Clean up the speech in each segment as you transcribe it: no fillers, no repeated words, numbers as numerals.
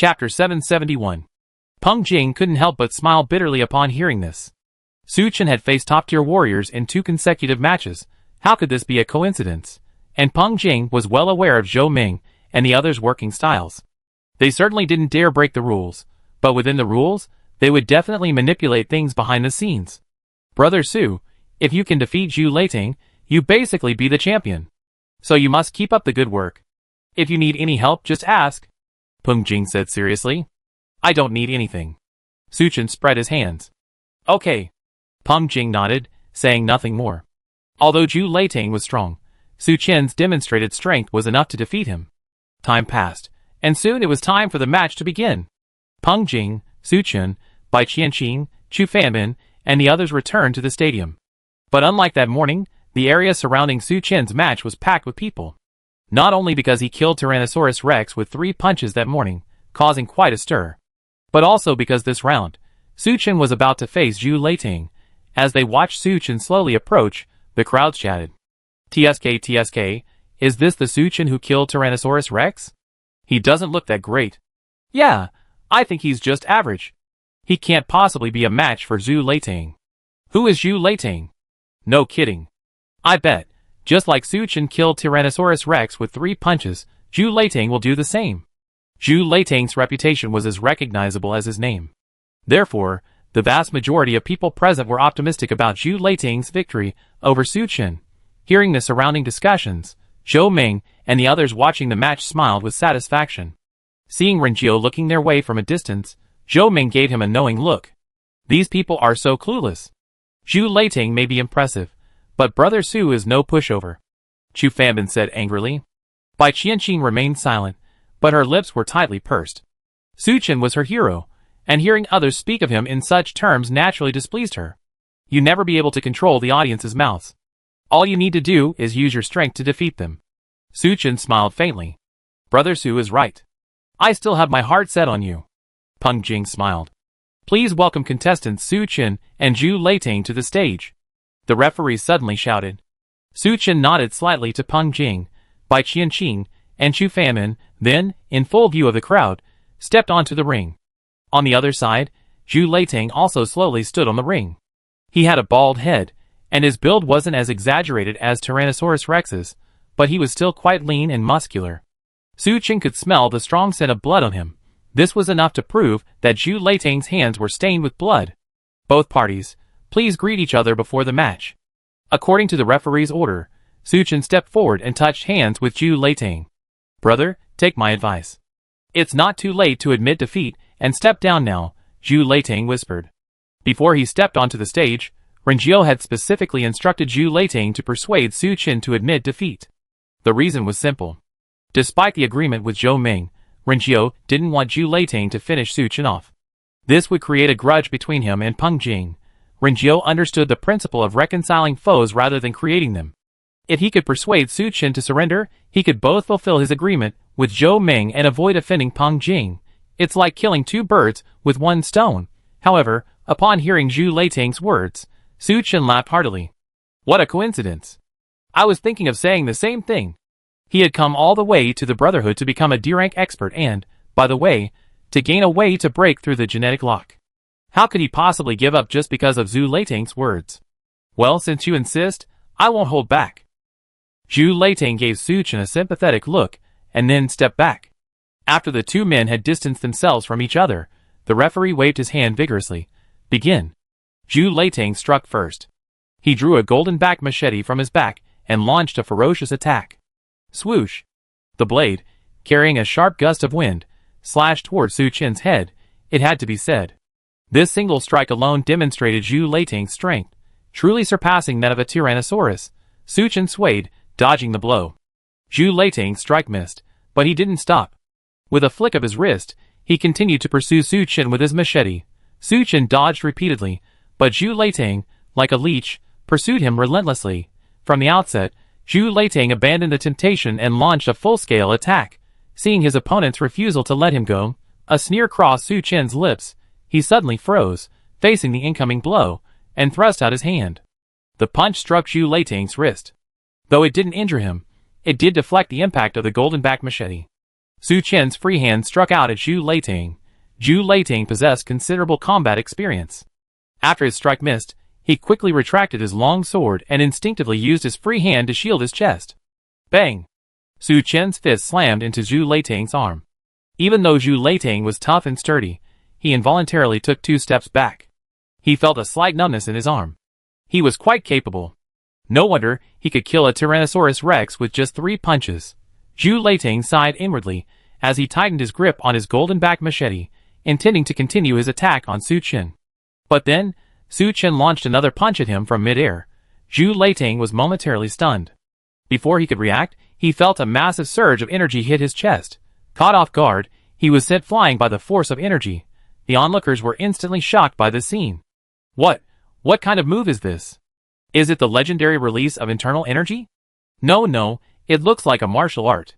Chapter 771. Peng Jing couldn't help but smile bitterly upon hearing this. Su Chen had faced top-tier warriors in 2 consecutive matches. How could this be a coincidence? And Peng Jing was well aware of Zhou Ming and the others' working styles. They certainly didn't dare break the rules, but within the rules, they would definitely manipulate things behind the scenes. Brother Su, if you can defeat Zhu Leiting, you basically be the champion. So you must keep up the good work. If you need any help, just ask. Peng Jing said seriously. I don't need anything. Su Chen spread his hands. Okay. Peng Jing nodded, saying nothing more. Although Zhu Leiting was strong, Su Chen's demonstrated strength was enough to defeat him. Time passed, and soon it was time for the match to begin. Peng Jing, Su Chen, Bai Qianqing, Chu Fanbin, and the others returned to the stadium. But unlike that morning, the area surrounding Su Chen's match was packed with people. Not only because he killed Tyrannosaurus Rex with 3 punches that morning, causing quite a stir, but also because this round, Su Chen was about to face Zhu Leiting. As they watched Su Chen slowly approach, the crowd chatted. TSK, is this the Su Chen who killed Tyrannosaurus Rex? He doesn't look that great. Yeah, I think he's just average. He can't possibly be a match for Zhu Leiting. Who is Zhu Leiting? No kidding. I bet, just like Su Chen killed Tyrannosaurus Rex with 3 punches, Zhu Leiting will do the same. Zhu Leiting's reputation was as recognizable as his name. Therefore, the vast majority of people present were optimistic about Zhu Leiting's victory over Su Chen. Hearing the surrounding discussions, Zhou Ming and the others watching the match smiled with satisfaction. Seeing Renjiu looking their way from a distance, Zhou Ming gave him a knowing look. These people are so clueless. Zhu Leiting may be impressive, but Brother Su is no pushover. Chu Fanbin said angrily. Bai Qianqing remained silent, but her lips were tightly pursed. Su Chen was her hero, and hearing others speak of him in such terms naturally displeased her. You never be able to control the audience's mouths. All you need to do is use your strength to defeat them. Su Chen smiled faintly. Brother Su is right. I still have my heart set on you. Peng Jing smiled. Please welcome contestants Su Chen and Zhu Leiting to the stage. The referee suddenly shouted. Su Chen nodded slightly to Peng Jing, Bai Qianqing, and Chu Fanbin, then, in full view of the crowd, stepped onto the ring. On the other side, Zhu Leiting also slowly stood on the ring. He had a bald head, and his build wasn't as exaggerated as Tyrannosaurus Rex's, but he was still quite lean and muscular. Su Chen could smell the strong scent of blood on him. This was enough to prove that Zhu Leiting's hands were stained with blood. Both parties, please greet each other before the match. According to the referee's order, Su Chen stepped forward and touched hands with Zhu Leiting. Brother, take my advice. It's not too late to admit defeat and step down now, Zhu Leiting whispered. Before he stepped onto the stage, Renjiu had specifically instructed Zhu Leiting to persuade Su Chen to admit defeat. The reason was simple. Despite the agreement with Zhou Ming, Renjiu didn't want Zhu Leiting to finish Su Chen off. This would create a grudge between him and Peng Jing. Renjiu understood the principle of reconciling foes rather than creating them. If he could persuade Su Chen to surrender, he could both fulfill his agreement with Zhou Ming and avoid offending Peng Jing. It's like killing 2 birds with 1 stone. However, upon hearing Zhu Leiting's words, Su Chen laughed heartily. What a coincidence. I was thinking of saying the same thing. He had come all the way to the Brotherhood to become a D-rank expert and, by the way, to gain a way to break through the genetic lock. How could he possibly give up just because of Zhu Leiting's words? Well, since you insist, I won't hold back. Zhu Leiting gave Su Chen a sympathetic look, and then stepped back. After the 2 men had distanced themselves from each other, the referee waved his hand vigorously. Begin. Zhu Leiting struck first. He drew a golden-backed machete from his back and launched a ferocious attack. Swoosh! The blade, carrying a sharp gust of wind, slashed toward Su Chen's head. It had to be said. This single strike alone demonstrated Zhu Leiting's strength, truly surpassing that of a Tyrannosaurus. Su Chen swayed, dodging the blow. Zhu Leiting's strike missed, but he didn't stop. With a flick of his wrist, he continued to pursue Su Chen with his machete. Su Chen dodged repeatedly, but Zhu Leiting, like a leech, pursued him relentlessly. From the outset, Zhu Leiting abandoned the temptation and launched a full-scale attack. Seeing his opponent's refusal to let him go, a sneer crossed Su Chen's lips. He suddenly froze, facing the incoming blow, and thrust out his hand. The punch struck Zhu Leiting's wrist. Though it didn't injure him, it did deflect the impact of the golden-backed machete. Su Chen's free hand struck out at Zhu Leiting. Zhu Leiting possessed considerable combat experience. After his strike missed, he quickly retracted his long sword and instinctively used his free hand to shield his chest. Bang! Su Chen's fist slammed into Zhu Leiting's arm. Even though Zhu Leiting was tough and sturdy, he involuntarily took 2 steps back. He felt a slight numbness in his arm. He was quite capable. No wonder he could kill a Tyrannosaurus Rex with just 3 punches. Zhu Leiting sighed inwardly as he tightened his grip on his golden-backed machete, intending to continue his attack on Su Chen. But then, Su Chen launched another punch at him from mid-air. Zhu Leiting was momentarily stunned. Before he could react, he felt a massive surge of energy hit his chest. Caught off guard, he was sent flying by the force of energy. The onlookers were instantly shocked by this scene. What kind of move is this? Is it the legendary release of internal energy? No, it looks like a martial art.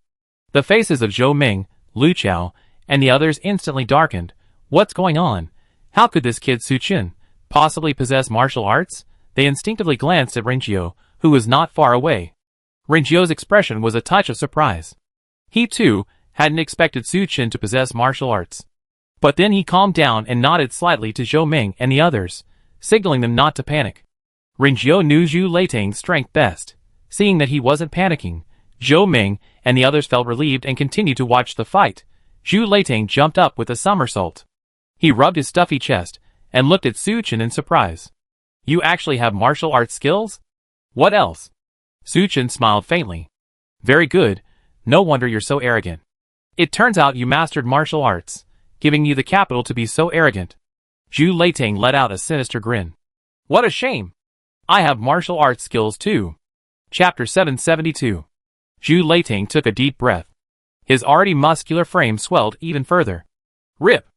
The faces of Zhou Ming, Lu Chao, and the others instantly darkened. What's going on? How could this kid Su Chen possibly possess martial arts? They instinctively glanced at Renjio, who was not far away. Renjio's expression was a touch of surprise. He too hadn't expected Su Chen to possess martial arts. But then he calmed down and nodded slightly to Zhou Ming and the others, signaling them not to panic. Renjio knew Zhu Leiting's strength best. Seeing that he wasn't panicking, Zhou Ming and the others felt relieved and continued to watch the fight. Zhu Leiting jumped up with a somersault. He rubbed his stuffy chest and looked at Su Chen in surprise. You actually have martial arts skills? What else? Su Chen smiled faintly. Very good. No wonder you're so arrogant. It turns out you mastered martial arts, giving you the capital to be so arrogant. Zhu Leiting let out a sinister grin. What a shame. I have martial arts skills too. Chapter 772. Zhu Leiting took a deep breath. His already muscular frame swelled even further. Rip!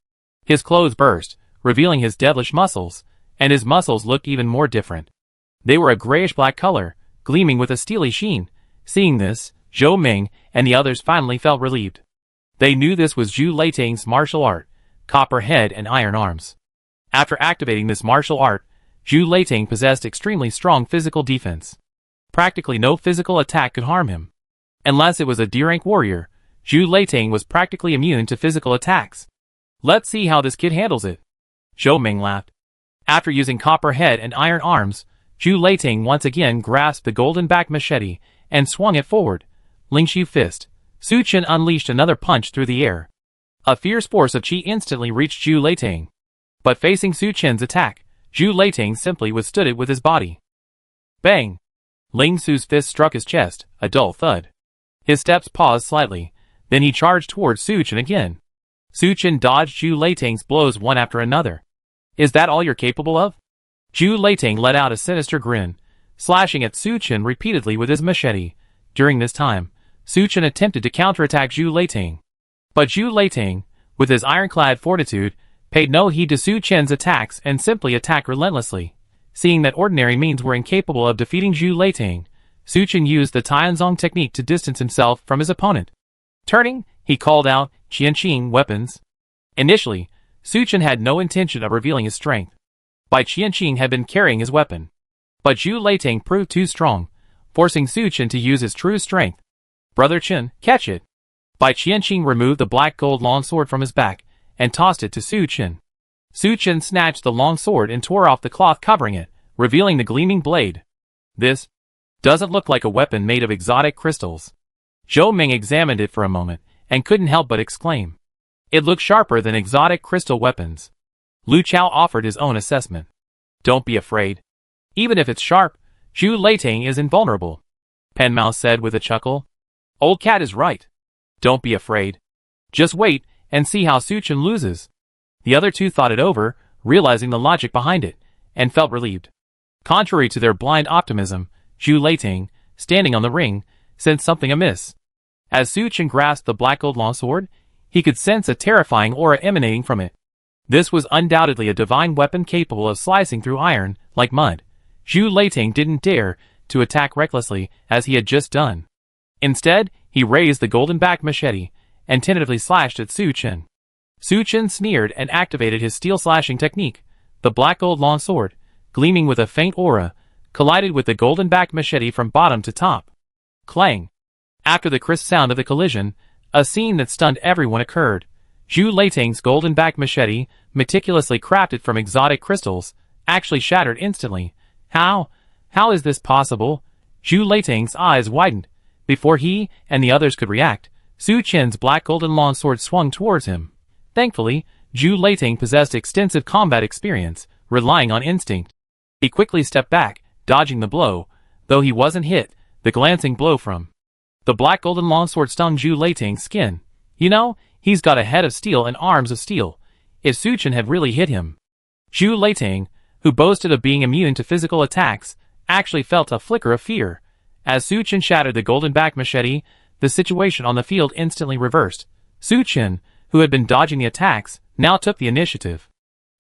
His clothes burst, revealing his devilish muscles, and his muscles looked even more different. They were a grayish-black color, gleaming with a steely sheen. Seeing this, Zhou Ming and the others finally felt relieved. They knew this was Zhu Leiting's martial art, copper head and iron arms. After activating this martial art, Zhu Leiting possessed extremely strong physical defense. Practically no physical attack could harm him. Unless it was a D-rank warrior, Zhu Leiting was practically immune to physical attacks. Let's see how this kid handles it. Zhou Ming laughed. After using copper head and iron arms, Zhu Leiting once again grasped the golden-backed machete and swung it forward. Lingshu fist. Su Chen unleashed another punch through the air. A fierce force of chi instantly reached Zhu Leiting. But facing Su Chen's attack, Zhu Leiting simply withstood it with his body. Bang! Ling Su's fist struck his chest, a dull thud. His steps paused slightly, then he charged towards Su Chen again. Su Chen dodged Zhu Leiting's blows one after another. Is that all you're capable of? Zhu Leiting let out a sinister grin, slashing at Su Chen repeatedly with his machete. During this time, Su Chen attempted to counterattack Zhu Leiting. But Zhu Leiting, with his ironclad fortitude, paid no heed to Su Chen's attacks and simply attacked relentlessly. Seeing that ordinary means were incapable of defeating Zhu Leiting, Su Chen used the Tianzong technique to distance himself from his opponent. Turning, he called out, Qianqing weapons. Initially, Su Chen had no intention of revealing his strength. Bai Qianqing had been carrying his weapon. But Zhu Leiting proved too strong, forcing Su Chen to use his true strength. Brother Chen, catch it. Bai Qianqing removed the black gold longsword from his back and tossed it to Su Chen. Su Chen snatched the longsword and tore off the cloth covering it, revealing the gleaming blade. This doesn't look like a weapon made of exotic crystals. Zhou Ming examined it for a moment and couldn't help but exclaim. It looks sharper than exotic crystal weapons. Lu Chao offered his own assessment. Don't be afraid. Even if it's sharp, Zhu Leiting is invulnerable. Pen Mouse said with a chuckle. Old Cat is right. Don't be afraid. Just wait and see how Su Chen loses. The other two thought it over, realizing the logic behind it, and felt relieved. Contrary to their blind optimism, Zhu Leiting, standing on the ring, sensed something amiss. As Su Chen grasped the black gold longsword, he could sense a terrifying aura emanating from it. This was undoubtedly a divine weapon capable of slicing through iron like mud. Zhu Leiting didn't dare to attack recklessly as he had just done. Instead, he raised the golden-backed machete and tentatively slashed at Su Chen. Su Chen sneered and activated his steel slashing technique. The black gold longsword, gleaming with a faint aura, collided with the golden-backed machete from bottom to top. Clang! After the crisp sound of the collision, A scene that stunned everyone occurred. Zhu Leiting's golden back machete, meticulously crafted from exotic crystals, actually shattered instantly. How is this possible? Zhu Leiting's eyes widened. Before he and the others could react, Su Qin's black golden longsword swung towards him. Thankfully, Zhu Leiting possessed extensive combat experience, relying on instinct. He quickly stepped back, dodging the blow, though he wasn't hit. The glancing blow from the black golden longsword stung Zhu Leiting's skin. You know, he's got a head of steel and arms of steel. If Su Qin had really hit him, Zhu Leiting, who boasted of being immune to physical attacks, actually felt a flicker of fear. As Su Qin shattered the golden back machete, the situation on the field instantly reversed. Su Qin, who had been dodging the attacks, now took the initiative.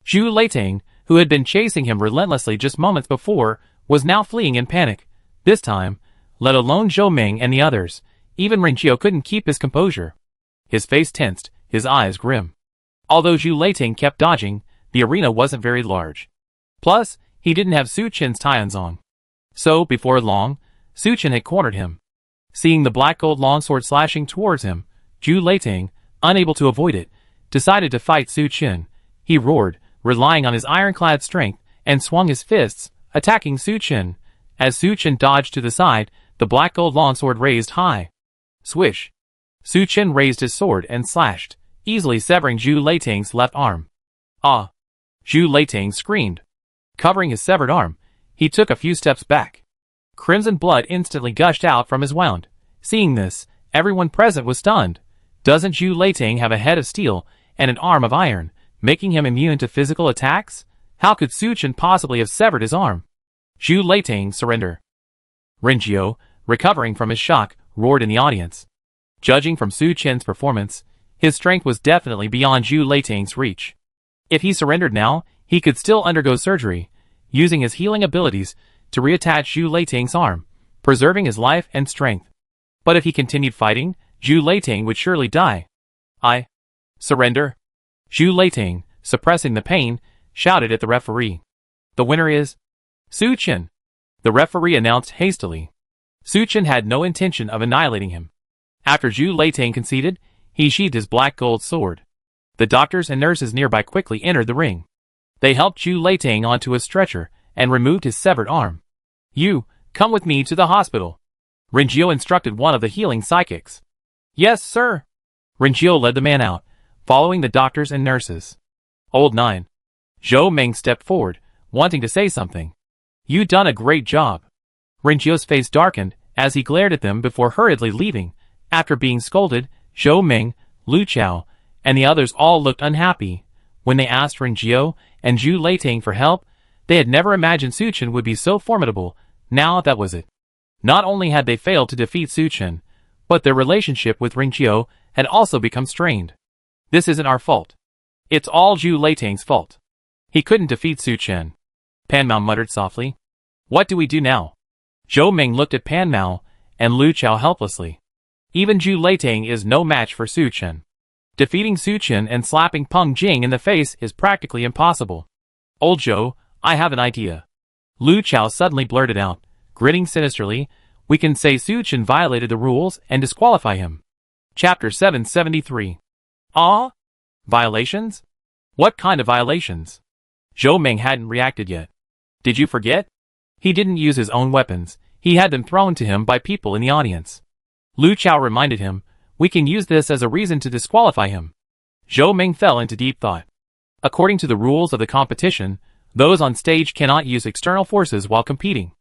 Zhu Leiting, who had been chasing him relentlessly just moments before, was now fleeing in panic. This time, let alone Zhou Ming and the others, even Renjio couldn't keep his composure. His face tensed, his eyes grim. Although Zhu Leiting kept dodging, the arena wasn't very large. Plus, he didn't have Su Qin's tie-ons on. So, before long, Su Qin had cornered him. Seeing the black gold longsword slashing towards him, Zhu Leiting, unable to avoid it, decided to fight Su Qin. He roared, relying on his ironclad strength, and swung his fists, attacking Su Qin. As Su Qin dodged to the side, the black gold longsword raised high. Swish! Su Qin raised his sword and slashed, easily severing Zhu Leiting's left arm. Ah! Zhu Leiting screamed. Covering his severed arm, he took a few steps back. Crimson blood instantly gushed out from his wound. Seeing this, everyone present was stunned. Doesn't Zhu Leiting have a head of steel and an arm of iron, making him immune to physical attacks? How could Su Qin possibly have severed his arm? Zhu Leiting, surrender. Renjio, recovering from his shock, roared in the audience. Judging from Su Qin's performance, his strength was definitely beyond Zhu Leiting's reach. If he surrendered now, he could still undergo surgery, using his healing abilities to reattach Zhu Leiting's arm, preserving his life and strength. But if he continued fighting, Zhu Leiting would surely die. I surrender. Zhu Leiting, suppressing the pain, shouted at the referee. The winner is Su Qin, the referee announced hastily. Su Qin had no intention of annihilating him. After Zhu Leiting conceded, he sheathed his black gold sword. The doctors and nurses nearby quickly entered the ring. They helped Zhu Leiting onto a stretcher and removed his severed arm. You, come with me to the hospital. Renjio instructed one of the healing psychics. Yes, sir. Renjio led the man out, following the doctors and nurses. Old 9. Zhou Ming stepped forward, wanting to say something. You done a great job. Renjio's face darkened as he glared at them before hurriedly leaving. After being scolded, Zhou Ming, Lu Chao, and the others all looked unhappy. When they asked Renjio and Zhu Leiting for help, they had never imagined Su Qin would be so formidable. Now that was it. Not only had they failed to defeat Su Qin, but their relationship with Renjio had also become strained. This isn't our fault. It's all Zhu Leiting's fault. He couldn't defeat Su Qin. Pan Mao muttered softly. What do we do now? Zhou Ming looked at Pan Mao and Lu Chao helplessly. Even Zhu Leiting is no match for Su Qin. Defeating Su Qin and slapping Peng Jing in the face is practically impossible. Old Zhou, I have an idea. Lu Chao suddenly blurted out, grinning sinisterly. We can say Su Qin violated the rules and disqualify him. Chapter 773. Ah? Violations? What kind of violations? Zhou Ming hadn't reacted yet. Did you forget? He didn't use his own weapons. He had them thrown to him by people in the audience. Lu Chao reminded him, we can use this as a reason to disqualify him. Zhou Ming fell into deep thought. According to the rules of the competition, those on stage cannot use external forces while competing.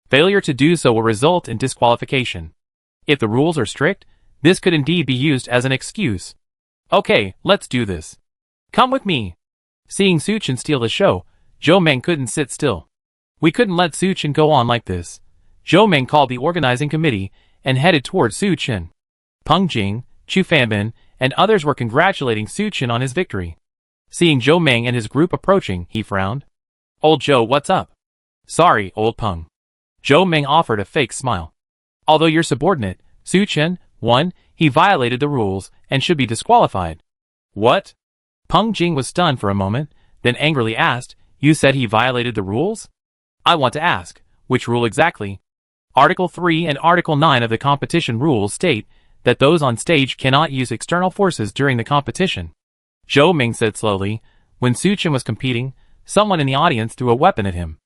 Failure to do so will result in disqualification. If the rules are strict, this could indeed be used as an excuse. Okay, let's do this. Come with me. Seeing Su Qin steal the show, Zhou Ming couldn't sit still. We couldn't let Su Qin go on like this. Zhou Ming called the organizing committee and headed towards Su Qin. Peng Jing, Chu Fanbin, and others were congratulating Su Qin on his victory. Seeing Zhou Ming and his group approaching, he frowned. Old Zhou, what's up? Sorry, old Peng. Zhou Ming offered a fake smile. Although your subordinate, Su Qin, won, he violated the rules and should be disqualified. What? Peng Jing was stunned for a moment, then angrily asked, you said he violated the rules? I want to ask, which rule exactly? Article 3 and Article 9 of the competition rules state that those on stage cannot use external forces during the competition. Zhou Ming said slowly. When Su Chen was competing, someone in the audience threw a weapon at him.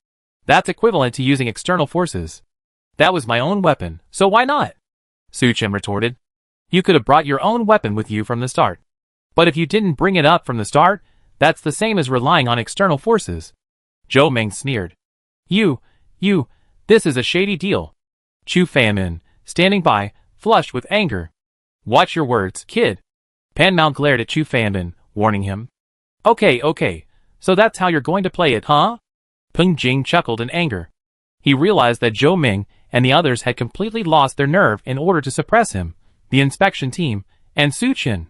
That's equivalent to using external forces. That was my own weapon, so why not? Su Chen retorted. You could have brought your own weapon with you from the start. But if you didn't bring it up from the start, that's the same as relying on external forces. Zhou Ming sneered. This is a shady deal. Chu Fanmin, standing by, flushed with anger. Watch your words, kid. Pan Mao glared at Chu Fanmin, warning him. Okay, so that's how you're going to play it, huh? Peng Jing chuckled in anger. He realized that Zhou Ming and the others had completely lost their nerve in order to suppress him, the inspection team, and Su Chen.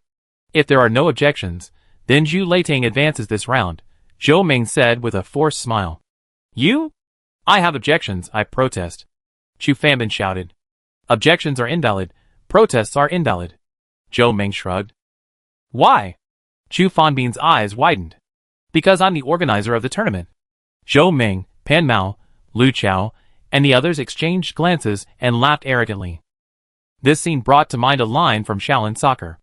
If there are no objections, then Zhu Leitang advances this round, Zhou Ming said with a forced smile. You? I have objections, I protest. Chu Fanmin shouted. Objections are invalid, protests are invalid. Zhou Ming shrugged. Why? Chu Fanbin's eyes widened. Because I'm the organizer of the tournament. Zhou Ming, Pan Mao, Lu Chao, and the others exchanged glances and laughed arrogantly. This scene brought to mind a line from Shaolin Soccer.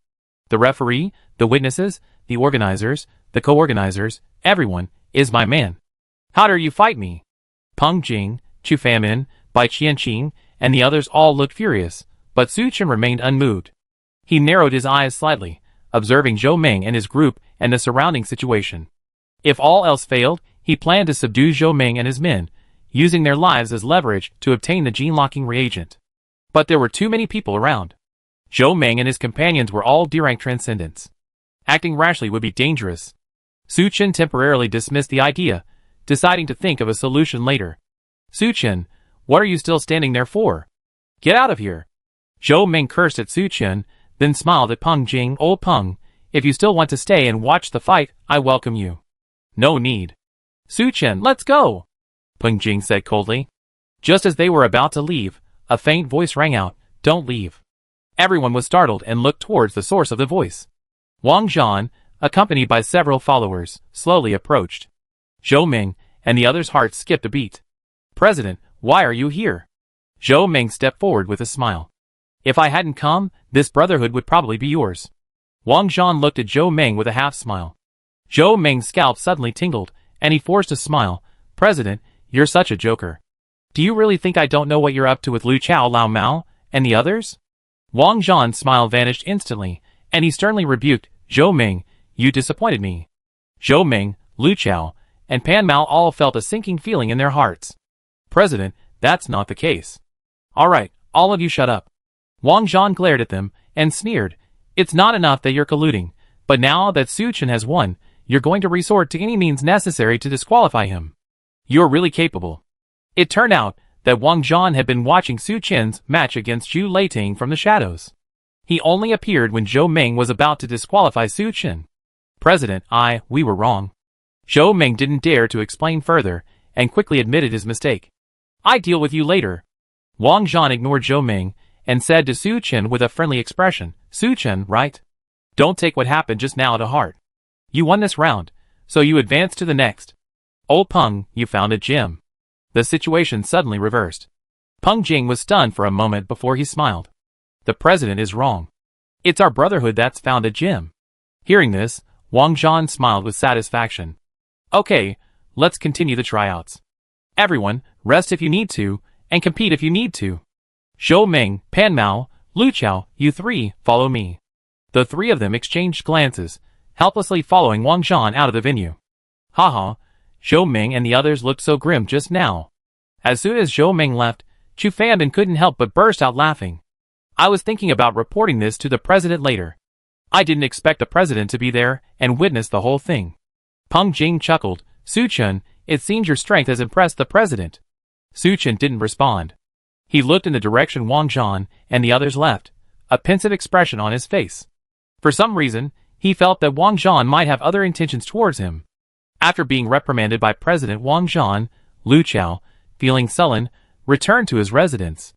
The referee, the witnesses, the organizers, the co-organizers, everyone, is my man. How dare you fight me? Peng Jing, Chu Fanmin, Bai Qianqing, and the others all looked furious, but Su Chen remained unmoved. He narrowed his eyes slightly, observing Zhou Ming and his group and the surrounding situation. If all else failed, he planned to subdue Zhou Ming and his men, using their lives as leverage to obtain the gene-locking reagent. But there were too many people around. Zhou Ming and his companions were all D-rank transcendents. Acting rashly would be dangerous. Su Chen temporarily dismissed the idea, deciding to think of a solution later. Su Chen, what are you still standing there for? Get out of here. Zhou Ming cursed at Su Chen, then smiled at Peng Jing. Old Peng, if you still want to stay and watch the fight, I welcome you. No need. Su Chen, let's go, Peng Jing said coldly. Just as they were about to leave, a faint voice rang out, don't leave. Everyone was startled and looked towards the source of the voice. Wang Zhan, accompanied by several followers, slowly approached. Zhou Ming and the others' hearts skipped a beat. President, why are you here? Zhou Ming stepped forward with a smile. If I hadn't come, this brotherhood would probably be yours. Wang Zhan looked at Zhou Ming with a half-smile. Zhou Ming's scalp suddenly tingled, and he forced a smile. President, you're such a joker. Do you really think I don't know what you're up to with Lu Chao, Lao Mao, and the others? Wang Zhan's smile vanished instantly, and he sternly rebuked, Zhou Ming, you disappointed me. Zhou Ming, Lu Chao, and Pan Mao all felt a sinking feeling in their hearts. President, that's not the case. All right, all of you shut up. Wang Zhan glared at them and sneered, it's not enough that you're colluding, but now that Su Chen has won, you're going to resort to any means necessary to disqualify him. You're really capable. It turned out that Wang Zhan had been watching Su Chen's match against Zhu Leitang from the shadows. He only appeared when Zhou Ming was about to disqualify Su Chen. President, we were wrong. Zhou Ming didn't dare to explain further, and quickly admitted his mistake. I deal with you later. Wang Zhan ignored Zhou Ming, and said to Su Chen with a friendly expression, Su Chen, right? Don't take what happened just now to heart. You won this round, so you advance to the next. Old Peng, you found a gem. The situation suddenly reversed. Peng Jing was stunned for a moment before he smiled. The president is wrong. It's our brotherhood that's found a gem. Hearing this, Wang Zhan smiled with satisfaction. Okay, let's continue the tryouts. Everyone, rest if you need to, and compete if you need to. Zhou Ming, Pan Mao, Lu Chao, you three, follow me. The three of them exchanged glances, helplessly following Wang Zhan out of the venue. Haha, Zhou Ming and the others looked so grim just now. As soon as Zhou Ming left, Chu Fanbin couldn't help but burst out laughing. I was thinking about reporting this to the president later. I didn't expect the president to be there and witness the whole thing. Peng Jing chuckled, Su Chen, it seems your strength has impressed the president. Su Chen didn't respond. He looked in the direction Wang Zhan and the others left, a pensive expression on his face. For some reason, he felt that Wang Zhan might have other intentions towards him. After being reprimanded by President Wang Zhan, Lu Chao, feeling sullen, returned to his residence.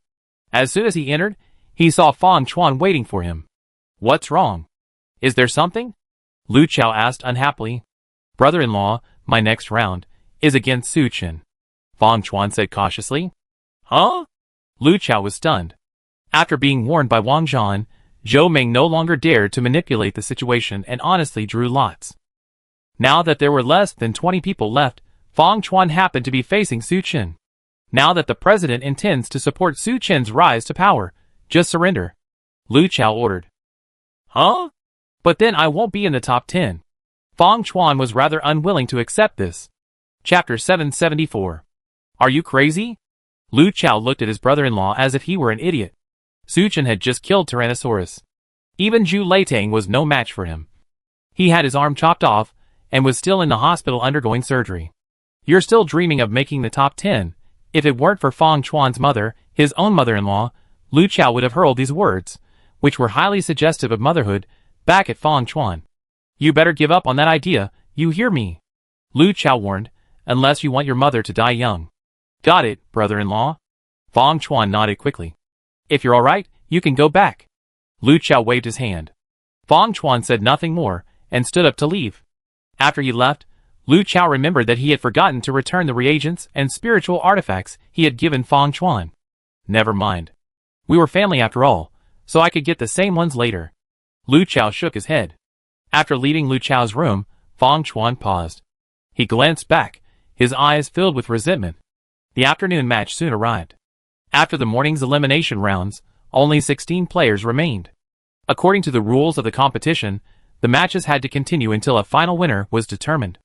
As soon as he entered, he saw Fang Chuan waiting for him. What's wrong? Is there something? Lu Chao asked unhappily. Brother-in-law, my next round is against Su Chen. Fang Chuan said cautiously. Huh? Lu Chao was stunned. After being warned by Wang Zhan, Zhou Ming no longer dared to manipulate the situation and honestly drew lots. Now that there were less than 20 people left, Fang Chuan happened to be facing Su Chen. Now that the president intends to support Su Chen's rise to power, just surrender, Lu Chao ordered. Huh? But then I won't be in the top 10. Fang Chuan was rather unwilling to accept this. Chapter 774. Are you crazy? Lu Chao looked at his brother-in-law as if he were an idiot. Su Chen had just killed Tyrannosaurus. Even Zhu Leitang was no match for him. He had his arm chopped off and was still in the hospital undergoing surgery. You're still dreaming of making the top 10. If it weren't for Fang Chuan's mother, his own mother-in-law, Lu Chao would have hurled these words, which were highly suggestive of motherhood, back at Fang Chuan. You better give up on that idea, you hear me? Lu Chao warned, unless you want your mother to die young. Got it, brother-in-law. Fang Chuan nodded quickly. If you're alright, you can go back. Lu Chao waved his hand. Fang Chuan said nothing more, and stood up to leave. After he left, Lu Chao remembered that he had forgotten to return the reagents and spiritual artifacts he had given Fang Chuan. Never mind. We were family after all, so I could get the same ones later. Lu Chao shook his head. After leaving Lu Chao's room, Fang Chuan paused. He glanced back, his eyes filled with resentment. The afternoon match soon arrived. After the morning's elimination rounds, only 16 players remained. According to the rules of the competition, the matches had to continue until a final winner was determined.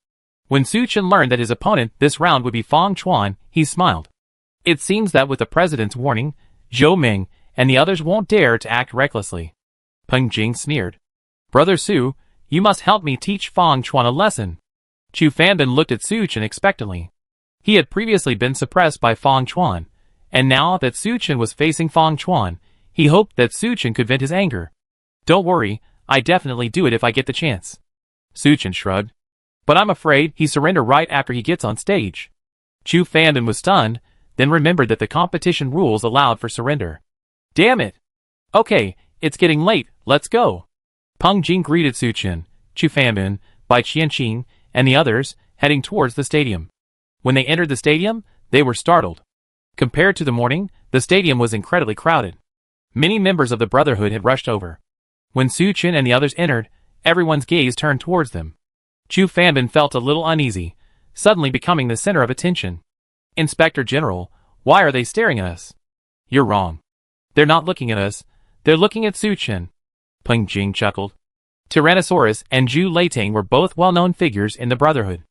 When Su Chen learned that his opponent this round would be Fang Chuan, he smiled. It seems that with the president's warning, Zhou Ming and the others won't dare to act recklessly. Peng Jing sneered. Brother Su, you must help me teach Fang Chuan a lesson. Chu Fanbin looked at Su Chen expectantly. He had previously been suppressed by Fang Chuan, and now that Su Chen was facing Fang Chuan, he hoped that Su Chen could vent his anger. Don't worry, I definitely do it if I get the chance. Su Chen shrugged. But I'm afraid he'll surrender right after he gets on stage. Chu Fanbin was stunned, then remembered that the competition rules allowed for surrender. Damn it! Okay, it's getting late, let's go. Peng Jing greeted Su Chen, Chu Fanbin, Bai Qianqing, and the others, heading towards the stadium. When they entered the stadium, they were startled. Compared to the morning, the stadium was incredibly crowded. Many members of the Brotherhood had rushed over. When Su Chen and the others entered, everyone's gaze turned towards them. Chu Fanbin felt a little uneasy, suddenly becoming the center of attention. Inspector General, why are they staring at us? You're wrong. They're not looking at us, they're looking at Su Chen. Peng Jing chuckled. Tyrannosaurus and Zhu Leitang were both well-known figures in the Brotherhood.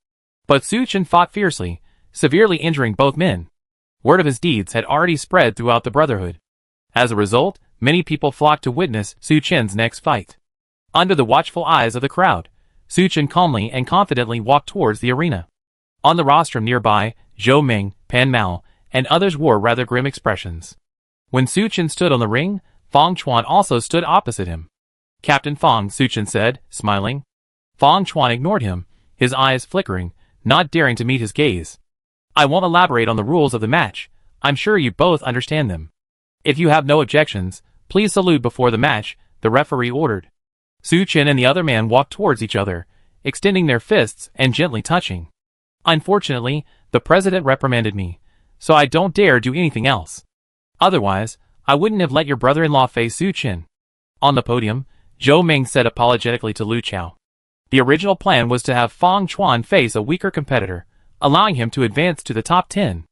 But Su Chen fought fiercely, severely injuring both men. Word of his deeds had already spread throughout the Brotherhood. As a result, many people flocked to witness Su Chen's next fight. Under the watchful eyes of the crowd, Su Chen calmly and confidently walked towards the arena. On the rostrum nearby, Zhou Ming, Pan Mao, and others wore rather grim expressions. When Su Chen stood on the ring, Fang Chuan also stood opposite him. Captain Fang, Su Chen said, smiling. Fang Chuan ignored him, his eyes flickering, not daring to meet his gaze. I won't elaborate on the rules of the match, I'm sure you both understand them. If you have no objections, please salute before the match, the referee ordered. Su Chen and the other man walked towards each other, extending their fists and gently touching. Unfortunately, the president reprimanded me, so I don't dare do anything else. Otherwise, I wouldn't have let your brother-in-law face Su Chen. On the podium, Zhou Ming said apologetically to Lu Chao. The original plan was to have Fang Chuan face a weaker competitor, allowing him to advance to the top 10.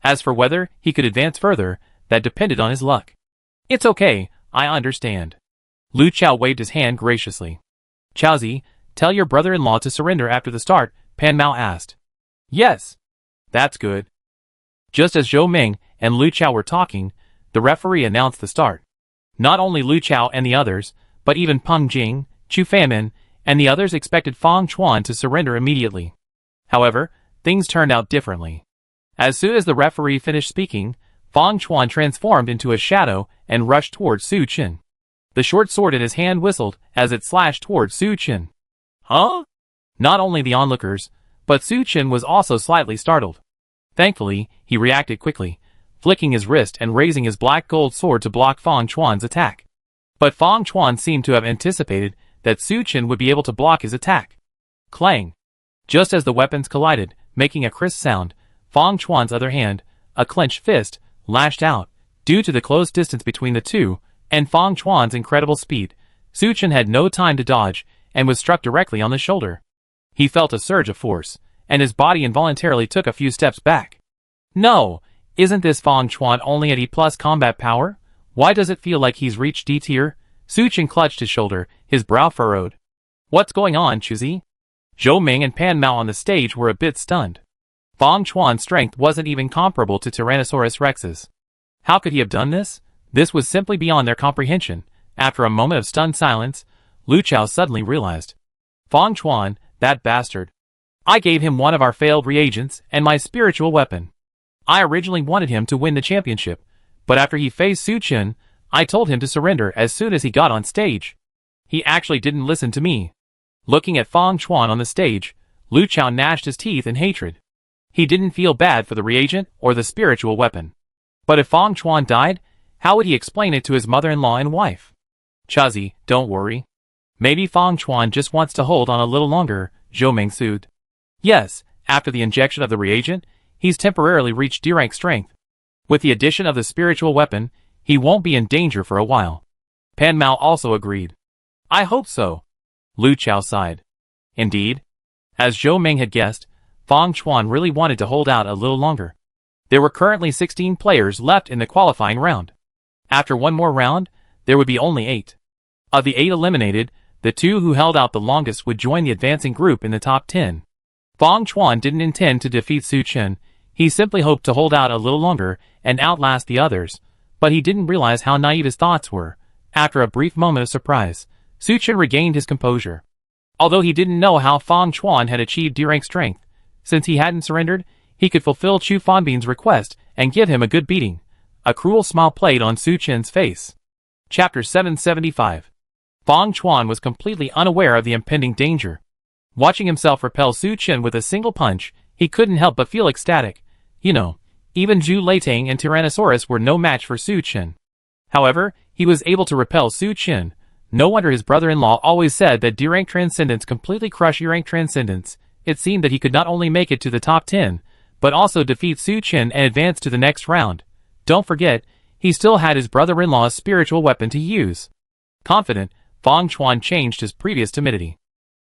As for whether he could advance further, that depended on his luck. It's okay, I understand. Lu Chao waved his hand graciously. Chaozi, tell your brother-in-law to surrender after the start, Pan Mao asked. Yes. That's good. Just as Zhou Ming and Lu Chao were talking, the referee announced the start. Not only Lu Chao and the others, but even Peng Jing, Chu Fanbin, and the others expected Fang Chuan to surrender immediately. However, things turned out differently. As soon as the referee finished speaking, Fang Chuan transformed into a shadow and rushed towards Su Chen. The short sword in his hand whistled as it slashed towards Su Chen. Huh? Not only the onlookers, but Su Chen was also slightly startled. Thankfully, he reacted quickly, flicking his wrist and raising his black gold sword to block Fang Chuan's attack. But Fang Chuan seemed to have anticipated that Su Chen would be able to block his attack. Clang! Just as the weapons collided, making a crisp sound, Fang Chuan's other hand, a clenched fist, lashed out. Due to the close distance between the two, And Fang Chuan's incredible speed, Su Chen had no time to dodge and was struck directly on the shoulder. He felt a surge of force, and his body involuntarily took a few steps back. No, isn't this Fang Chuan only at E+ combat power? Why does it feel like he's reached D tier? Su Chen clutched his shoulder, his brow furrowed. What's going on, Chuzi? Zhou Ming and Pan Mao on the stage were a bit stunned. Fang Chuan's strength wasn't even comparable to Tyrannosaurus Rex's. How could he have done this? This was simply beyond their comprehension. After a moment of stunned silence, Lu Chao suddenly realized. Fang Chuan, that bastard. I gave him one of our failed reagents and my spiritual weapon. I originally wanted him to win the championship, but after he faced Su Chen, I told him to surrender as soon as he got on stage. He actually didn't listen to me. Looking at Fang Chuan on the stage, Lu Chao gnashed his teeth in hatred. He didn't feel bad for the reagent or the spiritual weapon. But if Fang Chuan died, how would he explain it to his mother-in-law and wife? Chazi, don't worry. Maybe Fang Chuan just wants to hold on a little longer, Zhou Ming soothed. Yes, after the injection of the reagent, he's temporarily reached D-rank strength. With the addition of the spiritual weapon, he won't be in danger for a while. Pan Mao also agreed. I hope so. Lu Chao sighed. Indeed. As Zhou Ming had guessed, Fang Chuan really wanted to hold out a little longer. There were currently 16 players left in the qualifying round. After one more round, there would be only 8. Of the 8 eliminated, the 2 who held out the longest would join the advancing group in the top 10. Fang Chuan didn't intend to defeat Su Chen. He simply hoped to hold out a little longer and outlast the others, but he didn't realize how naive his thoughts were. After a brief moment of surprise, Su Chen regained his composure. Although he didn't know how Fang Chuan had achieved D-rank strength, since he hadn't surrendered, he could fulfill Chu Fanbin's request and give him a good beating. A cruel smile played on Su Chen's face. Chapter 775. Fang Chuan was completely unaware of the impending danger. Watching himself repel Su Chen with a single punch, he couldn't help but feel ecstatic. You know, even Zhu Leitang and Tyrannosaurus were no match for Su Chen. However, he was able to repel Su Chen. No wonder his brother-in-law always said that D-rank transcendence completely crushed E-rank transcendence. It seemed that he could not only make it to the top 10, but also defeat Su Chen and advance to the next round. Don't forget, he still had his brother-in-law's spiritual weapon to use. Confident, Fang Chuan changed his previous timidity.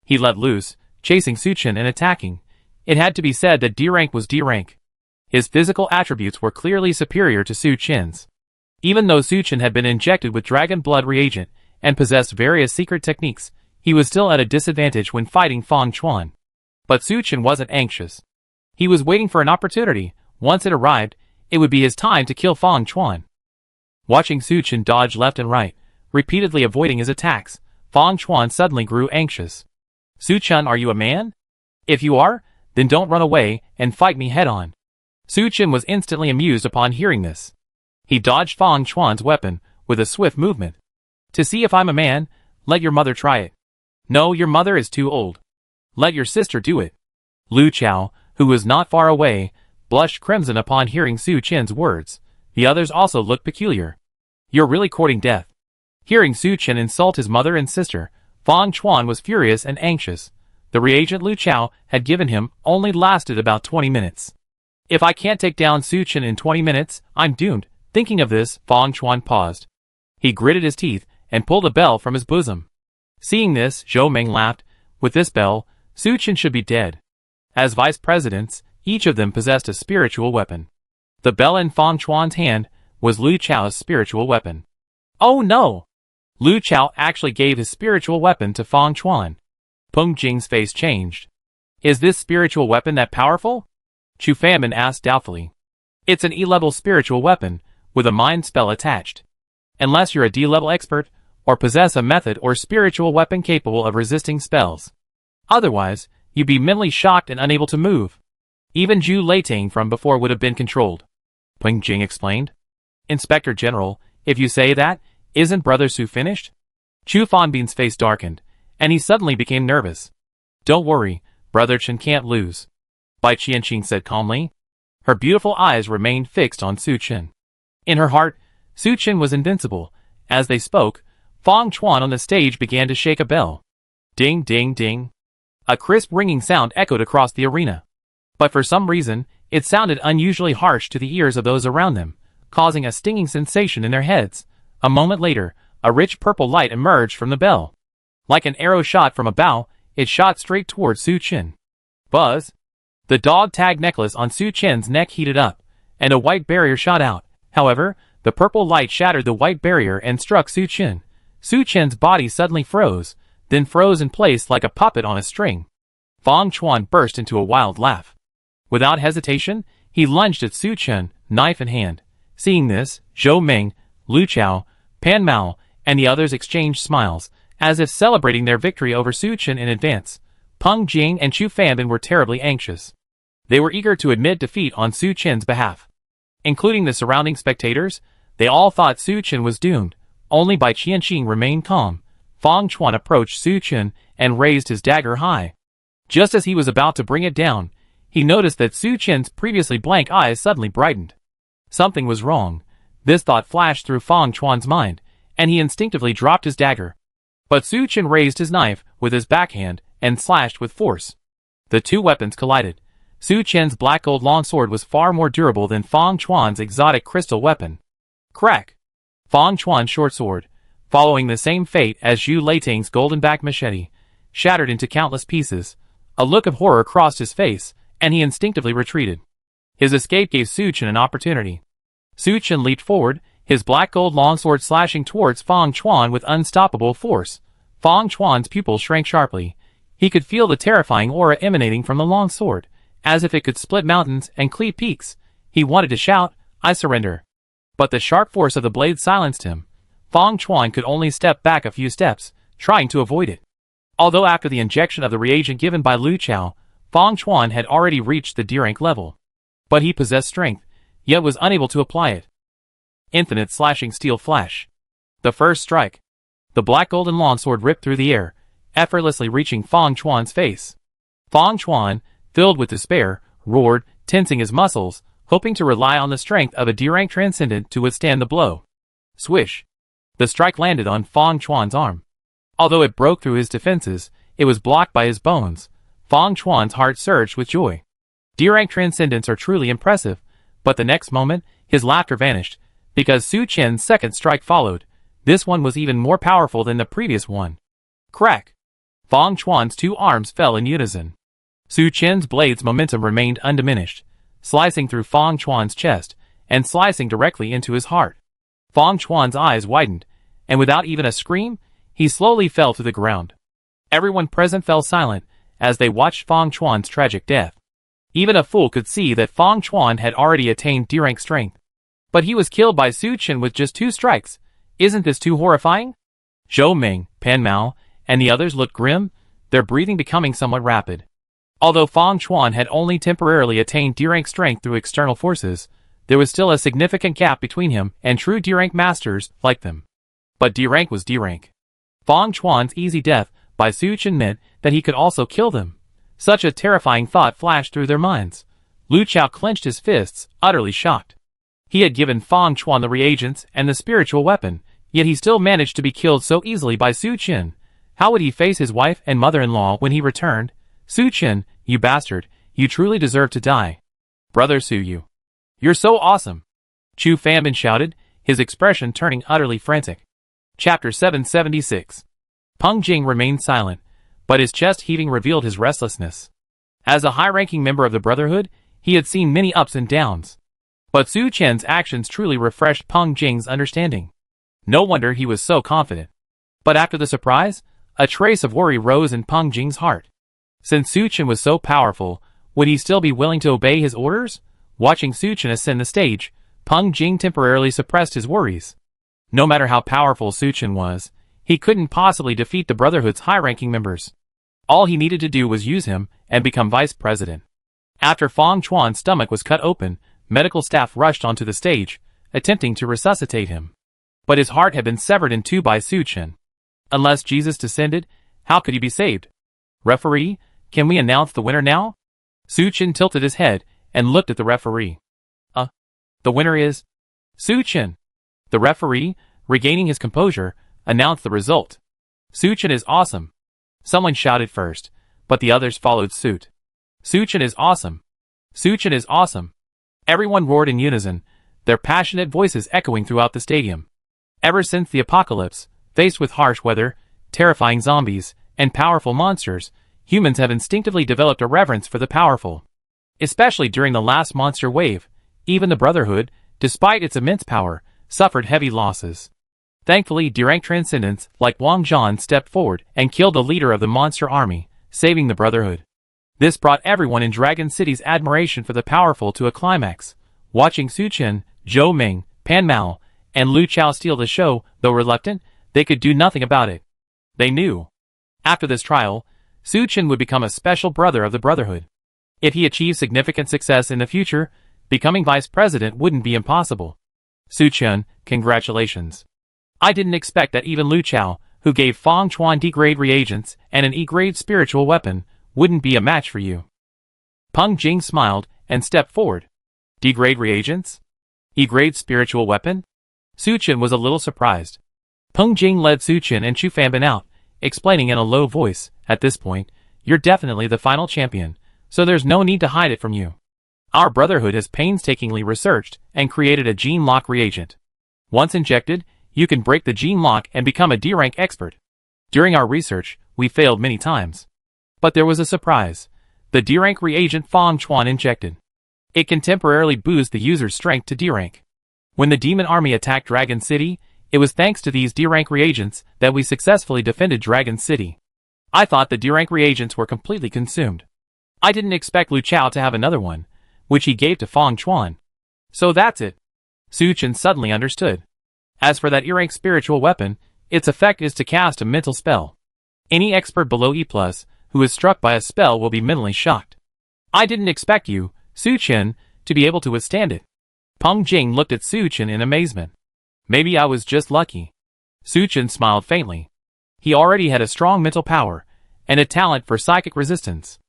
He let loose, chasing Su Chen and attacking. It had to be said that D-rank was D-rank. His physical attributes were clearly superior to Su Chen's. Even though Su Chen had been injected with dragon blood reagent and possessed various secret techniques, he was still at a disadvantage when fighting Fang Chuan. But Su Chen wasn't anxious. He was waiting for an opportunity. Once it arrived, it would be his time to kill Fang Chuan. Watching Su Chen dodge left and right, repeatedly avoiding his attacks, Fang Chuan suddenly grew anxious. Su Chen, are you a man? If you are, then don't run away and fight me head-on. Su Chen was instantly amused upon hearing this. He dodged Fang Chuan's weapon with a swift movement. To see if I'm a man, let your mother try it. No, your mother is too old. Let your sister do it. Lu Chao, who was not far away, blushed crimson upon hearing Su Chen's words. The others also looked peculiar. You're really courting death. Hearing Su Chen insult his mother and sister, Fang Chuan was furious and anxious. The reagent Lu Chao had given him only lasted about 20 minutes. If I can't take down Su Chen in 20 minutes, I'm doomed. Thinking of this, Fang Chuan paused. He gritted his teeth and pulled a bell from his bosom. Seeing this, Zhou Ming laughed. With this bell, Su Chen should be dead. As vice presidents, each of them possessed a spiritual weapon. The bell in Fang Chuan's hand was Lu Chao's spiritual weapon. Oh no! Lu Chao actually gave his spiritual weapon to Fang Chuan. Peng Jing's face changed. Is this spiritual weapon that powerful? Chu Fanbin asked doubtfully. It's an E-level spiritual weapon, with a mind spell attached. Unless you're a D-level expert, or possess a method or spiritual weapon capable of resisting spells. Otherwise, you'd be mentally shocked and unable to move. Even Zhu Leitang from before would have been controlled. Peng Jing explained. Inspector General, if you say that, isn't Brother Su finished? Chu Fanbin's face darkened, and he suddenly became nervous. Don't worry, Brother Chen can't lose. Bai Qianqing said calmly. Her beautiful eyes remained fixed on Su Chen. In her heart, Su Chen was invincible. As they spoke, Fang Chuan on the stage began to shake a bell. Ding, ding, ding. A crisp ringing sound echoed across the arena. But for some reason, it sounded unusually harsh to the ears of those around them, causing a stinging sensation in their heads. A moment later, a rich purple light emerged from the bell. Like an arrow shot from a bow, it shot straight towards Su Chen. Buzz! The dog tag necklace on Su Chen's neck heated up, and a white barrier shot out. However, the purple light shattered the white barrier and struck Su Chen. Su Chen's body suddenly froze, then froze in place like a puppet on a string. Fang Chuan burst into a wild laugh. Without hesitation, he lunged at Su Chen, knife in hand. Seeing this, Zhou Ming, Lu Chao, Pan Mao, and the others exchanged smiles, as if celebrating their victory over Su Chen in advance. Peng Jing and Chu Fanbin were terribly anxious. They were eager to admit defeat on Su Chen's behalf. Including the surrounding spectators, they all thought Su Chen was doomed. Only Bai Qianqing remained calm. Fang Chuan approached Su Chen and raised his dagger high. Just as he was about to bring it down, he noticed that Su Chen's previously blank eyes suddenly brightened. Something was wrong. This thought flashed through Fang Chuan's mind, and he instinctively dropped his dagger. But Su Chen raised his knife with his backhand and slashed with force. The two weapons collided. Su Chen's black gold longsword was far more durable than Fang Chuan's exotic crystal weapon. Crack! Fang Chuan's short sword, following the same fate as Zhu Leiting's golden-backed machete, shattered into countless pieces. A look of horror crossed his face, and he instinctively retreated. His escape gave Su Chen an opportunity. Su Chen leaped forward, his black gold longsword slashing towards Fang Chuan with unstoppable force. Fang Chuan's pupils shrank sharply. He could feel the terrifying aura emanating from the longsword, as if it could split mountains and cleave peaks. He wanted to shout, "I surrender." But the sharp force of the blade silenced him. Fang Chuan could only step back a few steps, trying to avoid it. Although after the injection of the reagent given by Lu Chao, Fang Chuan had already reached the D-rank level. But he possessed strength, yet was unable to apply it. Infinite slashing steel flash. The first strike. The black golden longsword ripped through the air, effortlessly reaching Fang Chuan's face. Fang Chuan, filled with despair, roared, tensing his muscles, hoping to rely on the strength of a D-rank transcendent to withstand the blow. Swish! The strike landed on Fang Chuan's arm. Although it broke through his defenses, it was blocked by his bones. Fang Chuan's heart surged with joy. D-rank transcendents are truly impressive, but the next moment, his laughter vanished, because Su Chen's second strike followed. This one was even more powerful than the previous one. Crack! Fang Chuan's two arms fell in unison. Su Chen's blade's momentum remained undiminished, slicing through Fang Chuan's chest, and slicing directly into his heart. Fang Chuan's eyes widened, and without even a scream, he slowly fell to the ground. Everyone present fell silent, as they watched Fang Chuan's tragic death. Even a fool could see that Fang Chuan had already attained D-rank strength. But he was killed by Su Chen with just 2 strikes. Isn't this too horrifying? Zhou Ming, Pan Mao, and the others looked grim, their breathing becoming somewhat rapid. Although Fang Chuan had only temporarily attained D-rank strength through external forces, there was still a significant gap between him and true D-rank masters like them. But D-rank was D-rank. Fang Chuan's easy death by Su Chen meant that he could also kill them. Such a terrifying thought flashed through their minds. Lu Chao clenched his fists, utterly shocked. He had given Fang Chuan the reagents and the spiritual weapon, yet he still managed to be killed so easily by Su Chen. How would he face his wife and mother-in-law when he returned? Su Chen, you bastard, you truly deserve to die. Brother Su Yu. You're so awesome. Chu Fanbin shouted, his expression turning utterly frantic. Chapter 776. Peng Jing remained silent, but his chest heaving revealed his restlessness. As a high-ranking member of the Brotherhood, he had seen many ups and downs. But Su Chen's actions truly refreshed Peng Jing's understanding. No wonder he was so confident. But after the surprise, a trace of worry rose in Peng Jing's heart. Since Su Chen was so powerful, would he still be willing to obey his orders? Watching Su Chen ascend the stage, Peng Jing temporarily suppressed his worries. No matter how powerful Su Chen was, he couldn't possibly defeat the Brotherhood's high-ranking members. All he needed to do was use him and become vice president. After Fang Chuan's stomach was cut open, medical staff rushed onto the stage, attempting to resuscitate him. But his heart had been severed in two by Su Chen. Unless Jesus descended, how could he be saved? Referee, can we announce the winner now? Su Chen tilted his head and looked at the referee. The winner is Su Chen. The referee, regaining his composure, announced the result. Su Chen is awesome. Someone shouted first, but the others followed suit. Su Chen is awesome. Su Chen is awesome. Everyone roared in unison, their passionate voices echoing throughout the stadium. Ever since the apocalypse, faced with harsh weather, terrifying zombies, and powerful monsters, humans have instinctively developed a reverence for the powerful. Especially during the last monster wave, even the Brotherhood, despite its immense power, suffered heavy losses. Thankfully, D-rank transcendents like Wang Zhan stepped forward and killed the leader of the monster army, saving the Brotherhood. This brought everyone in Dragon City's admiration for the powerful to a climax. Watching Su Chen, Zhou Ming, Pan Mao, and Lu Chao steal the show, though reluctant, they could do nothing about it. They knew. After this trial, Su Chen would become a special brother of the Brotherhood. If he achieved significant success in the future, becoming vice president wouldn't be impossible. Su Chen, congratulations. I didn't expect that even Lu Chao, who gave Fang Chuan D-grade reagents and an E-grade spiritual weapon, wouldn't be a match for you. Peng Jing smiled and stepped forward. D-grade reagents? E-grade spiritual weapon? Su Chen was a little surprised. Peng Jing led Su Chen and Chu Fanbin out, explaining in a low voice, at this point, you're definitely the final champion, so there's no need to hide it from you. Our Brotherhood has painstakingly researched and created a gene lock reagent. Once injected, you can break the gene lock and become a D-rank expert. During our research, we failed many times. But there was a surprise. The D-rank reagent Fang Chuan injected. It can temporarily boost the user's strength to D-rank. When the demon army attacked Dragon City, it was thanks to these D-rank reagents that we successfully defended Dragon City. I thought the D-rank reagents were completely consumed. I didn't expect Lu Chao to have another one, which he gave to Fang Chuan. So that's it. Su Chen suddenly understood. As for that E-rank spiritual weapon, its effect is to cast a mental spell. Any expert below E+, who is struck by a spell will be mentally shocked. I didn't expect you, Su Chen, to be able to withstand it. Peng Jing looked at Su Chen in amazement. Maybe I was just lucky. Su Chen smiled faintly. He already had a strong mental power, and a talent for psychic resistance.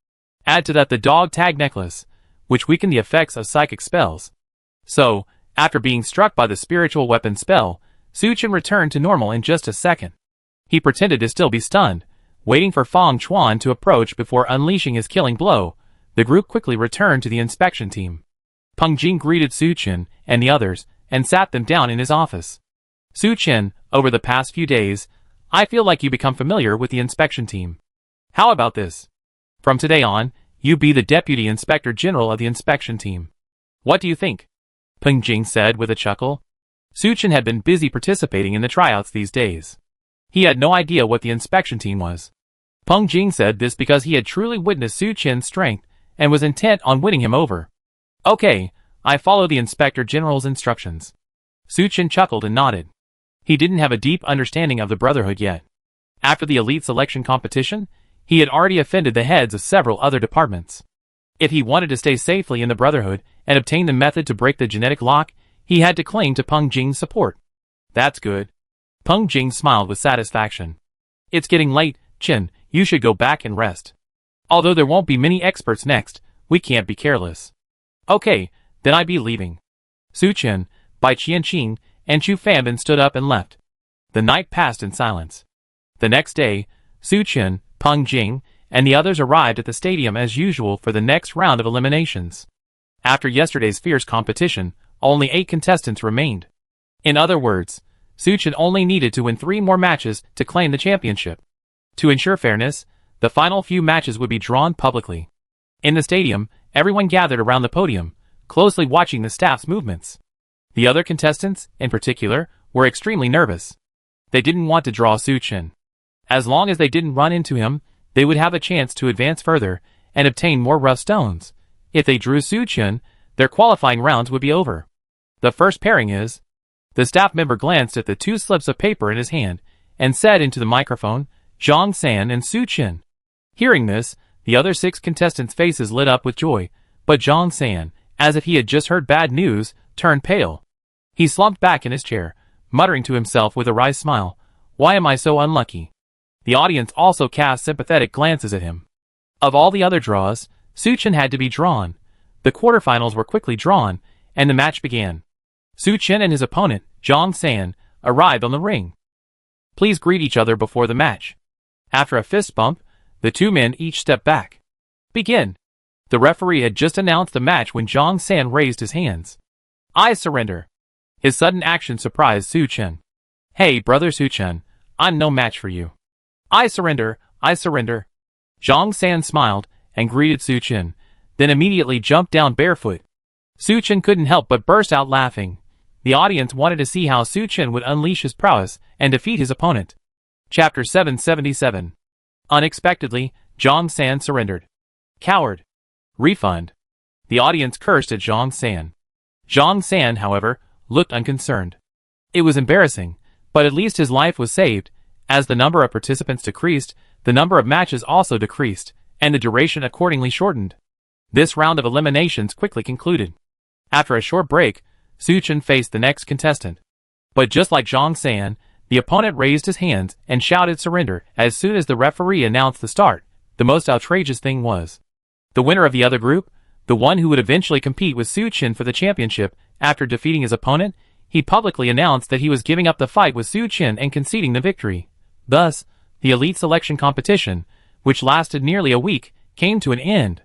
Add to that the dog tag necklace, which weakened the effects of psychic spells. So, after being struck by the spiritual weapon spell, Su Chen returned to normal in just a second. He pretended to still be stunned, waiting for Fang Chuan to approach before unleashing his killing blow. The group quickly returned to the inspection team. Peng Jing greeted Su Chen and the others, and sat them down in his office. Su Chen, over the past few days, I feel like you become familiar with the inspection team. How about this? From today on, you be the Deputy Inspector General of the inspection team. What do you think? Peng Jing said with a chuckle. Su Chen had been busy participating in the tryouts these days. He had no idea what the inspection team was. Peng Jing said this because he had truly witnessed Su Chen's strength and was intent on winning him over. Okay, I follow the Inspector General's instructions. Su Chen chuckled and nodded. He didn't have a deep understanding of the Brotherhood yet. After the elite selection competition, he had already offended the heads of several other departments. If he wanted to stay safely in the Brotherhood and obtain the method to break the genetic lock, he had to cling to Peng Jing's support. That's good. Peng Jing smiled with satisfaction. It's getting late, Chen, you should go back and rest. Although there won't be many experts next, we can't be careless. Okay, then I be leaving. Su Chen, Bai Qianqing, and Chu Fanbin stood up and left. The night passed in silence. The next day, Su Chen, Peng Jing, and the others arrived at the stadium as usual for the next round of eliminations. After yesterday's fierce competition, only 8 contestants remained. In other words, Su Chen only needed to win 3 more matches to claim the championship. To ensure fairness, the final few matches would be drawn publicly. In the stadium, everyone gathered around the podium, closely watching the staff's movements. The other contestants, in particular, were extremely nervous. They didn't want to draw Su Chen. As long as they didn't run into him, they would have a chance to advance further and obtain more rough stones. If they drew Su Chen, their qualifying rounds would be over. The first pairing is... The staff member glanced at the 2 slips of paper in his hand and said into the microphone, Zhang San and Su Chen. Hearing this, the other 6 contestants' faces lit up with joy, but Zhang San, as if he had just heard bad news, turned pale. He slumped back in his chair, muttering to himself with a wry smile, why am I so unlucky? The audience also cast sympathetic glances at him. Of all the other draws, Su Chen had to be drawn. The quarterfinals were quickly drawn, and the match began. Su Chen and his opponent, Zhang San, arrived on the ring. Please greet each other before the match. After a fist bump, the 2 men each stepped back. Begin. The referee had just announced the match when Zhang San raised his hands. I surrender. His sudden action surprised Su Chen. Hey, brother Suchun, I'm no match for you. I surrender, I surrender. Zhang San smiled and greeted Suchun, then immediately jumped down barefoot. Suchun couldn't help but burst out laughing. The audience wanted to see how Suchun would unleash his prowess and defeat his opponent. Chapter 777. Unexpectedly, Zhang San surrendered. Coward. Refund. The audience cursed at Zhang San. Zhang San, however, looked unconcerned. It was embarrassing, but at least his life was saved. As the number of participants decreased, the number of matches also decreased, and the duration accordingly shortened. This round of eliminations quickly concluded. After a short break, Suchun faced the next contestant. But just like Zhang San, the opponent raised his hands and shouted surrender as soon as the referee announced the start. The most outrageous thing was, the winner of the other group, the one who would eventually compete with Suchun for the championship, after defeating his opponent, he publicly announced that he was giving up the fight with Suchun and conceding the victory. Thus, the elite selection competition, which lasted nearly a week, came to an end.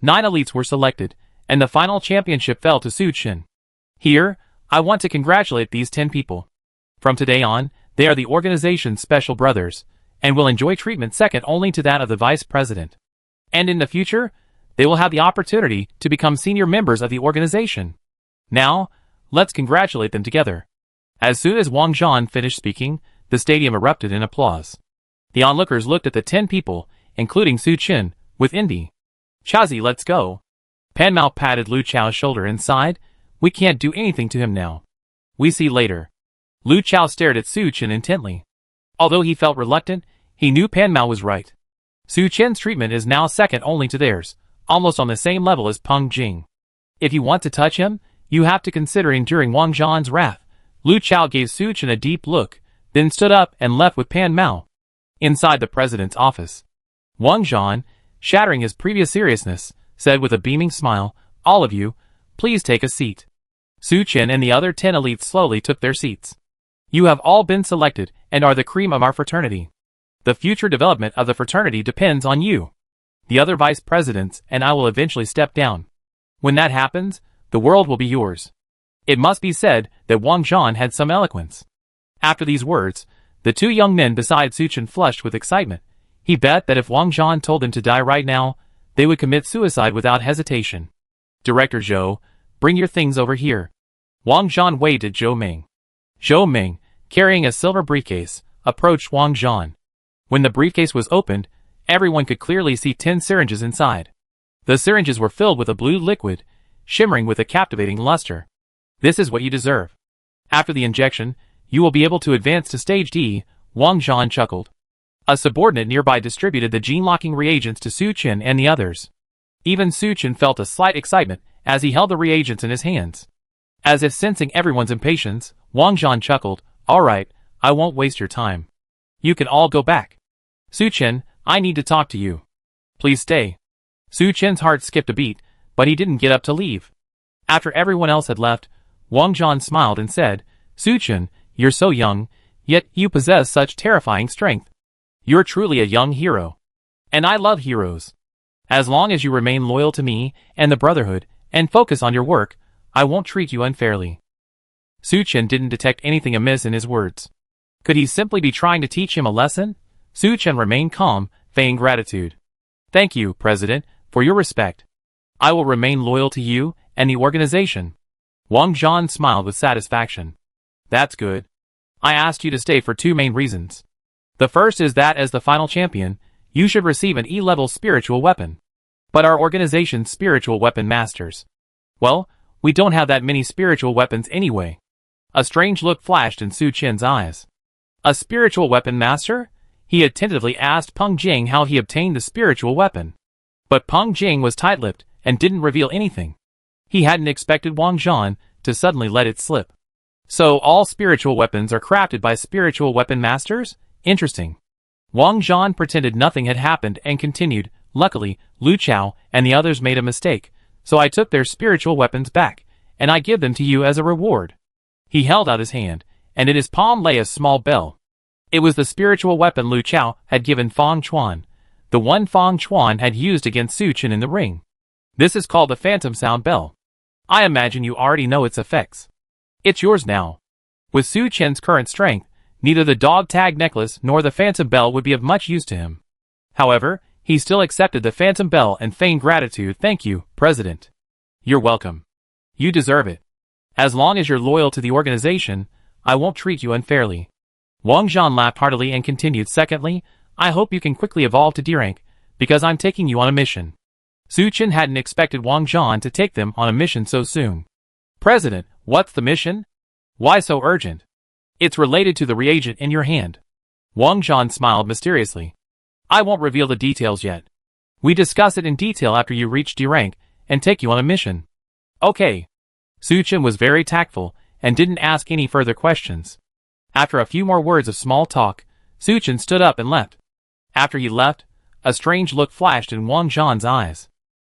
9 elites were selected, and the final championship fell to Suchun. Here, I want to congratulate these 10 people. From today on, they are the organization's special brothers, and will enjoy treatment second only to that of the vice president. And in the future, they will have the opportunity to become senior members of the organization. Now, let's congratulate them together. As soon as Wang Zhan finished speaking, the stadium erupted in applause. The onlookers looked at the 10 people, including Suchun, with envy. Chazi, let's go. Pan Mao patted Lu Chao's shoulder and sighed. We can't do anything to him now. We see later. Lu Chao stared at Suchun intently. Although he felt reluctant, he knew Pan Mao was right. Suchun's treatment is now second only to theirs, almost on the same level as Peng Jing. If you want to touch him, you have to consider enduring Wang Zhan's wrath. Lu Chao gave Suchun a deep look, then stood up and left with Pan Mao. Inside the president's office, Wang Zhan, shattering his previous seriousness, said with a beaming smile, all of you, please take a seat. Suchun and the other 10 elites slowly took their seats. You have all been selected and are the cream of our fraternity. The future development of the fraternity depends on you. The other vice presidents and I will eventually step down. When that happens, the world will be yours. It must be said that Wang Zhan had some eloquence. After these words, the 2 young men beside Suchun flushed with excitement. He bet that if Wang Zhan told them to die right now, they would commit suicide without hesitation. Director Zhou, bring your things over here. Wang Zhan waved at Zhou Ming. Zhou Ming, carrying a silver briefcase, approached Wang Zhan. When the briefcase was opened, everyone could clearly see 10 syringes inside. The syringes were filled with a blue liquid, shimmering with a captivating luster. This is what you deserve. After the injection, you will be able to advance to stage D, Wang Zhan chuckled. A subordinate nearby distributed the gene-locking reagents to Suchun and the others. Even Suchun felt a slight excitement as he held the reagents in his hands. As if sensing everyone's impatience, Wang Zhan chuckled, all right, I won't waste your time. You can all go back. Suchun, I need to talk to you. Please stay. Suchun's heart skipped a beat, but he didn't get up to leave. After everyone else had left, Wang Zhan smiled and said, Suchun, you're so young, yet you possess such terrifying strength. You're truly a young hero. And I love heroes. As long as you remain loyal to me and the Brotherhood, and focus on your work, I won't treat you unfairly. Suchun didn't detect anything amiss in his words. Could he simply be trying to teach him a lesson? Suchun remained calm, feigning gratitude. Thank you, President, for your respect. I will remain loyal to you and the organization. Wang Zhan smiled with satisfaction. That's good. I asked you to stay for 2 main reasons. The first is that as the final champion, you should receive an E-level spiritual weapon. But our organization's spiritual weapon masters. Well, we don't have that many spiritual weapons anyway. A strange look flashed in Suchun's eyes. A spiritual weapon master? He had tentatively asked Peng Jing how he obtained the spiritual weapon. But Peng Jing was tight-lipped and didn't reveal anything. He hadn't expected Wang Zhan to suddenly let it slip. So all spiritual weapons are crafted by spiritual weapon masters? Interesting. Wang Zhan pretended nothing had happened and continued, luckily, Lu Chao and the others made a mistake, so I took their spiritual weapons back, and I give them to you as a reward. He held out his hand, and in his palm lay a small bell. It was the spiritual weapon Lu Chao had given Fang Chuan, the one Fang Chuan had used against Suchun in the ring. This is called the Phantom Sound Bell. I imagine you already know its effects. It's yours now. With Suchun's current strength, Neither the dog tag necklace nor the phantom bell would be of much use to him. However, he still accepted the phantom bell and feigned gratitude. "Thank you, President. You're welcome. You deserve it. As long as you're loyal to the organization, I won't treat you unfairly." Wang Zhan laughed heartily and continued, "Secondly, I hope you can quickly evolve to D rank, because I'm taking you on a mission." Su Chen hadn't expected Wang Zhan to take them on a mission so soon. "President, what's the mission? Why so urgent?" "It's related to the reagent in your hand." Wang Zhan smiled mysteriously. "I won't reveal the details yet. We discuss it in detail after you reach D rank and take you on a mission." "Okay." Su Chen was very tactful and didn't ask any further questions. After a few more words of small talk, Su Chen stood up and left. After he left, a strange look flashed in Wang Zhan's eyes.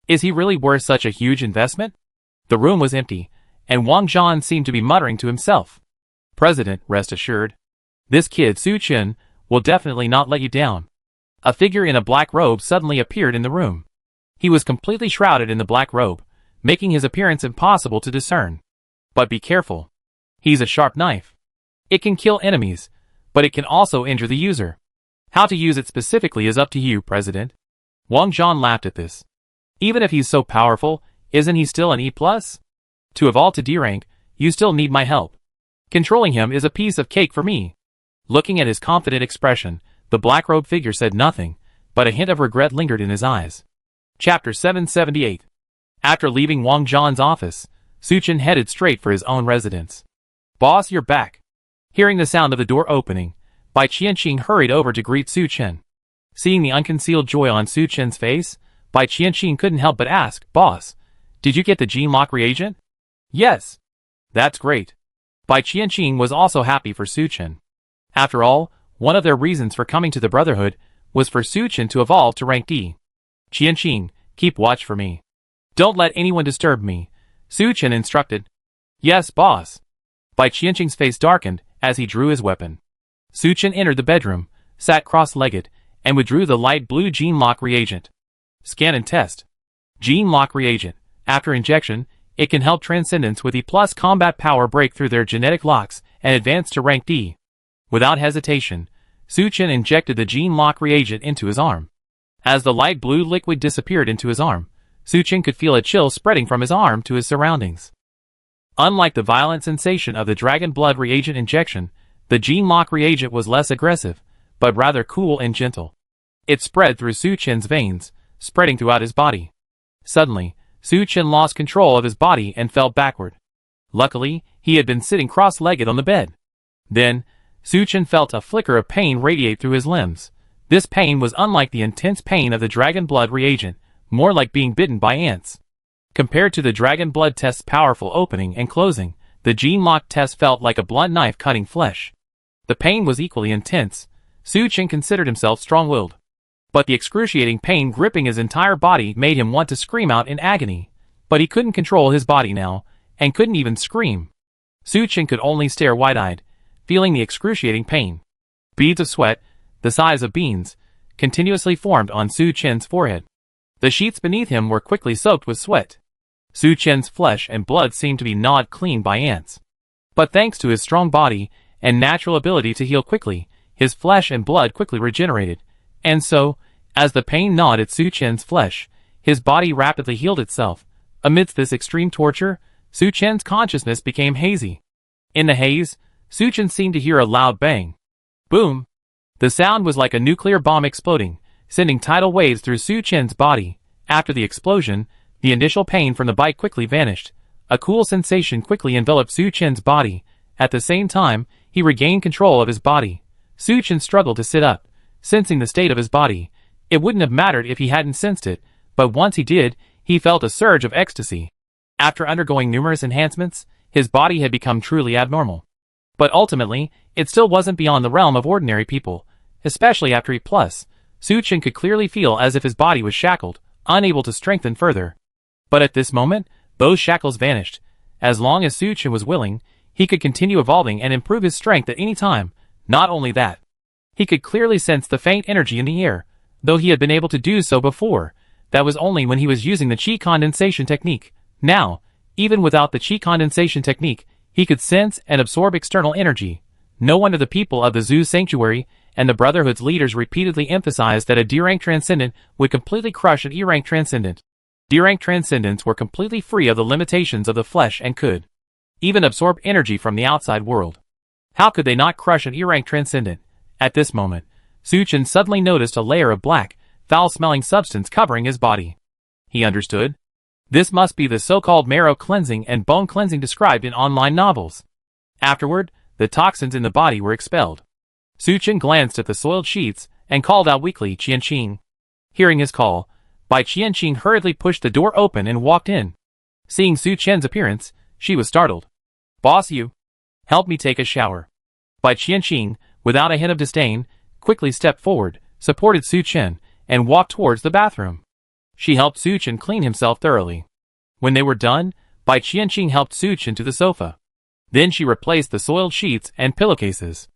Is he really worth such a huge investment? The room was empty, and Wang Zhan seemed to be muttering to himself. "President, rest assured. This kid, Su Chen, will definitely not let you down." A figure in a black robe suddenly appeared in the room. He was completely shrouded in the black robe, making his appearance impossible to discern. "But be careful. He's a sharp knife. It can kill enemies, but it can also injure the user. How to use it specifically is up to you, President." Wang Zhan laughed at this. "Even if he's so powerful, isn't he still an E+? To evolve to D rank, you still need my help. Controlling him is a piece of cake for me." Looking at his confident expression, the black-robed figure said nothing, but a hint of regret lingered in his eyes. Chapter 778. After leaving Wang Zhan's office, Su Chen headed straight for his own residence. "Boss, you're back." Hearing the sound of the door opening, Bai Qianqing hurried over to greet Su Chen. Seeing the unconcealed joy on Su Chen's face, Bai Qianqing couldn't help but ask, "Boss, did you get the gene lock reagent?" "Yes." "That's great." Bai Qianqing was also happy for Su Chen. After all, one of their reasons for coming to the Brotherhood was for Su Chen to evolve to rank D. "Qianqing, keep watch for me. Don't let anyone disturb me," Su Chen instructed. "Yes, boss." Bai Qianqing's face darkened as he drew his weapon. Su Chen entered the bedroom, sat cross-legged, and withdrew the light blue gene lock reagent. Scan and test. Gene lock reagent. After injection, it can help Transcendents with E+ combat power break through their genetic locks and advance to rank D. Without hesitation, Su Chen injected the gene lock reagent into his arm. As the light blue liquid disappeared into his arm, Su Chen could feel a chill spreading from his arm to his surroundings. Unlike the violent sensation of the dragon blood reagent injection, the gene lock reagent was less aggressive, but rather cool and gentle. It spread through Su Chen's veins, spreading throughout his body. Suddenly, Su Chen lost control of his body and fell backward. Luckily, he had been sitting cross-legged on the bed. Then, Su Chen felt a flicker of pain radiate through his limbs. This pain was unlike the intense pain of the dragon blood reagent, more like being bitten by ants. Compared to the dragon blood test's powerful opening and closing, the gene lock test felt like a blunt knife cutting flesh. The pain was equally intense. Su Chen considered himself strong-willed. But the excruciating pain gripping his entire body made him want to scream out in agony. But he couldn't control his body now, and couldn't even scream. Su Chen could only stare wide-eyed, feeling the excruciating pain. Beads of sweat, the size of beans, continuously formed on Su Chen's forehead. The sheets beneath him were quickly soaked with sweat. Su Chen's flesh and blood seemed to be gnawed clean by ants. But thanks to his strong body and natural ability to heal quickly, his flesh and blood quickly regenerated. And so, as the pain gnawed at Su Chen's flesh, his body rapidly healed itself. Amidst this extreme torture, Su Chen's consciousness became hazy. In the haze, Su Chen seemed to hear a loud bang. Boom! The sound was like a nuclear bomb exploding, sending tidal waves through Su Chen's body. After the explosion, the initial pain from the bite quickly vanished. A cool sensation quickly enveloped Su Chen's body. At the same time, he regained control of his body. Su Chen struggled to sit up, sensing the state of his body. It wouldn't have mattered if he hadn't sensed it, but once he did, he felt a surge of ecstasy. After undergoing numerous enhancements, his body had become truly abnormal. But ultimately, it still wasn't beyond the realm of ordinary people, especially after E+. Su Chen could clearly feel as if his body was shackled, unable to strengthen further. But at this moment, those shackles vanished. As long as Su Chen was willing, he could continue evolving and improve his strength at any time. Not only that, he could clearly sense the faint energy in the air, though he had been able to do so before. That was only when he was using the qi condensation technique. Now, even without the qi condensation technique, he could sense and absorb external energy. No wonder the people of the Zoo Sanctuary and the Brotherhood's leaders repeatedly emphasized that a D-rank Transcendent would completely crush an E-rank Transcendent. D-rank Transcendents were completely free of the limitations of the flesh and could even absorb energy from the outside world. How could they not crush an E-rank Transcendent? At this moment, Suchin suddenly noticed a layer of black, foul-smelling substance covering his body. He understood. This must be the so-called marrow cleansing and bone cleansing described in online novels. Afterward, the toxins in the body were expelled. Suchin glanced at the soiled sheets and called out weakly, "Qianqing." Hearing his call, Bai Qianqing hurriedly pushed the door open and walked in. Seeing Suchin's appearance, she was startled. "Boss, you help me take a shower." Bai Qianqing, without a hint of disdain, quickly stepped forward, supported Suchin, and walked towards the bathroom. She helped Suchin clean himself thoroughly. When they were done, Bai Qianqing helped Suchin to the sofa. Then she replaced the soiled sheets and pillowcases.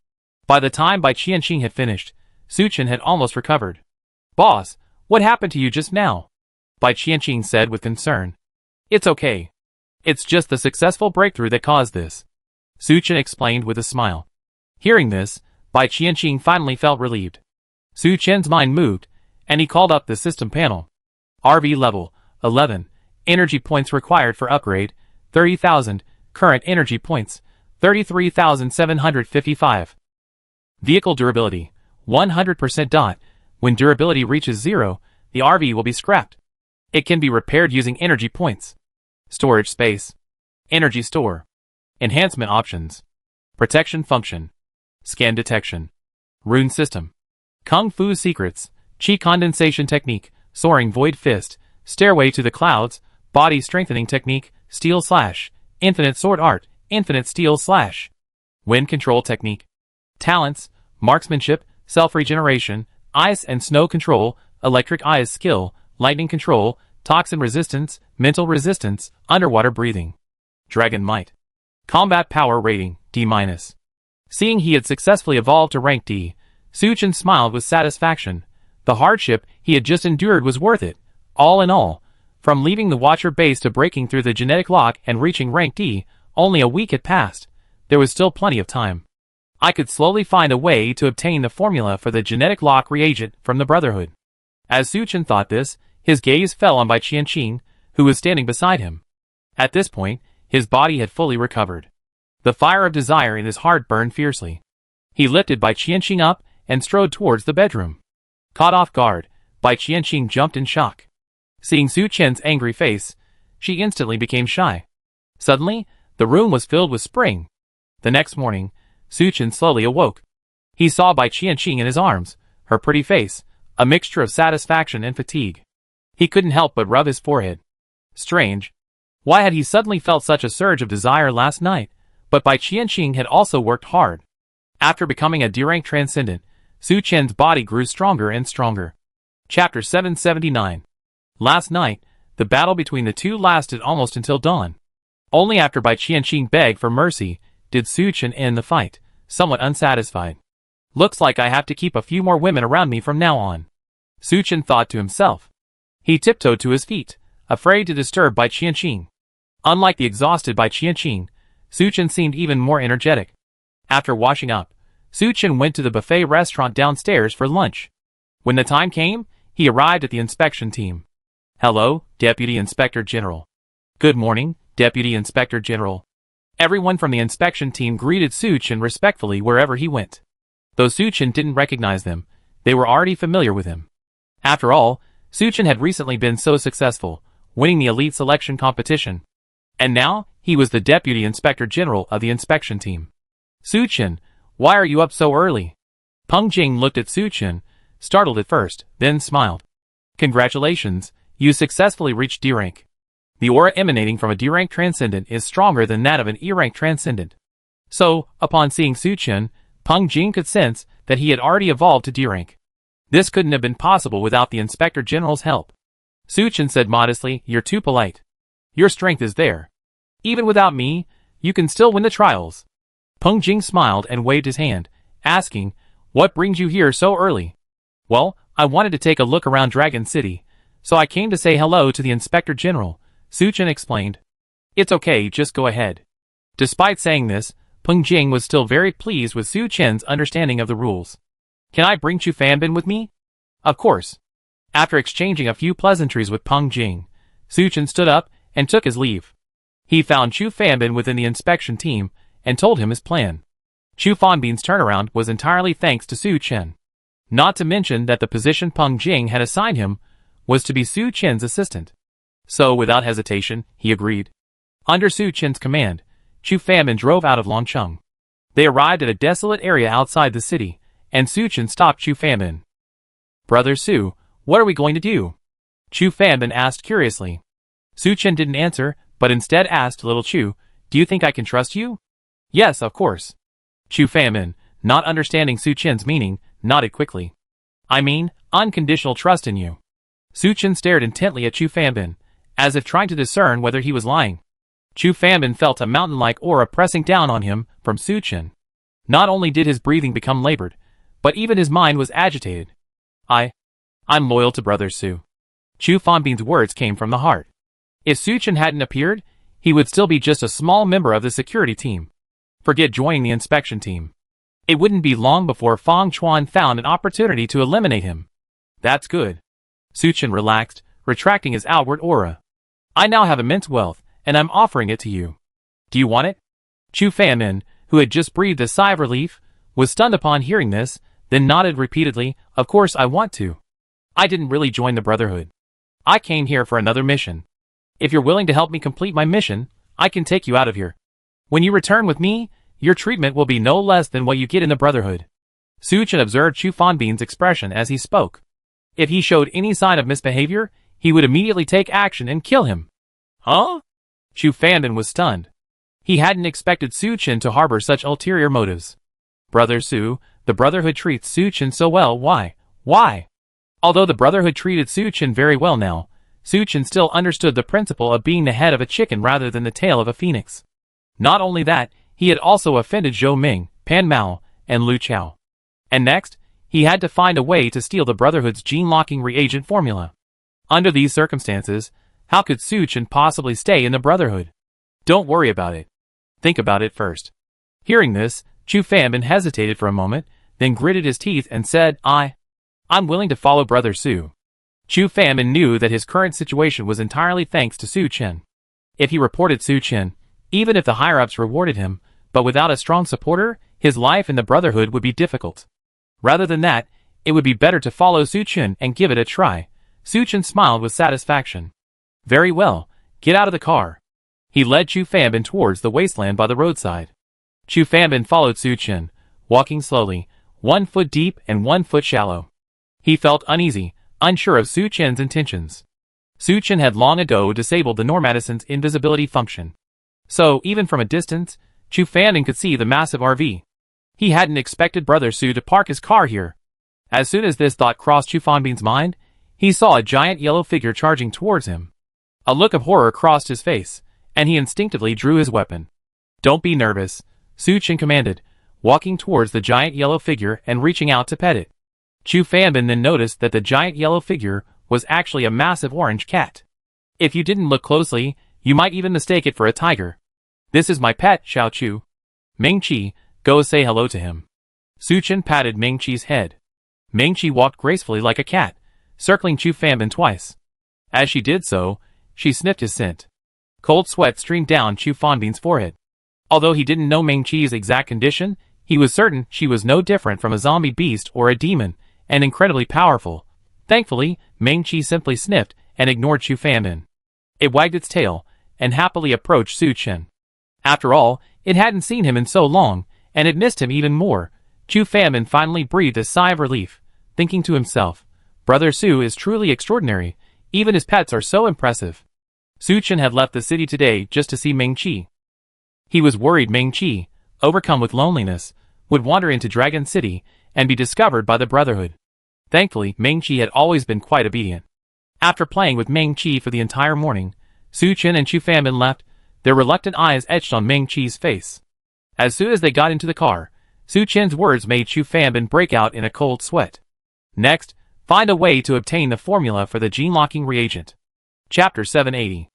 By the time Bai Qianqing had finished, Suchin had almost recovered. "Boss, what happened to you just now?" Bai Qianqing said with concern. "It's okay. It's just the successful breakthrough that caused this," Suchin explained with a smile. Hearing this, Bai Qianqing finally felt relieved. Suchin's mind moved, and he called up the system panel. RV level 11. Energy points required for upgrade 30,000. Current energy points 33,755. Vehicle durability 100%. When durability reaches 0, the RV will be scrapped. It can be repaired using energy points. Storage space. Energy store. Enhancement options. Protection function. Scan detection. Rune system. Kung Fu secrets. Chi condensation technique. Soaring void fist. Stairway to the clouds. Body strengthening technique. Steel slash. Infinite sword art. Infinite steel slash. Wind control technique. Talents. Marksmanship. Self-regeneration. Ice and snow control. Electric eyes skill. Lightning control. Toxin resistance. Mental resistance. Underwater breathing. Dragon might. Combat power rating D-. Seeing he had successfully evolved to rank D, Suchin smiled with satisfaction. The hardship he had just endured was worth it. All in all, from leaving the Watcher base to breaking through the genetic lock and reaching rank D, only a week had passed. There was still plenty of time. I could slowly find a way to obtain the formula for the genetic lock reagent from the Brotherhood. As Suchin thought this, his gaze fell on Bai Qianqing, who was standing beside him. At this point, his body had fully recovered. The fire of desire in his heart burned fiercely. He lifted Bai Qianqing up and strode towards the bedroom. Caught off guard, Bai Qianqing jumped in shock. Seeing Suchin's angry face, she instantly became shy. Suddenly, the room was filled with spring. The next morning, Suchin slowly awoke. He saw Bai Qianqing in his arms, her pretty face, a mixture of satisfaction and fatigue. He couldn't help but rub his forehead. Strange. Why had he suddenly felt such a surge of desire last night? But Bai Qianqing had also worked hard. After becoming a D-rank Transcendent, Suchin's body grew stronger and stronger. Chapter 779. Last night, the battle between the two lasted almost until dawn. Only after Bai Qianqing begged for mercy did Suchin end the fight, somewhat unsatisfied. Looks like I have to keep a few more women around me from now on, Suchin thought to himself. He tiptoed to his feet, afraid to disturb Bai Qianqing. Unlike the exhausted Bai Qianqing, Suchin seemed even more energetic. After washing up, Suchin went to the buffet restaurant downstairs for lunch. When the time came, he arrived at the inspection team. "Hello, Deputy Inspector General." "Good morning, Deputy Inspector General." Everyone from the inspection team greeted Suchin respectfully wherever he went. Though Suchin didn't recognize them, they were already familiar with him. After all, Suchin had recently been so successful, winning the elite selection competition. And now, he was the Deputy Inspector General of the inspection team. "Suchin, why are you up so early?" Peng Jing looked at Suchin, startled at first, then smiled. "Congratulations, you successfully reached D rank. The aura emanating from a D rank Transcendent is stronger than that of an E rank Transcendent." So, upon seeing Suchin, Peng Jing could sense that he had already evolved to D rank. This couldn't have been possible without the Inspector General's help. Suchin said modestly, "You're too polite. Your strength is there. Even without me, you can still win the trials." Peng Jing smiled and waved his hand, asking, "What brings you here so early?" "Well, I wanted to take a look around Dragon City, so I came to say hello to the Inspector General," Suchin explained. "It's okay, just go ahead." Despite saying this, Peng Jing was still very pleased with Su Chen's understanding of the rules. Can I bring Chu Fanbin with me? Of course. After exchanging a few pleasantries with Peng Jing, Su Chen stood up and took his leave. He found Chu Fanbin within the inspection team and told him his plan. Chu Fanbin's turnaround was entirely thanks to Su Chen. Not to mention that the position Peng Jing had assigned him was to be Su Chen's assistant. So without hesitation, he agreed. Under Su Chen's command, Chu Fanbin drove out of Longcheng. They arrived at a desolate area outside the city, and Su Chen stopped Chu Fanbin. Brother Su, what are we going to do? Chu Fanbin asked curiously. Su Chen didn't answer, but instead asked little Chu, do you think I can trust you? Yes, of course. Chu Fanbin, not understanding Su Chen's meaning, nodded quickly. I mean, unconditional trust in you. Su Chen stared intently at Chu Fanbin, as if trying to discern whether he was lying. Chu Fanbin felt a mountain-like aura pressing down on him from Su Chen. Not only did his breathing become labored, but even his mind was agitated. I'm loyal to Brother Su. Chu Fanbin's words came from the heart. If Su Chen hadn't appeared, he would still be just a small member of the security team. Forget joining the inspection team. It wouldn't be long before Fang Chuan found an opportunity to eliminate him. That's good. Su Chen relaxed, retracting his outward aura. I now have immense wealth, and I'm offering it to you. Do you want it? Chu Fanbin, who had just breathed a sigh of relief, was stunned upon hearing this, then nodded repeatedly, of course I want to. I didn't really join the Brotherhood. I came here for another mission. If you're willing to help me complete my mission, I can take you out of here. When you return with me, your treatment will be no less than what you get in the Brotherhood. Su Chen observed Chu Fanbin's expression as he spoke. If he showed any sign of misbehavior, he would immediately take action and kill him. Huh? Chu Fanbin was stunned. He hadn't expected Su Chen to harbor such ulterior motives. Brother Su, the Brotherhood treats Su Chen so well, why? Although the Brotherhood treated Su Chen very well now, Su Chen still understood the principle of being the head of a chicken rather than the tail of a phoenix. Not only that, he had also offended Zhou Ming, Pan Mao, and Lu Chao. And next, he had to find a way to steal the Brotherhood's gene-locking reagent formula. Under these circumstances, how could Su Chen possibly stay in the Brotherhood? Don't worry about it. Think about it first. Hearing this, Chu Fanbin hesitated for a moment, then gritted his teeth and said, I'm willing to follow Brother Su. Chu Fanbin knew that his current situation was entirely thanks to Su Chen. If he reported Su Chen, even if the higher-ups rewarded him, but without a strong supporter, his life in the Brotherhood would be difficult. Rather than that, it would be better to follow Su Chen and give it a try. Su Chen smiled with satisfaction. Very well, get out of the car. He led Chu Fanbin towards the wasteland by the roadside. Chu Fanbin followed Su Chen, walking slowly, 1 foot deep and 1 foot shallow. He felt uneasy, unsure of Su Chen's intentions. Su Chen had long ago disabled the Normatisan's invisibility function. So, even from a distance, Chu Fanbin could see the massive RV. He hadn't expected Brother Su to park his car here. As soon as this thought crossed Chu Fanbin's mind, he saw a giant yellow figure charging towards him. A look of horror crossed his face, and he instinctively drew his weapon. Don't be nervous, Su Chen commanded, walking towards the giant yellow figure and reaching out to pet it. Chu Fanbin then noticed that the giant yellow figure was actually a massive orange cat. If you didn't look closely, you might even mistake it for a tiger. This is my pet, Xiao Chu. Ming Qi, go say hello to him. Su Chen patted Ming Qi's head. Ming Qi walked gracefully like a cat, circling Chu Fanbin twice. As she did so, she sniffed his scent. Cold sweat streamed down Chu Fanbin's forehead. Although he didn't know Ming Qi's exact condition, he was certain she was no different from a zombie beast or a demon, and incredibly powerful. Thankfully, Ming Qi simply sniffed and ignored Chu Fanbin. It wagged its tail, and happily approached Su Chen. After all, it hadn't seen him in so long, and it missed him even more. Chu Fanbin finally breathed a sigh of relief, thinking to himself, Brother Su is truly extraordinary, even his pets are so impressive. Su Chen had left the city today just to see Ming Qi. He was worried Ming Qi, overcome with loneliness, would wander into Dragon City and be discovered by the Brotherhood. Thankfully, Ming Qi had always been quite obedient. After playing with Ming Qi for the entire morning, Su Chen and Chu Fanbin left, their reluctant eyes etched on Ming Qi's face. As soon as they got into the car, Su Chen's words made Chu Fanbin break out in a cold sweat. Next, find a way to obtain the formula for the gene-locking reagent. Chapter 780.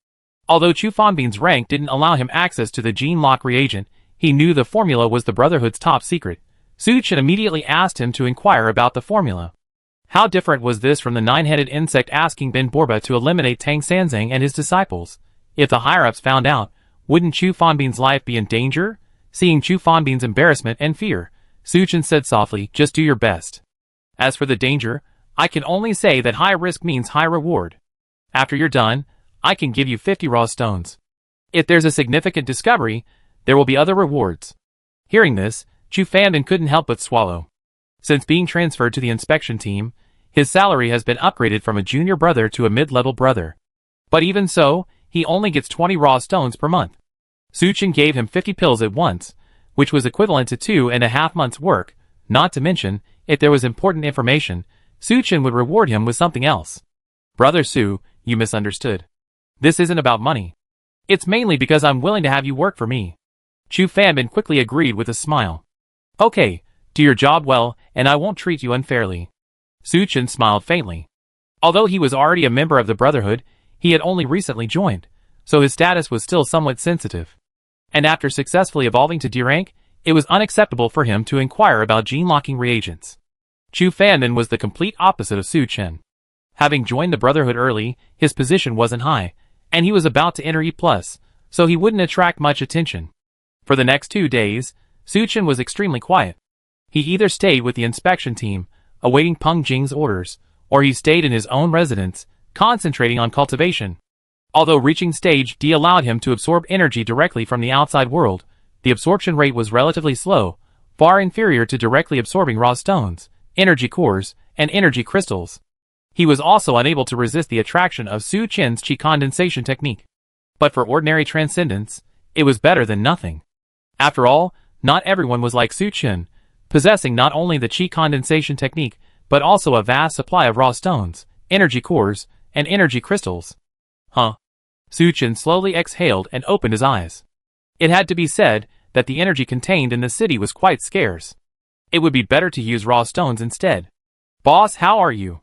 Although Chu Fanbin's rank didn't allow him access to the gene-lock reagent, He knew the formula was the Brotherhood's top secret. Su Chen immediately asked him to inquire about the formula. How different was this from the nine-headed insect asking Ben Borba to eliminate Tang Sanzang and his disciples? If the higher-ups found out, wouldn't Chu Fanbin's life be in danger? Seeing Chu Fanbin's embarrassment and fear, Su Chen said softly, just do your best. As for the danger, I can only say that high risk means high reward. After you're done, I can give you 50 raw stones. If there's a significant discovery, there will be other rewards. Hearing this, Chu Fanbin couldn't help but swallow. Since being transferred to the inspection team, his salary has been upgraded from a junior brother to a mid-level brother. But even so, he only gets 20 raw stones per month. Su Chen gave him 50 pills at once, which was equivalent to 2.5 months' work, not to mention, if there was important information, Su Chen would reward him with something else. Brother Su, you misunderstood. This isn't about money. It's mainly because I'm willing to have you work for me. Chu Fanbin quickly agreed with a smile. Okay, do your job well, and I won't treat you unfairly. Su Chen smiled faintly. Although he was already a member of the Brotherhood, he had only recently joined, so his status was still somewhat sensitive. And after successfully evolving to D rank, it was unacceptable for him to inquire about gene-locking reagents. Chu Fanbin was the complete opposite of Su Chen. Having joined the Brotherhood early, his position wasn't high, and he was about to enter E+, so he wouldn't attract much attention. For the next 2 days, Su Chen was extremely quiet. He either stayed with the inspection team, awaiting Peng Jing's orders, or he stayed in his own residence, concentrating on cultivation. Although reaching stage D allowed him to absorb energy directly from the outside world, the absorption rate was relatively slow, far inferior to directly absorbing raw stones, energy cores, and energy crystals. He was also unable to resist the attraction of Su Chen's qi condensation technique. But for ordinary transcendence, it was better than nothing. After all, not everyone was like Su Chen, possessing not only the qi condensation technique, but also a vast supply of raw stones, energy cores, and energy crystals. Huh? Su Chen slowly exhaled and opened his eyes. It had to be said that the energy contained in the city was quite scarce. It would be better to use raw stones instead. Boss, how are you?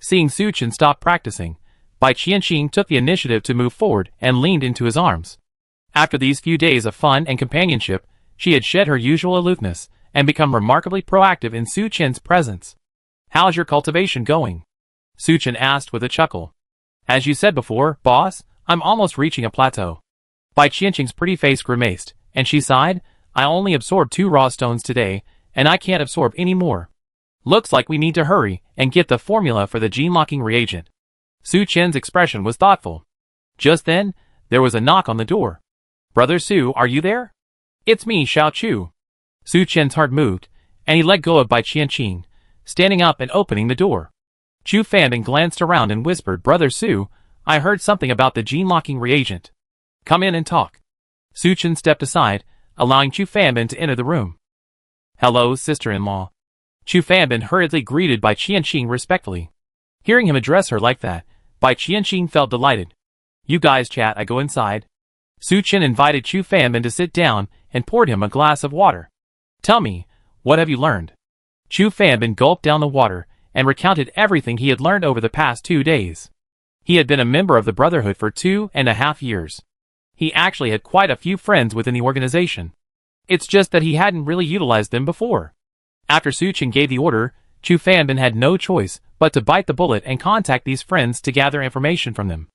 Seeing Su Chen stop practicing, Bai Qianqing took the initiative to move forward and leaned into his arms. After these few days of fun and companionship, she had shed her usual aloofness and become remarkably proactive in Su Chen's presence. How's your cultivation going? Su Chen asked with a chuckle. As you said before, boss, I'm almost reaching a plateau. Bai Qianqing's pretty face grimaced, and she sighed, I only absorbed 2 raw stones today, and I can't absorb any more. Looks like we need to hurry and get the formula for the gene-locking reagent. Su Chen's expression was thoughtful. Just then, there was a knock on the door. Brother Su, are you there? It's me, Xiao Chu. Su Chen's heart moved, and he let go of Bai Qianqing, standing up and opening the door. Chu Fanbin glanced around and whispered, Brother Su, I heard something about the gene-locking reagent. Come in and talk. Su Chen stepped aside, allowing Chu Fanbin to enter the room. Hello, sister-in-law. Chu Fanbin hurriedly greeted Bai Qianqing respectfully. Hearing him address her like that, Bai Qianqing felt delighted. You guys chat, I go inside. Su Chen invited Chu Fanbin to sit down and poured him a glass of water. Tell me, what have you learned? Chu Fanbin gulped down the water and recounted everything he had learned over the past 2 days. He had been a member of the Brotherhood for 2.5 years. He actually had quite a few friends within the organization. It's just that he hadn't really utilized them before. After Su Chen gave the order, Chu Fanbin had no choice but to bite the bullet and contact these friends to gather information from them.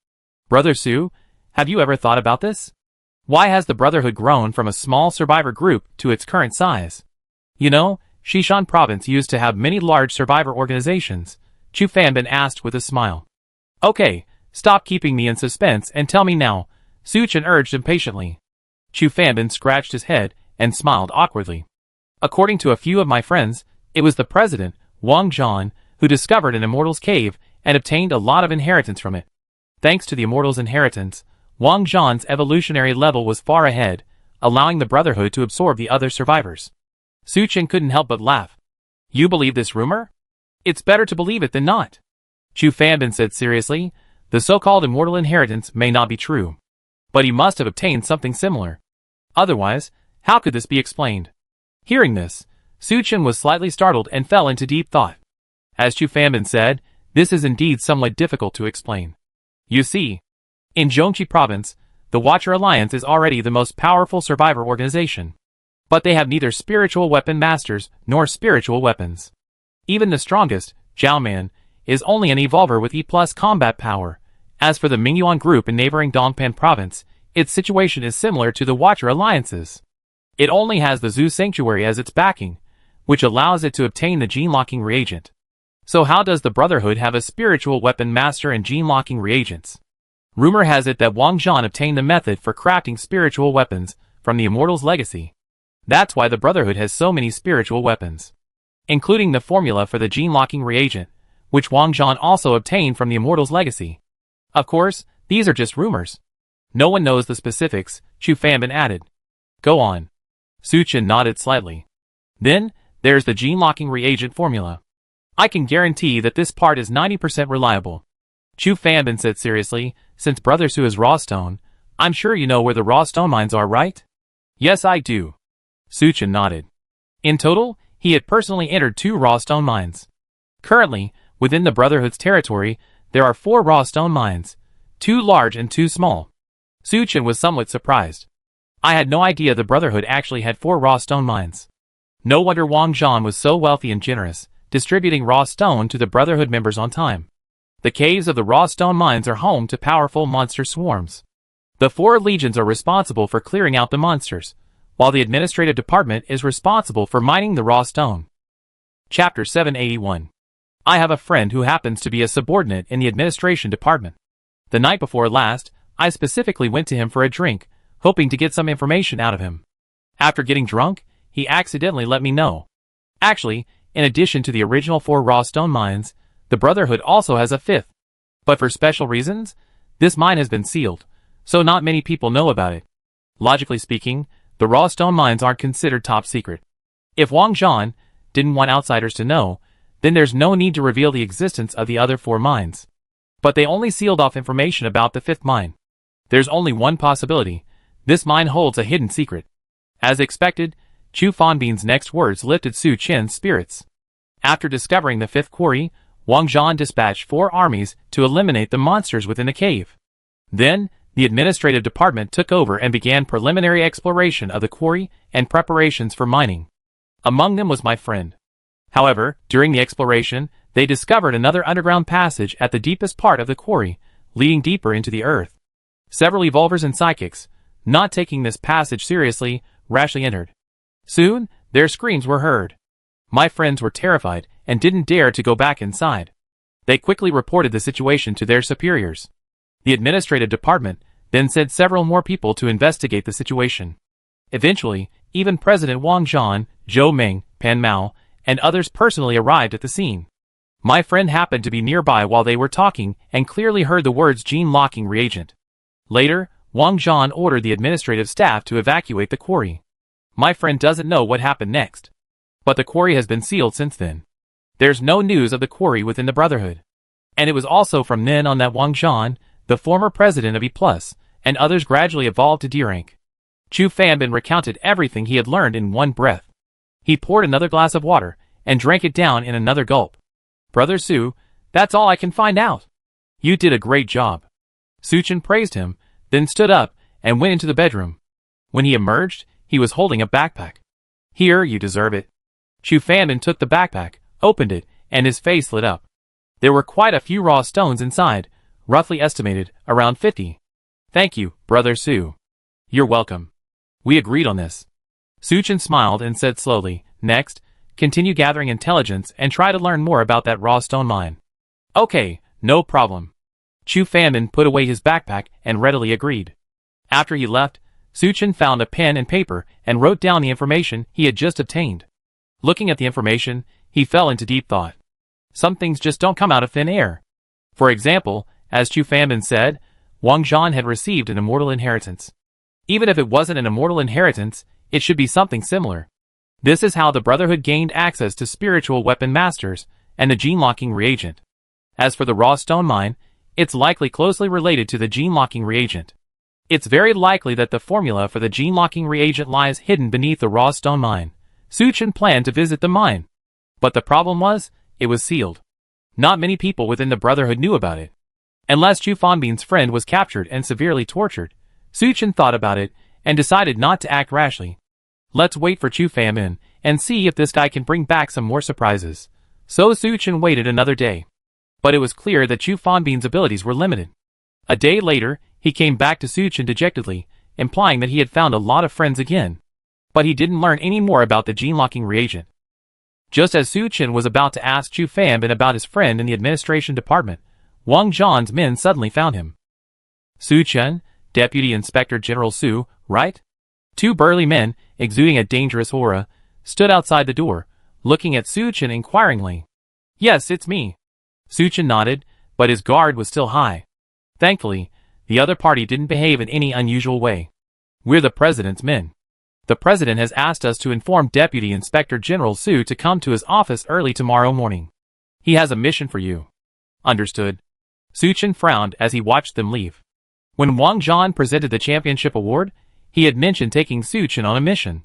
Brother Su, have you ever thought about this? Why has the Brotherhood grown from a small survivor group to its current size? You know, Xishan province used to have many large survivor organizations, Chu Fanbin asked with a smile. Okay, stop keeping me in suspense and tell me now, Su Chen urged impatiently. Chu Fanbin scratched his head and smiled awkwardly. According to a few of my friends, it was the president, Wang Zhan, who discovered an immortal's cave and obtained a lot of inheritance from it. Thanks to the immortal's inheritance, Wang Zhan's evolutionary level was far ahead, allowing the Brotherhood to absorb the other survivors. Su Chen couldn't help but laugh. You believe this rumor? It's better to believe it than not. Chu Fanbin said seriously, the so-called immortal inheritance may not be true. But he must have obtained something similar. Otherwise, how could this be explained? Hearing this, Su Chen was slightly startled and fell into deep thought. As Chu Fanbin said, this is indeed somewhat difficult to explain. You see, in Zhongqi province, the Watcher Alliance is already the most powerful survivor organization. But they have neither spiritual weapon masters nor spiritual weapons. Even the strongest, Zhao Man, is only an evolver with E+ combat power. As for the Mingyuan group in neighboring Dongpan province, its situation is similar to the Watcher Alliance's. It only has the Zhu Sanctuary as its backing, which allows it to obtain the gene-locking reagent. So how does the Brotherhood have a spiritual weapon master and gene-locking reagents? Rumor has it that Wang Zhan obtained the method for crafting spiritual weapons from the Immortal's legacy. That's why the Brotherhood has so many spiritual weapons, including the formula for the gene-locking reagent, which Wang Zhan also obtained from the Immortal's legacy. Of course, these are just rumors. No one knows the specifics, Chu Fanbin added. Go on. Su Chen nodded slightly. Then, there's the gene-locking reagent formula. I can guarantee that this part is 90% reliable. Chu Fanbin said seriously, since Brother Su is raw stone, I'm sure you know where the raw stone mines are, right? Yes, I do. Su Chen nodded. In total, he had personally entered 2 raw stone mines. Currently, within the Brotherhood's territory, there are 4 raw stone mines, 2 large and 2 small. Su Chen was somewhat surprised. I had no idea the Brotherhood actually had 4 raw stone mines. No wonder Wang Zhan was so wealthy and generous, distributing raw stone to the Brotherhood members on time. The caves of the raw stone mines are home to powerful monster swarms. The 4 legions are responsible for clearing out the monsters, while the administrative department is responsible for mining the raw stone. Chapter 781. I have a friend who happens to be a subordinate in the administration department. The night before last, I specifically went to him for a drink, hoping to get some information out of him. After getting drunk, he accidentally let me know. Actually, in addition to the original 4 raw stone mines, the Brotherhood also has a 5th. But for special reasons, this mine has been sealed, so not many people know about it. Logically speaking, the raw stone mines aren't considered top secret. If Wang Zhan didn't want outsiders to know, then there's no need to reveal the existence of the other 4 mines. But they only sealed off information about the 5th mine. There's only one possibility. This mine holds a hidden secret. As expected, Chu Fanbin's next words lifted Su Chen's spirits. After discovering the 5th quarry, Wang Zhan dispatched 4 armies to eliminate the monsters within the cave. Then, the administrative department took over and began preliminary exploration of the quarry and preparations for mining. Among them was my friend. However, during the exploration, they discovered another underground passage at the deepest part of the quarry, leading deeper into the earth. Several evolvers and psychics, not taking this passage seriously, rashly entered. Soon, their screams were heard. My friends were terrified and didn't dare to go back inside. They quickly reported the situation to their superiors. The administrative department then sent several more people to investigate the situation. Eventually, even President Wang Zhan, Zhou Ming, Pan Mao, and others personally arrived at the scene. My friend happened to be nearby while they were talking and clearly heard the words gene-locking reagent. Later, Wang Zhan ordered the administrative staff to evacuate the quarry. My friend doesn't know what happened next. But the quarry has been sealed since then. There's no news of the quarry within the Brotherhood. And it was also from then on that Wang Zhan, the former president of E+, and others gradually evolved to D rank. Chu Fanbin recounted everything he had learned in one breath. He poured another glass of water and drank it down in another gulp. Brother Su, that's all I can find out. You did a great job. Su Chen praised him, then stood up and went into the bedroom. When he emerged, he was holding a backpack. Here, you deserve it. Chu Fanbin took the backpack, opened it, and his face lit up. There were quite a few raw stones inside, roughly estimated around 50. Thank you, Brother Su. You're welcome. We agreed on this. Su Chen smiled and said slowly, next, continue gathering intelligence and try to learn more about that raw stone mine. Okay, no problem. Chu Fanbin put away his backpack and readily agreed. After he left, Su Chen found a pen and paper and wrote down the information he had just obtained. Looking at the information, he fell into deep thought. Some things just don't come out of thin air. For example, as Chu Fanbin said, Wang Zhan had received an immortal inheritance. Even if it wasn't an immortal inheritance, it should be something similar. This is how the Brotherhood gained access to spiritual weapon masters and the gene-locking reagent. As for the raw stone mine, it's likely closely related to the gene-locking reagent. It's very likely that the formula for the gene-locking reagent lies hidden beneath the raw stone mine. Su Chen planned to visit the mine. But the problem was, it was sealed. Not many people within the Brotherhood knew about it. Unless Chu Fanbin's friend was captured and severely tortured, Su Chen thought about it and decided not to act rashly. Let's wait for Chu Fan and see if this guy can bring back some more surprises. So Suchin waited another day. But it was clear that Chu Fanbin's abilities were limited. A day later, he came back to Suchin dejectedly, implying that he had found a lot of friends again. But he didn't learn any more about the gene-locking reagent. Just as Suchin was about to ask Chu Fanbin about his friend in the administration department, Wang Zhan's men suddenly found him. Suchin, Deputy Inspector General Su, right? Two burly men, exuding a dangerous aura, stood outside the door, looking at Suchin inquiringly. Yes, it's me. Suchin nodded, but his guard was still high. Thankfully, the other party didn't behave in any unusual way. We're the president's men. The president has asked us to inform Deputy Inspector General Su to come to his office early tomorrow morning. He has a mission for you. Understood. Suchin frowned as he watched them leave. When Wang Zhan presented the championship award, he had mentioned taking Suchin on a mission.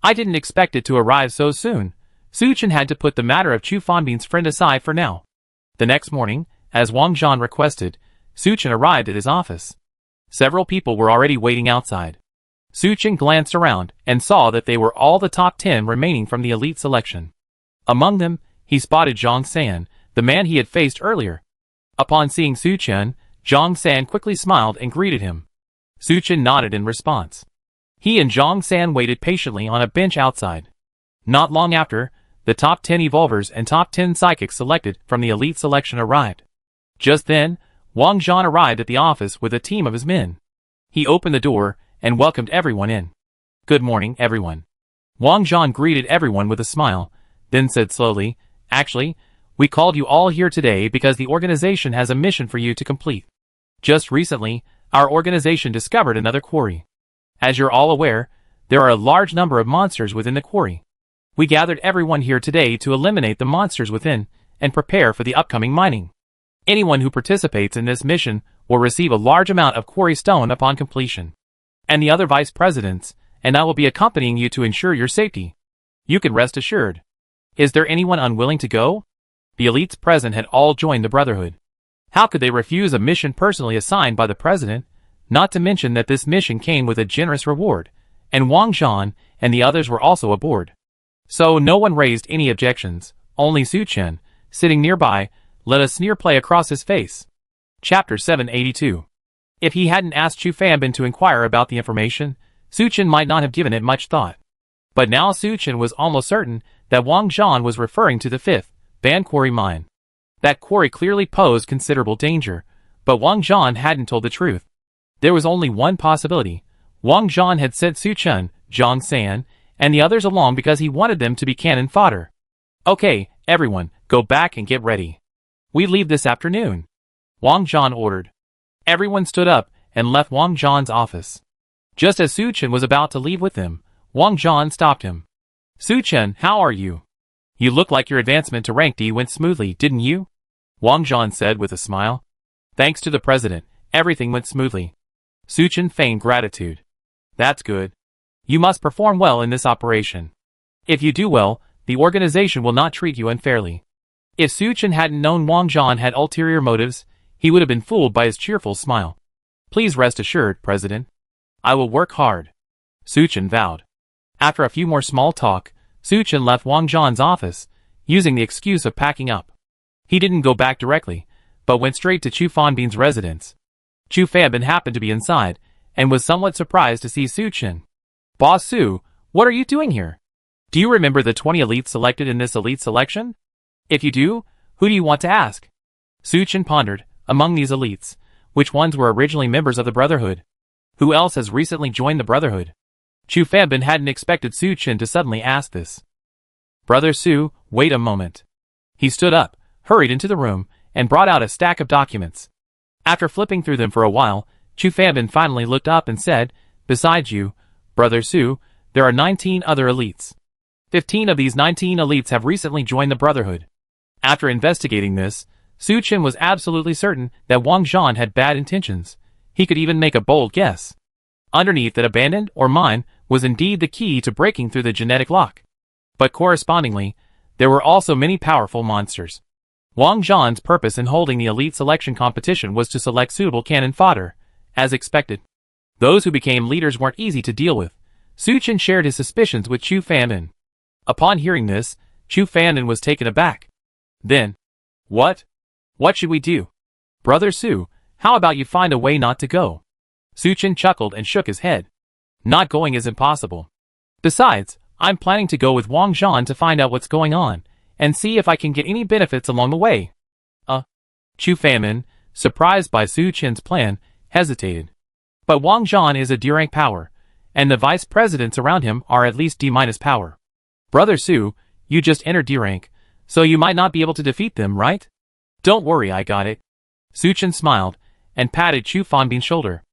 I didn't expect it to arrive so soon. Suchin had to put the matter of Chu Fanbin's friend aside for now. The next morning, as Wang Zhan requested, Suchin arrived at his office. Several people were already waiting outside. Suchin glanced around and saw that they were all the top 10 remaining from the elite selection. Among them, he spotted Zhang San, the man he had faced earlier. Upon seeing Suchin, Zhang San quickly smiled and greeted him. Suchin nodded in response. He and Zhang San waited patiently on a bench outside. Not long after, the top 10 evolvers and top 10 psychics selected from the elite selection arrived. Just then, Wang Zhan arrived at the office with a team of his men. He opened the door and welcomed everyone in. Good morning, everyone. Wang Zhan greeted everyone with a smile, then said slowly, Actually, we called you all here today because the organization has a mission for you to complete. Just recently, our organization discovered another quarry. As you're all aware, there are a large number of monsters within the quarry. We gathered everyone here today to eliminate the monsters within and prepare for the upcoming mining. Anyone who participates in this mission will receive a large amount of quarry stone upon completion. And the other vice presidents, and I will be accompanying you to ensure your safety. You can rest assured. Is there anyone unwilling to go? The elites present had all joined the Brotherhood. How could they refuse a mission personally assigned by the president, not to mention that this mission came with a generous reward, and Wang Zhan and the others were also aboard. So no one raised any objections, only Suchin, sitting nearby, let a sneer play across his face. Chapter 782. If he hadn't asked Chu Fanbin to inquire about the information, Suchin might not have given it much thought. But now Suchin was almost certain that Wang Zhan was referring to the 5th Ban Quarry mine. That quarry clearly posed considerable danger, but Wang Zhan hadn't told the truth. There was only one possibility. Wang Zhan had sent Suchin, Zhang San, and the others along because he wanted them to be cannon fodder. Okay, everyone, go back and get ready. We leave this afternoon. Wang Zhan ordered. Everyone stood up and left Wang Zhan's office. Just as Suchin was about to leave with them, Wang Zhan stopped him. Suchin, how are you? You look like your advancement to rank D went smoothly, didn't you? Wang Zhan said with a smile. Thanks to the president, everything went smoothly. Suchin feigned gratitude. That's good. You must perform well in this operation. If you do well, the organization will not treat you unfairly. If Suchin hadn't known Wang Zhan had ulterior motives, he would have been fooled by his cheerful smile. Please rest assured, President. I will work hard. Suchin vowed. After a few more small talk, Suchin left Wang Zhan's office, using the excuse of packing up. He didn't go back directly, but went straight to Chu Fanbin's residence. Chu Fanbin happened to be inside, and was somewhat surprised to see Suchin. Boss Su, what are you doing here? Do you remember the 20 elites selected in this elite selection? If you do, who do you want to ask? Suchin pondered. Among these elites, which ones were originally members of the Brotherhood? Who else has recently joined the Brotherhood? Chu Fanbin hadn't expected Suchin to suddenly ask this. Brother Su, wait a moment. He stood up, hurried into the room, and brought out a stack of documents. After flipping through them for a while, Chu Fanbin finally looked up and said, Besides you, Brother Su, there are 19 other elites. 15 of these 19 elites have recently joined the Brotherhood. After investigating this, Suchin was absolutely certain that Wang Zhan had bad intentions. He could even make a bold guess. Underneath that abandoned or mine was indeed the key to breaking through the genetic lock. But correspondingly, there were also many powerful monsters. Wang Zhan's purpose in holding the elite selection competition was to select suitable cannon fodder, as expected. Those who became leaders weren't easy to deal with, Su Chen shared his suspicions with Chu Fanmin. Upon hearing this, Chu Fanmin was taken aback. Then, what? What should we do? Brother Su, how about you find a way not to go? Su Chen chuckled and shook his head. Not going is impossible. Besides, I'm planning to go with Wang Zhan to find out what's going on, and see if I can get any benefits along the way. Chu Fanmin, surprised by Su Chen's plan, hesitated. But Wang Zhan is a D-rank power, and the vice presidents around him are at least D- power. Brother Su, you just entered D-rank, so you might not be able to defeat them, right? Don't worry, I got it. Su Chen smiled, and patted Chu Fanbin's shoulder.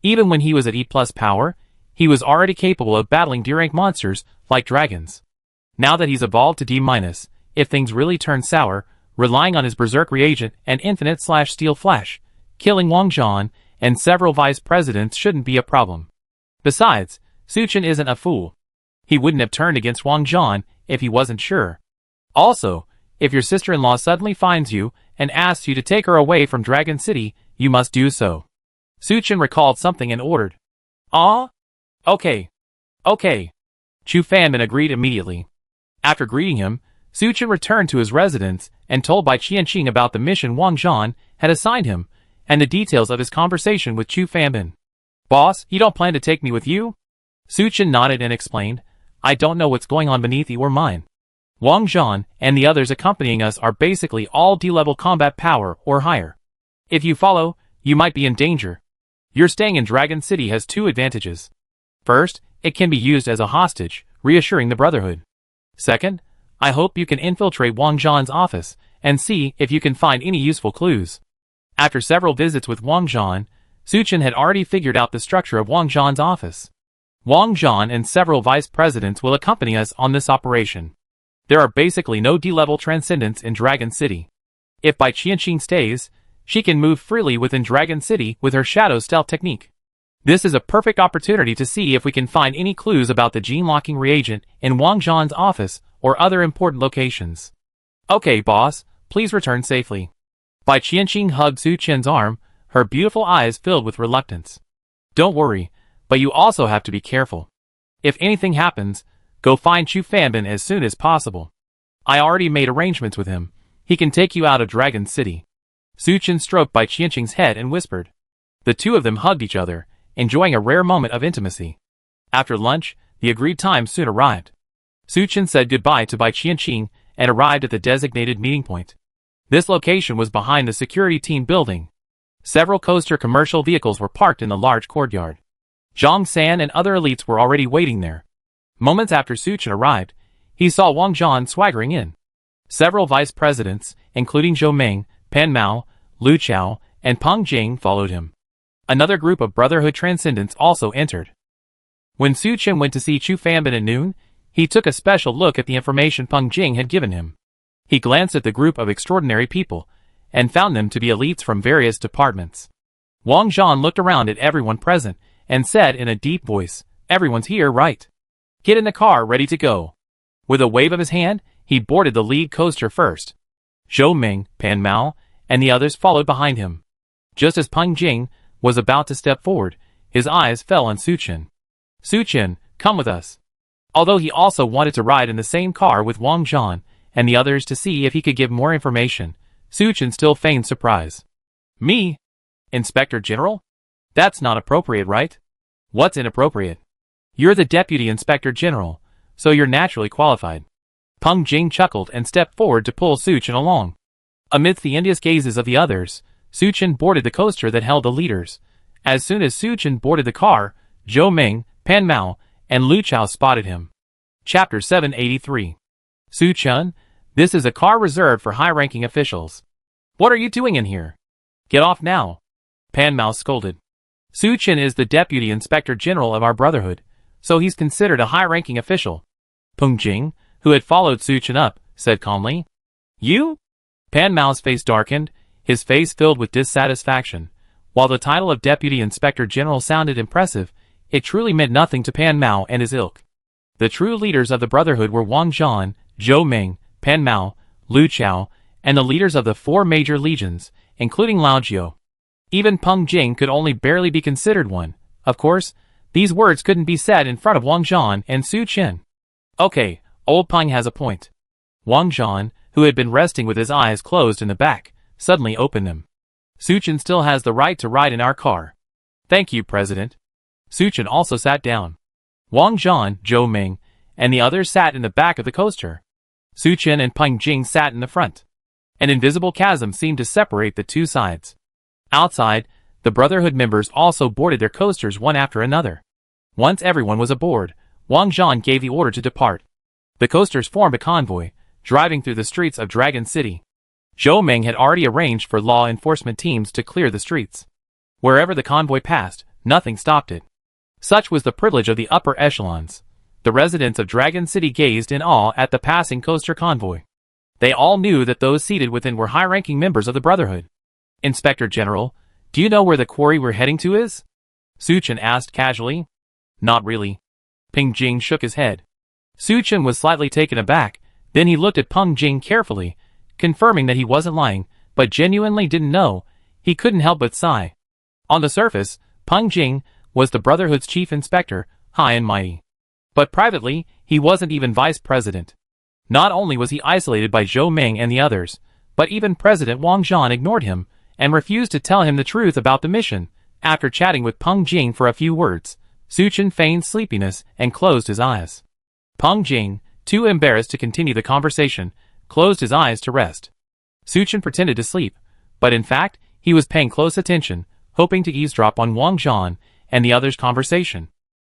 Even when he was at E+ power, he was already capable of battling D-rank monsters like dragons. Now that he's evolved to D-, if things really turn sour, relying on his berserk reagent and infinite/steel flash, killing Wang Zhan and several vice presidents shouldn't be a problem. Besides, Su Chen isn't a fool. He wouldn't have turned against Wang Zhan if he wasn't sure. Also, if your sister-in-law suddenly finds you and asks you to take her away from Dragon City, you must do so. Su Chen recalled something and ordered. Okay. Chu Fanmin agreed immediately. After greeting him, Su Chen returned to his residence and told Bai Qianqing about the mission Wang Zhan had assigned him and the details of his conversation with Chu Fanmin. Boss, you don't plan to take me with you? Su Chen nodded and explained, I don't know what's going on beneath your mind. Wang Zhan and the others accompanying us are basically all D-level combat power or higher. If you follow, you might be in danger. Your staying in Dragon City has two advantages. First, it can be used as a hostage, reassuring the Brotherhood. Second, I hope you can infiltrate Wang Zhan's office and see if you can find any useful clues. After several visits with Wang Zhan, Su Chen had already figured out the structure of Wang Zhan's office. Wang Zhan and several vice presidents will accompany us on this operation. There are basically no D-level transcendents in Dragon City. If Bai Qianqing stays, she can move freely within Dragon City with her shadow stealth technique. This is a perfect opportunity to see if we can find any clues about the gene-locking reagent in Wang Zhan's office or other important locations. Okay, boss, please return safely. Bai Qianqing hugged Su Chen's arm, her beautiful eyes filled with reluctance. Don't worry, but you also have to be careful. If anything happens, go find Chu Fanmin as soon as possible. I already made arrangements with him. He can take you out of Dragon City. Su Chen stroked Bai Qianqing's head and whispered. The two of them hugged each other, enjoying a rare moment of intimacy. After lunch, the agreed time soon arrived. Su Chen said goodbye to Bai Qianqing and arrived at the designated meeting point. This location was behind the security team building. Several coaster commercial vehicles were parked in the large courtyard. Zhang San and other elites were already waiting there. Moments after Su Chen arrived, he saw Wang Zhan swaggering in. Several vice presidents, including Zhou Ming, Pan Mao, Lu Chao, and Peng Jing followed him. Another group of Brotherhood Transcendents also entered. When Su Chen went to see Chu Fanmin at noon, he took a special look at the information Peng Jing had given him. He glanced at the group of extraordinary people, and found them to be elites from various departments. Wang Zhan looked around at everyone present, and said in a deep voice, Everyone's here, right? Get in the car, ready to go. With a wave of his hand, he boarded the lead coaster first. Zhou Ming, Pan Mao, and the others followed behind him. Just as Peng Jing was about to step forward, his eyes fell on Su Chen. Su Chen, come with us. Although he also wanted to ride in the same car with Wang Zhan and the others to see if he could give more information, Su Chen still feigned surprise. Me? Inspector General? That's not appropriate, right? What's inappropriate? You're the Deputy Inspector General, so you're naturally qualified. Peng Jing chuckled and stepped forward to pull Su Chen along. Amidst the envious gazes of the others, Su Chen boarded the coaster that held the leaders. As soon as Su Chen boarded the car, Zhou Ming, Pan Mao, and Lu Chao spotted him. Chapter 783. Su Chen, this is a car reserved for high-ranking officials. What are you doing in here? Get off now. Pan Mao scolded. Su Chen is the Deputy Inspector General of our Brotherhood, so he's considered a high-ranking official. Peng Jing, who had followed Su Chen up, said calmly. You? Pan Mao's face darkened, his face filled with dissatisfaction. While the title of Deputy Inspector General sounded impressive, it truly meant nothing to Pan Mao and his ilk. The true leaders of the Brotherhood were Wang Zhan, Zhou Ming, Pan Mao, Lu Chao, and the leaders of the 4 major legions, including Lao Jiu. Even Peng Jing could only barely be considered one. Of course, These words couldn't be said in front of Wang Zhan and Su Chen. Okay, old Peng has a point. Wang Zhan, who had been resting with his eyes closed in the back, suddenly opened them. Su Chen still has the right to ride in our car. Thank you, President. Su Chen also sat down. Wang Zhan, Zhou Ming, and the others sat in the back of the coaster. Su Chen and Peng Jing sat in the front. An invisible chasm seemed to separate the two sides. Outside, the Brotherhood members also boarded their coasters one after another. Once everyone was aboard, Wang Zhan gave the order to depart. The coasters formed a convoy, driving through the streets of Dragon City. Zhou Ming had already arranged for law enforcement teams to clear the streets. Wherever the convoy passed, nothing stopped it. Such was the privilege of the upper echelons. The residents of Dragon City gazed in awe at the passing coaster convoy. They all knew that those seated within were high-ranking members of the Brotherhood. Inspector General, do you know where the quarry we're heading to is? Su Chen asked casually. Not really. Peng Jing shook his head. Su Chen was slightly taken aback, then he looked at Peng Jing carefully, confirming that he wasn't lying, but genuinely didn't know. He couldn't help but sigh. On the surface, Peng Jing was the Brotherhood's chief inspector, high and mighty. But privately, he wasn't even vice president. Not only was he isolated by Zhou Ming and the others, but even President Wang Zhan ignored him and refused to tell him the truth about the mission. After chatting with Peng Jing for a few words, Su Chen feigned sleepiness and closed his eyes. Peng Jing, too embarrassed to continue the conversation, closed his eyes to rest. Su Chen pretended to sleep, but in fact, he was paying close attention, hoping to eavesdrop on Wang Zhan and the others' conversation.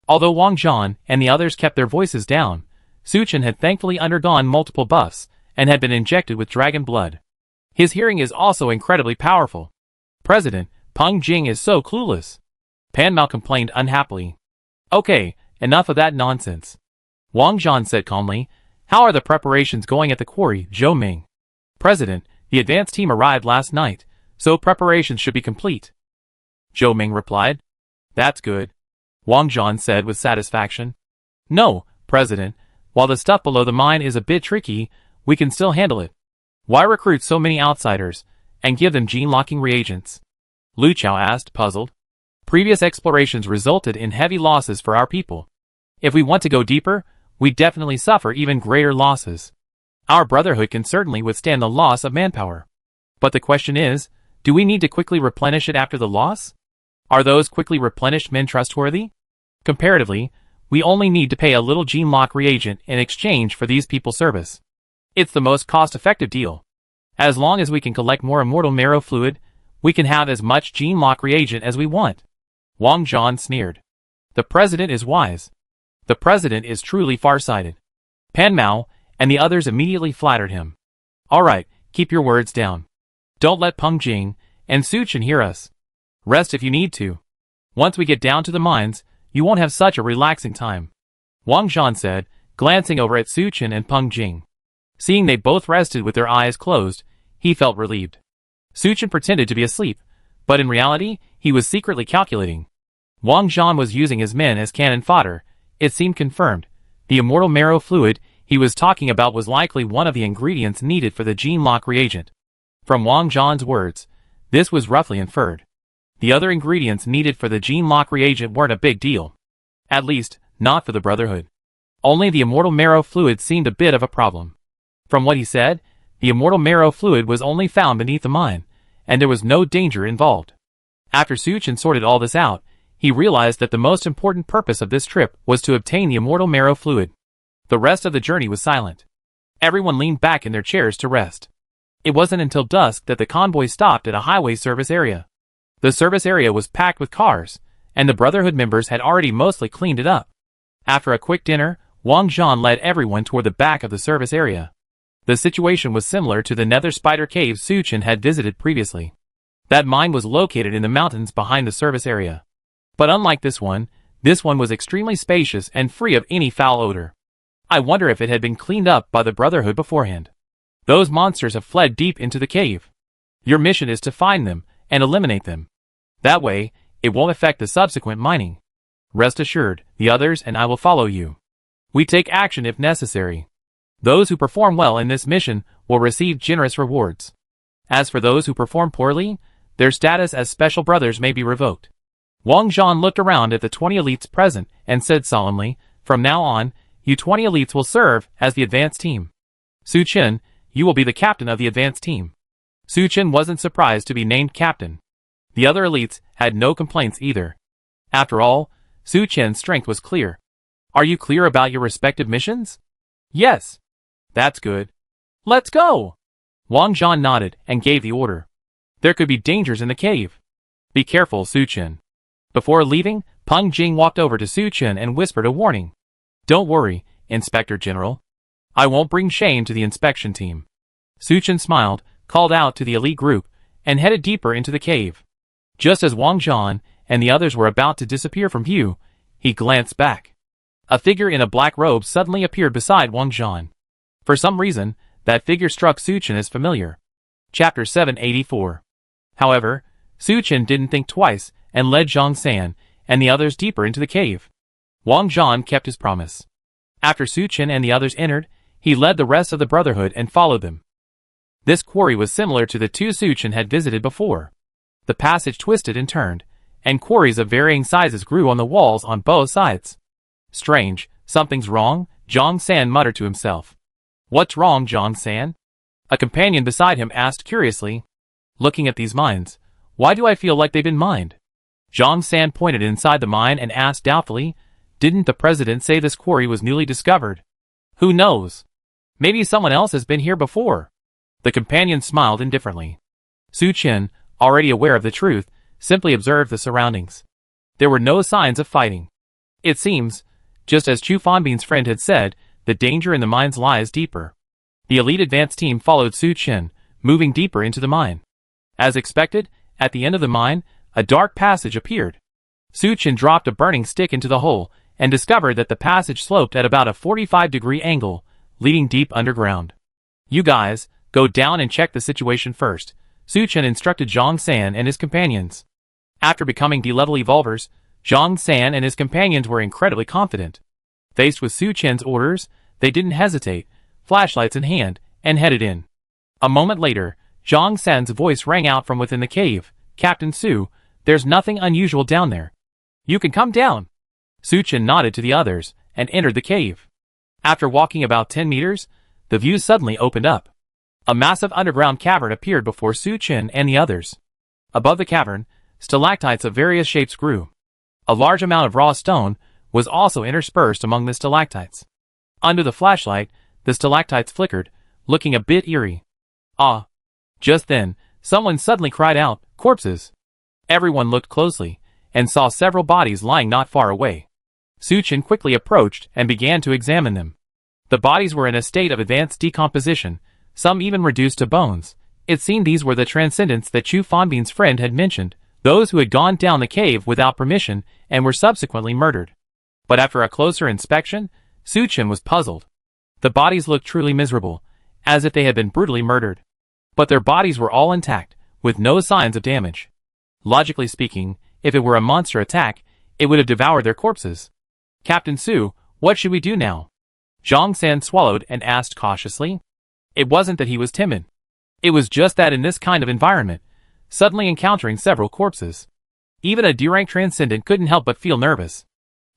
Although Wang Zhan and the others kept their voices down, Su Chen had thankfully undergone multiple buffs and had been injected with dragon blood. His hearing is also incredibly powerful. President, Peng Jing is so clueless. Pan Mao complained unhappily. Okay, enough of that nonsense. Wang Zhan said calmly, how are the preparations going at the quarry, Zhou Ming? President, the advance team arrived last night, so preparations should be complete. Zhou Ming replied. That's good. Wang Zhan said with satisfaction. No, President, while the stuff below the mine is a bit tricky, we can still handle it. Why recruit so many outsiders, and give them gene-locking reagents? Lu Chao asked, puzzled. Previous explorations resulted in heavy losses for our people. If we want to go deeper, we definitely suffer even greater losses. Our Brotherhood can certainly withstand the loss of manpower. But the question is, do we need to quickly replenish it after the loss? Are those quickly replenished men trustworthy? Comparatively, we only need to pay a little gene lock reagent in exchange for these people's service. It's the most cost-effective deal. As long as we can collect more immortal marrow fluid, we can have as much gene lock reagent as we want. Wang Zhan sneered. The President is wise. The President is truly farsighted. Pan Mao and the others immediately flattered him. All right, keep your words down. Don't let Peng Jing and Su Chen hear us. Rest if you need to. Once we get down to the mines, you won't have such a relaxing time. Wang Zhan said, glancing over at Su Chen and Peng Jing. Seeing they both rested with their eyes closed, he felt relieved. Su Chen pretended to be asleep, but in reality, he was secretly calculating. Wang Zhan was using his men as cannon fodder. It seemed confirmed. The immortal marrow fluid he was talking about was likely one of the ingredients needed for the gene lock reagent. From Wang Zhan's words, this was roughly inferred. The other ingredients needed for the gene lock reagent weren't a big deal. At least, not for the Brotherhood. Only the immortal marrow fluid seemed a bit of a problem. From what he said, the immortal marrow fluid was only found beneath the mine, and there was no danger involved. After Su Chen sorted all this out, he realized that the most important purpose of this trip was to obtain the immortal marrow fluid. The rest of the journey was silent. Everyone leaned back in their chairs to rest. It wasn't until dusk that the convoy stopped at a highway service area. The service area was packed with cars, and the Brotherhood members had already mostly cleaned it up. After a quick dinner, Wang Zhan led everyone toward the back of the service area. The situation was similar to the Nether Spider Cave Su Chen had visited previously. That mine was located in the mountains behind the service area. But unlike this one was extremely spacious and free of any foul odor. I wonder if it had been cleaned up by the Brotherhood beforehand. Those monsters have fled deep into the cave. Your mission is to find them and eliminate them. That way, it won't affect the subsequent mining. Rest assured, the others and I will follow you. We take action if necessary. Those who perform well in this mission will receive generous rewards. As for those who perform poorly, their status as special brothers may be revoked. Wang Zhan looked around at the 20 elites present and said solemnly, "From now on, you 20 elites will serve as the advanced team. Su Chen, you will be the captain of the advanced team." Su Chen wasn't surprised to be named captain. The other elites had no complaints either. After all, Su Chen's strength was clear. "Are you clear about your respective missions?" "Yes." "That's good. Let's go." Wang Zhan nodded and gave the order. There could be dangers in the cave. "Be careful, Su Chen." Before leaving, Peng Jing walked over to Su Chen and whispered a warning. "Don't worry, Inspector General. I won't bring shame to the inspection team." Su Chen smiled, called out to the elite group, and headed deeper into the cave. Just as Wang Zhan and the others were about to disappear from view, he glanced back. A figure in a black robe suddenly appeared beside Wang Zhan. For some reason, that figure struck Su Chen as familiar. Chapter 784. However, Su Chen didn't think twice and led Zhang San and the others deeper into the cave. Wang Zhan kept his promise. After Su Chen and the others entered, he led the rest of the Brotherhood and followed them. This quarry was similar to the two Su Chen had visited before. The passage twisted and turned, and quarries of varying sizes grew on the walls on both sides. "Strange, something's wrong," Zhang San muttered to himself. "What's wrong, Zhang San?" A companion beside him asked curiously. "Looking at these mines, why do I feel like they've been mined?" Zhang San pointed inside the mine and asked doubtfully, "Didn't the president say this quarry was newly discovered?" "Who knows? Maybe someone else has been here before." The companion smiled indifferently. Su Chen, already aware of the truth, simply observed the surroundings. There were no signs of fighting. It seems, just as Chu Fanbin's friend had said, the danger in the mines lies deeper. The elite advance team followed Su Chen, moving deeper into the mine. As expected, at the end of the mine, a dark passage appeared. Su Chen dropped a burning stick into the hole and discovered that the passage sloped at about a 45-degree angle, leading deep underground. "You guys, go down and check the situation first," Su Chen instructed Zhang San and his companions. After becoming D-level evolvers, Zhang San and his companions were incredibly confident. Faced with Su Chen's orders, they didn't hesitate, flashlights in hand, and headed in. A moment later, Zhang San's voice rang out from within the cave. "Captain Su, there's nothing unusual down there. You can come down." Su Chen nodded to the others and entered the cave. After walking about 10 meters, the view suddenly opened up. A massive underground cavern appeared before Su Chen and the others. Above the cavern, stalactites of various shapes grew. A large amount of raw stone was also interspersed among the stalactites. Under the flashlight, the stalactites flickered, looking a bit eerie. "Ah!" Just then, someone suddenly cried out, "Corpses!" Everyone looked closely, and saw several bodies lying not far away. Su Chen quickly approached and began to examine them. The bodies were in a state of advanced decomposition, some even reduced to bones. It seemed these were the transcendents that Chu Fanbin's friend had mentioned, those who had gone down the cave without permission and were subsequently murdered. But after a closer inspection, Su Chen was puzzled. The bodies looked truly miserable, as if they had been brutally murdered. But their bodies were all intact, with no signs of damage. Logically speaking, if it were a monster attack, it would have devoured their corpses. "Captain Su, what should we do now?" Zhang San swallowed and asked cautiously. It wasn't that he was timid. It was just that in this kind of environment, suddenly encountering several corpses, even a D-rank transcendent couldn't help but feel nervous.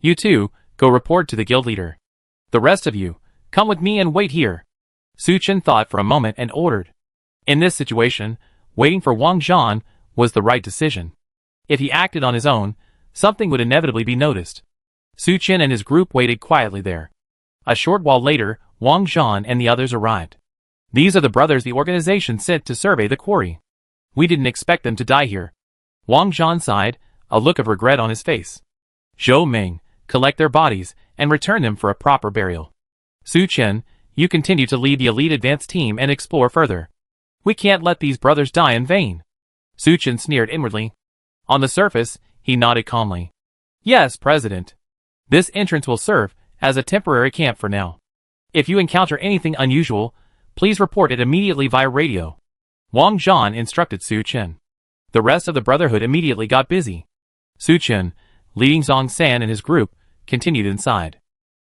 "You two, go report to the guild leader. The rest of you, come with me and wait here." Su Chen thought for a moment and ordered. In this situation, waiting for Wang Zhan was the right decision. If he acted on his own, something would inevitably be noticed. Su Chen and his group waited quietly there. A short while later, Wang Zhan and the others arrived. "These are the brothers the organization sent to survey the quarry. We didn't expect them to die here." Wang Zhan sighed, a look of regret on his face. "Zhou Ming, collect their bodies and return them for a proper burial. Su Chen, you continue to lead the elite advance team and explore further. We can't let these brothers die in vain." Su Chen sneered inwardly. On the surface, he nodded calmly. "Yes, President. This entrance will serve as a temporary camp for now. If you encounter anything unusual, please report it immediately via radio." Wang Zhan instructed Su Chen. The rest of the Brotherhood immediately got busy. Su Chen, leading Zhang San and his group, continued inside.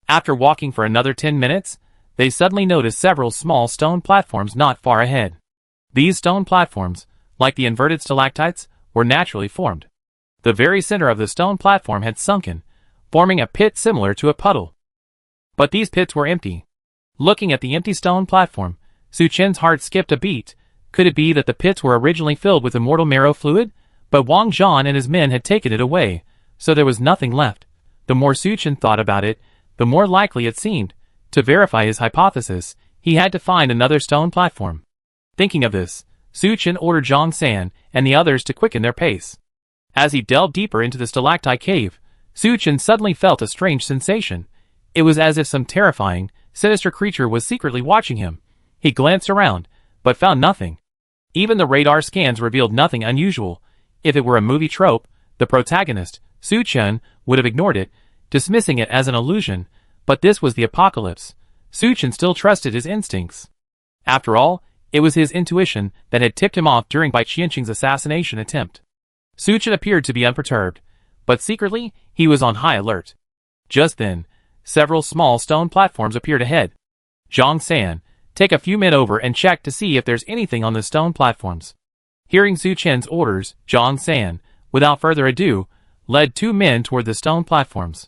After walking for another 10 minutes, they suddenly noticed several small stone platforms not far ahead. These stone platforms, like the inverted stalactites, were naturally formed. The very center of the stone platform had sunken, forming a pit similar to a puddle. But these pits were empty. Looking at the empty stone platform, Su Chen's heart skipped a beat. Could it be that the pits were originally filled with immortal marrow fluid? But Wang Zhan and his men had taken it away, so there was nothing left. The more Su Chen thought about it, the more likely it seemed. To verify his hypothesis, he had to find another stone platform. Thinking of this, Su Chen ordered Zhang San and the others to quicken their pace. As he delved deeper into the stalactite cave, Su Chen suddenly felt a strange sensation. It was as if some terrifying, sinister creature was secretly watching him. He glanced around, but found nothing. Even the radar scans revealed nothing unusual. If it were a movie trope, the protagonist, Su Chen, would have ignored it, dismissing it as an illusion, but this was the apocalypse. Su Chen still trusted his instincts. After all, it was his intuition that had tipped him off during Bai Qianqing's assassination attempt. Su Chen appeared to be unperturbed, but secretly, he was on high alert. Just then, several small stone platforms appeared ahead. Zhang San, take a few men over and check to see if there's anything on the stone platforms. Hearing Su Chen's orders, Zhang San, without further ado, led 2 men toward the stone platforms.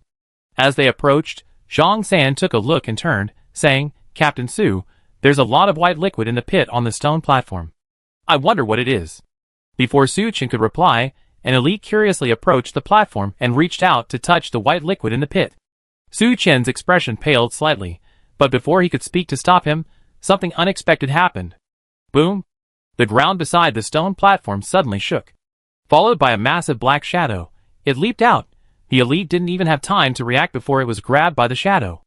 As they approached, Zhang San took a look and turned, saying, "Captain Su, there's a lot of white liquid in the pit on the stone platform. I wonder what it is." Before Su Chen could reply, an elite curiously approached the platform and reached out to touch the white liquid in the pit. Su Chen's expression paled slightly, but before he could speak to stop him, something unexpected happened. Boom! The ground beside the stone platform suddenly shook. Followed by a massive black shadow, it leaped out. The elite didn't even have time to react before it was grabbed by the shadow.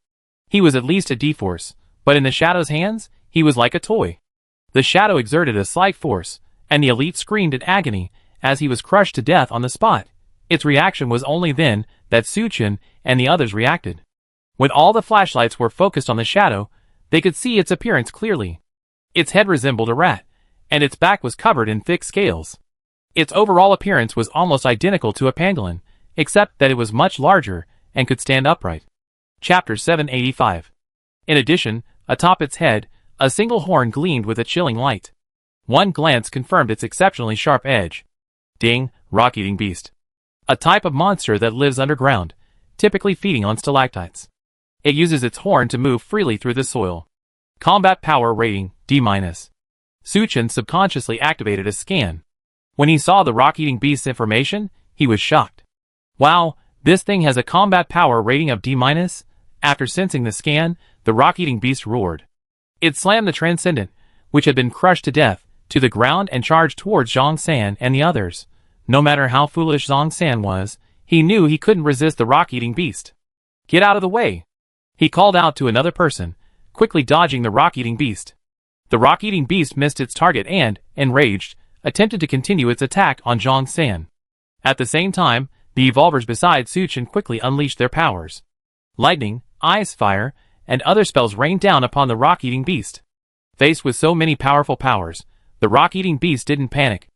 He was at least a D-force, but in the shadow's hands, he was like a toy. The shadow exerted a slight force, and the elite screamed in agony as he was crushed to death on the spot. Its reaction was only then that Su Chen and the others reacted. When all the flashlights were focused on the shadow, they could see its appearance clearly. Its head resembled a rat, and its back was covered in thick scales. Its overall appearance was almost identical to a pangolin, except that it was much larger and could stand upright. Chapter 785. In addition, atop its head, a single horn gleamed with a chilling light. One glance confirmed its exceptionally sharp edge. Ding, rock-eating beast. A type of monster that lives underground, typically feeding on stalactites. It uses its horn to move freely through the soil. Combat power rating, D-. Su Chen subconsciously activated a scan. When he saw the rock-eating beast's information, he was shocked. Wow, this thing has a combat power rating of D-. After sensing the scan, the rock-eating beast roared. It slammed the Transcendent, which had been crushed to death, to the ground and charged towards Zhang San and the others. No matter how foolish Zhang San was, he knew he couldn't resist the rock-eating beast. "Get out of the way!" He called out to another person, quickly dodging the rock-eating beast. The rock-eating beast missed its target and, enraged, attempted to continue its attack on Zhang San. At the same time, the evolvers beside Su Chen quickly unleashed their powers. Lightning, ice, fire, and other spells rained down upon the rock-eating beast. Faced with so many powerful powers, the rock-eating beast didn't panic.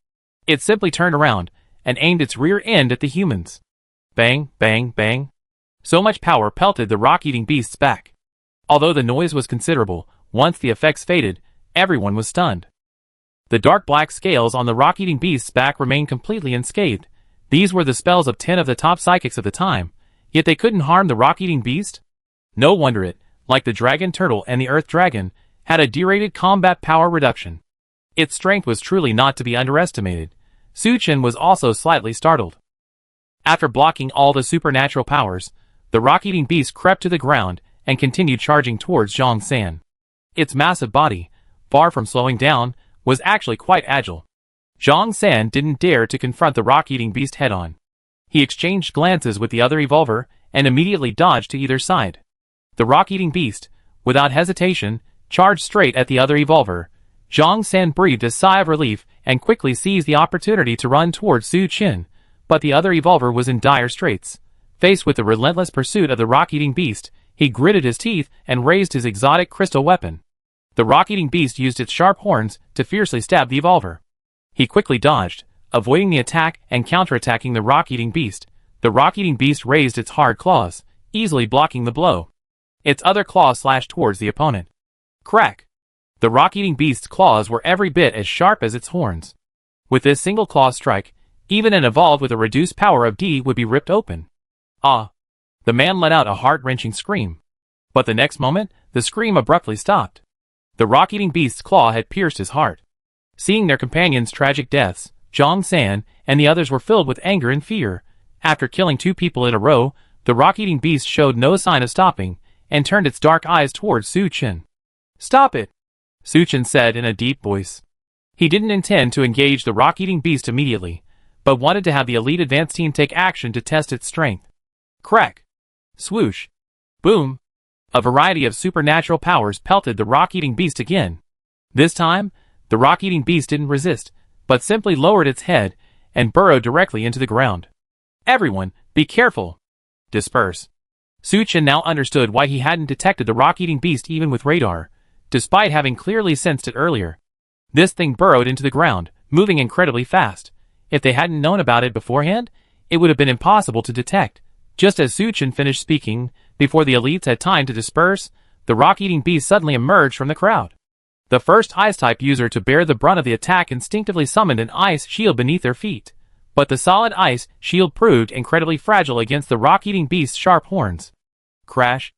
It simply turned around and aimed its rear end at the humans. Bang, bang, bang. So much power pelted the rock-eating beast's back. Although the noise was considerable, once the effects faded, everyone was stunned. The dark black scales on the rock-eating beast's back remained completely unscathed. These were the spells of 10 of the top psychics of the time, yet they couldn't harm the rock-eating beast? No wonder it, like the dragon turtle and the earth dragon, had a derated combat power reduction. Its strength was truly not to be underestimated. Su Chen was also slightly startled. After blocking all the supernatural powers, the rock-eating beast crept to the ground and continued charging towards Zhang San. Its massive body, far from slowing down, was actually quite agile. Zhang San didn't dare to confront the rock-eating beast head-on. He exchanged glances with the other evolver and immediately dodged to either side. The rock-eating beast, without hesitation, charged straight at the other evolver. Zhang San breathed a sigh of relief and quickly seized the opportunity to run towards Su Chen, but the other evolver was in dire straits. Faced with the relentless pursuit of the rock-eating beast, he gritted his teeth and raised his exotic crystal weapon. The rock-eating beast used its sharp horns to fiercely stab the evolver. He quickly dodged, avoiding the attack and counterattacking the rock-eating beast. The rock-eating beast raised its hard claws, easily blocking the blow. Its other claw slashed towards the opponent. Crack! The rock-eating beast's claws were every bit as sharp as its horns. With this single claw strike, Even an evolved with a reduced power of D would be ripped open. Ah! The man let out a heart-wrenching scream. But the next moment, the scream abruptly stopped. The rock-eating beast's claw had pierced his heart. Seeing their companions' tragic deaths, Zhang San and the others were filled with anger and fear. After killing 2 people in a row, the rock-eating beast showed no sign of stopping, and turned its dark eyes towards Su Chen. "Stop it!" Su Chen said in a deep voice. He didn't intend to engage the rock-eating beast immediately, but wanted to have the elite advance team take action to test its strength. Crack! Swoosh! Boom! A variety of supernatural powers pelted the rock-eating beast again. This time, the rock-eating beast didn't resist, but simply lowered its head and burrowed directly into the ground. "Everyone, be careful! Disperse!" Su Chen now understood why he hadn't detected the rock-eating beast even with radar, despite having clearly sensed it earlier. This thing burrowed into the ground, moving incredibly fast. If they hadn't known about it beforehand, it would have been impossible to detect. Just as Su Chen finished speaking, before the elites had time to disperse, the rock-eating beast suddenly emerged from the crowd. The first Ice-type user to bear the brunt of the attack instinctively summoned an ice shield beneath their feet. But the solid ice shield proved incredibly fragile against the rock-eating beast's sharp horns. Crash!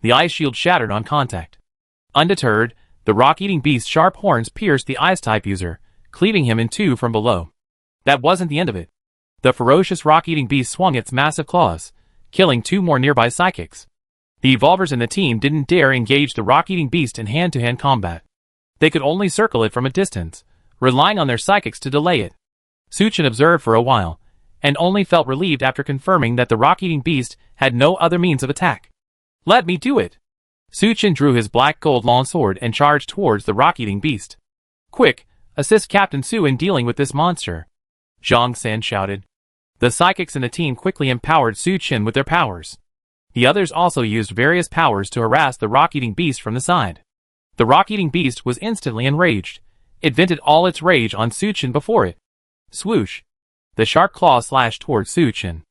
The ice shield shattered on contact. Undeterred, the rock-eating beast's sharp horns pierced the Ice-type user, cleaving him in 2 from below. That wasn't the end of it. The ferocious rock-eating beast swung its massive claws, killing 2 more nearby psychics. The evolvers in the team didn't dare engage the rock-eating beast in hand-to-hand combat. They could only circle it from a distance, relying on their psychics to delay it. Su Chen observed for a while, and only felt relieved after confirming that the rock-eating beast had no other means of attack. "Let me do it!" Su Chen drew his black gold longsword and charged towards the rock-eating beast. "Quick, assist Captain Su in dealing with this monster!" Zhang San shouted. The psychics in the team quickly empowered Su Chen with their powers. The others also used various powers to harass the rock-eating beast from the side. The rock-eating beast was instantly enraged. It vented all its rage on Su Chen before it. Swoosh! The sharp claw slashed towards Su Chen.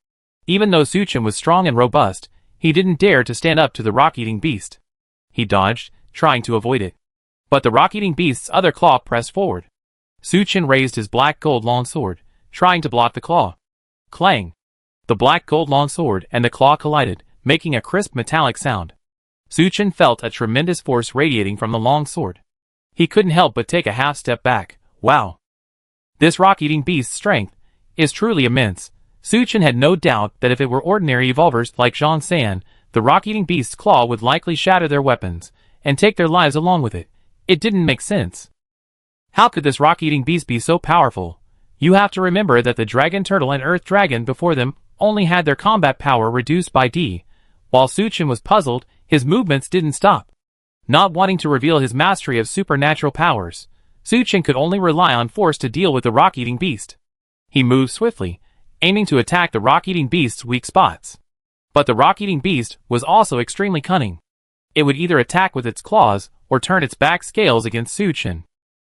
Even though Su Chen was strong and robust, he didn't dare to stand up to the rock-eating beast. He dodged, trying to avoid it. But the rock-eating beast's other claw pressed forward. Su Chen raised his black gold longsword, trying to block the claw. Clang! The black gold longsword and the claw collided, making a crisp metallic sound. Su Chen felt a tremendous force radiating from the longsword. He couldn't help but take a half step back. Wow! This rock-eating beast's strength is truly immense. Su Chen had no doubt that if it were ordinary evolvers like Zhang San, the rock-eating beast's claw would likely shatter their weapons and take their lives along with it. It didn't make sense. How could this rock-eating beast be so powerful? You have to remember that the dragon turtle and earth dragon before them only had their combat power reduced by D. While Su Chen was puzzled, his movements didn't stop. Not wanting to reveal his mastery of supernatural powers, Su Chen could only rely on force to deal with the rock-eating beast. He moved swiftly, aiming to attack the rock-eating beast's weak spots. But the rock-eating beast was also extremely cunning. It would either attack with its claws or turn its back scales against Su Chen.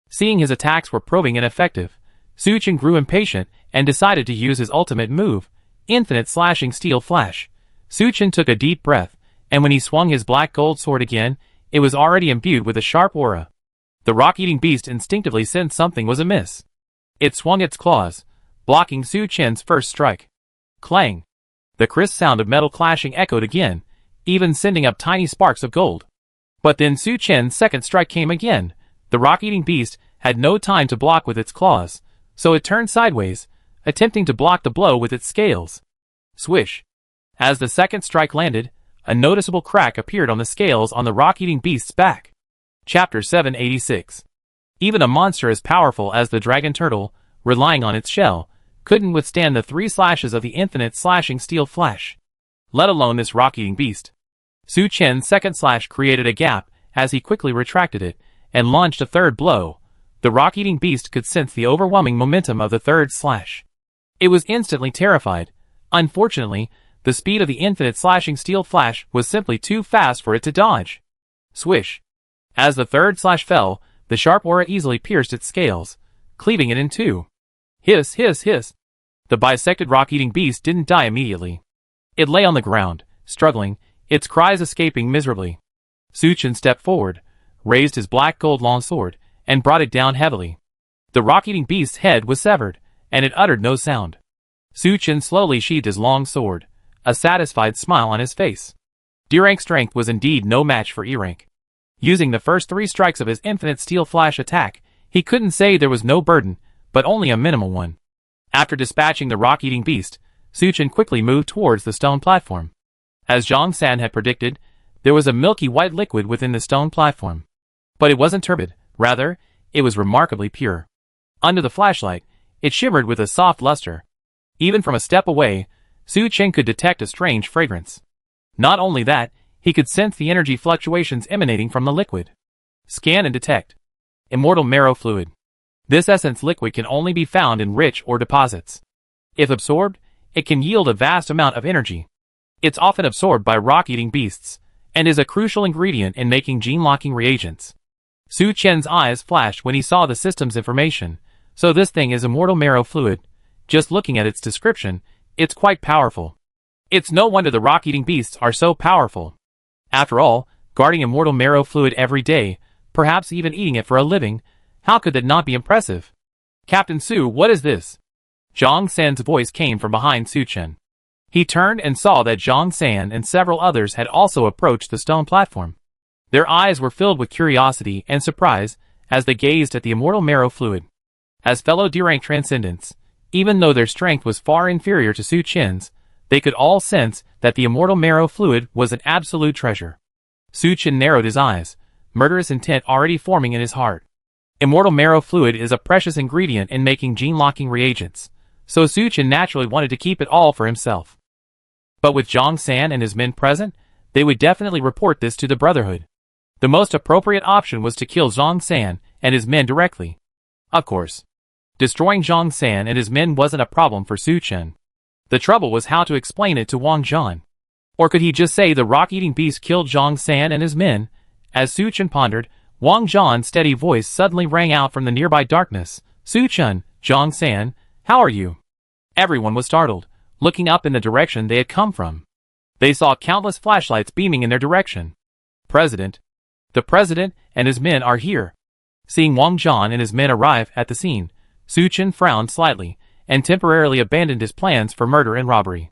Seeing his attacks were proving ineffective, Su Chen grew impatient and decided to use his ultimate move, Infinite Slashing Steel Flash. Su Chen took a deep breath, and when he swung his black gold sword again, it was already imbued with a sharp aura. The rock-eating beast instinctively sensed something was amiss. It swung its claws, blocking Su Chen's first strike. Clang! The crisp sound of metal clashing echoed again, even sending up tiny sparks of gold. But then Su Chen's second strike came again. The rock-eating beast had no time to block with its claws, so it turned sideways, attempting to block the blow with its scales. Swish! As the second strike landed, a noticeable crack appeared on the scales on the rock-eating beast's back. Chapter 786. Even a monster as powerful as the dragon turtle, relying on its shell, couldn't withstand the 3 slashes of the Infinite Slashing Steel Flash. Let alone this rock-eating beast. Su Chen's second slash created a gap as he quickly retracted it and launched a third blow. The rock-eating beast could sense the overwhelming momentum of the third slash. It was instantly terrified. Unfortunately, the speed of the Infinite Slashing Steel Flash was simply too fast for it to dodge. Swish! As the third slash fell, the sharp aura easily pierced its scales, cleaving it in 2. Hiss, hiss, hiss! The bisected rock-eating beast didn't die immediately. It lay on the ground, struggling, its cries escaping miserably. Su Chen stepped forward, raised his black gold longsword, and brought it down heavily. The rock-eating beast's head was severed, and it uttered no sound. Su Chen slowly sheathed his long sword, a satisfied smile on his face. D-rank strength was indeed no match for E-rank. Using the first 3 strikes of his infinite steel flash attack, he couldn't say there was no burden, but only a minimal one. After dispatching the rock-eating beast, Su Chen quickly moved towards the stone platform. As Zhang San had predicted, there was a milky white liquid within the stone platform. But it wasn't turbid, rather, it was remarkably pure. Under the flashlight, it shimmered with a soft luster. Even from a step away, Su Chen could detect a strange fragrance. Not only that, he could sense the energy fluctuations emanating from the liquid. Scan and detect. Immortal marrow fluid. This essence liquid can only be found in rich ore deposits. If absorbed, it can yield a vast amount of energy. It's often absorbed by rock-eating beasts, and is a crucial ingredient in making gene-locking reagents. Su Chen's eyes flashed when he saw the system's information. So this thing is immortal marrow fluid. Just looking at its description, it's quite powerful. It's no wonder the rock-eating beasts are so powerful. After all, guarding immortal marrow fluid every day, perhaps even eating it for a living, how could that not be impressive? Captain Su, what is this? Zhang San's voice came from behind Su Chen. He turned and saw that Zhang San and several others had also approached the stone platform. Their eyes were filled with curiosity and surprise as they gazed at the immortal marrow fluid. As fellow D-rank transcendents, even though their strength was far inferior to Su Chen's, they could all sense that the immortal marrow fluid was an absolute treasure. Su Chen narrowed his eyes, murderous intent already forming in his heart. Immortal marrow fluid is a precious ingredient in making gene-locking reagents, so Su Chen naturally wanted to keep it all for himself. But with Zhang San and his men present, they would definitely report this to the Brotherhood. The most appropriate option was to kill Zhang San and his men directly. Of course, destroying Zhang San and his men wasn't a problem for Su Chen. The trouble was how to explain it to Wang Zhan. Or could he just say the rock-eating beast killed Zhang San and his men? As Su Chen pondered, Wang Zhan's steady voice suddenly rang out from the nearby darkness. Su Chen, Zhang San, how are you? Everyone was startled, looking up in the direction they had come from. They saw countless flashlights beaming in their direction. President. The President and his men are here. Seeing Wang Zhan and his men arrive at the scene, Su Chen frowned slightly, and temporarily abandoned his plans for murder and robbery.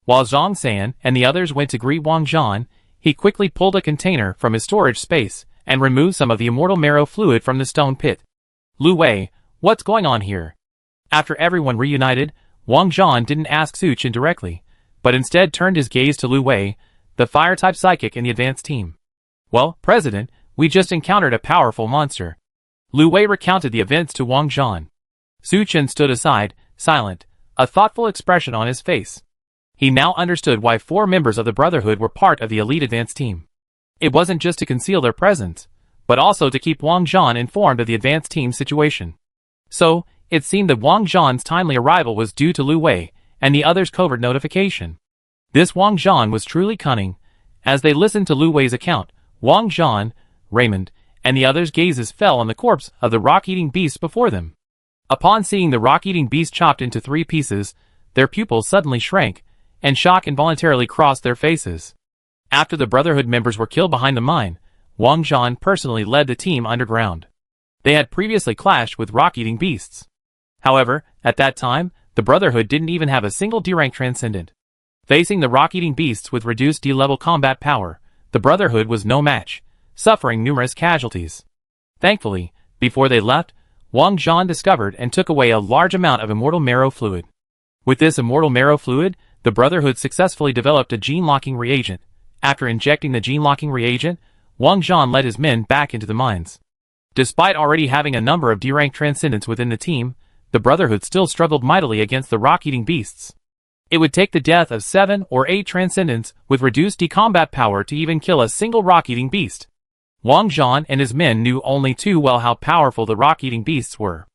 While Zhang San and the others went to greet Wang Zhan, he quickly pulled a container from his storage space and removed some of the immortal marrow fluid from the stone pit. Lu Wei, what's going on here? After everyone reunited, Wang Zhan didn't ask Su Chen directly, but instead turned his gaze to Lu Wei, the fire-type psychic in the advanced team. Well, President, we just encountered a powerful monster. Lu Wei recounted the events to Wang Zhan. Su Chen stood aside, silent, a thoughtful expression on his face. He now understood why 4 members of the Brotherhood were part of the elite advanced team. It wasn't just to conceal their presence, but also to keep Wang Zhan informed of the advanced team's situation. So, it seemed that Wang Zhan's timely arrival was due to Lu Wei and the others' covert notification. This Wang Zhan was truly cunning. As they listened to Lu Wei's account, Wang Zhan, Raymond, and the others' gazes fell on the corpse of the rock-eating beast before them. Upon seeing the rock-eating beast chopped into 3 pieces, their pupils suddenly shrank, and shock involuntarily crossed their faces. After the Brotherhood members were killed behind the mine, Wang Zhan personally led the team underground. They had previously clashed with rock-eating beasts. However, at that time, the Brotherhood didn't even have a single D-rank transcendent. Facing the rock-eating beasts with reduced D-level combat power, the Brotherhood was no match, suffering numerous casualties. Thankfully, before they left, Wang Zhan discovered and took away a large amount of immortal marrow fluid. With this immortal marrow fluid, the Brotherhood successfully developed a gene-locking reagent. After injecting the gene-locking reagent, Wang Zhan led his men back into the mines. Despite already having a number of D-rank transcendents within the team, the Brotherhood still struggled mightily against the rock-eating beasts. It would take the death of 7 or 8 transcendents with reduced D-combat power to even kill a single rock-eating beast. Wang Zhan and his men knew only too well how powerful the rock-eating beasts were.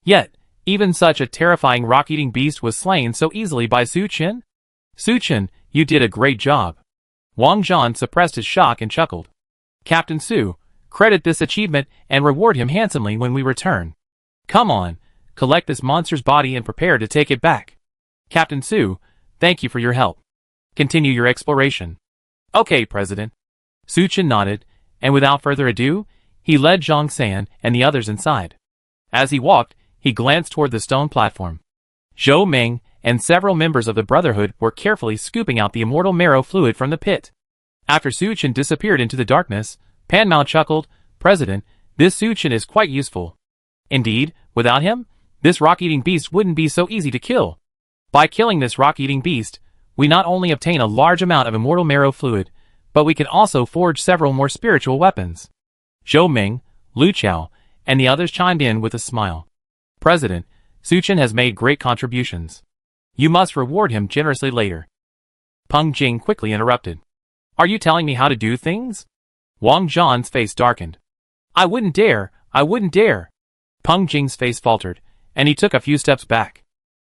Yet, even such a terrifying rock-eating beast was slain so easily by Su Chen? Su Chen, you did a great job. Wang Zhan suppressed his shock and chuckled. Captain Su, credit this achievement and reward him handsomely when we return. Come on, collect this monster's body and prepare to take it back. Captain Su, thank you for your help. Continue your exploration. Okay, President. Su Chen nodded, and without further ado, he led Zhang San and the others inside. As he walked, he glanced toward the stone platform. Zhou Ming and several members of the Brotherhood were carefully scooping out the immortal marrow fluid from the pit. After Su Chen disappeared into the darkness, Pan Mao chuckled, "President, this Su Chen is quite useful. Indeed, without him, this rock-eating beast wouldn't be so easy to kill. By killing this rock-eating beast, we not only obtain a large amount of immortal marrow fluid, but we can also forge several more spiritual weapons." Zhou Ming, Lu Chao, and the others chimed in with a smile. "President, Su Chen has made great contributions. You must reward him generously later." Peng Jing quickly interrupted. "Are you telling me how to do things?" Wang Zhan's face darkened. I wouldn't dare. Peng Jing's face faltered, and he took a few steps back.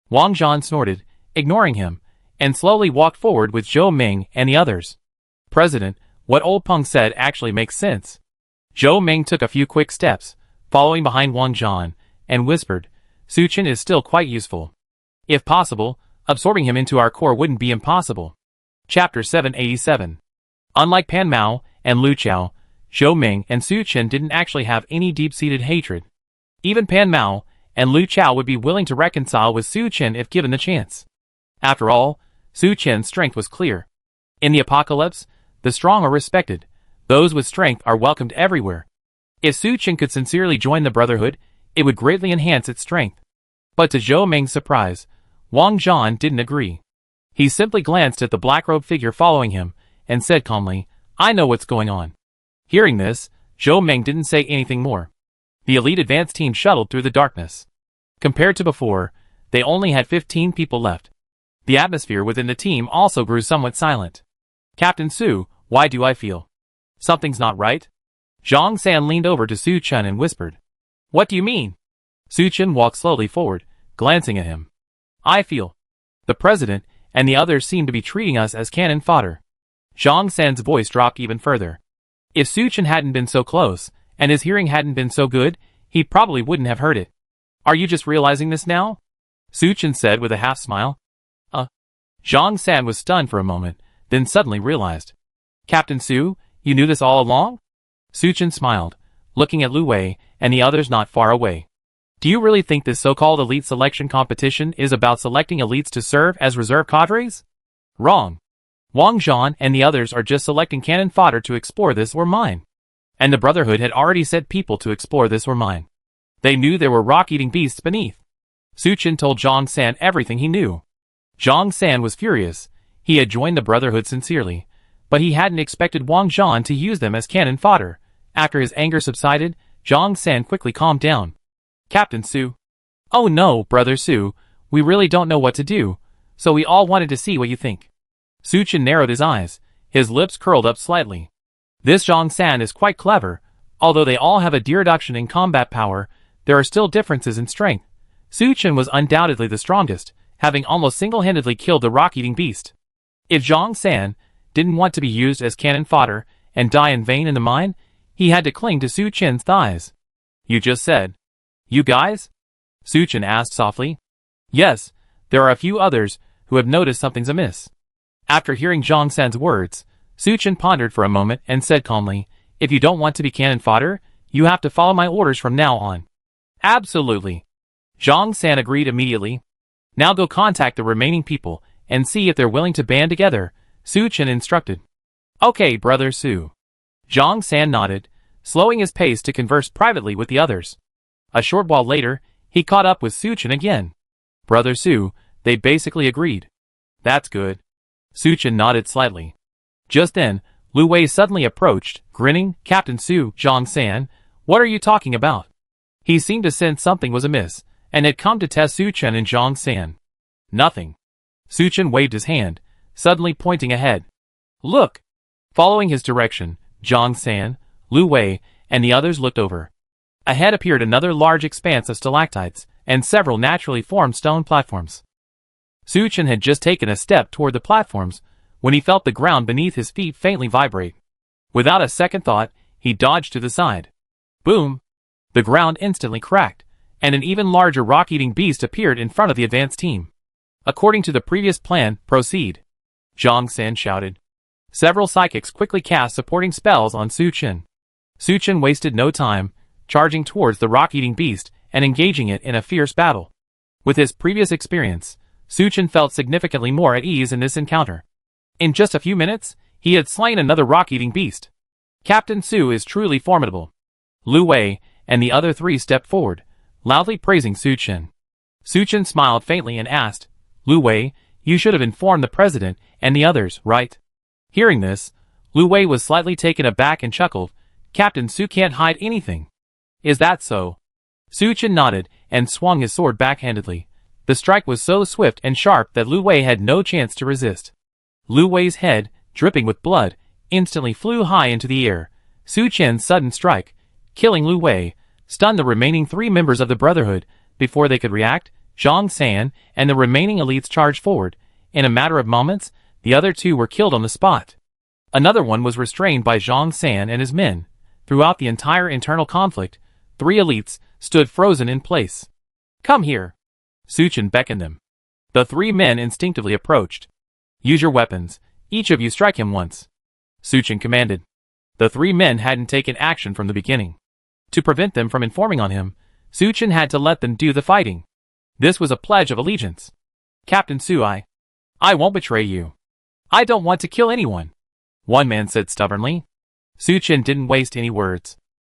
Wang Zhan snorted, ignoring him, and slowly walked forward with Zhou Ming and the others. "President, what old Peng said actually makes sense." Zhou Ming took a few quick steps, following behind Wang Zhan, and whispered, "Su Chen is still quite useful. If possible, absorbing him into our core wouldn't be impossible." Chapter 787. Unlike Pan Mao and Lu Chao, Zhou Ming and Su Chen didn't actually have any deep-seated hatred. Even Pan Mao and Lu Chao would be willing to reconcile with Su Chen if given the chance. After all, Su Chen's strength was clear. In the apocalypse, the strong are respected. Those with strength are welcomed everywhere. If Su Chen could sincerely join the Brotherhood, it would greatly enhance its strength. But to Zhou Ming's surprise, Wang Zhan didn't agree. He simply glanced at the black-robed figure following him, and said calmly, "I know what's going on." Hearing this, Zhou Ming didn't say anything more. The elite advance team shuttled through the darkness. Compared to before, they only had 15 people left. The atmosphere within the team also grew somewhat silent. "Captain Su, why do I feel something's not right?" Zhang San leaned over to Su Chen and whispered. "What do you mean?" Su Chen walked slowly forward, glancing at him. "I feel the president and the others seem to be treating us as cannon fodder." Zhang San's voice dropped even further. If Su Chen hadn't been so close, and his hearing hadn't been so good, he probably wouldn't have heard it. "Are you just realizing this now?" Su Chen said with a half-smile. Zhang San was stunned for a moment, then suddenly realized. "Captain Su, you knew this all along?" Su Chen smiled, looking at Lu Wei and the others not far away. "Do you really think this so-called elite selection competition is about selecting elites to serve as reserve cadres? Wrong. Wang Zhan and the others are just selecting cannon fodder to explore this or mine. And the Brotherhood had already sent people to explore this or mine. They knew there were rock-eating beasts beneath." Su Chen told Zhang San everything he knew. Zhang San was furious. He had joined the Brotherhood sincerely, but he hadn't expected Wang Zhan to use them as cannon fodder. After his anger subsided, Zhang San quickly calmed down. "Captain Su." "Oh no, Brother Su, we really don't know what to do, so we all wanted to see what you think." Su Chen narrowed his eyes, his lips curled up slightly. This Zhang San is quite clever. Although they all have a reduction in combat power, there are still differences in strength. Su Chen was undoubtedly the strongest, having almost single-handedly killed the rock-eating beast. If Zhang San didn't want to be used as cannon fodder and die in vain in the mine, he had to cling to Su Chen's thighs. "You just said, you guys?" Su Chen asked softly. "Yes, there are a few others who have noticed something's amiss." After hearing Zhang San's words, Su Chen pondered for a moment and said calmly, "If you don't want to be cannon fodder, you have to follow my orders from now on." "Absolutely." Zhang San agreed immediately. "Now go contact the remaining people and see if they're willing to band together," Su Chen instructed. "Okay, Brother Su." Zhang San nodded, slowing his pace to converse privately with the others. A short while later, he caught up with Su Chen again. "Brother Su, they basically agreed." "That's good." Su Chen nodded slightly. Just then, Lu Wei suddenly approached, grinning. "Captain Su, Zhang San, what are you talking about?" He seemed to sense something was amiss, and had come to test Su Chen and Zhang San. "Nothing." Su Chen waved his hand, suddenly pointing ahead. "Look!" Following his direction, Zhang San, Lu Wei, and the others looked over. Ahead appeared another large expanse of stalactites, and several naturally formed stone platforms. Su Chen had just taken a step toward the platforms, when he felt the ground beneath his feet faintly vibrate. Without a second thought, he dodged to the side. Boom! The ground instantly cracked, and an even larger rock-eating beast appeared in front of the advance team. "According to the previous plan, proceed," Zhang San shouted. Several psychics quickly cast supporting spells on Su Chen. Su Chen wasted no time, charging towards the rock-eating beast and engaging it in a fierce battle. With his previous experience, Suchin felt significantly more at ease in this encounter. In just a few minutes, he had slain another rock-eating beast. Captain Su is truly formidable. Lu Wei and the other three stepped forward, loudly praising Suchin. Suchin smiled faintly and asked, Lu Wei, you should have informed the president and the others, right? Hearing this, Lu Wei was slightly taken aback and chuckled, Captain Su can't hide anything. Is that so? Suchin nodded and swung his sword backhandedly. The strike was so swift and sharp that Lu Wei had no chance to resist. Lu Wei's head, dripping with blood, instantly flew high into the air. Suchin's sudden strike, killing Lu Wei, stunned the remaining three members of the Brotherhood. Before they could react, Zhang San and the remaining elites charged forward. In a matter of moments, the other two were killed on the spot. Another one was restrained by Zhang San and his men. Throughout the entire internal conflict, three elites stood frozen in place. Come here. Suchin beckoned them. The three men instinctively approached. Use your weapons. Each of you strike him once. Suchin commanded. The three men hadn't taken action from the beginning. To prevent them from informing on him, Suchin had to let them do the fighting. This was a pledge of allegiance. Captain Su, I won't betray you. I don't want to kill anyone, one man said stubbornly. Suchin didn't waste any words.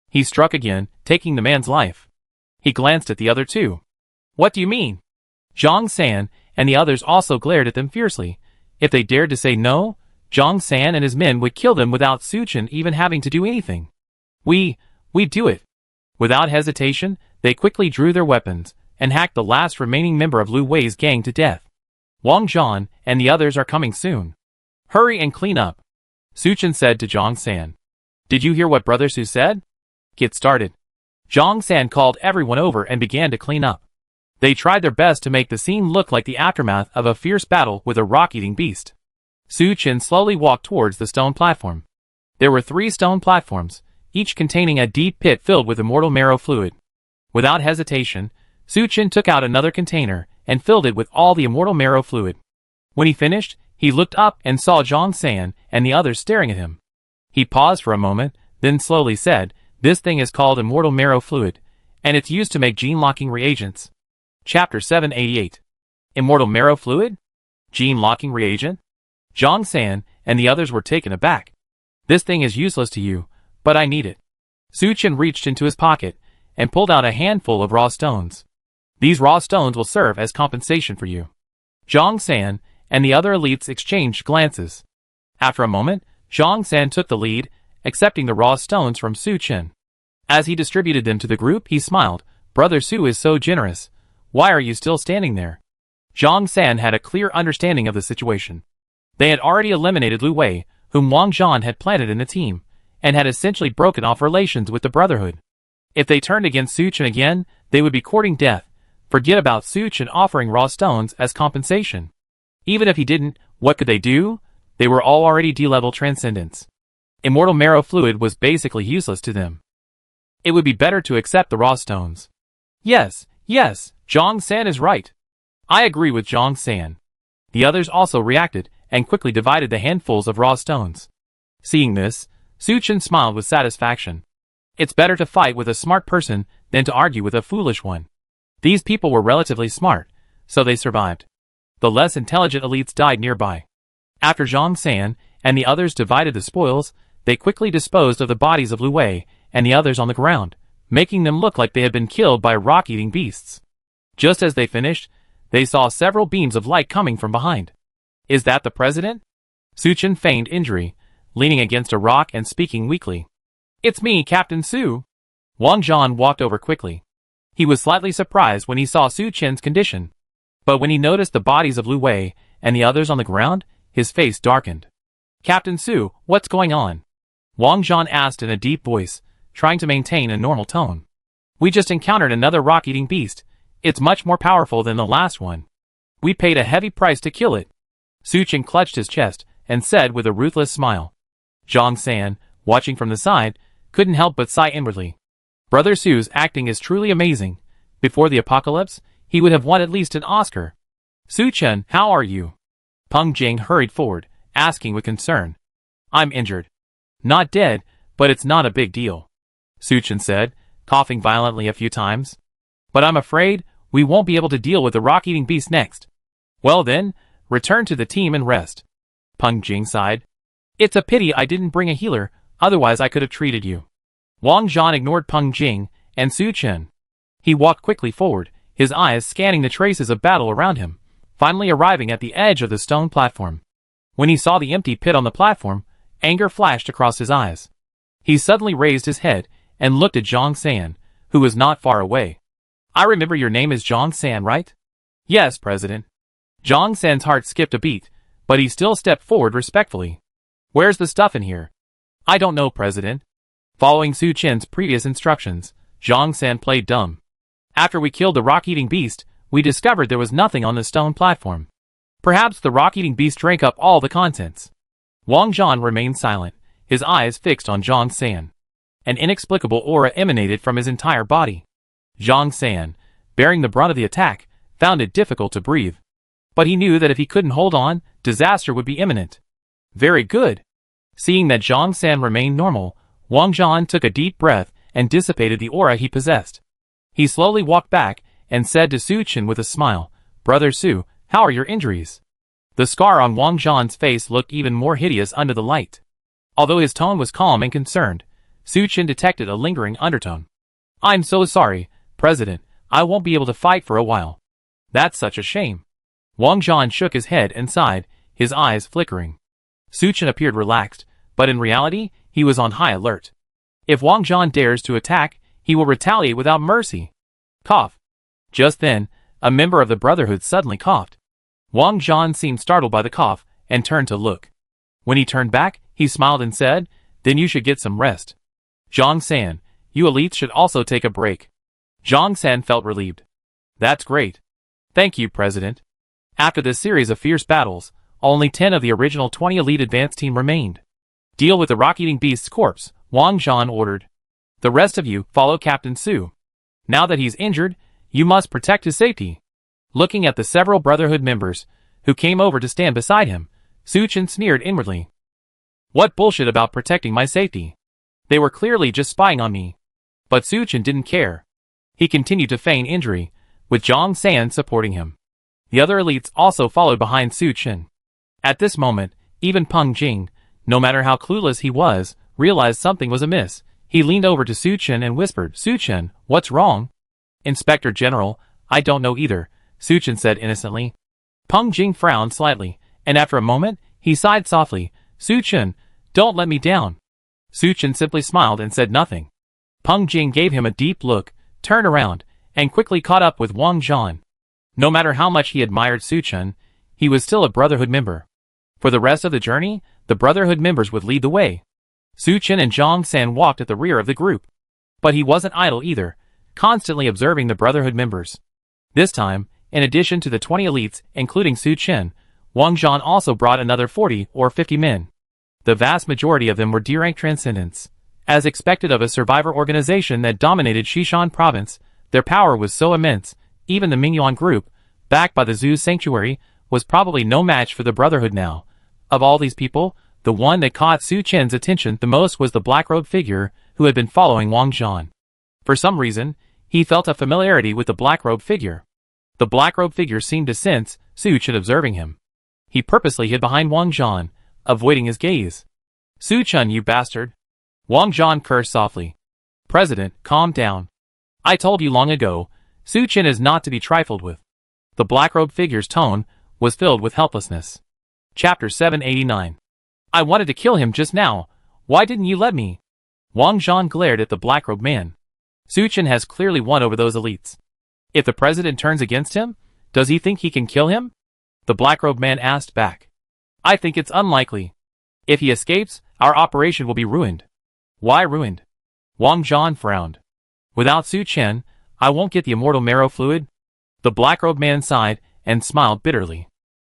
He struck again, taking the man's life. He glanced at the other two. What do you mean? Zhang San and the others also glared at them fiercely. If they dared to say no, Zhang San and his men would kill them without Suchin even having to do anything. We do it. Without hesitation, they quickly drew their weapons and hacked the last remaining member of Lu Wei's gang to death. Wang Zhan and the others are coming soon. Hurry and clean up, Suchin said to Zhang San. Did you hear what Brother Su said? Get started. Zhang San called everyone over and began to clean up. They tried their best to make the scene look like the aftermath of a fierce battle with a rock-eating beast. Suchin slowly walked towards the stone platform. There were 3 stone platforms, each containing a deep pit filled with immortal marrow fluid. Without hesitation, Suchin took out another container and filled it with all the immortal marrow fluid. When he finished, he looked up and saw Zhang San and the others staring at him. He paused for a moment, then slowly said, "This thing is called immortal marrow fluid, and it's used to make gene-locking reagents." Chapter 788. Immortal marrow fluid? Gene-locking reagent? Zhang San and the others were taken aback. This thing is useless to you, but I need it. Suchin reached into his pocket and pulled out a handful of raw stones. These raw stones will serve as compensation for you. Zhang San and the other elites exchanged glances. After a moment, Zhang San took the lead, accepting the raw stones from Suchin. As he distributed them to the group, he smiled. "Brother Su is so generous. Why are you still standing there?" Zhang San had a clear understanding of the situation. They had already eliminated Lu Wei, whom Wang Zhan had planted in the team, and had essentially broken off relations with the Brotherhood. If they turned against Suchin again, they would be courting death. Forget about Suchin offering raw stones as compensation. Even if he didn't, what could they do? They were all already D-level transcendents. Immortal marrow fluid was basically useless to them. It would be better to accept the raw stones. Yes, Zhang San is right. I agree with Zhang San. The others also reacted, and quickly divided the handfuls of raw stones. Seeing this, Suchin smiled with satisfaction. It's better to fight with a smart person than to argue with a foolish one. These people were relatively smart, so they survived. The less intelligent elites died nearby. After Zhang San and the others divided the spoils, they quickly disposed of the bodies of Lu Wei and the others on the ground, making them look like they had been killed by rock-eating beasts. Just as they finished, they saw several beams of light coming from behind. Is that the president? Suchin feigned injury, leaning against a rock and speaking weakly. It's me, Captain Su. Wang Zhan walked over quickly. He was slightly surprised when he saw Suchin's condition. But when he noticed the bodies of Lu Wei and the others on the ground, his face darkened. Captain Su, what's going on? Wang Zhan asked in a deep voice, trying to maintain a normal tone. We just encountered another rock-eating beast. It's much more powerful than the last one. We paid a heavy price to kill it. Suchin clutched his chest and said with a ruthless smile. Zhang San, watching from the side, couldn't help but sigh inwardly. Brother Su's acting is truly amazing. Before the apocalypse, he would have won at least an Oscar. Suchin, how are you? Peng Jing hurried forward, asking with concern. I'm injured. Not dead, but it's not a big deal, Suchin said, coughing violently a few times. But I'm afraid we won't be able to deal with the rock-eating beast next. Well then, return to the team and rest. Peng Jing sighed. It's a pity I didn't bring a healer, otherwise I could have treated you. Wang Zhan ignored Peng Jing and Su Chen. He walked quickly forward, his eyes scanning the traces of battle around him, finally arriving at the edge of the stone platform. When he saw the empty pit on the platform, anger flashed across his eyes. He suddenly raised his head and looked at Zhang San, who was not far away. I remember your name is Zhang San, right? Yes, President. Zhang San's heart skipped a beat, but he still stepped forward respectfully. Where's the stuff in here? I don't know, President. Following Su Chen's previous instructions, Zhang San played dumb. After we killed the rock-eating beast, we discovered there was nothing on the stone platform. Perhaps the rock-eating beast drank up all the contents. Wang Zhan remained silent, his eyes fixed on Zhang San. An inexplicable aura emanated from his entire body. Zhang San, bearing the brunt of the attack, found it difficult to breathe. But he knew that if he couldn't hold on, disaster would be imminent. Very good. Seeing that Zhang San remained normal, Wang Zhan took a deep breath and dissipated the aura he possessed. He slowly walked back and said to Su Chen with a smile, Brother Su, how are your injuries? The scar on Wang Zhan's face looked even more hideous under the light. Although his tone was calm and concerned, Su Chen detected a lingering undertone. I'm so sorry, President, I won't be able to fight for a while. That's such a shame. Wang Zhan shook his head and sighed, his eyes flickering. Su Chen appeared relaxed, but in reality, he was on high alert. If Wang Zhan dares to attack, he will retaliate without mercy. Cough. Just then, a member of the Brotherhood suddenly coughed. Wang Zhan seemed startled by the cough and turned to look. When he turned back, he smiled and said, Then you should get some rest. Zhang San, you elites should also take a break. Zhang San felt relieved. That's great. Thank you, President. After this series of fierce battles, only 10 of the original 20 elite advance team remained. Deal with the rock-eating beast's corpse, Wang Zhan ordered. The rest of you follow Captain Su. Now that he's injured, you must protect his safety. Looking at the several Brotherhood members who came over to stand beside him, Su Chen sneered inwardly. What bullshit about protecting my safety? They were clearly just spying on me. But Su Chen didn't care. He continued to feign injury, with Zhang San supporting him. The other elites also followed behind Su Chen. At this moment, even Peng Jing, no matter how clueless he was, realized something was amiss. He leaned over to Su Chen and whispered, Su Chen, what's wrong? Inspector General, I don't know either, Su Chen said innocently. Peng Jing frowned slightly, and after a moment, he sighed softly, Su Chen, don't let me down. Su Chen simply smiled and said nothing. Peng Jing gave him a deep look, turned around, and quickly caught up with Wang Zhan. No matter how much he admired Su Chen, he was still a Brotherhood member. For the rest of the journey, the Brotherhood members would lead the way. Su Chen and Zhang San walked at the rear of the group. But he wasn't idle either, constantly observing the Brotherhood members. This time, in addition to the 20 elites, including Su Chen, Wang Zhan also brought another 40 or 50 men. The vast majority of them were D-rank transcendents. As expected of a survivor organization that dominated Xishan province, their power was so immense, even the Mingyuan group, backed by the Zhu's sanctuary, was probably no match for the Brotherhood now. Of all these people, the one that caught Su Chen's attention the most was the black-robed figure who had been following Wang Zhan. For some reason, he felt a familiarity with the black-robed figure. The black-robed figure seemed to sense Su Chen observing him. He purposely hid behind Wang Zhan, avoiding his gaze. Su Chen, you bastard! Wang Zhan cursed softly. President, calm down. I told you long ago, Su Chen is not to be trifled with. The black-robed figure's tone was filled with helplessness. Chapter 789. I wanted to kill him just now. Why didn't you let me? Wang Zhan glared at the black-robed man. Su Chen has clearly won over those elites. If the president turns against him, does he think he can kill him? The black-robed man asked back. I think it's unlikely. If he escapes, our operation will be ruined. Why ruined? Wang Zhan frowned. Without Su Chen, I won't get the immortal marrow fluid. The black-robed man sighed and smiled bitterly.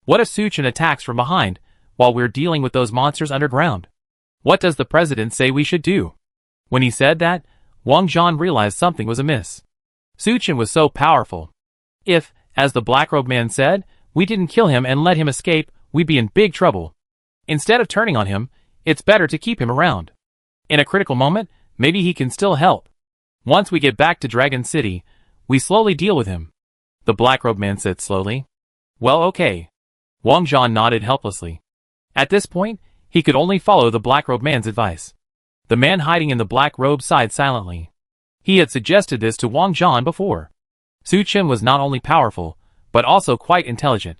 What if Su Chen attacks from behind, while we're dealing with those monsters underground? What does the president say we should do? When he said that, Wang Zhan realized something was amiss. Su Chen was so powerful. If, as the black-robed man said, we didn't kill him and let him escape, we'd be in big trouble. Instead of turning on him, it's better to keep him around. In a critical moment, maybe he can still help. Once we get back to Dragon City, we slowly deal with him. the black-robed man said slowly. Well, okay. Wang Zhan nodded helplessly. At this point, he could only follow the black-robed man's advice. The man hiding in the black robe sighed silently. He had suggested this to Wang Zhan before. Su Chen was not only powerful, but also quite intelligent.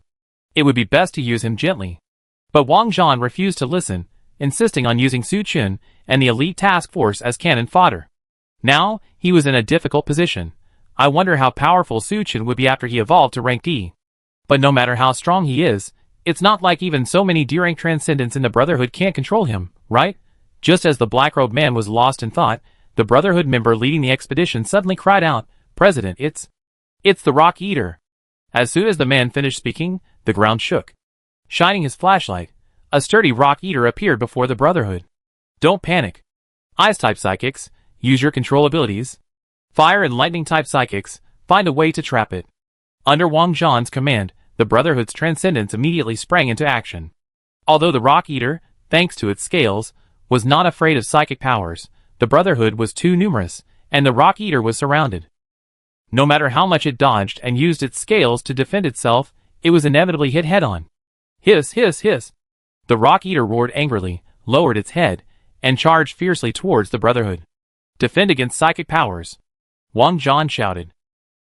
It would be best to use him gently. But Wang Zhan refused to listen, insisting on using Su Chen and the elite task force as cannon fodder. Now, he was in a difficult position. I wonder how powerful Su Chen would be after he evolved to rank D. But no matter how strong he is, it's not like even so many D-rank transcendents in the Brotherhood can't control him, right? Just as the black-robed man was lost in thought, the Brotherhood member leading the expedition suddenly cried out, President, it's the Rock Eater. As soon as the man finished speaking, the ground shook. Shining his flashlight, a sturdy Rock Eater appeared before the Brotherhood. Don't panic. Ice-type psychics, use your control abilities. Fire and lightning-type psychics, find a way to trap it. Under Wang Zhan's command, the Brotherhood's transcendence immediately sprang into action. Although the Rock Eater, thanks to its scales, was not afraid of psychic powers, the Brotherhood was too numerous, and the Rock Eater was surrounded. No matter how much it dodged and used its scales to defend itself, it was inevitably hit head-on. Hiss, hiss, hiss. The Rock Eater roared angrily, lowered its head, and charged fiercely towards the Brotherhood. Defend against psychic powers. Wang Zhan shouted.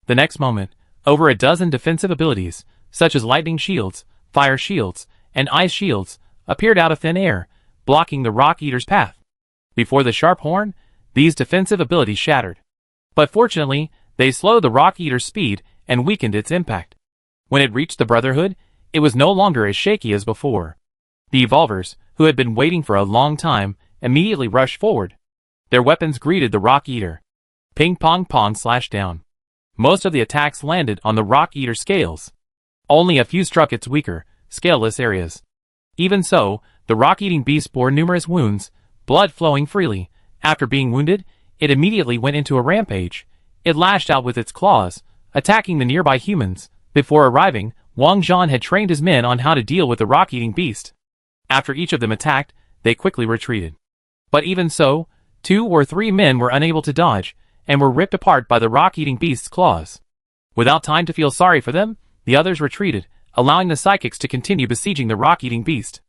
The next moment, over a dozen defensive abilities, such as lightning shields, fire shields, and ice shields, appeared out of thin air, blocking the Rock Eater's path. Before the sharp horn, these defensive abilities shattered. But fortunately, they slowed the Rock Eater's speed and weakened its impact. When it reached the Brotherhood, it was no longer as shaky as before. The Evolvers, who had been waiting for a long time, immediately rushed forward. Their weapons greeted the Rock Eater. Ping pong pong slashed down. Most of the attacks landed on the Rock Eater's scales. Only a few struck its weaker, scaleless areas. Even so, the rock-eating beast bore numerous wounds, blood flowing freely. After being wounded, it immediately went into a rampage. It lashed out with its claws, attacking the nearby humans. Before arriving, Wang Zhan had trained his men on how to deal with the rock-eating beast. After each of them attacked, they quickly retreated. But even so, 2 or 3 men were unable to dodge, and were ripped apart by the rock-eating beast's claws. Without time to feel sorry for them, the others retreated, allowing the psychics to continue besieging the rock-eating beast.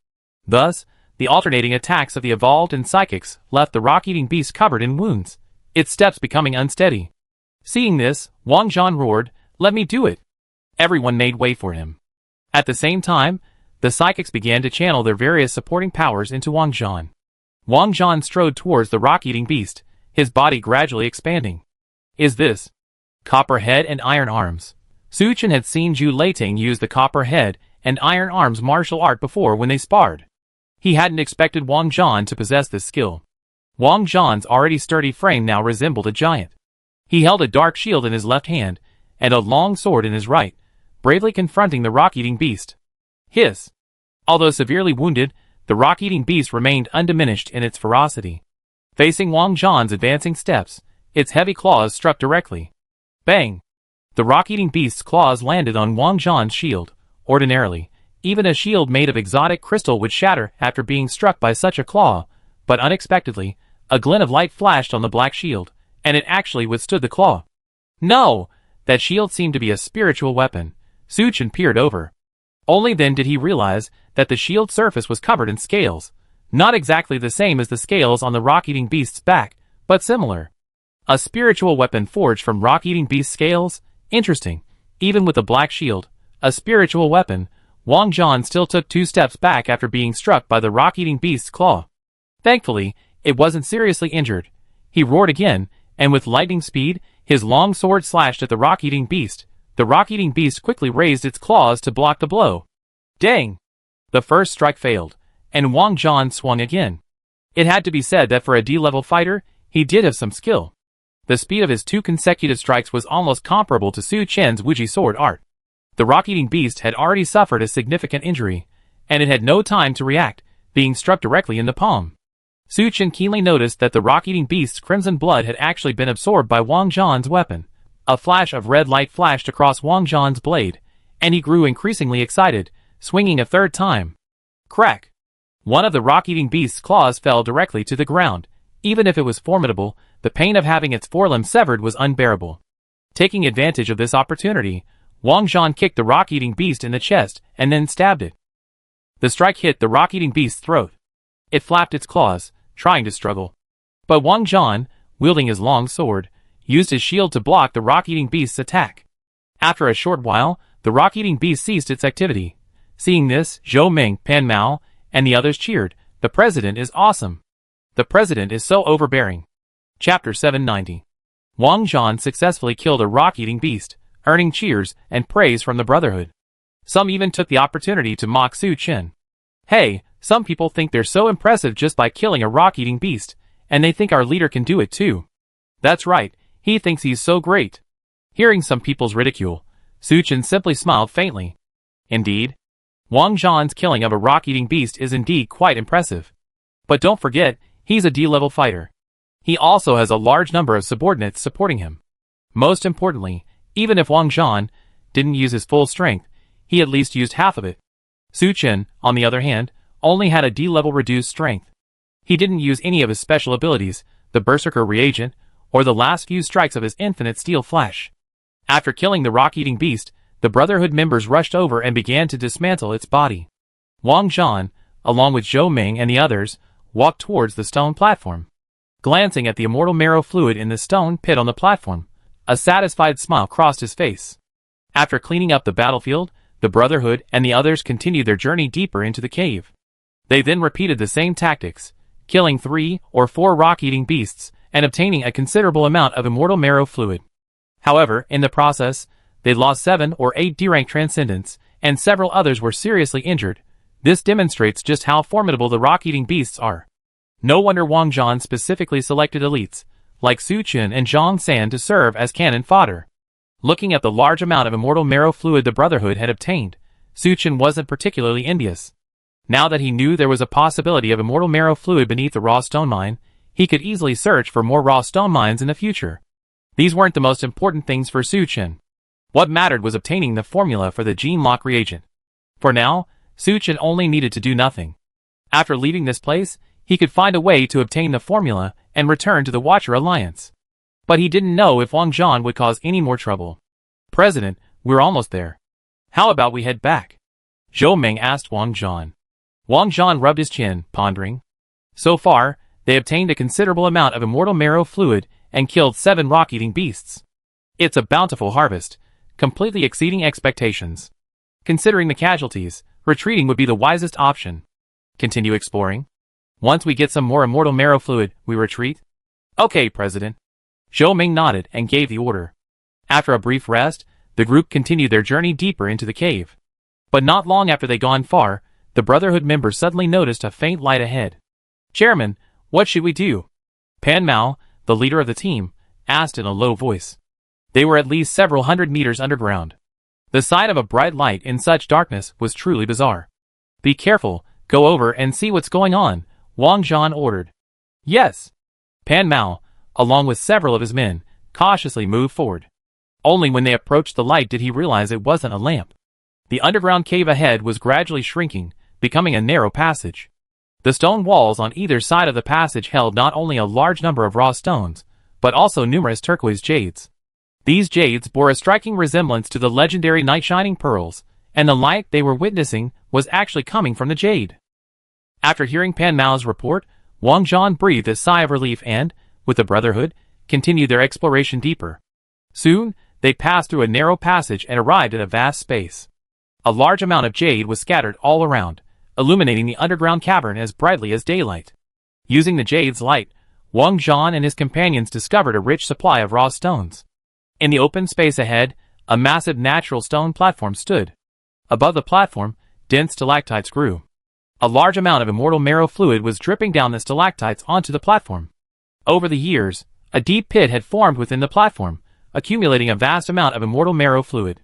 Thus, the alternating attacks of the evolved and psychics left the rock-eating beast covered in wounds, its steps becoming unsteady. Seeing this, Wang Zhan roared, "Let me do it!" Everyone made way for him. At the same time, the psychics began to channel their various supporting powers into Wang Zhan. Wang Zhan strode towards the rock-eating beast, his body gradually expanding. Is this copper head and iron arms? Su Chen had seen Zhu Leiting use the copper head and iron arms martial art before when they sparred. He hadn't expected Wang Zhan to possess this skill. Wang Zhan's already sturdy frame now resembled a giant. He held a dark shield in his left hand, and a long sword in his right, bravely confronting the rock-eating beast. Hiss! Although severely wounded, the rock-eating beast remained undiminished in its ferocity. Facing Wang Zhan's advancing steps, its heavy claws struck directly. Bang! The rock-eating beast's claws landed on Wang Zhan's shield. Ordinarily, even a shield made of exotic crystal would shatter after being struck by such a claw, but unexpectedly, a glint of light flashed on the black shield, and it actually withstood the claw. No! That shield seemed to be a spiritual weapon. Su Chen peered over. Only then did he realize that the shield's surface was covered in scales. Not exactly the same as the scales on the rock-eating beast's back, but similar. A spiritual weapon forged from rock-eating beast scales? Interesting. Even with the black shield, a spiritual weapon, Wang Zhan still took 2 steps back after being struck by the rock-eating beast's claw. Thankfully, it wasn't seriously injured. He roared again, and with lightning speed, his long sword slashed at the rock-eating beast. The rock-eating beast quickly raised its claws to block the blow. Dang! The first strike failed, and Wang Zhan swung again. It had to be said that for a D-level fighter, he did have some skill. The speed of his 2 consecutive strikes was almost comparable to Su Chen's Wuji sword art. The rock-eating beast had already suffered a significant injury, and it had no time to react, being struck directly in the palm. Su Chen keenly noticed that the rock-eating beast's crimson blood had actually been absorbed by Wang Zhan's weapon. A flash of red light flashed across Wang Zhan's blade, and he grew increasingly excited, swinging a 3rd time. Crack! One of the rock-eating beast's claws fell directly to the ground. Even if it was formidable, the pain of having its forelimb severed was unbearable. Taking advantage of this opportunity, Wang Zhan kicked the rock-eating beast in the chest and then stabbed it. The strike hit the rock-eating beast's throat. It flapped its claws, trying to struggle. But Wang Zhan, wielding his long sword, used his shield to block the rock-eating beast's attack. After a short while, the rock-eating beast ceased its activity. Seeing this, Zhou Ming, Pan Mao, and the others cheered. The president is awesome. The president is so overbearing. Chapter 790. Wang Zhan successfully killed a rock-eating beast, earning cheers and praise from the Brotherhood. Some even took the opportunity to mock Su Chen. Hey, some people think they're so impressive just by killing a rock-eating beast, and they think our leader can do it too. That's right, he thinks he's so great. Hearing some people's ridicule, Su Chen simply smiled faintly. Indeed, Wang Zhan's killing of a rock-eating beast is indeed quite impressive. But don't forget, he's a D-level fighter. He also has a large number of subordinates supporting him. Most importantly, even if Wang Zhan didn't use his full strength, he at least used half of it. Su Chen, on the other hand, only had a D-level reduced strength. He didn't use any of his special abilities, the Berserker reagent, or the last few strikes of his infinite steel flash. After killing the rock-eating beast, the Brotherhood members rushed over and began to dismantle its body. Wang Zhan, along with Zhou Ming and the others, walked towards the stone platform. Glancing at the immortal marrow fluid in the stone pit on the platform, a satisfied smile crossed his face. After cleaning up the battlefield, the Brotherhood and the others continued their journey deeper into the cave. They then repeated the same tactics, killing 3 or 4 rock-eating beasts and obtaining a considerable amount of immortal marrow fluid. However, in the process, they lost 7 or 8 D-rank transcendents, and several others were seriously injured. This demonstrates just how formidable the rock-eating beasts are. No wonder Wang Zhan specifically selected elites, like Su Chen and Zhang San, to serve as cannon fodder. Looking at the large amount of immortal marrow fluid the Brotherhood had obtained, Su Chen wasn't particularly envious. Now that he knew there was a possibility of immortal marrow fluid beneath the raw stone mine, he could easily search for more raw stone mines in the future. These weren't the most important things for Su Chen. What mattered was obtaining the formula for the gene lock reagent. For now, Su Chen only needed to do nothing. After leaving this place, he could find a way to obtain the formula and return to the Watcher Alliance. But he didn't know if Wang Zhan would cause any more trouble. President, we're almost there. How about we head back? Zhou Ming asked Wang Zhan. Wang Zhan rubbed his chin, pondering. So far, they obtained a considerable amount of immortal marrow fluid and killed 7 rock-eating beasts. It's a bountiful harvest, completely exceeding expectations. Considering the casualties, retreating would be the wisest option. Continue exploring. Once we get some more immortal marrow fluid, we retreat? Okay, President. Zhou Ming nodded and gave the order. After a brief rest, the group continued their journey deeper into the cave. But not long after they'd gone far, the Brotherhood members suddenly noticed a faint light ahead. Chairman, what should we do? Pan Mao, the leader of the team, asked in a low voice. They were at least several hundred meters underground. The sight of a bright light in such darkness was truly bizarre. Be careful, go over and see what's going on, Wang Zhan ordered. Yes. Pan Mao, along with several of his men, cautiously moved forward. Only when they approached the light did he realize it wasn't a lamp. The underground cave ahead was gradually shrinking, becoming a narrow passage. The stone walls on either side of the passage held not only a large number of raw stones, but also numerous turquoise jades. These jades bore a striking resemblance to the legendary night shining pearls, and the light they were witnessing was actually coming from the jade. After hearing Pan Mao's report, Wang Zhan breathed a sigh of relief and, with the Brotherhood, continued their exploration deeper. Soon, they passed through a narrow passage and arrived at a vast space. A large amount of jade was scattered all around, illuminating the underground cavern as brightly as daylight. Using the jade's light, Wang Zhan and his companions discovered a rich supply of raw stones. In the open space ahead, a massive natural stone platform stood. Above the platform, dense stalactites grew. A large amount of immortal marrow fluid was dripping down the stalactites onto the platform. Over the years, a deep pit had formed within the platform, accumulating a vast amount of immortal marrow fluid.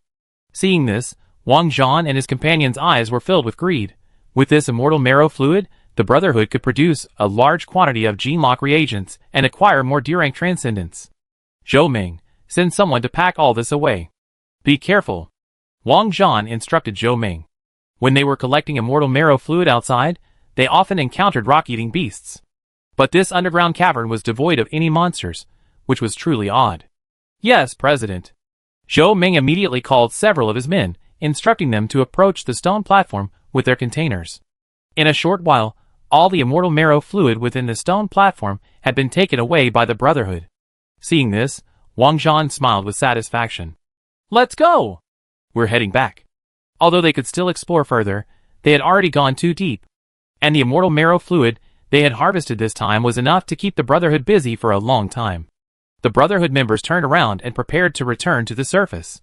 Seeing this, Wang Zhan and his companions' eyes were filled with greed. With this immortal marrow fluid, the Brotherhood could produce a large quantity of gene lock reagents and acquire more D-rank transcendents. Zhou Ming, send someone to pack all this away. Be careful. Wang Zhan instructed Zhou Ming. When they were collecting immortal marrow fluid outside, they often encountered rock-eating beasts. But this underground cavern was devoid of any monsters, which was truly odd. Yes, President. Zhou Ming immediately called several of his men, instructing them to approach the stone platform with their containers. In a short while, all the immortal marrow fluid within the stone platform had been taken away by the Brotherhood. Seeing this, Wang Zhan smiled with satisfaction. Let's go! We're heading back. Although they could still explore further, they had already gone too deep. And the immortal marrow fluid they had harvested this time was enough to keep the Brotherhood busy for a long time. The Brotherhood members turned around and prepared to return to the surface.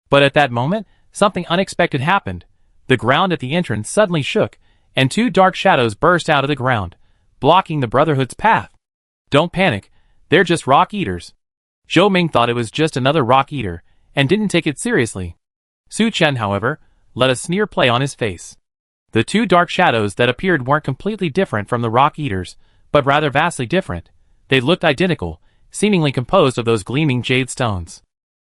But at that moment, something unexpected happened. The ground at the entrance suddenly shook, and two dark shadows burst out of the ground, blocking the Brotherhood's path. Don't panic, they're just rock eaters. Zhou Ming thought it was just another rock eater, and didn't take it seriously. Su Chen, however, let a sneer play on his face. The two dark shadows that appeared weren't completely different from the rock eaters, but rather vastly different. They looked identical, seemingly composed of those gleaming jade stones.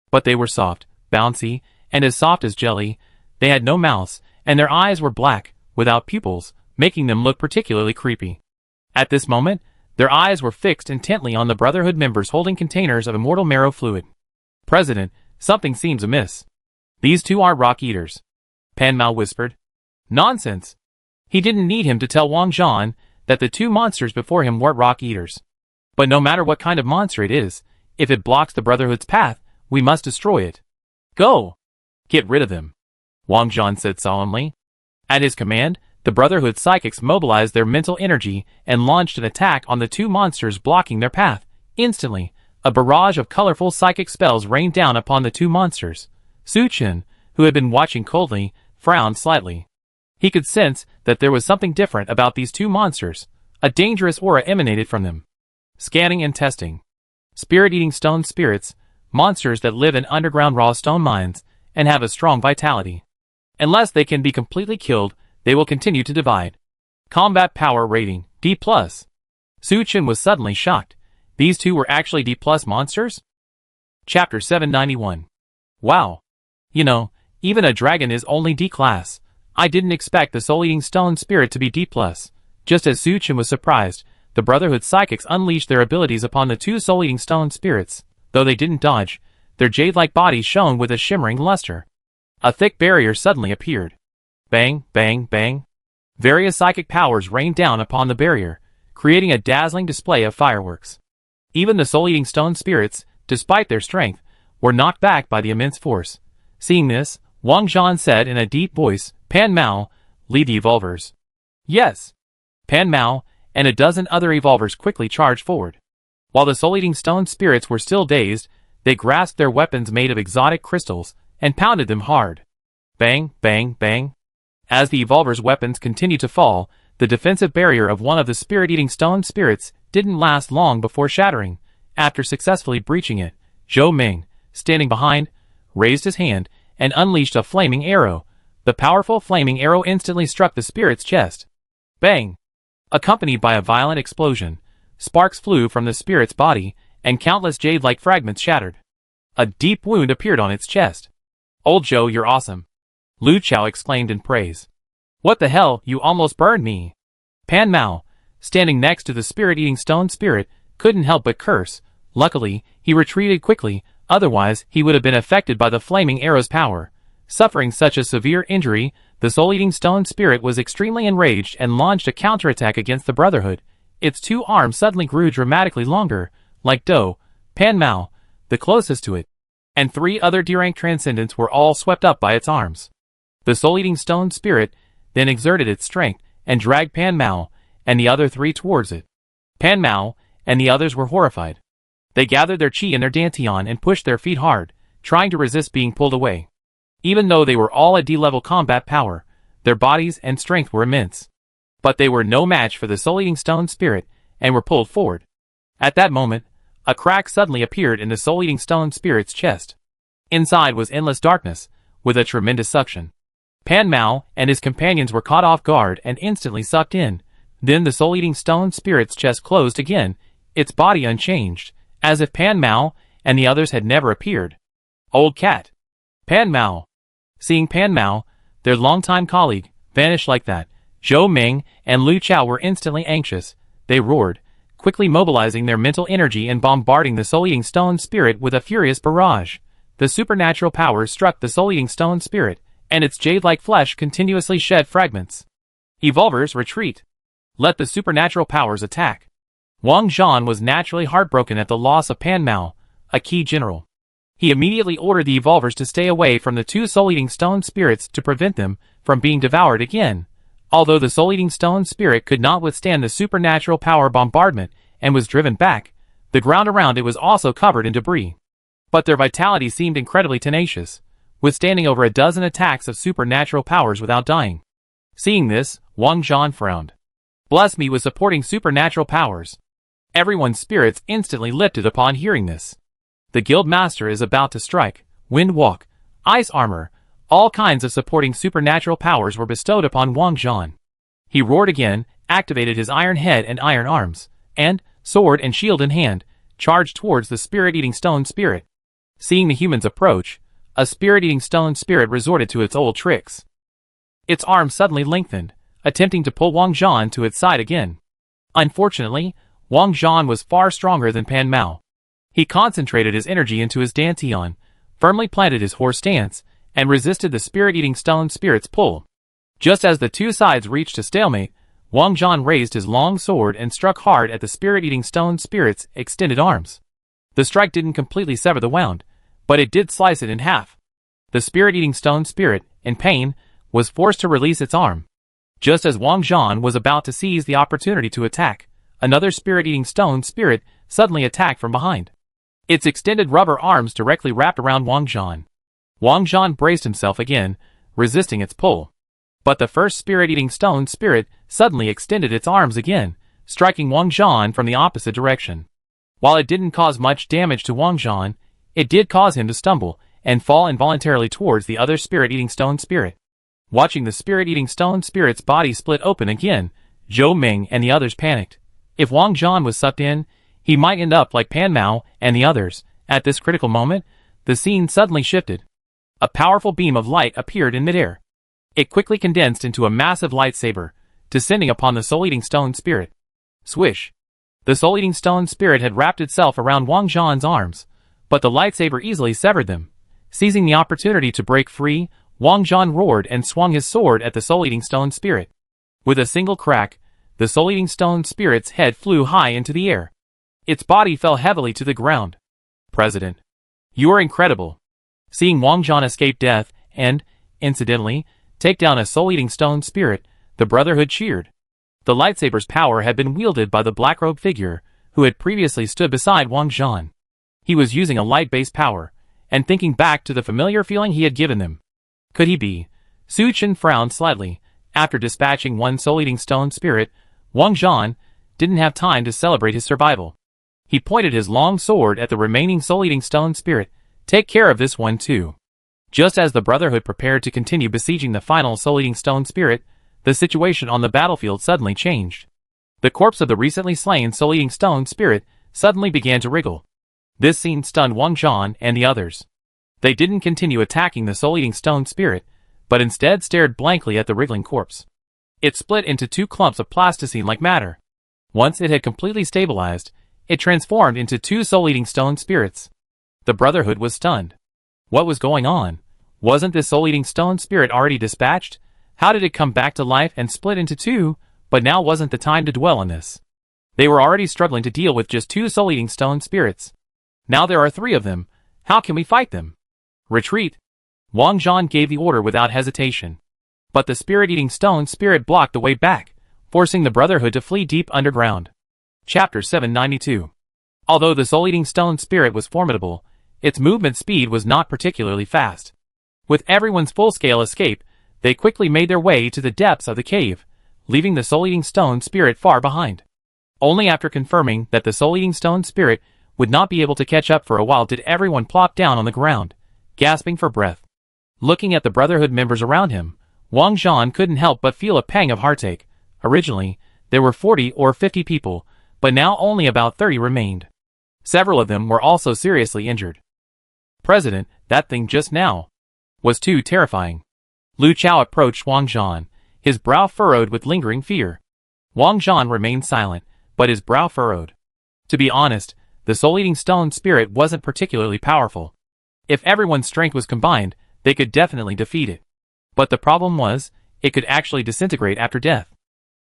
But they were soft, bouncy, and as soft as jelly. They had no mouths, and their eyes were black, without pupils, making them look particularly creepy. At this moment, their eyes were fixed intently on the Brotherhood members holding containers of immortal marrow fluid. President, something seems amiss. These two are rock eaters. Pan Mao whispered. Nonsense. He didn't need him to tell Wang Zhan that the two monsters before him weren't rock eaters. But no matter what kind of monster it is, if it blocks the Brotherhood's path, we must destroy it. Go! Get rid of them, Wang Zhan said solemnly. At his command, the Brotherhood psychics mobilized their mental energy and launched an attack on the two monsters blocking their path. Instantly, a barrage of colorful psychic spells rained down upon the two monsters. Su Chen, who had been watching coldly, frowned slightly. He could sense that there was something different about these two monsters. A dangerous aura emanated from them. Scanning and testing. Spirit-eating stone spirits, monsters that live in underground raw stone mines, and have a strong vitality. Unless they can be completely killed, they will continue to divide. Combat power rating, D+. Su Chen was suddenly shocked. These two were actually D+ monsters? Chapter 791. Wow. You know, even a dragon is only D class. I didn't expect the soul-eating stone spirit to be D+. Just as Su Chen was surprised, the Brotherhood psychics unleashed their abilities upon the two soul-eating stone spirits. Though they didn't dodge, their jade-like bodies shone with a shimmering luster. A thick barrier suddenly appeared. Bang, bang, bang. Various psychic powers rained down upon the barrier, creating a dazzling display of fireworks. Even the soul-eating stone spirits, despite their strength, were knocked back by the immense force. Seeing this, Wang Zhan said in a deep voice, Pan Mao, lead the evolvers. Yes. Pan Mao and a dozen other evolvers quickly charged forward. While the soul-eating stone spirits were still dazed, they grasped their weapons made of exotic crystals and pounded them hard. Bang, bang, bang. As the evolvers' weapons continued to fall, the defensive barrier of one of the spirit-eating stone spirits didn't last long before shattering. After successfully breaching it, Zhou Ming, standing behind, raised his hand and unleashed a flaming arrow. The powerful flaming arrow instantly struck the spirit's chest. Bang! Accompanied by a violent explosion, sparks flew from the spirit's body, and countless jade-like fragments shattered. A deep wound appeared on its chest. Old Zhou, you're awesome. Lu Chao exclaimed in praise. What the hell, you almost burned me. Pan Mao, standing next to the spirit-eating stone spirit, couldn't help but curse. Luckily, he retreated quickly, otherwise he would have been affected by the flaming arrow's power. Suffering such a severe injury, the soul-eating stone spirit was extremely enraged and launched a counterattack against the Brotherhood. Its two arms suddenly grew dramatically longer, like Dou, Pan Mao, the closest to it, and three other D-rank transcendents were all swept up by its arms. The soul-eating stone spirit then exerted its strength and dragged Pan Mao and the other three towards it. Pan Mao and the others were horrified. They gathered their chi and their dantian and pushed their feet hard, trying to resist being pulled away. Even though they were all at D-level combat power, their bodies and strength were immense. But they were no match for the soul-eating stone spirit and were pulled forward. At that moment, a crack suddenly appeared in the soul-eating stone spirit's chest. Inside was endless darkness, with a tremendous suction. Pan Mao and his companions were caught off guard and instantly sucked in. Then the soul-eating stone spirit's chest closed again, its body unchanged, as if Pan Mao and the others had never appeared. Old cat. Pan Mao. Seeing Pan Mao, their longtime colleague, vanish like that, Zhou Ming and Lu Chao were instantly anxious. They roared, quickly mobilizing their mental energy and bombarding the soul-eating stone spirit with a furious barrage. the supernatural powers struck the soul-eating stone spirit, and its jade-like flesh continuously shed fragments. Evolvers, retreat. Let the supernatural powers attack. Wang Zhan was naturally heartbroken at the loss of Pan Mao, a key general. He immediately ordered the evolvers to stay away from the two soul-eating stone spirits to prevent them from being devoured again. Although the soul-eating stone spirit could not withstand the supernatural power bombardment and was driven back, the ground around it was also covered in debris. But their vitality seemed incredibly tenacious, withstanding over a dozen attacks of supernatural powers without dying. Seeing this, Wang Zhan frowned. Bless me with supporting supernatural powers. Everyone's spirits instantly lifted upon hearing this. The guild master is about to strike. Wind walk, ice armor, all kinds of supporting supernatural powers were bestowed upon Wang Zhan. He roared again, activated his iron head and iron arms, and, sword and shield in hand, charged towards the spirit-eating stone spirit. Seeing the humans approach, a spirit-eating stone spirit resorted to its old tricks. Its arm suddenly lengthened, attempting to pull Wang Zhan to its side again. Unfortunately, Wang Zhan was far stronger than Pan Mao. He concentrated his energy into his dantian, firmly planted his horse stance, and resisted the spirit-eating stone spirit's pull. Just as the two sides reached a stalemate, Wang Zhan raised his long sword and struck hard at the spirit-eating stone spirit's extended arms. The strike didn't completely sever the wound, but it did slice it in half. The spirit-eating stone spirit, in pain, was forced to release its arm. Just as Wang Zhan was about to seize the opportunity to attack, another spirit-eating stone spirit suddenly attacked from behind. Its extended rubber arms directly wrapped around Wang Zhan. Wang Zhan braced himself again, resisting its pull. But the first spirit-eating stone spirit suddenly extended its arms again, striking Wang Zhan from the opposite direction. While it didn't cause much damage to Wang Zhan, it did cause him to stumble and fall involuntarily towards the other spirit-eating stone spirit. Watching the spirit-eating stone spirit's body split open again, Zhou Ming and the others panicked. If Wang Zhan was sucked in, he might end up like Pan Mao and the others. At this critical moment, the scene suddenly shifted. A powerful beam of light appeared in midair. It quickly condensed into a massive lightsaber, descending upon the soul-eating stone spirit. Swish! The soul-eating stone spirit had wrapped itself around Wang Zhan's arms, but the lightsaber easily severed them. Seizing the opportunity to break free, Wang Zhan roared and swung his sword at the soul-eating stone spirit. With a single crack, the soul-eating stone spirit's head flew high into the air. Its body fell heavily to the ground. President, you are incredible. Seeing Wang Zhan escape death and, incidentally, take down a soul-eating stone spirit, the Brotherhood cheered. The lightsaber's power had been wielded by the black-robed figure, who had previously stood beside Wang Zhan. He was using a light-based power, and thinking back to the familiar feeling he had given them. Could he be? Su Chen frowned slightly. After dispatching one soul-eating stone spirit, Wang Zhan didn't have time to celebrate his survival. He pointed his long sword at the remaining soul-eating stone spirit. Take care of this one too. Just as the Brotherhood prepared to continue besieging the final soul-eating stone spirit, the situation on the battlefield suddenly changed. The corpse of the recently slain soul-eating stone spirit suddenly began to wriggle. This scene stunned Wang Zhan and the others. They didn't continue attacking the soul-eating stone spirit, but instead stared blankly at the wriggling corpse. It split into two clumps of plasticine-like matter. Once it had completely stabilized, it transformed into two soul-eating stone spirits. The Brotherhood was stunned. What was going on? Wasn't this soul-eating stone spirit already dispatched? How did it come back to life and split into two? But now wasn't the time to dwell on this. They were already struggling to deal with just two soul-eating stone spirits. Now there are three of them. How can we fight them? Retreat! Wang Zhan gave the order without hesitation. But the spirit-eating stone spirit blocked the way back, forcing the Brotherhood to flee deep underground. Chapter 792. Although the soul-eating stone spirit was formidable, its movement speed was not particularly fast. With everyone's full-scale escape, they quickly made their way to the depths of the cave, leaving the soul-eating stone spirit far behind. Only after confirming that the soul-eating stone spirit would not be able to catch up for a while did everyone plop down on the ground, gasping for breath. Looking at the Brotherhood members around him, Wang Zhan couldn't help but feel a pang of heartache. Originally, there were 40 or 50 people, but now only about 30 remained. Several of them were also seriously injured. President, that thing just now was too terrifying. Lu Chao approached Wang Zhan, his brow furrowed with lingering fear. Wang Zhan remained silent, but his brow furrowed. To be honest, the soul-eating stone spirit wasn't particularly powerful. If everyone's strength was combined, they could definitely defeat it. But the problem was, it could actually disintegrate after death.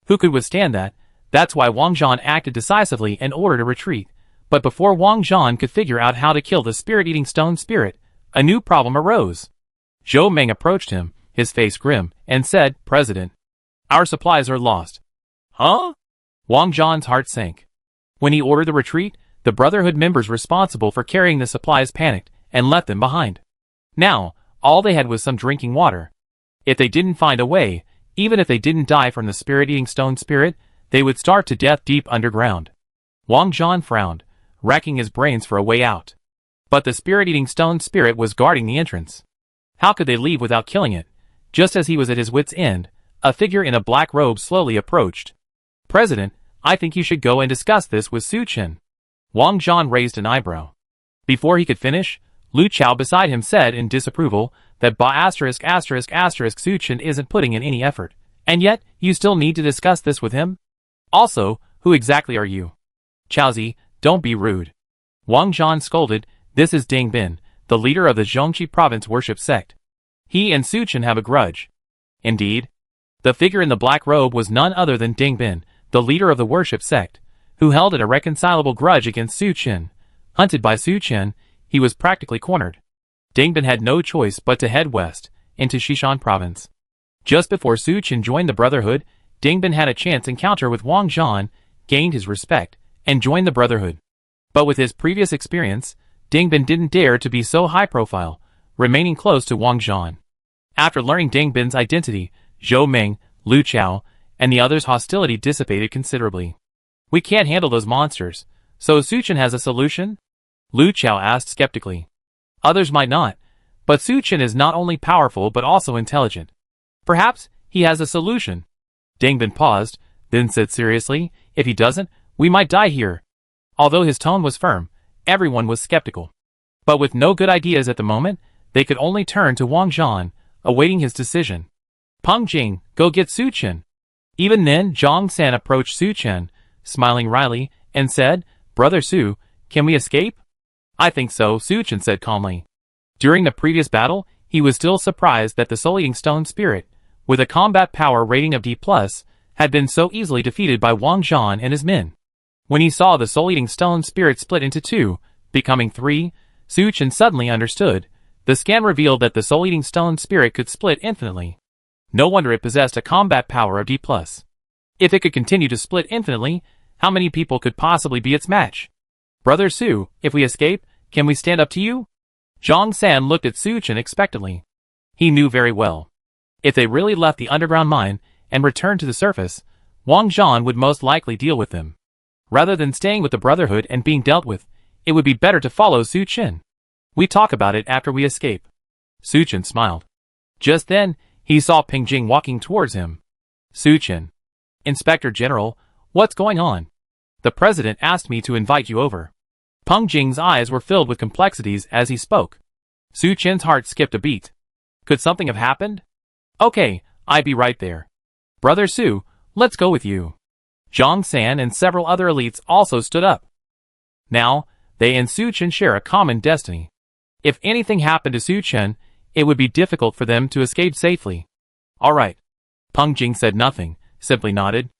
Who could withstand that? That's why Wang Zhan acted decisively and ordered a retreat. But before Wang Zhan could figure out how to kill the spirit-eating stone spirit, a new problem arose. Zhou Meng approached him, his face grim, and said, "President, our supplies are lost." Huh? Wang Zhan's heart sank. When he ordered the retreat, the Brotherhood members responsible for carrying the supplies panicked and left them behind. Now, all they had was some drinking water. If they didn't find a way, even if they didn't die from the spirit-eating stone spirit, they would starve to death deep underground. Wang Zhan frowned, racking his brains for a way out. But the spirit-eating stone spirit was guarding the entrance. How could they leave without killing it? Just as he was at his wit's end, a figure in a black robe slowly approached. "President, I think you should go and discuss this with Su Chen." Wang Zhan raised an eyebrow. Before he could finish, Lu Chao beside him said in disapproval that Su Chen isn't putting in any effort, and yet you still need to discuss this with him? Also, who exactly are you? Chaozi, don't be rude. Wang Zhan scolded. This is Ding Bin, the leader of the Zhongqi province worship sect. He and Su Chen have a grudge. Indeed. The figure in the black robe was none other than Ding Bin, the leader of the worship sect, who held an irreconcilable grudge against Su Chen. Hunted by Su Chen, he was practically cornered. Ding Bin had no choice but to head west, into Xishan province. Just before Su Chen joined the Brotherhood, Ding Bin had a chance encounter with Wang Zhan, gained his respect, and joined the Brotherhood. But with his previous experience, Ding Bin didn't dare to be so high profile, remaining close to Wang Zhan. After learning Ding Bin's identity, Zhou Meng, Lu Chao, and the others' hostility dissipated considerably. We can't handle those monsters, so Su Chen has a solution? Lu Chao asked skeptically. Others might not, but Su Chen is not only powerful but also intelligent. Perhaps he has a solution. Ding Bin paused, then said seriously, if he doesn't, we might die here. Although his tone was firm, everyone was skeptical. But with no good ideas at the moment, they could only turn to Wang Zhan, awaiting his decision. Peng Jing, go get Su Chen. Even then, Zhang San approached Su Chen, smiling wryly, and said, Brother Su, can we escape? I think so, Su Chen said calmly. During the previous battle, he was still surprised that the Soul-Eating Stone Spirit, with a combat power rating of D+, had been so easily defeated by Wang Zhan and his men. When he saw the Soul-Eating Stone Spirit split into two, becoming three, Su Chen suddenly understood. The scan revealed that the Soul-Eating Stone Spirit could split infinitely. No wonder it possessed a combat power of D+. If it could continue to split infinitely, how many people could possibly be its match? Brother Su, if we escape, can we stand up to you? Zhang San looked at Su Chen expectantly. He knew very well. If they really left the underground mine and returned to the surface, Wang Zhan would most likely deal with them. Rather than staying with the Brotherhood and being dealt with, it would be better to follow Su Chen. We talk about it after we escape. Su Chen smiled. Just then, he saw Peng Jing walking towards him. Su Chen. Inspector General, what's going on? The President asked me to invite you over. Peng Jing's eyes were filled with complexities as he spoke. Su Chen's heart skipped a beat. Could something have happened? Okay, I'll be right there. Brother Su, let's go with you. Zhang San and several other elites also stood up. Now, they and Su Chen share a common destiny. If anything happened to Su Chen, it would be difficult for them to escape safely. All right. Peng Jing said nothing, simply nodded.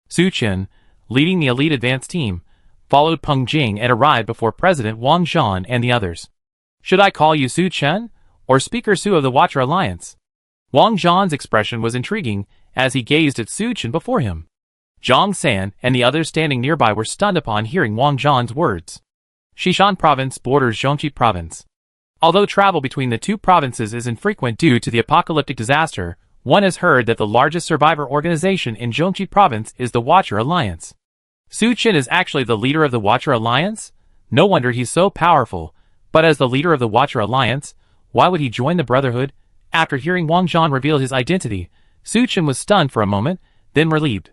Su Chen, leading the elite advance team, followed Peng Jing and arrived before President Wang Zhan and the others. Should I call you Su Chen, or Speaker Su of the Watcher Alliance? Wang Zhan's expression was intriguing as he gazed at Su Chen before him. Zhang San and the others standing nearby were stunned upon hearing Wang Zhan's words. Xishan Province borders Zhongqi Province. Although travel between the two provinces is infrequent due to the apocalyptic disaster, one has heard that the largest survivor organization in Zhongqi Province is the Watcher Alliance. Su Chen is actually the leader of the Watcher Alliance? No wonder he's so powerful, but as the leader of the Watcher Alliance, why would he join the Brotherhood? After hearing Wang Zhan reveal his identity, Su Chen was stunned for a moment, then relieved.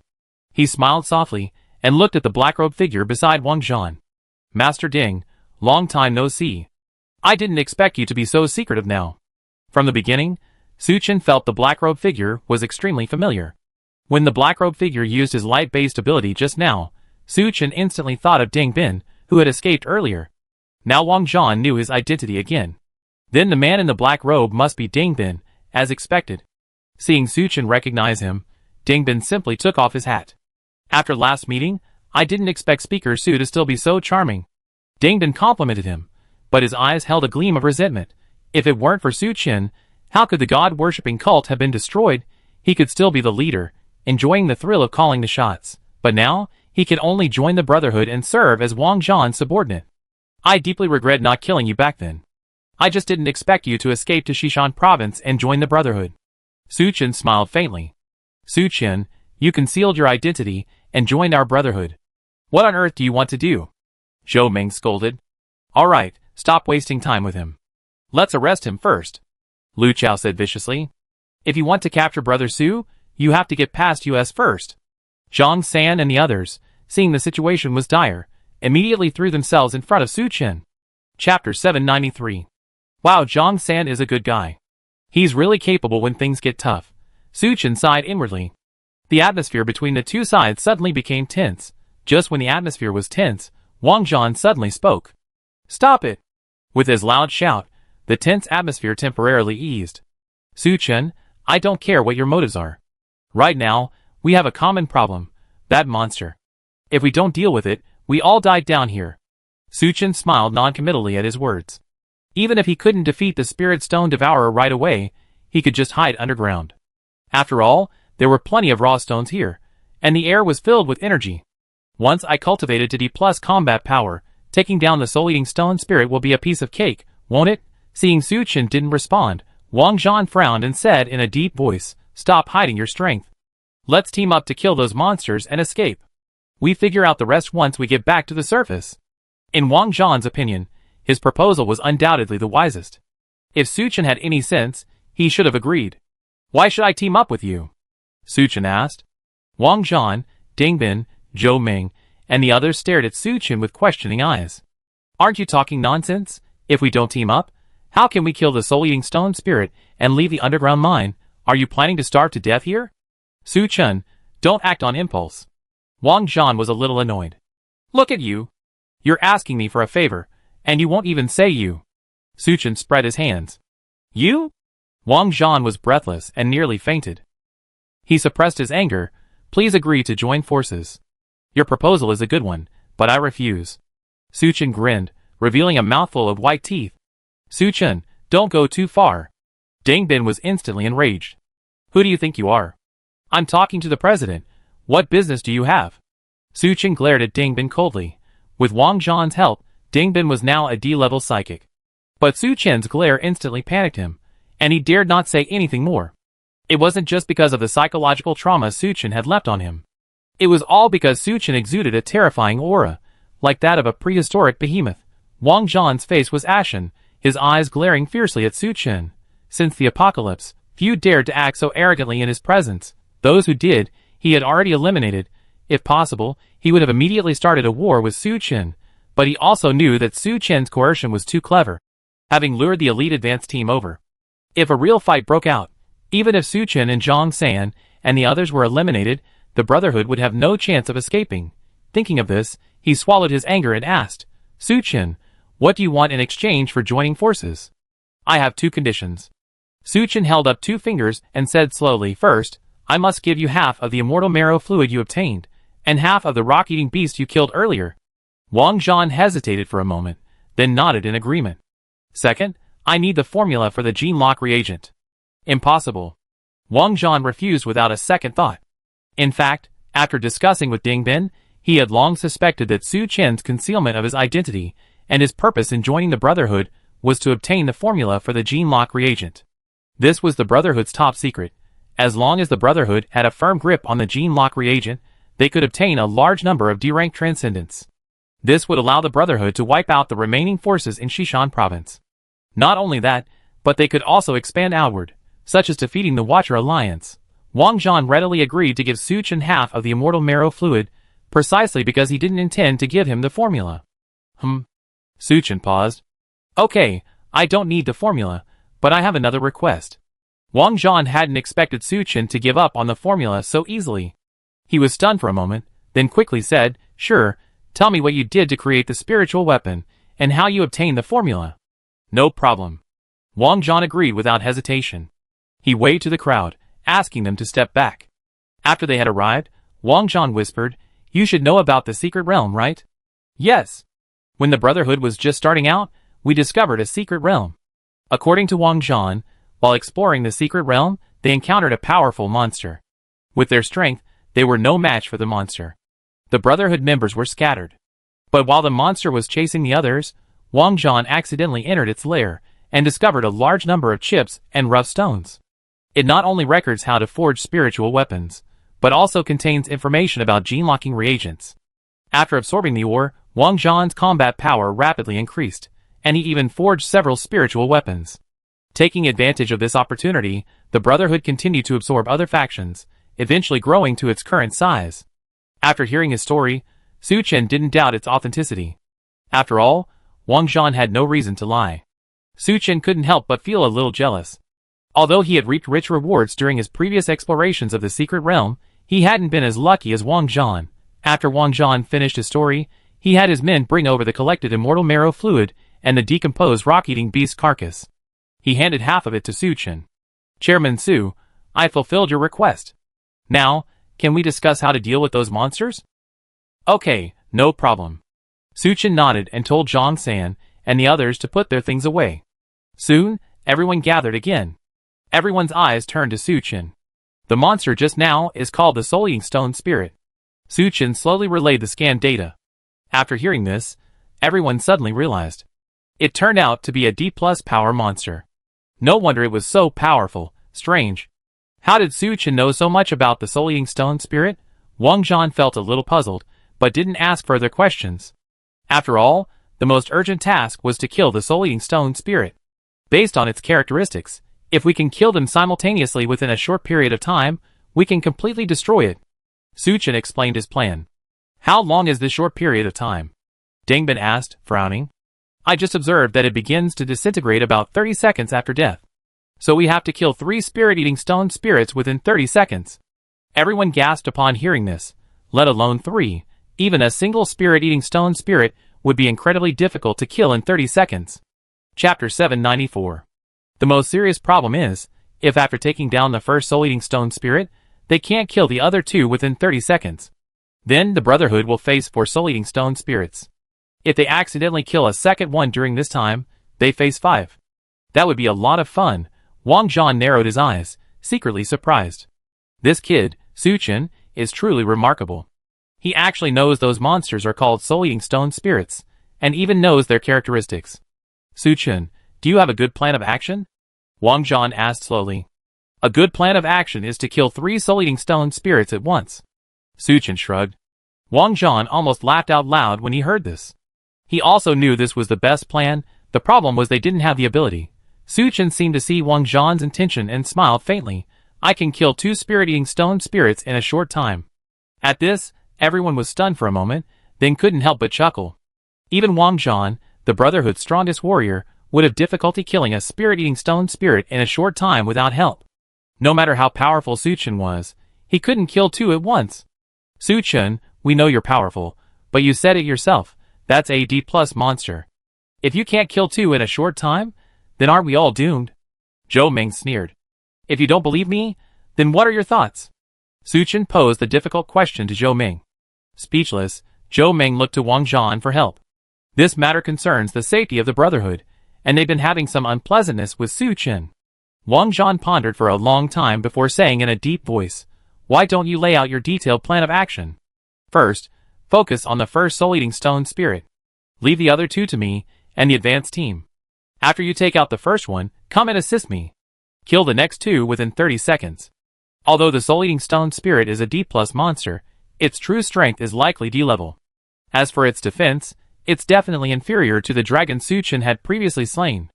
He smiled softly, and looked at the black-robed figure beside Wang Zhan. Master Ding, long time no see. I didn't expect you to be so secretive now. From the beginning, Su Chen felt the black-robed figure was extremely familiar. When the black-robed figure used his light-based ability just now, Su Chen instantly thought of Ding Bin, who had escaped earlier. Now Wang Zhan knew his identity again. Then the man in the black robe must be Dingbin, as expected. Seeing Suchin recognize him, Dingbin simply took off his hat. After last meeting, I didn't expect Speaker Su to still be so charming. Dingbin complimented him, but his eyes held a gleam of resentment. If it weren't for Suchin, how could the god-worshipping cult have been destroyed? He could still be the leader, enjoying the thrill of calling the shots, but now, he could only join the Brotherhood and serve as Wang Zhan's subordinate. I deeply regret not killing you back then. I just didn't expect you to escape to Xishan province and join the Brotherhood. Suchin smiled faintly. Suchin, you concealed your identity and joined our Brotherhood. What on earth do you want to do? Zhou Ming scolded. Alright, stop wasting time with him. Let's arrest him first. Lu Chao said viciously. If you want to capture Brother Su, you have to get past us first. Zhang San and the others, seeing the situation was dire, immediately threw themselves in front of Suchin. Chapter 793. Wow, Zhang San is a good guy. He's really capable when things get tough. Suchin sighed inwardly. The atmosphere between the two sides suddenly became tense. Just when the atmosphere was tense, Wang Zhan suddenly spoke. Stop it! With his loud shout, the tense atmosphere temporarily eased. Suchin, I don't care what your motives are. Right now, we have a common problem, that monster. If we don't deal with it, we all die down here. Suchin smiled noncommittally at his words. Even if he couldn't defeat the Spirit Stone Devourer right away, he could just hide underground. After all, there were plenty of raw stones here, and the air was filled with energy. Once I cultivated to D+ combat power, taking down the soul-eating stone spirit will be a piece of cake, won't it? Seeing Suchin didn't respond, Wang Zhan frowned and said in a deep voice, Stop hiding your strength. Let's team up to kill those monsters and escape. We figure out the rest once we get back to the surface. In Wang Zhan's opinion, his proposal was undoubtedly the wisest. If Suchin had any sense, he should have agreed. Why should I team up with you? Suchin asked. Wang Zhan, Dingbin, Zhou Ming, and the others stared at Suchin with questioning eyes. Aren't you talking nonsense? If we don't team up, how can we kill the soul-eating stone spirit and leave the underground mine? Are you planning to starve to death here? Suchin, don't act on impulse. Wang Zhan was a little annoyed. Look at you. You're asking me for a favor, and you won't even say you. Suchin spread his hands. You? Wang Zhan was breathless and nearly fainted. He suppressed his anger. Please agree to join forces. Your proposal is a good one, but I refuse. Suchin grinned, revealing a mouthful of white teeth. Suchin, don't go too far. Dingbin was instantly enraged. Who do you think you are? I'm talking to the president. What business do you have? Suchin glared at Dingbin coldly. With Wang Zhan's help, Dingbin was now a D-level psychic. But Suchin's glare instantly panicked him, and he dared not say anything more. It wasn't just because of the psychological trauma Suchin had left on him. It was all because Suchin exuded a terrifying aura, like that of a prehistoric behemoth. Wang Zhan's face was ashen, his eyes glaring fiercely at Suchin. Since the apocalypse, few dared to act so arrogantly in his presence. Those who did, he had already eliminated. If possible, he would have immediately started a war with Suchin, but he also knew that Suchin's coercion was too clever, having lured the elite advance team over. If a real fight broke out, even if Suchin and Zhang San and the others were eliminated, the Brotherhood would have no chance of escaping. Thinking of this, he swallowed his anger and asked, Suchin, what do you want in exchange for joining forces? I have two conditions. Suchin held up two fingers and said slowly, First, I must give you half of the immortal marrow fluid you obtained, and half of the rock-eating beast you killed earlier. Wang Zhan hesitated for a moment, then nodded in agreement. Second, I need the formula for the gene lock reagent. Impossible. Wang Zhan refused without a second thought. In fact, after discussing with Dingbin, he had long suspected that Suchin's concealment of his identity and his purpose in joining the Brotherhood was to obtain the formula for the gene lock reagent. This was the Brotherhood's top secret. As long as the Brotherhood had a firm grip on the gene lock reagent, they could obtain a large number of D-rank transcendents. This would allow the Brotherhood to wipe out the remaining forces in Xishan province. Not only that, but they could also expand outward, such as defeating the Watcher Alliance. Wang Zhan readily agreed to give Suchin half of the immortal marrow fluid, precisely because he didn't intend to give him the formula. Suchin paused. Okay, I don't need the formula, but I have another request. Wang Zhan hadn't expected Suchin to give up on the formula so easily. He was stunned for a moment, then quickly said, Sure, tell me what you did to create the spiritual weapon, and how you obtained the formula. No problem. Wang Zhan agreed without hesitation. He waved to the crowd, asking them to step back. After they had arrived, Wang Zhan whispered, "You should know about the secret realm, right?" "Yes. When the Brotherhood was just starting out, we discovered a secret realm." According to Wang Zhan, while exploring the secret realm, they encountered a powerful monster. With their strength, they were no match for the monster. The Brotherhood members were scattered. But while the monster was chasing the others, Wang Zhan accidentally entered its lair and discovered a large number of chips and rough stones. It not only records how to forge spiritual weapons, but also contains information about gene-locking reagents. After absorbing the ore, Wang Zhan's combat power rapidly increased, and he even forged several spiritual weapons. Taking advantage of this opportunity, the Brotherhood continued to absorb other factions, eventually growing to its current size. After hearing his story, Su Chen didn't doubt its authenticity. After all, Wang Zhan had no reason to lie. Su Chen couldn't help but feel a little jealous. Although he had reaped rich rewards during his previous explorations of the secret realm, he hadn't been as lucky as Wang Zhan. After Wang Zhan finished his story, he had his men bring over the collected immortal marrow fluid and the decomposed rock-eating beast carcass. He handed half of it to Su Chen. "Chairman Su, I fulfilled your request. Now, can we discuss how to deal with those monsters?" "Okay, no problem." Su Chen nodded and told Zhang San and the others to put their things away. Soon, everyone gathered again. Everyone's eyes turned to Su Chen. "The monster just now is called the Soul-Eating Stone Spirit." Su Chen slowly relayed the scanned data. After hearing this, everyone suddenly realized. It turned out to be a D+ power monster. No wonder it was so powerful. Strange. How did Su Chen know so much about the Soul-Eating Stone Spirit? Wang Zhan felt a little puzzled, but didn't ask further questions. After all, the most urgent task was to kill the Soul-Eating Stone Spirit. Based on its characteristics, if we can kill them simultaneously within a short period of time, we can completely destroy it. Su Chen explained his plan. "How long is this short period of time?" Dangbin asked, frowning. "I just observed that it begins to disintegrate about 30 seconds after death. So we have to kill 3 spirit-eating stone spirits within 30 seconds. Everyone gasped upon hearing this, let alone 3. Even a single spirit-eating stone spirit would be incredibly difficult to kill in 30 seconds. Chapter 794. The most serious problem is, if after taking down the first soul-eating stone spirit, they can't kill the other 2 within 30 seconds. Then the Brotherhood will face 4 soul-eating stone spirits. If they accidentally kill a second one during this time, they face 5. That would be a lot of fun. Wang Zhan narrowed his eyes, secretly surprised. This kid, Su Chen, is truly remarkable. He actually knows those monsters are called soul-eating stone spirits, and even knows their characteristics. "Su Chen, do you have a good plan of action?" Wang Zhan asked slowly. "A good plan of action is to kill 3 soul-eating stone spirits at once." Su Chen shrugged. Wang Zhan almost laughed out loud when he heard this. He also knew this was the best plan. The problem was they didn't have the ability. Su Chen seemed to see Wang Zhan's intention and smiled faintly. "I can kill 2 spirit-eating stone spirits in a short time." At this, everyone was stunned for a moment, then couldn't help but chuckle. Even Wang Zhan, the Brotherhood's strongest warrior, would have difficulty killing a spirit-eating stone spirit in a short time without help. No matter how powerful Su Chen was, he couldn't kill 2 at once. "Su Chen, we know you're powerful, but you said it yourself, that's a D+ monster. If you can't kill 2 in a short time, then aren't we all doomed?" Zhou Ming sneered. "If you don't believe me, then what are your thoughts?" Su Chen posed the difficult question to Zhou Ming. Speechless, Zhou Ming looked to Wang Zhan for help. This matter concerns the safety of the Brotherhood, and they've been having some unpleasantness with Su Chen. Wang Zhan pondered for a long time before saying in a deep voice, "Why don't you lay out your detailed plan of action? First, focus on the first soul-eating stone spirit. Leave the other 2 to me and the advanced team. After you take out the first one, come and assist me. Kill the next 2 within 30 seconds. Although the soul-eating stone spirit is a D+ monster, its true strength is likely D-level. As for its defense, it's definitely inferior to the dragon Su Chen had previously slain.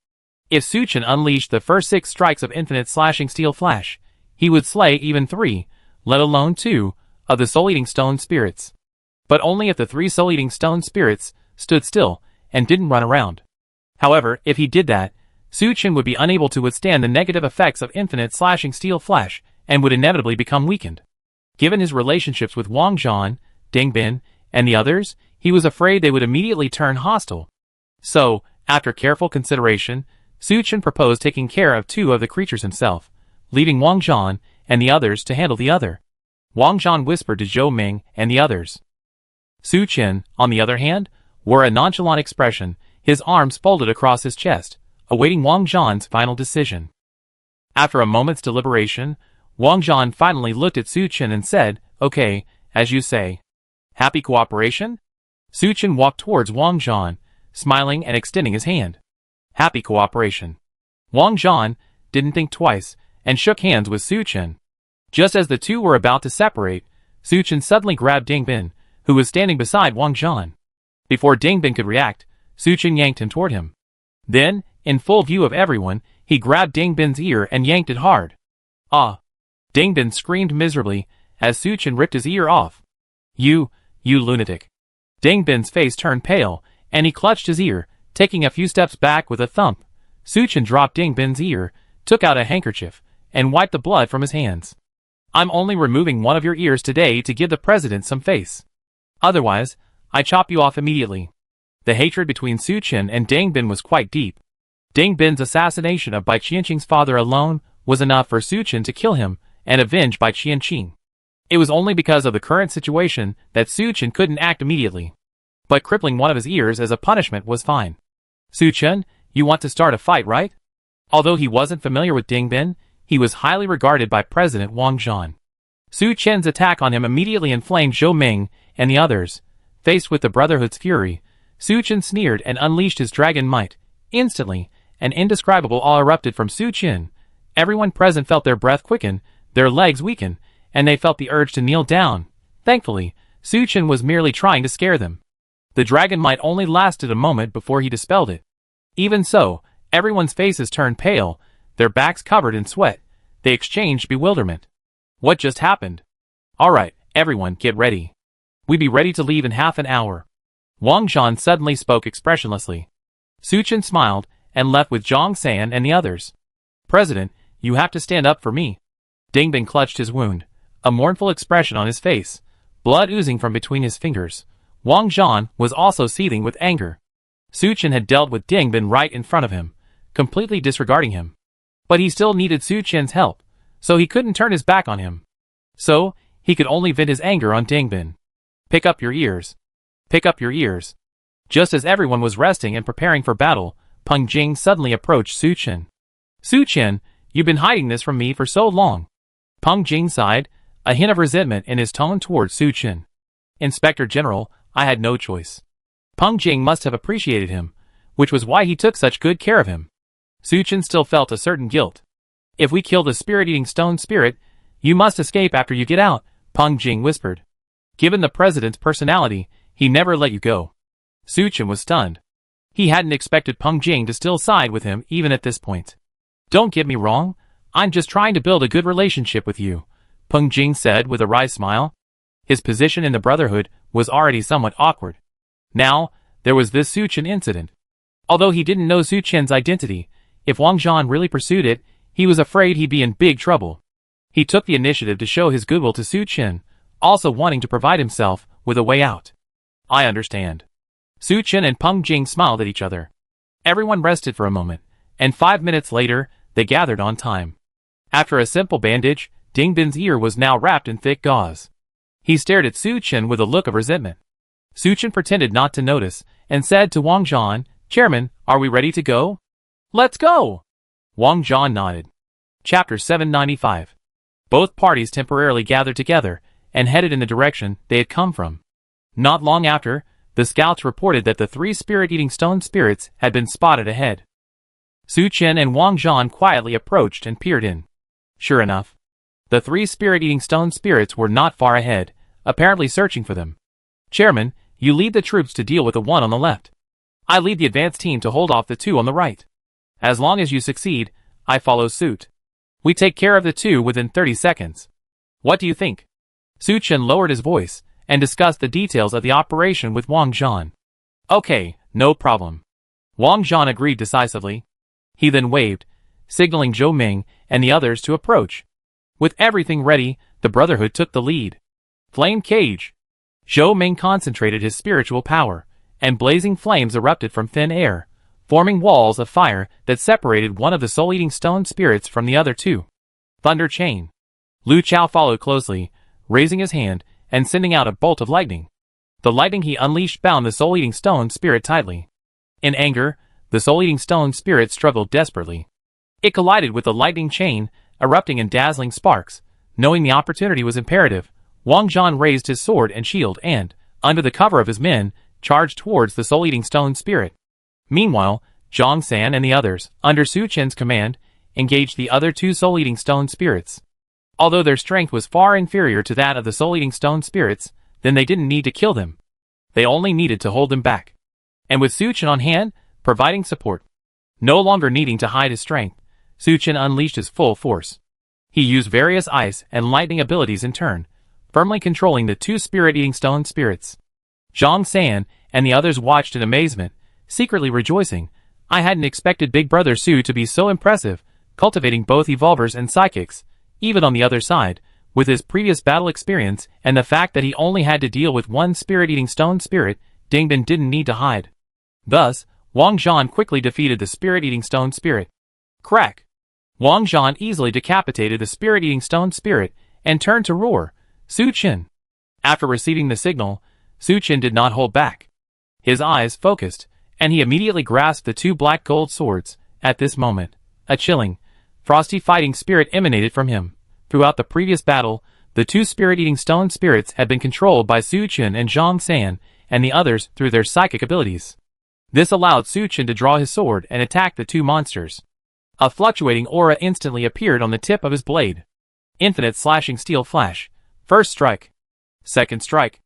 If Su Chen unleashed the first 6 strikes of infinite slashing steel flash, he would slay even 3, let alone 2, of the soul-eating stone spirits. But only if the 3 soul-eating stone spirits stood still and didn't run around. However, if he did that, Su Chen would be unable to withstand the negative effects of infinite slashing steel flash and would inevitably become weakened. Given his relationships with Wang Zhan, Dangbin, and the others, he was afraid they would immediately turn hostile. So, after careful consideration, Su Chen proposed taking care of 2 of the creatures himself, leaving Wang Zhan and the others to handle the other. Wang Zhan whispered to Zhou Ming and the others. Su Chen, on the other hand, wore a nonchalant expression, his arms folded across his chest, awaiting Wang Zhan's final decision. After a moment's deliberation, Wang Zhan finally looked at Su Chen and said, "Okay, as you say. Happy cooperation?" Su Chen walked towards Wang Zhan, smiling and extending his hand. Happy cooperation. Wang Zhan didn't think twice and shook hands with Su Chen. Just as the 2 were about to separate, Su Chen suddenly grabbed Ding Bin, who was standing beside Wang Zhan. Before Ding Bin could react, Su Chen yanked him toward him. Then, in full view of everyone, he grabbed Ding Bin's ear and yanked it hard. Ah! Ding Bin screamed miserably as Su Chen ripped his ear off. You lunatic. Ding Bin's face turned pale, and he clutched his ear, taking a few steps back with a thump. Su Chen dropped Ding Bin's ear, took out a handkerchief, and wiped the blood from his hands. I'm only removing one of your ears today to give the president some face. Otherwise, I chop you off immediately. The hatred between Su Chen and Ding Bin was quite deep. Ding Bin's assassination of Bai Qianqing's father alone was enough for Su Chen to kill him and avenge Bai Qianqing. It was only because of the current situation that Su Chen couldn't act immediately. But crippling one of his ears as a punishment was fine. Su Chen, you want to start a fight, right? Although he wasn't familiar with Ding Bin, he was highly regarded by President Wang Zhan. Su Chen's attack on him immediately inflamed Zhou Ming and the others. Faced with the Brotherhood's fury, Su Chen sneered and unleashed his dragon might. Instantly, an indescribable awe erupted from Su Chen. Everyone present felt their breath quicken, their legs weaken, and they felt the urge to kneel down. Thankfully, Su Chen was merely trying to scare them. The dragon might only lasted a moment before he dispelled it. Even so, everyone's faces turned pale, their backs covered in sweat. They exchanged bewilderment. What just happened? Alright, everyone, get ready. We'd be ready to leave in half an hour. Wang Zhan suddenly spoke expressionlessly. Su Chen smiled and left with Zhang San and the others. President, you have to stand up for me. Ding Bin clutched his wound, a mournful expression on his face, blood oozing from between his fingers. Wang Zhan was also seething with anger. Su Chen had dealt with Ding Bin right in front of him, completely disregarding him. But he still needed Su Chen's help, so he couldn't turn his back on him. So, he could only vent his anger on Ding Bin. Pick up your ears. Pick up your ears. Just as everyone was resting and preparing for battle, Peng Jing suddenly approached Su Chen. Su Chen, you've been hiding this from me for so long. Peng Jing sighed, a hint of resentment in his tone towards Su Chen. Inspector General, I had no choice. Peng Jing must have appreciated him, which was why he took such good care of him. Su Chen still felt a certain guilt. If we kill the spirit-eating stone spirit, you must escape after you get out, Peng Jing whispered. Given the president's personality, he never let you go. Su Chen was stunned. He hadn't expected Peng Jing to still side with him even at this point. Don't get me wrong, I'm just trying to build a good relationship with you, Peng Jing said with a wry smile. His position in the Brotherhood was already somewhat awkward. Now, there was this Su Chen incident. Although he didn't know Su Chen's identity, if Wang Zhan really pursued it, he was afraid he'd be in big trouble. He took the initiative to show his goodwill to Su Chen, also wanting to provide himself with a way out. I understand. Su Chen and Peng Jing smiled at each other. Everyone rested for a moment, and 5 minutes later, they gathered on time. After a simple bandage, Ding Bin's ear was now wrapped in thick gauze. He stared at Su Chen with a look of resentment. Su Chen pretended not to notice, and said to Wang Zhan, Chairman, are we ready to go? Let's go! Wang Zhan nodded. Chapter 795. Both parties temporarily gathered together, and headed in the direction they had come from. Not long after, the scouts reported that the 3 spirit-eating stone spirits had been spotted ahead. Su Chen and Wang Zhan quietly approached and peered in. Sure enough, the 3 spirit-eating stone spirits were not far ahead, apparently searching for them. Chairman, you lead the troops to deal with the one on the left. I lead the advance team to hold off the 2 on the right. As long as you succeed, I follow suit. We take care of the 2 within 30 seconds. What do you think? Su Chen lowered his voice and discussed the details of the operation with Wang Zhan. Okay, no problem. Wang Zhan agreed decisively. He then waved, signaling Zhou Ming and the others to approach. With everything ready, the Brotherhood took the lead. Flame Cage. Zhou Ming concentrated his spiritual power, and blazing flames erupted from thin air, forming walls of fire that separated one of the soul-eating stone spirits from the other two. Thunder chain. Lu Chao followed closely, raising his hand and sending out a bolt of lightning. The lightning he unleashed bound the soul-eating stone spirit tightly. In anger, the soul-eating stone spirit struggled desperately. It collided with the lightning chain, erupting in dazzling sparks. Knowing the opportunity was imperative, Wang Zhan raised his sword and shield and, under the cover of his men, charged towards the soul-eating stone spirit. Meanwhile, Zhang San and the others, under Su Chen's command, engaged the other two soul-eating stone spirits. Although their strength was far inferior to that of the soul-eating stone spirits, then they didn't need to kill them. They only needed to hold them back. And with Su Chen on hand, providing support. No longer needing to hide his strength, Su Chen unleashed his full force. He used various ice and lightning abilities in turn, firmly controlling the two spirit-eating stone spirits. Zhang San and the others watched in amazement, secretly rejoicing. I hadn't expected Big Brother Su to be so impressive, cultivating both evolvers and psychics, even on the other side, with his previous battle experience and the fact that he only had to deal with one spirit-eating stone spirit, Dingbin didn't need to hide. Thus, Wang Zhan quickly defeated the spirit-eating stone spirit. Crack! Wang Zhan easily decapitated the spirit-eating stone spirit and turned to roar, Su Chen. After receiving the signal, Su Chen did not hold back. His eyes focused, and he immediately grasped the two black gold swords. At this moment, a chilling, frosty fighting spirit emanated from him. Throughout the previous battle, the two spirit-eating stone spirits had been controlled by Su Chen and Zhang San, and the others through their psychic abilities. This allowed Su Chen to draw his sword and attack the two monsters. A fluctuating aura instantly appeared on the tip of his blade. Infinite slashing steel flash. First strike. Second strike.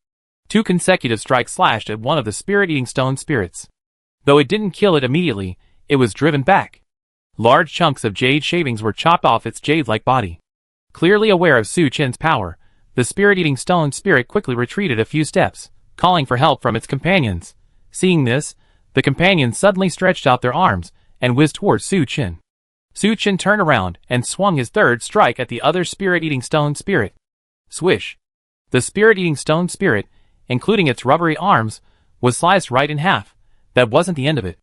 Two consecutive strikes slashed at one of the spirit-eating stone spirits. Though it didn't kill it immediately, it was driven back. Large chunks of jade shavings were chopped off its jade-like body. Clearly aware of Su Chen's power, the spirit-eating stone spirit quickly retreated a few steps, calling for help from its companions. Seeing this, the companions suddenly stretched out their arms and whizzed towards Su Chen. Su Chen turned around and swung his third strike at the other spirit-eating stone spirit. Swish! The spirit-eating stone spirit, including its rubbery arms, was sliced right in half. That wasn't the end of it.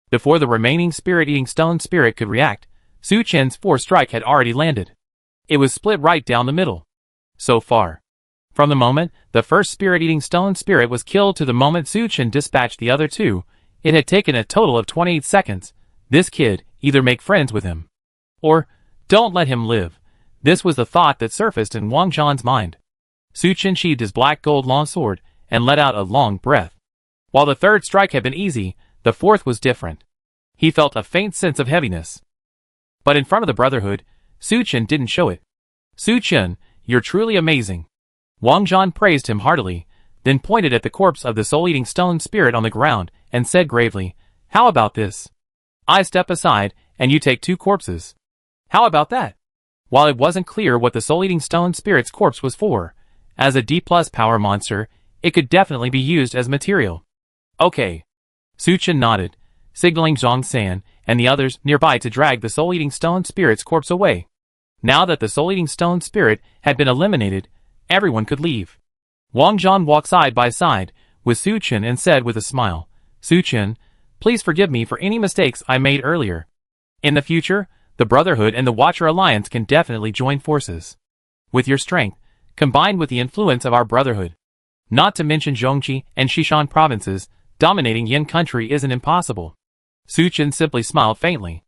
Before the remaining spirit-eating stone spirit could react, Su Chen's fourth strike had already landed. It was split right down the middle. So far, from the moment the first spirit-eating stone spirit was killed to the moment Su Chen dispatched the other two, it had taken a total of 28 seconds. This kid, either make friends with him, or don't let him live. This was the thought that surfaced in Wang Zhan's mind. Su Chen sheathed his black gold long sword and let out a long breath. While the third strike had been easy, the fourth was different. He felt a faint sense of heaviness. But in front of the Brotherhood, Su Chen didn't show it. Su Chen, you're truly amazing. Wang Zhan praised him heartily, then pointed at the corpse of the soul-eating stone spirit on the ground and said gravely, how about this? I step aside, and you take two corpses. How about that? While it wasn't clear what the soul-eating stone spirit's corpse was for, as a D+ power monster, it could definitely be used as material. Okay. Su Chen nodded, signaling Zhang San and the others nearby to drag the soul-eating stone spirit's corpse away. Now that the soul-eating stone spirit had been eliminated, everyone could leave. Wang Zhan walked side by side with Su Chen and said with a smile, Su Chen, please forgive me for any mistakes I made earlier. In the future, the Brotherhood and the Watcher Alliance can definitely join forces. With your strength, combined with the influence of our Brotherhood, not to mention Zhongqi and Xishan provinces, dominating Yin country isn't impossible. Su Chen simply smiled faintly.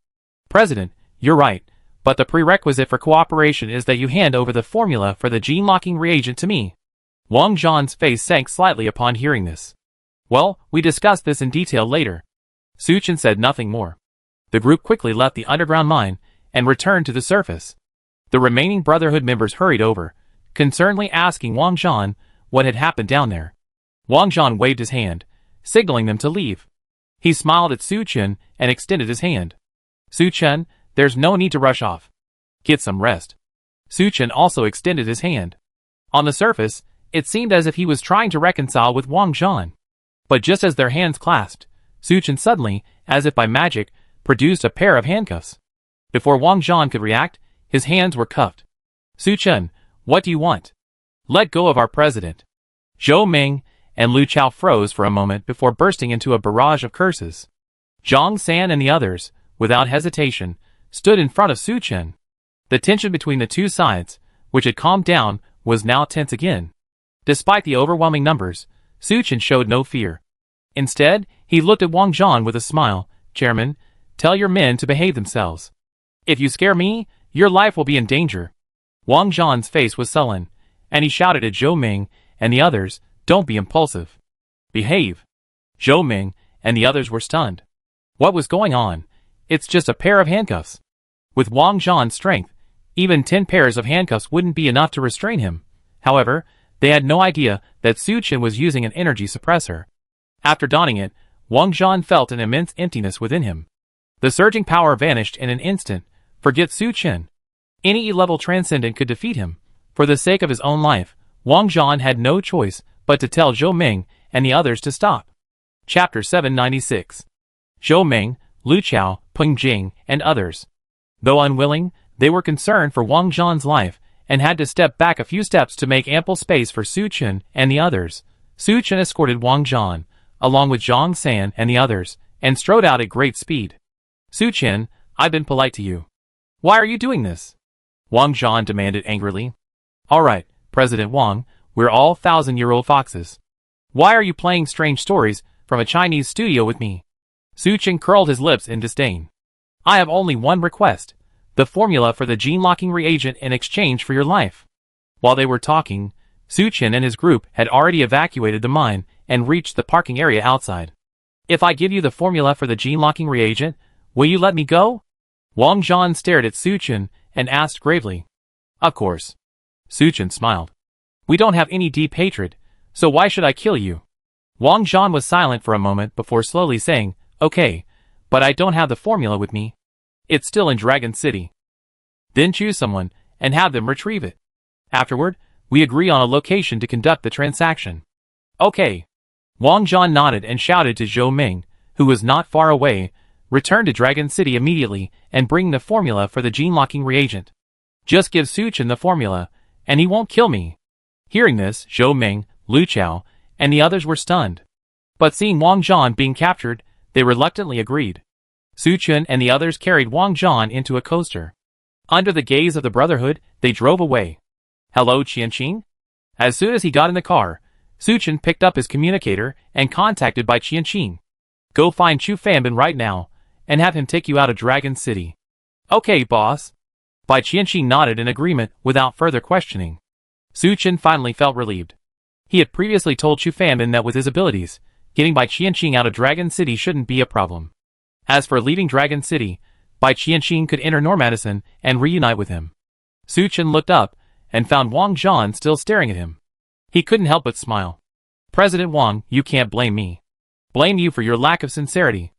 President, you're right, but the prerequisite for cooperation is that you hand over the formula for the gene-locking reagent to me. Wang Zhan's face sank slightly upon hearing this. Well, we discussed this in detail later. Su Chen said nothing more. The group quickly left the underground mine and returned to the surface. The remaining Brotherhood members hurried over, concernedly asking Wang Zhan what had happened down there. Wang Zhan waved his hand, signaling them to leave. He smiled at Su Chen and extended his hand. Su Chen, there's no need to rush off. Get some rest. Su Chen also extended his hand. On the surface, it seemed as if he was trying to reconcile with Wang Zhan. But just as their hands clasped, Su Chen suddenly, as if by magic, produced a pair of handcuffs. Before Wang Zhan could react, his hands were cuffed. Su Chen, what do you want? Let go of our president. Zhou Ming and Lu Chao froze for a moment before bursting into a barrage of curses. Zhang San and the others, without hesitation, stood in front of Su Chen. The tension between the two sides, which had calmed down, was now tense again. Despite the overwhelming numbers, Su Chen showed no fear. Instead, he looked at Wang Zhan with a smile. "Chairman, tell your men to behave themselves. If you scare me, your life will be in danger." Wang Zhan's face was sullen, and he shouted at Zhou Ming and the others, "Don't be impulsive. Behave." Zhou Ming and the others were stunned. What was going on? It's just a pair of handcuffs. With Wang Zhan's strength, even 10 pairs of handcuffs wouldn't be enough to restrain him. However, they had no idea that Su Chen was using an energy suppressor. After donning it, Wang Zhan felt an immense emptiness within him. The surging power vanished in an instant. Forget Su Chen. Any E-level transcendent could defeat him. For the sake of his own life, Wang Zhan had no choice but to tell Zhou Ming and the others to stop. Chapter 796. Zhou Ming, Lu Chao, Peng Jing, and others. Though unwilling, they were concerned for Wang Zhan's life and had to step back a few steps to make ample space for Su Chen and the others. Su Chen escorted Wang Zhan, along with Zhang San and the others, and strode out at great speed. "Su Chen, I've been polite to you. Why are you doing this?" Wang Zhan demanded angrily. "Alright, President Wang, we're all 1,000-year-old foxes. Why are you playing strange stories from a Chinese studio with me?" Su Chen curled his lips in disdain. "I have only one request. The formula for the gene-locking reagent in exchange for your life." While they were talking, Su Chen and his group had already evacuated the mine and reached the parking area outside. "If I give you the formula for the gene-locking reagent, will you let me go?" Wang Zhan stared at Su Chen and asked gravely. "Of course." Su Chen smiled. "We don't have any deep hatred, so why should I kill you?" Wang Zhan was silent for a moment before slowly saying, "Okay, but I don't have the formula with me. It's still in Dragon City." "Then choose someone and have them retrieve it. Afterward, we agree on a location to conduct the transaction." "Okay." Wang Zhan nodded and shouted to Zhou Ming, who was not far away, "Return to Dragon City immediately and bring the formula for the gene-locking reagent. Just give Su Chen the formula, and he won't kill me." Hearing this, Zhou Ming, Lu Chao, and the others were stunned. But seeing Wang Zhan being captured, they reluctantly agreed. Su Chen and the others carried Wang Zhan into a coaster. Under the gaze of the Brotherhood, they drove away. "Hello, Qianqing?" As soon as he got in the car, Su Chen picked up his communicator and contacted Bai Qianqing. "Go find Chu Fanbin right now, and have him take you out of Dragon City." "Okay, boss." Bai Qianqing nodded in agreement without further questioning. Su Chen finally felt relieved. He had previously told Chu Fanbin that with his abilities, getting Bai Qianqing out of Dragon City shouldn't be a problem. As for leaving Dragon City, Bai Qianqing could enter Normadison and reunite with him. Su Chen looked up and found Wang Zhan still staring at him. He couldn't help but smile. "President Wang, you can't blame me. Blame you for your lack of sincerity."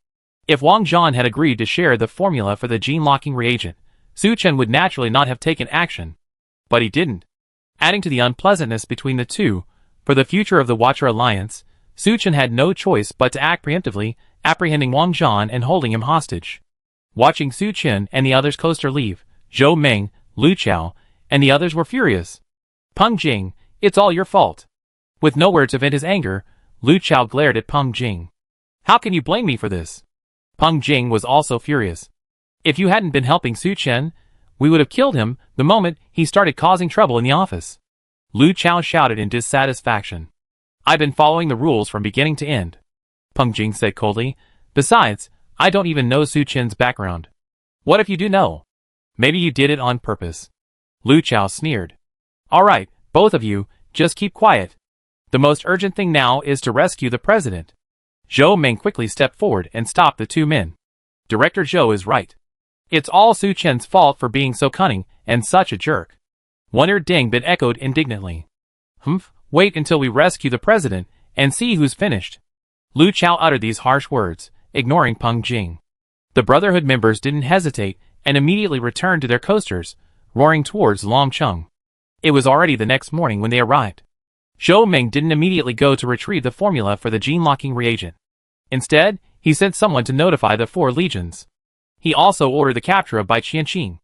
If Wang Zhan had agreed to share the formula for the gene-locking reagent, Su Chen would naturally not have taken action. But he didn't. Adding to the unpleasantness between the two, for the future of the Watcher Alliance, Su Chen had no choice but to act preemptively, apprehending Wang Zhan and holding him hostage. Watching Su Chen and the others coaster leave, Zhou Ming, Lu Chao, and the others were furious. "Peng Jing, it's all your fault." With nowhere to vent his anger, Lu Chao glared at Peng Jing. "How can you blame me for this?" Peng Jing was also furious. "If you hadn't been helping Su Chen, we would have killed him the moment he started causing trouble in the office." Lu Chao shouted in dissatisfaction. "I've been following the rules from beginning to end," Peng Jing said coldly. "Besides, I don't even know Su Chen's background." "What if you do know? Maybe you did it on purpose." Lu Chao sneered. "Alright, both of you, just keep quiet. The most urgent thing now is to rescue the president." Zhou Ming quickly stepped forward and stopped the two men. "Director Zhou is right. It's all Su Chen's fault for being so cunning and such a jerk." Wonder Ding Bin echoed indignantly. "Humph, wait until we rescue the president and see who's finished." Lu Chao uttered these harsh words, ignoring Peng Jing. The Brotherhood members didn't hesitate and immediately returned to their coasters, roaring towards Longcheng. It was already the next morning when they arrived. Zhou Ming didn't immediately go to retrieve the formula for the gene-locking reagent. Instead, he sent someone to notify the 4 legions. He also ordered the capture of Bai Qianqing.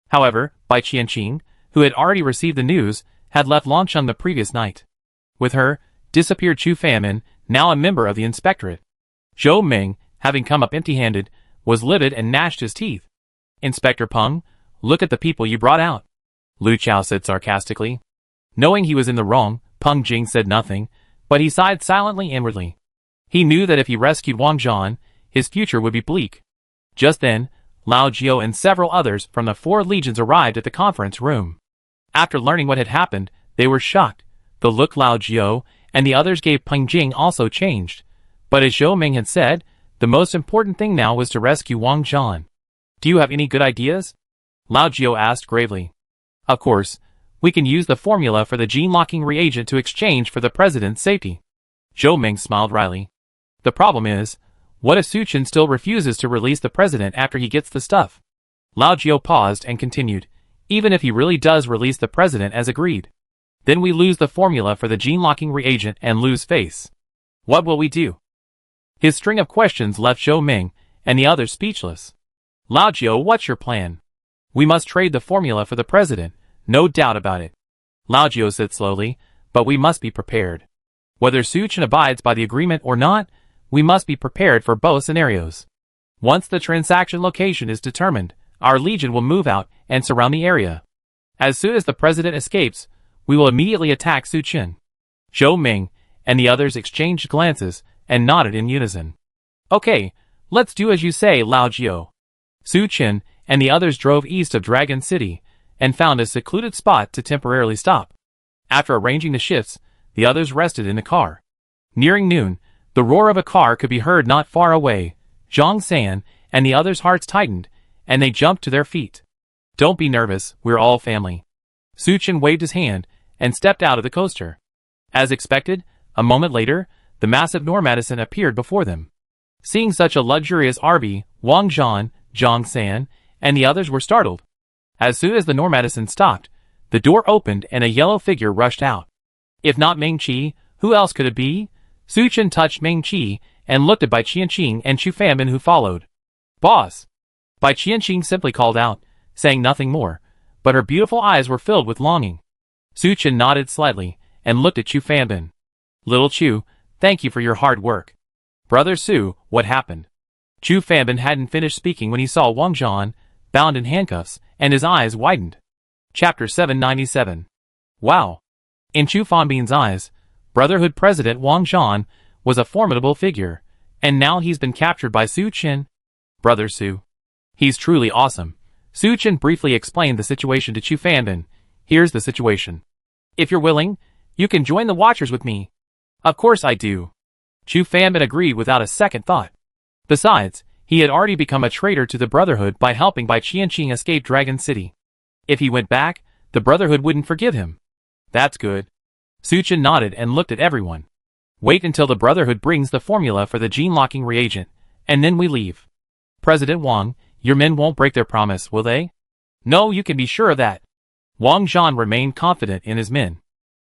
However, Bai Qianqing, who had already received the news, had left Longcheng the previous night. With her, disappeared Chu Fanmin, now a member of the inspectorate. Zhou Ming, having come up empty-handed, was livid and gnashed his teeth. "Inspector Peng, look at the people you brought out," Lu Chao said sarcastically. Knowing he was in the wrong, Peng Jing said nothing, but he sighed silently inwardly. He knew that if he rescued Wang Zhan, his future would be bleak. Just then, Lao Jiao and several others from the 4 legions arrived at the conference room. After learning what had happened, they were shocked. The look Lao Jiao and the others gave Peng Jing also changed. But as Zhou Ming had said, the most important thing now was to rescue Wang Zhan. "Do you have any good ideas?" Lao Jiao asked gravely. "Of course, we can use the formula for the gene-locking reagent to exchange for the president's safety." Zhou Ming smiled wryly. "The problem is, what if Su Chen still refuses to release the president after he gets the stuff?" Lao Jiao paused and continued, "Even if he really does release the president as agreed, then we lose the formula for the gene-locking reagent and lose face. What will we do?" His string of questions left Zhou Ming and the others speechless. "Lao Jiao, what's your plan?" "We must trade the formula for the president, no doubt about it," Lao Jiao said slowly, "but we must be prepared. Whether Su Chen abides by the agreement or not, we must be prepared for both scenarios. Once the transaction location is determined, our legion will move out and surround the area. As soon as the president escapes, we will immediately attack Su Chen." Zhou Ming and the others exchanged glances and nodded in unison. "Okay, let's do as you say, Lao Jiao." Su Chen and the others drove east of Dragon City and found a secluded spot to temporarily stop. After arranging the shifts, the others rested in the car. Nearing noon, the roar of a car could be heard not far away. Zhang San and the others' hearts tightened, and they jumped to their feet. "Don't be nervous, we're all family." Su Chen waved his hand and stepped out of the coaster. As expected, a moment later, the massive Normadison appeared before them. Seeing such a luxurious RV, Wang Zhan, Zhang San, and the others were startled. As soon as the Normadison stopped, the door opened and a yellow figure rushed out. If not Ming Qi, who else could it be? Su Chen touched Ming Qi and looked at Bai Qianqing and Chu Fanbin, who followed. "Boss!" Bai Qianqing simply called out, saying nothing more, but her beautiful eyes were filled with longing. Su Chen nodded slightly and looked at Chu Fanbin. "Little Chu, thank you for your hard work." "Brother Su, what happened?" Chu Fanbin hadn't finished speaking when he saw Wang Zhan, bound in handcuffs, and his eyes widened. Chapter 797. Wow! In Chu Fanbin's eyes, Brotherhood President Wang Zhan was a formidable figure, and now he's been captured by Su Chen. "Brother Su. He's truly awesome." Su Chen briefly explained the situation to Chu Fanbin. "Here's the situation. If you're willing, you can join the Watchers with me." "Of course I do." Chu Fanbin agreed without a second thought. Besides, he had already become a traitor to the Brotherhood by helping Bai Qianqing escape Dragon City. If he went back, the Brotherhood wouldn't forgive him. "That's good." Su Chen nodded and looked at everyone. "Wait until the Brotherhood brings the formula for the gene-locking reagent, and then we leave. President Wang, your men won't break their promise, will they?" "No, you can be sure of that." Wang Zhan remained confident in his men.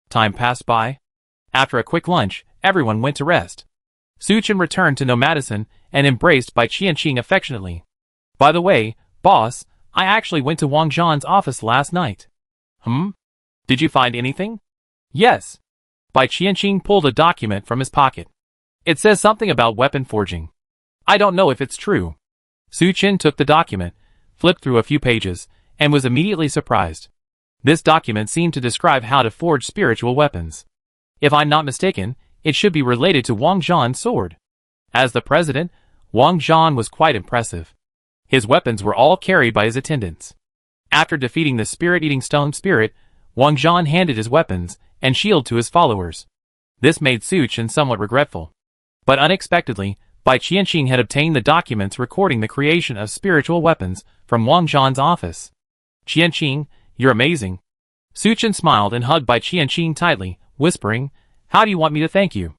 Time passed by. After a quick lunch, everyone went to rest. Su Chen returned to Nomadison and embraced Bai Qianqing affectionately. "By the way, boss, I actually went to Wang Zhan's office last night." Did you find anything?" "Yes." Bai Qianqing pulled a document from his pocket. "It says something about weapon forging. I don't know if it's true." Su Chen took the document, flipped through a few pages, and was immediately surprised. This document seemed to describe how to forge spiritual weapons. If I'm not mistaken, it should be related to Wang Zhan's sword. As the president, Wang Zhan was quite impressive. His weapons were all carried by his attendants. After defeating the spirit-eating stone spirit, Wang Zhan handed his weapons and shield to his followers. This made Su Chen somewhat regretful. But unexpectedly, Bai Qianqing had obtained the documents recording the creation of spiritual weapons from Wang Zhan's office. "Qianqing, you're amazing." Su Chen smiled and hugged Bai Qianqing tightly, whispering, "How do you want me to thank you?"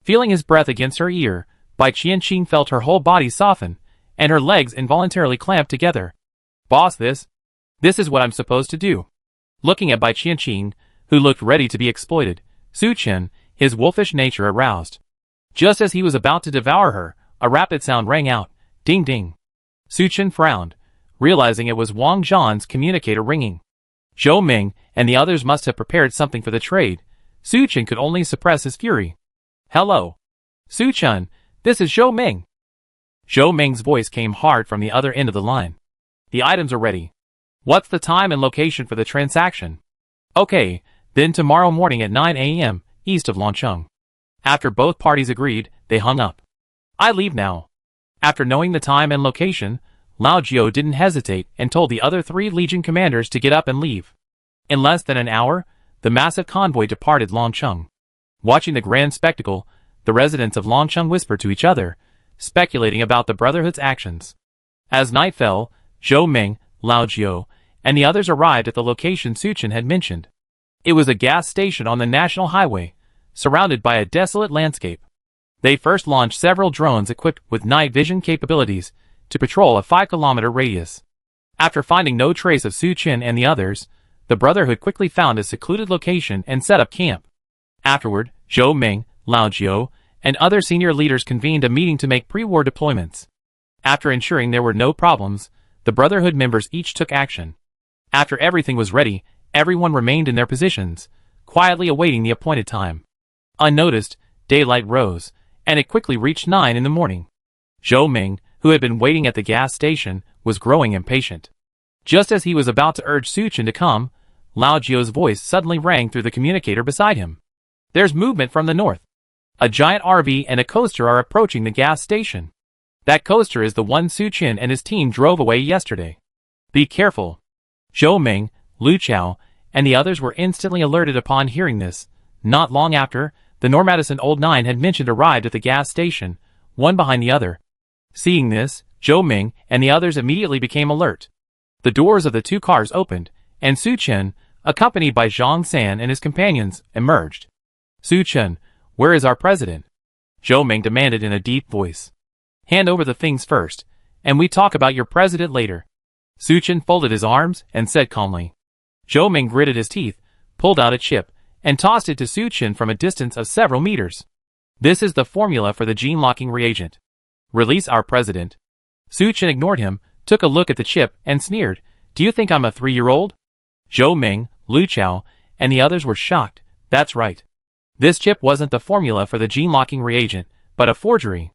Feeling his breath against her ear, Bai Qianqing felt her whole body soften, and her legs involuntarily clamped together. "Boss, this is what I'm supposed to do." Looking at Bai Qianqing, who looked ready to be exploited, Su Chen, his wolfish nature aroused. Just as he was about to devour her, a rapid sound rang out, ding ding. Su Chen frowned, realizing it was Wang Zhan's communicator ringing. Zhou Ming and the others must have prepared something for the trade. Su Chen could only suppress his fury. "Hello. Su Chen, this is Zhou Ming." Zhou Ming's voice came hard from the other end of the line. The items are ready. What's the time and location for the transaction? Okay, then tomorrow morning at 9 a.m., east of Longcheng. After both parties agreed, they hung up. I leave now. After knowing the time and location, Lao Jiao didn't hesitate and told the other 3 Legion commanders to get up and leave. In less than an hour, the massive convoy departed Longcheng. Watching the grand spectacle, the residents of Longcheng whispered to each other, speculating about the Brotherhood's actions. As night fell, Zhou Ming, Lao Jiao, and the others arrived at the location Suchen had mentioned. It was a gas station on the national highway, surrounded by a desolate landscape. They first launched several drones equipped with night vision capabilities to patrol a 5-kilometer radius. After finding no trace of Suchen and the others, the Brotherhood quickly found a secluded location and set up camp. Afterward, Zhou Ming, Lao Jiao, and other senior leaders convened a meeting to make pre-war deployments. After ensuring there were no problems, the Brotherhood members each took action. After everything was ready, everyone remained in their positions, quietly awaiting the appointed time. Unnoticed, daylight rose, and it quickly reached 9 in the morning. Zhou Ming, who had been waiting at the gas station, was growing impatient. Just as he was about to urge Suchen to come, Lao Jiao's voice suddenly rang through the communicator beside him. There's movement from the north. A giant RV and a coaster are approaching the gas station. That coaster is the one Suchen and his team drove away yesterday. Be careful. Zhou Ming, Lu Chao, and the others were instantly alerted upon hearing this. Not long after, the Normatis and Old Nine had mentioned arrived at the gas station, one behind the other. Seeing this, Zhou Ming and the others immediately became alert. The doors of the 2 cars opened, and Suchen, accompanied by Zhang San and his companions, emerged. Suchen, where is our president? Zhou Ming demanded in a deep voice. Hand over the things first, and we talk about your president later. Suchen folded his arms and said calmly. Zhou Ming gritted his teeth, pulled out a chip, and tossed it to Suchen from a distance of several meters. This is the formula for the gene-locking reagent. Release our president. Suchen ignored him, took a look at the chip, and sneered. Do you think I'm a 3-year-old? Zhou Ming, Lu Chao, and the others were shocked. That's right. This chip wasn't the formula for the gene-locking reagent, but a forgery.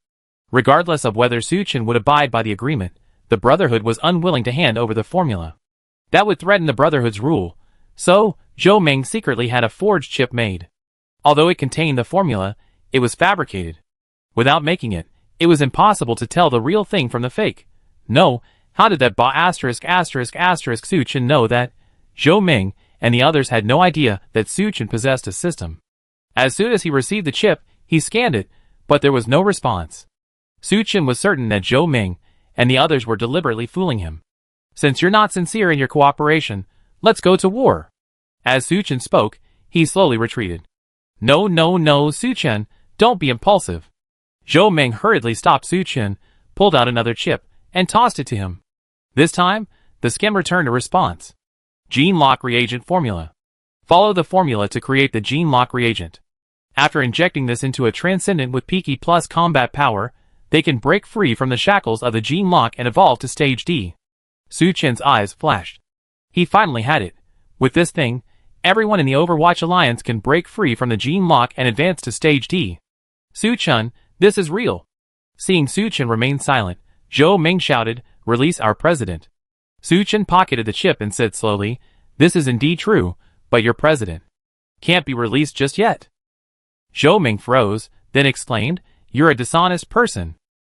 Regardless of whether Suchen would abide by the agreement, the Brotherhood was unwilling to hand over the formula. That would threaten the Brotherhood's rule, so Zhou Ming secretly had a forged chip made. Although it contained the formula, it was fabricated. Without making it, it was impossible to tell the real thing from the fake. No, how did that Suchen know that? Zhou Ming and the others had no idea that Suchen possessed a system. As soon as he received the chip, he scanned it, but there was no response. Suchen was certain that Zhou Ming and the others were deliberately fooling him. Since you're not sincere in your cooperation, let's go to war. As Suchen spoke, he slowly retreated. No, Suchen, don't be impulsive. Zhou Ming hurriedly stopped Suchen, pulled out another chip, and tossed it to him. This time, the skim returned a response. Gene lock reagent formula. Follow the formula to create the gene lock reagent. After injecting this into a transcendent with Peaky plus combat power, they can break free from the shackles of the gene lock and evolve to stage D. Suchen's eyes flashed. He finally had it. With this thing, everyone in the Overwatch Alliance can break free from the gene lock and advance to stage D. Suchen, this is real. Seeing Suchen remain silent, Zhou Ming shouted, release our president. Suchen pocketed the chip and said slowly, this is indeed true, but your president can't be released just yet. Zhou Ming froze, then exclaimed, you're a dishonest person.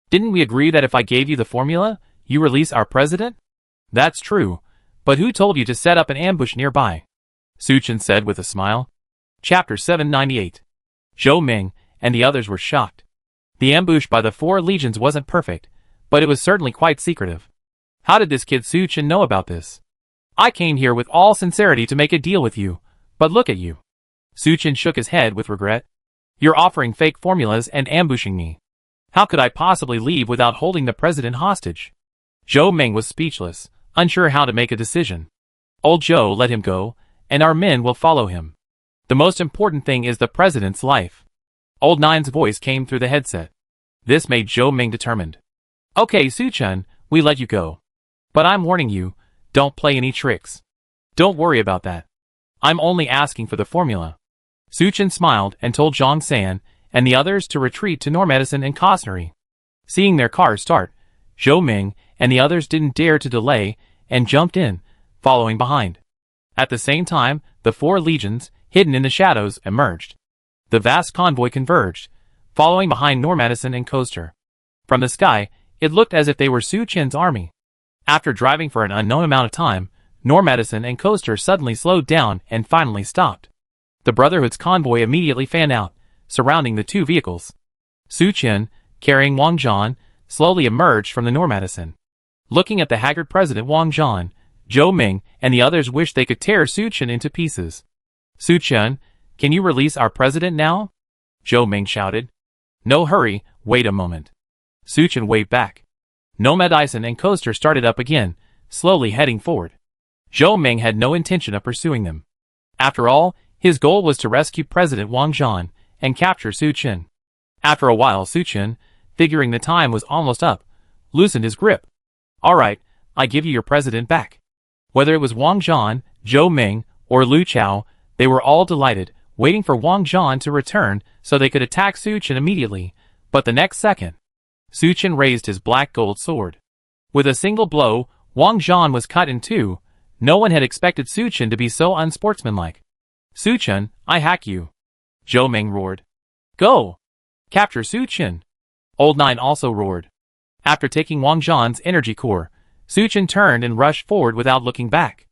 Didn't we agree that if I gave you the formula, you release our president? That's true, but who told you to set up an ambush nearby? Suchen said with a smile. Chapter 798. Zhou Ming and the others were shocked. The ambush by the 4 legions wasn't perfect, but it was certainly quite secretive. How did this kid Suchen know about this? I came here with all sincerity to make a deal with you, but look at you. Suchen shook his head with regret. You're offering fake formulas and ambushing me. How could I possibly leave without holding the president hostage? Zhou Ming was speechless, unsure how to make a decision. Old Zhou let him go, and our men will follow him. The most important thing is the president's life. Old Nine's voice came through the headset. This made Zhou Ming determined. Okay, Suchen, we let you go. But I'm warning you, don't play any tricks. Don't worry about that. I'm only asking for the formula. Suchen smiled and told Zhang San and the others to retreat to Normatis and Cosnery. Seeing their car start, Zhou Ming and the others didn't dare to delay and jumped in, following behind. At the same time, the four legions, hidden in the shadows, emerged. The vast convoy converged, following behind Normadison and Coaster. From the sky, it looked as if they were Su Chen's army. After driving for an unknown amount of time, Normadison and Coaster suddenly slowed down and finally stopped. The Brotherhood's convoy immediately fanned out, surrounding the two vehicles. Su Chen, carrying Wang Zhan, slowly emerged from the Normadison. Looking at the haggard President Wang Zhan, Zhou Ming and the others wished they could tear Su Chen into pieces. Su Chen, can you release our president now? Zhou Ming shouted. No hurry, wait a moment. Su Chen waved back. Nomad-Ison and Coaster started up again, slowly heading forward. Zhou Ming had no intention of pursuing them. After all, his goal was to rescue President Wang Zhan and capture Su Chen. After a while, Su Chen, figuring the time was almost up, loosened his grip. Alright, I give you your president back. Whether it was Wang Zhan, Zhou Ming, or Lu Chao, they were all delighted, waiting for Wang Zhan to return so they could attack Su Chen immediately, but the next second, Su Chen raised his black gold sword. With a single blow, Wang Zhan was cut in two. No one had expected Su Chen to be so unsportsmanlike. Su Chen, I hack you. Zhou Ming roared. Go! Capture Su Chen. Old Nine also roared. After taking Wang Zhan's energy core, Su Chen turned and rushed forward without looking back.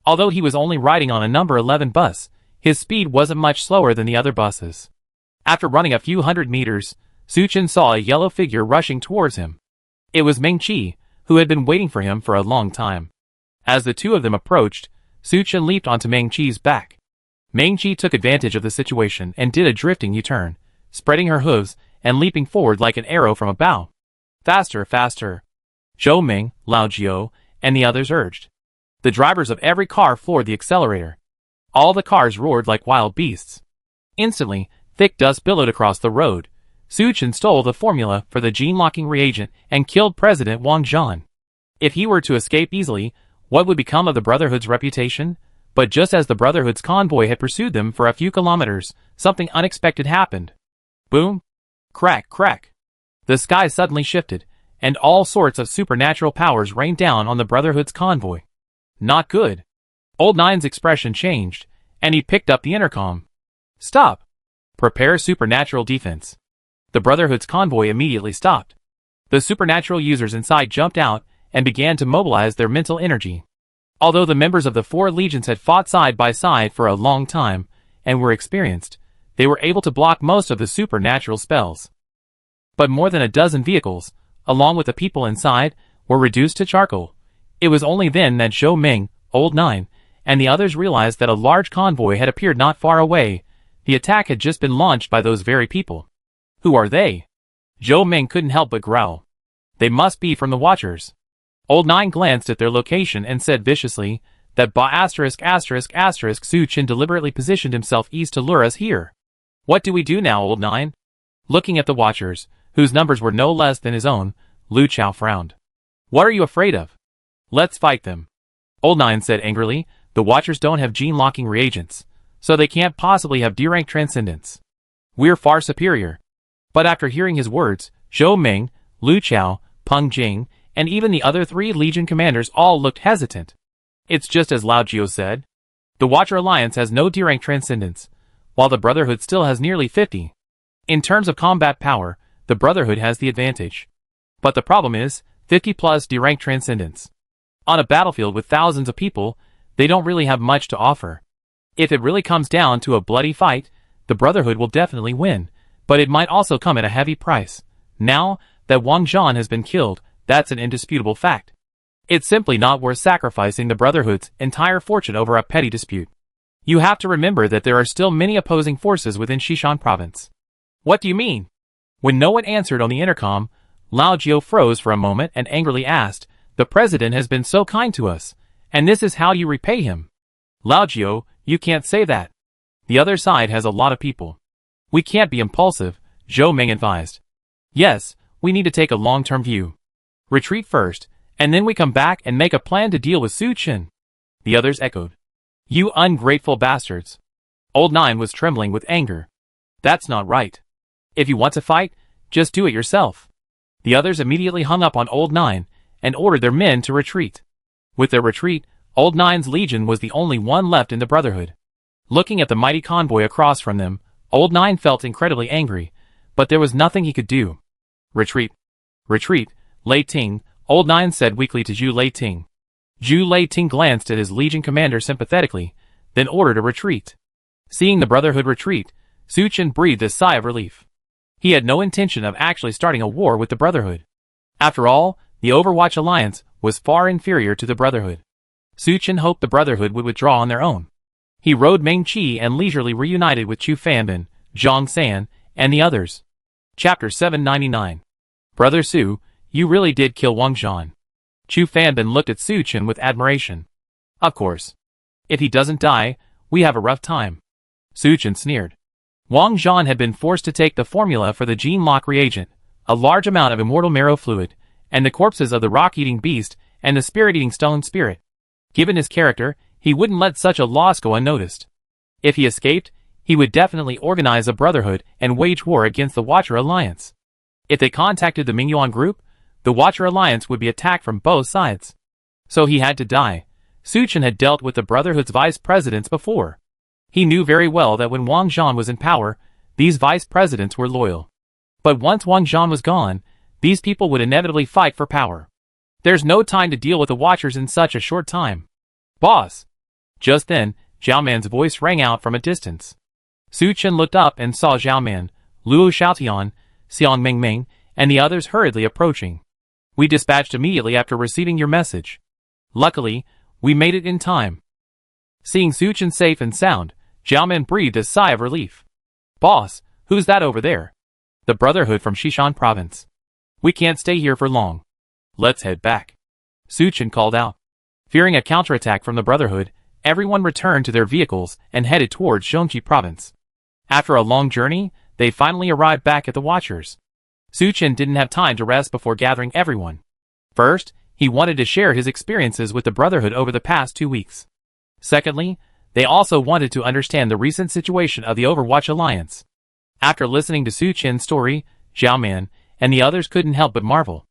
Although he was only riding on a number 11 bus, his speed wasn't much slower than the other buses. After running a few hundred meters, Su Chen saw a yellow figure rushing towards him. It was Ming Qi, who had been waiting for him for a long time. As the two of them approached, Su Chen leaped onto Ming Qi's back. Ming Qi took advantage of the situation and did a drifting U-turn, spreading her hooves and leaping forward like an arrow from a bow. Faster, faster! Zhou Ming, Lao Jiao, and the others urged. The drivers of every car floored the accelerator. All the cars roared like wild beasts. Instantly, thick dust billowed across the road. Su Chen stole the formula for the gene-locking reagent and killed President Wang Zhan. If he were to escape easily, what would become of the Brotherhood's reputation? But just as the Brotherhood's convoy had pursued them for a few kilometers, something unexpected happened. Boom! Crack, crack! The sky suddenly shifted, and all sorts of supernatural powers rained down on the Brotherhood's convoy. Not good. Old Nine's expression changed, and he picked up the intercom. Stop! Prepare supernatural defense. The Brotherhood's convoy immediately stopped. The supernatural users inside jumped out and began to mobilize their mental energy. Although the members of the four legions had fought side by side for a long time and were experienced, they were able to block most of the supernatural spells. But more than a dozen vehicles, along with the people inside, were reduced to charcoal. It was only then that Zhou Ming, Old Nine, and the others realized that a large convoy had appeared not far away. The attack had just been launched by those very people. Who are they? Zhou Ming couldn't help but growl. They must be from the Watchers. Old Nine glanced at their location and said viciously that Su Chen deliberately positioned himself east to lure us here. What do we do now, Old Nine? Looking at the Watchers, whose numbers were no less than his own, Lu Chao frowned. What are you afraid of? Let's fight them. Old Nine said angrily, the Watchers don't have gene-locking reagents, so they can't possibly have D-rank transcendence. We're far superior. But after hearing his words, Zhou Ming, Lu Chao, Peng Jing, and even the other three Legion commanders all looked hesitant. It's just as Lao Jiao said. The Watcher Alliance has no D-rank transcendence, while the Brotherhood still has nearly 50. In terms of combat power, the Brotherhood has the advantage. But the problem is, 50 plus D-rank transcendence. On a battlefield with thousands of people, they don't really have much to offer. If it really comes down to a bloody fight, the Brotherhood will definitely win, but it might also come at a heavy price. Now that Wang Zhan has been killed, that's an indisputable fact. It's simply not worth sacrificing the Brotherhood's entire fortune over a petty dispute. You have to remember that there are still many opposing forces within Xishan province. What do you mean? When no one answered on the intercom, Lao Jiao froze for a moment and angrily asked, the president has been so kind to us, and this is how you repay him. Lao Jiao, you can't say that. The other side has a lot of people. We can't be impulsive, Zhou Ming advised. Yes, we need to take a long-term view. Retreat first, and then we come back and make a plan to deal with Su Chen. The others echoed. You ungrateful bastards. Old Nine was trembling with anger. That's not right. If you want to fight, just do it yourself. The The others immediately hung up on Old Nine and ordered their men to retreat. With their retreat, Old Nine's legion was the only one left in the Brotherhood. Looking at the mighty convoy across from them, Old Nine felt incredibly angry, but there was nothing he could do. Retreat. Retreat, Lei Ting, Old Nine said weakly to Zhu Lei Ting. Zhu Lei Ting glanced at his legion commander sympathetically, then ordered a retreat. Seeing the Brotherhood retreat, Su Chen breathed a sigh of relief. He had no intention of actually starting a war with the Brotherhood. After all, the Overwatch Alliance was far inferior to the Brotherhood. Su Chen hoped the Brotherhood would withdraw on their own. He rode Meng Qi and leisurely reunited with Chu Fanbin, Zhang San, and the others. Chapter 799. Brother Su, you really did kill Wang Zhan. Chu Fanbin looked at Su Chen with admiration. Of course. If he doesn't die, we have a rough time. Su Chen sneered. Wang Zhan had been forced to take the formula for the gene lock reagent, a large amount of immortal marrow fluid, and the corpses of the rock-eating beast and the spirit-eating stone spirit. Given his character, he wouldn't let such a loss go unnoticed. If he escaped, he would definitely organize a brotherhood and wage war against the Watcher Alliance. If they contacted the Mingyuan group, the Watcher Alliance would be attacked from both sides. So he had to die. Su Chen had dealt with the Brotherhood's vice presidents before. He knew very well that when Wang Zhan was in power, these vice presidents were loyal. But once Wang Zhan was gone, these people would inevitably fight for power. There's no time to deal with the Watchers in such a short time. Boss! Just then, Zhao Man's voice rang out from a distance. Su Chen looked up and saw Zhao Man, Luo Xiaotian, Xiang Mingming, and the others hurriedly approaching. We dispatched immediately after receiving your message. Luckily, we made it in time. Seeing Su Chen safe and sound, Zhao Man breathed a sigh of relief. Boss, who's that over there? The Brotherhood from Xishan province. We can't stay here for long. Let's head back. Su Chen called out. Fearing a counterattack from the Brotherhood, everyone returned to their vehicles and headed towards Zhongji province. After a long journey, they finally arrived back at the Watchers. Su Chen didn't have time to rest before gathering everyone. First, he wanted to share his experiences with the Brotherhood over the past 2 weeks. Secondly, they also wanted to understand the recent situation of the Overwatch Alliance. After listening to Su Chen's story, Zhao Man and the others couldn't help but marvel.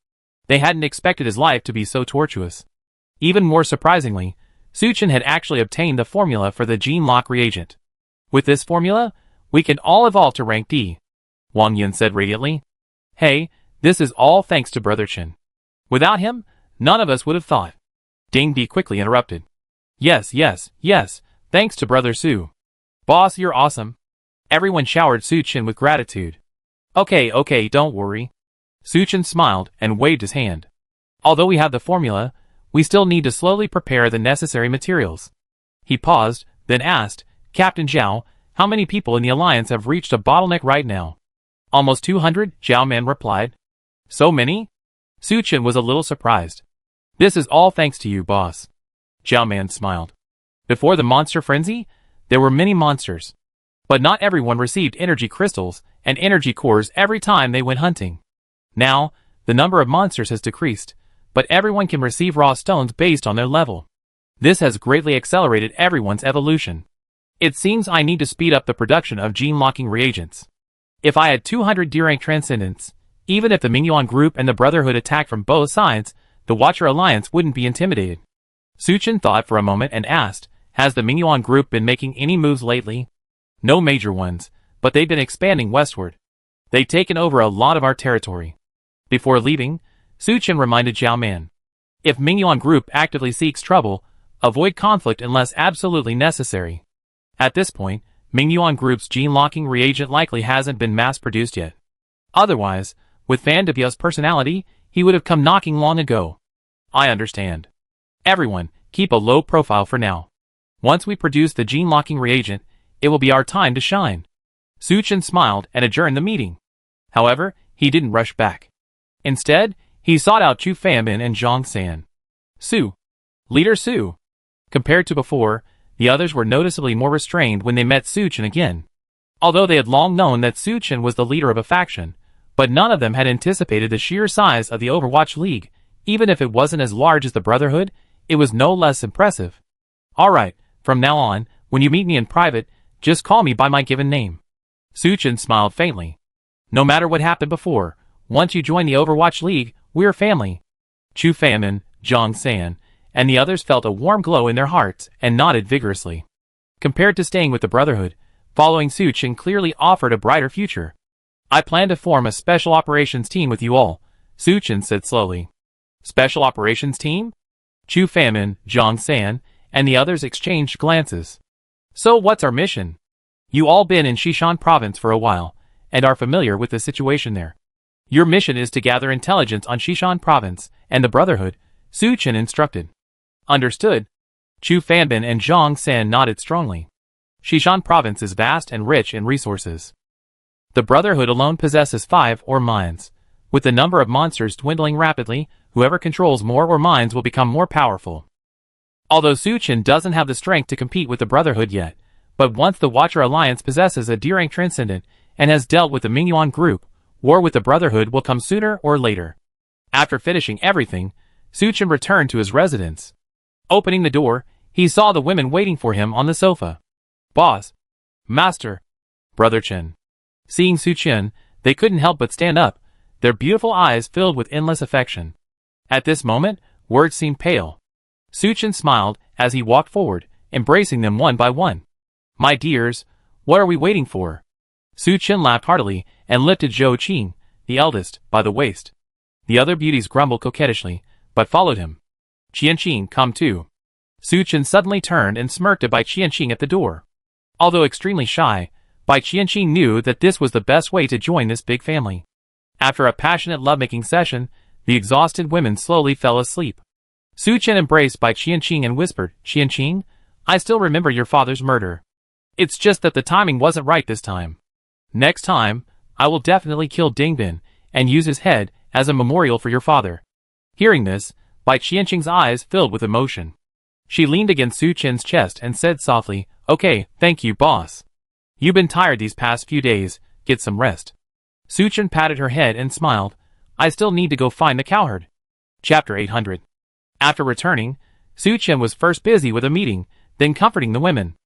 They hadn't expected his life to be so tortuous. Even more surprisingly, Su Chen had actually obtained the formula for the gene lock reagent. With this formula, we can all evolve to rank D. Wang Yin said radiantly. Hey, this is all thanks to Brother Chen. Without him, none of us would have thought. Ding Di quickly interrupted. Yes, thanks to Brother Su. Boss, you're awesome. Everyone showered Su Chen with gratitude. Okay, don't worry. Su Chen smiled and waved his hand. Although we have the formula, we still need to slowly prepare the necessary materials. He paused, then asked, Captain Zhao, how many people in the Alliance have reached a bottleneck right now? Almost 200, Zhao Man replied. So many? Su Chen was a little surprised. This is all thanks to you, boss. Zhao Man smiled. Before the monster frenzy, there were many monsters. But not everyone received energy crystals and energy cores every time they went hunting. Now, the number of monsters has decreased, but everyone can receive raw stones based on their level. This has greatly accelerated everyone's evolution. It seems I need to speed up the production of gene-locking reagents. If I had 200 D-rank transcendents, even if the Mingyuan group and the Brotherhood attacked from both sides, the Watcher Alliance wouldn't be intimidated. Su Chen thought for a moment and asked, has the Mingyuan group been making any moves lately? No major ones, but they've been expanding westward. They've taken over a lot of our territory. Before leaving, Su Chen reminded Zhao Man. If Mingyuan group actively seeks trouble, avoid conflict unless absolutely necessary. At this point, Mingyuan group's gene-locking reagent likely hasn't been mass-produced yet. Otherwise, with Fan Depia's personality, he would have come knocking long ago. I understand. Everyone, keep a low profile for now. Once we produce the gene-locking reagent, it will be our time to shine. Su Chen smiled and adjourned the meeting. However, he didn't rush back. Instead, he sought out Chu Fanbin and Zhang San. Su. Leader Su. Compared to before, the others were noticeably more restrained when they met Su Chen again. Although they had long known that Su Chen was the leader of a faction, but none of them had anticipated the sheer size of the Overwatch League. Even if it wasn't as large as the Brotherhood, it was no less impressive. Alright, from now on, when you meet me in private, just call me by my given name. Su Chen smiled faintly. No matter what happened before, Once you join the Overwatch League, we're family. Chu Fanmin, Zhang San, and the others felt a warm glow in their hearts and nodded vigorously. Compared to staying with the Brotherhood, following Su Chen clearly offered a brighter future. I plan to form a special operations team with you all, Su Chen said slowly. Special operations team? Chu Fanmin, Zhang San, and the others exchanged glances. So what's our mission? You all been in Xishan province for a while, and are familiar with the situation there. Your mission is to gather intelligence on Xishan province and the Brotherhood, Su Chen instructed. Understood. Chu Fanbin and Zhang San nodded strongly. Xishan province is vast and rich in resources. The Brotherhood alone possesses 5 ore mines. With the number of monsters dwindling rapidly, whoever controls more ore mines will become more powerful. Although Su Chen doesn't have the strength to compete with the Brotherhood yet, but once the Watcher Alliance possesses a D-rank transcendent and has dealt with the Mingyuan group, war with the Brotherhood will come sooner or later. After finishing everything, Su Chen returned to his residence. Opening the door, he saw the women waiting for him on the sofa. Boss. Master. Brother Chen. Seeing Su Chen, they couldn't help but stand up, their beautiful eyes filled with endless affection. At this moment, words seemed pale. Su Chen smiled as he walked forward, embracing them one by one. My dears, what are we waiting for? Su Chen laughed heartily and lifted Zhou Qing, the eldest, by the waist. The other beauties grumbled coquettishly, but followed him. Qianqing, come too. Su Chen suddenly turned and smirked at Bai Qianqing at the door. Although extremely shy, Bai Qianqing knew that this was the best way to join this big family. After a passionate lovemaking session, the exhausted women slowly fell asleep. Su Chen embraced Bai Qianqing and whispered, Qianqing, I still remember your father's murder. It's just that the timing wasn't right this time. Next time, I will definitely kill Dingbin and use his head as a memorial for your father. Hearing this, Bai Qianqing's eyes filled with emotion. She leaned against Su Chen's chest and said softly, Okay, thank you, boss. You've been tired these past few days, get some rest. Su Chen patted her head and smiled, I still need to go find the cowherd. Chapter 800. After returning, Su Chen was first busy with a meeting, then comforting the women.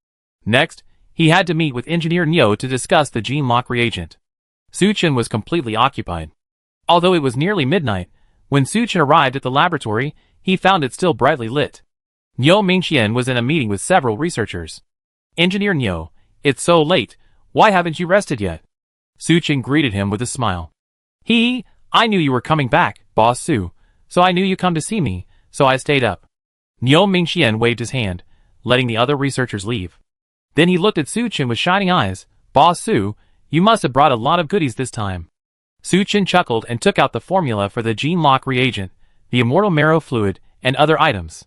Next, he had to meet with Engineer Nyo to discuss the gene lock reagent. Su Chen was completely occupied. Although it was nearly midnight, when Su Chen arrived at the laboratory, he found it still brightly lit. Nyo Mingxian was in a meeting with several researchers. Engineer Nyo, it's so late, why haven't you rested yet? Su Chen greeted him with a smile. I knew you were coming back, Boss Su, so I knew you come to see me, so I stayed up. Nyo Mingxian waved his hand, letting the other researchers leave. Then he looked at Su Chen with shining eyes. Boss Su, you must have brought a lot of goodies this time. Su Chen chuckled and took out the formula for the gene lock reagent, the immortal marrow fluid, and other items.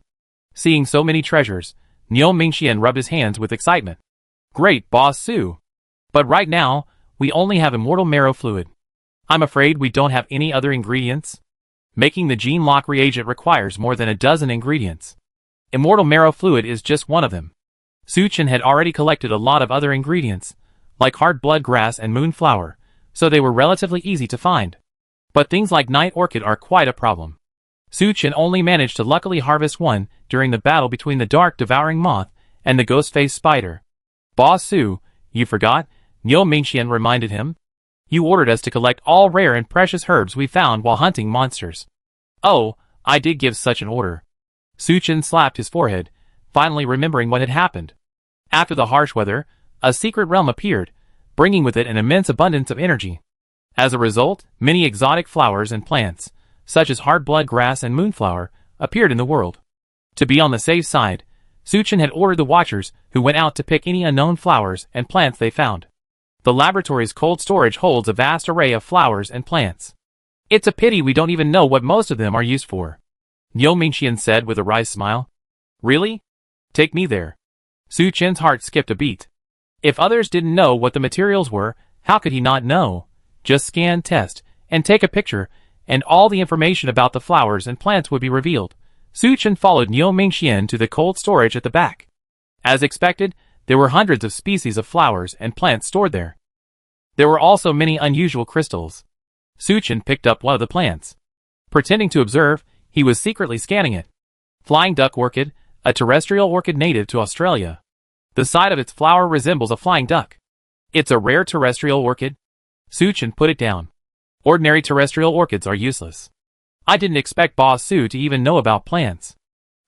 Seeing so many treasures, Nyo Mingxian rubbed his hands with excitement. Great, Boss Su. But right now, we only have immortal marrow fluid. I'm afraid we don't have any other ingredients. Making the gene lock reagent requires more than a dozen ingredients. Immortal marrow fluid is just one of them. Su Chen had already collected a lot of other ingredients, like hard blood grass and moonflower, so they were relatively easy to find. But things like night orchid are quite a problem. Su Chen only managed to luckily harvest one during the battle between the dark devouring moth and the ghost-faced spider. Boss Su, you forgot, Nyo Mingxian reminded him. You ordered us to collect all rare and precious herbs we found while hunting monsters. Oh, I did give such an order. Su Chen slapped his forehead, finally remembering what had happened. After the harsh weather, a secret realm appeared, bringing with it an immense abundance of energy. As a result, many exotic flowers and plants, such as hard blood grass and moonflower, appeared in the world. To be on the safe side, Su Chen had ordered the Watchers who went out to pick any unknown flowers and plants they found. The laboratory's cold storage holds a vast array of flowers and plants. It's a pity we don't even know what most of them are used for. Nyo Mingxian said with a wry smile. Really? Take me there. Su Chen's heart skipped a beat. If others didn't know what the materials were, how could he not know? Just scan, test, and take a picture, and all the information about the flowers and plants would be revealed. Su Chen followed Nyo Mingxian to the cold storage at the back. As expected, there were hundreds of species of flowers and plants stored there. There were also many unusual crystals. Su Chen picked up one of the plants. Pretending to observe, he was secretly scanning it. Flying duck orchid, a terrestrial orchid native to Australia. The side of its flower resembles a flying duck. It's a rare terrestrial orchid. Su Chen put it down. Ordinary terrestrial orchids are useless. I didn't expect Boss Su to even know about plants.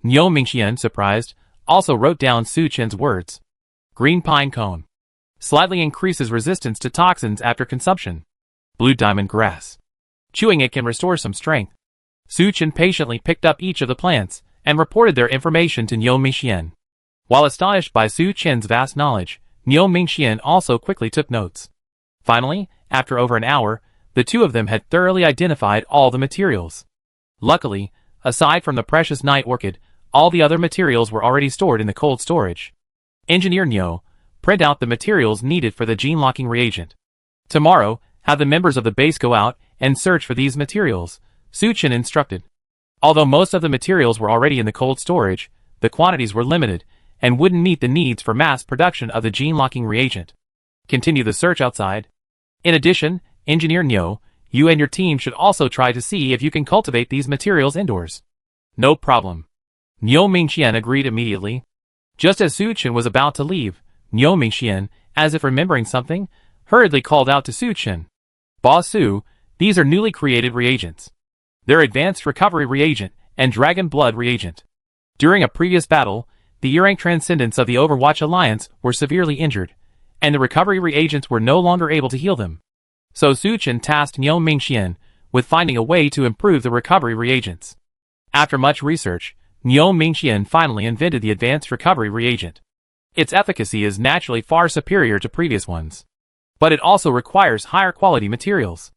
Niu Mingxian, surprised, also wrote down Su Chen's words. Green pine cone. Slightly increases resistance to toxins after consumption. Blue diamond grass. Chewing it can restore some strength. Su Chen patiently picked up each of the plants and reported their information to Niu Mingxian. While astonished by Su Chen's vast knowledge, Niu Mingxian also quickly took notes. Finally, after over an hour, the two of them had thoroughly identified all the materials. Luckily, aside from the precious night orchid, all the other materials were already stored in the cold storage. Engineer Niu, print out the materials needed for the gene-locking reagent. Tomorrow, have the members of the base go out and search for these materials, Su Chen instructed. Although most of the materials were already in the cold storage, the quantities were limited and wouldn't meet the needs for mass production of the gene-locking reagent. Continue the search outside. In addition, Engineer Niu, you and your team should also try to see if you can cultivate these materials indoors. No problem. Niu Mingxian agreed immediately. Just as Su Chen was about to leave, Niu Mingxian, as if remembering something, hurriedly called out to Su Chen. Boss Su, these are newly created reagents. They're Advanced Recovery Reagent and Dragon Blood Reagent. During a previous battle, the E-rank Transcendents of the Overwatch Alliance were severely injured, and the recovery reagents were no longer able to heal them. So Su Chen tasked Niu Mingxian with finding a way to improve the recovery reagents. After much research, Niu Mingxian finally invented the Advanced Recovery Reagent. Its efficacy is naturally far superior to previous ones. But it also requires higher quality materials.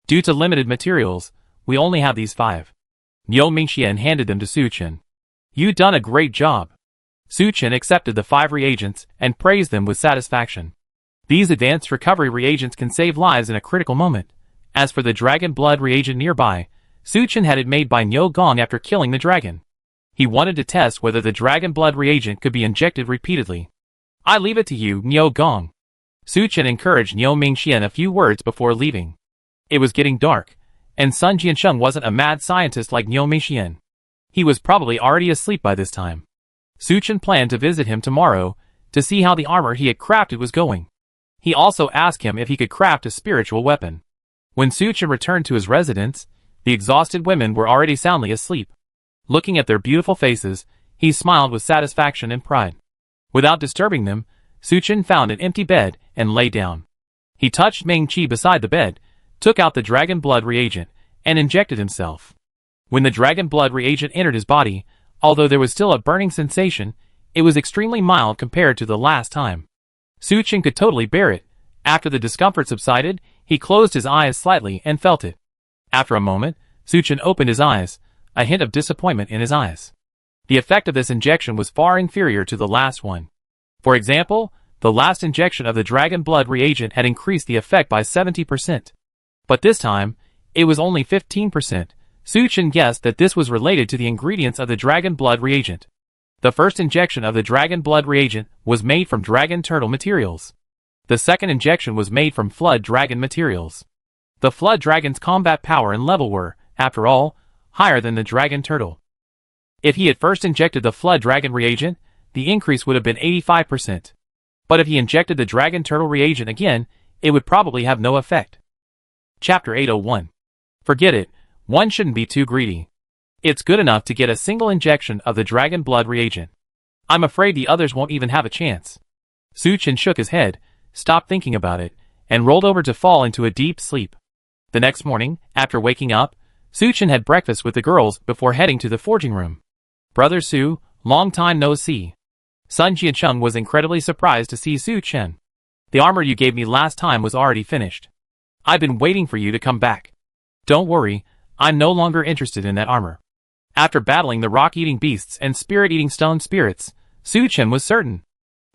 Due to limited materials, we only have these 5. Niu Mingxian handed them to Su Chen. You done a great job. Su Chen accepted the 5 reagents and praised them with satisfaction. These advanced recovery reagents can save lives in a critical moment. As for the dragon blood reagent nearby, Su Chen had it made by Niu Gong after killing the dragon. He wanted to test whether the dragon blood reagent could be injected repeatedly. I leave it to you, Niu Gong. Su Chen encouraged Niu Mingxian a few words before leaving. It was getting dark, and Sun Jiansheng wasn't a mad scientist like Niu Mingxian. He was probably already asleep by this time. Su Chen planned to visit him tomorrow to see how the armor he had crafted was going. He also asked him if he could craft a spiritual weapon. When Su Chen returned to his residence, the exhausted women were already soundly asleep. Looking at their beautiful faces, he smiled with satisfaction and pride. Without disturbing them, Su Chen found an empty bed and lay down. He touched Ming Qi beside the bed, took out the dragon blood reagent, and injected himself. When the dragon blood reagent entered his body, although there was still a burning sensation, it was extremely mild compared to the last time. Su Chen could totally bear it. After the discomfort subsided, he closed his eyes slightly and felt it. After a moment, Su Chen opened his eyes, a hint of disappointment in his eyes. The effect of this injection was far inferior to the last one. For example, the last injection of the dragon blood reagent had increased the effect by 70%. But this time, it was only 15%. Su Chen guessed that this was related to the ingredients of the dragon blood reagent. The first injection of the dragon blood reagent was made from dragon turtle materials. The second injection was made from flood dragon materials. The flood dragon's combat power and level were, after all, higher than the dragon turtle. If he had first injected the flood dragon reagent, the increase would have been 85%. But if he injected the dragon turtle reagent again, it would probably have no effect. Chapter 801. Forget it, one shouldn't be too greedy. It's good enough to get a single injection of the dragon blood reagent. I'm afraid the others won't even have a chance. Su Chen shook his head, stopped thinking about it, and rolled over to fall into a deep sleep. The next morning, after waking up, Su Chen had breakfast with the girls before heading to the forging room. Brother Su, long time no see. Sun Jiansheng was incredibly surprised to see Su Chen. The armor you gave me last time was already finished. I've been waiting for you to come back. Don't worry, I'm no longer interested in that armor. After battling the rock-eating beasts and spirit-eating stone spirits, Su Chen was certain.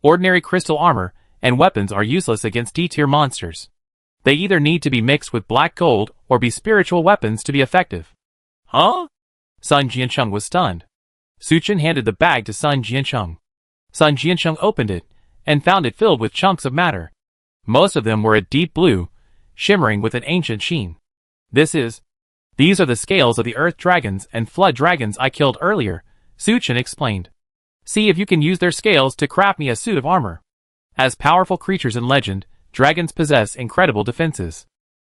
Ordinary crystal armor and weapons are useless against D-tier monsters. They either need to be mixed with black gold or be spiritual weapons to be effective. Huh? Sun Jiansheng was stunned. Su Chen handed the bag to Sun Jiansheng. Sun Jiansheng opened it and found it filled with chunks of matter. Most of them were a deep blue, shimmering with an ancient sheen. These are the scales of the earth dragons and flood dragons I killed earlier, Su Chen explained. See if you can use their scales to craft me a suit of armor. As powerful creatures in legend, dragons possess incredible defenses.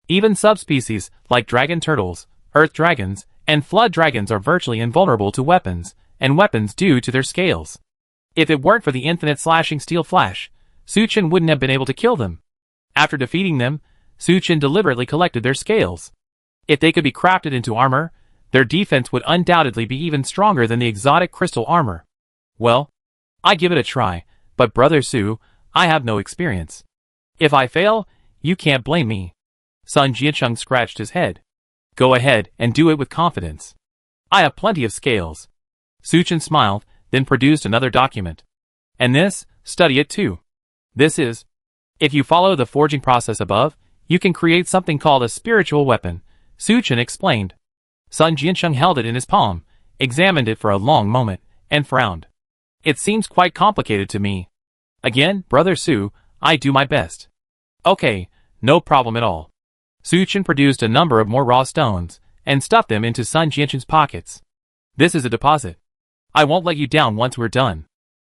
Even subspecies like dragon turtles, earth dragons, and flood dragons are virtually invulnerable to weapons, and weapons due to their scales. If it weren't for the infinite slashing steel flash, Suchin wouldn't have been able to kill them. After defeating them, Suchin deliberately collected their scales. If they could be crafted into armor, their defense would undoubtedly be even stronger than the exotic crystal armor. Well, I give it a try, but Brother Su, I have no experience. If I fail, you can't blame me. Sun Jiancheng scratched his head. Go ahead and do it with confidence. I have plenty of scales. Suchin smiled, then produced another document. And this, study it too. This is, if you follow the forging process above, you can create something called a spiritual weapon, Suchin explained. Sun Jiancheng held it in his palm, examined it for a long moment, and frowned. It seems quite complicated to me. Again, Brother Su, I do my best. Okay, no problem at all. Suchin produced a number of more raw stones, and stuffed them into Sun Jiancheng's pockets. This is a deposit. I won't let you down once we're done.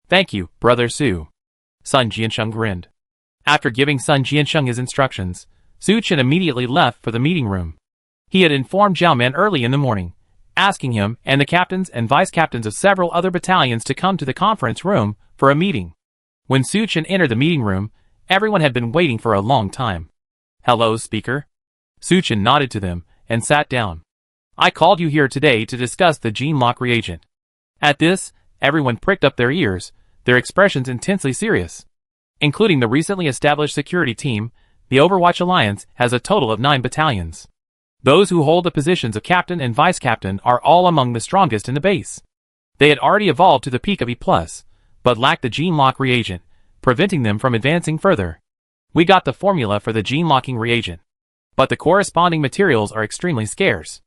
Thank you, Brother Su. Sun Jiancheng grinned. After giving Sun Jiancheng his instructions, Suchin immediately left for the meeting room. He had informed Zhao Man early in the morning, asking him and the captains and vice-captains of several other battalions to come to the conference room for a meeting. When Suchin entered the meeting room, everyone had been waiting for a long time. Hello, speaker. Suchin nodded to them and sat down. I called you here today to discuss the gene lock reagent. At this, everyone pricked up their ears, their expressions intensely serious. Including the recently established security team, the Overwatch Alliance has a total of 9 battalions. Those who hold the positions of captain and vice-captain are all among the strongest in the base. They had already evolved to the peak of E+, but lacked the gene lock reagent, preventing them from advancing further. We got the formula for the gene locking reagent, but the corresponding materials are extremely scarce.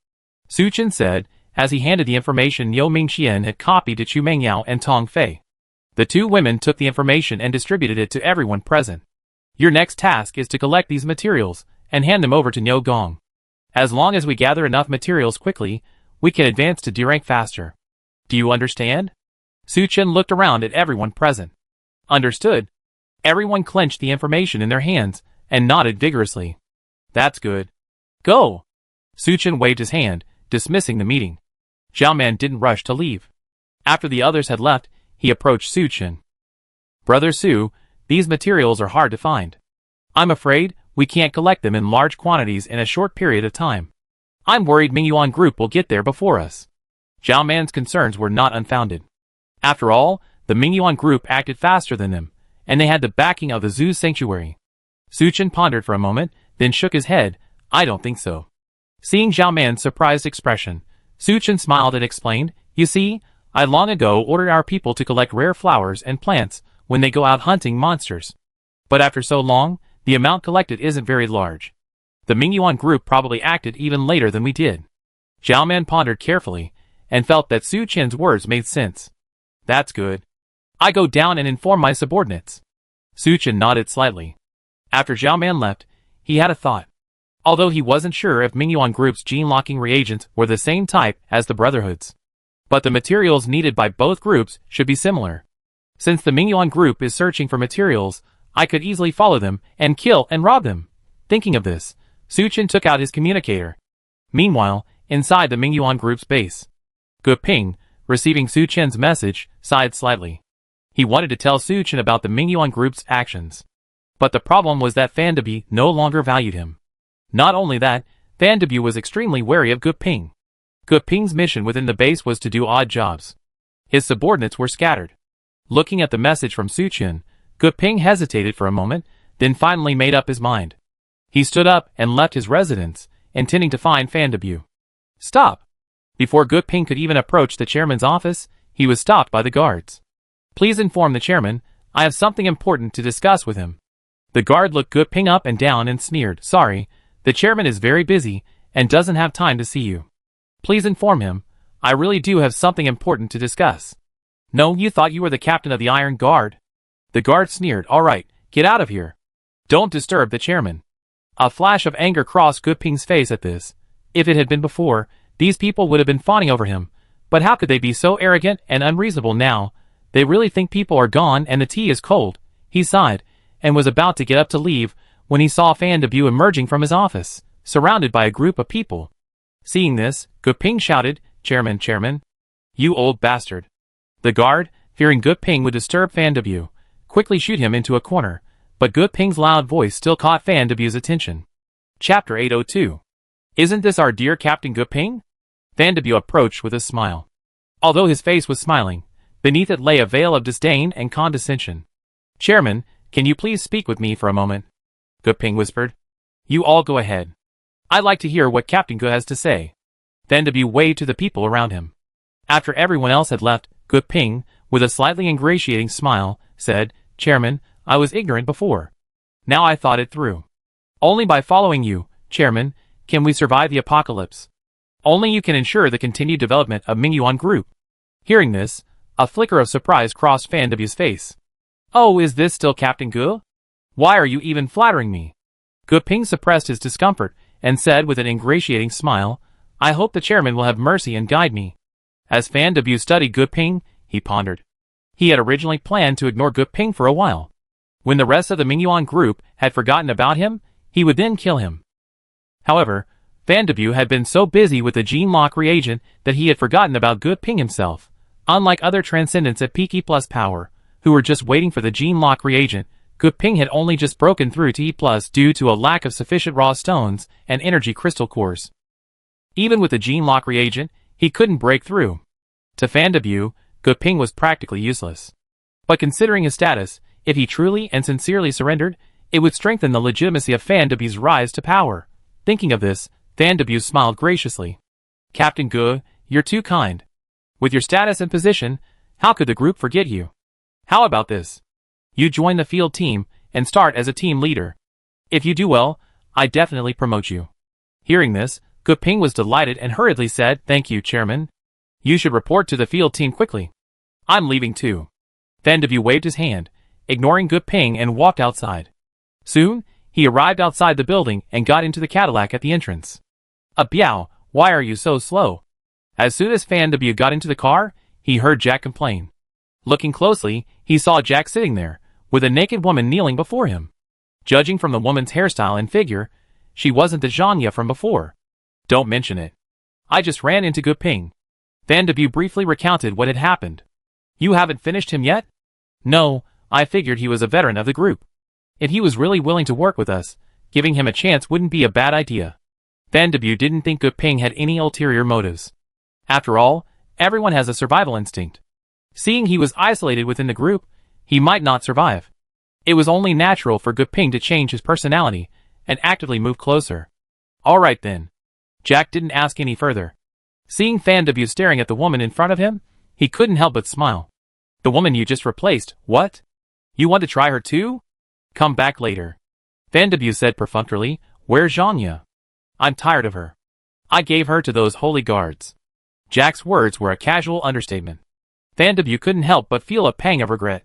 Suchin said, as he handed the information Liu Mingxian had copied to Chu Mengyao and Tong Fei. The two women took the information and distributed it to everyone present. Your next task is to collect these materials and hand them over to Niu Gong. As long as we gather enough materials quickly, we can advance to D rank faster. Do you understand? Suchin looked around at everyone present. Understood. Everyone clenched the information in their hands and nodded vigorously. That's good. Go! Suchin waved his hand, dismissing the meeting. Zhao Man didn't rush to leave. After the others had left, he approached Suchin. Brother Su, these materials are hard to find. I'm afraid we can't collect them in large quantities in a short period of time. I'm worried Mingyuan Group will get there before us. Zhao Man's concerns were not unfounded. After all, the Mingyuan Group acted faster than them, and they had the backing of the Zoo's sanctuary. Suchin pondered for a moment, then shook his head. I don't think so. Seeing Zhao Man's surprised expression, Suchin smiled and explained, You see, I long ago ordered our people to collect rare flowers and plants when they go out hunting monsters. But after so long, the amount collected isn't very large. The Mingyuan Group probably acted even later than we did. Zhao Man pondered carefully, and felt that Suchin's words made sense. That's good. I go down and inform my subordinates. Suchin nodded slightly. After Zhao Man left, he had a thought. Although he wasn't sure if Mingyuan Group's gene-locking reagents were the same type as the Brotherhood's. But the materials needed by both groups should be similar. Since the Mingyuan Group is searching for materials, I could easily follow them and kill and rob them. Thinking of this, Suchin took out his communicator. Meanwhile, inside the Mingyuan Group's base, Gu Ping, receiving Suchin's message, sighed slightly. He wanted to tell Suchin about the Mingyuan Group's actions. But the problem was that Fan Debi no longer valued him. Not only that, Fan Debi was extremely wary of Gu Ping. Gu Ping's mission within the base was to do odd jobs. His subordinates were scattered. Looking at the message from Suchin, Gu Ping hesitated for a moment, then finally made up his mind. He stood up and left his residence, intending to find Fan Debi. Stop! Before Gu Ping could even approach the chairman's office, he was stopped by the guards. Please inform the chairman, I have something important to discuss with him. The guard looked Gu Ping up and down and sneered, Sorry, the chairman is very busy and doesn't have time to see you. Please inform him, I really do have something important to discuss. No, you thought you were the captain of the Iron Guard? The guard sneered, Alright, get out of here. Don't disturb the chairman. A flash of anger crossed Gu Ping's face at this. If it had been before, these people would have been fawning over him. But how could they be so arrogant and unreasonable now? They really think people are gone and the tea is cold. He sighed, and was about to get up to leave, when he saw Fan Debi emerging from his office, surrounded by a group of people. Seeing this, Gu Ping shouted, "Chairman, Chairman! You old bastard!" The guard, fearing Gu Ping would disturb Fan W, quickly shoot him into a corner, but Gu Ping's loud voice still caught Fan W's attention. Chapter 802. Isn't this our dear Captain Gu Ping? Fan W approached with a smile. Although his face was smiling, beneath it lay a veil of disdain and condescension. "Chairman, can you please speak with me for a moment?" Gu Ping whispered. "You all go ahead. I'd like to hear what Captain Gu has to say." Fan W waved to the people around him. After everyone else had left, Gu Ping, with a slightly ingratiating smile, said, "Chairman, I was ignorant before. Now I thought it through. Only by following you, Chairman, can we survive the apocalypse. Only you can ensure the continued development of Mingyuan Group." Hearing this, a flicker of surprise crossed Fan W's face. "Oh, is this still Captain Gu? Why are you even flattering me?" Gu Ping suppressed his discomfort and said with an ingratiating smile, "I hope the chairman will have mercy and guide me." As Fan W studied Gu Ping, he pondered. He had originally planned to ignore Gu Ping for a while. When the rest of the Mingyuan group had forgotten about him, he would then kill him. However, Fan W had been so busy with the gene lock reagent that he had forgotten about Gu Ping himself. Unlike other transcendents at peak E+ power, who were just waiting for the gene lock reagent, Gu Ping had only just broken through to E+ due to a lack of sufficient raw stones and energy crystal cores. Even with the gene lock reagent, he couldn't break through. To Fan W, Gu Ping was practically useless. But considering his status, if he truly and sincerely surrendered, it would strengthen the legitimacy of Fan W's rise to power. Thinking of this, Fan W smiled graciously. "Captain Gu, you're too kind. With your status and position, how could the group forget you? How about this? You join the field team and start as a team leader. If you do well, I definitely promote you." Hearing this, Gu Ping was delighted and hurriedly said, "Thank you, Chairman. You should report to the field team quickly. I'm leaving too." Fan W waved his hand, ignoring Gu Ping, and walked outside. Soon, he arrived outside the building and got into the Cadillac at the entrance. "Biao, why are you so slow?" As soon as Fan W got into the car, he heard Jack complain. Looking closely, he saw Jack sitting there, with a naked woman kneeling before him. Judging from the woman's hairstyle and figure, she wasn't the Zhanya from before. "Don't mention it. I just ran into Gu Ping." Fan W briefly recounted what had happened. "You haven't finished him yet?" "No, I figured he was a veteran of the group. If he was really willing to work with us, giving him a chance wouldn't be a bad idea." Fan W didn't think Gu Ping had any ulterior motives. After all, everyone has a survival instinct. Seeing he was isolated within the group, he might not survive. It was only natural for Gu Ping to change his personality and actively move closer. "All right then." Jack didn't ask any further. Seeing Fan W staring at the woman in front of him, he couldn't help but smile. "The woman you just replaced, what? You want to try her too? Come back later." Fan W said perfunctorily, "Where's Zhanya? I'm tired of her. I gave her to those holy guards." Jack's words were a casual understatement. Fan W couldn't help but feel a pang of regret.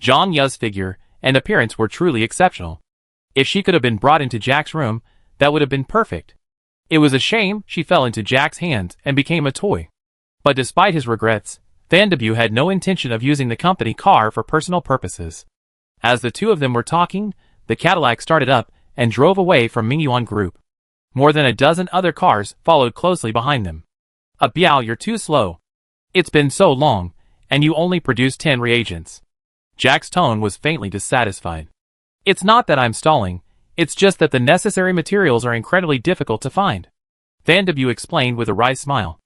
Zhanya's figure and appearance were truly exceptional. If she could have been brought into Jack's room, that would have been perfect. It was a shame she fell into Jack's hands and became a toy. But despite his regrets, Fan W had no intention of using the company car for personal purposes. As the two of them were talking, the Cadillac started up and drove away from Mingyuan Group. More than a dozen other cars followed closely behind them. "Biao, you're too slow. It's been so long, and you only produced 10 reagents." Jack's tone was faintly dissatisfied. "It's not that I'm stalling, it's just that the necessary materials are incredibly difficult to find." Fan W explained with a wry smile.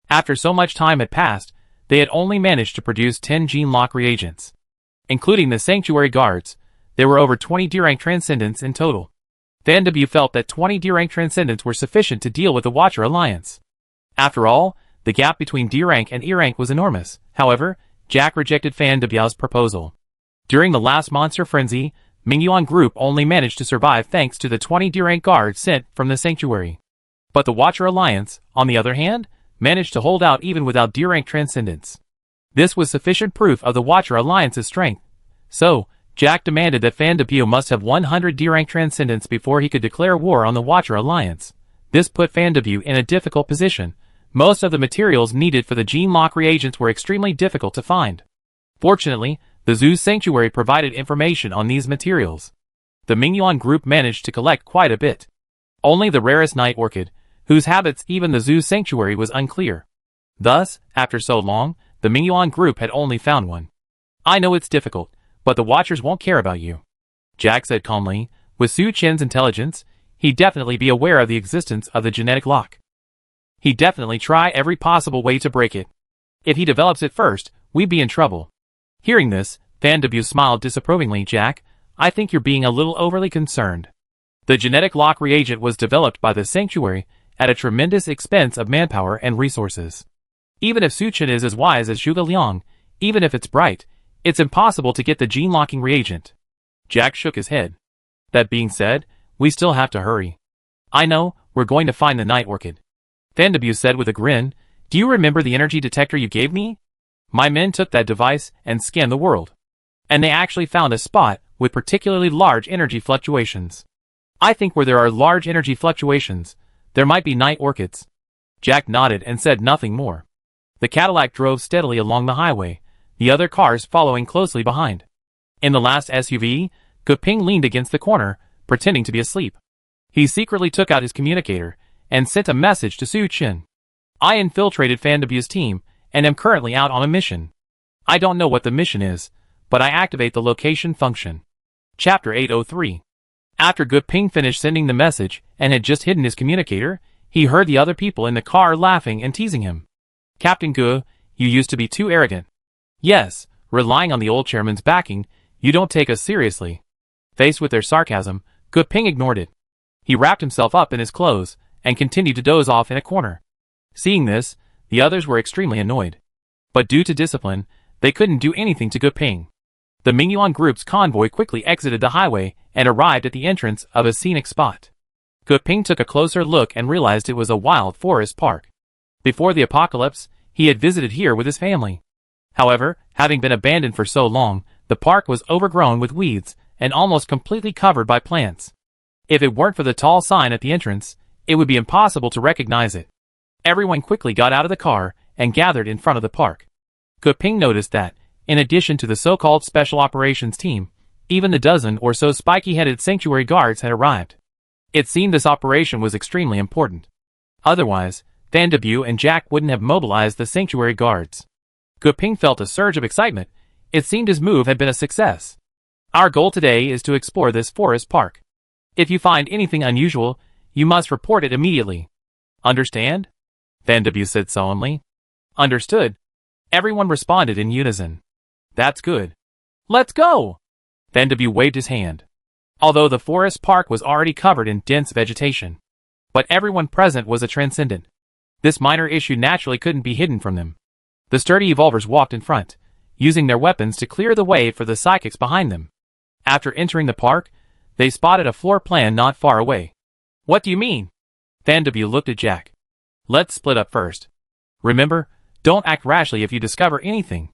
After so much time had passed, they had only managed to produce 10 gene lock reagents. Including the sanctuary guards, there were over 20 D-rank transcendents in total. Fan W felt that 20 D-rank transcendents were sufficient to deal with the Watcher Alliance. After all, the gap between D-rank and E-rank was enormous. However, Jack rejected Fan W's proposal. During the last monster frenzy, Mingyuan Group only managed to survive thanks to the 20 D-rank guards sent from the sanctuary. But the Watcher Alliance, on the other hand, managed to hold out even without D-rank transcendents. This was sufficient proof of the Watcher Alliance's strength. So, Jack demanded that Fan W must have 100 D-rank transcendents before he could declare war on the Watcher Alliance. This put Fan W in a difficult position. Most of the materials needed for the gene lock reagents were extremely difficult to find. Fortunately, the zoo's sanctuary provided information on these materials. The Mingyuan Group managed to collect quite a bit. only the rarest night orchid, whose habits even the zoo's sanctuary was unclear. Thus, after so long, the Mingyuan group had only found one. I know it's difficult, but the Watchers won't care about you, Jack said calmly. With Su Chen's intelligence, he'd definitely be aware of the existence of the genetic lock. He'd definitely try every possible way to break it. If he develops it first, we'd be in trouble. Hearing this, Van de Beau smiled disapprovingly. Jack, I think you're being a little overly concerned. The genetic lock reagent was developed by the Sanctuary at a tremendous expense of manpower and resources. Even if Su Chen is as wise as Zhuge Liang, even if it's bright, it's impossible to get the gene-locking reagent. Jack shook his head. That being said, we still have to hurry. I know, we're going to find the night orchid. Van de Beau said with a grin, do you remember the energy detector you gave me? My men took that device and scanned the world. And they actually found a spot with particularly large energy fluctuations. I think where there are large energy fluctuations, there might be night orchids. Jack nodded and said nothing more. The Cadillac drove steadily along the highway, the other cars following closely behind. In the last SUV, Guping leaned against the corner, pretending to be asleep. He secretly took out his communicator and sent a message to Su Chen. I infiltrated Van de Beau's team and am currently out on a mission. I don't know what the mission is, but I activate the location function. Chapter 803. After Guping finished sending the message and had just hidden his communicator, he heard the other people in the car laughing and teasing him. Captain Gu, you used to be too arrogant. Yes, relying on the old chairman's backing, you don't take us seriously. Faced with their sarcasm, Guping ignored it. He wrapped himself up in his clothes and continued to doze off in a corner. Seeing this, the others were extremely annoyed. But due to discipline, they couldn't do anything to Guping. The Mingyuan group's convoy quickly exited the highway and arrived at the entrance of a scenic spot. Guping took a closer look and realized it was a wild forest park. Before the apocalypse, he had visited here with his family. However, having been abandoned for so long, the park was overgrown with weeds and almost completely covered by plants. If it weren't for the tall sign at the entrance, it would be impossible to recognize it. Everyone quickly got out of the car and gathered in front of the park. Guping noticed that, in addition to the so-called Special Operations Team, even the dozen or so spiky-headed sanctuary guards had arrived. It seemed this operation was extremely important. Otherwise, Van de Beau and Jack wouldn't have mobilized the sanctuary guards. Guping felt a surge of excitement. It seemed his move had been a success. Our goal today is to explore this forest park. If you find anything unusual, you must report it immediately. Understand? Van de Beau said solemnly. Understood. Everyone responded in unison. That's good. Let's go! Van de Beau waved his hand. Although the forest park was already covered in dense vegetation. But everyone present was a transcendent. This minor issue naturally couldn't be hidden from them. The sturdy evolvers walked in front, using their weapons to clear the way for the psychics behind them. After entering the park, they spotted a floor plan not far away. What do you mean? Van de Beau looked at Jack. Let's split up first. Remember, don't act rashly if you discover anything,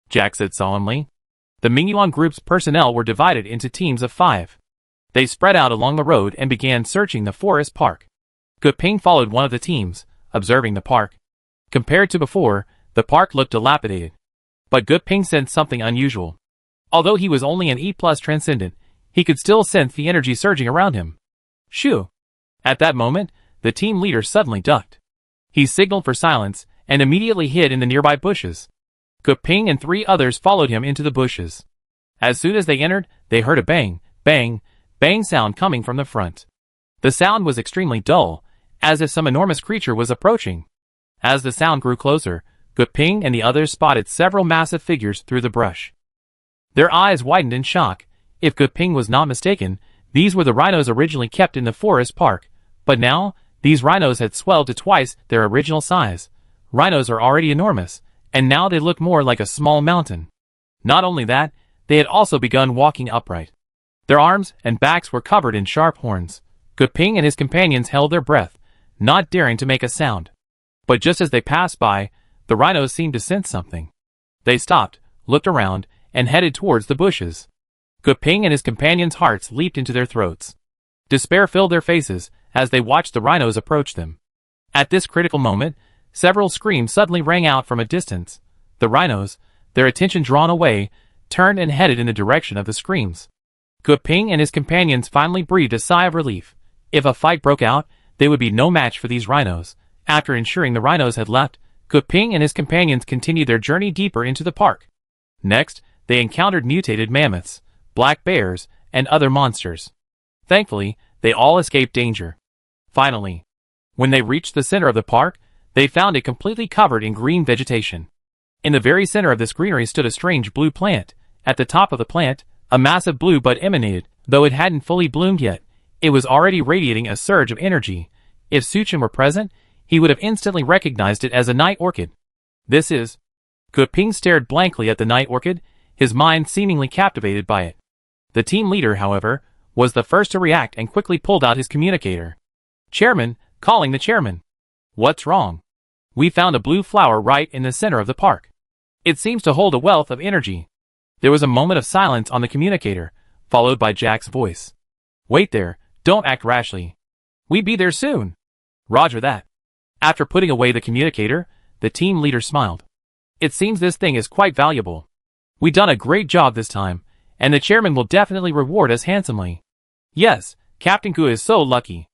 Jack said solemnly. The Mingyuan group's personnel were divided into teams of 5. They spread out along the road and began searching the forest park. Guping followed one of the teams, observing the park. Compared to before, the park looked dilapidated. But Guping sensed something unusual. Although he was only an E+ transcendent, he could still sense the energy surging around him. Shoo! At that moment, the team leader suddenly ducked. He signaled for silence and immediately hid in the nearby bushes. Guping and 3 others followed him into the bushes. As soon as they entered, they heard a bang, bang, bang sound coming from the front. The sound was extremely dull, as if some enormous creature was approaching. As the sound grew closer, Guping and the others spotted several massive figures through the brush. Their eyes widened in shock. If Guping was not mistaken, these were the rhinos originally kept in the forest park, but now, these rhinos had swelled to twice their original size. Rhinos are already enormous, and now they looked more like a small mountain. Not only that, they had also begun walking upright. Their arms and backs were covered in sharp horns. Guping and his companions held their breath, not daring to make a sound. But just as they passed by, the rhinos seemed to sense something. They stopped, looked around, and headed towards the bushes. Guping and his companions' hearts leaped into their throats. Despair filled their faces as they watched the rhinos approach them. At this critical moment, several screams suddenly rang out from a distance. The rhinos, their attention drawn away, turned and headed in the direction of the screams. Guping and his companions finally breathed a sigh of relief. If a fight broke out, they would be no match for these rhinos. After ensuring the rhinos had left, Kuping and his companions continued their journey deeper into the park. Next, they encountered mutated mammoths, black bears, and other monsters. Thankfully, they all escaped danger. Finally, when they reached the center of the park, they found it completely covered in green vegetation. In the very center of this greenery stood a strange blue plant. At the top of the plant, a massive blue bud emanated. Though it hadn't fully bloomed yet, it was already radiating a surge of energy. If Suchin were present, he would have instantly recognized it as a night orchid. This is... Kuping stared blankly at the night orchid, his mind seemingly captivated by it. The team leader, however, was the first to react and quickly pulled out his communicator. Chairman, calling the chairman. What's wrong? We found a blue flower right in the center of the park. It seems to hold a wealth of energy. There was a moment of silence on the communicator, followed by Jack's voice. Wait there, don't act rashly. We be there soon. Roger that. After putting away the communicator, the team leader smiled. It seems this thing is quite valuable. We done a great job this time, and the chairman will definitely reward us handsomely. Yes, Captain Gu is so lucky.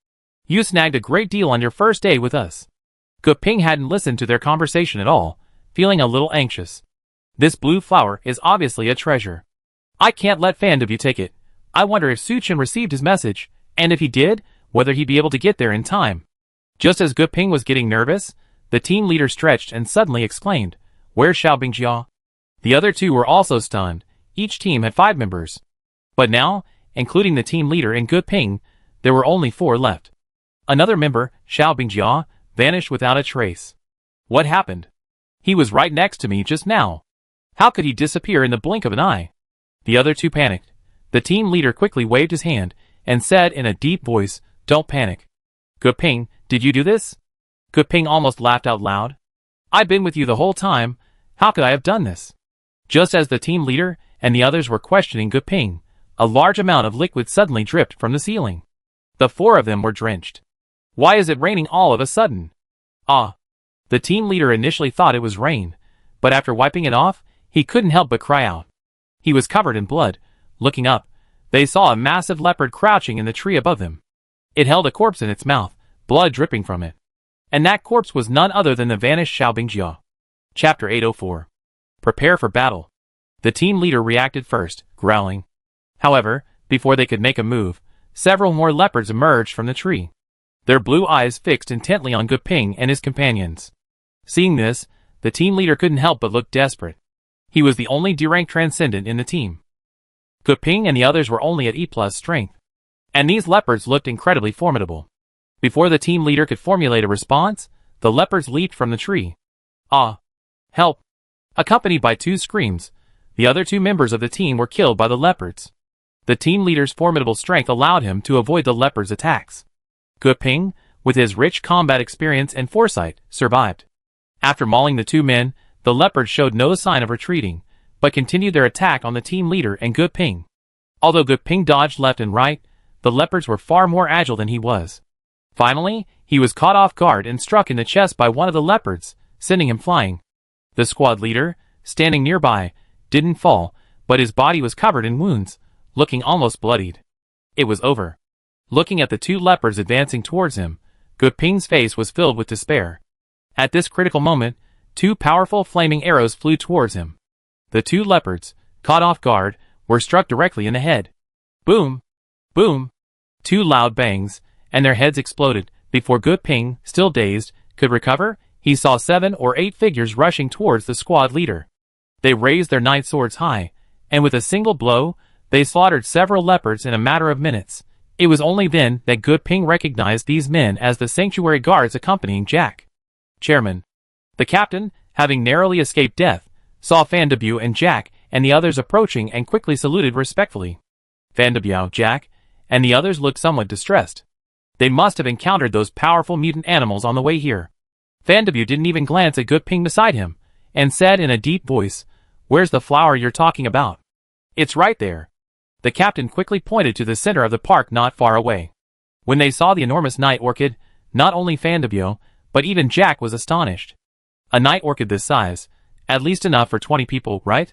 You snagged a great deal on your first day with us. Kuping hadn't listened to their conversation at all, feeling a little anxious. This blue flower is obviously a treasure. I can't let Fandabu take it. I wonder if Suchin received his message, and if he did, whether he'd be able to get there in time. Just as Kuping was getting nervous, the team leader stretched and suddenly exclaimed, Where's Xiaobingjia? The other two were also stunned. Each team had 5 members. But now, including the team leader and Kuping, there were only 4 left. Another member, Xiaobingjia, vanished without a trace. What happened? He was right next to me just now. How could he disappear in the blink of an eye? The other 2 panicked. The team leader quickly waved his hand and said in a deep voice, Don't panic. Kuping, did you do this? Kuping almost laughed out loud. I've been with you the whole time. How could I have done this? Just as the team leader and the others were questioning Kuping, a large amount of liquid suddenly dripped from the ceiling. The 4 of them were drenched. Why is it raining all of a sudden? Ah. The team leader initially thought it was rain, but after wiping it off, he couldn't help but cry out. He was covered in blood. Looking up, they saw a massive leopard crouching in the tree above them. It held a corpse in its mouth, blood dripping from it. And that corpse was none other than the vanished Xiaobingjia. Chapter 804. Prepare for battle. The team leader reacted first, growling. However, before they could make a move, several more leopards emerged from the tree. Their blue eyes fixed intently on Kuping and his companions. Seeing this, the team leader couldn't help but look desperate. He was the only D-rank transcendent in the team. Kuping and the others were only at E+ strength. And these leopards looked incredibly formidable. Before the team leader could formulate a response, the leopards leaped from the tree. Ah! Help! Accompanied by 2 screams, the other 2 members of the team were killed by the leopards. The team leader's formidable strength allowed him to avoid the leopards' attacks. Kuping, with his rich combat experience and foresight, survived. After mauling the 2 men, the leopards showed no sign of retreating, but continued their attack on the team leader and Kuping. Although Kuping dodged left and right, the leopards were far more agile than he was. Finally, he was caught off guard and struck in the chest by one of the leopards, sending him flying. The squad leader, standing nearby, didn't fall, but his body was covered in wounds, looking almost bloodied. It was over. Looking at the 2 leopards advancing towards him, Kuping's face was filled with despair. At this critical moment, 2 powerful flaming arrows flew towards him. The 2 leopards, caught off guard, were struck directly in the head. Boom! Boom! 2 loud bangs, and their heads exploded. Before Kuping, still dazed, could recover, he saw 7 or 8 figures rushing towards the squad leader. They raised their knight swords high, and with a single blow, they slaughtered several leopards in a matter of minutes. It was only then that Kuping recognized these men as the sanctuary guards accompanying Jack. Chairman. The captain, having narrowly escaped death, saw Fandabu and Jack and the others approaching and quickly saluted respectfully. Fandabu, Jack, and the others looked somewhat distressed. They must have encountered those powerful mutant animals on the way here. Fandabu didn't even glance at Kuping beside him, and said in a deep voice, Where's the flower you're talking about? It's right there. The captain quickly pointed to the center of the park not far away. When they saw the enormous night orchid, not only Fandabu, but even Jack was astonished. A night orchid this size, at least enough for 20 people, right?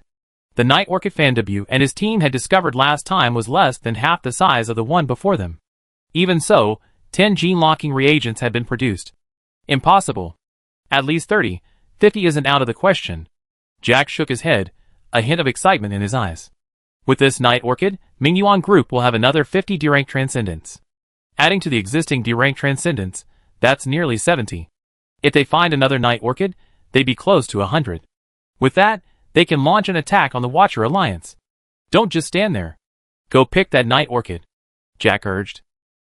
The night orchid Fandabu and his team had discovered last time was less than half the size of the one before them. Even so, 10 gene-locking reagents had been produced. Impossible. At least 30, 50 isn't out of the question. Jack shook his head, a hint of excitement in his eyes. With this Night Orchid, Mingyuan Group will have another 50 D-rank Transcendents. Adding to the existing D-rank Transcendents, that's nearly 70. If they find another Night Orchid, they'd be close to 100. With that, they can launch an attack on the Watcher Alliance. Don't just stand there. Go pick that Night Orchid, Jack urged.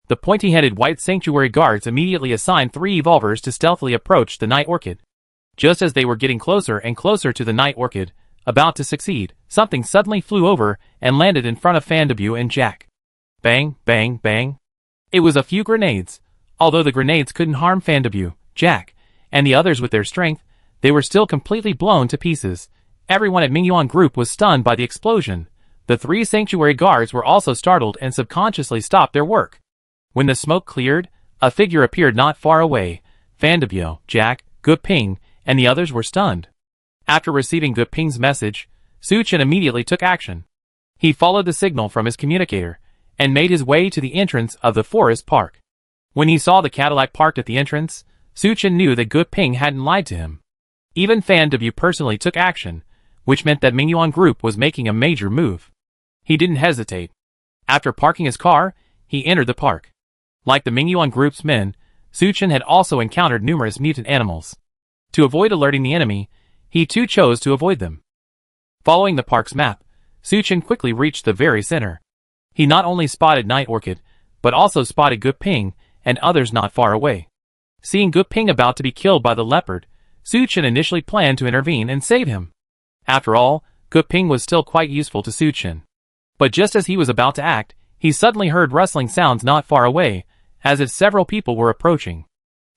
The pointy-headed white sanctuary guards immediately assigned 3 evolvers to stealthily approach the Night Orchid. Just as they were getting closer and closer to the Night Orchid, about to succeed, something suddenly flew over and landed in front of Fandabu and Jack. Bang, bang, bang. It was a few grenades. Although the grenades couldn't harm Fandabu, Jack, and the others with their strength, they were still completely blown to pieces. Everyone at Mingyuan Group was stunned by the explosion. The 3 sanctuary guards were also startled and subconsciously stopped their work. When the smoke cleared, a figure appeared not far away. Fandabu, Jack, Guping, and the others were stunned. After receiving Guping's message, Suchin immediately took action. He followed the signal from his communicator and made his way to the entrance of the forest park. When he saw the Cadillac parked at the entrance, Suchin knew that Guping hadn't lied to him. Even Fandabu personally took action, which meant that Mingyuan Group was making a major move. He didn't hesitate. After parking his car, he entered the park. Like the Mingyuan Group's men, Suchin had also encountered numerous mutant animals. To avoid alerting the enemy, he too chose to avoid them. Following the park's map, Suchin quickly reached the very center. He not only spotted Night Orchid, but also spotted Guping and others not far away. Seeing Guping about to be killed by the leopard, Suchin initially planned to intervene and save him. After all, Guping was still quite useful to Suchin. But just as he was about to act, he suddenly heard rustling sounds not far away, as if several people were approaching.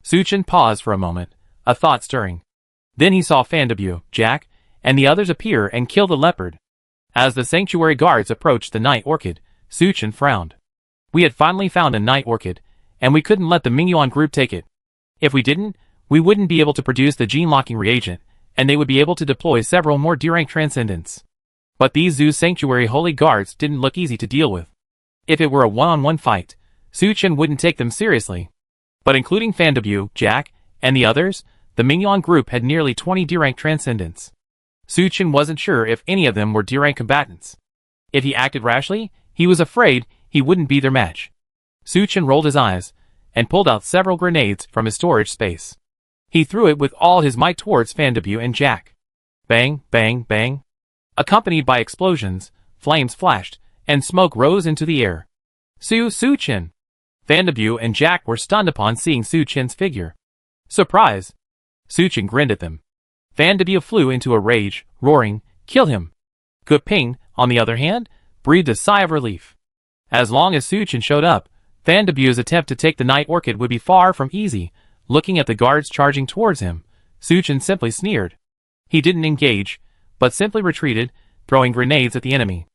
Suchin paused for a moment, a thought stirring. Then he saw Fandabu, Jack, and the others appear and kill the leopard. As the sanctuary guards approached the Night Orchid, Suchin frowned. We had finally found a Night Orchid, and we couldn't let the Mingyuan Group take it. If we didn't, we wouldn't be able to produce the gene-locking reagent, and they would be able to deploy several more D-rank Transcendents. But these Zoo Sanctuary Holy Guards didn't look easy to deal with. If it were a one-on-one fight, Suchin wouldn't take them seriously. But including Fandabu, Jack, and the others, the Mingyuan Group had nearly 20 D-rank Transcendents. Suchin wasn't sure if any of them were D-rank combatants. If he acted rashly, he was afraid he wouldn't be their match. Suchin rolled his eyes and pulled out several grenades from his storage space. He threw it with all his might towards Fandabu and Jack. Bang, bang, bang. Accompanied by explosions, flames flashed, and smoke rose into the air. Suchin! Fandabu and Jack were stunned upon seeing Suchin's figure. Surprise! Suchin grinned at them. Fandabu flew into a rage, roaring, "Kill him!" Guping, on the other hand, breathed a sigh of relief. As long as Suchin showed up, Fandabu's attempt to take the Night Orchid would be far from easy. Looking at the guards charging towards him, Suchin simply sneered. He didn't engage, but simply retreated, throwing grenades at the enemy.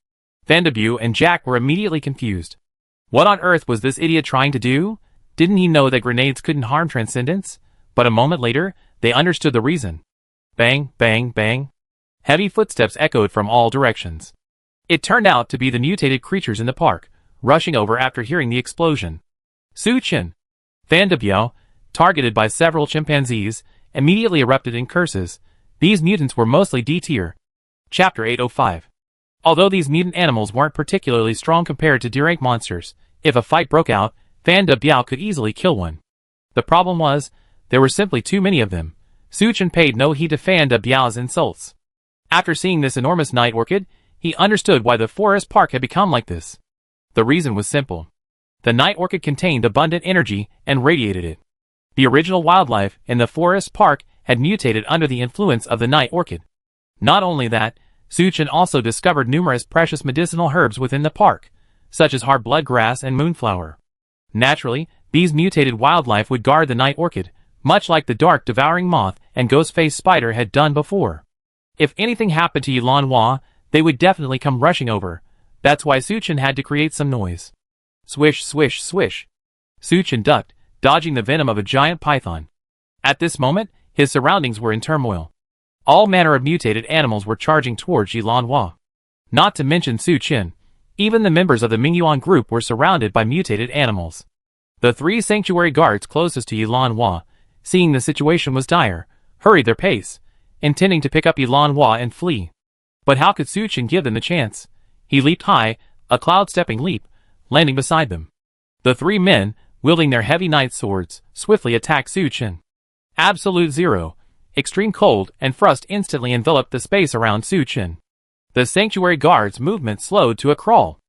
Fandabu and Jack were immediately confused. What on earth was this idiot trying to do? Didn't he know that grenades couldn't harm Transcendents? But a moment later, they understood the reason. Bang, bang, bang. Heavy footsteps echoed from all directions. It turned out to be the mutated creatures in the park, rushing over after hearing the explosion. Suchin! Fandabu, targeted by several chimpanzees, immediately erupted in curses. These mutants were mostly D-tier. Chapter 805. Although these mutant animals weren't particularly strong compared to D-rank monsters, if a fight broke out, Fandabu could easily kill one. The problem was, there were simply too many of them. Suchin paid no heed to Fandabu's insults. After seeing this enormous Night Orchid, he understood why the forest park had become like this. The reason was simple. The Night Orchid contained abundant energy and radiated it. The original wildlife in the forest park had mutated under the influence of the Night Orchid. Not only that, Suchin also discovered numerous precious medicinal herbs within the park, such as hard blood grass and moonflower. Naturally, these mutated wildlife would guard the Night Orchid, much like the dark devouring moth and ghost-faced spider had done before. If anything happened to Yilanhua, they would definitely come rushing over. That's why Suchin had to create some noise. Swish, swish, swish. Suchin ducked, dodging the venom of a giant python. At this moment, his surroundings were in turmoil. All manner of mutated animals were charging towards Yilanhua. Not to mention Suchin, even the members of the Mingyuan Group were surrounded by mutated animals. The 3 sanctuary guards closest to Yilan Hua, seeing the situation was dire, hurried their pace, intending to pick up Yilan Hua and flee. But how could Su Chen give them the chance? He leaped high, a cloud-stepping leap, landing beside them. The 3 men, wielding their heavy knight swords, swiftly attacked Su Chen. Absolute zero, extreme cold and frost instantly enveloped the space around Su Chen. The sanctuary guard's movement slowed to a crawl.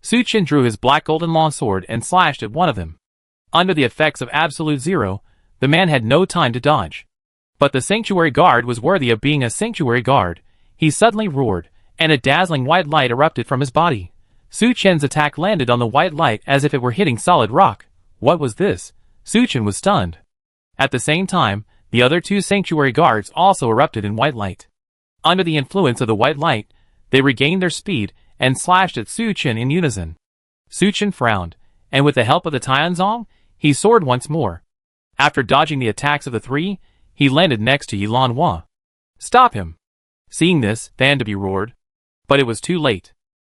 Su Chen drew his black golden long sword and slashed at one of them. Under the effects of absolute zero, the man had no time to dodge. But the sanctuary guard was worthy of being a sanctuary guard. He suddenly roared, and a dazzling white light erupted from his body. Su Chen's attack landed on the white light as if it were hitting solid rock. What was this? Su Chen was stunned. At the same time, the other 2 sanctuary guards also erupted in white light. Under the influence of the white light, they regained their speed and slashed at Su Chen in unison. Su Chen frowned, and with the help of the Tianzong, he soared once more. After dodging the attacks of the 3, he landed next to Yilan Hua. Stop him! Seeing this, Vanderby roared. But it was too late.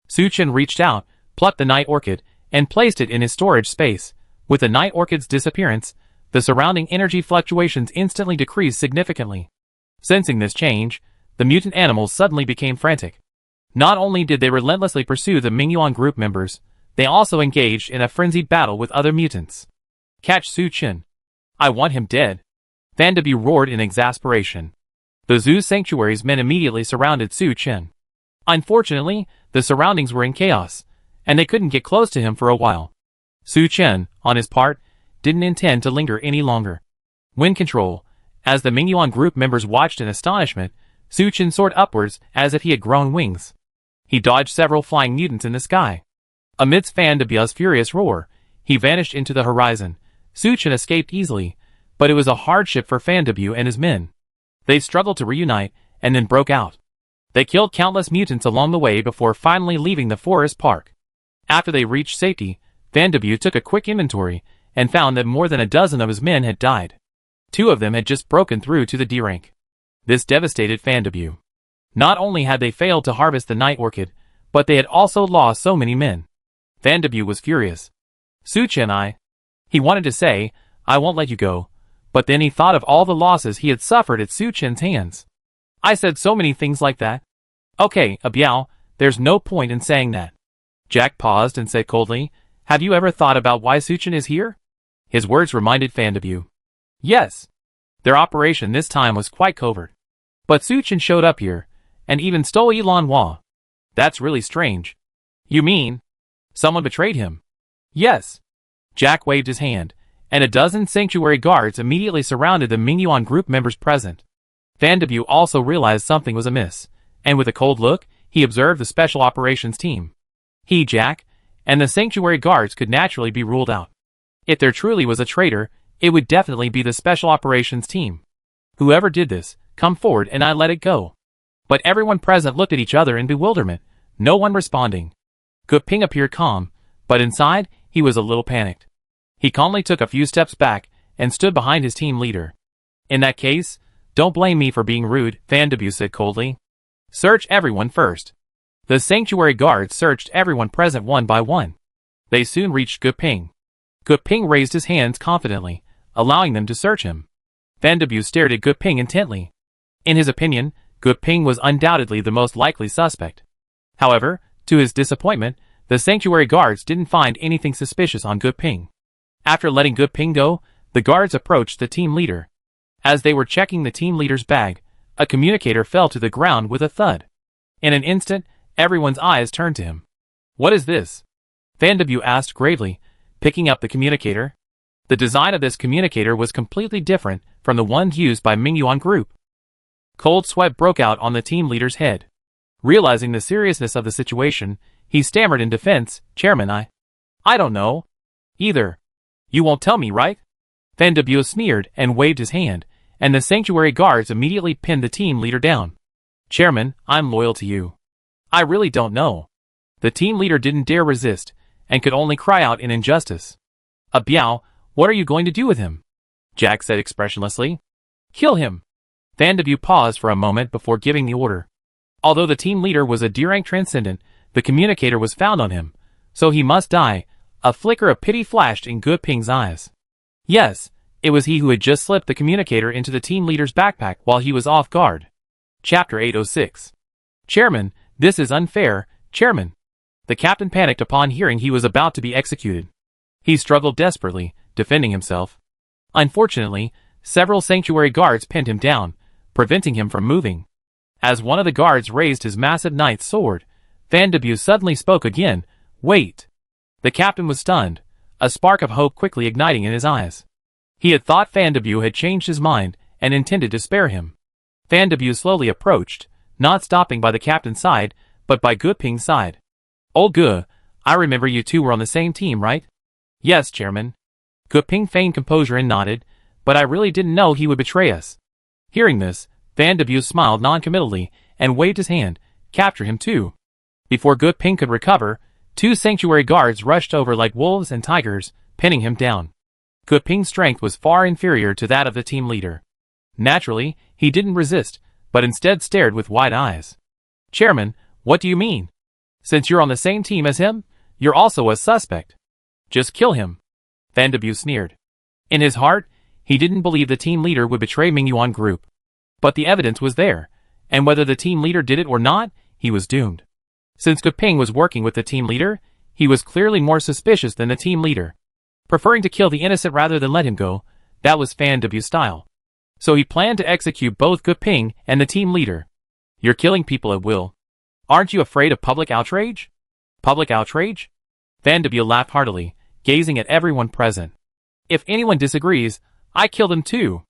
Su Chen reached out, plucked the night orchid, and placed it in his storage space. With the night orchid's disappearance, the surrounding energy fluctuations instantly decreased significantly. Sensing this change, the mutant animals suddenly became frantic. Not only did they relentlessly pursue the Mingyuan group members, they also engaged in a frenzied battle with other mutants. Catch Su Chen. I want him dead. Vanderby roared in exasperation. The zoo sanctuary's men immediately surrounded Su Chen. Unfortunately, the surroundings were in chaos, and they couldn't get close to him for a while. Su Chen, on his part, didn't intend to linger any longer. Wind control. As the Mingyuan group members watched in astonishment, Su Chen soared upwards as if he had grown wings. He dodged several flying mutants in the sky. Amidst Vanderby's furious roar, he vanished into the horizon. Su Chen escaped easily, but it was a hardship for Vanderby and his men. They struggled to reunite, and then broke out. They killed countless mutants along the way before finally leaving the forest park. After they reached safety, Vanderby took a quick inventory, and found that more than a dozen of his men had died. 2 of them had just broken through to the D rank. This devastated Vanderby. Not only had they failed to harvest the night orchid, but they had also lost so many men. Vanderby was furious. Su Chen, he wanted to say, I won't let you go, but then he thought of all the losses he had suffered at Su Chen's hands. I said so many things like that. Okay, Biao, there's no point in saying that. Jack paused and said coldly, have you ever thought about why Su Chen is here? His words reminded Vanderby. Yes. Their operation this time was quite covert. But Su Chen showed up here, and even stole Yilan Hua. That's really strange. You mean, someone betrayed him? Yes. Jack waved his hand, and a dozen sanctuary guards immediately surrounded the Mingyuan group members present. Vanderby also realized something was amiss, and with a cold look, he observed the special operations team. He, Jack, and the sanctuary guards could naturally be ruled out. If there truly was a traitor, it would definitely be the special operations team. Whoever did this, come forward and I let it go. But everyone present looked at each other in bewilderment, no one responding. Gu Ping appeared calm, but inside, he was a little panicked. He calmly took a few steps back, and stood behind his team leader. In that case, don't blame me for being rude, Vanderby said coldly. Search everyone first. The sanctuary guards searched everyone present one by one. They soon reached Gu Ping. Gu Ping raised his hands confidently, allowing them to search him. Vanderby stared at Gu Ping intently. In his opinion, Gu Ping was undoubtedly the most likely suspect. However, to his disappointment, the sanctuary guards didn't find anything suspicious on Gu Ping. After letting Gu Ping go, the guards approached the team leader. As they were checking the team leader's bag, a communicator fell to the ground with a thud. In an instant, everyone's eyes turned to him. What is this? Vanderby asked gravely, picking up the communicator. The design of this communicator was completely different from the ones used by Mingyuan Group. Cold sweat broke out on the team leader's head. Realizing the seriousness of the situation, he stammered in defense, Chairman, I don't know. Either. You won't tell me, right? Vanderby sneered and waved his hand, and the sanctuary guards immediately pinned the team leader down. Chairman, I'm loyal to you. I really don't know. The team leader didn't dare resist, and could only cry out in injustice. Biao, what are you going to do with him? Jack said expressionlessly. Kill him. Vanderby paused for a moment before giving the order. Although the team leader was a D-rank transcendent, the communicator was found on him, so he must die. A flicker of pity flashed in Gu Ping's eyes. Yes, it was he who had just slipped the communicator into the team leader's backpack while he was off guard. Chapter 806. Chairman, this is unfair, Chairman. The captain panicked upon hearing he was about to be executed. He struggled desperately, defending himself. Unfortunately, several sanctuary guards pinned him down, preventing him from moving. As one of the guards raised his massive knight's sword, Van de Beau suddenly spoke again. Wait. The captain was stunned, a spark of hope quickly igniting in his eyes. He had thought Van de Beau had changed his mind and intended to spare him. Van de Beau slowly approached, not stopping by the captain's side, but by Gu Ping's side. Old Gu, I remember you two were on the same team, right? Yes, Chairman. Gu Ping feigned composure and nodded, but I really didn't know he would betray us. Hearing this, Van de Beau smiled noncommittally and waved his hand. Capture him too. Before Gu Ping could recover, two sanctuary guards rushed over like wolves and tigers, pinning him down. Gu Ping's strength was far inferior to that of the team leader. Naturally, he didn't resist, but instead stared with wide eyes. Chairman, what do you mean? Since you're on the same team as him, you're also a suspect. Just kill him. Van de Beau sneered. In his heart, he didn't believe the team leader would betray Mingyuan Group. But the evidence was there, and whether the team leader did it or not, he was doomed. Since Gu Ping was working with the team leader, he was clearly more suspicious than the team leader. Preferring to kill the innocent rather than let him go, that was Van de Beau's style. So he planned to execute both Gu Ping and the team leader. You're killing people at will. Aren't you afraid of public outrage? Public outrage? Van de Beau laughed heartily, gazing at everyone present. If anyone disagrees, I kill them too.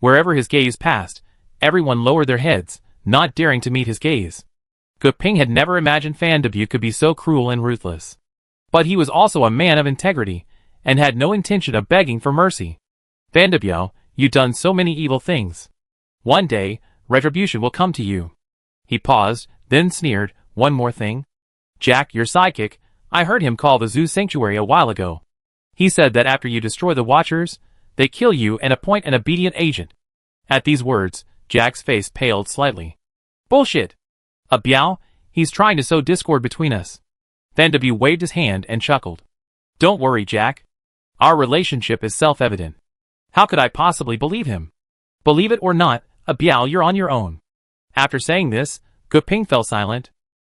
Wherever his gaze passed, everyone lowered their heads, not daring to meet his gaze. Gu Ping had never imagined Van de Beau could be so cruel and ruthless. But he was also a man of integrity, and had no intention of begging for mercy. Van de Beau, you've done so many evil things. One day, retribution will come to you. He paused, then sneered, one more thing. Jack, your sidekick, I heard him call the zoo sanctuary a while ago. He said that after you destroy the Watchers, they kill you and appoint an obedient agent. At these words, Jack's face paled slightly. Bullshit! Biao, he's trying to sow discord between us. Van de Beau waved his hand and chuckled. Don't worry, Jack. Our relationship is self-evident. How could I possibly believe him? Believe it or not, Biao, you're on your own. After saying this, Gu Ping fell silent.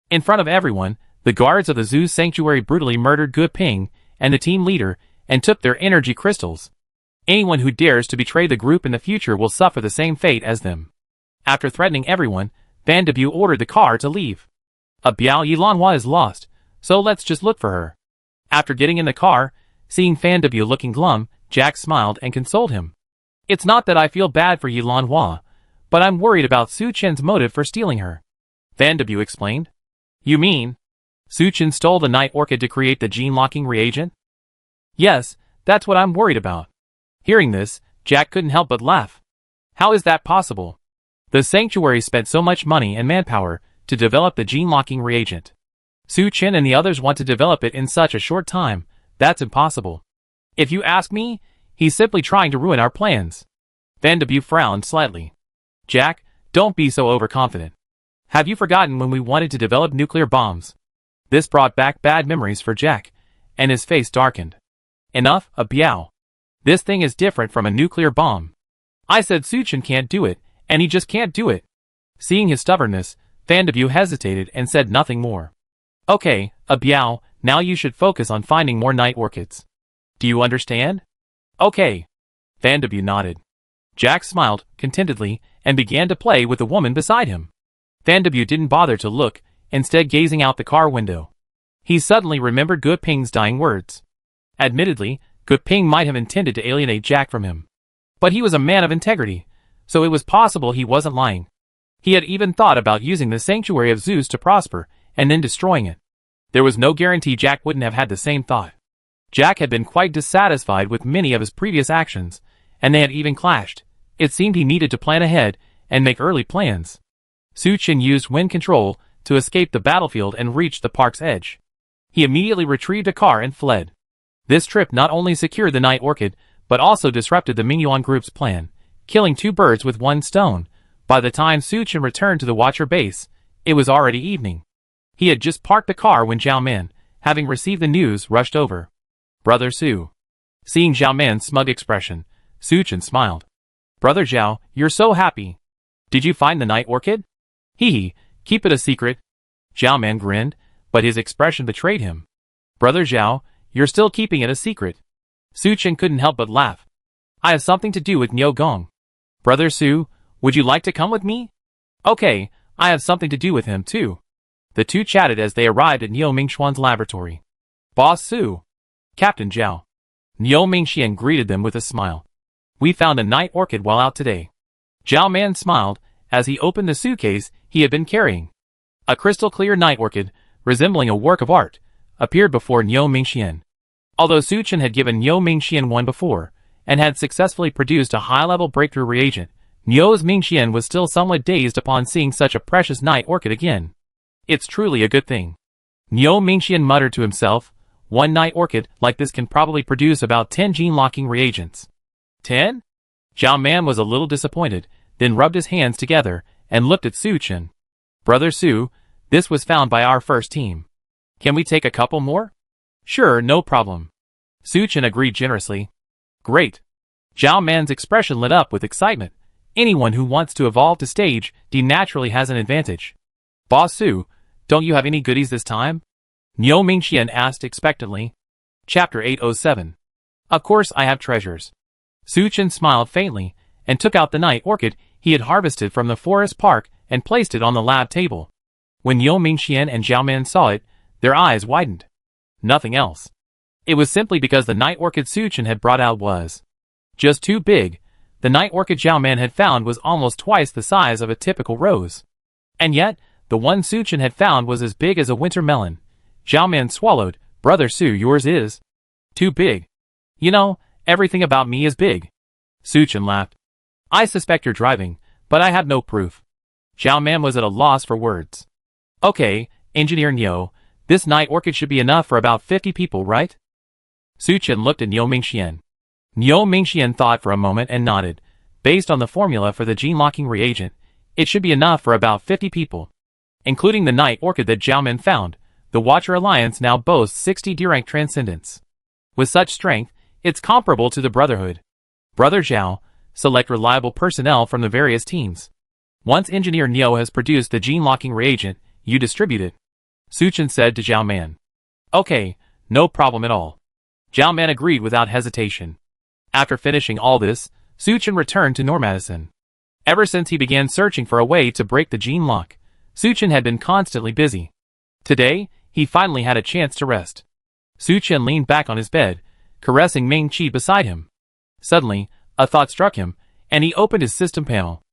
In front of everyone, the guards of the zoo sanctuary brutally murdered Gu Ping and the team leader and took their energy crystals. Anyone who dares to betray the group in the future will suffer the same fate as them. After threatening everyone, Van de Beau ordered the car to leave. Biao Yilanhua is lost, so let's just look for her. After getting in the car, seeing Van de Beau looking glum, Jack smiled and consoled him. It's not that I feel bad for Yilanhua, but I'm worried about Su Chen's motive for stealing her. Van de Beau explained. You mean, Su Chen stole the night orchid to create the gene-locking reagent? Yes, that's what I'm worried about. Hearing this, Jack couldn't help but laugh. How is that possible? The sanctuary spent so much money and manpower to develop the gene-locking reagent. Su Chen and the others want to develop it in such a short time. That's impossible. If you ask me, he's simply trying to ruin our plans. Van de Beau frowned slightly. Jack, don't be so overconfident. Have you forgotten when we wanted to develop nuclear bombs? This brought back bad memories for Jack, and his face darkened. Enough, Biao. This thing is different from a nuclear bomb. I said Su Chen can't do it, and he just can't do it. Seeing his stubbornness, Van de Beau hesitated and said nothing more. Okay, Biao, now you should focus on finding more night orchids. Do you understand? Okay. Van de Beau nodded. Jack smiled, contentedly, and began to play with the woman beside him. Van de Beau didn't bother to look, instead gazing out the car window. He suddenly remembered Gu Ping's dying words. Admittedly, Gu Ping might have intended to alienate Jack from him. But he was a man of integrity, so it was possible he wasn't lying. He had even thought about using the Sanctuary of Zeus to prosper, and then destroying it. There was no guarantee Jack wouldn't have had the same thought. Jack had been quite dissatisfied with many of his previous actions, and they had even clashed. It seemed he needed to plan ahead and make early plans. Su Chen used wind control to escape the battlefield and reach the park's edge. He immediately retrieved a car and fled. This trip not only secured the Night Orchid, but also disrupted the Mingyuan Group's plan, killing two birds with one stone. By the time Su Chen returned to the Watcher base, it was already evening. He had just parked the car when Zhao Men, having received the news, rushed over. Brother Su. Seeing Zhao Man's smug expression, Suchin smiled. Brother Zhao, you're so happy. Did you find the night orchid? Hee hee, keep it a secret. Zhao Man grinned, but his expression betrayed him. Brother Zhao, you're still keeping it a secret. Suchin couldn't help but laugh. I have something to do with Niu Gong. Brother Su, would you like to come with me? Okay, I have something to do with him too. The two chatted as they arrived at Niu Mingxuan's laboratory. Boss Su. Captain Zhao. Niu Mingxian greeted them with a smile. We found a night orchid while out today. Zhao Man smiled as he opened the suitcase he had been carrying. A crystal-clear night orchid, resembling a work of art, appeared before Niu Mingxian. Although Suchin had given Niu Mingxian one before, and had successfully produced a high-level breakthrough reagent, Niu Mingxian was still somewhat dazed upon seeing such a precious night orchid again. It's truly a good thing. Niu Mingxian muttered to himself, one night orchid like this can probably produce about 10 gene-locking reagents. 10? Zhao Man was a little disappointed, then rubbed his hands together and looked at Suchin. Brother Su, this was found by our first team. Can we take a couple more? Sure, no problem. Suchin agreed generously. Great. Zhao Man's expression lit up with excitement. Anyone who wants to evolve to stage D naturally has an advantage. Boss Su, don't you have any goodies this time? Niu Mingxian asked expectantly. Chapter 807. Of course I have treasures. Suchin smiled faintly and took out the night orchid he had harvested from the forest park and placed it on the lab table. When Niu Mingxian and Zhao Man saw it, their eyes widened. Nothing else. It was simply because the night orchid Suchin had brought out was just too big. The night orchid Zhao Man had found was almost twice the size of a typical rose. And yet, the one Suchin had found was as big as a winter melon. Zhao Man swallowed. Brother Su, yours is too big. You know, everything about me is big. Suchin laughed. I suspect you're driving, but I have no proof. Zhao Man was at a loss for words. Okay, Engineer Niu, this night orchid should be enough for about 50 people, right? Suchin looked at Niu Mingxian. Niu Mingxian thought for a moment and nodded. Based on the formula for the gene-locking reagent, it should be enough for about 50 people. Including the night orchid that Zhao Man found, the Watcher Alliance now boasts 60 D-rank transcendents. With such strength, it's comparable to the Brotherhood. Brother Zhao, select reliable personnel from the various teams. Once Engineer Niu has produced the gene-locking reagent, you distribute it. Suchin said to Zhao Man. Okay, no problem at all. Zhao Man agreed without hesitation. After finishing all this, Suchin returned to Normadison. Ever since he began searching for a way to break the gene lock, Suchin had been constantly busy. Today, he finally had a chance to rest. Suchin leaned back on his bed, caressing Ming Qi beside him. Suddenly, a thought struck him, and he opened his system panel.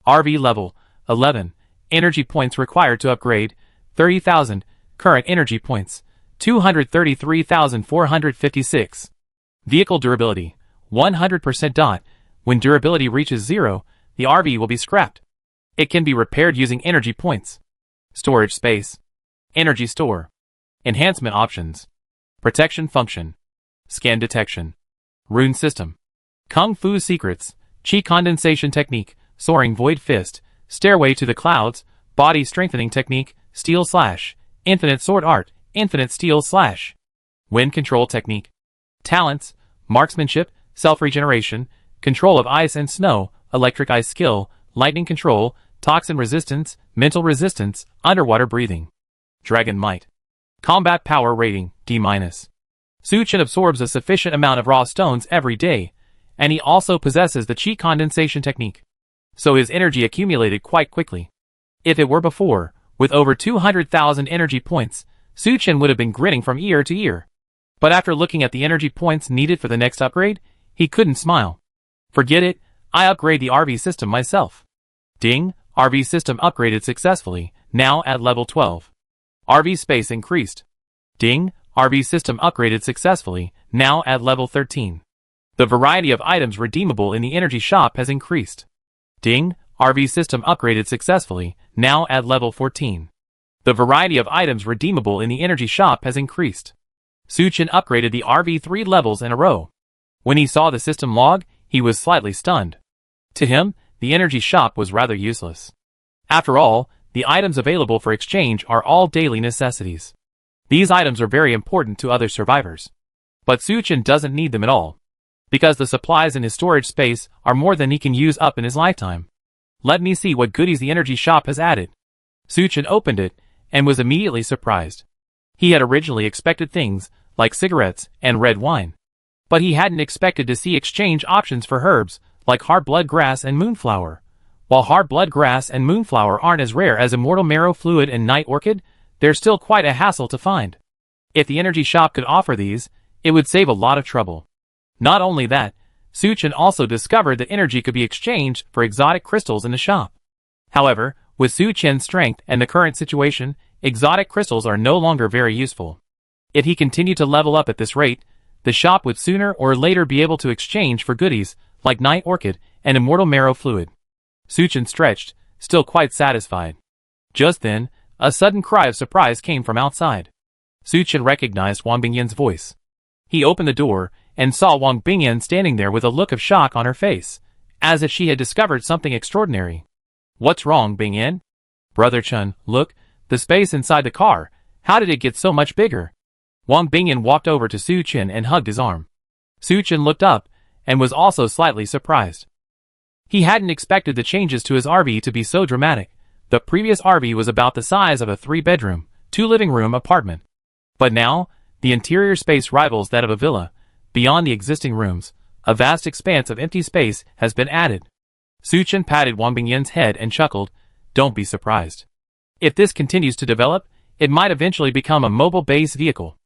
RV level 11. Energy points required to upgrade 30,000. Current energy points 233,456. Vehicle durability 100%. When durability reaches 0, the RV will be scrapped. It can be repaired using energy points. Storage space. Energy store. Enhancement options. Protection function. Scan detection. Rune system. Kung Fu secrets. Qi condensation technique. Soaring void fist. Stairway to the clouds. Body strengthening technique. Steel slash. Infinite sword art. Infinite steel slash. Wind control technique. Talents. Marksmanship. Self-regeneration. Control of ice and snow. Electric ice skill. Lightning control. Toxin resistance. Mental resistance. Underwater breathing. Dragon might. Combat power rating D-. Suchin absorbs a sufficient amount of raw stones every day, and he also possesses the Qi condensation technique. So his energy accumulated quite quickly. If it were before, with over 200,000 energy points, Suchin would have been grinning from ear to ear. But after looking at the energy points needed for the next upgrade, he couldn't smile. Forget it, I upgrade the RV system myself. Ding, RV system upgraded successfully, now at level 12. RV space increased. Ding, RV system upgraded successfully, now at level 13. The variety of items redeemable in the energy shop has increased. Ding, RV system upgraded successfully, now at level 14. The variety of items redeemable in the energy shop has increased. Suchin upgraded the RV 3 levels in a row. When he saw the system log, he was slightly stunned. To him, the energy shop was rather useless. After all, the items available for exchange are all daily necessities. These items are very important to other survivors. But Suchin doesn't need them at all, because the supplies in his storage space are more than he can use up in his lifetime. Let me see what goodies the energy shop has added. Suchin opened it and was immediately surprised. He had originally expected things like cigarettes and red wine, but he hadn't expected to see exchange options for herbs like hard blood grass and moonflower. While hard blood grass and moonflower aren't as rare as immortal marrow fluid and night orchid, they're still quite a hassle to find. If the energy shop could offer these, it would save a lot of trouble. Not only that, Suchin also discovered that energy could be exchanged for exotic crystals in the shop. However, with Suchin's strength and the current situation, exotic crystals are no longer very useful. If he continued to level up at this rate, the shop would sooner or later be able to exchange for goodies like night orchid and immortal marrow fluid. Suchin stretched, still quite satisfied. Just then, a sudden cry of surprise came from outside. Suchin recognized Wang Bingyan's voice. He opened the door and saw Wang Bingyan standing there with a look of shock on her face, as if she had discovered something extraordinary. What's wrong, Bingyan? Brother Chun, look, the space inside the car, how did it get so much bigger? Wang Bingyan walked over to Suchin and hugged his arm. Suchin looked up and was also slightly surprised. He hadn't expected the changes to his RV to be so dramatic. The previous RV was about the size of a 3-bedroom, 2-living-room apartment. But now, the interior space rivals that of a villa. Beyond the existing rooms, a vast expanse of empty space has been added. Suchin patted Wang Bingyan's head and chuckled, "Don't be surprised. If this continues to develop, it might eventually become a mobile base vehicle.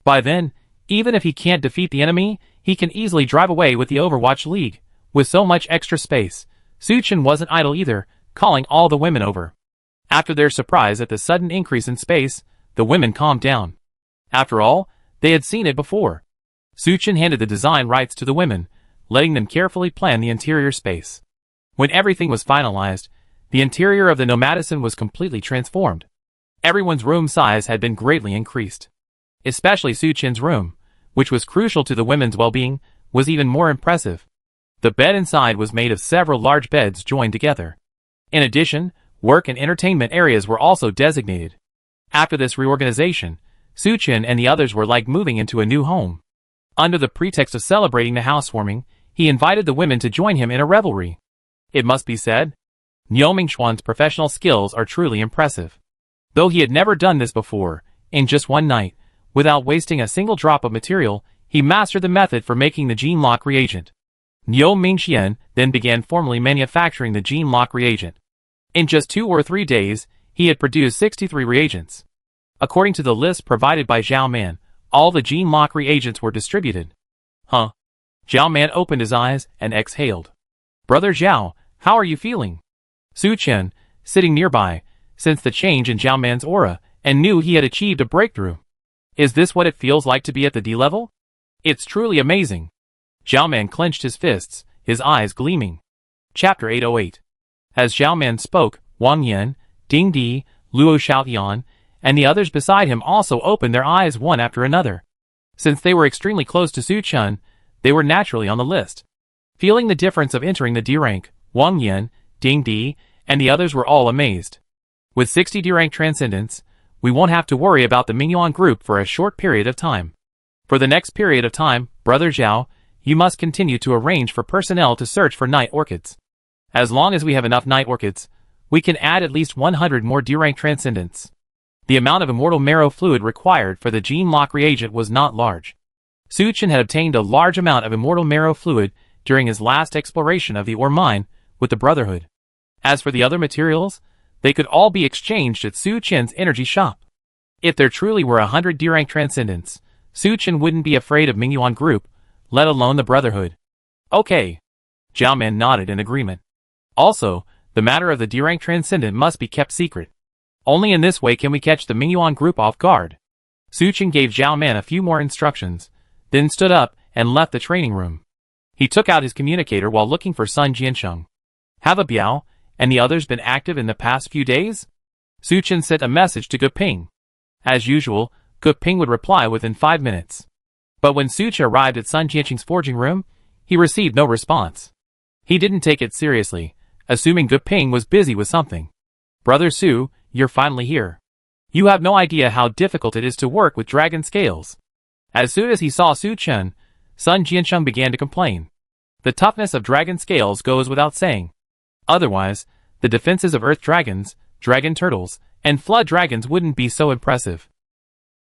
By then, even if he can't defeat the enemy, he can easily drive away with the Overwatch League." With so much extra space, Suchin wasn't idle either, calling all the women over. After their surprise at the sudden increase in space, the women calmed down. After all, they had seen it before. Suchin handed the design rights to the women, letting them carefully plan the interior space. When everything was finalized, the interior of the Nomadison was completely transformed. Everyone's room size had been greatly increased. Especially Suchin's room, which was crucial to the women's well-being, was even more impressive. The bed inside was made of several large beds joined together. In addition, work and entertainment areas were also designated. After this reorganization, Suchin and the others were like moving into a new home. Under the pretext of celebrating the housewarming, he invited the women to join him in a revelry. It must be said, Niu Mingxuan's professional skills are truly impressive. Though he had never done this before, in just one night, without wasting a single drop of material, he mastered the method for making the gene lock reagent. Niu Mingxian then began formally manufacturing the gene lock reagent. In just 2 or 3 days, he had produced 63 reagents. According to the list provided by Zhao Man, all the gene lock reagents were distributed. Huh? Zhao Man opened his eyes and exhaled. Brother Zhao, how are you feeling? Suchin, sitting nearby, sensed the change in Zhao Man's aura and knew he had achieved a breakthrough. Is this what it feels like to be at the D level? It's truly amazing. Zhao Man clenched his fists, his eyes gleaming. Chapter 808. As Zhao Man spoke, Wang Yan, Ding Di, Luo Xiaoyan, and the others beside him also opened their eyes one after another. Since they were extremely close to Suchin, they were naturally on the list. Feeling the difference of entering the D rank, Wang Yan, Ding Di, and the others were all amazed. With 60 D rank transcendence, we won't have to worry about the Mingyuan group for a short period of time. For the next period of time, Brother Zhao, you must continue to arrange for personnel to search for night orchids. As long as we have enough night orchids, we can add at least 100 more D rank transcendence. The amount of immortal marrow fluid required for the gene lock reagent was not large. Suchin had obtained a large amount of immortal marrow fluid during his last exploration of the ore mine with the Brotherhood. As for the other materials, they could all be exchanged at Suchin's energy shop. If there truly were 100 D rank transcendence, Suchin wouldn't be afraid of Mingyuan group, let alone the Brotherhood. Okay. Zhao Man nodded in agreement. Also, the matter of the D rank transcendent must be kept secret. Only in this way can we catch the Mingyuan group off guard. Suchin gave Zhao Man a few more instructions, then stood up and left the training room. He took out his communicator while looking for Sun Jiansheng. Have a Biao and the others been active in the past few days? Suchin sent a message to Guping. As usual, Guping would reply within 5 minutes. But when Suchin arrived at Sun Jiansheng's forging room, he received no response. He didn't take it seriously, assuming Guping was busy with something. Brother Su, you're finally here. You have no idea how difficult it is to work with dragon scales. As soon as he saw Su Chen, Sun Jiancheng began to complain. The toughness of dragon scales goes without saying. Otherwise, the defenses of earth dragons, dragon turtles, and flood dragons wouldn't be so impressive.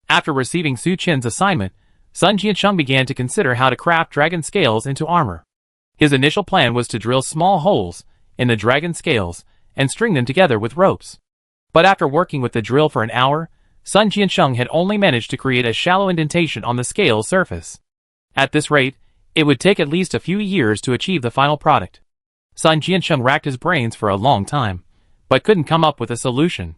After receiving Su Chen's assignment, Sun Jiancheng began to consider how to craft dragon scales into armor. His initial plan was to drill small holes in the dragon scales and string them together with ropes. But after working with the drill for an hour, Sun Jiancheng had only managed to create a shallow indentation on the scale's surface. At this rate, it would take at least a few years to achieve the final product. Sun Jiancheng racked his brains for a long time, but couldn't come up with a solution.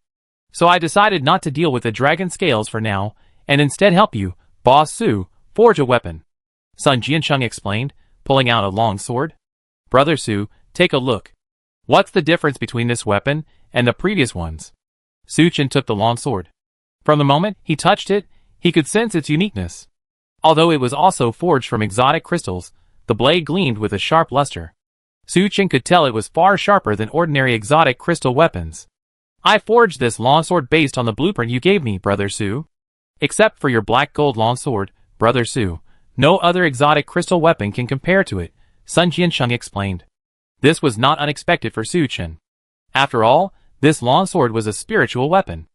So I decided not to deal with the dragon scales for now, and instead help you, Boss Su, forge a weapon. Sun Jiancheng explained, pulling out a long sword. Brother Su, take a look. What's the difference between this weapon and the previous ones? Su Chen took the long sword. From the moment he touched it, he could sense its uniqueness. Although it was also forged from exotic crystals, the blade gleamed with a sharp luster. Su Chen could tell it was far sharper than ordinary exotic crystal weapons. I forged this longsword based on the blueprint you gave me, Brother Su. Except for your black gold longsword, Brother Su, no other exotic crystal weapon can compare to it, Sun Jiancheng explained. This was not unexpected for Su Chen. After all, this longsword was a spiritual weapon.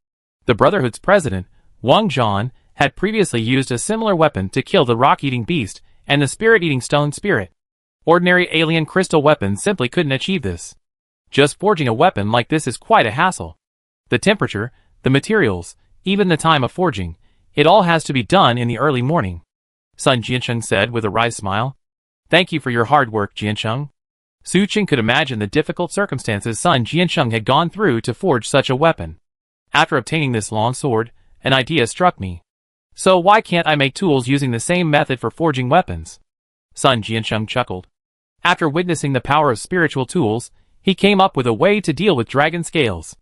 The Brotherhood's president, Wang Zhan, had previously used a similar weapon to kill the rock-eating beast and the spirit-eating stone spirit. Ordinary alien crystal weapons simply couldn't achieve this. Just forging a weapon like this is quite a hassle. The temperature, the materials, even the time of forging, it all has to be done in the early morning. Sun Jiancheng said with a wry smile. Thank you for your hard work, Jiancheng. Su Chen could imagine the difficult circumstances Sun Jiancheng had gone through to forge such a weapon. After obtaining this long sword, an idea struck me. So why can't I make tools using the same method for forging weapons? Sun Jiancheng chuckled. After witnessing the power of spiritual tools, he came up with a way to deal with dragon scales.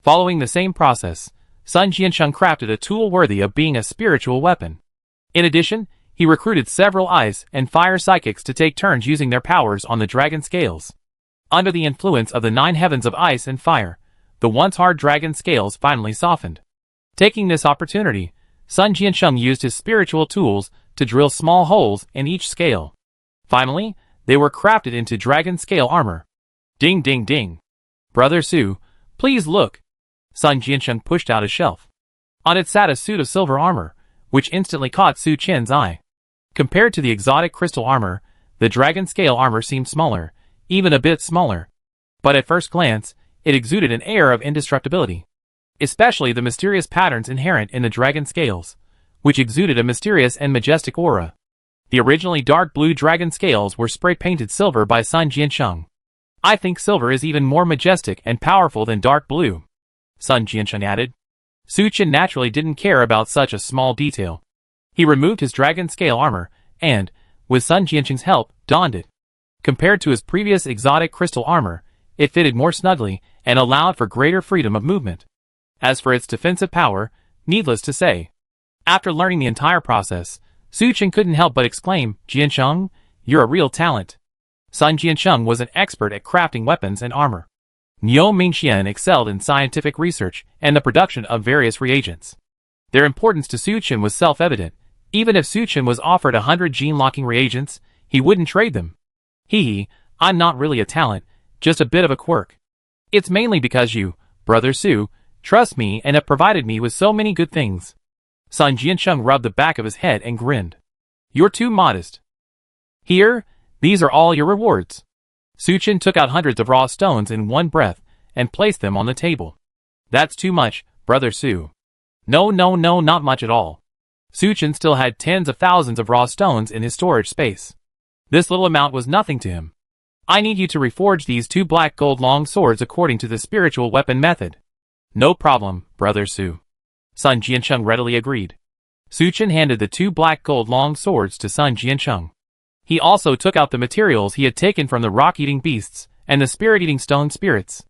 Following the same process, Sun Jiancheng crafted a tool worthy of being a spiritual weapon. In addition, he recruited several ice and fire psychics to take turns using their powers on the dragon scales. Under the influence of the 9 heavens of ice and fire, the once hard dragon scales finally softened. Taking this opportunity, Sun Jiancheng used his spiritual tools to drill small holes in each scale. Finally, they were crafted into dragon scale armor. Ding ding ding. Brother Su, please look. Sun Jiancheng pushed out a shelf. On it sat a suit of silver armor, which instantly caught Su Chen's eye. Compared to the exotic crystal armor, the dragon scale armor seemed smaller, even a bit smaller. But at first glance, it exuded an air of indestructibility. Especially the mysterious patterns inherent in the dragon scales, which exuded a mysterious and majestic aura. The originally dark blue dragon scales were spray-painted silver by Sun Jiancheng. I think silver is even more majestic and powerful than dark blue, Sun Jiancheng added. Su Chen naturally didn't care about such a small detail. He removed his dragon scale armor and, with Sun Jiancheng's help, donned it. Compared to his previous exotic crystal armor, it fitted more snugly and allowed for greater freedom of movement. As for its defensive power, needless to say. After learning the entire process, Su Chen couldn't help but exclaim, Jiancheng, you're a real talent. Sun Jiancheng was an expert at crafting weapons and armor. Niu Mingxian excelled in scientific research and the production of various reagents. Their importance to Su Chen was self-evident. Even if Su Chen was offered 100 gene-locking reagents, he wouldn't trade them. I'm not really a talent, just a bit of a quirk. It's mainly because you, Brother Su, trust me and have provided me with so many good things. Sun Jiancheng rubbed the back of his head and grinned. You're too modest. Here, these are all your rewards. Su Chen took out hundreds of raw stones in one breath and placed them on the table. That's too much, Brother Su. No, not much at all. Su Chen still had tens of thousands of raw stones in his storage space. This little amount was nothing to him. I need you to reforge these 2 black gold long swords according to the spiritual weapon method. No problem, Brother Su. Sun Jiancheng readily agreed. Su Chen handed the 2 black gold long swords to Sun Jiancheng. He also took out the materials he had taken from the rock-eating beasts and the spirit-eating stone spirits.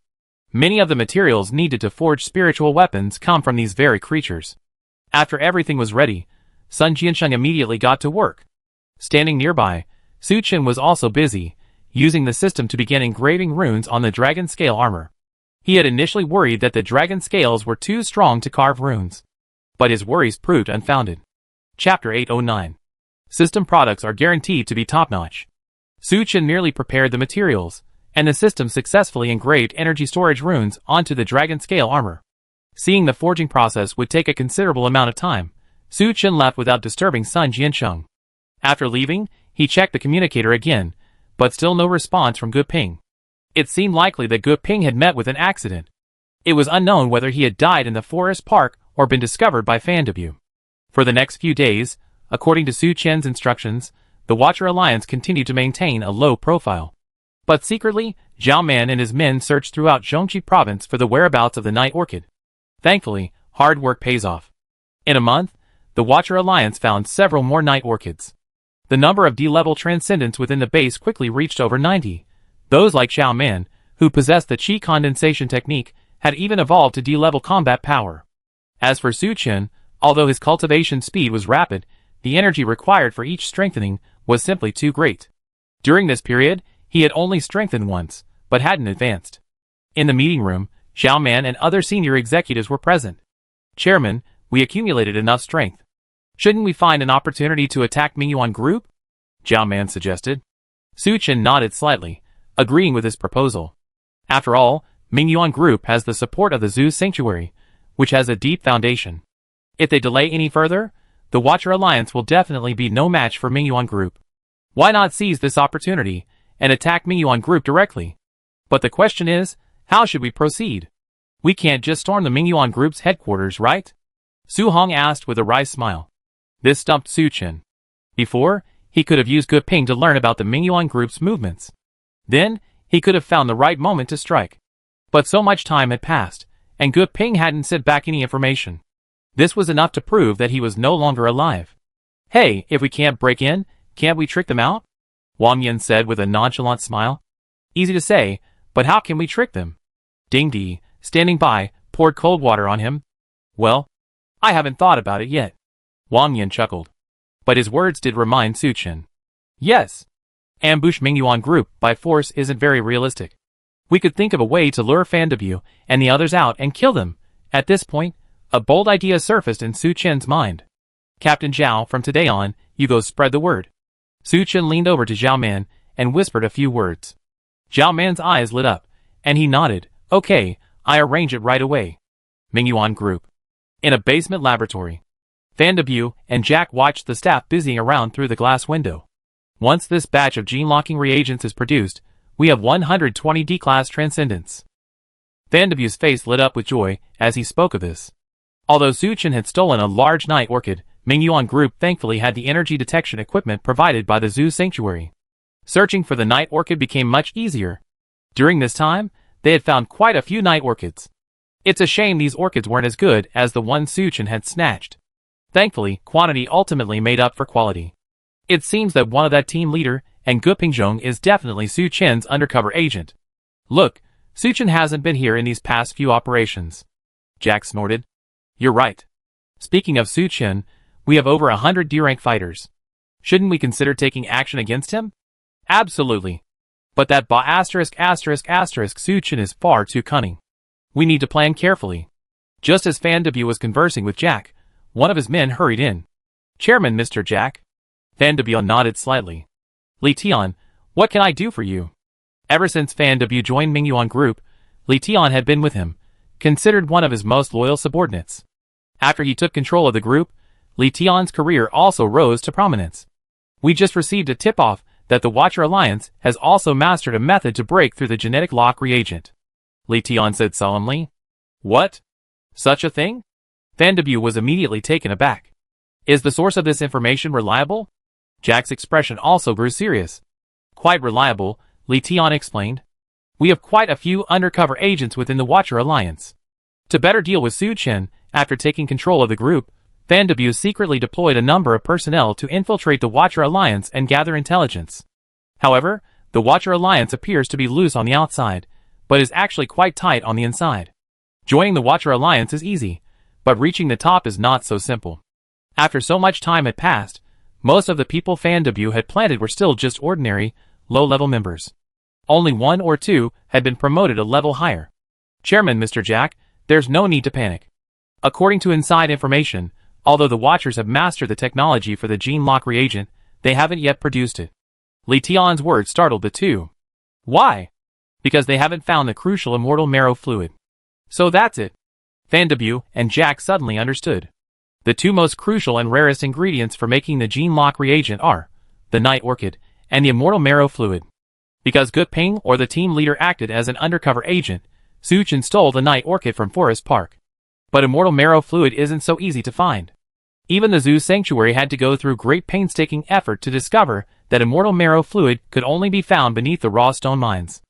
Many of the materials needed to forge spiritual weapons come from these very creatures. After everything was ready, Sun Jiancheng immediately got to work. Standing nearby, Su Chen was also busy, using the system to begin engraving runes on the dragon scale armor. He had initially worried that the dragon scales were too strong to carve runes. But his worries proved unfounded. Chapter 809. System products are guaranteed to be top-notch. Su Chen merely prepared the materials, and the system successfully engraved energy storage runes onto the dragon-scale armor. Seeing the forging process would take a considerable amount of time, Su Chen left without disturbing Sun Jiansheng. After leaving, he checked the communicator again, but still no response from Gu Ping. It seemed likely that Gu Ping had met with an accident. It was unknown whether he had died in the forest park or been discovered by Fan W. For the next few days, according to Su Chen's instructions, the Watcher Alliance continued to maintain a low profile. But secretly, Zhao Man and his men searched throughout Zhongqi province for the whereabouts of the Night Orchid. Thankfully, hard work pays off. In a month, the Watcher Alliance found several more Night Orchids. The number of D-level transcendents within the base quickly reached over 90. Those like Zhao Man, who possessed the Qi condensation technique, had even evolved to D-level combat power. As for Su Chen, although his cultivation speed was rapid, the energy required for each strengthening was simply too great. During this period, he had only strengthened once, but hadn't advanced. In the meeting room, Zhao Man and other senior executives were present. Chairman, we accumulated enough strength. Shouldn't we find an opportunity to attack Mingyuan Group? Zhao Man suggested. Su Chen nodded slightly, agreeing with his proposal. After all, Mingyuan Group has the support of the Zhu Sanctuary, which has a deep foundation. If they delay any further, the Watcher Alliance will definitely be no match for Mingyuan Group. Why not seize this opportunity and attack Mingyuan Group directly? But the question is, how should we proceed? We can't just storm the Mingyuan Group's headquarters, right? Su Hong asked with a wry smile. This stumped Su Chen. Before, he could have used Gu Ping to learn about the Mingyuan Group's movements. Then, he could have found the right moment to strike. But so much time had passed, and Gu Ping hadn't sent back any information. This was enough to prove that he was no longer alive. Hey, if we can't break in, can't we trick them out? Wang Yan said with a nonchalant smile. Easy to say, but how can we trick them? Ding Di, standing by, poured cold water on him. Well, I haven't thought about it yet. Wang Yan chuckled. But his words did remind Su Chen. Yes. Ambush Mingyuan Group by force isn't very realistic. We could think of a way to lure Fan W and the others out and kill them. At this point, a bold idea surfaced in Su Chen's mind. Captain Zhao, from today on, you go spread the word. Su Chen leaned over to Zhao Man and whispered a few words. Zhao Man's eyes lit up, and he nodded. Okay, I arrange it right away. Mingyuan Group. In a basement laboratory. Fan W and Jack watched the staff busying around through the glass window. Once this batch of gene-locking reagents is produced, we have 120 D-class transcendents. Fan W's face lit up with joy as he spoke of this. Although Su Chen had stolen a large Night Orchid, Mingyuan Group thankfully had the energy detection equipment provided by the Zhu Sanctuary. Searching for the Night Orchid became much easier. During this time, they had found quite a few Night Orchids. It's a shame these orchids weren't as good as the ones Su Chen had snatched. Thankfully, quantity ultimately made up for quality. It seems that one of that team leader and Gu Pingzhong is definitely Su Chen's undercover agent. Look, Su Chen hasn't been here in these past few operations. Jack snorted. You're right. Speaking of Su Chen, we have over 100 D-rank fighters. Shouldn't we consider taking action against him? Absolutely. But that Su Chen is far too cunning. We need to plan carefully. Just as Fan W was conversing with Jack, one of his men hurried in. Chairman, Mr. Jack. Fan W nodded slightly. Li Tian, what can I do for you? Ever since Fan W joined Mingyuan Group, Li Tian had been with him, considered one of his most loyal subordinates. After he took control of the group, Li Tian's career also rose to prominence. We just received a tip-off that the Watcher Alliance has also mastered a method to break through the genetic lock reagent. Li Tian said solemnly. What? Such a thing? Fan W was immediately taken aback. Is the source of this information reliable? Jack's expression also grew serious. Quite reliable, Li Tian explained. We have quite a few undercover agents within the Watcher Alliance. To better deal with Su Chen, after taking control of the group, Fan W secretly deployed a number of personnel to infiltrate the Watcher Alliance and gather intelligence. However, the Watcher Alliance appears to be loose on the outside, but is actually quite tight on the inside. Joining the Watcher Alliance is easy, but reaching the top is not so simple. After so much time had passed, most of the people Fan W had planted were still just ordinary, low-level members. Only one or two had been promoted a level higher. Chairman, Mr. Jack, there's no need to panic. According to inside information, Although the Watchers have mastered the technology for the gene lock reagent, they haven't yet produced it. Li Tian's words startled the two. Why? Because they haven't found the crucial immortal marrow fluid. So that's it. Fan Debut and Jack suddenly understood. The two most crucial and rarest ingredients for making the gene lock reagent are the night orchid and the immortal marrow fluid. Because Gu Ping or the team leader acted as an undercover agent, Su Chen stole the night orchid from Forest Park. But immortal marrow fluid isn't so easy to find. Even the zoo sanctuary had to go through great painstaking effort to discover that immortal marrow fluid could only be found beneath the raw stone mines.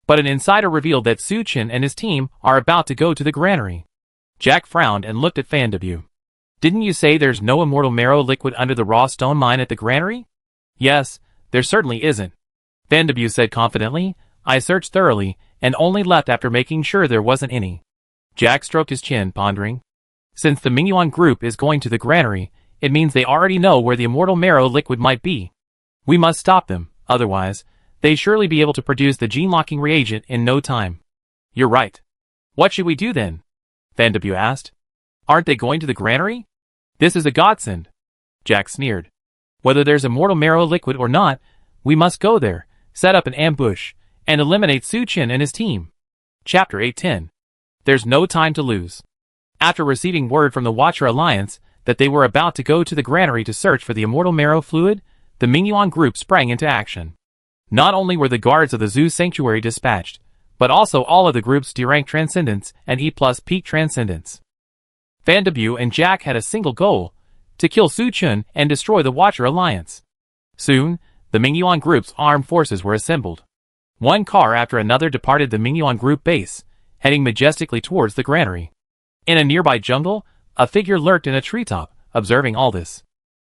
But an insider revealed that Su Chen and his team are about to go to the granary. Jack frowned and looked at Fan Debut. Didn't you say there's no immortal marrow liquid under the raw stone mine at the granary? Yes, there certainly isn't. Fan Debut said confidently. I searched thoroughly, and only left after making sure there wasn't any. Jack stroked his chin, pondering. Since the Mingyuan group is going to the granary, it means they already know where the immortal marrow liquid might be. We must stop them, otherwise, they'd surely be able to produce the gene-locking reagent in no time. You're right. What should we do then? Fan Debut asked. Aren't they going to the granary? This is a godsend. Jack sneered. Whether there's immortal marrow liquid or not, we must go there, set up an ambush, and eliminate Su Chen and his team. Chapter 8:10. There's no time to lose. After receiving word from the Watcher Alliance that they were about to go to the granary to search for the immortal marrow fluid, the Mingyuan group sprang into action. Not only were the guards of the zoo sanctuary dispatched, but also all of the group's D-rank transcendents and E+ peak transcendents. Fan Debut and Jack had a single goal, to kill Su Chen and destroy the Watcher Alliance. Soon, the Mingyuan group's armed forces were assembled. One car after another departed the Mingyuan group base, heading majestically towards the granary. In a nearby jungle, a figure lurked in a treetop, observing all this.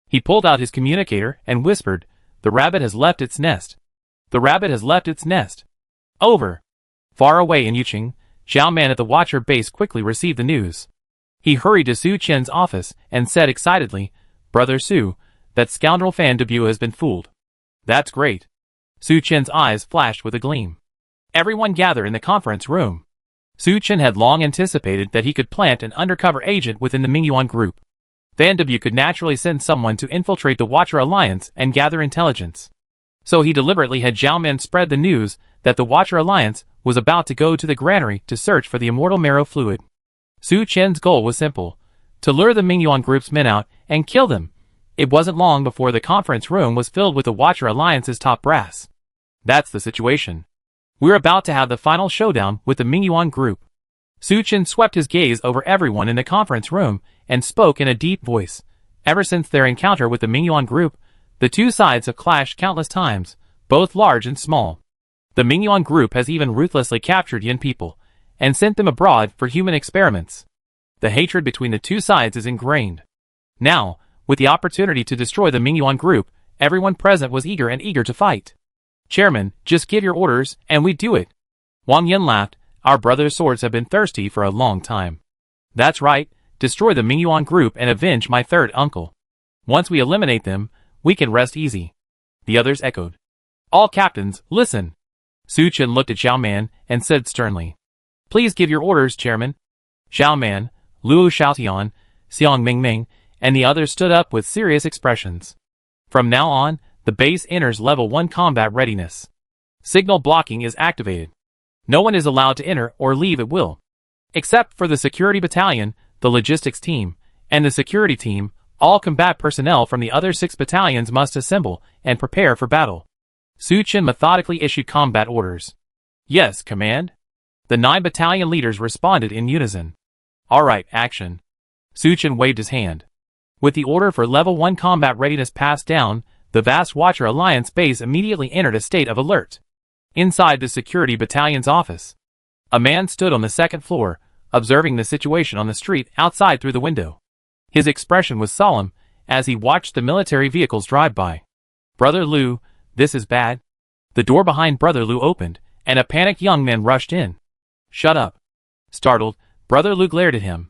He pulled out his communicator and whispered, "The rabbit has left its nest. The rabbit has left its nest." Over. Far away in Yuqing, Xiao Man at the Watcher base quickly received the news. He hurried to Su Chen's office and said excitedly, "Brother Su, that scoundrel Fan Debut has been fooled." "That's great." Su Chen's eyes flashed with a gleam. Everyone gather in the conference room. Su Chen had long anticipated that he could plant an undercover agent within the Mingyuan group. Fan Debut could naturally send someone to infiltrate the Watcher Alliance and gather intelligence. So he deliberately had Xiao Man spread the news that the Watcher Alliance was about to go to the granary to search for the immortal marrow fluid. Su Chen's goal was simple, to lure the Mingyuan group's men out and kill them. It wasn't long before the conference room was filled with the Watcher Alliance's top brass. That's the situation. We're about to have the final showdown with the Mingyuan group. Su Chen swept his gaze over everyone in the conference room and spoke in a deep voice. Ever since their encounter with the Mingyuan group, the two sides have clashed countless times, both large and small. The Mingyuan group has even ruthlessly captured Yin people and sent them abroad for human experiments. The hatred between the two sides is ingrained. Now, with the opportunity to destroy the Mingyuan group, everyone present was eager to fight. "Chairman, just give your orders, and we do it." Wang Yin laughed. "Our brothers' swords have been thirsty for a long time." "That's right, destroy the Mingyuan group and avenge my third uncle. Once we eliminate them, we can rest easy." The others echoed. "All captains, listen." Su Chen looked at Xiao Man and said sternly, "Please give your orders, Chairman." Xiao Man, Luo Xiaotian, Xiang Mingming, and the others stood up with serious expressions. From now on, the base enters level 1 combat readiness. Signal blocking is activated. No one is allowed to enter or leave at will. Except for the security battalion, the logistics team, and the security team, all combat personnel from the other 6 battalions must assemble and prepare for battle. Su Chen methodically issued combat orders. "Yes, command." The 9 battalion leaders responded in unison. "All right, action." Su Chen waved his hand. With the order for level 1 combat readiness passed down, the vast Watcher Alliance base immediately entered a state of alert. Inside the security battalion's office, a man stood on the 2nd floor, observing the situation on the street outside through the window. His expression was solemn as he watched the military vehicles drive by. "Brother Liu, this is bad." The door behind Brother Liu opened, and a panicked young man rushed in. "Shut up." Startled, Brother Liu glared at him.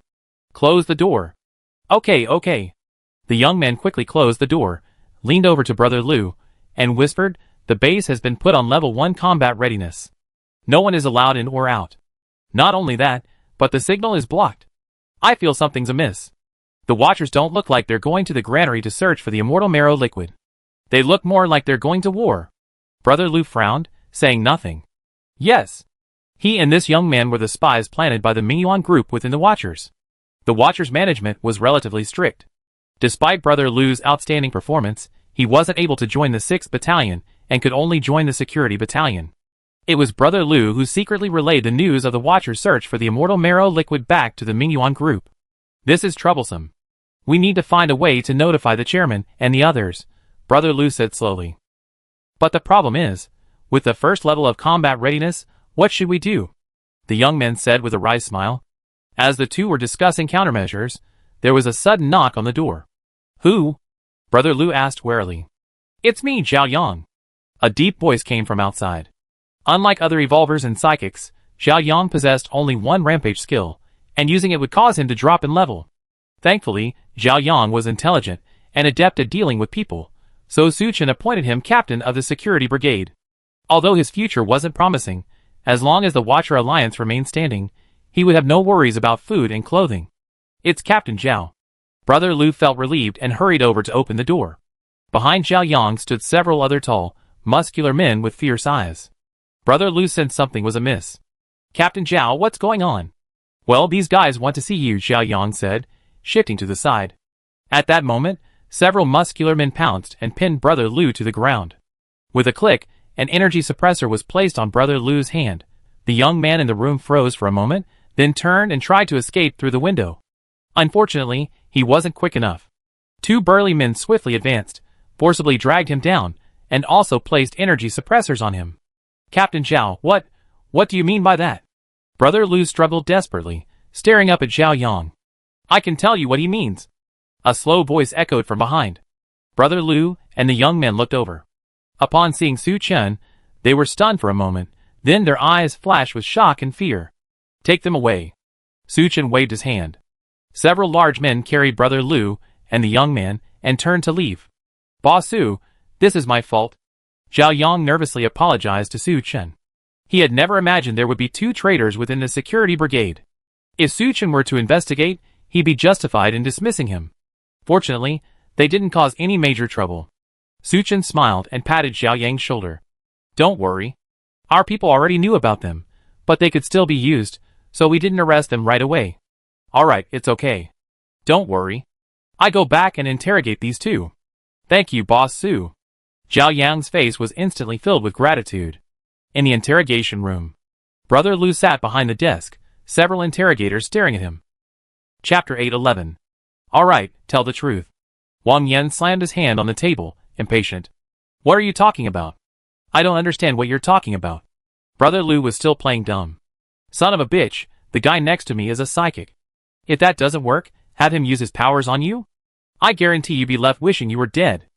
"Close the door." Okay. The young man quickly closed the door, leaned over to Brother Liu, and whispered, "The base has been put on level 1 combat readiness. No one is allowed in or out. Not only that, but the signal is blocked. I feel something's amiss." The Watchers don't look like they're going to the granary to search for the immortal marrow liquid. They look more like they're going to war. Brother Lu frowned, saying nothing. Yes. He and this young man were the spies planted by the Mingyuan group within the Watchers. The Watchers' management was relatively strict. Despite Brother Lu's outstanding performance, he wasn't able to join the 6th Battalion and could only join the Security Battalion. It was Brother Lu who secretly relayed the news of the Watchers' search for the immortal marrow liquid back to the Mingyuan group. This is troublesome. We need to find a way to notify the chairman and the others, Brother Lu said slowly. But the problem is, with the first level of combat readiness, what should we do? The young man said with a wry smile. As the two were discussing countermeasures, there was a sudden knock on the door. Who? Brother Lu asked warily. It's me, Zhao Yang. A deep voice came from outside. Unlike other evolvers and psychics, Zhao Yang possessed only one rampage skill, and using it would cause him to drop in level. Thankfully, Zhao Yang was intelligent and adept at dealing with people, so Su Chen appointed him captain of the security brigade. Although his future wasn't promising, as long as the Watcher Alliance remained standing, he would have no worries about food and clothing. It's Captain Zhao. Brother Lu felt relieved and hurried over to open the door. Behind Zhao Yang stood several other tall, muscular men with fierce eyes. Brother Lu sensed something was amiss. Captain Zhao, what's going on? Well, these guys want to see you, Zhao Yang said, shifting to the side. At that moment, several muscular men pounced and pinned Brother Lu to the ground. With a click, an energy suppressor was placed on Brother Lu's hand. The young man in the room froze for a moment, then turned and tried to escape through the window. Unfortunately, he wasn't quick enough. Two burly men swiftly advanced, forcibly dragged him down, and also placed energy suppressors on him. Captain Zhao, what do you mean by that? Brother Lu struggled desperately, staring up at Zhao Yang. I can tell you what he means. A slow voice echoed from behind. Brother Lu and the young man looked over. Upon seeing Su Chen, they were stunned for a moment, then their eyes flashed with shock and fear. Take them away. Su Chen waved his hand. Several large men carried Brother Lu and the young man and turned to leave. Boss Su, this is my fault. Zhao Yang nervously apologized to Su Chen. He had never imagined there would be two traitors within the security brigade. If Su Chen were to investigate, he'd be justified in dismissing him. Fortunately, they didn't cause any major trouble. Su Chen smiled and patted Zhao Yang's shoulder. Don't worry. Our people already knew about them, but they could still be used, so we didn't arrest them right away. Alright, it's okay. Don't worry. I go back and interrogate these two. Thank you, Boss Su. Zhao Yang's face was instantly filled with gratitude. In the interrogation room, Brother Lu sat behind the desk, several interrogators staring at him. Chapter 8:11. Alright, tell the truth. Wang Yan slammed his hand on the table, impatient. What are you talking about? I don't understand what you're talking about. Brother Lu was still playing dumb. Son of a bitch, the guy next to me is a psychic. If that doesn't work, have him use his powers on you? I guarantee you'd be left wishing you were dead.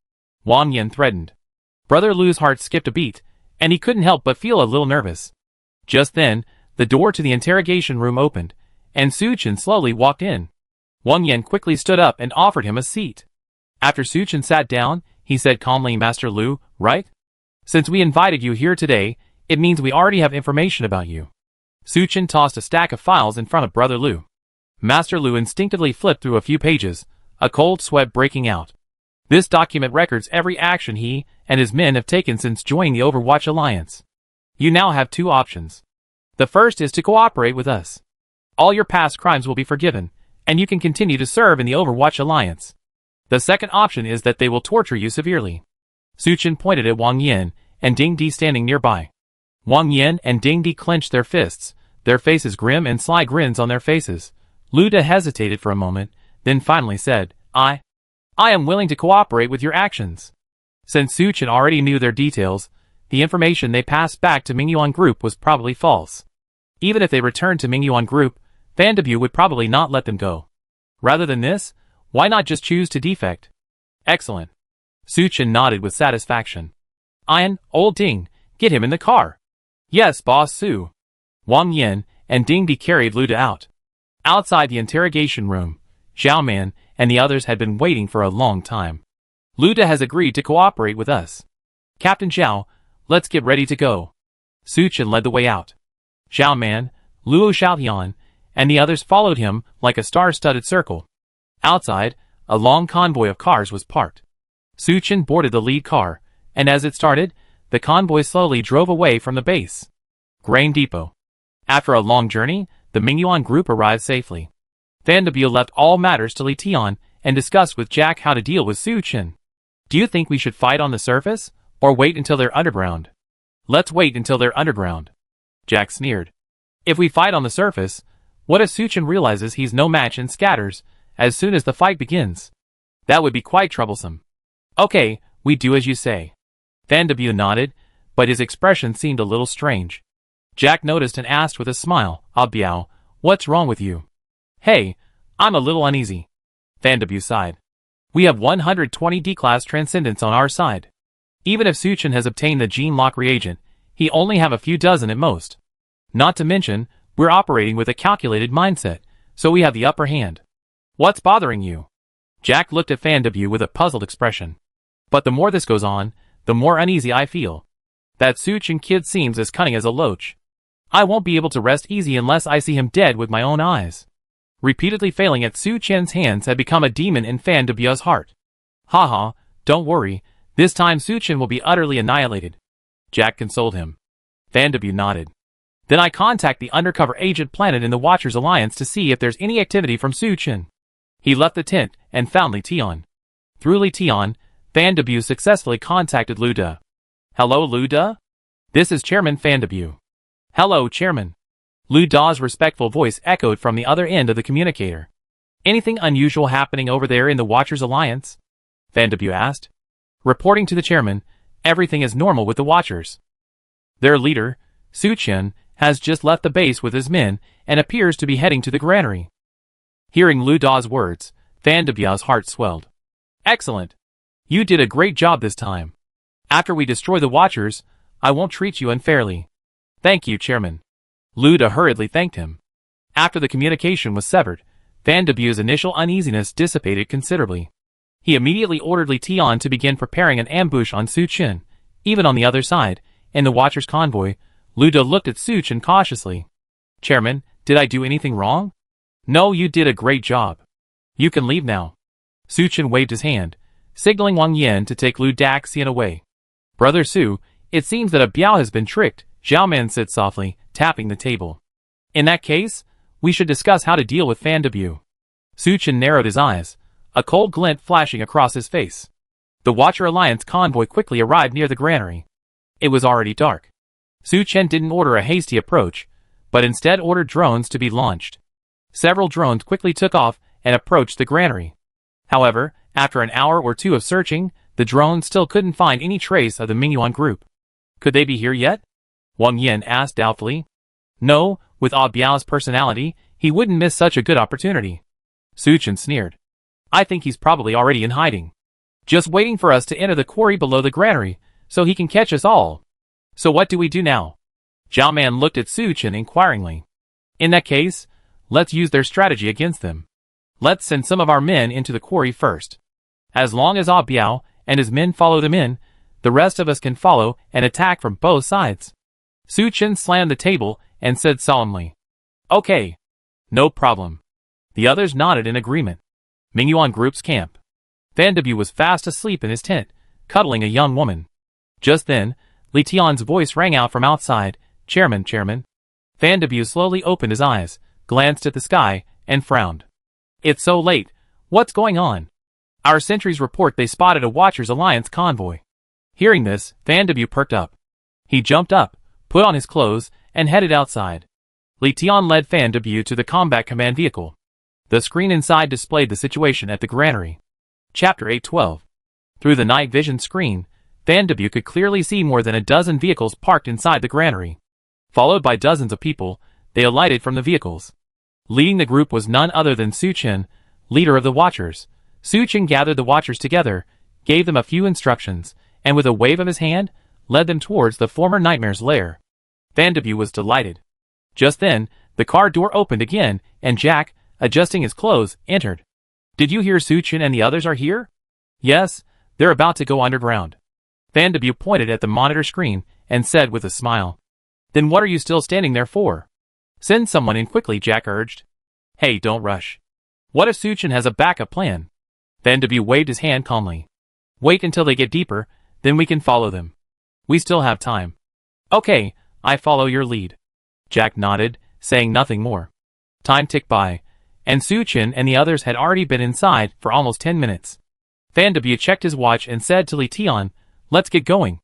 Wang Yan threatened. Brother Lu's heart skipped a beat, and he couldn't help but feel a little nervous. Just then, the door to the interrogation room opened, and Su Chen slowly walked in. Wang Yan quickly stood up and offered him a seat. After Su Chen sat down, he said calmly, Master Lu, right? Since we invited you here today, it means we already have information about you. Su Chen tossed a stack of files in front of Brother Lu. Master Lu instinctively flipped through a few pages, a cold sweat breaking out. This document records every action he and his men have taken since joining the Overwatch Alliance. You now have two options. The first is to cooperate with us. All your past crimes will be forgiven, and you can continue to serve in the Overwatch Alliance. The second option is that they will torture you severely. Su Chen pointed at Wang Yan and Ding Di standing nearby. Wang Yan and Ding Di clenched their fists, their faces grim and sly grins on their faces. Lu De hesitated for a moment, then finally said, I am willing to cooperate with your actions. Since Su Chen already knew their details, the information they passed back to Mingyuan Group was probably false. Even if they returned to Mingyuan Group, Fan Debu would probably not let them go. Rather than this, why not just choose to defect? Excellent. Su Chen nodded with satisfaction. Ian, old Ding, get him in the car. Yes, Boss Su. Wang Yan and Ding Di carried Lu De out. Outside the interrogation room, Zhao Man and the others had been waiting for a long time. Lu De has agreed to cooperate with us. Captain Zhao, let's get ready to go. Su Chen led the way out. Zhao Man, Luo Xiaotian, and the others followed him like a star-studded circle. Outside, a long convoy of cars was parked. Suchin boarded the lead car, and as it started, the convoy slowly drove away from the base grain depot. After a long journey, the Mingyuan group arrived safely. Vandebu left all matters to Li Tian and discussed with Jack how to deal with Suchin. Do you think we should fight on the surface, or wait until they're underground? Let's wait until they're underground. Jack sneered. If we fight on the surface, what if Suchin realizes he's no match and scatters as soon as the fight begins? That would be quite troublesome. Okay, we do as you say. Vandebu nodded, but his expression seemed a little strange. Jack noticed and asked with a smile, Biao, what's wrong with you? Hey, I'm a little uneasy. Vandebu sighed. We have 120 D-class transcendence on our side. Even if Suchin has obtained the gene lock reagent, he only have a few dozen at most. Not to mention, we're operating with a calculated mindset, so we have the upper hand. What's bothering you? Jack looked at Vandebu with a puzzled expression. But the more this goes on, the more uneasy I feel. That Suchin kid seems as cunning as a loach. I won't be able to rest easy unless I see him dead with my own eyes. Repeatedly failing at Suchin's hands had become a demon in Vandebu's heart. Haha, don't worry, this time Suchin will be utterly annihilated. Jack consoled him. Vandebu nodded. Then I contact the undercover agent planet in the Watchers Alliance to see if there's any activity from Suchin. He left the tent and found Li Tian. Through Li Tian, Vandebu successfully contacted Lu De. Hello Lu De? This is Chairman Vandebu. Hello Chairman. Lu De's respectful voice echoed from the other end of the communicator. Anything unusual happening over there in the Watchers Alliance? Vandebu asked. Reporting to the chairman, everything is normal with the Watchers. Their leader, Suchin, has just left the base with his men and appears to be heading to the granary. Hearing Lu De's words, Vandebu's heart swelled. Excellent. You did a great job this time. After we destroy the Watchers, I won't treat you unfairly. Thank you, Chairman. Lu De hurriedly thanked him. After the communication was severed, Vandebu's initial uneasiness dissipated considerably. He immediately ordered Li Tian to begin preparing an ambush on Suchin. Even on the other side, in the Watchers' convoy, Lu De looked at Suchin cautiously. Chairman, did I do anything wrong? No, you did a great job. You can leave now. Suchin waved his hand, signaling Wang Yan to take Lu Daxian away. Brother Su, it seems that a Biao has been tricked, Zhao Man said softly, tapping the table. In that case, we should discuss how to deal with Vandebu. Suchin narrowed his eyes, a cold glint flashing across his face. The Watcher Alliance convoy quickly arrived near the granary. It was already dark. Suchin didn't order a hasty approach, but instead ordered drones to be launched. Several drones quickly took off and approached the granary. However, after an hour or two of searching, the drones still couldn't find any trace of the Mingyuan group. Could they be here yet? Wang Yan asked doubtfully. No, with Biao's personality, he wouldn't miss such a good opportunity. Suchin sneered. I think he's probably already in hiding. Just waiting for us to enter the quarry below the granary, so he can catch us all. So what do we do now? Zhao Man looked at Suchin inquiringly. In that case, let's use their strategy against them. Let's send some of our men into the quarry first. As long as Biao and his men follow them in, the rest of us can follow and attack from both sides. Suchin slammed the table and said solemnly. Okay. No problem. The others nodded in agreement. Mingyuan group's camp. Vandebu was fast asleep in his tent, cuddling a young woman. Just then, Li Tian's voice rang out from outside, Chairman, Chairman. Vandebu slowly opened his eyes, glanced at the sky, and frowned. It's so late. What's going on? Our sentries report they spotted a Watchers Alliance convoy. Hearing this, Vandebu perked up. He jumped up, put on his clothes, and headed outside. Li Tian led Vandebu to the combat command vehicle. The screen inside displayed the situation at the granary. Chapter 8:12. Through the night vision screen, Vandebu could clearly see more than a dozen vehicles parked inside the granary. Followed by dozens of people, they alighted from the vehicles. Leading the group was none other than Suchin, leader of the Watchers. Suchin gathered the Watchers together, gave them a few instructions, and with a wave of his hand, led them towards the former Nightmare's lair. Vandebu was delighted. Just then, the car door opened again, and Jack, adjusting his clothes, entered. Did you hear Suchin and the others are here? Yes, they're about to go underground. Vandebu pointed at the monitor screen and said with a smile. Then what are you still standing there for? Send someone in quickly, Jack urged. Hey, don't rush. What if Suchin has a backup plan? Fan W waved his hand calmly. Wait until they get deeper, then we can follow them. We still have time. Okay, I follow your lead. Jack nodded, saying nothing more. Time ticked by, and Suchin and the others had already been inside for almost 10 minutes. Fan W checked his watch and said to Li Tian, let's get going.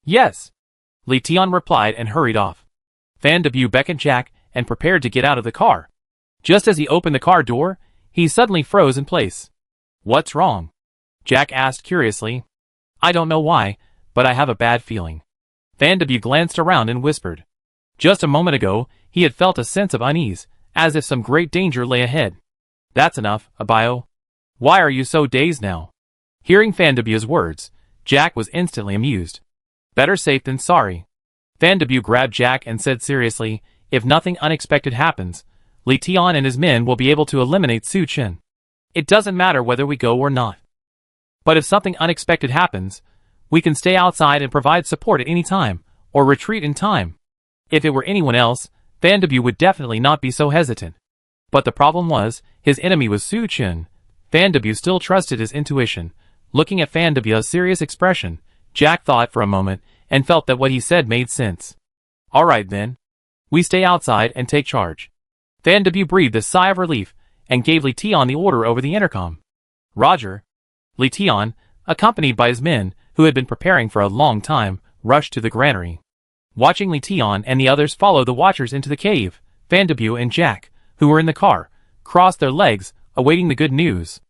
Yes. Li Tian replied and hurried off. Fan W beckoned Jack and prepared to get out of the car. Just as he opened the car door, he suddenly froze in place. What's wrong? Jack asked curiously. I don't know why, but I have a bad feeling. Fan W glanced around and whispered. Just a moment ago, he had felt a sense of unease, as if some great danger lay ahead. That's enough, Abayo. Why are you so dazed now? Hearing Fan W's words, Jack was instantly amused. Better safe than sorry. Fan W grabbed Jack and said seriously, if nothing unexpected happens, Li Tian and his men will be able to eliminate Suchin. It doesn't matter whether we go or not. But if something unexpected happens, we can stay outside and provide support at any time, or retreat in time. If it were anyone else, Fan W would definitely not be so hesitant. But the problem was, his enemy was Suchin. Fan W still trusted his intuition. Looking at Fan W's serious expression, Jack thought for a moment, and felt that what he said made sense. Alright then. We stay outside and take charge. Fan W breathed a sigh of relief, and gave Li Tian the order over the intercom. Roger. Li Tian, accompanied by his men, who had been preparing for a long time, rushed to the granary. Watching Li Tian and the others follow the watchers into the cave, Fan W and Jack, who were in the car, crossed their legs, awaiting the good news.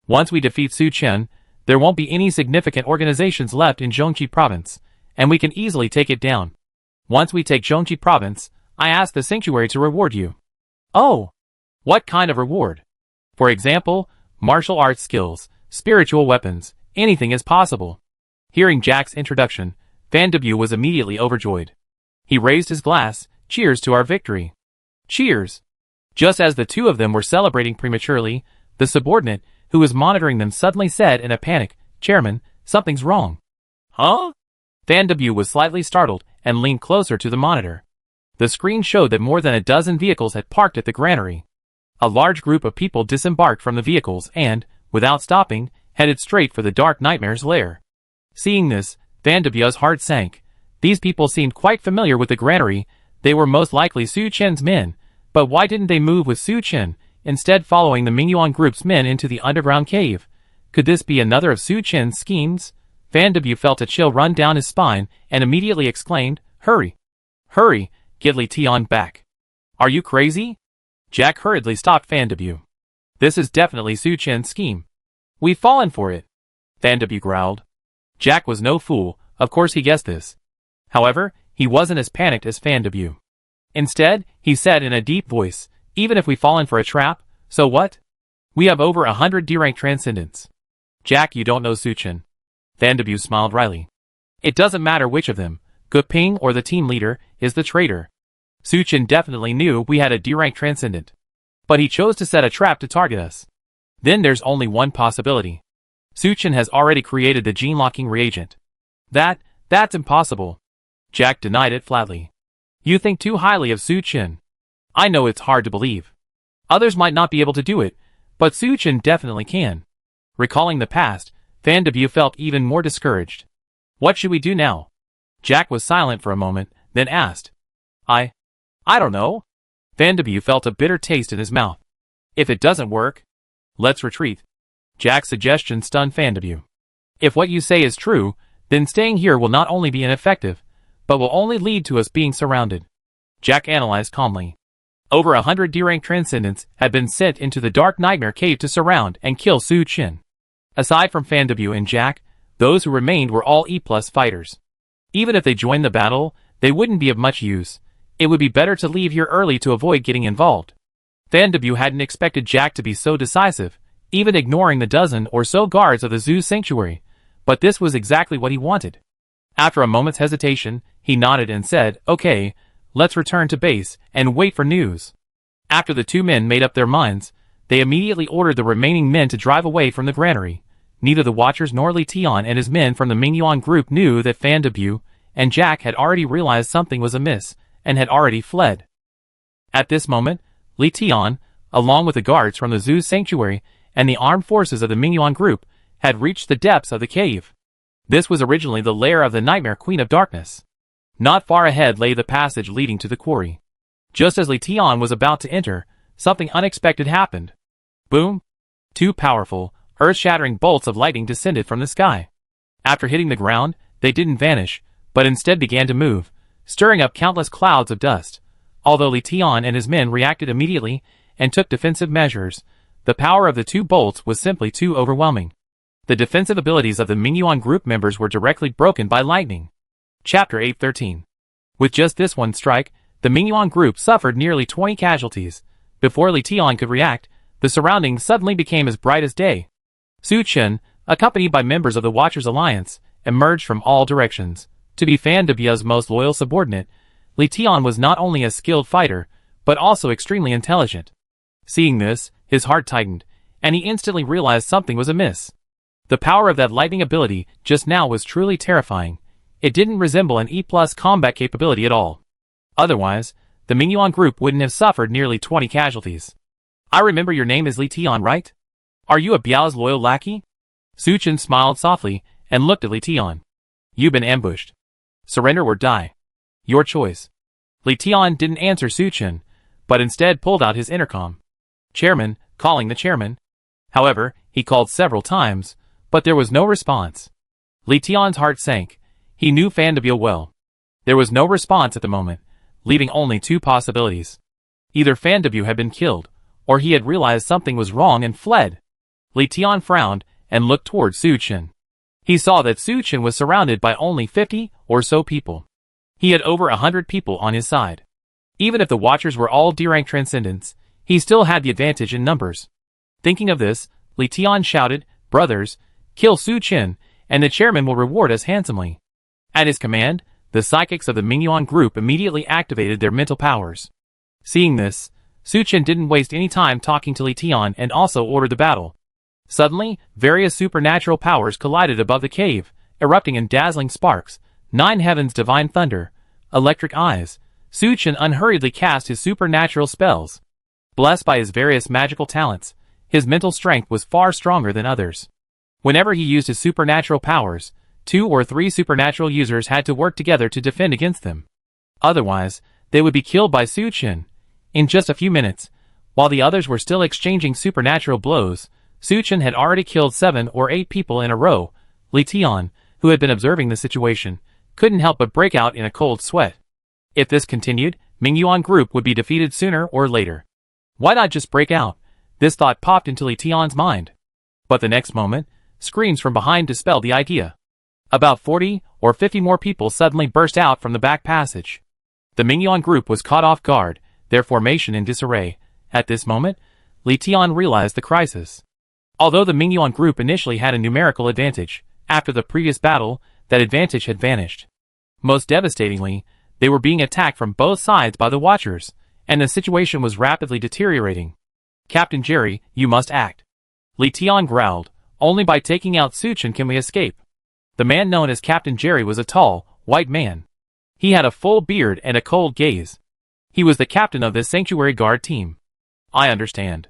Once we defeat Suchin, there won't be any significant organizations left in Zhongji province, and we can easily take it down. Once we take Zhongji province, I ask the sanctuary to reward you. Oh! What kind of reward? For example, martial arts skills, spiritual weapons, anything is possible. Hearing Jack's introduction, Fan W was immediately overjoyed. He raised his glass, cheers to our victory. Cheers! Just as the two of them were celebrating prematurely, the subordinate, who was monitoring them suddenly said in a panic, Chairman, something's wrong. Huh? Fan W was slightly startled and leaned closer to the monitor. The screen showed that more than a dozen vehicles had parked at the granary. A large group of people disembarked from the vehicles and, without stopping, headed straight for the Dark Nightmare's lair. Seeing this, Fan W's heart sank. These people seemed quite familiar with the granary. They were most likely Suchin's men, but why didn't they move with Suchin, instead following the Mingyuan group's men into the underground cave? Could this be another of Suchin's schemes? Fan W felt a chill run down his spine and immediately exclaimed, Hurry! Hurry! Get Li Tian back! Are you crazy? Jack hurriedly stopped Fan W. This is definitely Suchin's scheme. We've fallen for it. Fan W growled. Jack was no fool, of course he guessed this. However, he wasn't as panicked as Fan W. Instead, he said in a deep voice, even if we fall in for a trap, so what? We have over 100 D-rank transcendents. Jack, you don't know Suchin. Fan W smiled wryly. It doesn't matter which of them, Guping or the team leader, is the traitor. Suchin definitely knew we had a D-rank transcendent. But he chose to set a trap to target us. Then there's only one possibility. Suchin has already created the gene-locking reagent. That's impossible. Jack denied it flatly. You think too highly of Suchin. I know it's hard to believe. Others might not be able to do it, but Suchin definitely can. Recalling the past, Fan W felt even more discouraged. What should we do now? Jack was silent for a moment, then asked. I don't know. Fan W felt a bitter taste in his mouth. If it doesn't work, let's retreat. Jack's suggestion stunned Fan W. If what you say is true, then staying here will not only be ineffective, but will only lead to us being surrounded. Jack analyzed calmly. Over 100 D-rank transcendents had been sent into the Dark Nightmare cave to surround and kill Suchin. Aside from Fan W and Jack, those who remained were all E+ fighters. Even if they joined the battle, they wouldn't be of much use. It would be better to leave here early to avoid getting involved. Fan W hadn't expected Jack to be so decisive, even ignoring the dozen or so guards of the zoo's sanctuary, but this was exactly what he wanted. After a moment's hesitation, he nodded and said, Okay, let's return to base and wait for news. After the two men made up their minds, they immediately ordered the remaining men to drive away from the granary. Neither the Watchers nor Li Tian and his men from the Mingyuan group knew that Fan W and Jack had already realized something was amiss and had already fled. At this moment, Li Tian, along with the guards from the zoo's sanctuary and the armed forces of the Mingyuan group, had reached the depths of the cave. This was originally the lair of the Nightmare Queen of Darkness. Not far ahead lay the passage leading to the quarry. Just as Li Tian was about to enter, something unexpected happened. Boom! Two powerful, earth-shattering bolts of lightning descended from the sky. After hitting the ground, they didn't vanish, but instead began to move, stirring up countless clouds of dust. Although Li Tian and his men reacted immediately and took defensive measures, the power of the two bolts was simply too overwhelming. The defensive abilities of the Mingyuan group members were directly broken by lightning. Chapter 813. With just this one strike, the Mingyuan group suffered nearly 20 casualties. Before Li Tian could react, the surroundings suddenly became as bright as day. Su Chen, accompanied by members of the Watchers Alliance, emerged from all directions. To be Fan Debia's most loyal subordinate, Li Tian was not only a skilled fighter, but also extremely intelligent. Seeing this, his heart tightened, and he instantly realized something was amiss. The power of that lightning ability just now was truly terrifying. It didn't resemble an E+ combat capability at all. Otherwise, the Mingyuan group wouldn't have suffered nearly 20 casualties. I remember your name is Li Tian, right? Are you a Biao's loyal lackey? Su Chen smiled softly and looked at Li Tian. You've been ambushed. Surrender or die. Your choice. Li Tian didn't answer Su Chen, but instead pulled out his intercom. Chairman, calling the chairman. However, he called several times, but there was no response. Li Tian's heart sank. He knew Fan Debia well. There was no response at the moment, leaving only two possibilities. Either Fan Debia had been killed, or he had realized something was wrong and fled. Li Tian frowned and looked toward Su Chen. He saw that Su Chen was surrounded by only 50 or so people. He had over 100 people on his side. Even if the Watchers were all D-rank transcendents, he still had the advantage in numbers. Thinking of this, Li Tian shouted, "Brothers, kill Su Chen, and the chairman will reward us handsomely." At his command, the psychics of the Mingyuan group immediately activated their mental powers. Seeing this, Su Chen didn't waste any time talking to Li Tian and also ordered the battle. Suddenly, various supernatural powers collided above the cave, erupting in dazzling sparks, 9 heavens divine thunder, electric eyes. Su Chen unhurriedly cast his supernatural spells. Blessed by his various magical talents, his mental strength was far stronger than others. Whenever he used his supernatural powers, 2 or 3 supernatural users had to work together to defend against them. Otherwise, they would be killed by Su Chen. In just a few minutes, while the others were still exchanging supernatural blows, Su Chen had already killed 7 or 8 people in a row. Li Tian, who had been observing the situation, couldn't help but break out in a cold sweat. If this continued, Mingyuan group would be defeated sooner or later. Why not just break out? This thought popped into Li Tian's mind. But the next moment, screams from behind dispelled the idea. About 40 or 50 more people suddenly burst out from the back passage. The Mingyuan group was caught off guard, their formation in disarray. At this moment, Li Tian realized the crisis. Although the Mingyuan group initially had a numerical advantage, after the previous battle, that advantage had vanished. Most devastatingly, they were being attacked from both sides by the Watchers, and the situation was rapidly deteriorating. Captain Jerry, you must act. Li Tian growled, only by taking out Su Chen can we escape. The man known as Captain Jerry was a tall, white man. He had a full beard and a cold gaze. He was the captain of this sanctuary guard team. I understand.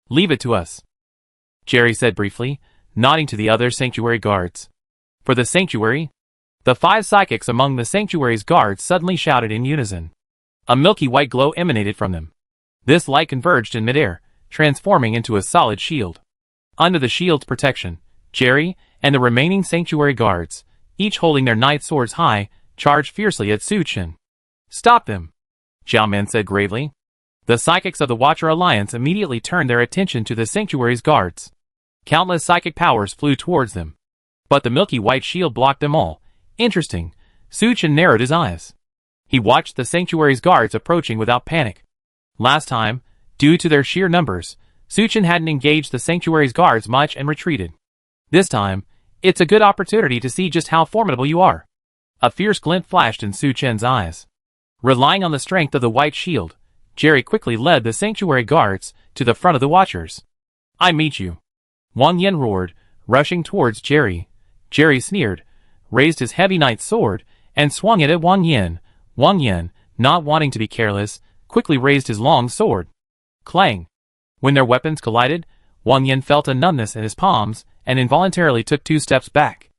Leave it to us, Jerry said briefly, nodding to the other sanctuary guards. For the sanctuary? The 5 psychics among the sanctuary's guards suddenly shouted in unison. A milky white glow emanated from them. This light converged in midair, transforming into a solid shield. Under the shield's protection, Jerry and the remaining sanctuary guards, each holding their knight swords high, charged fiercely at Su Chen. Stop them, Zhao Men said gravely. The psychics of the Watcher Alliance immediately turned their attention to the sanctuary's guards. Countless psychic powers flew towards them. But the milky white shield blocked them all. Interesting. Su Chen narrowed his eyes. He watched the sanctuary's guards approaching without panic. Last time, due to their sheer numbers, Su Chen hadn't engaged the sanctuary's guards much and retreated. This time, it's a good opportunity to see just how formidable you are. A fierce glint flashed in Su Chen's eyes. Relying on the strength of the white shield, Jerry quickly led the sanctuary guards to the front of the Watchers. I meet you. Wang Yan roared, rushing towards Jerry. Jerry sneered, raised his heavy knight's sword, and swung it at Wang Yan. Wang Yan, not wanting to be careless, quickly raised his long sword. Clang! When their weapons collided, Wang Yan felt a numbness in his palms and involuntarily took 2 steps back.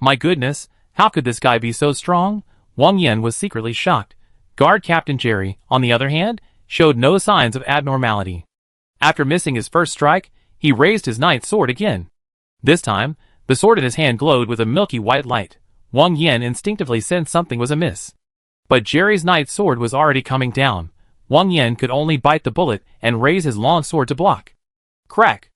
My goodness, how could this guy be so strong? Wang Yan was secretly shocked. Guard Captain Jerry, on the other hand, showed no signs of abnormality. After missing his first strike, he raised his knight's sword again. This time, the sword in his hand glowed with a milky white light. Wang Yan instinctively sensed something was amiss. But Jerry's knight's sword was already coming down. Wang Yan could only bite the bullet and raise his long sword to block. Crack!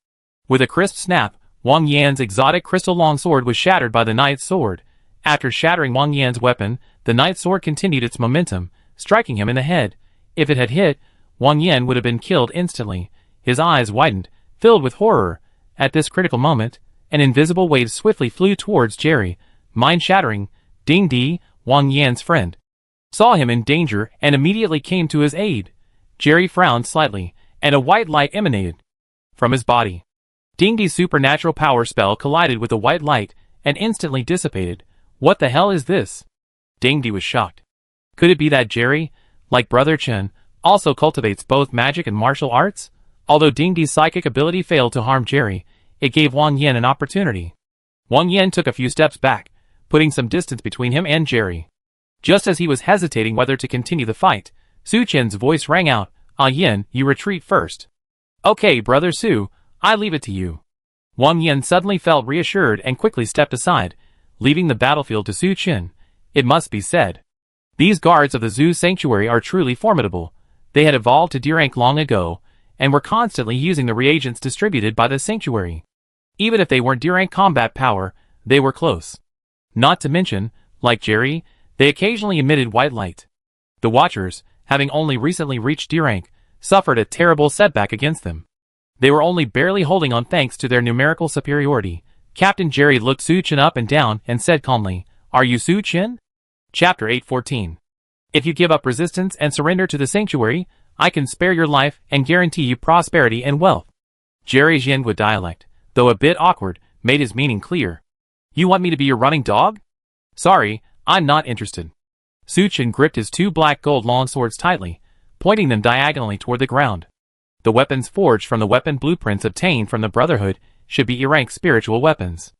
With a crisp snap, Wang Yan's exotic crystal longsword was shattered by the knight's sword. After shattering Wang Yan's weapon, the knight's sword continued its momentum, striking him in the head. If it had hit, Wang Yan would have been killed instantly. His eyes widened, filled with horror. At this critical moment, an invisible wave swiftly flew towards Jerry. Mind-shattering, Ding Di, Wang Yan's friend, saw him in danger and immediately came to his aid. Jerry frowned slightly, and a white light emanated from his body. Ding Di's supernatural power spell collided with the white light and instantly dissipated. What the hell is this? Ding Di was shocked. Could it be that Jerry, like Brother Chen, also cultivates both magic and martial arts? Although Ding Di's psychic ability failed to harm Jerry, it gave Wang Yan an opportunity. Wang Yan took a few steps back, putting some distance between him and Jerry. Just as he was hesitating whether to continue the fight, Su Chen's voice rang out, "Ah Yan, you retreat first." "Okay, Brother Su, I leave it to you." Wang Yan suddenly felt reassured and quickly stepped aside, leaving the battlefield to Su Chen. It must be said, these guards of the Zhu Sanctuary are truly formidable. They had evolved to D rank long ago, and were constantly using the reagents distributed by the Sanctuary. Even if they weren't D rank combat power, they were close. Not to mention, like Jerry, they occasionally emitted white light. The Watchers, having only recently reached D rank, suffered a terrible setback against them. They were only barely holding on thanks to their numerical superiority. Captain Jerry looked Su Chen up and down and said calmly, "Are you Su Chen?" Chapter 814. If you give up resistance and surrender to the Sanctuary, I can spare your life and guarantee you prosperity and wealth. Jerry's Yanhua dialect, though a bit awkward, made his meaning clear. You want me to be your running dog? Sorry, I'm not interested. Su Chen gripped his 2 black gold longswords tightly, pointing them diagonally toward the ground. The weapons forged from the weapon blueprints obtained from the Brotherhood should be E-rank spiritual weapons.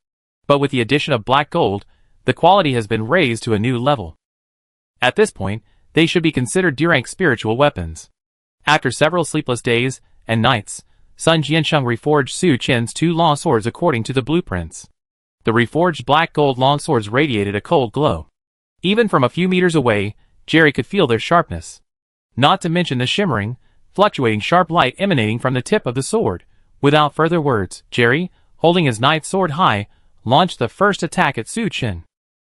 But with the addition of black gold, the quality has been raised to a new level. At this point, they should be considered D-rank spiritual weapons. After several sleepless days and nights, Sun Jiansheng reforged Su Chen's 2 longswords according to the blueprints. The reforged black gold longswords radiated a cold glow. Even from a few meters away, Jerry could feel their sharpness. Not to mention the shimmering, fluctuating sharp light emanating from the tip of the sword. Without further words, Jerry, holding his knight's sword high, launched the first attack at Su Chen.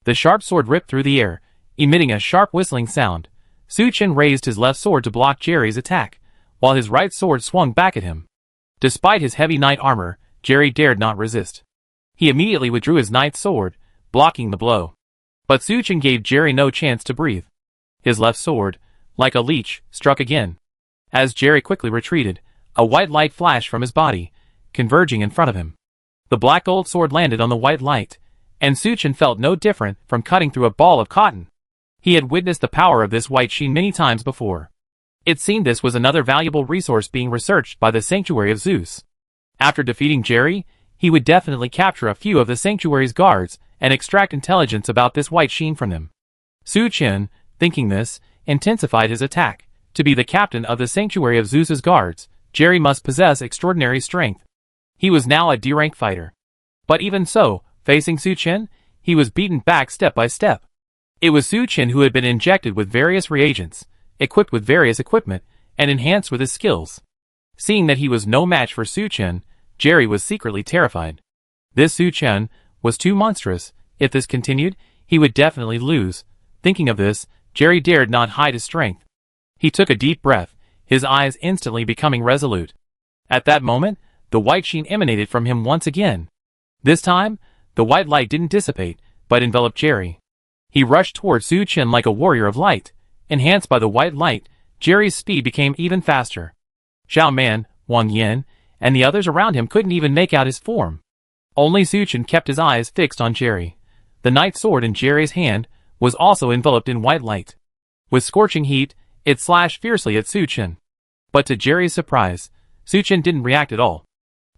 The sharp sword ripped through the air, emitting a sharp whistling sound. Su Chen raised his left sword to block Jerry's attack, while his right sword swung back at him. Despite his heavy knight armor, Jerry dared not resist. He immediately withdrew his knight's sword, blocking the blow. But Su Chen gave Jerry no chance to breathe. His left sword, like a leech, struck again. As Jerry quickly retreated, a white light flashed from his body, converging in front of him. The black gold sword landed on the white light, and Su Chen felt no different from cutting through a ball of cotton. He had witnessed the power of this white sheen many times before. It seemed this was another valuable resource being researched by the Sanctuary of Zeus. After defeating Jerry, he would definitely capture a few of the Sanctuary's guards and extract intelligence about this white sheen from them. Su Chen, thinking this, intensified his attack. To be the captain of the Sanctuary of Zeus's guards, Jerry must possess extraordinary strength. He was now a D-rank fighter. But even so, facing Su Chen, he was beaten back step by step. It was Su Chen who had been injected with various reagents, equipped with various equipment, and enhanced with his skills. Seeing that he was no match for Su Chen, Jerry was secretly terrified. This Su Chen was too monstrous. If this continued, he would definitely lose. Thinking of this, Jerry dared not hide his strength. He took a deep breath, his eyes instantly becoming resolute. At that moment, the white sheen emanated from him once again. This time, the white light didn't dissipate, but enveloped Jerry. He rushed toward Su Chen like a warrior of light. Enhanced by the white light, Jerry's speed became even faster. Xiao Man, Wang Yan, and the others around him couldn't even make out his form. Only Su Chen kept his eyes fixed on Jerry. The knight's sword in Jerry's hand was also enveloped in white light. With scorching heat, it slashed fiercely at Su Chen. But to Jerry's surprise, Suchin didn't react at all.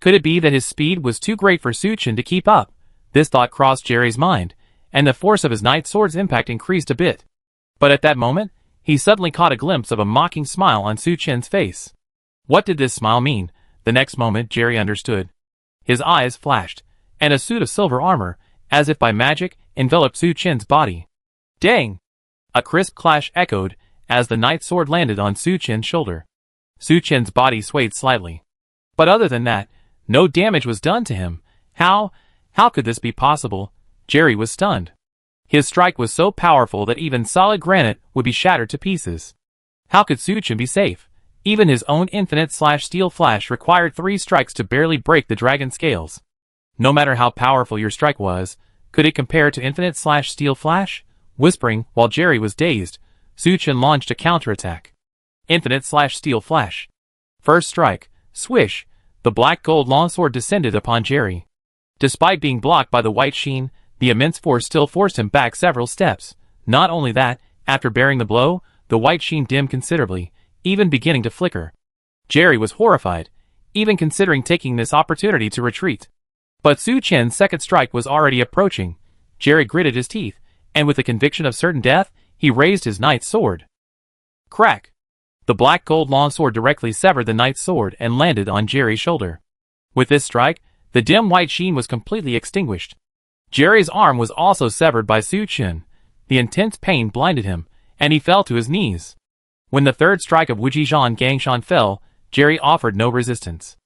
Could it be that his speed was too great for Suchin to keep up? This thought crossed Jerry's mind, and the force of his Night Sword's impact increased a bit. But at that moment, he suddenly caught a glimpse of a mocking smile on Suchin's face. What did this smile mean? The next moment, Jerry understood. His eyes flashed, and a suit of silver armor, as if by magic, enveloped Suchin's body. Dang! A crisp clash echoed as the Night Sword landed on Suchin's shoulder. Suchin's body swayed slightly. But other than that, no damage was done to him. How could this be possible? Jerry was stunned. His strike was so powerful that even solid granite would be shattered to pieces. How could Suchin be safe? Even his own infinite/steel flash required 3 strikes to barely break the dragon scales. No matter how powerful your strike was, could it compare to infinite/steel flash? Whispering while Jerry was dazed, Suchin launched a counterattack. Infinite/steel flash. First strike, swish, the black gold longsword descended upon Jerry. Despite being blocked by the white sheen, the immense force still forced him back several steps. Not only that, after bearing the blow, the white sheen dimmed considerably, even beginning to flicker. Jerry was horrified, even considering taking this opportunity to retreat. But Suchin's second strike was already approaching. Jerry gritted his teeth, and with the conviction of certain death, he raised his knight's sword. Crack! The black gold longsword directly severed the knight's sword and landed on Jerry's shoulder. With this strike, the dim white sheen was completely extinguished. Jerry's arm was also severed by Suchin. The intense pain blinded him, and he fell to his knees. When the third strike of Wujizhan Gangshan fell, Jerry offered no resistance.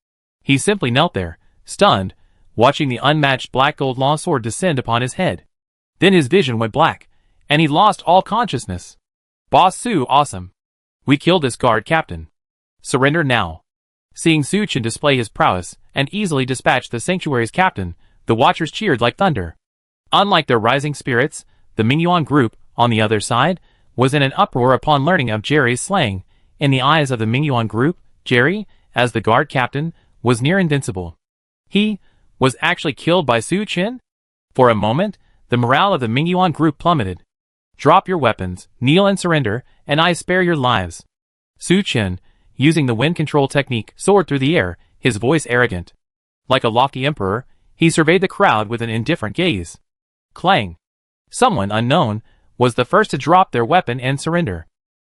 He simply knelt there, stunned, watching the unmatched black gold longsword descend upon his head. Then his vision went black, and he lost all consciousness. Boss Su, awesome. We killed this guard captain. Surrender now. Seeing Suchin display his prowess and easily dispatch the sanctuary's captain, the watchers cheered like thunder. Unlike their rising spirits, the Mingyuan group, on the other side, was in an uproar upon learning of Jerry's slaying. In the eyes of the Mingyuan group, Jerry, as the guard captain, was near invincible. He was actually killed by Suchin? For a moment, the morale of the Mingyuan group plummeted. Drop your weapons, kneel and surrender, and I spare your lives. Suchin, using the wind control technique, soared through the air, his voice arrogant. Like a lofty emperor, he surveyed the crowd with an indifferent gaze. Clang! Someone unknown was the first to drop their weapon and surrender.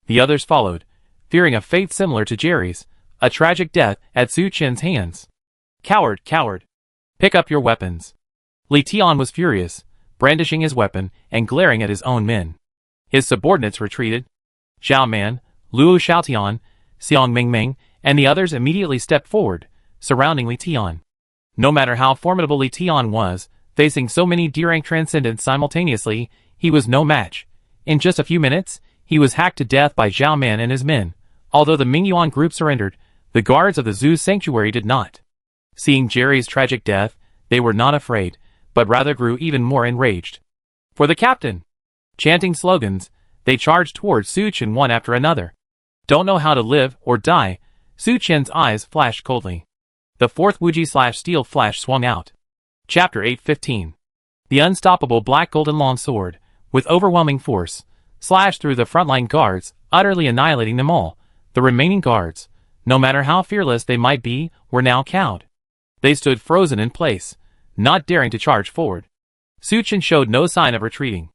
The others followed, fearing a fate similar to Jerry's, a tragic death at Suchin's hands. Coward, coward! Pick up your weapons. Li Tian was furious, brandishing his weapon and glaring at his own men. His subordinates retreated. Zhao Man, Luo Xiaotian, Xiang Mingming, and the others immediately stepped forward, surrounding Li Tian. No matter how formidable Li Tian was, facing so many D-rank transcendents simultaneously, he was no match. In just a few minutes, he was hacked to death by Zhao Man and his men. Although the Mingyuan group surrendered, the guards of the Zhu's sanctuary did not. Seeing Jerry's tragic death, they were not afraid, but rather grew even more enraged. For the captain! Chanting slogans, they charged towards Suchin one after another. Don't know how to live or die, Suchin's eyes flashed coldly. The fourth Wuji/steel flash swung out. Chapter 8:15. The unstoppable black golden longsword, with overwhelming force, slashed through the frontline guards, utterly annihilating them all. The remaining guards, no matter how fearless they might be, were now cowed. They stood frozen in place, not daring to charge forward. Suchin showed no sign of retreating.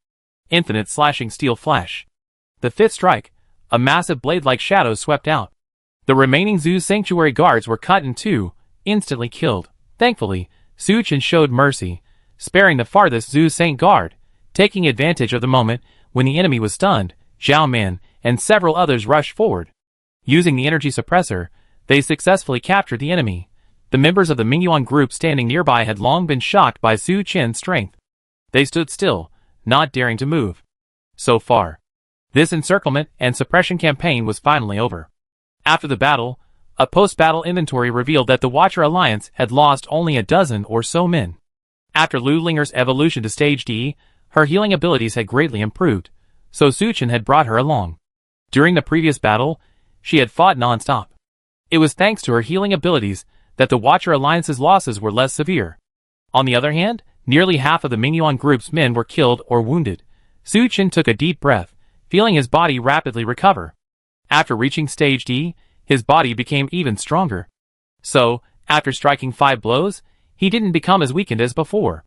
Infinite slashing steel flash. The fifth strike, a massive blade-like shadow swept out. The remaining Zhu's sanctuary guards were cut in two, instantly killed. Thankfully, Suchin showed mercy, sparing the farthest Zhu Saint guard. Taking advantage of the moment when the enemy was stunned, Zhao Man and several others rushed forward. Using the energy suppressor, they successfully captured the enemy. The members of the Mingyuan group standing nearby had long been shocked by Suchin's strength. They stood still, not daring to move. So far, this encirclement and suppression campaign was finally over. After the battle, a post-battle inventory revealed that the Watcher Alliance had lost only a dozen or so men. After Lu Linger's evolution to Stage D, her healing abilities had greatly improved, so Suchin had brought her along. During the previous battle, she had fought non-stop. It was thanks to her healing abilities that the Watcher Alliance's losses were less severe. On the other hand, nearly half of the Mingyuan group's men were killed or wounded. Suchin took a deep breath, feeling his body rapidly recover. After reaching Stage D, his body became even stronger. So, after striking 5 blows, he didn't become as weakened as before.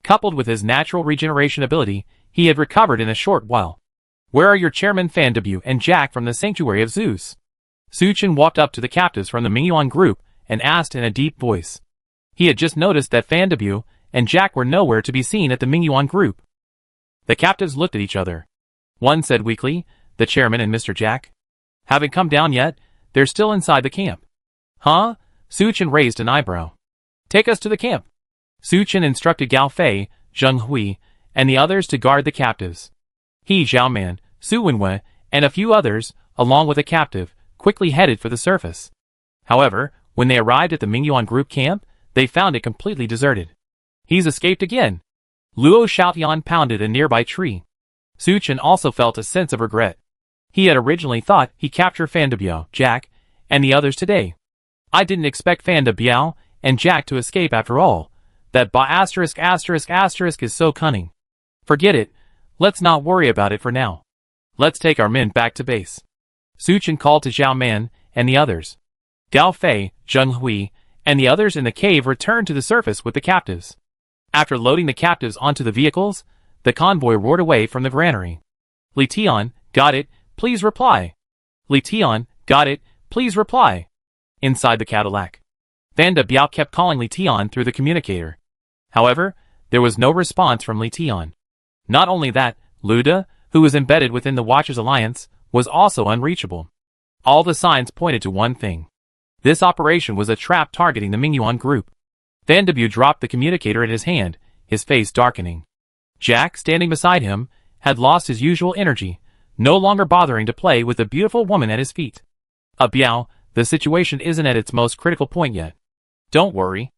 Coupled with his natural regeneration ability, he had recovered in a short while. Where are your chairman Fan W and Jack from the Sanctuary of Zeus? Suchin walked up to the captives from the Mingyuan group and asked in a deep voice. He had just noticed that Fan W and Jack were nowhere to be seen at the Mingyuan group. The captives looked at each other. One said weakly, the chairman and Mr. Jack. Haven't come down yet, they're still inside the camp. Huh? Suchin raised an eyebrow. Take us to the camp. Suchin instructed Gao Fei, Zheng Hui, and the others to guard the captives. He, Zhao Man, Su Wenwei, and a few others, along with a captive, quickly headed for the surface. However, when they arrived at the Mingyuan group camp, they found it completely deserted. He's escaped again. Luo Xiaotian pounded a nearby tree. Suchin also felt a sense of regret. He had originally thought he'd capture Fan Biao, Jack, and the others today. I didn't expect Fan Biao and Jack to escape after all. That **** is so cunning. Forget it, let's not worry about it for now. Let's take our men back to base. Suchin called to Zhao Man and the others. Gao Fei, Zheng Hui, and the others in the cave returned to the surface with the captives. After loading the captives onto the vehicles, the convoy roared away from the granary. Li Tian, got it, please reply. Li Tian, got it, please reply. Inside the Cadillac. Fan Biao kept calling Li Tian through the communicator. However, there was no response from Li Tian. Not only that, Luda, who was embedded within the Watchers Alliance, was also unreachable. All the signs pointed to one thing. This operation was a trap targeting the Mingyuan group. Fan W dropped the communicator in his hand, his face darkening. Jack, standing beside him, had lost his usual energy, no longer bothering to play with the beautiful woman at his feet. Biao, the situation isn't at its most critical point yet. Don't worry.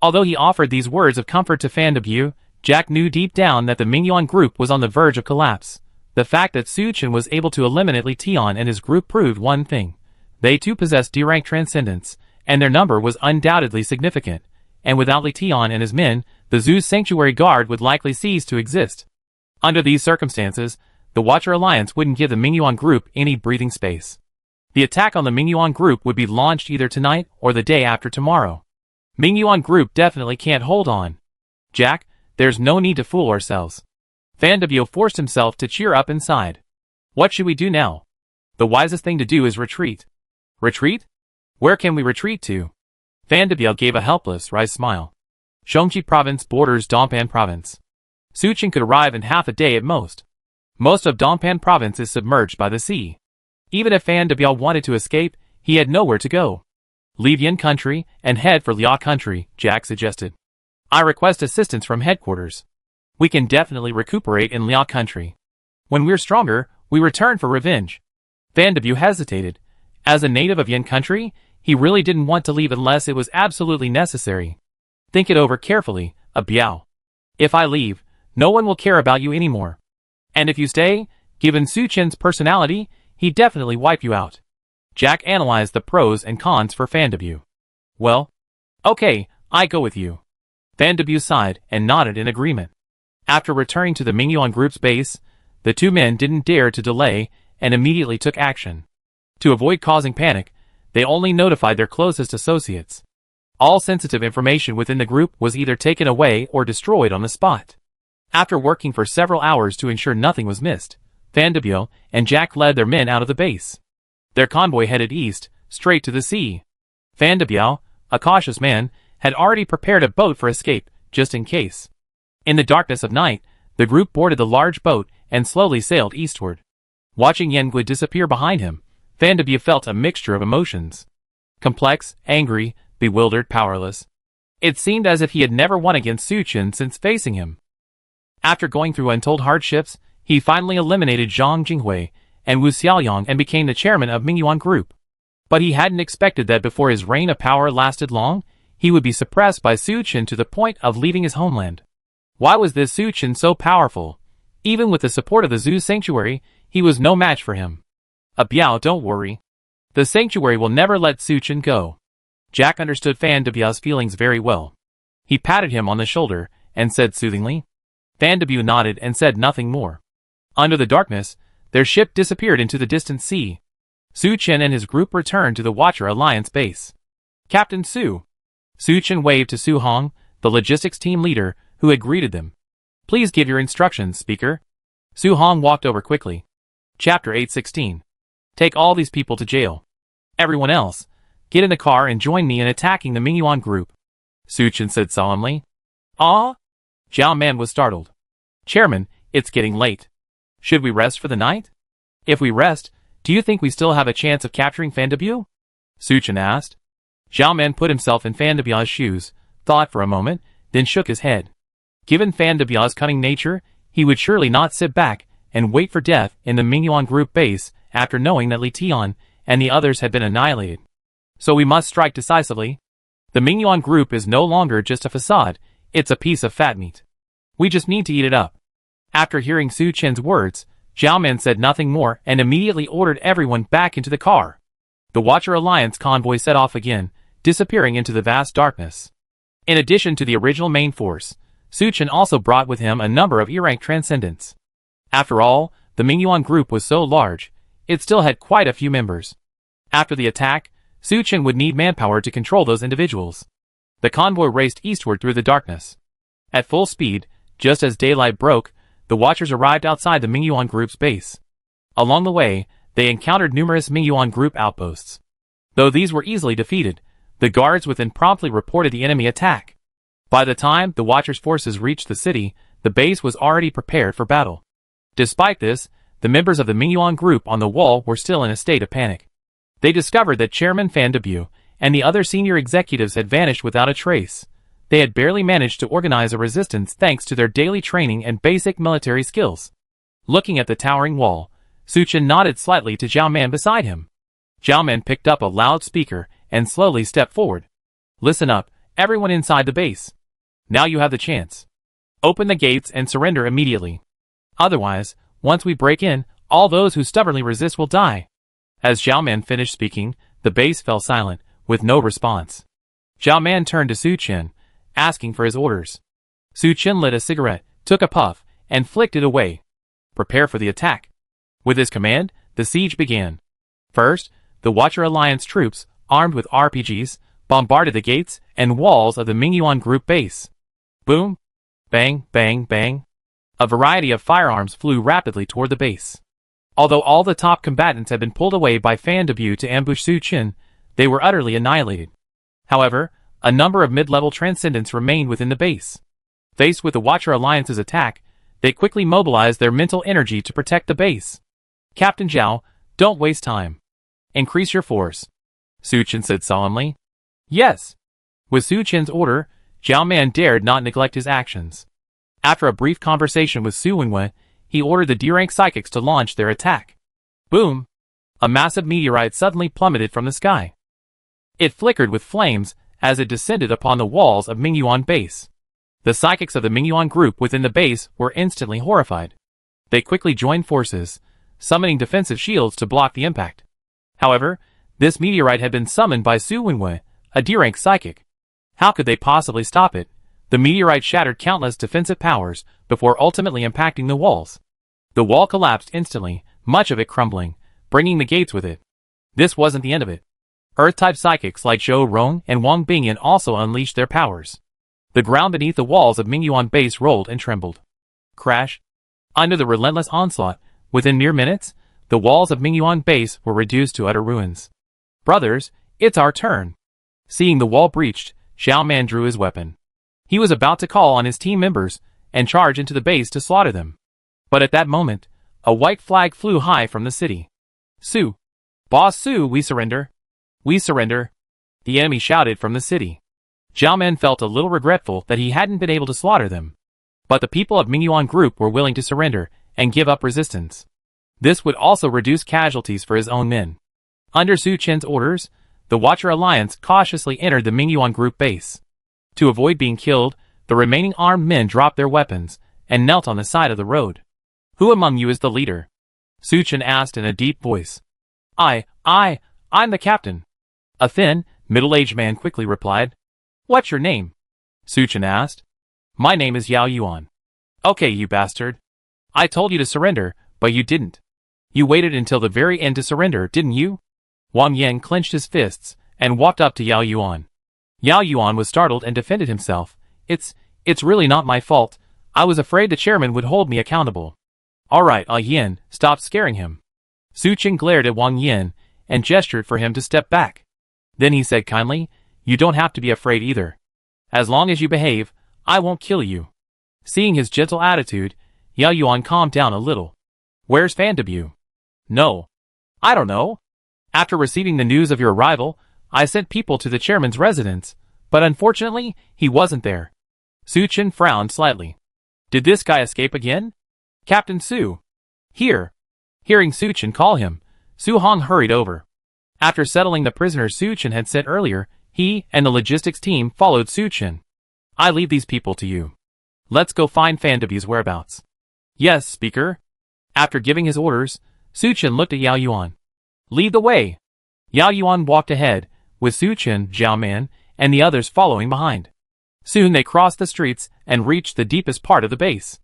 Although he offered these words of comfort to Fan W, Jack knew deep down that the Mingyuan group was on the verge of collapse. The fact that Suchin was able to eliminate Li Tian and his group proved one thing. They too possessed D-rank transcendence, and their number was undoubtedly significant. And without Li Tian and his men, the Zeus Sanctuary Guard would likely cease to exist. Under these circumstances, the Watcher Alliance wouldn't give the Mingyuan group any breathing space. The attack on the Mingyuan group would be launched either tonight or the day after tomorrow. Mingyuan group definitely can't hold on. Jack, there's no need to fool ourselves. Fan W forced himself to cheer up inside. What should we do now? The wisest thing to do is retreat. Retreat? Where can we retreat to? Fan W gave a helpless, wry smile. Shongji province borders Dongpan province. Suchin could arrive in half a day at most. Most of Dongpan province is submerged by the sea. Even if Fan W wanted to escape, he had nowhere to go. Leave Yin country and head for Liao country, Jack suggested. I request assistance from headquarters. We can definitely recuperate in Liao country. When we're stronger, we return for revenge. Fan W hesitated. As a native of Yin country, he really didn't want to leave unless it was absolutely necessary. Think it over carefully, Biao. If I leave, no one will care about you anymore. And if you stay, given Suchin's personality, he'd definitely wipe you out. Jack analyzed the pros and cons for Fan W. Well, okay, I go with you. Fan W sighed and nodded in agreement. After returning to the Mingyuan group's base, the two men didn't dare to delay and immediately took action. To avoid causing panic, they only notified their closest associates. All sensitive information within the group was either taken away or destroyed on the spot. After working for several hours to ensure nothing was missed, Fan W and Jack led their men out of the base. Their convoy headed east, straight to the sea. Fan W, a cautious man, had already prepared a boat for escape, just in case. In the darkness of night, the group boarded the large boat and slowly sailed eastward. Watching Yengui disappear behind him, Fan W felt a mixture of emotions. Complex, angry, bewildered, powerless. It seemed as if he had never won against Suchin since facing him. After going through untold hardships, he finally eliminated Zhang Jinghui and Wu Xiaoyang and became the chairman of Mingyuan Group. But he hadn't expected that before his reign of power lasted long, he would be suppressed by Suchin to the point of leaving his homeland. Why was this Suchin so powerful? Even with the support of the Zeus Sanctuary, he was no match for him. Biao, don't worry. The Sanctuary will never let Suchin go. Jack understood Fan W's feelings very well. He patted him on the shoulder and said soothingly. Fan W nodded and said nothing more. Under the darkness, their ship disappeared into the distant sea. Suchin and his group returned to the Watcher Alliance base. Captain Su. Su Chen waved to Su Hong, the logistics team leader, who had greeted them. Please give your instructions, speaker. Su Hong walked over quickly. Chapter 816. Take all these people to jail. Everyone else, get in the car and join me in attacking the Mingyuan group, Su Chen said solemnly. Ah? Zhao Man was startled. Chairman, it's getting late. Should we rest for the night? If we rest, do you think we still have a chance of capturing Fan Debiu? Su Chen asked. Zhao Man put himself in Fan Debiu's shoes, thought for a moment, then shook his head. Given Fan Debiu's cunning nature, he would surely not sit back and wait for death in the Mingyuan group base after knowing that Li Tian and the others had been annihilated. So we must strike decisively. The Mingyuan group is no longer just a facade, it's a piece of fat meat. We just need to eat it up. After hearing Su Chen's words, Zhao Man said nothing more and immediately ordered everyone back into the car. The Watcher Alliance convoy set off again, disappearing into the vast darkness. In addition to the original main force, Su Chen also brought with him a number of E-rank transcendents. After all, the Mingyuan group was so large, it still had quite a few members. After the attack, Su Chen would need manpower to control those individuals. The convoy raced eastward through the darkness. At full speed, just as daylight broke, the Watchers arrived outside the Mingyuan group's base. Along the way, they encountered numerous Mingyuan group outposts. Though these were easily defeated, the guards within promptly reported the enemy attack. By the time the Watchers' forces reached the city, the base was already prepared for battle. Despite this, the members of the Mingyuan group on the wall were still in a state of panic. They discovered that Chairman Fan Debiu and the other senior executives had vanished without a trace. They had barely managed to organize a resistance thanks to their daily training and basic military skills. Looking at the towering wall, Su Chen nodded slightly to Zhao Man beside him. Zhao Man picked up a loudspeaker and slowly stepped forward. Listen up, everyone inside the base. Now you have the chance. Open the gates and surrender immediately. Otherwise, once we break in, all those who stubbornly resist will die. As Zhao Man finished speaking, the base fell silent, with no response. Zhao Man turned to Su Chen, asking for his orders. Su Chen lit a cigarette, took a puff, and flicked it away. Prepare for the attack. With his command, the siege began. First, the Watcher Alliance troops, armed with RPGs, bombarded the gates and walls of the Mingyuan group base. Boom! Bang, bang, bang. A variety of firearms flew rapidly toward the base. Although all the top combatants had been pulled away by Fan Debiu to ambush Su Chen, they were utterly annihilated. However, a number of mid-level transcendents remained within the base. Faced with the Watcher Alliance's attack, they quickly mobilized their mental energy to protect the base. Captain Zhao, don't waste time. Increase your force, Su Chen said solemnly. Yes. With Su Chen's order, Zhao Man dared not neglect his actions. After a brief conversation with Su Wenwei, he ordered the D-rank psychics to launch their attack. Boom! A massive meteorite suddenly plummeted from the sky. It flickered with flames as it descended upon the walls of Mingyuan base. The psychics of the Mingyuan group within the base were instantly horrified. They quickly joined forces, summoning defensive shields to block the impact. However, this meteorite had been summoned by Su Wenwei, a D-rank psychic. How could they possibly stop it? The meteorite shattered countless defensive powers before ultimately impacting the walls. The wall collapsed instantly, much of it crumbling, bringing the gates with it. This wasn't the end of it. Earth-type psychics like Zhou Rong and Wang Bingyan also unleashed their powers. The ground beneath the walls of Mingyuan base rolled and trembled. Crash! Under the relentless onslaught, within mere minutes, the walls of Mingyuan base were reduced to utter ruins. Brothers, it's our turn. Seeing the wall breached, Zhao Man drew his weapon. He was about to call on his team members and charge into the base to slaughter them. But at that moment, a white flag flew high from the city. Su! Boss Su, we surrender! We surrender! The enemy shouted from the city. Zhao Man felt a little regretful that he hadn't been able to slaughter them. But the people of Mingyuan group were willing to surrender and give up resistance. This would also reduce casualties for his own men. Under Su Chen's orders, the Watcher Alliance cautiously entered the Mingyuan group base. To avoid being killed, the remaining armed men dropped their weapons and knelt on the side of the road. Who among you is the leader? Su Chen asked in a deep voice. I'm the captain. A thin, middle-aged man quickly replied. What's your name? Su Chen asked. My name is Yao Yuan. Okay, you bastard. I told you to surrender, but you didn't. You waited until the very end to surrender, didn't you? Wang Yang clenched his fists and walked up to Yao Yuan. Yao Yuan was startled and defended himself. It's really not my fault. I was afraid the chairman would hold me accountable. Alright, Yin, stop scaring him. Su Chen glared at Wang Yin and gestured for him to step back. Then he said kindly, you don't have to be afraid either. As long as you behave, I won't kill you. Seeing his gentle attitude, Yao Yuan calmed down a little. Where's Fan Debu? No. I don't know. After receiving the news of your arrival, I sent people to the chairman's residence, but unfortunately, he wasn't there. Su Chen frowned slightly. Did this guy escape again? Captain Su. Here. Hearing Su Chen call him, Su Hong hurried over. After settling the prisoners Su Chen had sent earlier, he and the logistics team followed Su Chen. I leave these people to you. Let's go find Fan Debu's whereabouts. Yes, Speaker. After giving his orders, Su Chen looked at Yao Yuan. Lead the way. Yao Yuan walked ahead, with Su Chen, Zhao Man, and the others following behind. Soon they crossed the streets and reached the deepest part of the base.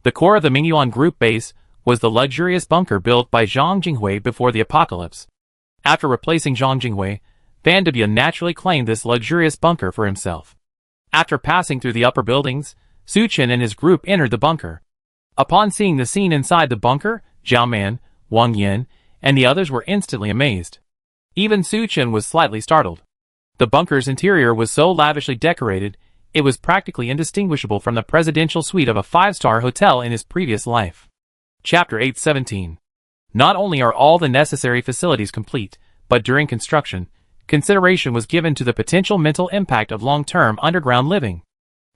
The core of the Mingyuan Group base was the luxurious bunker built by Zhang Jinghui before the apocalypse. After replacing Zhang Jinghui, Fan Debu naturally claimed this luxurious bunker for himself. After passing through the upper buildings, Su Chen and his group entered the bunker. Upon seeing the scene inside the bunker, Zhao Man, Wang Yin, and the others were instantly amazed. Even Su Chen was slightly startled. The bunker's interior was so lavishly decorated, it was practically indistinguishable from the presidential suite of a 5-star hotel in his previous life. Chapter 817. Not only are all the necessary facilities complete, but during construction, consideration was given to the potential mental impact of long-term underground living.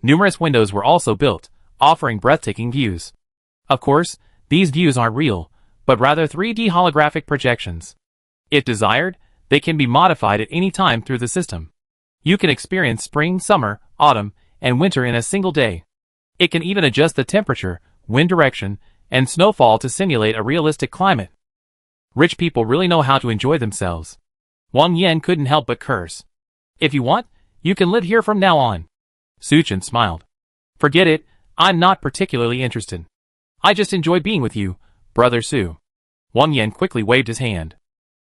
Numerous windows were also built, offering breathtaking views. Of course, these views aren't real, but rather 3D holographic projections. If desired, they can be modified at any time through the system. You can experience spring, summer, autumn, and winter in a single day. It can even adjust the temperature, wind direction, and snowfall to simulate a realistic climate. Rich people really know how to enjoy themselves. Wang Yin couldn't help but curse. If you want, you can live here from now on. Su Chen smiled. Forget it, I'm not particularly interested. I just enjoy being with you, Brother Su. Wang Yin quickly waved his hand.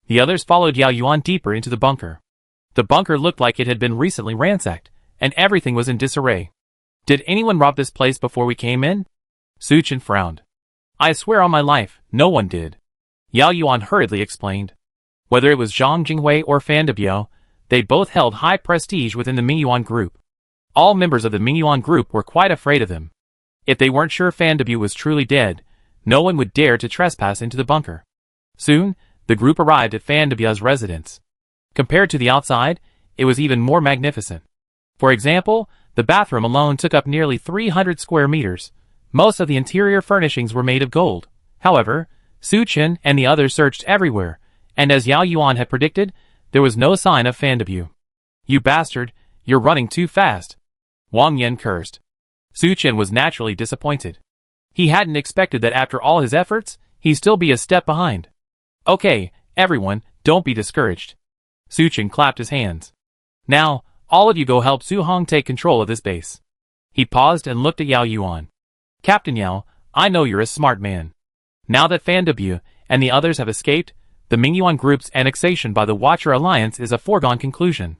The others followed Yao Yuan deeper into the bunker. The bunker looked like it had been recently ransacked, and everything was in disarray. Did anyone rob this place before we came in? Su Chen frowned. I swear on my life, no one did. Yao Yuan hurriedly explained. Whether it was Zhang Jinghui or Fan Debu, they both held high prestige within the Mingyuan Group. All members of the Mingyuan Group were quite afraid of them. If they weren't sure Fan Debu was truly dead, no one would dare to trespass into the bunker. Soon, the group arrived at Fan Debu's residence. Compared to the outside, it was even more magnificent. For example, the bathroom alone took up nearly 300 square meters. Most of the interior furnishings were made of gold. However, Su Chen and the others searched everywhere, and as Yao Yuan had predicted, there was no sign of Fan Debu. You bastard, you're running too fast. Wang Yin cursed. Su Chen was naturally disappointed. He hadn't expected that after all his efforts, he'd still be a step behind. Okay, everyone, don't be discouraged. Su Chen clapped his hands. Now, all of you go help Su Hong take control of this base. He paused and looked at Yao Yuan. Captain Yao, I know you're a smart man. Now that Fan Debu and the others have escaped, the Mingyuan Group's annexation by the Watcher Alliance is a foregone conclusion.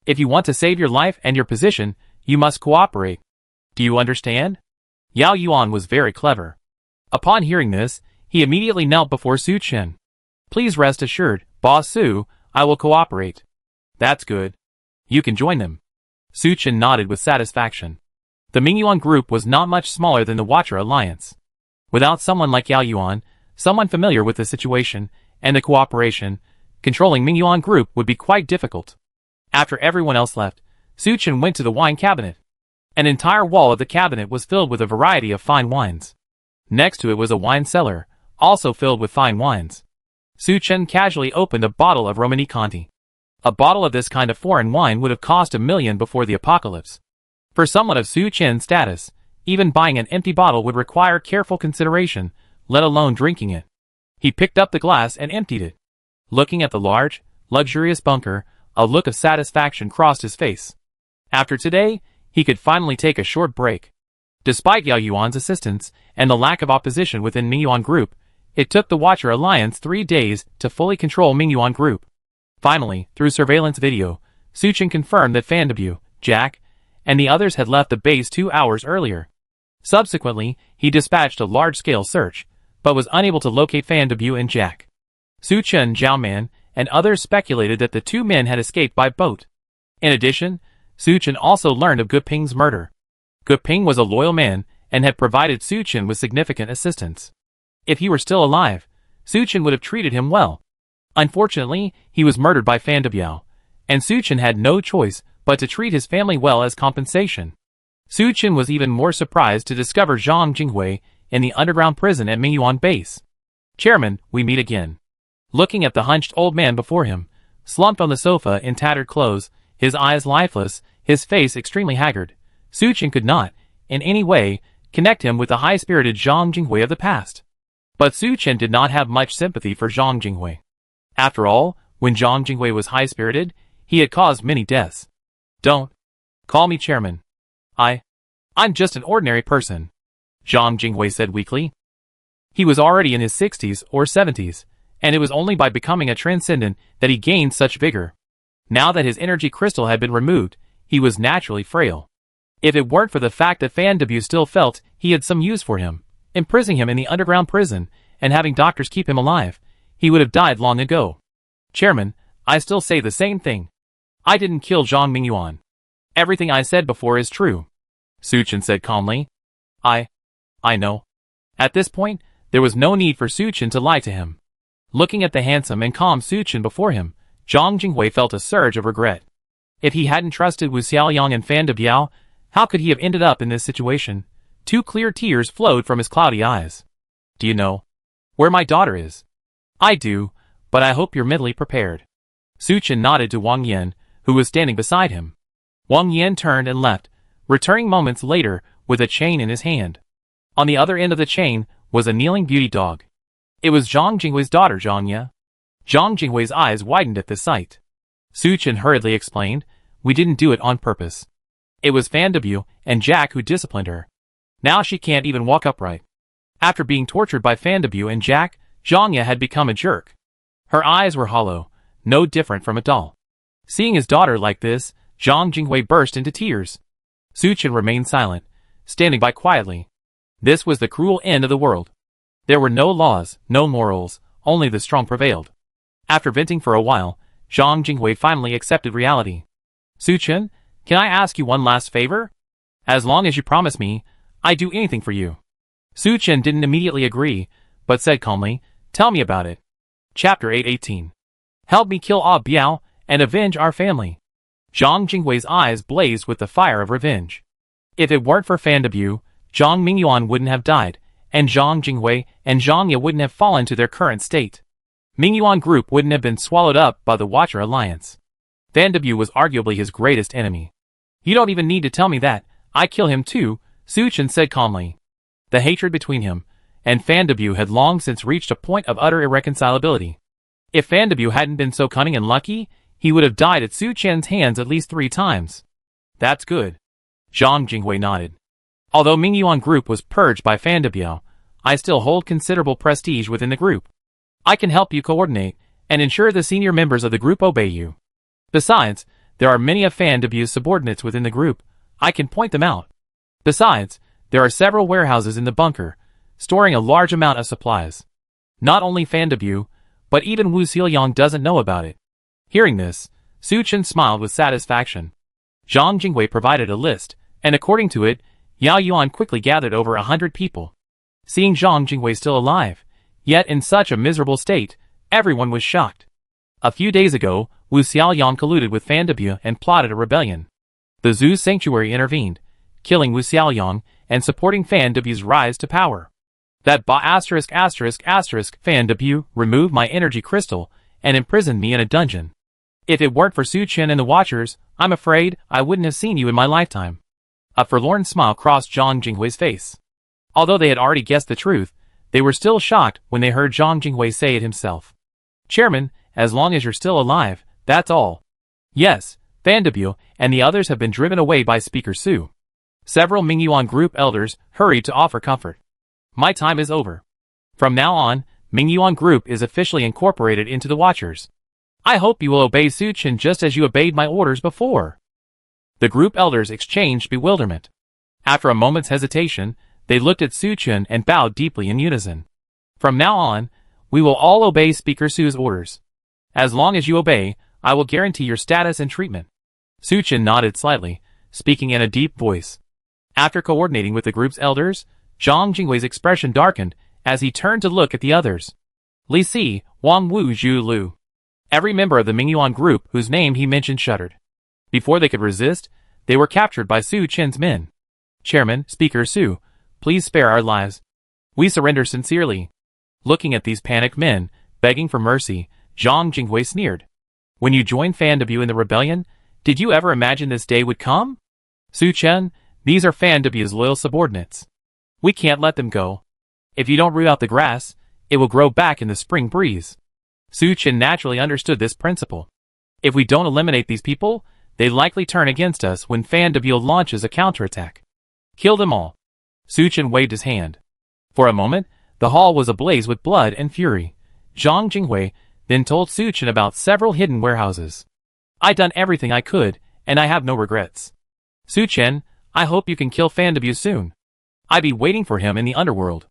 If you want to save your life and your position, you must cooperate. Do you understand? Yao Yuan was very clever. Upon hearing this, he immediately knelt before Su Chen. Please rest assured, Boss Su, I will cooperate. That's good. You can join them. Su Chen nodded with satisfaction. The Mingyuan Group was not much smaller than the Watcher Alliance. Without someone like Yao Yuan, someone familiar with the situation, and the cooperation, controlling Mingyuan Group would be quite difficult. After everyone else left, Su Chen went to the wine cabinet. An entire wall of the cabinet was filled with a variety of fine wines. Next to it was a wine cellar, also filled with fine wines. Su Chen casually opened a bottle of Romanée-Conti. A bottle of this kind of foreign wine would have cost $1 million before the apocalypse. For someone of Su Chen's status, even buying an empty bottle would require careful consideration, let alone drinking it. He picked up the glass and emptied it. Looking at the large, luxurious bunker, a look of satisfaction crossed his face. After today, he could finally take a short break. Despite Yao Yuan's assistance and the lack of opposition within Mingyuan Group, it took the Watcher Alliance 3 days to fully control Mingyuan Group. Finally, through surveillance video, Suchin confirmed that Fan W, Jack, and the others had left the base 2 hours earlier. Subsequently, he dispatched a large-scale search, but was unable to locate Fan W and Jack. Suchin, Zhaoman, and others speculated that the two men had escaped by boat. In addition, Suchin also learned of Guping's murder. Guping was a loyal man and had provided Suchin with significant assistance. If he were still alive, Suchin would have treated him well. Unfortunately, he was murdered by Fan W, and Suchin had no choice but to treat his family well as compensation. Suchin was even more surprised to discover Zhang Jinghui in the underground prison at Mingyuan base. Chairman, we meet again. Looking at the hunched old man before him, slumped on the sofa in tattered clothes, his eyes lifeless, his face extremely haggard, Suchin could not, in any way, connect him with the high-spirited Zhang Jinghui of the past. But Suchin did not have much sympathy for Zhang Jinghui. After all, when Zhang Jinghui was high-spirited, he had caused many deaths. Don't call me chairman. I'm just an ordinary person, Zhang Jinghui said weakly. He was already in his 60s or 70s, and it was only by becoming a transcendent that he gained such vigor. Now that his energy crystal had been removed, he was naturally frail. If it weren't for the fact that Fan W still felt he had some use for him, imprisoning him in the underground prison and having doctors keep him alive, he would have died long ago. Chairman, I still say the same thing. I didn't kill Zhang Mingyuan. Everything I said before is true, Suchin said calmly. I know. At this point, there was no need for Suchin to lie to him. Looking at the handsome and calm Suchin before him, Zhang Jinghui felt a surge of regret. If he hadn't trusted Wu Xiaoyang and Fan W, how could he have ended up in this situation? 2 clear tears flowed from his cloudy eyes. Do you know where my daughter is? I do, but I hope you're mentally prepared. Suchin nodded to Wang Yan, who was standing beside him. Wang Yan turned and left, returning moments later with a chain in his hand. On the other end of the chain was a kneeling beauty dog. It was Zhang Jinghui's daughter, Zhang Ye. Zhang Jinghui's eyes widened at the sight. Suchin hurriedly explained, we didn't do it on purpose. It was Fan W and Jack who disciplined her. Now she can't even walk upright. After being tortured by Fan W and Jack, Zhang Ye had become a jerk. Her eyes were hollow, no different from a doll. Seeing his daughter like this, Zhang Jinghui burst into tears. Suchin remained silent, standing by quietly. This was the cruel end of the world. There were no laws, no morals, only the strong prevailed. After venting for a while, Zhang Jinghui finally accepted reality. Suchin, can I ask you one last favor? As long as you promise me, I'd do anything for you. Suchin didn't immediately agree, but said calmly, tell me about it. Chapter 818. Help me kill Ah Biao and avenge our family. Zhang Jinghui's eyes blazed with the fire of revenge. If it weren't for Fan W, Zhang Mingyuan wouldn't have died, and Zhang Jinghui and Zhang Ye wouldn't have fallen to their current state. Mingyuan Group wouldn't have been swallowed up by the Watcher Alliance. Fan W was arguably his greatest enemy. You don't even need to tell me that, I kill him too, Suchin said calmly. The hatred between him and Fan W had long since reached a point of utter irreconcilability. If Fan W hadn't been so cunning and lucky, he would have died at Suchin's hands at least 3 times. That's good. Zhang Jinghui nodded. Although Mingyuan Group was purged by Fan W, I still hold considerable prestige within the group. I can help you coordinate and ensure the senior members of the group obey you. Besides, there are many of Fan W's subordinates within the group. I can point them out. Besides, there are several warehouses in the bunker, storing a large amount of supplies. Not only Fan W, but even Wu Xiaoyang doesn't know about it. Hearing this, Suchin smiled with satisfaction. Zhang Jinghui provided a list, and according to it, Yao Yuan quickly gathered over 100 people. Seeing Zhang Jinghui still alive, yet in such a miserable state, everyone was shocked. A few days ago, Wu Xiaoyang colluded with Fan W and plotted a rebellion. The Zhu Sanctuary intervened, killing Wu Xiaoyang and supporting Fan W's rise to power. That Fan W removed my energy crystal and imprisoned me in a dungeon. If it weren't for Suchin and the Watchers, I'm afraid I wouldn't have seen you in my lifetime. A forlorn smile crossed Zhang Jinghui's face. Although they had already guessed the truth, they were still shocked when they heard Zhang Jinghui say it himself. Chairman, as long as you're still alive, that's all. Yes, Fan W and the others have been driven away by Speaker Su. Several Mingyuan Group elders hurried to offer comfort. My time is over. From now on, Mingyuan Group is officially incorporated into the Watchers. I hope you will obey Su Chen just as you obeyed my orders before." The group elders exchanged bewilderment. After a moment's hesitation, they looked at Su Chen and bowed deeply in unison. "From now on, we will all obey Speaker Su's orders. As long as you obey, I will guarantee your status and treatment." Su Chen nodded slightly, speaking in a deep voice. After coordinating with the group's elders, Zhang Jingwei's expression darkened as he turned to look at the others. Li Si, Wang Wu, Zhu Lu. Every member of the Mingyuan group whose name he mentioned shuddered. Before they could resist, they were captured by Su Chen's men. "Chairman, Speaker Su, please spare our lives. We surrender sincerely." Looking at these panicked men, begging for mercy, Zhang Jingwei sneered. "When you joined Fan W in the rebellion, did you ever imagine this day would come? Su Chen, these are Fan W's loyal subordinates. We can't let them go. If you don't root out the grass, it will grow back in the spring breeze." Su Chen naturally understood this principle. If we don't eliminate these people, they likely turn against us when Fan W launches a counterattack. "Kill them all." Su Chen waved his hand. For a moment, the hall was ablaze with blood and fury. Zhang Jingwei then told Su Chen about several hidden warehouses. "I done everything I could, and I have no regrets. Su Chen, I hope you can kill Fan W soon. I be waiting for him in the underworld."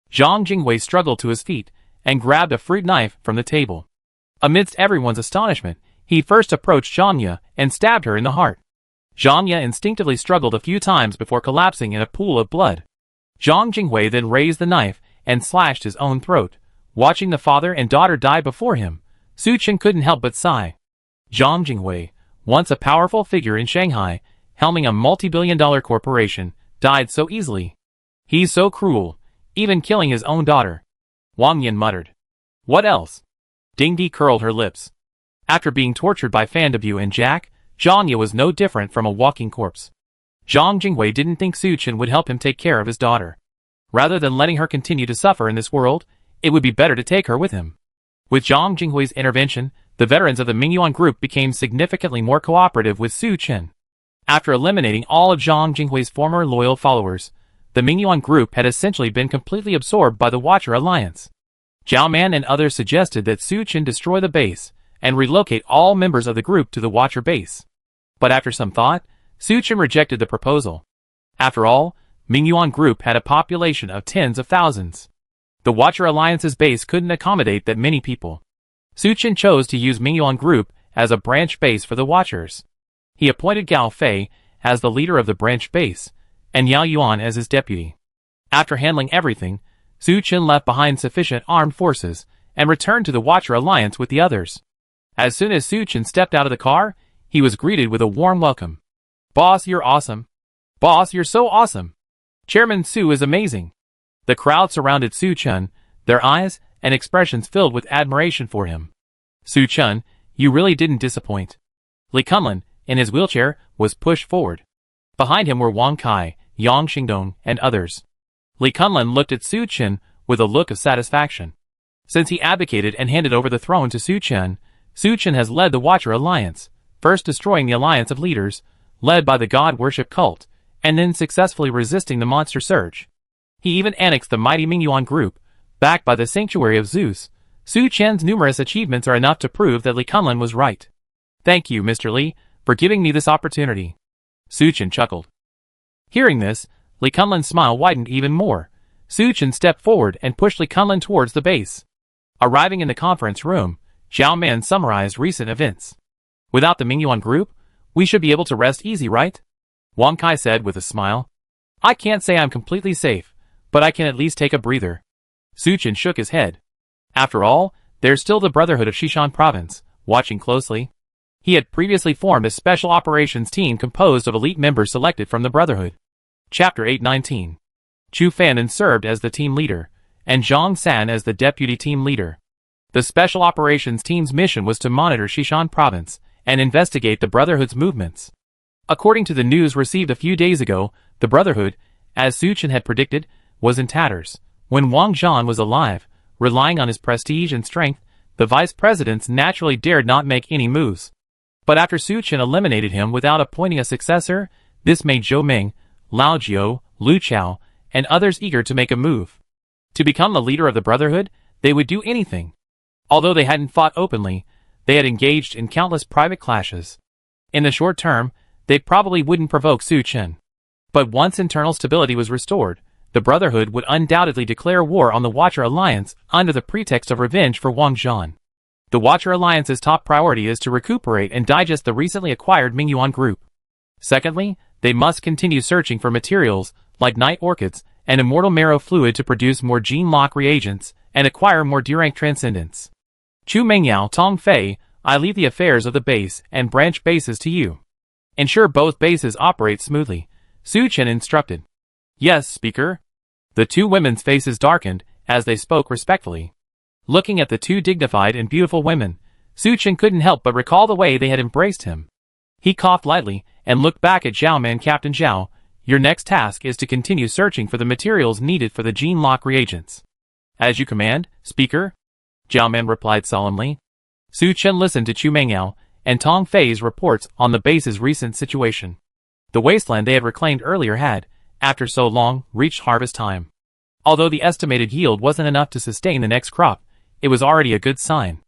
Zhang Jingwei struggled to his feet and grabbed a fruit knife from the table. Amidst everyone's astonishment, he first approached Zhanya and stabbed her in the heart. Zhanya instinctively struggled a few times before collapsing in a pool of blood. Zhang Jingwei then raised the knife and slashed his own throat. Watching the father and daughter die before him, Su Chen couldn't help but sigh. Zhang Jingwei, once a powerful figure in Shanghai, helming a multi-billion-dollar corporation, died so easily. "He's so cruel, even killing his own daughter." Wang Yin muttered. "What else?" Ding Di curled her lips. After being tortured by Fan W and Jack, Zhanya was no different from a walking corpse. Zhang Jingwei didn't think Su Chen would help him take care of his daughter. Rather than letting her continue to suffer in this world, it would be better to take her with him. With Zhang Jingwei's intervention, the veterans of the Mingyuan group became significantly more cooperative with Su Chen. After eliminating all of Zhang Jingwei's former loyal followers, the Mingyuan group had essentially been completely absorbed by the Watcher Alliance. Zhao Man and others suggested that Su Chen destroy the base and relocate all members of the group to the Watcher base. But after some thought, Su Chen rejected the proposal. After all, Mingyuan group had a population of tens of thousands. The Watcher Alliance's base couldn't accommodate that many people. Su Chen chose to use Mingyuan group as a branch base for the Watchers. He appointed Gao Fei as the leader of the branch base, and Yao Yuan as his deputy. After handling everything, Su Chen left behind sufficient armed forces and returned to the Watcher Alliance with the others. As soon as Su Chen stepped out of the car, he was greeted with a warm welcome. "Boss, you're awesome. Boss, you're so awesome. Chairman Su is amazing." The crowd surrounded Su Chen, their eyes and expressions filled with admiration for him. "Su Chen, you really didn't disappoint." Li Kunlun, in his wheelchair, was pushed forward. Behind him were Wang Kai, Yang Xingdong, and others. Li Kunlun looked at Su Chen with a look of satisfaction. Since he abdicated and handed over the throne to Su Chen has led the Watcher Alliance, first destroying the alliance of leaders, led by the god-worship cult, and then successfully resisting the monster surge. He even annexed the mighty Mingyuan group, backed by the sanctuary of Zeus. Su Chen's numerous achievements are enough to prove that Li Kunlun was right. "Thank you, Mr. Li, for giving me this opportunity." Su Chen chuckled. Hearing this, Li Kunlun's smile widened even more. Su Chen stepped forward and pushed Li Kunlun towards the base. Arriving in the conference room, Zhao Man summarized recent events. "Without the Mingyuan group, we should be able to rest easy, right?" Wang Kai said with a smile. "I can't say I'm completely safe, but I can at least take a breather." Su Chen shook his head. After all, there's still the Brotherhood of Xishan Province, watching closely. He had previously formed a special operations team composed of elite members selected from the Brotherhood. Chapter 819. Chu Fanon served as the team leader, and Zhang San as the deputy team leader. The special operations team's mission was to monitor Xishan Province and investigate the Brotherhood's movements. According to the news received a few days ago, the Brotherhood, as Su Chen had predicted, was in tatters. When Wang Zhan was alive, relying on his prestige and strength, the vice presidents naturally dared not make any moves. But after Su Chen eliminated him without appointing a successor, this made Zhou Ming, Lao Jiao, Lu Chao, and others eager to make a move. To become the leader of the Brotherhood, they would do anything. Although they hadn't fought openly, They had engaged in countless private clashes. In the short term, they probably wouldn't provoke Su Chen. But once internal stability was restored, the Brotherhood would undoubtedly declare war on the Watcher Alliance under the pretext of revenge for Wang Zhan. The Watcher Alliance's top priority is to recuperate and digest the recently acquired Mingyuan group. Secondly, they must continue searching for materials, like night orchids, and immortal marrow fluid to produce more gene lock reagents, and acquire more D-rank transcendence. Chu Mingyao, Tong Fei, I leave the affairs of the base and branch bases to you. Ensure both bases operate smoothly, Su Chen instructed. Yes, Speaker. The two women's faces darkened as they spoke respectfully. Looking at the two dignified and beautiful women, Su Chen couldn't help but recall the way they had embraced him. He coughed lightly and looked back at Zhao Man. Captain Zhao, your next task is to continue searching for the materials needed for the gene lock reagents. As you command, Speaker, Zhao Man replied solemnly. Su Chen listened to Chu Mingyao and Tong Fei's reports on the base's recent situation. The wasteland they had reclaimed earlier had, after so long, reached harvest time. Although the estimated yield wasn't enough to sustain the next crop, it was already a good sign.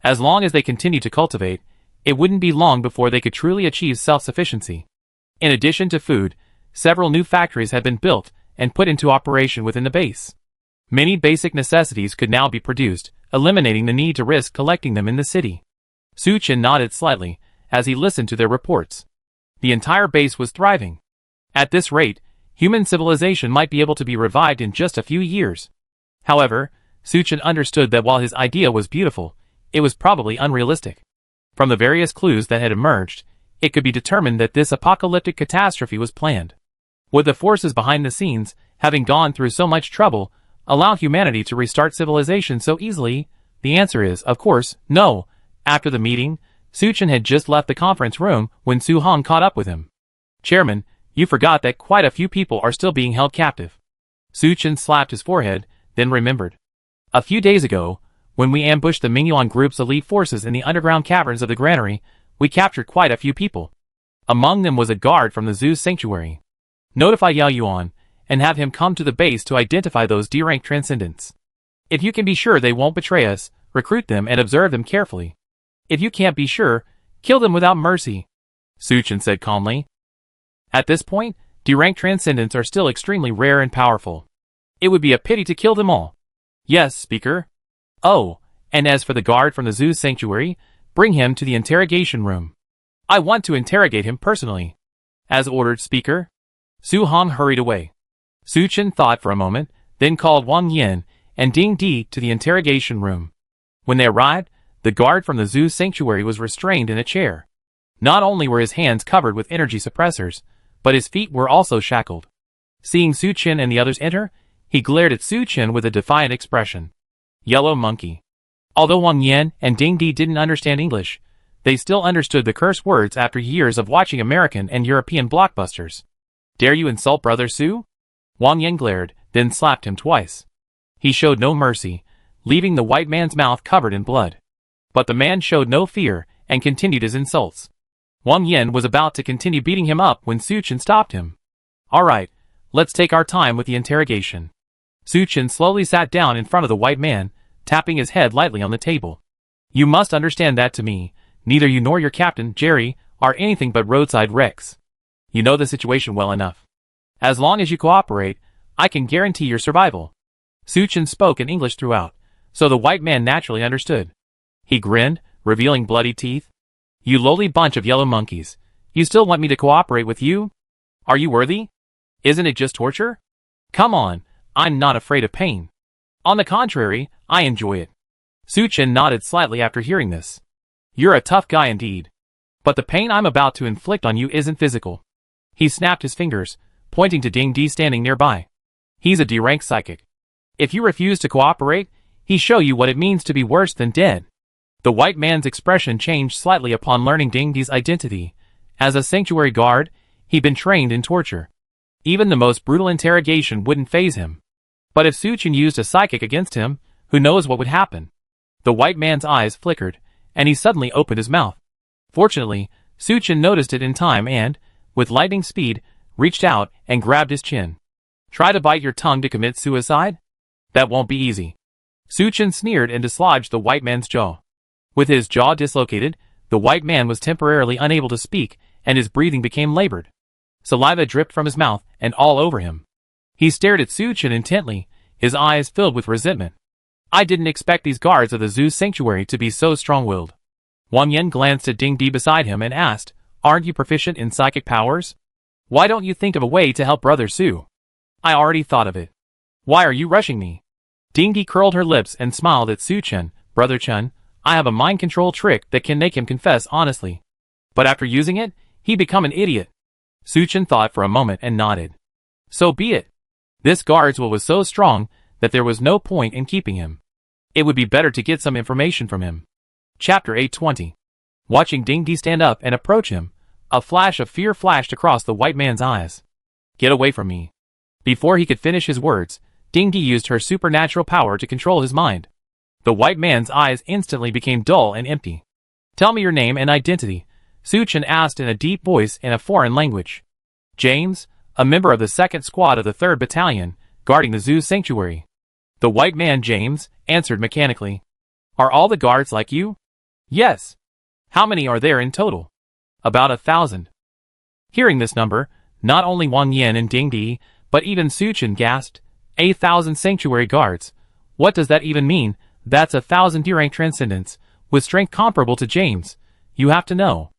As long as they continued to cultivate, it wouldn't be long before they could truly achieve self-sufficiency. In addition to food, several new factories had been built and put into operation within the base. Many basic necessities could now be produced, eliminating the need to risk collecting them in the city. Su Chen nodded slightly as he listened to their reports. The entire base was thriving. At this rate, human civilization might be able to be revived in just a few years. However, Su Chen understood that while his idea was beautiful, it was probably unrealistic. From the various clues that had emerged, it could be determined that this apocalyptic catastrophe was planned. Would the forces behind the scenes, having gone through so much trouble, allow humanity to restart civilization so easily? The answer is, of course, no. After the meeting, Su Chen had just left the conference room when Su Hong caught up with him. Chairman, you forgot that quite a few people are still being held captive. Su Chen slapped his forehead, then remembered. A few days ago, when we ambushed the Mingyuan group's elite forces in the underground caverns of the granary, we captured quite a few people. Among them was a guard from the zoo's sanctuary. Notify Yao Yuan, and have him come to the base to identify those D-rank transcendents. If you can be sure they won't betray us, recruit them and observe them carefully. If you can't be sure, kill them without mercy, Su Chen said calmly. At this point, D-rank transcendents are still extremely rare and powerful. It would be a pity to kill them all. Yes, Speaker. Oh, and as for the guard from the zoo's sanctuary, bring him to the interrogation room. I want to interrogate him personally. As ordered, Speaker. Su Hong hurried away. Su Chen thought for a moment, then called Wang Yin and Ding Di to the interrogation room. When they arrived, the guard from the zoo's sanctuary was restrained in a chair. Not only were his hands covered with energy suppressors, but his feet were also shackled. Seeing Su Chen and the others enter, he glared at Su Chen with a defiant expression. Yellow monkey. Although Wang Yin and Ding Di didn't understand English, they still understood the curse words after years of watching American and European blockbusters. Dare you insult Brother Su? Wang Yin glared, then slapped him twice. He showed no mercy, leaving the white man's mouth covered in blood. But the man showed no fear and continued his insults. Wang Yin was about to continue beating him up when Su Chen stopped him. All right, let's take our time with the interrogation. Su Chen slowly sat down in front of the white man, tapping his head lightly on the table. You must understand that to me, neither you nor your captain, Jerry, are anything but roadside wrecks. You know the situation well enough. As long as you cooperate, I can guarantee your survival. Su Chen spoke in English throughout, so the white man naturally understood. He grinned, revealing bloody teeth. You lowly bunch of yellow monkeys, you still want me to cooperate with you? Are you worthy? Isn't it just torture? Come on, I'm not afraid of pain. On the contrary, I enjoy it. Su Chen nodded slightly after hearing this. You're a tough guy indeed. But the pain I'm about to inflict on you isn't physical. He snapped his fingers, pointing to Ding Di standing nearby. He's a D-rank psychic. If you refuse to cooperate, he show you what it means to be worse than dead. The white man's expression changed slightly upon learning Ding Di's identity. As a sanctuary guard, he'd been trained in torture. Even the most brutal interrogation wouldn't faze him. But if Su Chen used a psychic against him, who knows what would happen? The white man's eyes flickered, and he suddenly opened his mouth. Fortunately, Su Chen noticed it in time and, with lightning speed, reached out and grabbed his chin. Try to bite your tongue to commit suicide? That won't be easy. Su Chen sneered and dislodged the white man's jaw. With his jaw dislocated, the white man was temporarily unable to speak, and his breathing became labored. Saliva dripped from his mouth and all over him. He stared at Suchin intently, his eyes filled with resentment. I didn't expect these guards of the Zoo Sanctuary to be so strong-willed. Wang Yan glanced at Ding Di beside him and asked, "Aren't you proficient in psychic powers? Why don't you think of a way to help Brother Su?" "I already thought of it. Why are you rushing me?" Ding Di curled her lips and smiled at Suchin. "Brother Chun, I have a mind control trick that can make him confess honestly. But after using it, he'd become an idiot." Suchin thought for a moment and nodded. "So be it." This guard's will was so strong that there was no point in keeping him. It would be better to get some information from him. Chapter 820. Watching Ding Di stand up and approach him, a flash of fear flashed across the white man's eyes. "Get away from me." Before he could finish his words, Ding Di used her supernatural power to control his mind. The white man's eyes instantly became dull and empty. "Tell me your name and identity," Suchin asked in a deep voice in a foreign language. "James, a member of the 2nd Squad of the 3rd Battalion, guarding the Zoo Sanctuary." The white man James answered mechanically. "Are all the guards like you?" "Yes." "How many are there in total?" "About 1,000. Hearing this number, not only Wang Yan and Ding Di, but even Suchin gasped. 1,000 sanctuary guards. What does that even mean? That's 1,000 D-rank transcendents, with strength comparable to James. You have to know.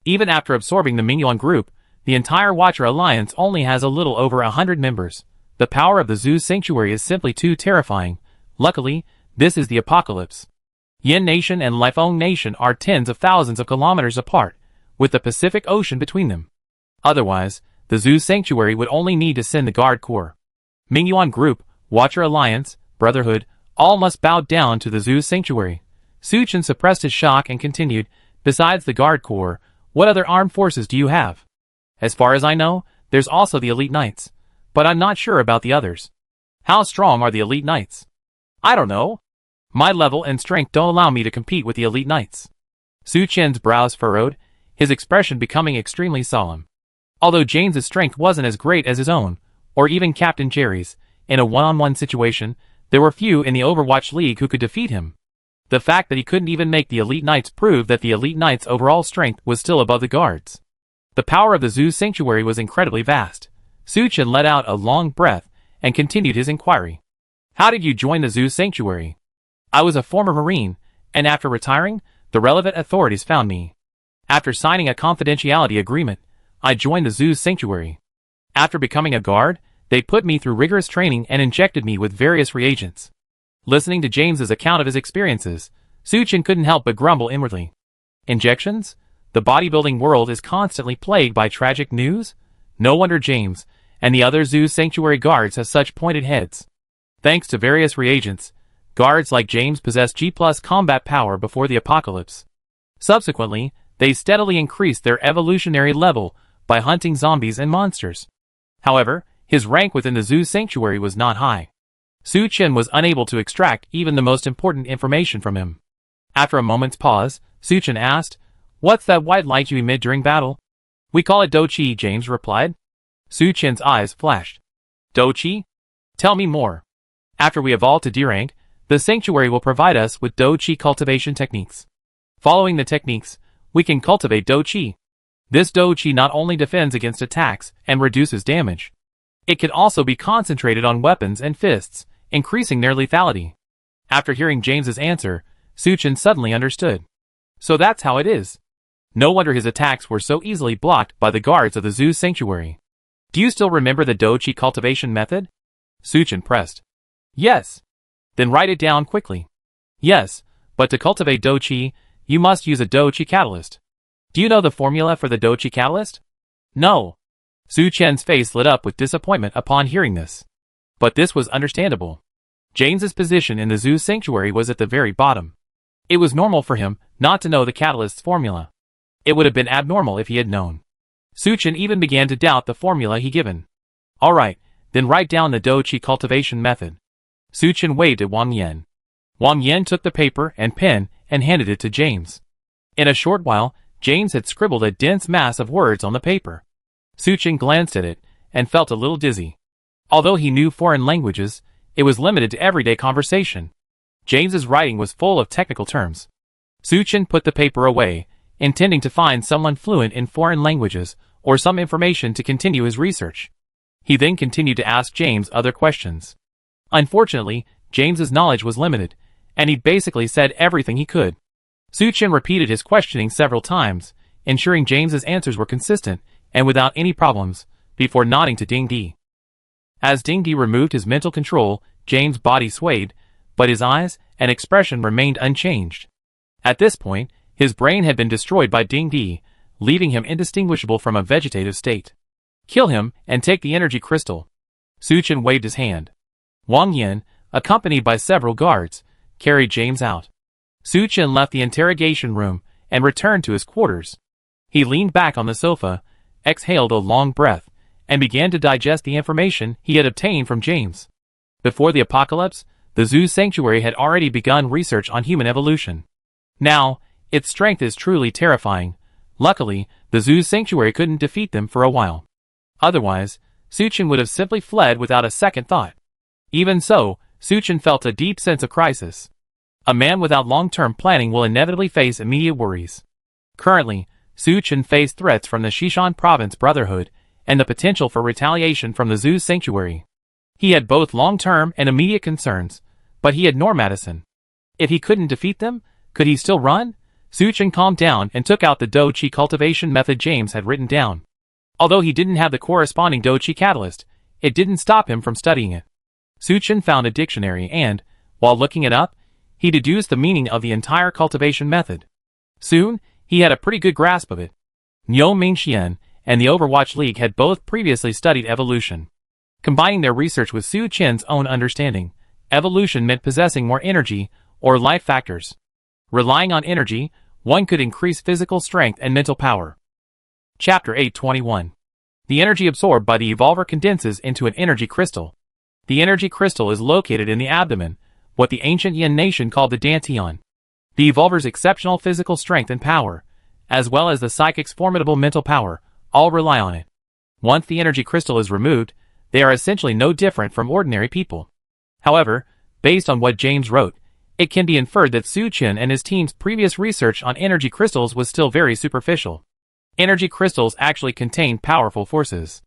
Even after absorbing the Mingyuan group, the entire Watcher Alliance only has a little over 100 members. The power of the Zoo Sanctuary is simply too terrifying. Luckily, this is the apocalypse. Yin Nation and Lifeng Nation are tens of thousands of kilometers apart, with the Pacific Ocean between them. Otherwise, the Zoo Sanctuary would only need to send the Guard Corps. Mingyuan Group, Watcher Alliance, Brotherhood, all must bow down to the Zoo Sanctuary. Suchin suppressed his shock and continued, "Besides the Guard Corps, what other armed forces do you have?" "As far as I know, there's also the Elite Knights. But I'm not sure about the others." "How strong are the Elite Knights?" "I don't know. My level and strength don't allow me to compete with the Elite Knights." Suchin's brows furrowed, his expression becoming extremely solemn. Although James's strength wasn't as great as his own, or even Captain Jerry's, in a one-on-one situation, there were few in the Overwatch League who could defeat him. The fact that he couldn't even make the Elite Knights proved that the Elite Knights' overall strength was still above the guards. The power of the Zoo Sanctuary was incredibly vast. Suchin let out a long breath and continued his inquiry. "How did you join the Zoo Sanctuary?" "I was a former Marine, and after retiring, the relevant authorities found me. After signing a confidentiality agreement, I joined the Zoo Sanctuary. After becoming a guard, they put me through rigorous training and injected me with various reagents." Listening to James's account of his experiences, Suchin couldn't help but grumble inwardly. Injections? The bodybuilding world is constantly plagued by tragic news? No wonder James and the other Zoo Sanctuary guards have such pointed heads. Thanks to various reagents, guards like James possess G+ combat power before the apocalypse. Subsequently, they steadily increased their evolutionary level by hunting zombies and monsters. However, his rank within the Zoo Sanctuary was not high. Suchin was unable to extract even the most important information from him. After a moment's pause, Suchin asked, "What's that white light you emit during battle?" "We call it Do-Chi," James replied. Suchin's eyes flashed. "Do-Chi? Tell me more." "After we evolve to D-rank, the Sanctuary will provide us with Do-Chi cultivation techniques. Following the techniques, we can cultivate Do-Chi. This Do-Chi not only defends against attacks and reduces damage. It can also be concentrated on weapons and fists, increasing their lethality." After hearing James's answer, Suchin suddenly understood. So that's how it is. No wonder his attacks were so easily blocked by the guards of the Zoo Sanctuary. "Do you still remember the Do-Chi cultivation method?" Suchin pressed. "Yes." "Then write it down quickly." "Yes, but to cultivate Do-Chi, you must use a Do-Chi catalyst." "Do you know the formula for the Do-Chi catalyst?" "No." Suchin's face lit up with disappointment upon hearing this. But this was understandable. James's position in the Zoo Sanctuary was at the very bottom. It was normal for him not to know the catalyst's formula. It would have been abnormal if he had known. Suchin even began to doubt the formula he given. "Alright, then write down the Do-Chi cultivation method." Suchin waved at Wang Yan. Wang Yan took the paper and pen and handed it to James. In a short while, James had scribbled a dense mass of words on the paper. Suchin glanced at it and felt a little dizzy. Although he knew foreign languages, it was limited to everyday conversation. James's writing was full of technical terms. Suchin put the paper away, intending to find someone fluent in foreign languages or some information to continue his research. He then continued to ask James other questions. Unfortunately, James's knowledge was limited, and he'd basically said everything he could. Suchin repeated his questioning several times, ensuring James's answers were consistent and without any problems, before nodding to Ding Di. As Ding Di removed his mental control, James' body swayed, but his eyes and expression remained unchanged. At this point, his brain had been destroyed by Ding Di, leaving him indistinguishable from a vegetative state. Kill him and take the energy crystal. Suchin waved his hand. Wang Yin, accompanied by several guards, carried James out. Suchin left the interrogation room and returned to his quarters. He leaned back on the sofa, exhaled a long breath, and began to digest the information he had obtained from James. Before the apocalypse, the Zoo's sanctuary had already begun research on human evolution. Now, its strength is truly terrifying. Luckily, the Zoo's sanctuary couldn't defeat them for a while. Otherwise, Suchin would have simply fled without a second thought. Even so, Suchin felt a deep sense of crisis. A man without long-term planning will inevitably face immediate worries. Currently, Suchin faced threats from the Shishan Province Brotherhood and the potential for retaliation from the Zoo's sanctuary. He had both long-term and immediate concerns, but he had Madison. If he couldn't defeat them, could he still run? Suchin calmed down and took out the Do-Chi cultivation method James had written down. Although he didn't have the corresponding Do-Chi catalyst, it didn't stop him from studying it. Suchin found a dictionary and, while looking it up, he deduced the meaning of the entire cultivation method. Soon, he had a pretty good grasp of it. Niu Mingxian and the Overwatch League had both previously studied evolution. Combining their research with Suchin's own understanding, evolution meant possessing more energy or life factors. Relying on energy, one could increase physical strength and mental power. Chapter 821. The energy absorbed by the evolver condenses into an energy crystal. The energy crystal is located in the abdomen, what the ancient Yin nation called the Dantian. The evolver's exceptional physical strength and power, as well as the psychic's formidable mental power, all rely on it. Once the energy crystal is removed, they are essentially no different from ordinary people. However, based on what James wrote, it can be inferred that Suchin and his team's previous research on energy crystals was still very superficial. Energy crystals actually contain powerful forces.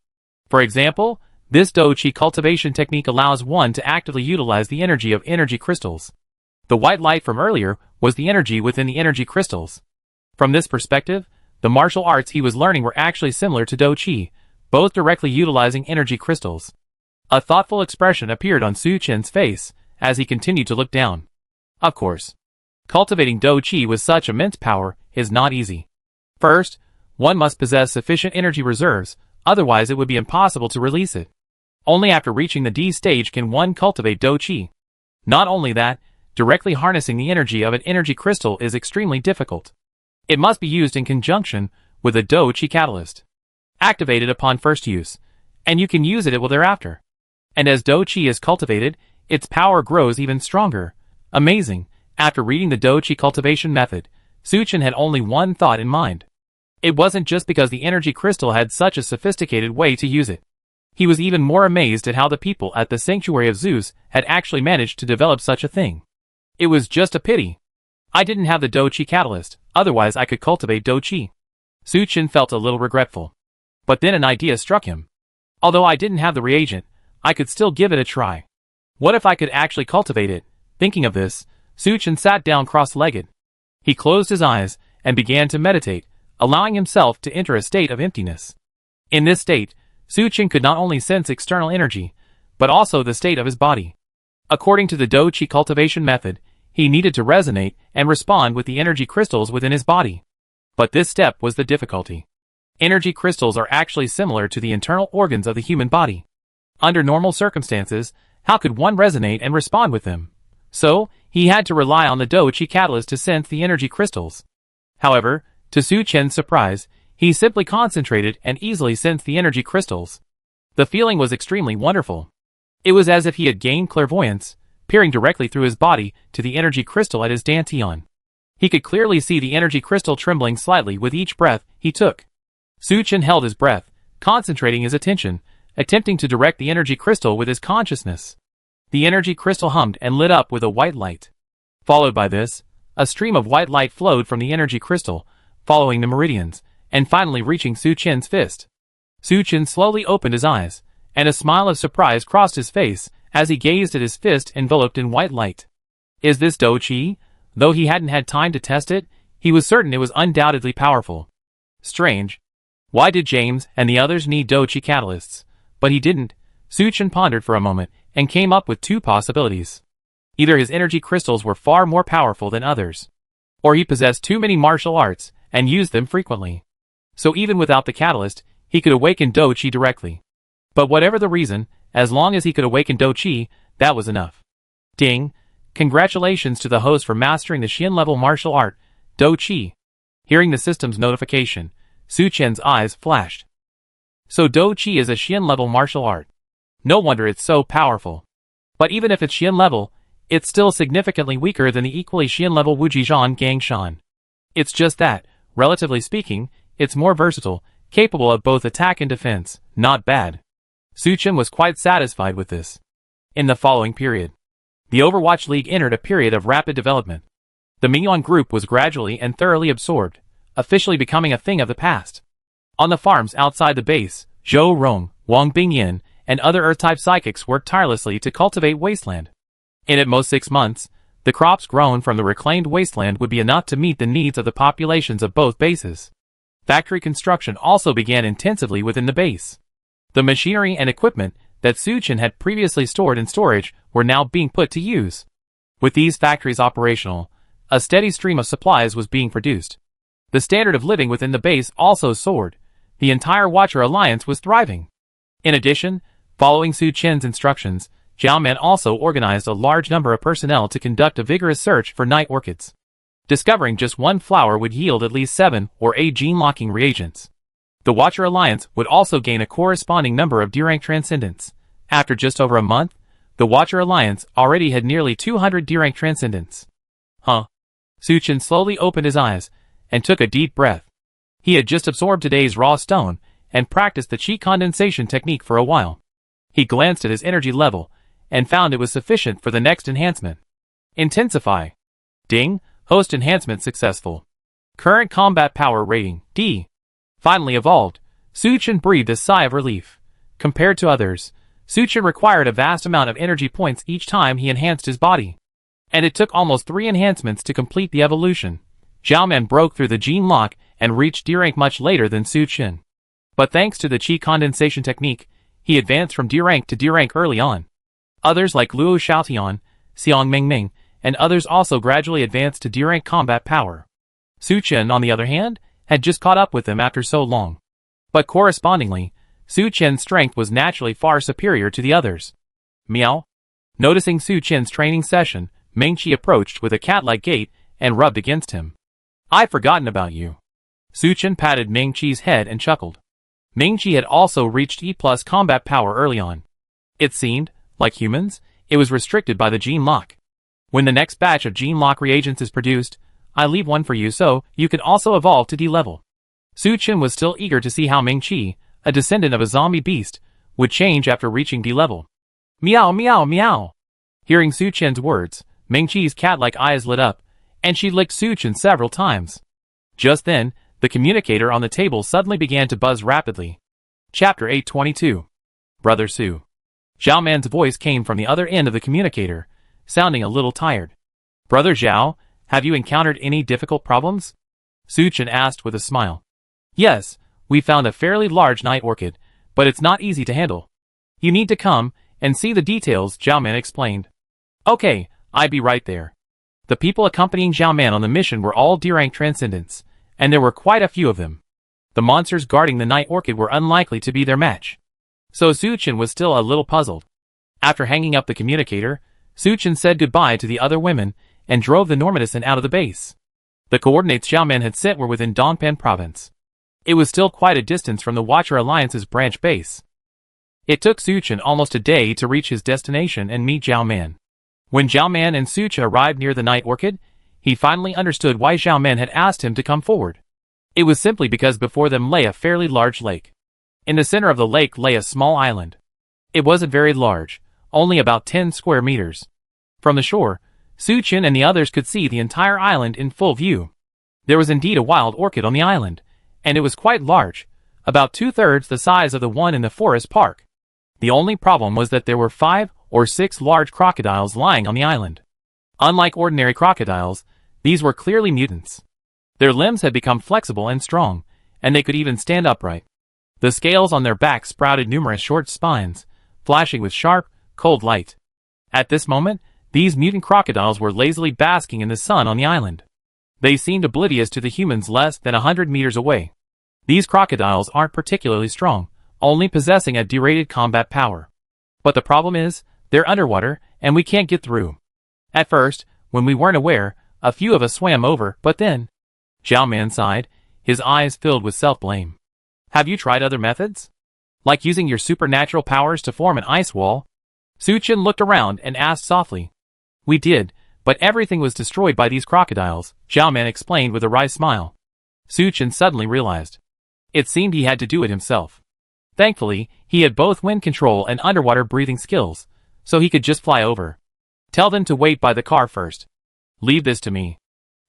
For example, this Do-Chi cultivation technique allows one to actively utilize the energy of energy crystals. The white light from earlier was the energy within the energy crystals. From this perspective, the martial arts he was learning were actually similar to Do-Chi, both directly utilizing energy crystals. A thoughtful expression appeared on Suchin's face as he continued to look down. Of course, cultivating Do-Chi with such immense power is not easy. First, one must possess sufficient energy reserves, otherwise it would be impossible to release it. Only after reaching the D stage can one cultivate Do-Chi. Not only that, directly harnessing the energy of an energy crystal is extremely difficult. It must be used in conjunction with a Do-Chi catalyst. Activated upon first use, and you can use it thereafter. And as Do-Chi is cultivated, its power grows even stronger. Amazing. After reading the Do-Chi cultivation method, Suchin had only one thought in mind. It wasn't just because the energy crystal had such a sophisticated way to use it. He was even more amazed at how the people at the Sanctuary of Zeus had actually managed to develop such a thing. It was just a pity. I didn't have the Do-Chi catalyst, otherwise I could cultivate Do-Chi. Suchin felt a little regretful. But then an idea struck him. Although I didn't have the reagent, I could still give it a try. What if I could actually cultivate it? Thinking of this, Suchin sat down cross-legged. He closed his eyes and began to meditate, allowing himself to enter a state of emptiness. In this state, Suchin could not only sense external energy, but also the state of his body. According to the Do-Chi cultivation method, he needed to resonate and respond with the energy crystals within his body. But this step was the difficulty. Energy crystals are actually similar to the internal organs of the human body. Under normal circumstances, how could one resonate and respond with them? So, he had to rely on the Do-Chi catalyst to sense the energy crystals. However, to Suchin's surprise, he simply concentrated and easily sensed the energy crystals. The feeling was extremely wonderful. It was as if he had gained clairvoyance, peering directly through his body to the energy crystal at his dantian. He could clearly see the energy crystal trembling slightly with each breath he took. Suchin held his breath, concentrating his attention, attempting to direct the energy crystal with his consciousness. The energy crystal hummed and lit up with a white light. Followed by this, A stream of white light flowed from the energy crystal, following the meridians, and finally reaching Su Chen's fist. Su Chen slowly opened his eyes, and a smile of surprise crossed his face as he gazed at his fist enveloped in white light. Is this Do Chi? Though he hadn't had time to test it, he was certain it was undoubtedly powerful. Strange. Why did James and the others need Do Chi catalysts? But he didn't. Su Chen pondered for a moment and came up with two possibilities. Either his energy crystals were far more powerful than others, or he possessed too many martial arts and used them frequently. So even without the catalyst, he could awaken Do Chi directly. But whatever the reason, as long as he could awaken Do Chi, that was enough. Ding! Congratulations to the host for mastering the Xian-level martial art, Do Chi. Hearing the system's notification, Su Chen's eyes flashed. So Do Chi is a Xian-level martial art. No wonder it's so powerful. But even if it's Xian-level, it's still significantly weaker than the equally Xian-level Wujizhan Gangshan. It's just that, relatively speaking, it's more versatile, capable of both attack and defense. Not bad. Su Chen was quite satisfied with this. In the following period, the Overwatch League entered a period of rapid development. The Mingyuan group was gradually and thoroughly absorbed, officially becoming a thing of the past. On the farms outside the base, Zhou Rong, Wang Bingyan, and other Earth-type psychics worked tirelessly to cultivate wasteland. In at most 6 months, the crops grown from the reclaimed wasteland would be enough to meet the needs of the populations of both bases. Factory construction also began intensively within the base. The machinery and equipment that Su Chen had previously stored in storage were now being put to use. With these factories operational, a steady stream of supplies was being produced. The standard of living within the base also soared. The entire Watcher Alliance was thriving. In addition, following Su Chen's instructions, Zhao Man also organized a large number of personnel to conduct a vigorous search for night orchids. Discovering just one flower would yield at least 7 or 8 gene-locking reagents. The Watcher Alliance would also gain a corresponding number of D-rank transcendents. After just over a month, the Watcher Alliance already had nearly 200 D-rank transcendents. Huh? Su Chen slowly opened his eyes and took a deep breath. He had just absorbed today's raw stone and practiced the chi condensation technique for a while. He glanced at his energy level and found it was sufficient for the next enhancement. Intensify. Ding! Host enhancement successful. Current combat power rating, D. Finally evolved. Su Chen breathed a sigh of relief. Compared to others, Su Chen required a vast amount of energy points each time he enhanced his body. And it took almost 3 enhancements to complete the evolution. Zhao Man broke through the gene lock and reached D-rank much later than Su Chen. But thanks to the chi condensation technique, he advanced from D-rank to D-rank early on. Others like Luo Xiaotian, Xiang Mingming, and others also gradually advanced to D-rank combat power. Su Chen, on the other hand, had just caught up with them after so long. But correspondingly, Su Chen's strength was naturally far superior to the others. Meow. Noticing Su Chen's training session, Mingqi approached with a cat-like gait and rubbed against him. I've forgotten about you. Su Chen patted Mingqi's head and chuckled. Mingqi had also reached E+ combat power early on. It seemed, like humans, it was restricted by the gene lock. When the next batch of gene lock reagents is produced, I leave one for you so you can also evolve to D level. Su Chen was still eager to see how Mingqi, a descendant of a zombie beast, would change after reaching D level. Meow meow meow. Hearing Su Chen's words, Mingqi's cat-like eyes lit up, and she licked Su Chen several times. Just then, the communicator on the table suddenly began to buzz rapidly. Chapter 822. Brother Su. Zhao Man's voice came from the other end of the communicator, sounding a little tired. Brother Zhao, have you encountered any difficult problems? Su Chen asked with a smile. Yes, we found a fairly large night orchid, but it's not easy to handle. You need to come and see the details, Zhao Man explained. Okay, I'd be right there. The people accompanying Zhao Man on the mission were all D-rank transcendents, and there were quite a few of them. The monsters guarding the night orchid were unlikely to be their match. So Su Chen was still a little puzzled. After hanging up the communicator, Su Chen said goodbye to the other women and drove the Normatisan out of the base. The coordinates Zhao Man had sent were within Dongpan province. It was still quite a distance from the Watcher Alliance's branch base. It took Su Chen almost a day to reach his destination and meet Zhao Man. When Zhao Man and Su Chen arrived near the night orchid, he finally understood why Zhao Man had asked him to come forward. It was simply because before them lay a fairly large lake. In the center of the lake lay a small island. It wasn't very large, only about 10 square meters. From the shore, Su Chen and the others could see the entire island in full view. There was indeed a wild orchid on the island, and it was quite large, about 2/3 the size of the one in the forest park. The only problem was that there were 5 or 6 large crocodiles lying on the island. Unlike ordinary crocodiles, these were clearly mutants. Their limbs had become flexible and strong, and they could even stand upright. The scales on their backs sprouted numerous short spines, flashing with sharp, cold light. At this moment, these mutant crocodiles were lazily basking in the sun on the island. They seemed oblivious to the humans less than 100 meters away. These crocodiles aren't particularly strong, only possessing a derated combat power. But the problem is, they're underwater, and we can't get through. At first, when we weren't aware, a few of us swam over, but then... Zhao Man sighed, his eyes filled with self-blame. Have you tried other methods? Like using your supernatural powers to form an ice wall? Su Chen looked around and asked softly. We did, but everything was destroyed by these crocodiles, Zhao Man explained with a wry smile. Su Chen suddenly realized. It seemed he had to do it himself. Thankfully, he had both wind control and underwater breathing skills, so he could just fly over. Tell them to wait by the car first. Leave this to me.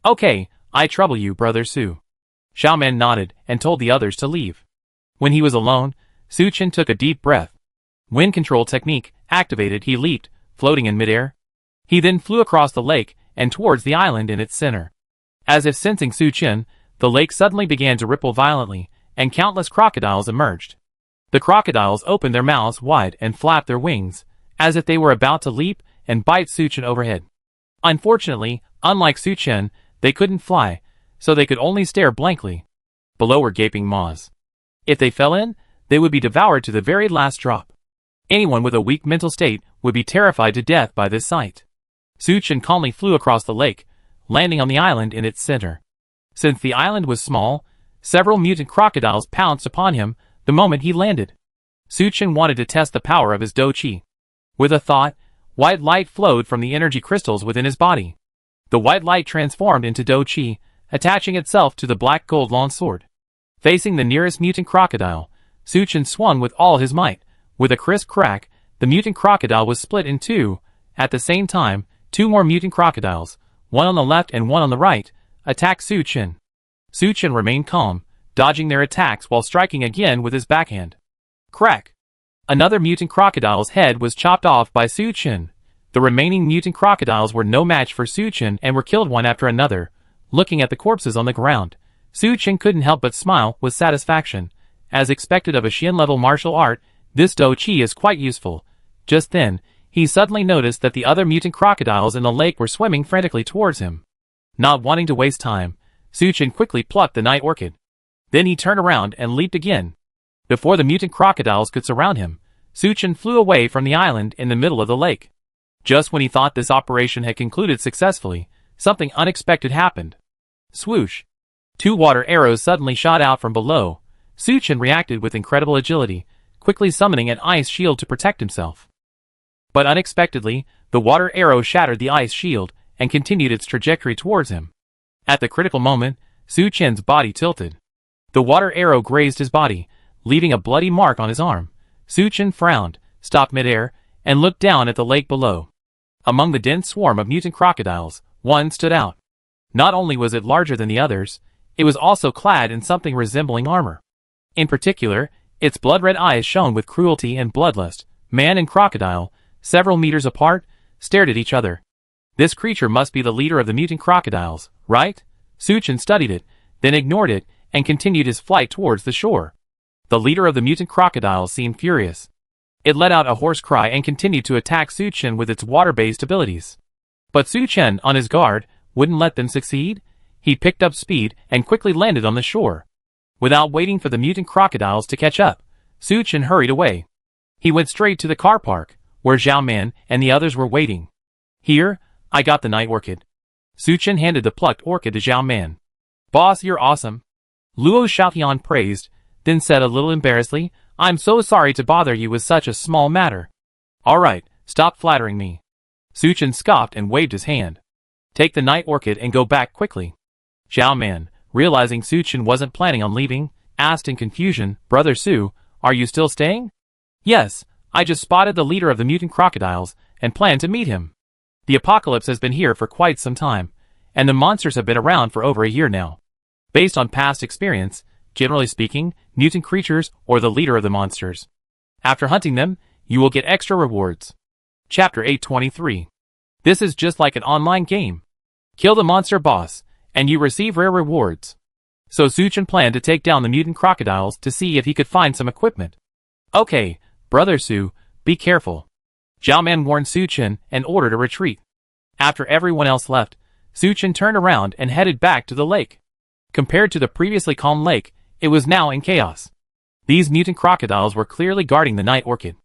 Okay, I trouble you, Brother Su. Zhao Man nodded and told the others to leave. When he was alone, Su Chen took a deep breath. Wind control technique activated, he leaped, floating in midair. He then flew across the lake and towards the island in its center. As if sensing Su Chen, the lake suddenly began to ripple violently, and countless crocodiles emerged. The crocodiles opened their mouths wide and flapped their wings, as if they were about to leap and bite Su Chen overhead. Unfortunately, unlike Su Chen, they couldn't fly, so they could only stare blankly. Below were gaping maws. If they fell in, they would be devoured to the very last drop. Anyone with a weak mental state would be terrified to death by this sight. Su Chen calmly flew across the lake, landing on the island in its center. Since the island was small, several mutant crocodiles pounced upon him the moment he landed. Su Chen wanted to test the power of his Do Qi. With a thought, white light flowed from the energy crystals within his body. The white light transformed into Do Qi, attaching itself to the black gold long sword. Facing the nearest mutant crocodile, Su Chen swung with all his might. With a crisp crack, the mutant crocodile was split in two. At the same time, 2 more mutant crocodiles, one on the left and one on the right, attacked Su Chen. Su Chen remained calm, dodging their attacks while striking again with his backhand. Crack! Another mutant crocodile's head was chopped off by Su Chen. The remaining mutant crocodiles were no match for Su Chen and were killed one after another. Looking at the corpses on the ground, Su Chen couldn't help but smile with satisfaction. As expected of a Xian-level martial art, this Do Qi is quite useful. Just then, he suddenly noticed that the other mutant crocodiles in the lake were swimming frantically towards him. Not wanting to waste time, Su Chen quickly plucked the night orchid. Then he turned around and leaped again. Before the mutant crocodiles could surround him, Su Chen flew away from the island in the middle of the lake. Just when he thought this operation had concluded successfully, something unexpected happened. Swoosh! 2 water arrows suddenly shot out from below. Su Chen reacted with incredible agility, quickly summoning an ice shield to protect himself. But unexpectedly, the water arrow shattered the ice shield and continued its trajectory towards him. At the critical moment, Su Chen's body tilted. The water arrow grazed his body, leaving a bloody mark on his arm. Su Chen frowned, stopped midair, and looked down at the lake below. Among the dense swarm of mutant crocodiles, one stood out. Not only was it larger than the others, it was also clad in something resembling armor. In particular, its blood-red eyes shone with cruelty and bloodlust. Man and crocodile, several meters apart, stared at each other. This creature must be the leader of the mutant crocodiles, right? Su Chen studied it, then ignored it, and continued his flight towards the shore. The leader of the mutant crocodiles seemed furious. It let out a hoarse cry and continued to attack Su Chen with its water-based abilities. But Su Chen, on his guard, wouldn't let them succeed. He picked up speed and quickly landed on the shore. Without waiting for the mutant crocodiles to catch up, Su Chen hurried away. He went straight to the car park, where Zhao Man and the others were waiting. Here, I got the night orchid. Su Chen handed the plucked orchid to Zhao Man. Boss, you're awesome. Luo Xiaotian praised, then said a little embarrassedly, I'm so sorry to bother you with such a small matter. Alright, stop flattering me. Su Chen scoffed and waved his hand. Take the night orchid and go back quickly. Zhao Man, realizing Su Chen wasn't planning on leaving, asked in confusion, Brother Su, are you still staying? Yes, I just spotted the leader of the mutant crocodiles, and plan to meet him. The apocalypse has been here for quite some time, and the monsters have been around for over a year now. Based on past experience, generally speaking, mutant creatures or the leader of the monsters. After hunting them, you will get extra rewards. Chapter 823. This is just like an online game. Kill the monster boss, and you receive rare rewards. So Suchin planned to take down the mutant crocodiles to see if he could find some equipment. Okay, Brother Su, be careful. Jiaoman warned Suchin and ordered a retreat. After everyone else left, Suchin turned around and headed back to the lake. Compared to the previously calm lake, it was now in chaos. These mutant crocodiles were clearly guarding the night orchid.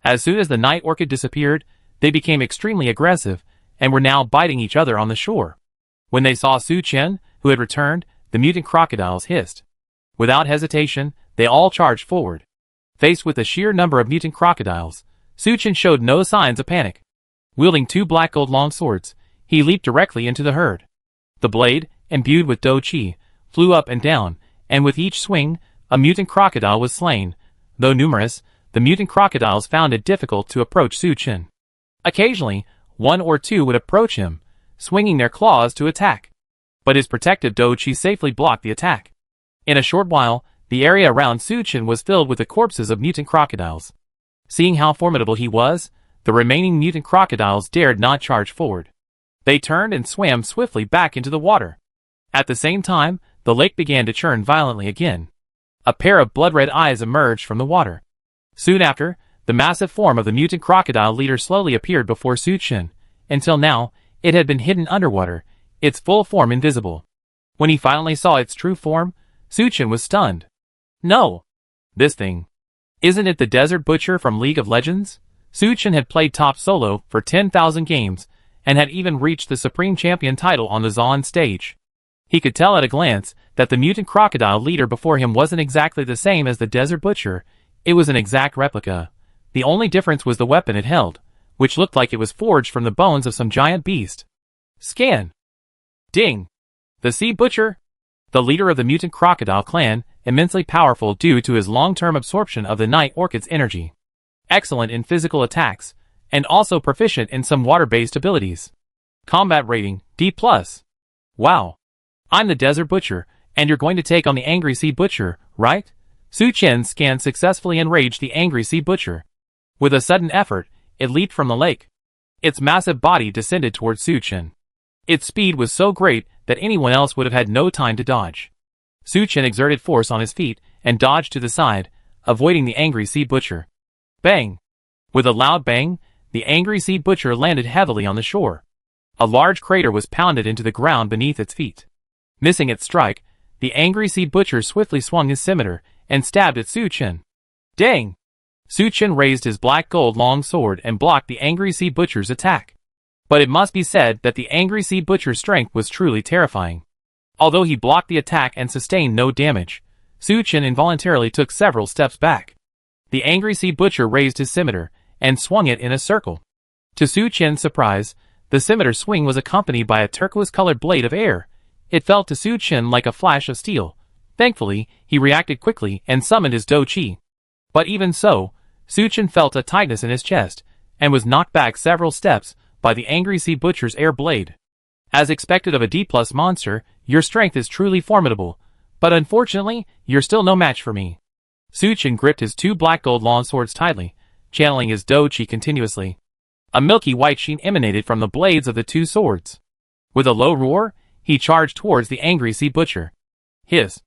As soon as the night orchid disappeared, they became extremely aggressive and were now biting each other on the shore. When they saw Suchin, who had returned, the mutant crocodiles hissed. Without hesitation, they all charged forward. Faced with the sheer number of mutant crocodiles, Suchin showed no signs of panic. Wielding two black gold long swords, he leaped directly into the herd. The blade, imbued with Do Chi, flew up and down, and with each swing, a mutant crocodile was slain. Though numerous, the mutant crocodiles found it difficult to approach Suchin. Occasionally, one or two would approach him, swinging their claws to attack. But his protective Do Chi safely blocked the attack. In a short while, the area around Suchin was filled with the corpses of mutant crocodiles. Seeing how formidable he was, the remaining mutant crocodiles dared not charge forward. They turned and swam swiftly back into the water. At the same time, the lake began to churn violently again. A pair of blood-red eyes emerged from the water. Soon after, the massive form of the mutant crocodile leader slowly appeared before Suchin. Until now, it had been hidden underwater, its full form invisible. When he finally saw its true form, Suchin was stunned. No! This thing. Isn't it the Desert Butcher from League of Legends? Suchin had played top solo for 10,000 games, and had even reached the Supreme Champion title on the Zon stage. He could tell at a glance that the mutant crocodile leader before him wasn't exactly the same as the Desert Butcher. It was an exact replica. The only difference was the weapon it held, which looked like it was forged from the bones of some giant beast. Scan. Ding. The Sea Butcher? The leader of the mutant crocodile clan, immensely powerful due to his long-term absorption of the night orchid's energy. Excellent in physical attacks, and also proficient in some water-based abilities. Combat rating, D+. Wow. I'm the Desert Butcher, and you're going to take on the Angry Sea Butcher, right? Suchin scanned successfully enraged the Angry Sea Butcher. With a sudden effort, it leaped from the lake. Its massive body descended towards Suchin. Its speed was so great that anyone else would have had no time to dodge. Suchin exerted force on his feet and dodged to the side, avoiding the Angry Sea Butcher. Bang! With a loud bang, the Angry Sea Butcher landed heavily on the shore. A large crater was pounded into the ground beneath its feet. Missing its strike, the Angry Sea Butcher swiftly swung his scimitar and stabbed at Suchin. Dang! Suchin raised his black gold long sword and blocked the Angry Sea Butcher's attack. But it must be said that the Angry Sea Butcher's strength was truly terrifying. Although he blocked the attack and sustained no damage, Suchin involuntarily took several steps back. The Angry Sea Butcher raised his scimitar and swung it in a circle. To Suchin's surprise, the scimitar swing was accompanied by a turquoise-colored blade of air. It felt to Suchin like a flash of steel. Thankfully, he reacted quickly and summoned his Do Chi. But even so, Suchin felt a tightness in his chest, and was knocked back several steps by the Angry Sea Butcher's air blade. As expected of a D+ monster, your strength is truly formidable, but unfortunately, you're still no match for me. Suchin gripped his two black gold long swords tightly, channeling his Do Chi continuously. A milky white sheen emanated from the blades of the two swords. With a low roar, he charged towards the Angry Sea Butcher. Hiss!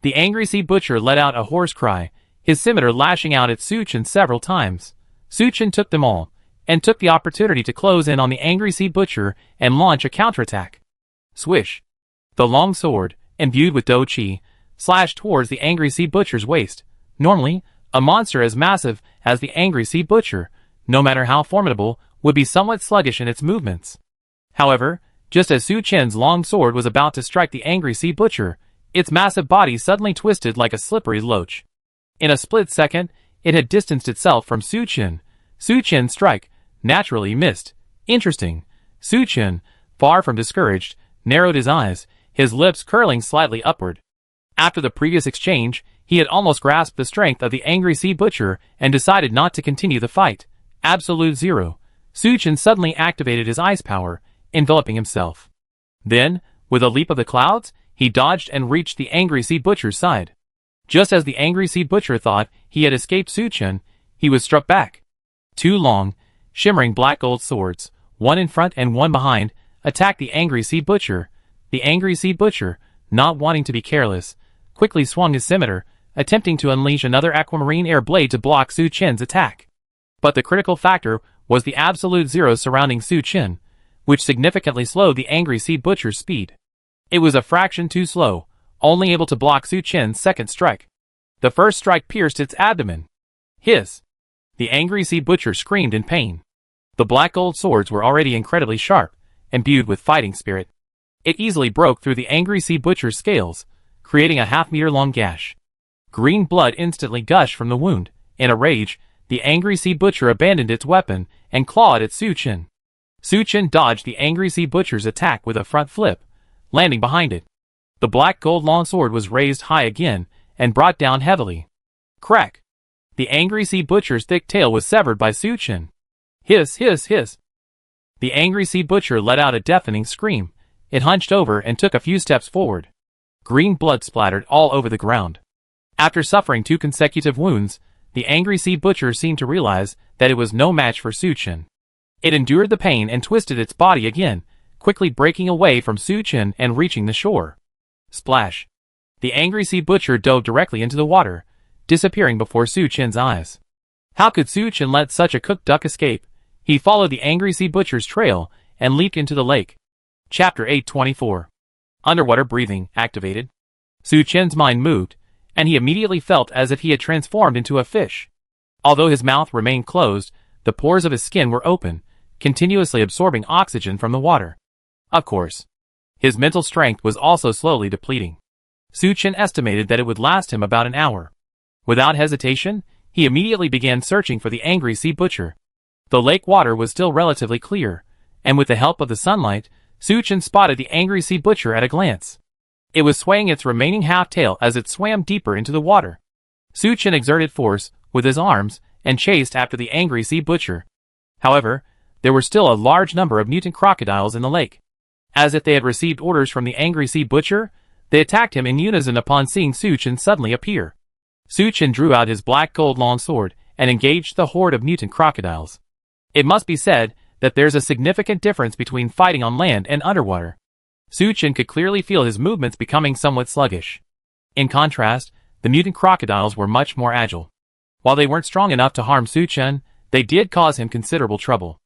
The Angry Sea Butcher let out a hoarse cry, his scimitar lashing out at Suchin several times. Suchin took them all, and took the opportunity to close in on the Angry Sea Butcher and launch a counterattack. Swish! The long sword, imbued with Do Chi, slashed towards the Angry Sea Butcher's waist. Normally, a monster as massive as the Angry Sea Butcher, no matter how formidable, would be somewhat sluggish in its movements. However, just as Suchin's long sword was about to strike the Angry Sea Butcher, its massive body suddenly twisted like a slippery loach. In a split second, it had distanced itself from Suchin. Suchin's strike naturally missed. Interesting. Suchin, far from discouraged, narrowed his eyes, his lips curling slightly upward. After the previous exchange, he had almost grasped the strength of the Angry Sea Butcher and decided not to continue the fight. Absolute zero. Su Chen suddenly activated his ice power, enveloping himself. Then, with a leap of the clouds, he dodged and reached the angry Sea Butcher's side. Just as the angry Sea Butcher thought he had escaped Su Chen, he was struck back. Two long, shimmering black gold swords, one in front and one behind, attacked the angry Sea Butcher. The angry Sea Butcher, not wanting to be careless, quickly swung his scimitar, attempting to unleash another aquamarine air blade to block Su Chen's attack. But the critical factor was the absolute zero surrounding Su Chen, which significantly slowed the angry Sea Butcher's speed. It was a fraction too slow, only able to block Su Chen's second strike. The first strike pierced its abdomen. Hiss! The angry Sea Butcher screamed in pain. The black gold swords were already incredibly sharp, imbued with fighting spirit. It easily broke through the angry Sea Butcher's scales, creating a half-meter-long gash. Green blood instantly gushed from the wound. In a rage, the angry Sea Butcher abandoned its weapon and clawed at Su Chen. Su Chen dodged the angry Sea Butcher's attack with a front flip, landing behind it. The black gold longsword was raised high again and brought down heavily. Crack! The angry Sea Butcher's thick tail was severed by Su Chen. Hiss, hiss, hiss! The angry Sea Butcher let out a deafening scream. It hunched over and took a few steps forward. Green blood splattered all over the ground. After suffering 2 consecutive wounds, the angry Sea Butcher seemed to realize that it was no match for Su Chen. It endured the pain and twisted its body again, quickly breaking away from Su Chen and reaching the shore. Splash! The angry Sea Butcher dove directly into the water, disappearing before Su Chen's eyes. How could Su Chen let such a cooked duck escape? He followed the angry Sea Butcher's trail and leaped into the lake. Chapter 824. Underwater breathing activated. Su Chen's mind moved, and he immediately felt as if he had transformed into a fish. Although his mouth remained closed, the pores of his skin were open, continuously absorbing oxygen from the water. Of course, his mental strength was also slowly depleting. Su Chen estimated that it would last him about an hour. Without hesitation, he immediately began searching for the angry Sea Butcher. The lake water was still relatively clear, and with the help of the sunlight, Su Chen spotted the angry Sea Butcher at a glance. It was swaying its remaining half-tail as it swam deeper into the water. Su Chen exerted force with his arms and chased after the angry Sea Butcher. However, there were still a large number of mutant crocodiles in the lake. As if they had received orders from the angry Sea Butcher, they attacked him in unison upon seeing Su Chen suddenly appear. Su Chen drew out his black gold longsword and engaged the horde of mutant crocodiles. It must be said that there's a significant difference between fighting on land and underwater. Su Chen could clearly feel his movements becoming somewhat sluggish. In contrast, the mutant crocodiles were much more agile. While they weren't strong enough to harm Su Chen, they did cause him considerable trouble.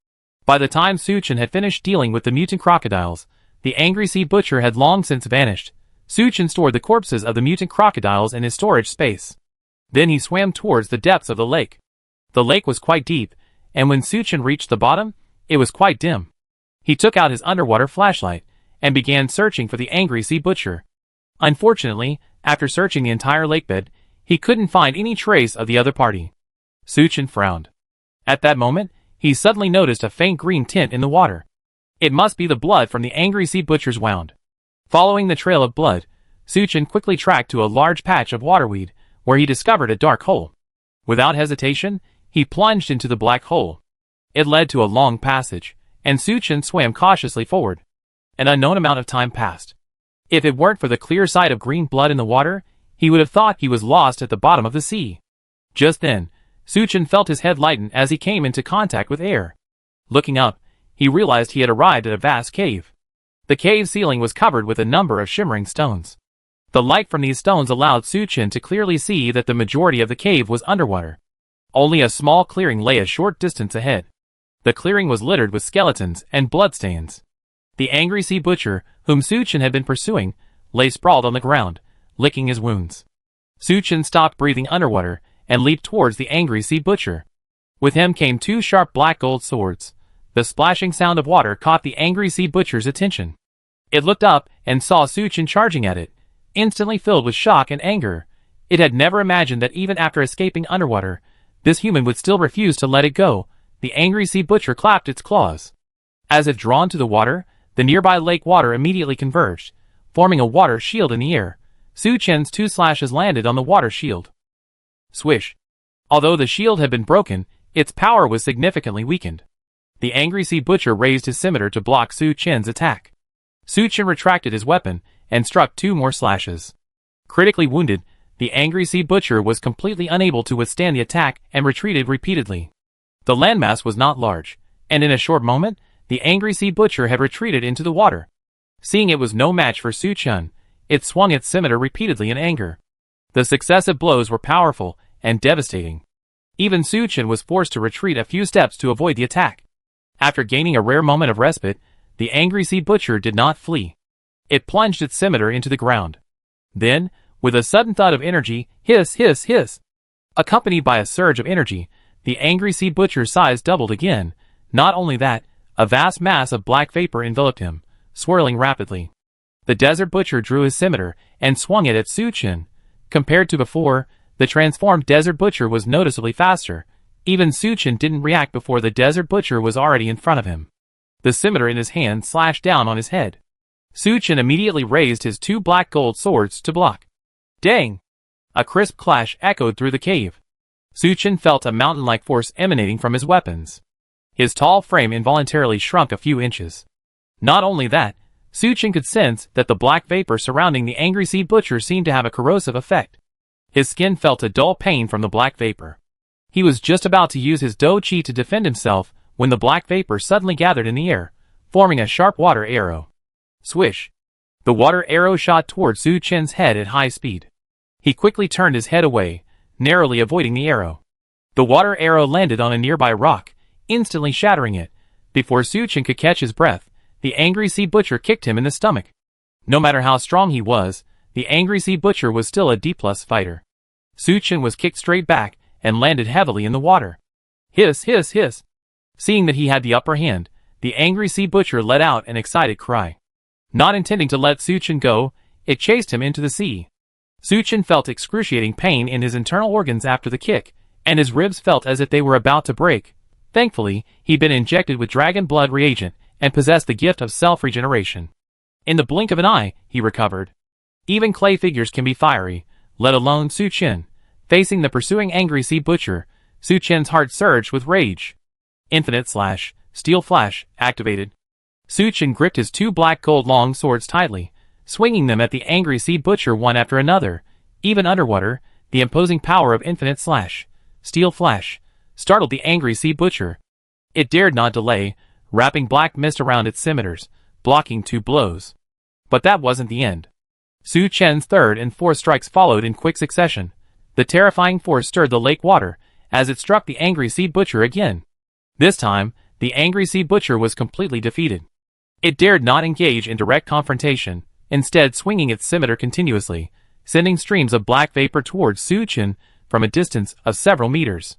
By the time Su Chen had finished dealing with the mutant crocodiles, the angry Sea Butcher had long since vanished. Su Chen stored the corpses of the mutant crocodiles in his storage space. Then he swam towards the depths of the lake. The lake was quite deep, and when Su Chen reached the bottom, it was quite dim. He took out his underwater flashlight and began searching for the angry Sea Butcher. Unfortunately, after searching the entire lakebed, he couldn't find any trace of the other party. Su Chen frowned. At that moment, he suddenly noticed a faint green tint in the water. It must be the blood from the angry Sea Butcher's wound. Following the trail of blood, Su Chen quickly tracked to a large patch of waterweed, where he discovered a dark hole. Without hesitation, he plunged into the black hole. It led to a long passage, and Su Chen swam cautiously forward. An unknown amount of time passed. If it weren't for the clear sight of green blood in the water, he would have thought he was lost at the bottom of the sea. Just then, Su Chen felt his head lighten as he came into contact with air. Looking up, he realized he had arrived at a vast cave. The cave ceiling was covered with a number of shimmering stones. The light from these stones allowed Su Chen to clearly see that the majority of the cave was underwater. Only a small clearing lay a short distance ahead. The clearing was littered with skeletons and bloodstains. The angry Sea Butcher, whom Su Chen had been pursuing, lay sprawled on the ground, licking his wounds. Su Chen stopped breathing underwater and leaped towards the angry Sea Butcher. With him came 2 sharp black gold swords. The splashing sound of water caught the angry Sea Butcher's attention. It looked up and saw Su Chen charging at it, instantly filled with shock and anger. It had never imagined that even after escaping underwater, this human would still refuse to let it go. The angry Sea Butcher clapped its claws. As if drawn to the water, the nearby lake water immediately converged, forming a water shield in the air. Su Chen's 2 slashes landed on the water shield. Swish! Although the shield had been broken, its power was significantly weakened. The angry sea butcher raised his scimitar to block Su Chen's attack. Su Chen retracted his weapon and struck 2 more slashes. Critically wounded, the angry sea butcher was completely unable to withstand the attack and retreated repeatedly. The landmass was not large, and in a short moment, the angry sea butcher had retreated into the water. Seeing it was no match for Su Chen, it swung its scimitar repeatedly in anger. The successive blows were powerful and devastating. Even Su Chen was forced to retreat a few steps to avoid the attack. After gaining a rare moment of respite, the angry sea butcher did not flee. It plunged its scimitar into the ground. Then, with a sudden thud of energy, hiss, hiss, hiss. Accompanied by a surge of energy, the angry sea butcher's size doubled again. Not only that, a vast mass of black vapor enveloped him, swirling rapidly. The desert butcher drew his scimitar and swung it at Su Chen. Compared to before, the transformed desert butcher was noticeably faster. Even Su Chen didn't react before the desert butcher was already in front of him. The scimitar in his hand slashed down on his head. Su Chen immediately raised his 2 black gold swords to block. Dang! A crisp clash echoed through the cave. Su Chen felt a mountain-like force emanating from his weapons. His tall frame involuntarily shrunk a few inches. Not only that, Su Chen could sense that the black vapor surrounding the angry sea butcher seemed to have a corrosive effect. His skin felt a dull pain from the black vapor. He was just about to use his Do Chi to defend himself when the black vapor suddenly gathered in the air, forming a sharp water arrow. Swish! The water arrow shot toward Su Chen's head at high speed. He quickly turned his head away, narrowly avoiding the arrow. The water arrow landed on a nearby rock, instantly shattering it. Before Su Chen could catch his breath, the angry sea butcher kicked him in the stomach. No matter how strong he was, the angry sea butcher was still a D+ fighter. Su Chen was kicked straight back and landed heavily in the water. Hiss, hiss, hiss! Seeing that he had the upper hand, the angry sea butcher let out an excited cry. Not intending to let Su Chen go, it chased him into the sea. Su Chen felt excruciating pain in his internal organs after the kick, and his ribs felt as if they were about to break. Thankfully, he'd been injected with dragon blood reagent and possessed the gift of self-regeneration. In the blink of an eye, he recovered. Even clay figures can be fiery, let alone Su Chen. Facing the pursuing angry sea butcher, Su Chen's heart surged with rage. Infinite Slash, Steel Flash, activated. Su Chen gripped his 2 black gold long swords tightly, swinging them at the angry sea butcher one after another. Even underwater, the imposing power of Infinite Slash, Steel Flash, startled the angry sea butcher. It dared not delay, wrapping black mist around its scimitars, blocking 2 blows. But that wasn't the end. Su Chen's 3rd and 4th strikes followed in quick succession. The terrifying force stirred the lake water as it struck the angry sea butcher again. This time, the angry sea butcher was completely defeated. It dared not engage in direct confrontation, instead swinging its scimitar continuously, sending streams of black vapor towards Su Chen from a distance of several meters.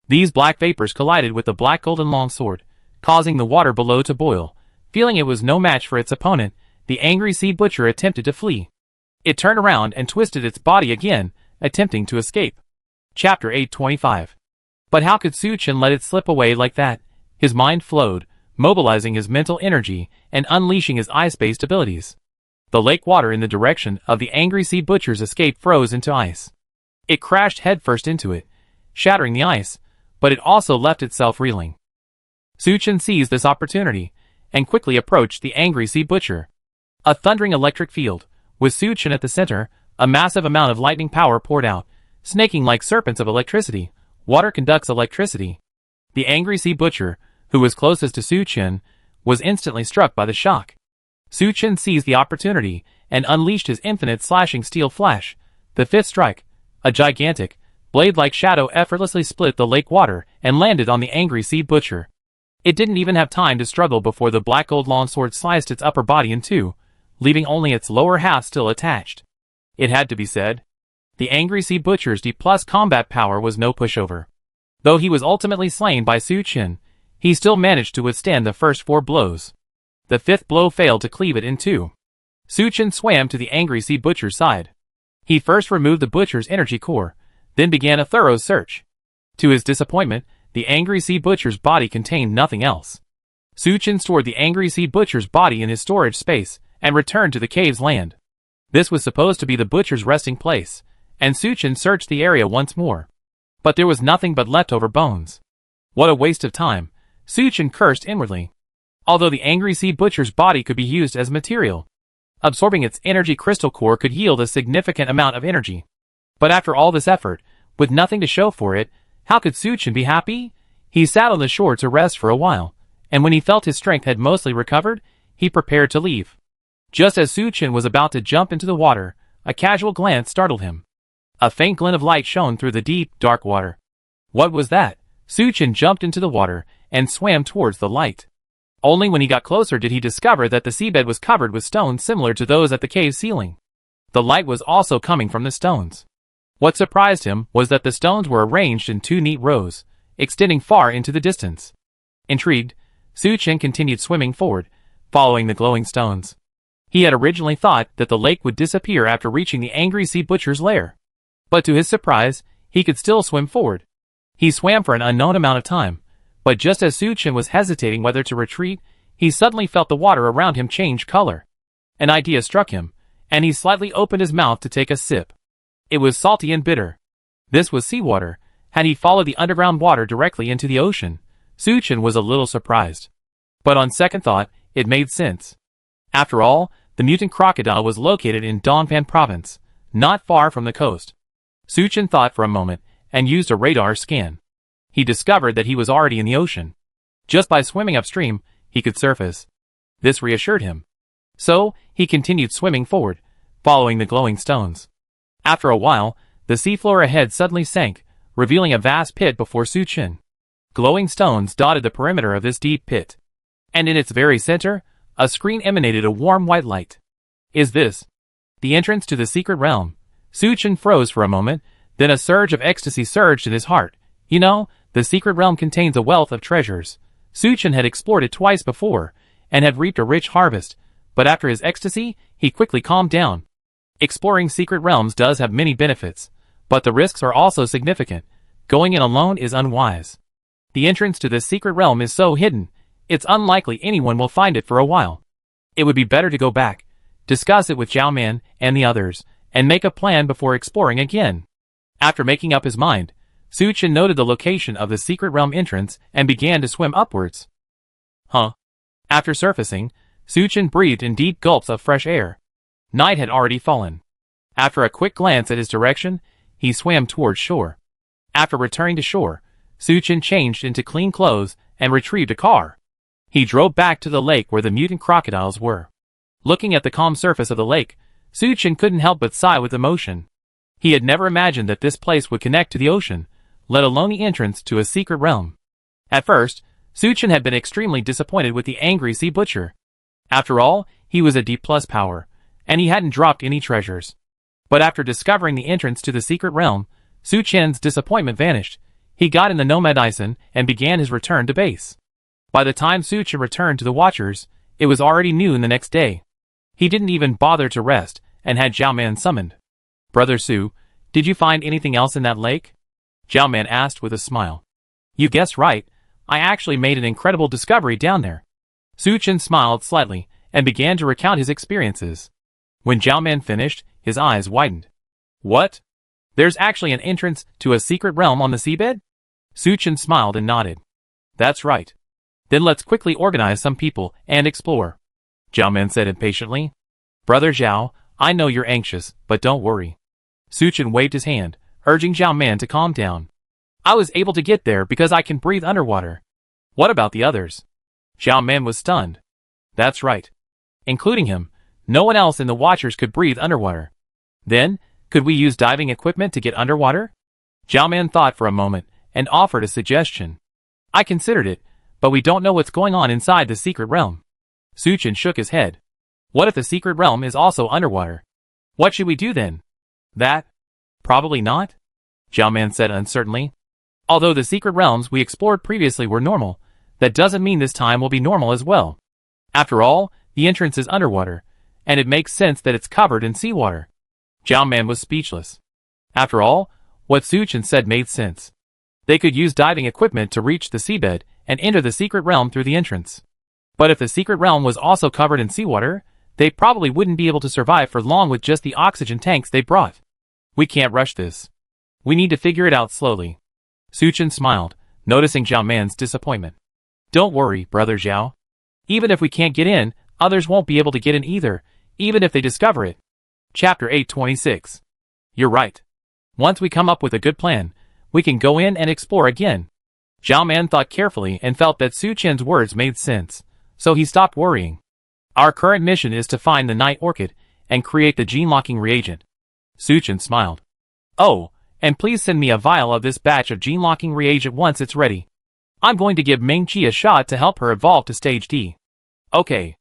These black vapors collided with the black golden longsword, causing the water below to boil. Feeling it was no match for its opponent, the angry sea butcher attempted to flee. It turned around and twisted its body again, attempting to escape. Chapter 825. But how could Su Chen let it slip away like that? His mind flowed, mobilizing his mental energy and unleashing his ice-based abilities. The lake water in the direction of the angry sea butcher's escape froze into ice. It crashed headfirst into it, shattering the ice, but it also left itself reeling. Su Chen seized this opportunity and quickly approached the angry sea butcher. A thundering electric field, with Su Chen at the center, a massive amount of lightning power poured out, snaking like serpents of electricity. Water conducts electricity. The angry sea butcher, who was closest to Su Chen, was instantly struck by the shock. Su Chen seized the opportunity and unleashed his infinite slashing steel flash. The 5th strike, a gigantic, blade-like shadow effortlessly split the lake water and landed on the angry sea butcher. It didn't even have time to struggle before the black gold longsword sliced its upper body in 2, leaving only its lower half still attached. It had to be said. The angry sea butcher's D+ combat power was no pushover. Though he was ultimately slain by Su Chen, he still managed to withstand the first 4 blows. The 5th blow failed to cleave it in 2. Su Chen swam to the angry sea butcher's side. He first removed the butcher's energy core, then began a thorough search. To his disappointment, the angry sea butcher's body contained nothing else. Su Chen stored the angry sea butcher's body in his storage space and returned to the cave's land. This was supposed to be the butcher's resting place, and Su Chen searched the area once more. But there was nothing but leftover bones. What a waste of time. Suchin cursed inwardly. Although the angry sea butcher's body could be used as material, absorbing its energy crystal core could yield a significant amount of energy. But after all this effort, with nothing to show for it, how could Suchin be happy? He sat on the shore to rest for a while, and when he felt his strength had mostly recovered, he prepared to leave. Just as Suchin was about to jump into the water, a casual glance startled him. A faint glint of light shone through the deep, dark water. What was that? Suchin jumped into the water and swam towards the light. Only when he got closer did he discover that the seabed was covered with stones similar to those at the cave ceiling. The light was also coming from the stones. What surprised him was that the stones were arranged in 2 neat rows, extending far into the distance. Intrigued, Suchin continued swimming forward, following the glowing stones. He had originally thought that the lake would disappear after reaching the angry sea butcher's lair. But to his surprise, he could still swim forward. He swam for an unknown amount of time, but just as Suchin was hesitating whether to retreat, he suddenly felt the water around him change color. An idea struck him, and he slightly opened his mouth to take a sip. It was salty and bitter. This was seawater. Had he followed the underground water directly into the ocean, Suchin was a little surprised. But on second thought, it made sense. After all, the mutant crocodile was located in Dongpan province, not far from the coast. Suchin thought for a moment, and used a radar scan. He discovered that he was already in the ocean. Just by swimming upstream, he could surface. This reassured him. So, he continued swimming forward, following the glowing stones. After a while, the seafloor ahead suddenly sank, revealing a vast pit before Suchin. Glowing stones dotted the perimeter of this deep pit. And in its very center, a screen emanated a warm white light. Is this the entrance to the secret realm? Suchin froze for a moment, then a surge of ecstasy surged in his heart. You know, the secret realm contains a wealth of treasures. Suchin had explored it twice before, and had reaped a rich harvest, but after his ecstasy, he quickly calmed down. Exploring secret realms does have many benefits, but the risks are also significant. Going in alone is unwise. The entrance to this secret realm is so hidden, it's unlikely anyone will find it for a while. It would be better to go back, discuss it with Zhao Man and the others, and make a plan before exploring again. After making up his mind, Suchin noted the location of the secret realm entrance and began to swim upwards. After surfacing, Suchin breathed in deep gulps of fresh air. Night had already fallen. After a quick glance at his direction, he swam towards shore. After returning to shore, Suchin changed into clean clothes and retrieved a car. He drove back to the lake where the mutant crocodiles were. Looking at the calm surface of the lake, Suchin couldn't help but sigh with emotion. He had never imagined that this place would connect to the ocean, let alone the entrance to a secret realm. At first, Suchin had been extremely disappointed with the angry sea butcher. After all, he was a D+ power, and he hadn't dropped any treasures. But after discovering the entrance to the secret realm, Suchin's disappointment vanished. He got in the Nomad Ison and began his return to base. By the time Suchin returned to the Watchers, it was already noon the next day. He didn't even bother to rest, and had Zhao Man summoned. Brother Su, did you find anything else in that lake? Zhao Man asked with a smile. You guessed right, I actually made an incredible discovery down there. Suchin smiled slightly, and began to recount his experiences. When Zhao Man finished, his eyes widened. What? There's actually an entrance to a secret realm on the seabed? Suchin smiled and nodded. That's right. Then let's quickly organize some people and explore. Zhao Man said impatiently. Brother Zhao, I know you're anxious, but don't worry. Suchin waved his hand, urging Zhao Man to calm down. I was able to get there because I can breathe underwater. What about the others? Zhao Man was stunned. That's right. Including him, no one else in the Watchers could breathe underwater. Then, could we use diving equipment to get underwater? Zhao Man thought for a moment, and offered a suggestion. I considered it, but we don't know what's going on inside the secret realm. Suchin shook his head. What if the secret realm is also underwater? What should we do then? That? Probably not, Zhao Man said uncertainly. Although the secret realms we explored previously were normal, that doesn't mean this time will be normal as well. After all, the entrance is underwater, and it makes sense that it's covered in seawater. Zhao Man was speechless. After all, what Suchin said made sense. They could use diving equipment to reach the seabed and enter the secret realm through the entrance. But if the secret realm was also covered in seawater, they probably wouldn't be able to survive for long with just the oxygen tanks they brought. We can't rush this. We need to figure it out slowly. Suchin smiled, noticing Zhao Man's disappointment. Don't worry, Brother Zhao. Even if we can't get in, others won't be able to get in either, even if they discover it. Chapter 826. You're right. Once we come up with a good plan, we can go in and explore again. Zhao Man thought carefully and felt that Su Chen's words made sense, so he stopped worrying. Our current mission is to find the Night Orchid and create the gene-locking reagent. Su Chen smiled. Oh, and please send me a vial of this batch of gene-locking reagent once it's ready. I'm going to give Ming Qi a shot to help her evolve to stage D. Okay.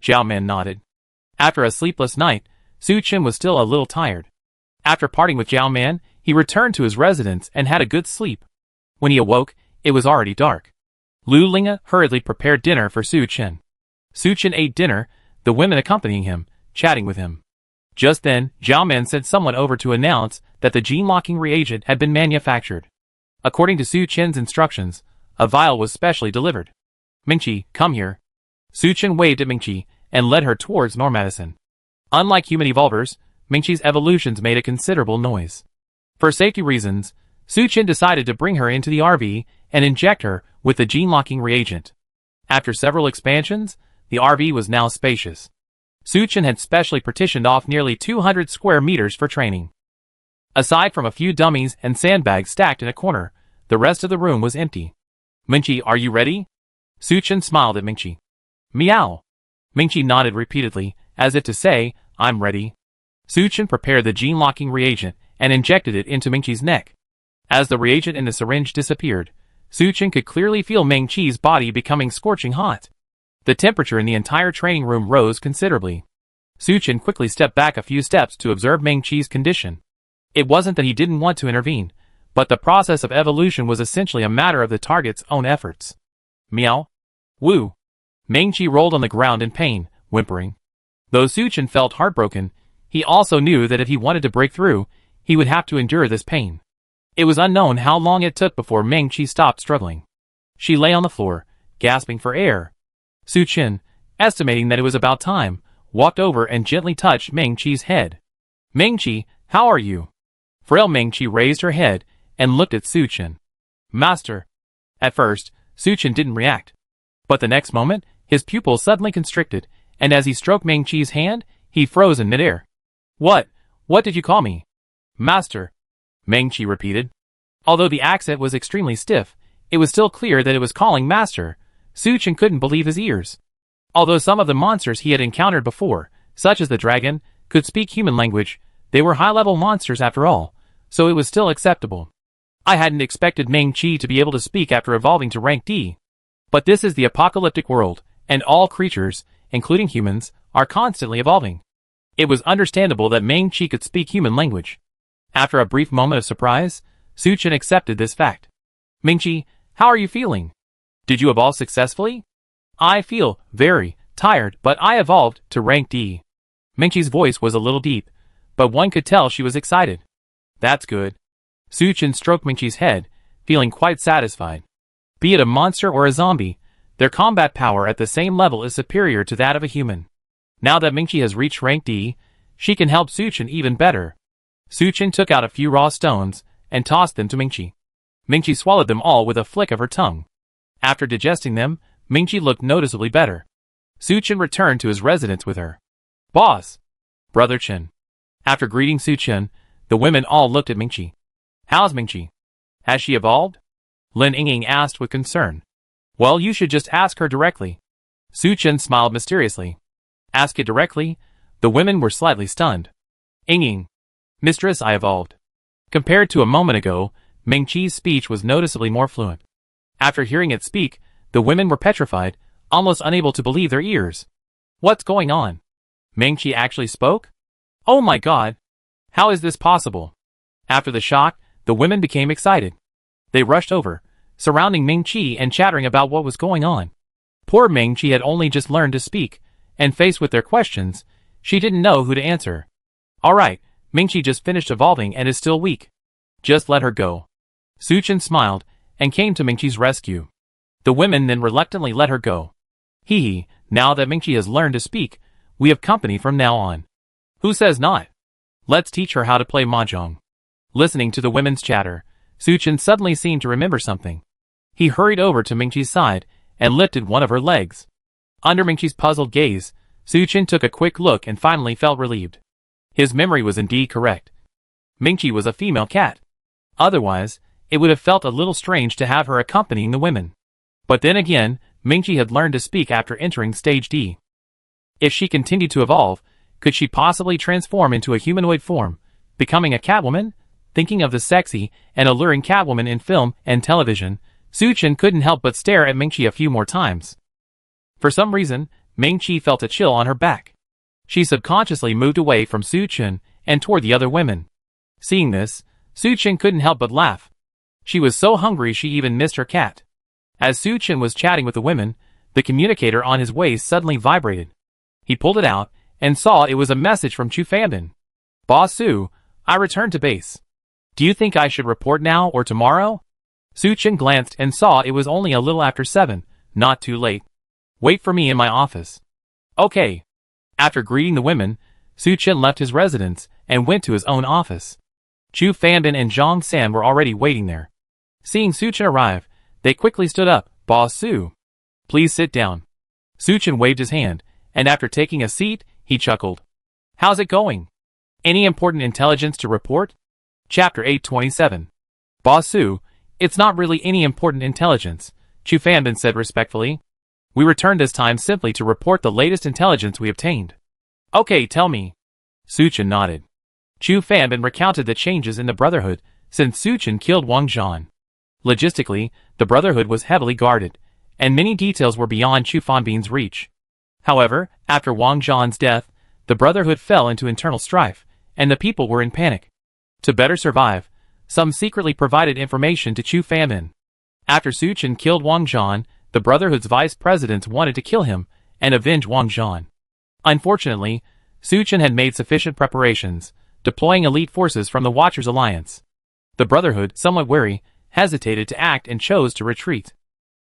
Zhao Man nodded. After a sleepless night, Su Chen was still a little tired. After parting with Zhao Man, he returned to his residence and had a good sleep. When he awoke, it was already dark. Lu Linga hurriedly prepared dinner for Su Chen. Su Chen ate dinner, the women accompanying him, chatting with him. Just then, Zhao Man sent someone over to announce that the gene-locking reagent had been manufactured. According to Su Chen's instructions, a vial was specially delivered. Mingqi, come here. Su Chen waved at Mingqi and led her towards Normadison. Unlike human evolvers, Mingqi's evolutions made a considerable noise. For safety reasons, Su Chen decided to bring her into the RV and inject her with the gene-locking reagent. After several expansions, the RV was now spacious. Su Chen had specially partitioned off nearly 200 square meters for training. Aside from a few dummies and sandbags stacked in a corner, the rest of the room was empty. Mingqi, are you ready? Su Chen smiled at Mingqi. Meow. Mingqi nodded repeatedly, as if to say, I'm ready. Su Chen prepared the gene-locking reagent and injected it into Mingqi's neck. As the reagent in the syringe disappeared, Su Chen could clearly feel Ming Qi's body becoming scorching hot. The temperature in the entire training room rose considerably. Su Chen quickly stepped back a few steps to observe Ming Qi's condition. It wasn't that he didn't want to intervene, but the process of evolution was essentially a matter of the target's own efforts. Meow. Woo. Ming Qi rolled on the ground in pain, whimpering. Though Su Chen felt heartbroken, he also knew that if he wanted to break through, he would have to endure this pain. It was unknown how long it took before Ming Qi stopped struggling. She lay on the floor, gasping for air. Su Chen, estimating that it was about time, walked over and gently touched Ming Qi's head. Ming Qi, how are you? Frail Ming Qi raised her head and looked at Su Chen. Master. At first, Su Chen didn't react. But the next moment, his pupils suddenly constricted, and as he stroked Ming Qi's hand, he froze in midair. What did you call me? Master. Ming Qi repeated. Although the accent was extremely stiff, it was still clear that it was calling Master. Su Chen couldn't believe his ears. Although some of the monsters he had encountered before, such as the dragon, could speak human language, they were high-level monsters after all, so it was still acceptable. I hadn't expected Ming Qi to be able to speak after evolving to rank D. But this is the apocalyptic world, and all creatures, including humans, are constantly evolving. It was understandable that Ming Qi could speak human language. After a brief moment of surprise, Su Chen accepted this fact. Ming Qi, how are you feeling? Did you evolve successfully? I feel very tired, but I evolved to rank D. Ming Qi's voice was a little deep, but one could tell she was excited. That's good. Su Chen stroked Ming Qi's head, feeling quite satisfied. Be it a monster or a zombie, their combat power at the same level is superior to that of a human. Now that Ming Qi has reached rank D, she can help Su Chen even better. Su Chen took out a few raw stones and tossed them to Ming Qi. Ming Qi swallowed them all with a flick of her tongue. After digesting them, Ming Qi looked noticeably better. Su Chen returned to his residence with her. Boss! Brother Chen. After greeting Su Chen, the women all looked at Ming Qi. How's Ming Qi? Has she evolved? Lin Yingying asked with concern. Well, you should just ask her directly. Su Chen smiled mysteriously. Ask it directly? The women were slightly stunned. Yingying. Mistress, I evolved. Compared to a moment ago, Ming Qi's speech was noticeably more fluent. After hearing it speak, the women were petrified, almost unable to believe their ears. What's going on? Ming Qi actually spoke? Oh my god! How is this possible? After the shock, the women became excited. They rushed over, surrounding Ming Qi and chattering about what was going on. Poor Ming Qi had only just learned to speak, and faced with their questions, she didn't know who to answer. Alright, Ming Qi just finished evolving and is still weak. Just let her go. Su Chen smiled, and came to Ming Qi's rescue. The women then reluctantly let her go. Hee, now that Ming Qi has learned to speak, we have company from now on. Who says not? Let's teach her how to play mahjong. Listening to the women's chatter, Su Chen suddenly seemed to remember something. He hurried over to Ming Qi's side, and lifted one of her legs. Under Mingqi's puzzled gaze, Suchin took a quick look and finally felt relieved. His memory was indeed correct. Mingqi was a female cat. Otherwise, it would have felt a little strange to have her accompanying the women. But then again, Mingqi had learned to speak after entering Stage D. If she continued to evolve, could she possibly transform into a humanoid form, becoming a Catwoman? Thinking of the sexy and alluring Catwoman in film and television, Suchin couldn't help but stare at Mingqi a few more times. For some reason, Mingqi felt a chill on her back. She subconsciously moved away from Suchin and toward the other women. Seeing this, Suchin couldn't help but laugh. She was so hungry she even missed her cat. As Suchin was chatting with the women, the communicator on his waist suddenly vibrated. He pulled it out and saw it was a message from Chu Fanbin. "Boss Su, I returned to base. Do you think I should report now or tomorrow?" Suchin glanced and saw it was only a little after 7, not too late. "Wait for me in my office." "Okay." After greeting the women, Suchin left his residence and went to his own office. Chu Fanbin and Zhang San were already waiting there. Seeing Suchin arrive, they quickly stood up. "Boss Su, please sit down." Suchin waved his hand, and after taking a seat, he chuckled. "How's it going? Any important intelligence to report?" Chapter 827. "Boss Su, it's not really any important intelligence," Chu Fanbin said respectfully. "We returned this time simply to report the latest intelligence we obtained." "Okay, tell me." Suchin nodded. Chu Fanbin recounted the changes in the Brotherhood since Suchin killed Wang Zhan. Logistically, the Brotherhood was heavily guarded, and many details were beyond Chu Fanbin's reach. However, after Wang Zhan's death, the Brotherhood fell into internal strife, and the people were in panic. To better survive, some secretly provided information to Chu Fanbin. After Suchin killed Wang Zhan, the Brotherhood's vice presidents wanted to kill him and avenge Wang Zhan. Unfortunately, Suchin had made sufficient preparations, deploying elite forces from the Watchers Alliance. The Brotherhood, somewhat wary, hesitated to act and chose to retreat.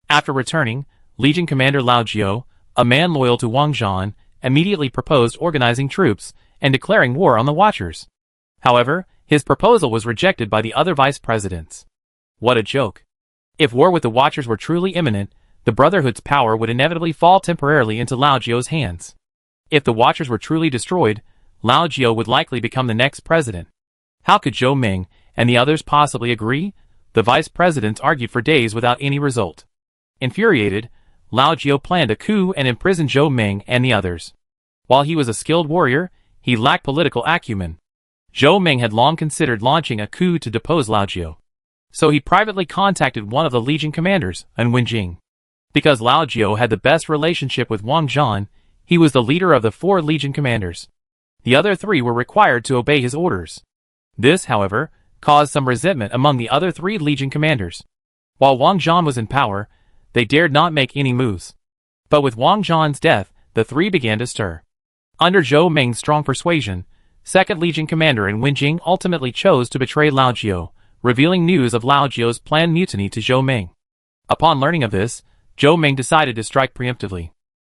After returning, Legion Commander Lao Jiao, a man loyal to Wang Zhan, immediately proposed organizing troops and declaring war on the Watchers. However, his proposal was rejected by the other vice presidents. What a joke. If war with the Watchers were truly imminent, the Brotherhood's power would inevitably fall temporarily into Lao Jiao's hands. If the Watchers were truly destroyed, Lao Jiao would likely become the next president. How could Zhou Ming and the others possibly agree? The vice presidents argued for days without any result. Infuriated, Lao Jiao planned a coup and imprisoned Zhou Ming and the others. While he was a skilled warrior, he lacked political acumen. Zhou Ming had long considered launching a coup to depose Lao Jiao. So he privately contacted one of the Legion commanders, An Wenjing. Because Lao Jiao had the best relationship with Wang Zhan, he was the leader of the 4 Legion commanders. The other 3 were required to obey his orders. This, however, caused some resentment among the other 3 Legion commanders. While Wang Zhan was in power, they dared not make any moves. But with Wang Zhan's death, the 3 began to stir. Under Zhou Ming's strong persuasion, 2nd Legion Commander An Wenjing ultimately chose to betray Lao Jiao, revealing news of Lao Jiao's planned mutiny to Zhou Ming. Upon learning of this, Zhou Ming decided to strike preemptively.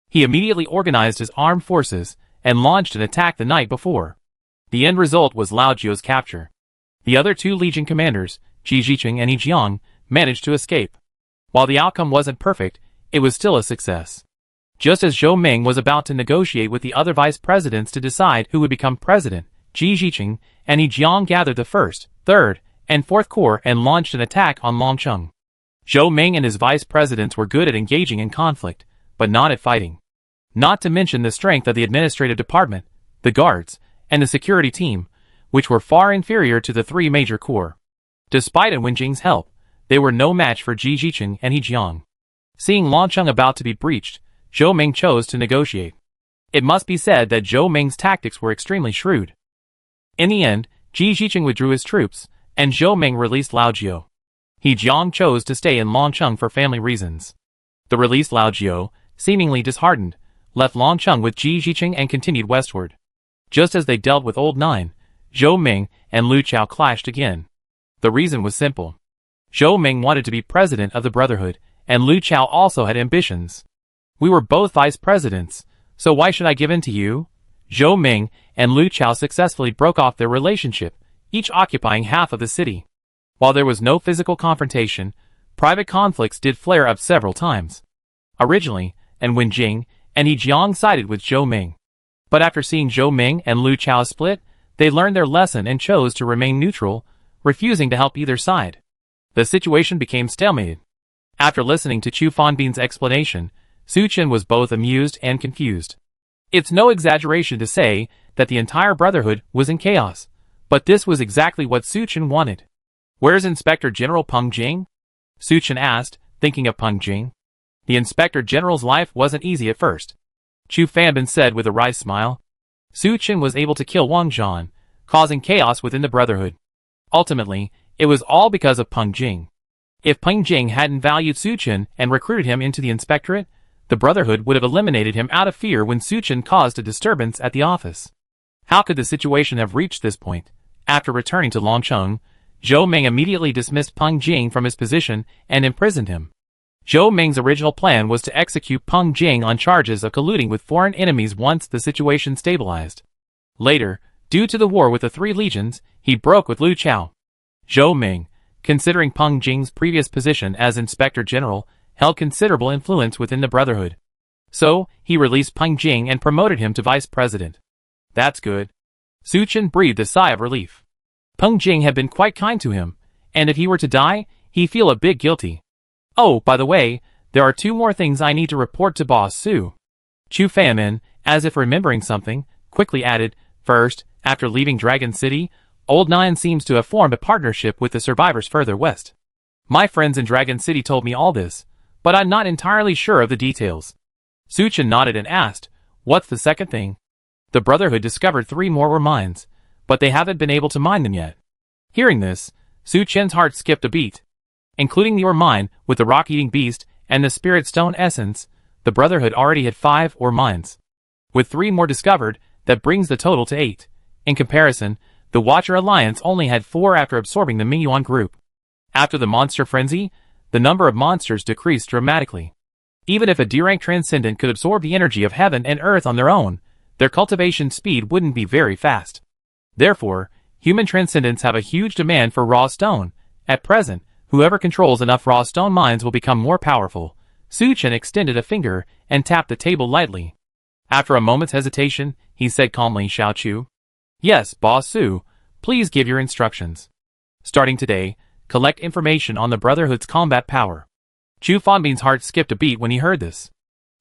He immediately organized his armed forces and launched an attack the night before. The end result was Lao Jiao's capture. The other 2 Legion commanders, Ji Jiqing and Yi Jiang, managed to escape. While the outcome wasn't perfect, it was still a success. Just as Zhou Ming was about to negotiate with the other vice presidents to decide who would become president, Ji Jiqing and Yi Jiang gathered the 1st, 3rd, and 4th Corps and launched an attack on Longcheng. Zhou Ming and his vice presidents were good at engaging in conflict, but not at fighting. Not to mention the strength of the administrative department, the guards, and the security team, which were far inferior to the 3 major corps. Despite An Wenjing's help, they were no match for Ji Jiqing and Yi Jiang. Seeing Longcheng about to be breached, Zhou Ming chose to negotiate. It must be said that Zhou Ming's tactics were extremely shrewd. In the end, Ji Jiqing withdrew his troops, and Zhou Ming released Lao Jiao. Yi Jiang chose to stay in Longcheng for family reasons. The released Lao Jiao, seemingly disheartened, left Longcheng with Ji Jiqing and continued westward. Just as they dealt with Old Nine, Zhou Ming and Lu Chao clashed again. The reason was simple. Zhou Ming wanted to be president of the Brotherhood, and Lu Chao also had ambitions. "We were both vice presidents, so why should I give in to you?" Zhou Ming and Lu Chao successfully broke off their relationship, each occupying half of the city. While there was no physical confrontation, private conflicts did flare up several times. originally, and when Jing and He Jiang sided with Zhou Ming. But after seeing Zhou Ming and Lu Chao split, they learned their lesson and chose to remain neutral, refusing to help either side. The situation became stalemated. After listening to Chu Fanbin's explanation, Su Chen was both amused and confused. It's no exaggeration to say that the entire Brotherhood was in chaos, but this was exactly what Su Chen wanted. "Where's Inspector General Peng Jing?" Su Chen asked, thinking of Peng Jing. The Inspector General's life wasn't easy at first. Chu Fanbin said with a wry smile. Su Chen was able to kill Wang Zhan, causing chaos within the Brotherhood. Ultimately, it was all because of Peng Jing. If Peng Jing hadn't valued Su Chen and recruited him into the inspectorate, the Brotherhood would have eliminated him out of fear when Su Chen caused a disturbance at the office. How could the situation have reached this point? After returning to Longcheng, Zhou Ming immediately dismissed Peng Jing from his position and imprisoned him. Zhou Ming's original plan was to execute Peng Jing on charges of colluding with foreign enemies once the situation stabilized. Later, due to the war with the Three Legions, he broke with Lu Chao. Zhou Ming, considering Peng Jing's previous position as Inspector General, held considerable influence within the Brotherhood. So, he released Peng Jing and promoted him to Vice President. That's good. Su Chen breathed a sigh of relief. Peng Jing had been quite kind to him, and if he were to die, he'd feel a bit guilty. Oh, by the way, there are 2 more things I need to report to Boss Su. Chu Fanbin, as if remembering something, quickly added, "First, after leaving Dragon City, Old Nine seems to have formed a partnership with the survivors further west. My friends in Dragon City told me all this, but I'm not entirely sure of the details." Su Chen nodded and asked, "What's the second thing?" The Brotherhood discovered 3 more mines, but they haven't been able to mine them yet. Hearing this, Su Chen's heart skipped a beat. Including the ore mine with the rock-eating beast and the spirit stone essence, the Brotherhood already had 5 ore mines. With 3 more discovered, that brings the total to 8. In comparison, the Watcher Alliance only had 4 after absorbing the Mingyuan group. After the monster frenzy, the number of monsters decreased dramatically. Even if a D-rank transcendent could absorb the energy of heaven and earth on their own, their cultivation speed wouldn't be very fast. Therefore, human transcendents have a huge demand for raw stone. At present, whoever controls enough raw stone mines will become more powerful. Su Chen extended a finger and tapped the table lightly. After a moment's hesitation, he said calmly, "Xiao Chu." "Yes, Boss Su, please give your instructions. Starting today, collect information on the Brotherhood's combat power." Chu Fanbin's heart skipped a beat when he heard this.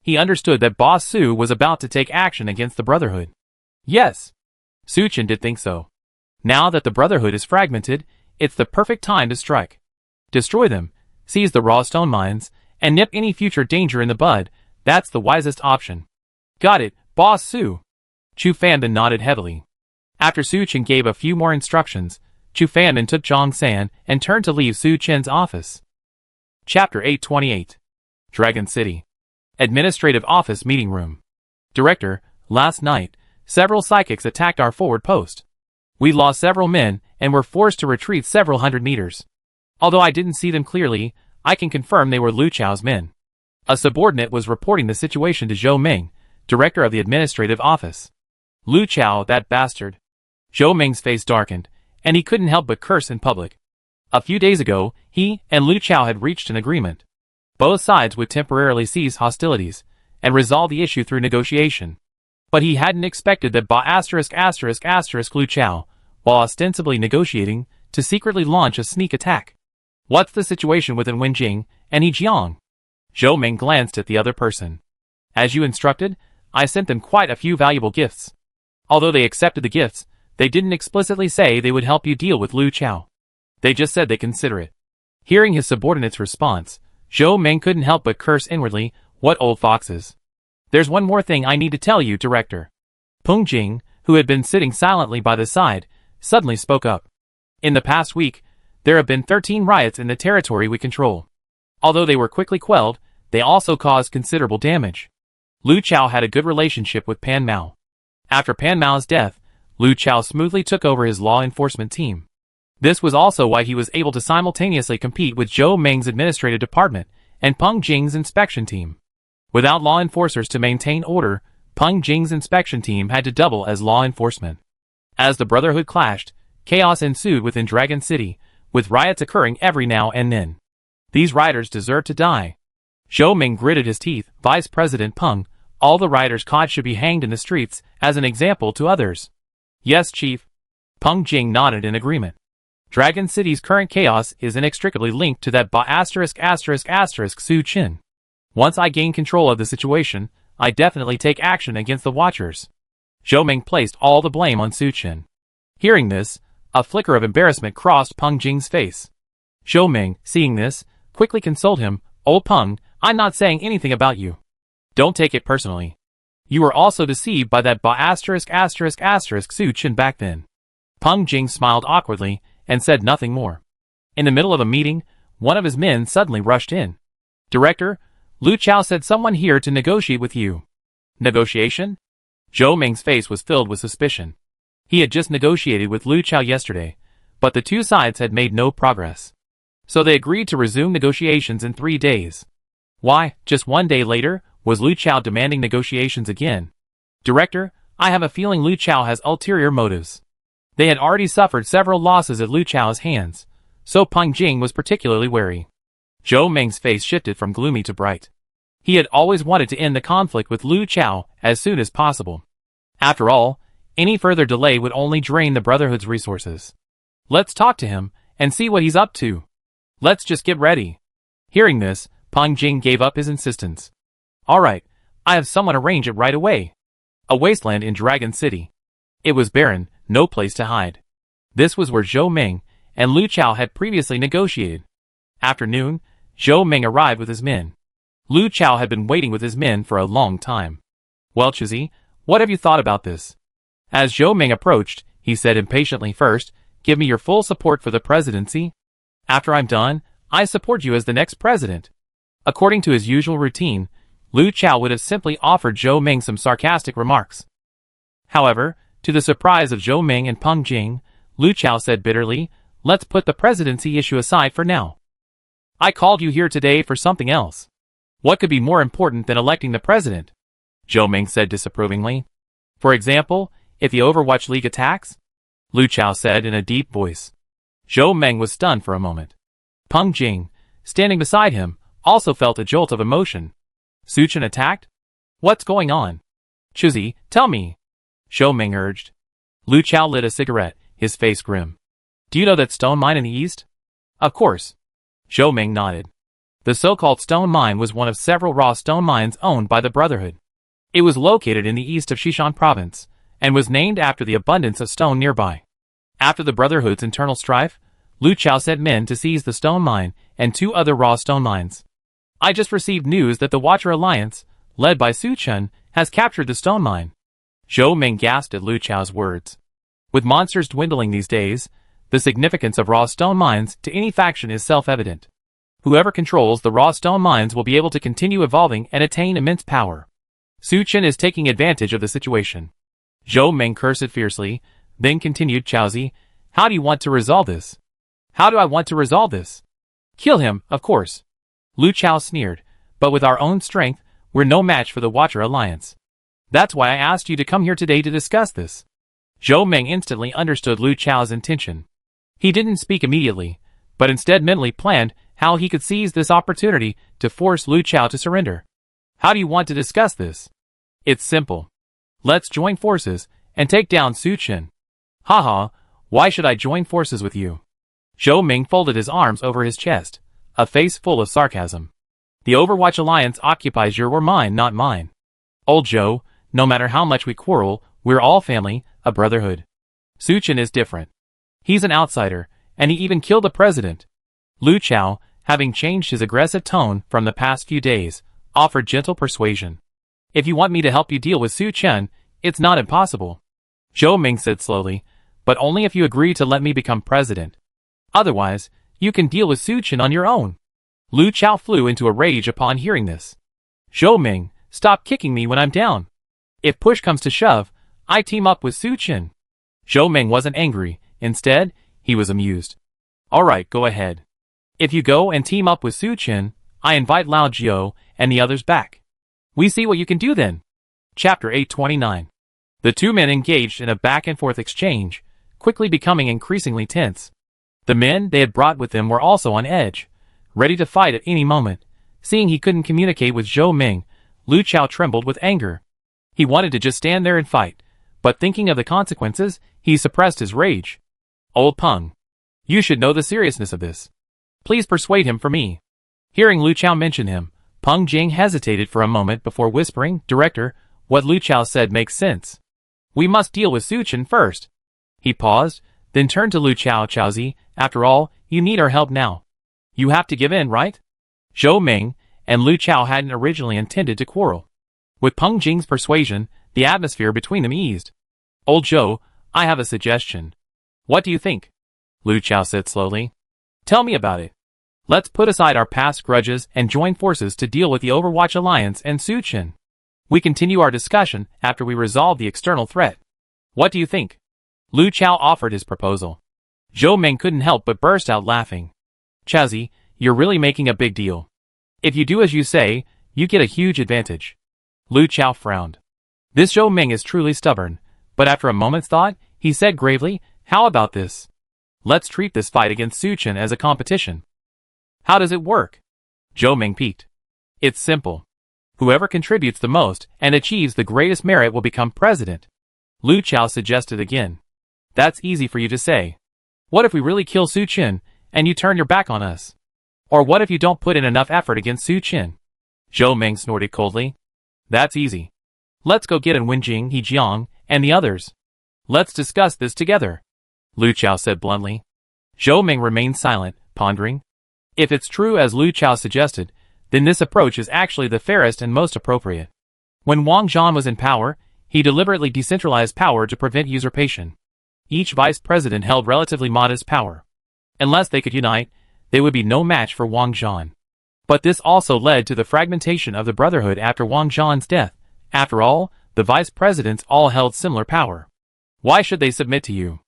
He understood that Boss Su was about to take action against the Brotherhood. Yes, Su Chen did think so. Now that the Brotherhood is fragmented, it's the perfect time to strike. Destroy them, seize the raw stone mines, and nip any future danger in the bud. That's the wisest option. Got it, Boss Su. Chu Fanbin nodded heavily. After Su Chen gave a few more instructions, Chu Fanbin took Zhang San and turned to leave Su Chen's office. Chapter 828. Dragon City. Administrative Office Meeting Room. Director, last night, several psychics attacked our forward post. We lost several men and were forced to retreat several hundred meters. Although I didn't see them clearly, I can confirm they were Lu Chao's men. A subordinate was reporting the situation to Zhou Ming, director of the administrative office. Lu Chao, that bastard. Zhou Ming's face darkened, and he couldn't help but curse in public. A few days ago, he and Lu Chao had reached an agreement. Both sides would temporarily cease hostilities and resolve the issue through negotiation. But he hadn't expected that Lu Chao, while ostensibly negotiating, to secretly launch a sneak attack. What's the situation with Wenjing and He Jiang? Zhou Ming glanced at the other person. As you instructed, I sent them quite a few valuable gifts. Although they accepted the gifts, they didn't explicitly say they would help you deal with Lu Chao. They just said they consider it. Hearing his subordinate's response, Zhou Ming couldn't help but curse inwardly, what old foxes. There's one more thing I need to tell you, Director. Peng Jing, who had been sitting silently by the side, suddenly spoke up. In the past week, there have been 13 riots in the territory we control. Although they were quickly quelled, they also caused considerable damage. Lu Chao had a good relationship with Pan Mao. After Pan Mao's death, Lu Chao smoothly took over his law enforcement team. This was also why he was able to simultaneously compete with Zhou Ming's administrative department and Peng Jing's inspection team. Without law enforcers to maintain order, Peng Jing's inspection team had to double as law enforcement. As the Brotherhood clashed, chaos ensued within Dragon City, with riots occurring every now and then. These rioters deserve to die. Zhou Ming gritted his teeth. Vice President Peng, all the riders caught should be hanged in the streets as an example to others. Yes, Chief. Peng Jing nodded in agreement. Dragon City's current chaos is inextricably linked to that Su Qin. Once I gain control of the situation, I definitely take action against the Watchers. Zhou Ming placed all the blame on Su Qin. Hearing this, a flicker of embarrassment crossed Peng Jing's face. Zhou Ming, seeing this, quickly consoled him. Old Peng, I'm not saying anything about you. Don't take it personally. You were also deceived by that Su Qin back then. Peng Jing smiled awkwardly and said nothing more. In the middle of a meeting, one of his men suddenly rushed in. Director, Lu Chao said someone here to negotiate with you. Negotiation? Zhou Ming's face was filled with suspicion. He had just negotiated with Lu Chao yesterday, but the two sides had made no progress. So they agreed to resume negotiations in 3 days. Why, just 1 day later, was Lu Chao demanding negotiations again? Director, I have a feeling Lu Chao has ulterior motives. They had already suffered several losses at Lu Chao's hands, so Peng Jing was particularly wary. Zhou Ming's face shifted from gloomy to bright. He had always wanted to end the conflict with Lu Chao as soon as possible. After all, any further delay would only drain the Brotherhood's resources. Let's talk to him and see what he's up to. Let's just get ready. Hearing this, Peng Jing gave up his insistence. Alright, I have someone arrange it right away. A wasteland in Dragon City. It was barren, no place to hide. This was where Zhou Ming and Lu Chao had previously negotiated. After noon, Zhou Ming arrived with his men. Lu Chao had been waiting with his men for a long time. Well, Chizi, what have you thought about this? As Zhou Ming approached, he said impatiently, first, give me your full support for the presidency. After I'm done, I support you as the next president. According to his usual routine, Lu Chao would have simply offered Zhou Ming some sarcastic remarks. However, to the surprise of Zhou Ming and Peng Jing, Lu Chao said bitterly, let's put the presidency issue aside for now. I called you here today for something else. What could be more important than electing the president? Zhou Ming said disapprovingly. For example, if the Overwatch League attacks? Lu Chao said in a deep voice. Zhou Ming was stunned for a moment. Peng Jing, standing beside him, also felt a jolt of emotion. Su Qin attacked? What's going on? Chizi, tell me. Zhou Ming urged. Lu Chao lit a cigarette, his face grim. Do you know that stone mine in the east? Of course. Zhou Ming nodded. The so-called stone mine was one of several raw stone mines owned by the Brotherhood. It was located in the east of Xishan province, and was named after the abundance of stone nearby. After the Brotherhood's internal strife, Lu Chao sent men to seize the stone mine and 2 other raw stone mines. I just received news that the Watcher Alliance, led by Su Qin, has captured the stone mine. Zhou Ming gasped at Lu Chao's words. With monsters dwindling these days, the significance of raw stone mines to any faction is self-evident. Whoever controls the raw stone mines will be able to continue evolving and attain immense power. Su Qin is taking advantage of the situation. Zhou Ming cursed fiercely, then continued, Chaozi, how do you want to resolve this? How do I want to resolve this? Kill him, of course. Lu Chao sneered, but with our own strength, we're no match for the Watcher Alliance. That's why I asked you to come here today to discuss this. Zhou Ming instantly understood Lu Chao's intention. He didn't speak immediately, but instead mentally planned how he could seize this opportunity to force Lu Chao to surrender. How do you want to discuss this? It's simple. Let's join forces and take down Su Qin. Haha, why should I join forces with you? Zhou Ming folded his arms over his chest, a face full of sarcasm. The Overwatch Alliance occupies your war, mine, not mine. Old Zhou, no matter how much we quarrel, we're all family, a brotherhood. Su Qin is different. He's an outsider, and he even killed the president. Lu Chao, having changed his aggressive tone from the past few days, offered gentle persuasion. If you want me to help you deal with Su Qin, it's not impossible. Zhou Ming said slowly, but only if you agree to let me become president. Otherwise, you can deal with Su Qin on your own. Lu Chao flew into a rage upon hearing this. Zhou Ming, stop kicking me when I'm down. If push comes to shove, I team up with Su Qin. Zhou Ming wasn't angry, instead, he was amused. Alright, go ahead. If you go and team up with Su Qin, I invite Lao Jiao and the others back. We see what you can do then. Chapter 829. The two men engaged in a back-and-forth exchange, quickly becoming increasingly tense. The men they had brought with them were also on edge, ready to fight at any moment, Seeing he couldn't communicate with Zhou Ming, Lu Chao trembled with anger. He wanted to just stand there and fight, but thinking of the consequences, he suppressed his rage. Old Peng, you should know the seriousness of this. Please persuade him for me. Hearing Lu Chao mention him, Peng Jing hesitated for a moment before whispering, Director, what Lu Chao said makes sense. We must deal with Su Chen first. He paused, then turned to Lu Chao. Chaozi, after all, you need our help now. You have to give in, right? Zhou Ming and Lu Chao hadn't originally intended to quarrel. With Peng Jing's persuasion, the atmosphere between them eased. Old Zhou, I have a suggestion. What do you think? Lu Chao said slowly. Tell me about it. Let's put aside our past grudges and join forces to deal with the Overwatch Alliance and Su Chen. We continue our discussion after we resolve the external threat. What do you think? Lu Chao offered his proposal. Zhou Ming couldn't help but burst out laughing. Chaozi, you're really making a big deal. If you do as you say, you get a huge advantage. Lu Chao frowned. This Zhou Ming is truly stubborn, but after a moment's thought, he said gravely, how about this? Let's treat this fight against Su Chen as a competition. How does it work? Zhou Ming peeked. It's simple. Whoever contributes the most and achieves the greatest merit will become president. Lu Chao suggested again. That's easy for you to say. What if we really kill Su Chen and you turn your back on us? Or what if you don't put in enough effort against Su Chen? Zhou Ming snorted coldly. That's easy. Let's go get An Wenjing, He Jiang, and the others. Let's discuss this together. Lu Chao said bluntly. Zhou Ming remained silent, pondering. If it's true as Lu Chao suggested, then this approach is actually the fairest and most appropriate. When Wang Zhan was in power, he deliberately decentralized power to prevent usurpation. Each vice president held relatively modest power. Unless they could unite, they would be no match for Wang Zhan. But this also led to the fragmentation of the Brotherhood after Wang Zhan's death. After all, the vice presidents all held similar power. Why should they submit to you?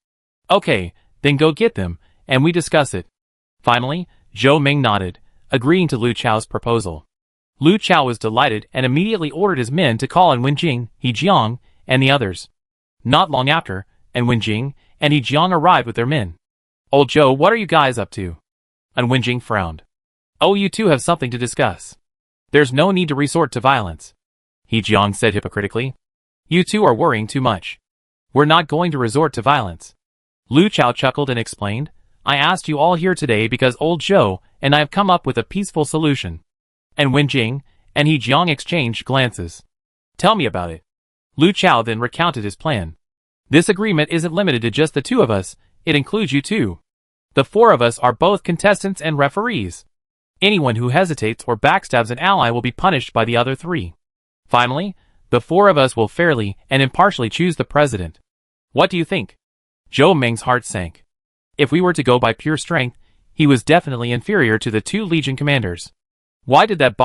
Okay, then go get them, and we discuss it. Finally, Zhou Ming nodded, agreeing to Lu Chao's proposal. Lu Chao was delighted and immediately ordered his men to call An Wenjing, He Jiang, and the others. Not long after, An Wenjing and He Jiang arrived with their men. Old Zhou, what are you guys up to? An Wenjing frowned. Oh, you two have something to discuss. There's no need to resort to violence. He Jiang said hypocritically. You two are worrying too much. We're not going to resort to violence. Lu Chao chuckled and explained, I asked you all here today because Old Zhou and I have come up with a peaceful solution. And Wenjing and He Jiang exchanged glances. Tell me about it. Lu Chao then recounted his plan. This agreement isn't limited to just the two of us, it includes you too. The four of us are both contestants and referees. Anyone who hesitates or backstabs an ally will be punished by the other three. Finally, the four of us will fairly and impartially choose the president. What do you think? Zhou Ming's heart sank. If we were to go by pure strength, he was definitely inferior to the two legion commanders. Why did that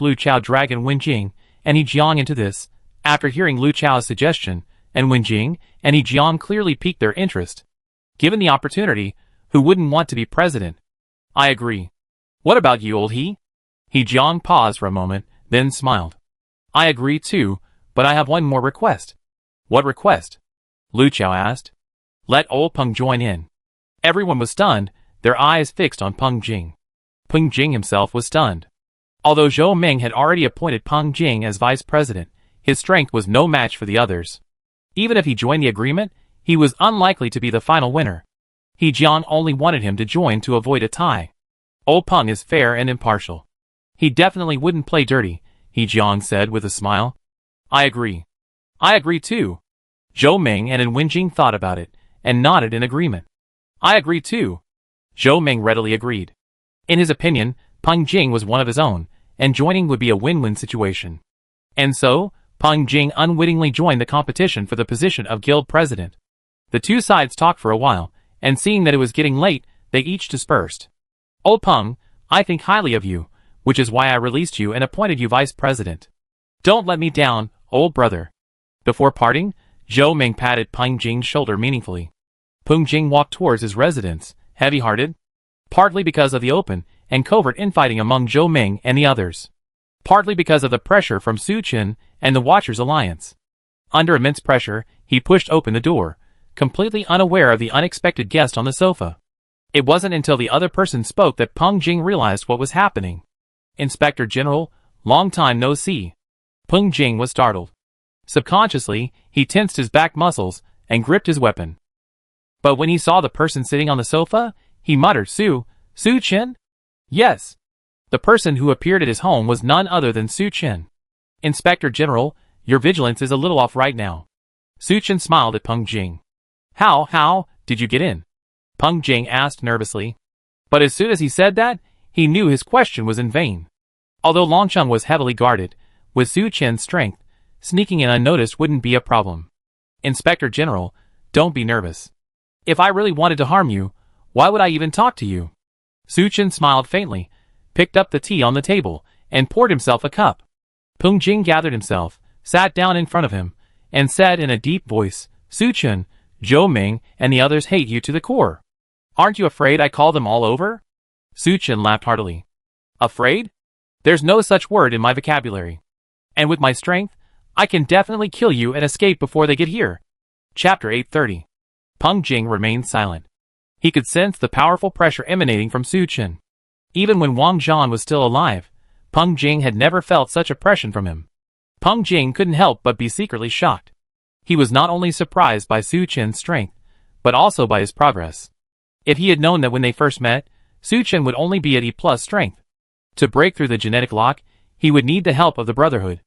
Lu Chao drag An Wenjing and He Jiang into this? After hearing Lu Chao's suggestion, An Wenjing and He Jiang clearly piqued their interest. Given the opportunity, who wouldn't want to be president? I agree. What about you, old He? He Jiang paused for a moment, then smiled. I agree too, but I have one more request. What request? Lu Chao asked. Let old Peng join in. Everyone was stunned, their eyes fixed on Peng Jing. Peng Jing himself was stunned. Although Zhou Ming had already appointed Peng Jing as vice president, his strength was no match for the others. Even if he joined the agreement, he was unlikely to be the final winner. He Jiang only wanted him to join to avoid a tie. Old Peng is fair and impartial. He definitely wouldn't play dirty, He Jiang said with a smile. I agree. I agree too. Zhou Ming and An Wenjing thought about it, and nodded in agreement. I agree too. Zhou Ming readily agreed. In his opinion, Peng Jing was one of his own, and joining would be a win-win situation. And so, Peng Jing unwittingly joined the competition for the position of guild president. The two sides talked for a while, and seeing that it was getting late, they each dispersed. Old Peng, I think highly of you, which is why I released you and appointed you vice president. Don't let me down, old brother. Before parting, Zhou Ming patted Peng Jing's shoulder meaningfully. Peng Jing walked towards his residence, heavy-hearted, partly because of the open and covert infighting among Zhou Ming and the others, partly because of the pressure from Su Chen and the Watchers Alliance. Under immense pressure, he pushed open the door, completely unaware of the unexpected guest on the sofa. It wasn't until the other person spoke that Peng Jing realized what was happening. Inspector General, long time no see. Peng Jing was startled. Subconsciously, he tensed his back muscles and gripped his weapon. But when he saw the person sitting on the sofa, he muttered, Su Chen? Yes. The person who appeared at his home was none other than Su Chen. Inspector General, your vigilance is a little off right now. Su Chen smiled at Peng Jing. How did you get in? Peng Jing asked nervously. But as soon as he said that, he knew his question was in vain. Although Longcheng was heavily guarded, with Su Chen's strength, sneaking in unnoticed wouldn't be a problem. Inspector General, don't be nervous. If I really wanted to harm you, why would I even talk to you? Su Chen smiled faintly, picked up the tea on the table, and poured himself a cup. Peng Jing gathered himself, sat down in front of him, and said in a deep voice, Su Chen, Zhou Ming, and the others hate you to the core. Aren't you afraid I call them all over? Su Chen laughed heartily. Afraid? There's no such word in my vocabulary. And with my strength, I can definitely kill you and escape before they get here. Chapter 830. Peng Jing remained silent. He could sense the powerful pressure emanating from Su Chen. Even when Wang Zhan was still alive, Peng Jing had never felt such oppression from him. Peng Jing couldn't help but be secretly shocked. He was not only surprised by Su Chen's strength, but also by his progress. If he had known that when they first met, Su Chen would only be at E+ strength. To break through the genetic lock, he would need the help of the Brotherhood.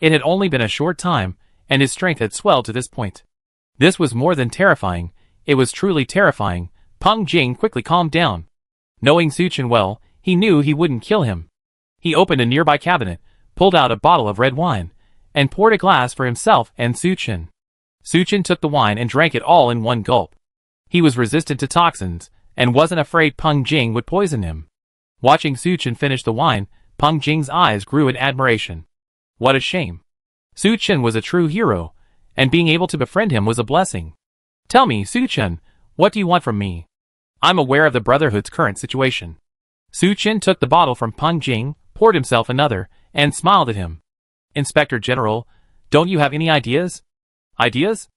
It had only been a short time, and his strength had swelled to this point. This was more than terrifying, it was truly terrifying. Peng Jing quickly calmed down. Knowing Su Chen well, he knew he wouldn't kill him. He opened a nearby cabinet, pulled out a bottle of red wine, and poured a glass for himself and Su Chen. Su Chen took the wine and drank it all in one gulp. He was resistant to toxins, and wasn't afraid Peng Jing would poison him. Watching Su Chen finish the wine, Peng Jing's eyes grew in admiration. What a shame. Su Chen was a true hero, and being able to befriend him was a blessing. Tell me, Su Chen, what do you want from me? I'm aware of the Brotherhood's current situation. Su Chen took the bottle from Peng Jing, poured himself another, and smiled at him. Inspector General, don't you have any ideas? Ideas?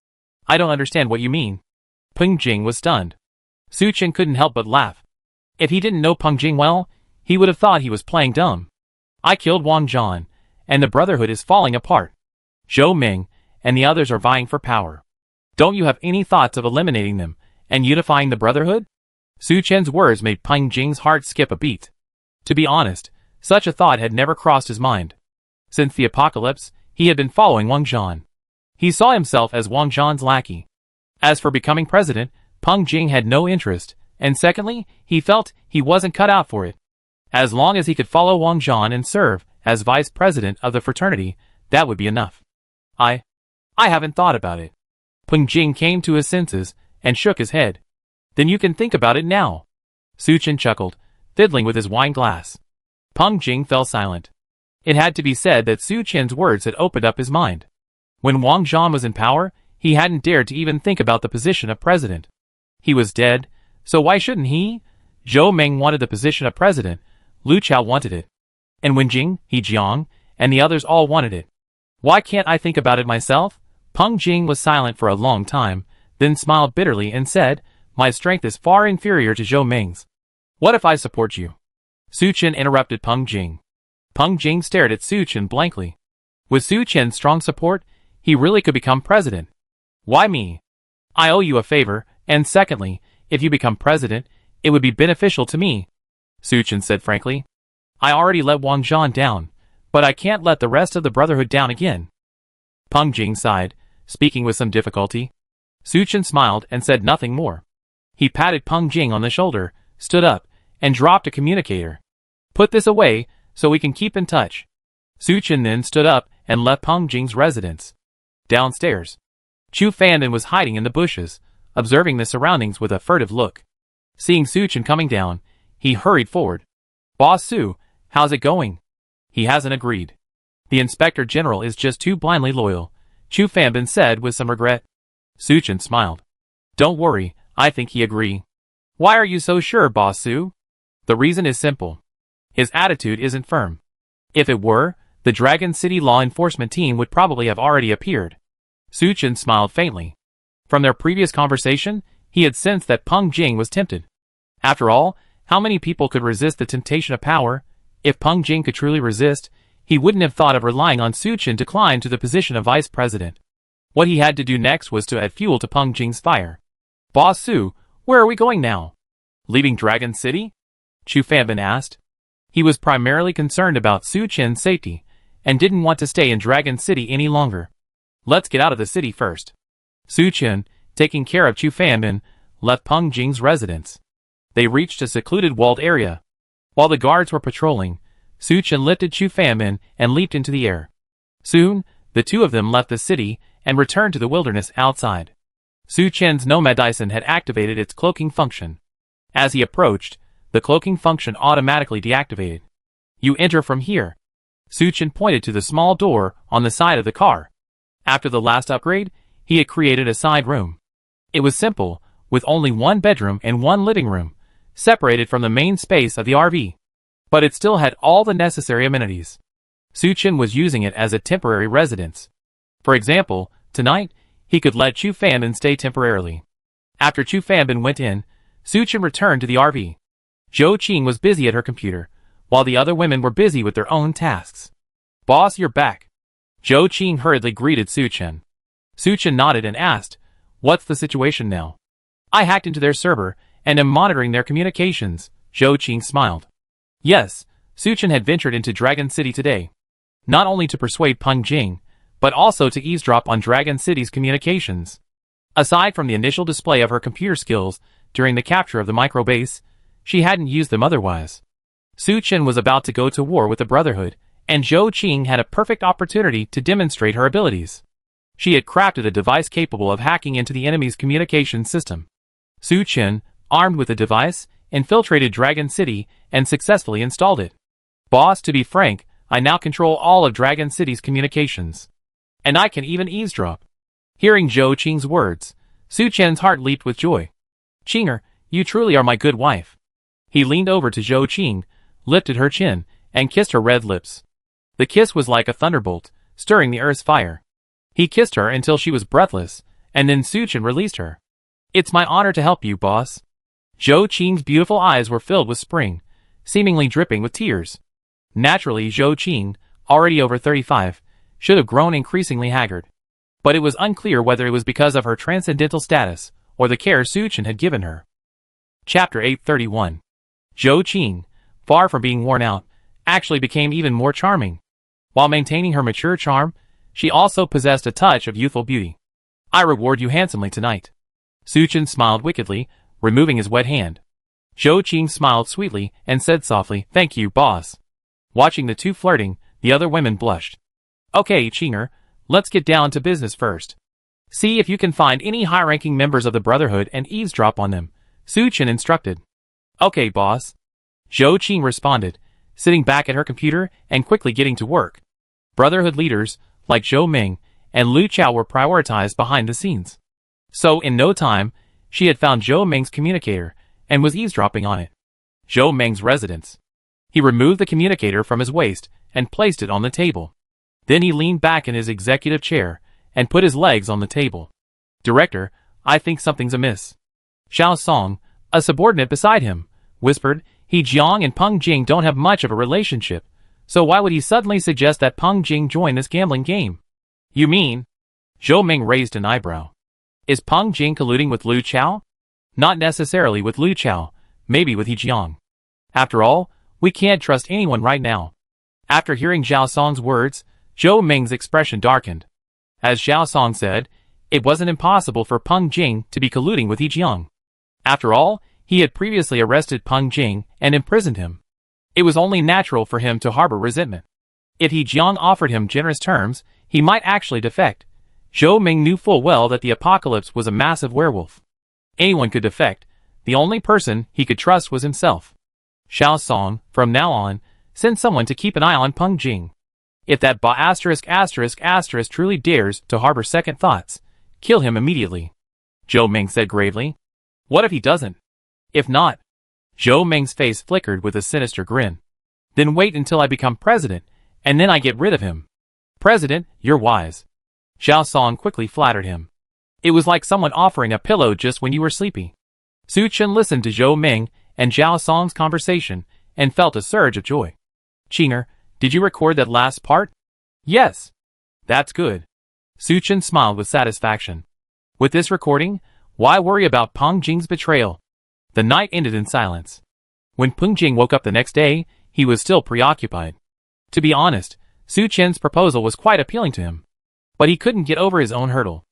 I don't understand what you mean. Peng Jing was stunned. Su Chen couldn't help but laugh. If he didn't know Peng Jing well, he would have thought he was playing dumb. I killed Wang Zhan, and the Brotherhood is falling apart. Zhou Ming and the others are vying for power. Don't you have any thoughts of eliminating them and unifying the Brotherhood? Su Chen's words made Peng Jing's heart skip a beat. To be honest, such a thought had never crossed his mind. Since the apocalypse, he had been following Wang Zhan. He saw himself as Wang Zhan's lackey. As for becoming president, Peng Jing had no interest, and secondly, he felt he wasn't cut out for it. As long as he could follow Wang Zhan and serve as vice president of the fraternity, that would be enough. I haven't thought about it. Peng Jing came to his senses and shook his head. Then you can think about it now. Su Chen chuckled, fiddling with his wine glass. Peng Jing fell silent. It had to be said that Su Chen's words had opened up his mind. When Wang Zhan was in power, he hadn't dared to even think about the position of president. He was dead, so why shouldn't he? Zhou Ming wanted the position of president, Lu Chao wanted it. And Wenjing, He Jiang, and the others all wanted it. Why can't I think about it myself? Peng Jing was silent for a long time, then smiled bitterly and said, my strength is far inferior to Zhou Ming's. What if I support you? Su Chen interrupted Peng Jing. Peng Jing stared at Su Chen blankly. With Su Chen's strong support, he really could become president. Why me? I owe you a favor, and secondly, if you become president, it would be beneficial to me. Su Chen said frankly. I already let Wang Zhan down, but I can't let the rest of the Brotherhood down again. Peng Jing sighed, speaking with some difficulty. Su Chen smiled and said nothing more. He patted Peng Jing on the shoulder, stood up, and dropped a communicator. Put this away, so we can keep in touch. Su Chen then stood up and left Peng Jing's residence. Downstairs, Chu Fandan was hiding in the bushes, observing the surroundings with a furtive look. Seeing Su Chen coming down, he hurried forward. Boss Su, how's it going? He hasn't agreed. The Inspector General is just too blindly loyal, Chu Fandan said with some regret. Su Chen smiled. Don't worry, I think he agree. Why are you so sure, Boss Su? The reason is simple. His attitude isn't firm. If it were, the Dragon City law enforcement team would probably have already appeared. Su Chen smiled faintly. From their previous conversation, he had sensed that Peng Jing was tempted. After all, how many people could resist the temptation of power, If Peng Jing could truly resist, he wouldn't have thought of relying on Su Chen to climb to the position of vice president. What he had to do next was to add fuel to Peng Jing's fire. "Boss Su, where are we going now?" "Leaving Dragon City?" Chu Fanbin asked. He was primarily concerned about Su Chen's safety, and didn't want to stay in Dragon City any longer. "Let's get out of the city first." Su Chen, taking care of Chu Fanbin, left Peng Jing's residence. They reached a secluded walled area. While the guards were patrolling, Su Chen lifted Chu Fanbin and leaped into the air. Soon, the two of them left the city and returned to the wilderness outside. Su Chen's Nomad Dyson had activated its cloaking function. As he approached, the cloaking function automatically deactivated. "You enter from here." Su Chen pointed to the small door on the side of the car. After the last upgrade, he had created a side room. It was simple, with only one bedroom and one living room, separated from the main space of the RV. But it still had all the necessary amenities. Su Chen was using it as a temporary residence. For example, tonight, he could let Chu Fanbin stay temporarily. After Chu Fanbin went in, Su Chen returned to the RV. Zhou Qing was busy at her computer, while the other women were busy with their own tasks. "Boss, you're back." Zhou Qing hurriedly greeted Su Chen. Su Chen nodded and asked, "What's the situation now?" "I hacked into their server, and am monitoring their communications," Zhou Qing smiled. Yes, Su Chen had ventured into Dragon City today. Not only to persuade Peng Jing, but also to eavesdrop on Dragon City's communications. Aside from the initial display of her computer skills during the capture of the microbase, she hadn't used them otherwise. Su Chen was about to go to war with the Brotherhood, and Zhou Qing had a perfect opportunity to demonstrate her abilities. She had crafted a device capable of hacking into the enemy's communication system. Su Chen, armed with the device, infiltrated Dragon City and successfully installed it. "Boss, to be frank, I now control all of Dragon City's communications. And I can even eavesdrop." Hearing Zhou Qing's words, Su Chen's heart leaped with joy. "Qinger, you truly are my good wife." He leaned over to Zhou Qing, lifted her chin, and kissed her red lips. The kiss was like a thunderbolt, stirring the earth's fire. He kissed her until she was breathless, and then Su Chen released her. "It's my honor to help you, boss." Zhou Qing's beautiful eyes were filled with spring, seemingly dripping with tears. Naturally, Zhou Qing, already over 35, should have grown increasingly haggard. But it was unclear whether it was because of her transcendental status, or the care Su Chen had given her. Chapter 831. Zhou Qing, far from being worn out, actually became even more charming. While maintaining her mature charm, she also possessed a touch of youthful beauty. "I reward you handsomely tonight." Su Chen smiled wickedly, removing his wet hand. Zhou Qing smiled sweetly and said softly, "Thank you, boss." Watching the two flirting, the other women blushed. "Okay, Qinger, let's get down to business first. See if you can find any high-ranking members of the Brotherhood and eavesdrop on them," Su Chen instructed. "Okay, boss." Zhou Qing responded, sitting back at her computer and quickly getting to work. Brotherhood leaders, like Zhou Ming and Lu Chao, were prioritized behind the scenes. So in no time, she had found Zhou Ming's communicator and was eavesdropping on it. Zhou Ming's residence. He removed the communicator from his waist and placed it on the table. Then he leaned back in his executive chair and put his legs on the table. "Director, I think something's amiss." Xiao Song, a subordinate beside him, whispered, "He Jiang and Peng Jing don't have much of a relationship, so why would he suddenly suggest that Peng Jing join this gambling game?" "You mean?" Zhou Ming raised an eyebrow. "Is Peng Jing colluding with Lu Chao?" "Not necessarily with Lu Chao, maybe with He Jiang. After all, we can't trust anyone right now." After hearing Xiao Song's words, Zhou Ming's expression darkened. As Xiao Song said, it wasn't impossible for Peng Jing to be colluding with He Jiang. After all, he had previously arrested Peng Jing and imprisoned him. It was only natural for him to harbor resentment. If He Jiang offered him generous terms, he might actually defect. Zhou Ming knew full well that the apocalypse was a massive werewolf. Anyone could defect. The only person he could trust was himself. Xiao Song, from now on, send someone to keep an eye on Peng Jing. If that **** truly dares to harbor second thoughts, kill him immediately. Zhou Ming said gravely. What if he doesn't? If not? Zhou Ming's face flickered with a sinister grin. Then wait until I become president, and then I get rid of him. President, you're wise. Xiao Song quickly flattered him. It was like someone offering a pillow just when you were sleepy. Su Chen listened to Zhou Ming and Xiao Song's conversation and felt a surge of joy. Chinger, did you record that last part? Yes. That's good. Suchin smiled with satisfaction. With this recording, why worry about Peng Jing's betrayal? The night ended in silence. When Peng Jing woke up the next day, he was still preoccupied. To be honest, Suchin's proposal was quite appealing to him. But he couldn't get over his own hurdle.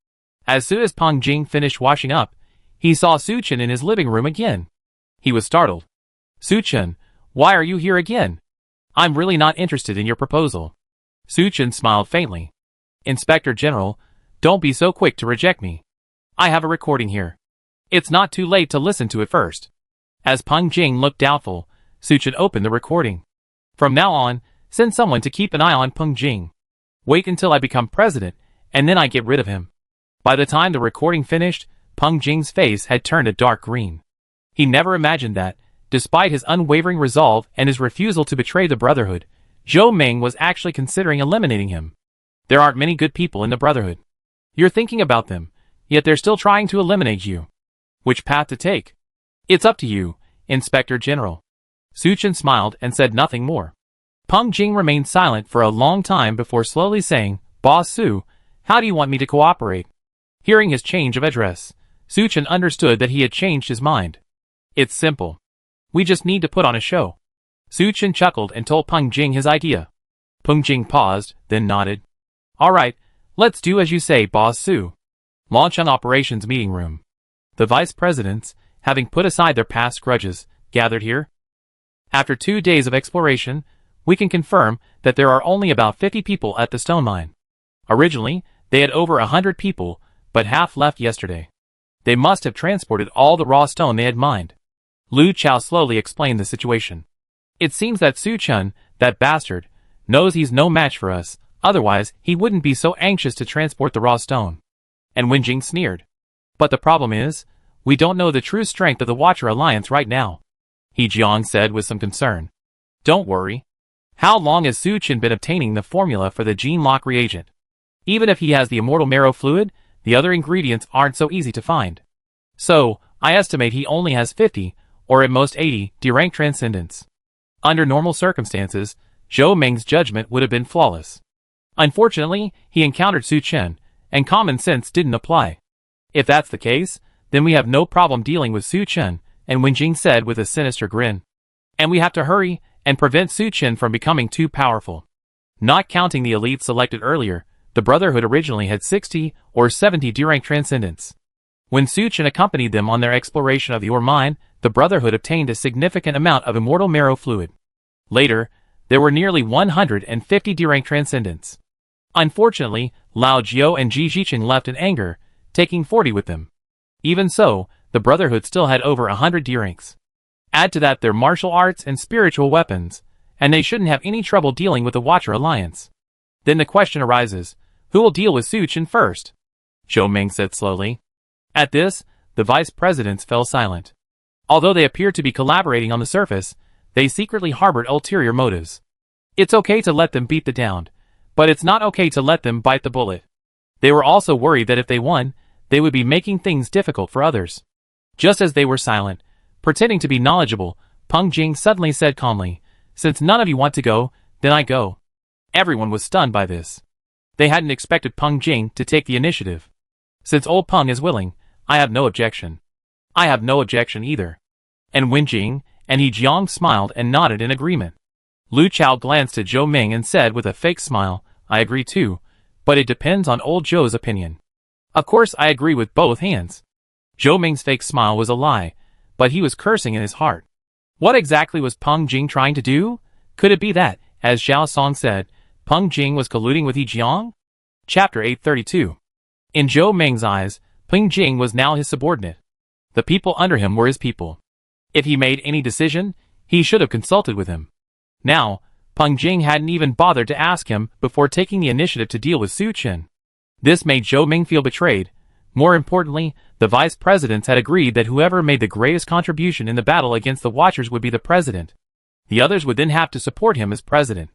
As soon as Peng Jing finished washing up, he saw Suchin in his living room again. He was startled. Suchin, why are you here again? I'm really not interested in your proposal. Suchin smiled faintly. Inspector General, don't be so quick to reject me. I have a recording here. It's not too late to listen to it first. As Peng Jing looked doubtful, Suchin opened the recording. From now on, send someone to keep an eye on Peng Jing. Wait until I become president, and then I get rid of him. By the time the recording finished, Peng Jing's face had turned a dark green. He never imagined that, despite his unwavering resolve and his refusal to betray the Brotherhood, Zhou Ming was actually considering eliminating him. There aren't many good people in the Brotherhood. You're thinking about them, yet they're still trying to eliminate you. Which path to take? It's up to you, Inspector General. Suchin smiled and said nothing more. Peng Jing remained silent for a long time before slowly saying, Boss Su, how do you want me to cooperate? Hearing his change of address, Suchin understood that he had changed his mind. It's simple. We just need to put on a show. Suchin chuckled and told Peng Jing his idea. Peng Jing paused, then nodded. All right, let's do as you say, Boss Su. Launch an operations meeting room. The vice presidents, having put aside their past grudges, gathered here. After 2 days of exploration, we can confirm that there are only about 50 people at the stone mine. Originally, they had over 100 people, but half left yesterday. They must have transported all the raw stone they had mined. Lu Chao slowly explained the situation. It seems that Suchin, that bastard, knows he's no match for us, otherwise he wouldn't be so anxious to transport the raw stone. And Wenjing sneered. But the problem is, we don't know the true strength of the Watcher Alliance right now. He Jiang said with some concern. Don't worry. How long has Suchin been obtaining the formula for the gene lock reagent? Even if he has the immortal marrow fluid, the other ingredients aren't so easy to find. So, I estimate he only has 50, or at most 80, D-rank transcendence. Under normal circumstances, Zhou Ming's judgment would have been flawless. Unfortunately, he encountered Suchin, and common sense didn't apply. If that's the case, then we have no problem dealing with Suchin, and Wenjing said with a sinister grin. And we have to hurry and prevent Suchin from becoming too powerful. Not counting the elite selected earlier, the Brotherhood originally had 60 or 70 D-rank transcendence. When Suchin accompanied them on their exploration of the ore mine, the Brotherhood obtained a significant amount of immortal marrow fluid. Later, there were nearly 150 D-rank transcendence. Unfortunately, Lao Jiao and Ji Jiqing left in anger, taking 40 with them. Even so, the Brotherhood still had over 100 D-ranks. Add to that their martial arts and spiritual weapons, and they shouldn't have any trouble dealing with the Watcher Alliance. Then the question arises, who will deal with Suchin first? Zhou Ming said slowly. At this, the vice presidents fell silent. Although they appeared to be collaborating on the surface, they secretly harbored ulterior motives. It's okay to let them beat the down, but it's not okay to let them bite the bullet. They were also worried that if they won, they would be making things difficult for others. Just as they were silent, pretending to be knowledgeable, Peng Jing suddenly said calmly, Since none of you want to go, then I go. Everyone was stunned by this. They hadn't expected Peng Jing to take the initiative. Since old Peng is willing, I have no objection. I have no objection either. And Wenjing and He Jiang smiled and nodded in agreement. Lu Chao glanced at Zhou Ming and said with a fake smile, I agree too, but it depends on old Zhou's opinion. Of course I agree with both hands. Zhou Ming's fake smile was a lie, but he was cursing in his heart. What exactly was Peng Jing trying to do? Could it be that, as Zhao Song said, Peng Jing was colluding with He Jiang? Chapter 832. In Zhou Ming's eyes, Peng Jing was now his subordinate. The people under him were his people. If he made any decision, he should have consulted with him. Now, Peng Jing hadn't even bothered to ask him before taking the initiative to deal with Suchin. This made Zhou Ming feel betrayed. More importantly, the vice presidents had agreed that whoever made the greatest contribution in the battle against the Watchers would be the president. The others would then have to support him as president.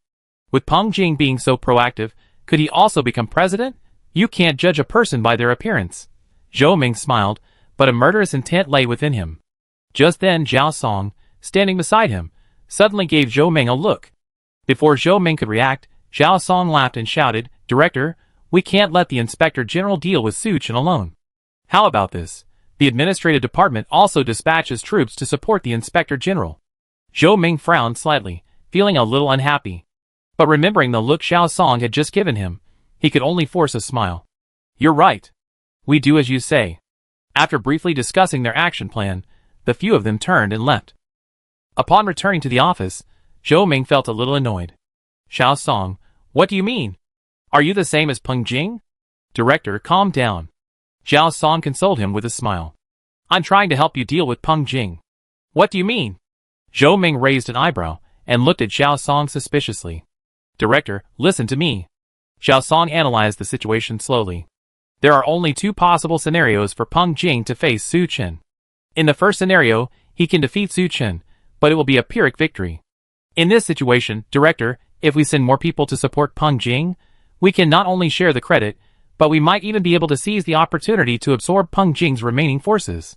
With Peng Jing being so proactive, could he also become president? You can't judge a person by their appearance. Zhou Ming smiled, but a murderous intent lay within him. Just then Zhao Song, standing beside him, suddenly gave Zhou Ming a look. Before Zhou Ming could react, Zhao Song laughed and shouted, "Director, we can't let the Inspector General deal with Su Chen alone. How about this? The administrative department also dispatches troops to support the Inspector General." Zhou Ming frowned slightly, feeling a little unhappy. But remembering the look Zhao Song had just given him, he could only force a smile. "You're right. We do as you say." After briefly discussing their action plan, the few of them turned and left. Upon returning to the office, Zhou Ming felt a little annoyed. "Zhao Song, what do you mean? Are you the same as Peng Jing?" "Director, calm down." Zhao Song consoled him with a smile. "I'm trying to help you deal with Peng Jing." "What do you mean?" Zhou Ming raised an eyebrow and looked at Zhao Song suspiciously. "Director, listen to me." Zhao Song analyzed the situation slowly. There are only two possible scenarios for Peng Jing to face Su Chen. In the first scenario, he can defeat Su Chen, but it will be a Pyrrhic victory. In this situation, Director, if we send more people to support Peng Jing, we can not only share the credit, but we might even be able to seize the opportunity to absorb Peng Jing's remaining forces.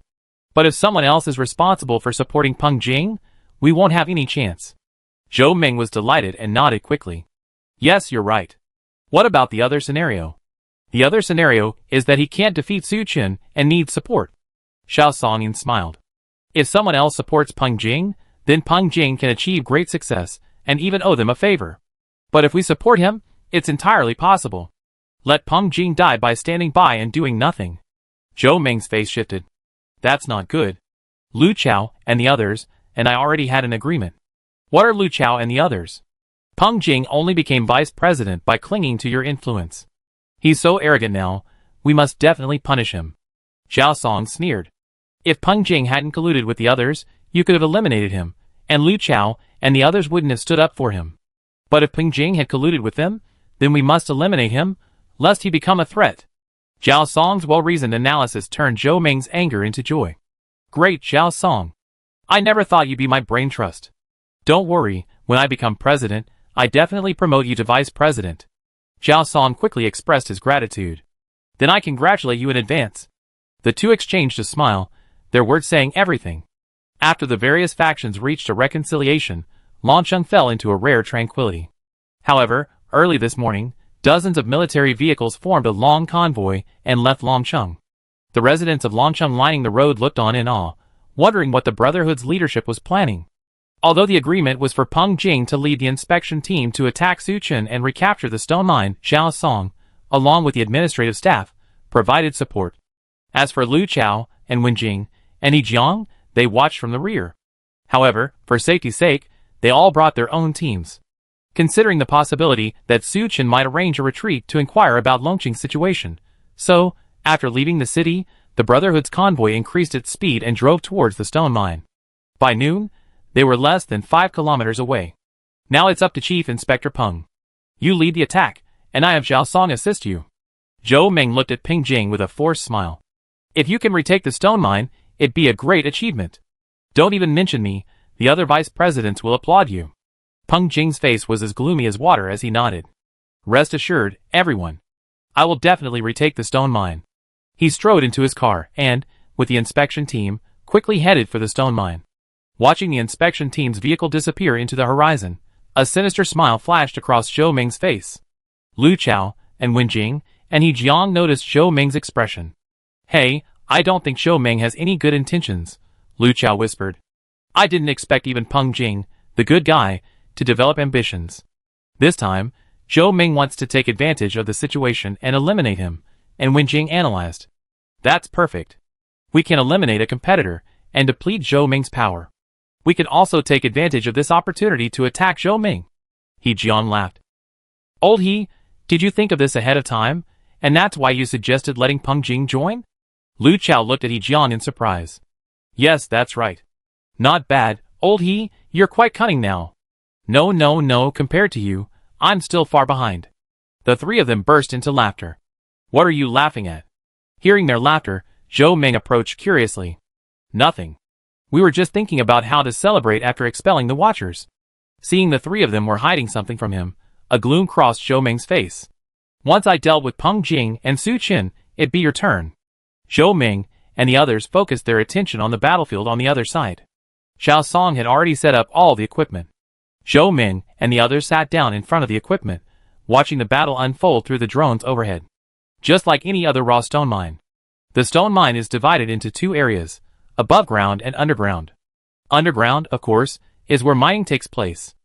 But if someone else is responsible for supporting Peng Jing, we won't have any chance. Zhou Ming was delighted and nodded quickly. "Yes, you're right. What about the other scenario?" "The other scenario is that he can't defeat Su Chen and needs support." Zhao Songyin smiled. "If someone else supports Peng Jing, then Peng Jing can achieve great success and even owe them a favor. But if we support him, it's entirely possible. Let Peng Jing die by standing by and doing nothing." Zhou Ming's face shifted. "That's not good. Lu Chao and the others, and I already had an agreement." "What are Lu Chao and the others?" "Peng Jing only became vice president by clinging to your influence. He's so arrogant now, we must definitely punish him." Zhao Song sneered. "If Peng Jing hadn't colluded with the others, you could have eliminated him, and Lu Chao and the others wouldn't have stood up for him. But if Peng Jing had colluded with them, then we must eliminate him, lest he become a threat." Zhao Song's well-reasoned analysis turned Zhou Ming's anger into joy. "Great, Zhao Song. I never thought you'd be my brain trust. Don't worry, when I become president, I definitely promote you to vice president." Zhao Song quickly expressed his gratitude. "Then I congratulate you in advance." The two exchanged a smile, their words saying everything. After the various factions reached a reconciliation, Longcheng fell into a rare tranquility. However, early this morning, dozens of military vehicles formed a long convoy and left Longcheng. The residents of Longcheng lining the road looked on in awe, wondering what the Brotherhood's leadership was planning. Although the agreement was for Peng Jing to lead the inspection team to attack Su Chen and recapture the stone mine, Zhao Song, along with the administrative staff, provided support. As for Lu Chao and Wen Jing and Yi Jiang, they watched from the rear. However, for safety's sake, they all brought their own teams. Considering the possibility that Su Chen might arrange a retreat to inquire about Longqing's situation. So, after leaving the city, the Brotherhood's convoy increased its speed and drove towards the stone mine. By noon, they were less than 5 kilometers away. "Now it's up to Chief Inspector Peng. You lead the attack, and I have Zhao Song assist you." Zhou Ming looked at Peng Jing with a forced smile. "If you can retake the stone mine, it'd be a great achievement. Don't even mention me, the other vice presidents will applaud you." Peng Jing's face was as gloomy as water as he nodded. "Rest assured, everyone. I will definitely retake the stone mine." He strode into his car and, with the inspection team, quickly headed for the stone mine. Watching the inspection team's vehicle disappear into the horizon, a sinister smile flashed across Zhou Ming's face. Lu Chao and Wen Jing and Yi Jiang noticed Zhou Ming's expression. "Hey, I don't think Zhou Ming has any good intentions," Lu Chao whispered. "I didn't expect even Peng Jing, the good guy, to develop ambitions. This time, Zhou Ming wants to take advantage of the situation and eliminate him," and Wen Jing analyzed. "That's perfect. We can eliminate a competitor and deplete Zhou Ming's power. We can also take advantage of this opportunity to attack Zhou Ming." He Jiang laughed. "Old He, did you think of this ahead of time, and that's why you suggested letting Peng Jing join?" Lu Chao looked at He Jiang in surprise. "Yes, that's right. Not bad, Old He, you're quite cunning now." No, compared to you, I'm still far behind." The three of them burst into laughter. "What are you laughing at?" Hearing their laughter, Zhou Ming approached curiously. "Nothing. We were just thinking about how to celebrate after expelling the Watchers." Seeing the three of them were hiding something from him, a gloom crossed Zhou Ming's face. "Once I dealt with Peng Jing and Su Chen, it'd be your turn." Zhou Ming and the others focused their attention on the battlefield on the other side. Zhao Song had already set up all the equipment. Zhou Ming and the others sat down in front of the equipment, watching the battle unfold through the drones overhead. Just like any other raw stone mine, the stone mine is divided into two areas, above ground and underground. Underground, of course, is where mining takes place.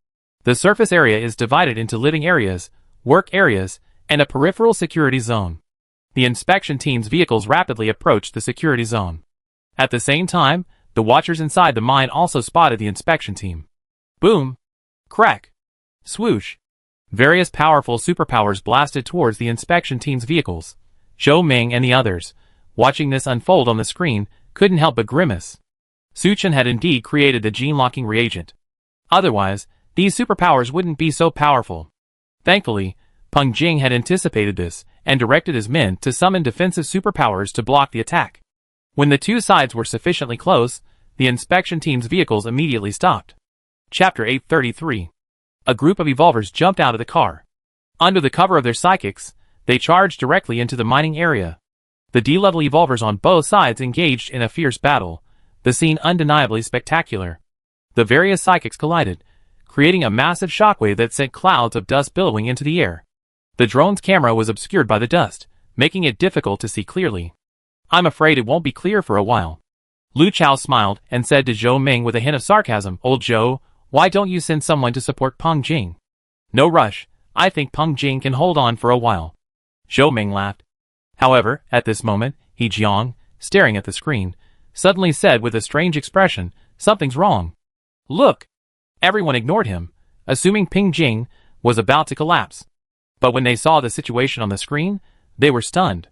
The surface area is divided into living areas, work areas, and a peripheral security zone. The inspection team's vehicles rapidly approached the security zone. At the same time, the watchers inside the mine also spotted the inspection team. Boom! Crack! Swoosh! Various powerful superpowers blasted towards the inspection team's vehicles. Zhou Ming and the others, watching this unfold on the screen, couldn't help but grimace. Suchen had indeed created the gene-locking reagent. Otherwise, these superpowers wouldn't be so powerful. Thankfully, Peng Jing had anticipated this and directed his men to summon defensive superpowers to block the attack. When the two sides were sufficiently close, the inspection team's vehicles immediately stopped. Chapter 833. A group of evolvers jumped out of the car. Under the cover of their psychics, they charged directly into the mining area. The D-level evolvers on both sides engaged in a fierce battle, the scene undeniably spectacular. The various psychics collided, creating a massive shockwave that sent clouds of dust billowing into the air. The drone's camera was obscured by the dust, making it difficult to see clearly. I'm afraid it won't be clear for a while. Lu Chao smiled and said to Zhou Ming with a hint of sarcasm, Old Zhou, why don't you send someone to support Peng Jing? No rush, I think Peng Jing can hold on for a while. Zhou Ming laughed. However, at this moment, He Jiang, staring at the screen, suddenly said with a strange expression, something's wrong. Look! Everyone ignored him, assuming Peng Jing was about to collapse. But when they saw the situation on the screen, they were stunned.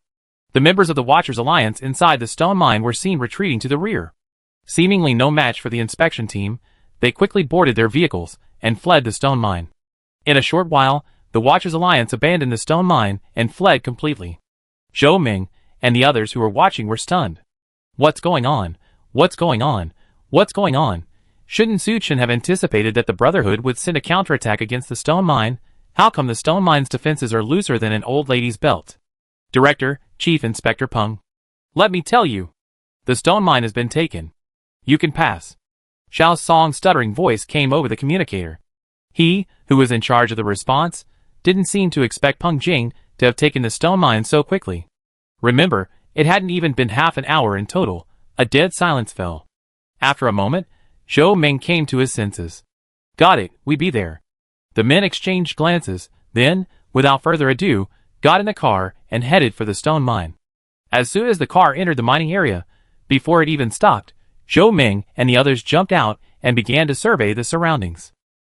The members of the Watchers Alliance inside the stone mine were seen retreating to the rear. Seemingly no match for the inspection team, they quickly boarded their vehicles and fled the stone mine. In a short while, the Watchers Alliance abandoned the stone mine and fled completely. Zhou Ming and the others who were watching were stunned. What's going on? What's going on? What's going on? Shouldn't Suchen have anticipated that the Brotherhood would send a counterattack against the stone mine? How come the stone mine's defenses are looser than an old lady's belt? Director, Chief Inspector Peng. Let me tell you. The stone mine has been taken. You can pass. Xiao Song's stuttering voice came over the communicator. He, who was in charge of the response, didn't seem to expect Peng Jing to have taken the stone mine so quickly. Remember, it hadn't even been half an hour in total. A dead silence fell. After a moment, Zhou Ming came to his senses. Got it, we be there. The men exchanged glances, then, without further ado, got in the car and headed for the stone mine. As soon as the car entered the mining area, before it even stopped, Zhou Ming and the others jumped out and began to survey the surroundings.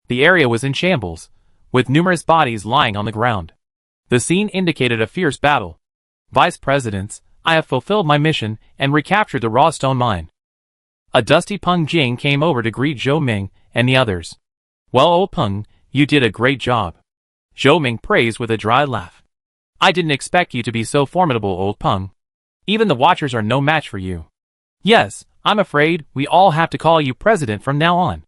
The area was in shambles, with numerous bodies lying on the ground. The scene indicated a fierce battle. Vice Presidents, I have fulfilled my mission and recaptured the raw stone mine. A dusty Peng Jing came over to greet Zhou Ming and the others. Well, old Peng, you did a great job. Zhou Ming praised with a dry laugh. I didn't expect you to be so formidable, old Peng. Even the Watchers are no match for you. Yes, I'm afraid we all have to call you President from now on.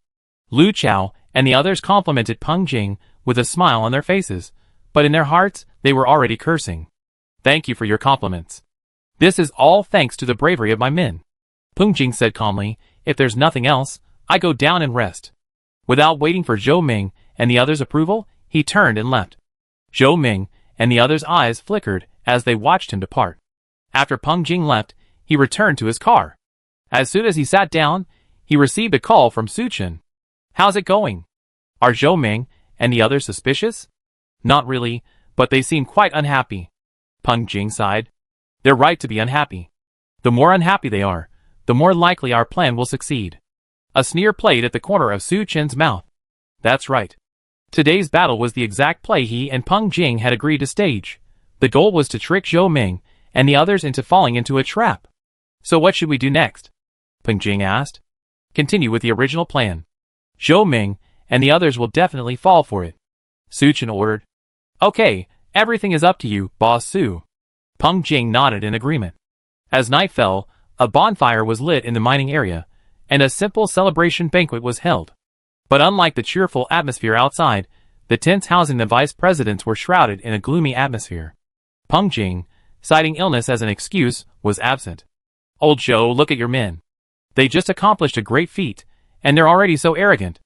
Lu Chao and the others complimented Peng Jing with a smile on their faces, but in their hearts they were already cursing. Thank you for your compliments. This is all thanks to the bravery of my men. Peng Jing said calmly, if there's nothing else, I go down and rest. Without waiting for Zhou Ming and the others' approval, he turned and left. Zhou Ming and the others' eyes flickered as they watched him depart. After Peng Jing left, he returned to his car. As soon as he sat down, he received a call from Suchen. How's it going? Are Zhou Ming and the others suspicious? Not really, but they seem quite unhappy. Peng Jing sighed. They're right to be unhappy. The more unhappy they are, the more likely our plan will succeed. A sneer played at the corner of Su Chen's mouth. That's right. Today's battle was the exact play he and Peng Jing had agreed to stage. The goal was to trick Zhou Ming and the others into falling into a trap. So what should we do next? Peng Jing asked. Continue with the original plan. Zhou Ming and the others will definitely fall for it. Su Chen ordered. Okay, everything is up to you, Boss Su. Peng Jing nodded in agreement. As night fell, a bonfire was lit in the mining area, and a simple celebration banquet was held. But unlike the cheerful atmosphere outside, the tents housing the vice presidents were shrouded in a gloomy atmosphere. Peng Jing, citing illness as an excuse, was absent. Old Zhou, look at your men. They just accomplished a great feat, and they're already so arrogant.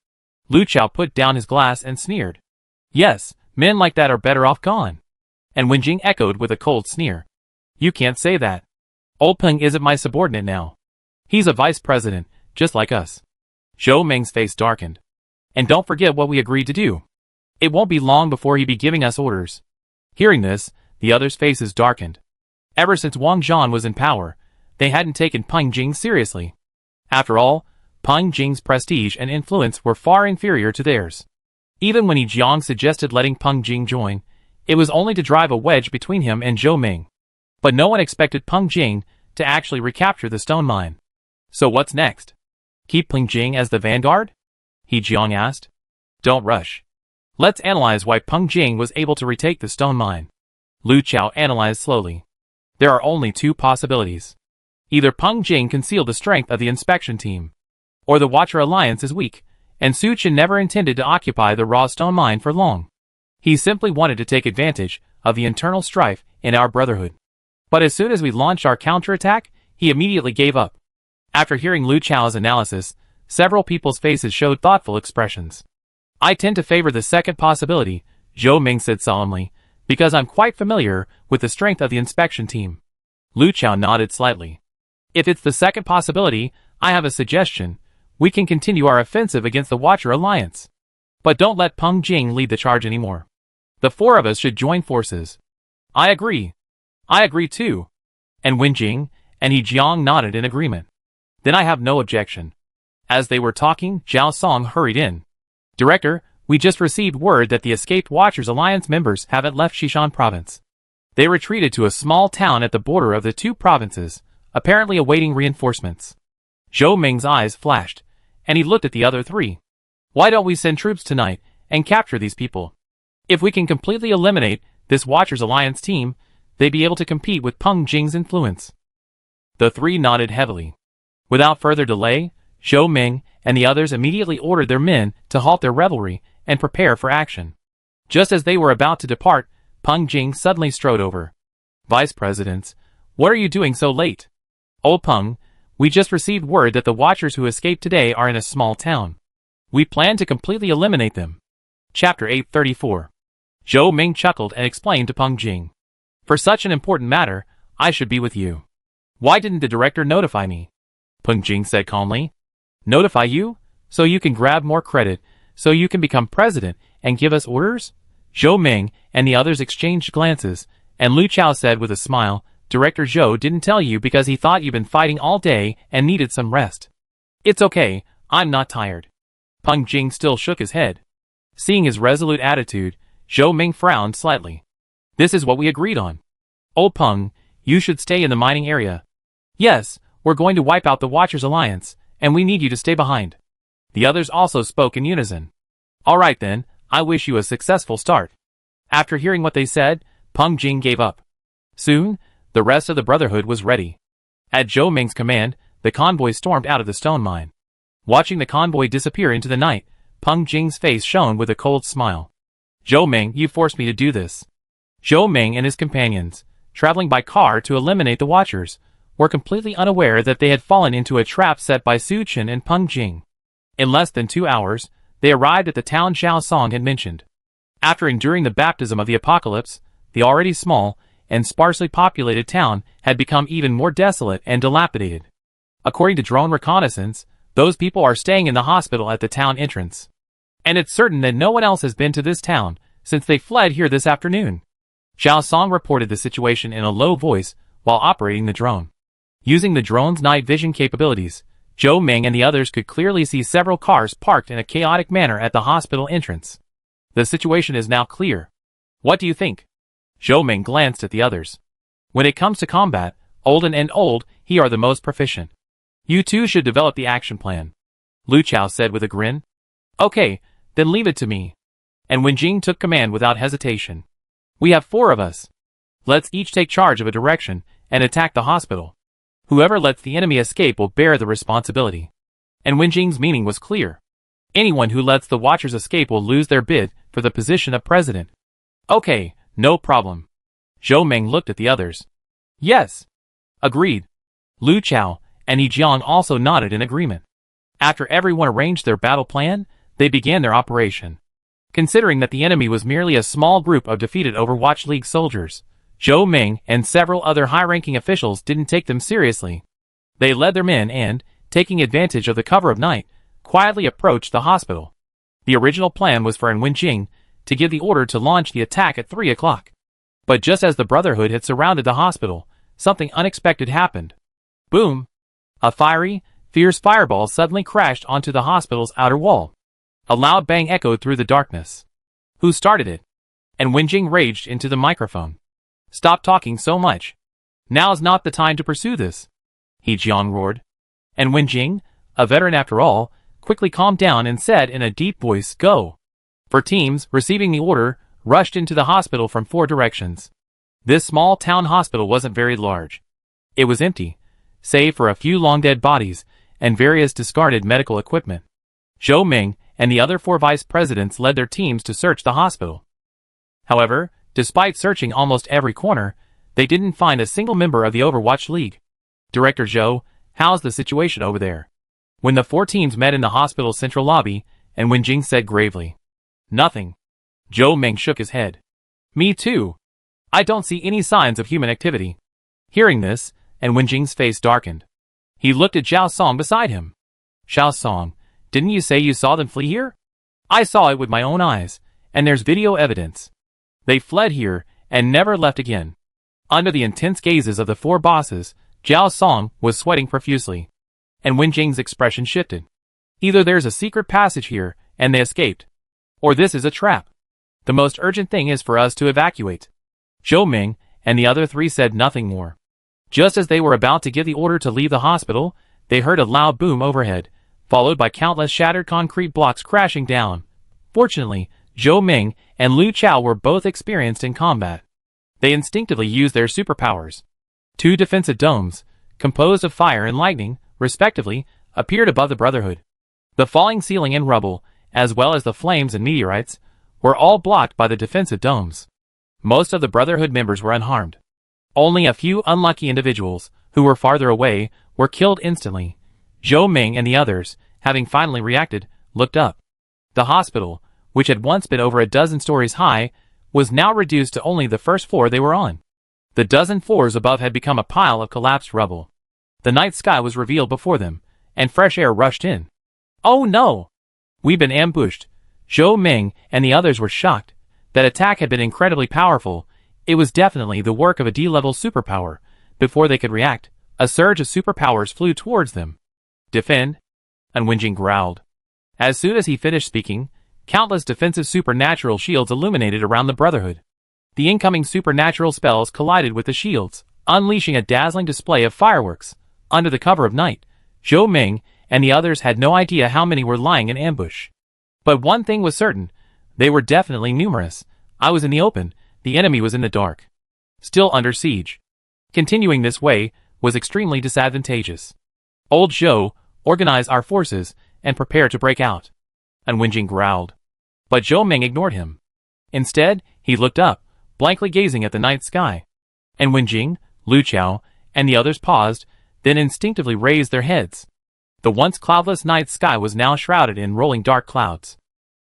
Lu Chao put down his glass and sneered. Yes, men like that are better off gone. And Wen Jing echoed with a cold sneer. You can't say that. Old Peng isn't my subordinate now. He's a vice president, just like us. Zhou Ming's face darkened. And don't forget what we agreed to do. It won't be long before he'd be giving us orders. Hearing this, the others' faces darkened. Ever since Wang Zhan was in power, they hadn't taken Peng Jing seriously. After all, Peng Jing's prestige and influence were far inferior to theirs. Even when Yi Jiang suggested letting Peng Jing join, it was only to drive a wedge between him and Zhou Ming. But no one expected Peng Jing to actually recapture the stone mine. So what's next? Keep Peng Jing as the vanguard? Yi Jiang asked. Don't rush. Let's analyze why Peng Jing was able to retake the stone mine. Lu Chao analyzed slowly. There are only two possibilities. Either Peng Jing concealed the strength of the inspection team, or the Watcher Alliance is weak, and Su Chen never intended to occupy the raw stone mine for long. He simply wanted to take advantage of the internal strife in our brotherhood. But as soon as we launched our counterattack, he immediately gave up. After hearing Lu Chao's analysis, several people's faces showed thoughtful expressions. I tend to favor the second possibility, Zhou Ming said solemnly, because I'm quite familiar with the strength of the inspection team. Lu Chao nodded slightly. If it's the second possibility, I have a suggestion. We can continue our offensive against the Watcher Alliance. But don't let Peng Jing lead the charge anymore. The four of us should join forces. I agree. I agree too. And Wen Jing and Yi Jiang nodded in agreement. Then I have no objection. As they were talking, Zhao Song hurried in. Director, we just received word that the escaped Watchers Alliance members haven't left Xishan province. They retreated to a small town at the border of the two provinces, apparently awaiting reinforcements. Zhou Ming's eyes flashed, and he looked at the other three. Why don't we send troops tonight and capture these people? If we can completely eliminate this Watchers Alliance team, they'd be able to compete with Peng Jing's influence. The three nodded heavily. Without further delay, Zhou Ming and the others immediately ordered their men to halt their revelry and prepare for action. Just as they were about to depart, Peng Jing suddenly strode over. Vice Presidents, what are you doing so late? Old Peng, we just received word that the Watchers who escaped today are in a small town. We plan to completely eliminate them. Chapter 834. Zhou Ming chuckled and explained to Peng Jing. For such an important matter, I should be with you. Why didn't the director notify me? Peng Jing said calmly. Notify you? So you can grab more credit, so you can become president and give us orders? Zhou Ming and the others exchanged glances, and Lu Chao said with a smile, Director Zhou didn't tell you because he thought you'd been fighting all day and needed some rest. It's okay, I'm not tired. Peng Jing still shook his head. Seeing his resolute attitude, Zhou Ming frowned slightly. This is what we agreed on. Old Peng, you should stay in the mining area. Yes, we're going to wipe out the Watchers Alliance, and we need you to stay behind. The others also spoke in unison. All right then, I wish you a successful start. After hearing what they said, Peng Jing gave up. Soon, the rest of the Brotherhood was ready. At Zhou Ming's command, the convoy stormed out of the stone mine. Watching the convoy disappear into the night, Peng Jing's face shone with a cold smile. Zhou Ming, you forced me to do this. Zhou Ming and his companions, traveling by car to eliminate the Watchers, were completely unaware that they had fallen into a trap set by Su Chen and Peng Jing. In less than 2 hours, they arrived at the town Zhao Song had mentioned. After enduring the baptism of the apocalypse, the already small and sparsely populated town had become even more desolate and dilapidated. According to drone reconnaissance, those people are staying in the hospital at the town entrance. And it's certain that no one else has been to this town since they fled here this afternoon. Zhao Song reported the situation in a low voice while operating the drone. Using the drone's night vision capabilities, Zhou Ming and the others could clearly see several cars parked in a chaotic manner at the hospital entrance. The situation is now clear. What do you think? Zhou Ming glanced at the others. When it comes to combat, Olden and Old, he are the most proficient. You two should develop the action plan. Lu Chao said with a grin. Okay, then leave it to me. And Wen Jing took command without hesitation. We have 4 of us. Let's each take charge of a direction and attack the hospital. Whoever lets the enemy escape will bear the responsibility. And Wen Jing's meaning was clear. Anyone who lets the Watchers escape will lose their bid for the position of president. Okay, no problem. Zhou Ming looked at the others. Yes. Agreed. Lu Chao and Yi Jiang also nodded in agreement. After everyone arranged their battle plan, they began their operation. Considering that the enemy was merely a small group of defeated Overwatch League soldiers, Zhou Ming and several other high-ranking officials didn't take them seriously. They led their men and, taking advantage of the cover of night, quietly approached the hospital. The original plan was for Wenjing to give the order to launch the attack at 3 o'clock. But just as the Brotherhood had surrounded the hospital, something unexpected happened. Boom! A fiery, fierce fireball suddenly crashed onto the hospital's outer wall. A loud bang echoed through the darkness. Who started it? And Wenjing raged into the microphone. Stop talking so much. Now's not the time to pursue this. He Jiang roared. And Wenjing, a veteran after all, quickly calmed down and said in a deep voice, Go! For teams, receiving the order, rushed into the hospital from 4 directions. This small town hospital wasn't very large. It was empty, save for a few long-dead bodies and various discarded medical equipment. Zhou Ming and the other 4 vice presidents led their teams to search the hospital. However, despite searching almost every corner, they didn't find a single member of the Overwatch League. Director Zhou, how's the situation over there? When the 4 teams met in the hospital's central lobby, and Wenjing said gravely, Nothing. Zhou Ming shook his head. Me too. I don't see any signs of human activity. Hearing this, and Wenjing's face darkened. He looked at Zhao Song beside him. Zhao Song, didn't you say you saw them flee here? I saw it with my own eyes, and there's video evidence. They fled here, and never left again. Under the intense gazes of the 4 bosses, Zhao Song was sweating profusely. And Wenjing's expression shifted. Either there's a secret passage here, and they escaped. Or this is a trap. The most urgent thing is for us to evacuate. Zhou Ming and the other 3 said nothing more. Just as they were about to give the order to leave the hospital, they heard a loud boom overhead, followed by countless shattered concrete blocks crashing down. Fortunately, Zhou Ming and Lu Chao were both experienced in combat. They instinctively used their superpowers. 2 defensive domes, composed of fire and lightning, respectively, appeared above the Brotherhood. The falling ceiling and rubble, as well as the flames and meteorites, were all blocked by the defensive domes. Most of the Brotherhood members were unharmed. Only a few unlucky individuals, who were farther away, were killed instantly. Zhou Ming and the others, having finally reacted, looked up. The hospital, which had once been over a dozen stories high, was now reduced to only the first floor they were on. The dozen floors above had become a pile of collapsed rubble. The night sky was revealed before them, and fresh air rushed in. Oh no! We've been ambushed. Zhou Ming and the others were shocked. That attack had been incredibly powerful. It was definitely the work of a D-level superpower. Before they could react, a surge of superpowers flew towards them. Defend? And Wenjing growled. As soon as he finished speaking, countless defensive supernatural shields illuminated around the Brotherhood. The incoming supernatural spells collided with the shields, unleashing a dazzling display of fireworks. Under the cover of night, Zhou Ming and the others had no idea how many were lying in ambush. But one thing was certain. They were definitely numerous. I was in the open, the enemy was in the dark. Still under siege. Continuing this way was extremely disadvantageous. Old Zhou, organize our forces and prepare to break out. And Wenjing growled. But Zhou Ming ignored him. Instead, he looked up, blankly gazing at the night sky. And Wenjing, Lu Chao, and the others paused, then instinctively raised their heads. The once cloudless night sky was now shrouded in rolling dark clouds.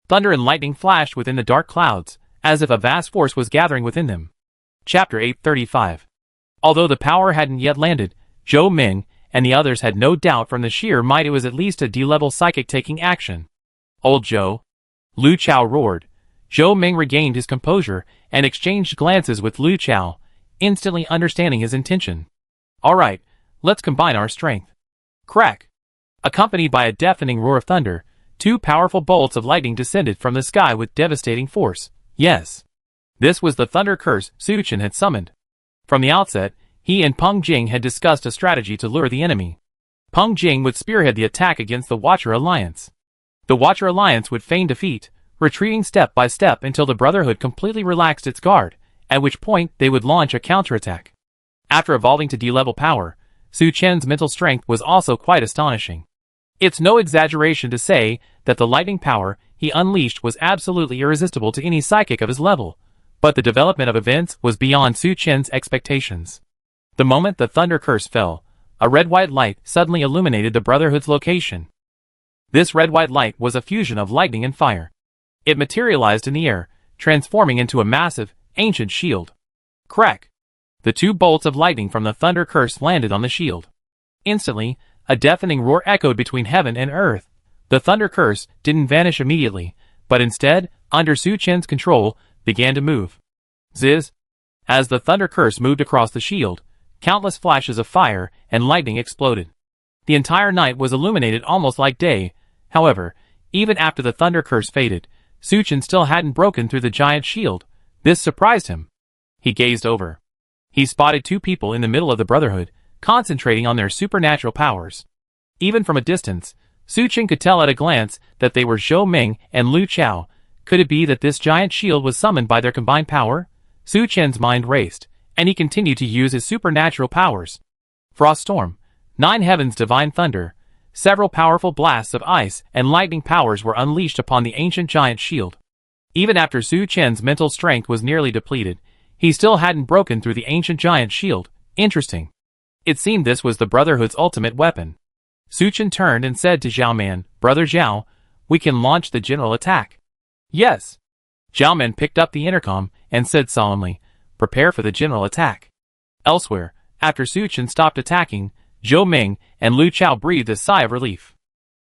Thunder and lightning flashed within the dark clouds, as if a vast force was gathering within them. Chapter 835. Although the power hadn't yet landed, Zhou Ming and the others had no doubt from the sheer might it was at least a D-level psychic taking action. Old Zhou. Lu Chao roared. Zhou Ming regained his composure and exchanged glances with Lu Chao, instantly understanding his intention. Alright, let's combine our strength. Crack! Accompanied by a deafening roar of thunder, 2 powerful bolts of lightning descended from the sky with devastating force. Yes. This was the thunder curse Su Chen had summoned. From the outset, he and Peng Jing had discussed a strategy to lure the enemy. Peng Jing would spearhead the attack against the Watcher Alliance. The Watcher Alliance would feign defeat, retreating step by step until the Brotherhood completely relaxed its guard, at which point they would launch a counterattack. After evolving to D-level power, Su Chen's mental strength was also quite astonishing. It's no exaggeration to say that the lightning power he unleashed was absolutely irresistible to any psychic of his level, but the development of events was beyond Su Chen's expectations. The moment the thunder curse fell, a red-white light suddenly illuminated the Brotherhood's location. This red-white light was a fusion of lightning and fire. It materialized in the air, transforming into a massive, ancient shield. Crack! The two bolts of lightning from the thunder curse landed on the shield. Instantly, a deafening roar echoed between heaven and earth. The thunder curse didn't vanish immediately, but instead, under Su Chen's control, began to move. Ziz! As the thunder curse moved across the shield, countless flashes of fire and lightning exploded. The entire night was illuminated almost like day. However, even after the thunder curse faded, Su Chen still hadn't broken through the giant shield. This surprised him. He gazed over. He spotted two people in the middle of the Brotherhood, concentrating on their supernatural powers. Even from a distance, Su Chen could tell at a glance that they were Zhou Ming and Lu Chao. Could it be that this giant shield was summoned by their combined power? Su Chen's mind raced, and he continued to use his supernatural powers. Frost Storm, Nine Heavens Divine Thunder, several powerful blasts of ice and lightning powers were unleashed upon the ancient giant shield. Even after Su Chen's mental strength was nearly depleted, he still hadn't broken through the ancient giant shield. Interesting. It seemed this was the Brotherhood's ultimate weapon. Su Chen turned and said to Zhao Man, "Brother Zhao, we can launch the general attack." "Yes." Zhao Man picked up the intercom and said solemnly, "Prepare for the general attack." Elsewhere, after Su Chen stopped attacking, Zhou Ming and Lu Chao breathed a sigh of relief.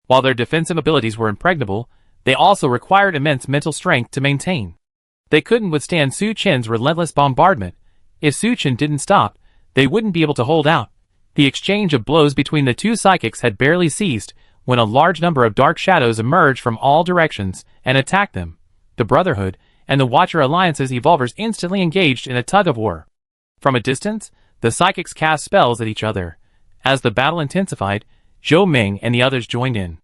While their defensive abilities were impregnable, they also required immense mental strength to maintain. They couldn't withstand Su Chen's relentless bombardment. If Su Chen didn't stop, they wouldn't be able to hold out. The exchange of blows between the two psychics had barely ceased when a large number of dark shadows emerged from all directions and attacked them. The Brotherhood and the Watcher Alliance's evolvers instantly engaged in a tug-of-war. From a distance, the psychics cast spells at each other. As the battle intensified, Zhou Ming and the others joined in.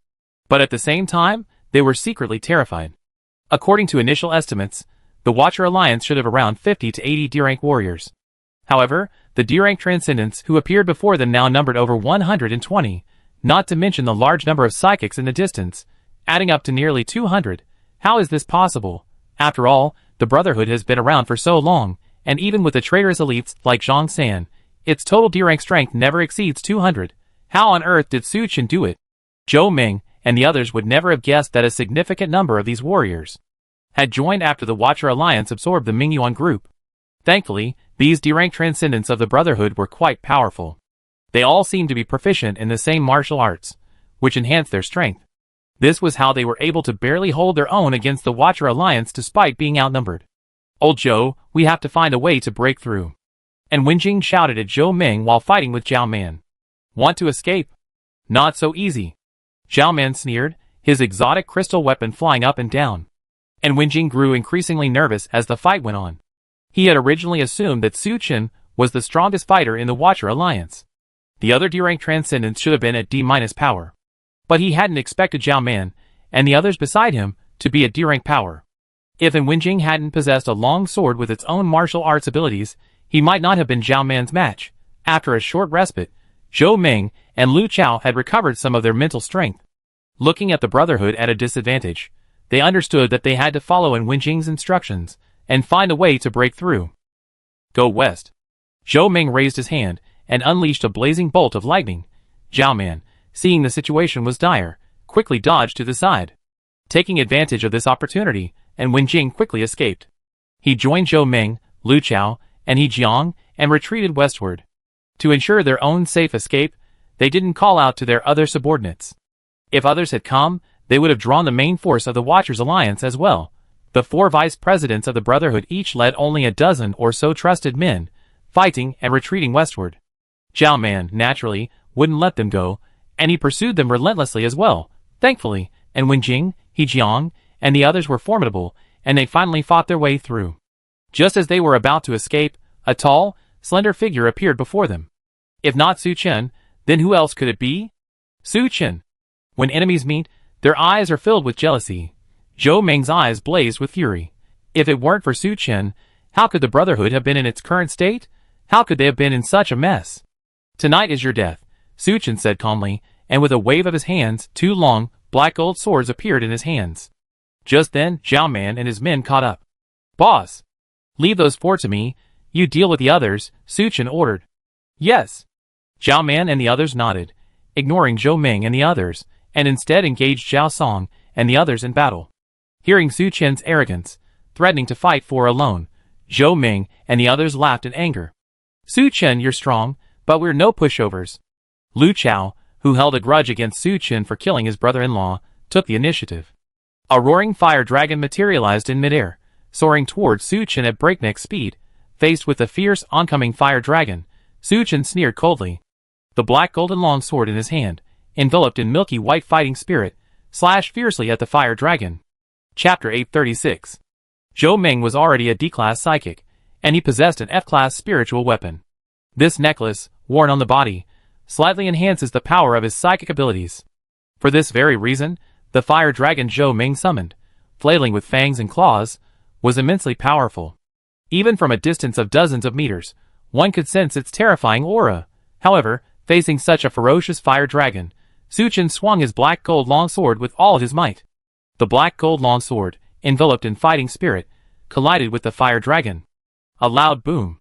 But at the same time, they were secretly terrified. According to initial estimates, the Watcher Alliance should have around 50 to 80 D-rank warriors. However, the D-rank Transcendents who appeared before them now numbered over 120, not to mention the large number of psychics in the distance, adding up to nearly 200. How is this possible? After all, the Brotherhood has been around for so long, and even with the traitorous elites like Zhang San, its total D-rank strength never exceeds 200. How on earth did Su Chen do it? Zhou Ming and the others would never have guessed that a significant number of these warriors had joined after the Watcher Alliance absorbed the Mingyuan group. Thankfully, these D-rank Transcendents of the Brotherhood were quite powerful. They all seemed to be proficient in the same martial arts, which enhanced their strength. This was how they were able to barely hold their own against the Watcher Alliance despite being outnumbered. "Old Zhou, we have to find a way to break through." And Wenjing shouted at Zhou Ming while fighting with Zhao Man. "Want to escape? Not so easy." Zhao Man sneered, his exotic crystal weapon flying up and down. And Wenjing grew increasingly nervous as the fight went on. He had originally assumed that Su Chen was the strongest fighter in the Watcher Alliance. The other D-rank Transcendents should have been at D- power. But he hadn't expected Zhao Man, and the others beside him, to be at D-rank power. If Wenjing hadn't possessed a long sword with its own martial arts abilities, he might not have been Zhao Man's match. After a short respite, Zhou Ming and Lu Chao had recovered some of their mental strength. Looking at the Brotherhood at a disadvantage, they understood that they had to follow in Wenjing's instructions and find a way to break through. "Go west." Zhou Ming raised his hand and unleashed a blazing bolt of lightning. Zhao Man, seeing the situation was dire, quickly dodged to the side. Taking advantage of this opportunity, and Wenjing quickly escaped. He joined Zhou Ming, Lu Chao, and He Jiang, and retreated westward. To ensure their own safe escape, they didn't call out to their other subordinates. If others had come, they would have drawn the main force of the Watchers Alliance as well. The 4 vice presidents of the Brotherhood each led only a dozen or so trusted men, fighting and retreating westward. Zhao Man, naturally, wouldn't let them go, and he pursued them relentlessly as well, thankfully, and Wenjing, He Jiang, and the others were formidable, and they finally fought their way through. Just as they were about to escape, a tall, slender figure appeared before them. If not Su Chen, then who else could it be? Su Chen. When enemies meet, their eyes are filled with jealousy. Zhou Ming's eyes blazed with fury. If it weren't for Su Chen, how could the Brotherhood have been in its current state? How could they have been in such a mess? "Tonight is your death," Su Chen said calmly, and with a wave of his hands, 2 long, black gold swords appeared in his hands. Just then, Zhao Man and his men caught up. "Boss! Leave those 4 to me, you deal with the others," Su Chen ordered. "Yes." Zhao Man and the others nodded, ignoring Zhou Ming and the others, and instead engaged Zhao Song and the others in battle. Hearing Su Qian's arrogance, threatening to fight for alone, Zhou Ming and the others laughed in anger. Su Qian, you're strong, but we're no pushovers. Lu Chao, who held a grudge against Su Qian for killing his brother-in-law, took the initiative. A roaring fire dragon materialized in midair, soaring towards Su Qian at breakneck speed. Faced with the fierce oncoming fire dragon, Su Qian sneered coldly. The black golden longsword in his hand, enveloped in milky white fighting spirit, slashed fiercely at the fire dragon. Chapter 836. Zhou Ming was already a D-class psychic, and he possessed an F-class spiritual weapon. This necklace, worn on the body, slightly enhances the power of his psychic abilities. For this very reason, the fire dragon Zhou Ming summoned, flailing with fangs and claws, was immensely powerful. Even from a distance of dozens of meters, one could sense its terrifying aura. However, facing such a ferocious fire dragon, Su Qian swung his black gold longsword with all his might. The black gold longsword, enveloped in fighting spirit, collided with the fire dragon. A loud boom.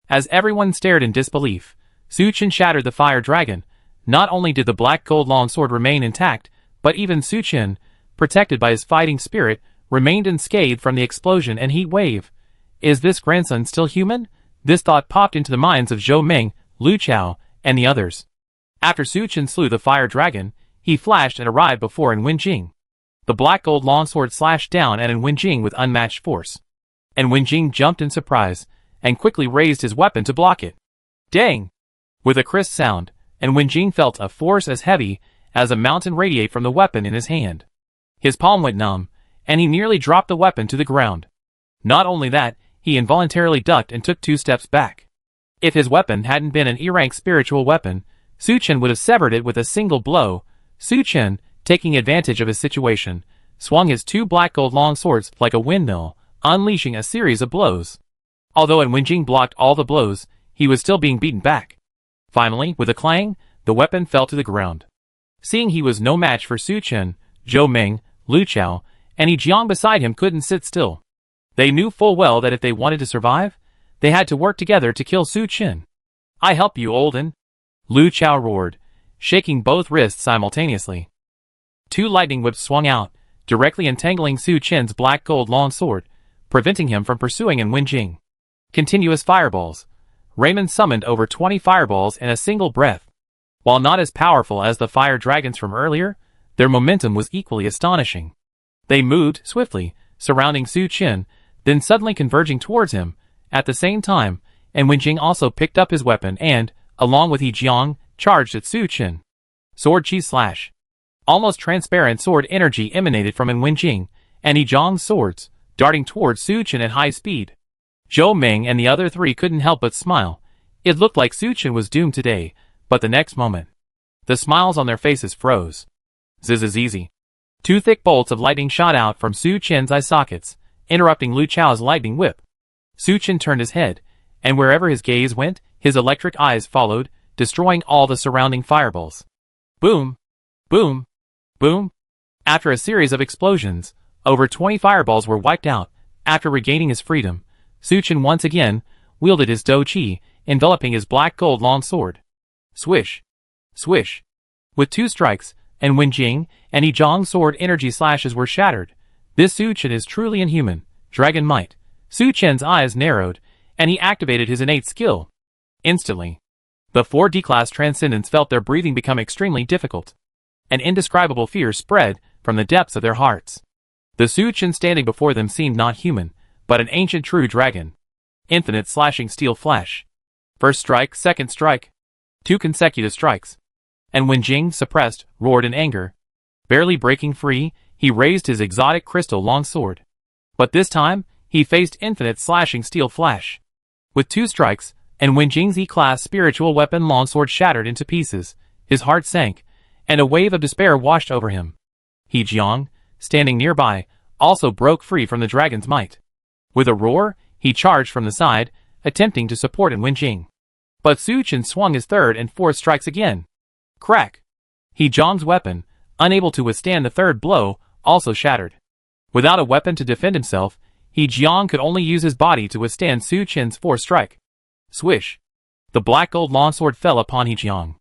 As everyone stared in disbelief, Su Qian shattered the fire dragon. Not only did the black gold longsword remain intact, but even Su Qian, protected by his fighting spirit, remained unscathed from the explosion and heat wave. Is this grandson still human? This thought popped into the minds of Zhou Ming, Lu Chao, and the others. After Su Qian slew the fire dragon, he flashed and arrived before An Wenjing. The black gold longsword slashed down at An Wenjing with unmatched force. An Wenjing jumped in surprise, and quickly raised his weapon to block it. Dang! With a crisp sound, An Wenjing felt a force as heavy as a mountain radiate from the weapon in his hand. His palm went numb, and he nearly dropped the weapon to the ground. Not only that, he involuntarily ducked and took 2 steps back. If his weapon hadn't been an E-rank spiritual weapon, Su Qian would have severed it with a single blow. Su Qian, taking advantage of his situation, swung his 2 black gold long swords like a windmill, unleashing a series of blows. Although An Wenjing blocked all the blows, he was still being beaten back. Finally, with a clang, the weapon fell to the ground. Seeing he was no match for Su Qian, Zhou Ming, Lu Chao, and Yi Jiang beside him couldn't sit still. They knew full well that if they wanted to survive, they had to work together to kill Su Qian. I help you, Olden, Lu Chao roared, shaking both wrists simultaneously. 2 lightning whips swung out, directly entangling Su Qian's black gold long sword, preventing him from pursuing An Wenjing. Continuous fireballs. Raymond summoned over 20 fireballs in a single breath. While not as powerful as the fire dragons from earlier, their momentum was equally astonishing. They moved swiftly, surrounding Su Qian, then suddenly converging towards him. At the same time, An Wenjing also picked up his weapon and, along with Yi Jiang, charged at Su Qian. Sword Chi Slash. Almost transparent sword energy emanated from An Wenjing and Yi Jiang's swords, darting towards Su Qian at high speed. Zhou Ming and the other 3 couldn't help but smile. It looked like Su Qian was doomed today, but the next moment, the smiles on their faces froze. Zzz. 2 thick bolts of lightning shot out from Su Qian's eye sockets, interrupting Lu Chao's lightning whip. Su Qian turned his head, and wherever his gaze went, his electric eyes followed, destroying all the surrounding fireballs. Boom! Boom! Boom! After a series of explosions, over 20 fireballs were wiped out. After regaining his freedom, Su Qian once again wielded his Dou Qi, enveloping his black gold long sword. Swish! Swish! With 2 strikes, An Wenjing and Yi Jiang's sword energy slashes were shattered. This Su Qian is truly inhuman. Dragon might. Su Qian's eyes narrowed, and he activated his innate skill. Instantly, the 4 D-class transcendents felt their breathing become extremely difficult. An indescribable fear spread from the depths of their hearts. The Su Qian standing before them seemed not human, but an ancient true dragon. Infinite slashing steel flash. First strike, second strike. 2 consecutive strikes. And when Wenjing, suppressed, roared in anger. Barely breaking free, he raised his exotic crystal long sword. But this time, he faced infinite slashing steel flash. With 2 strikes, and Wenjing's E-class spiritual weapon longsword shattered into pieces, his heart sank, and a wave of despair washed over him. Yi Jiang, standing nearby, also broke free from the dragon's might. With a roar, he charged from the side, attempting to support An Wenjing. But Su Qian swung his 3rd and 4th strikes again. Crack! Yi Jiang's weapon, unable to withstand the 3rd blow, also shattered. Without a weapon to defend himself, Yi Jiang could only use his body to withstand Su Qian's 4th strike. Swish! The black gold longsword fell upon Yi Jiang.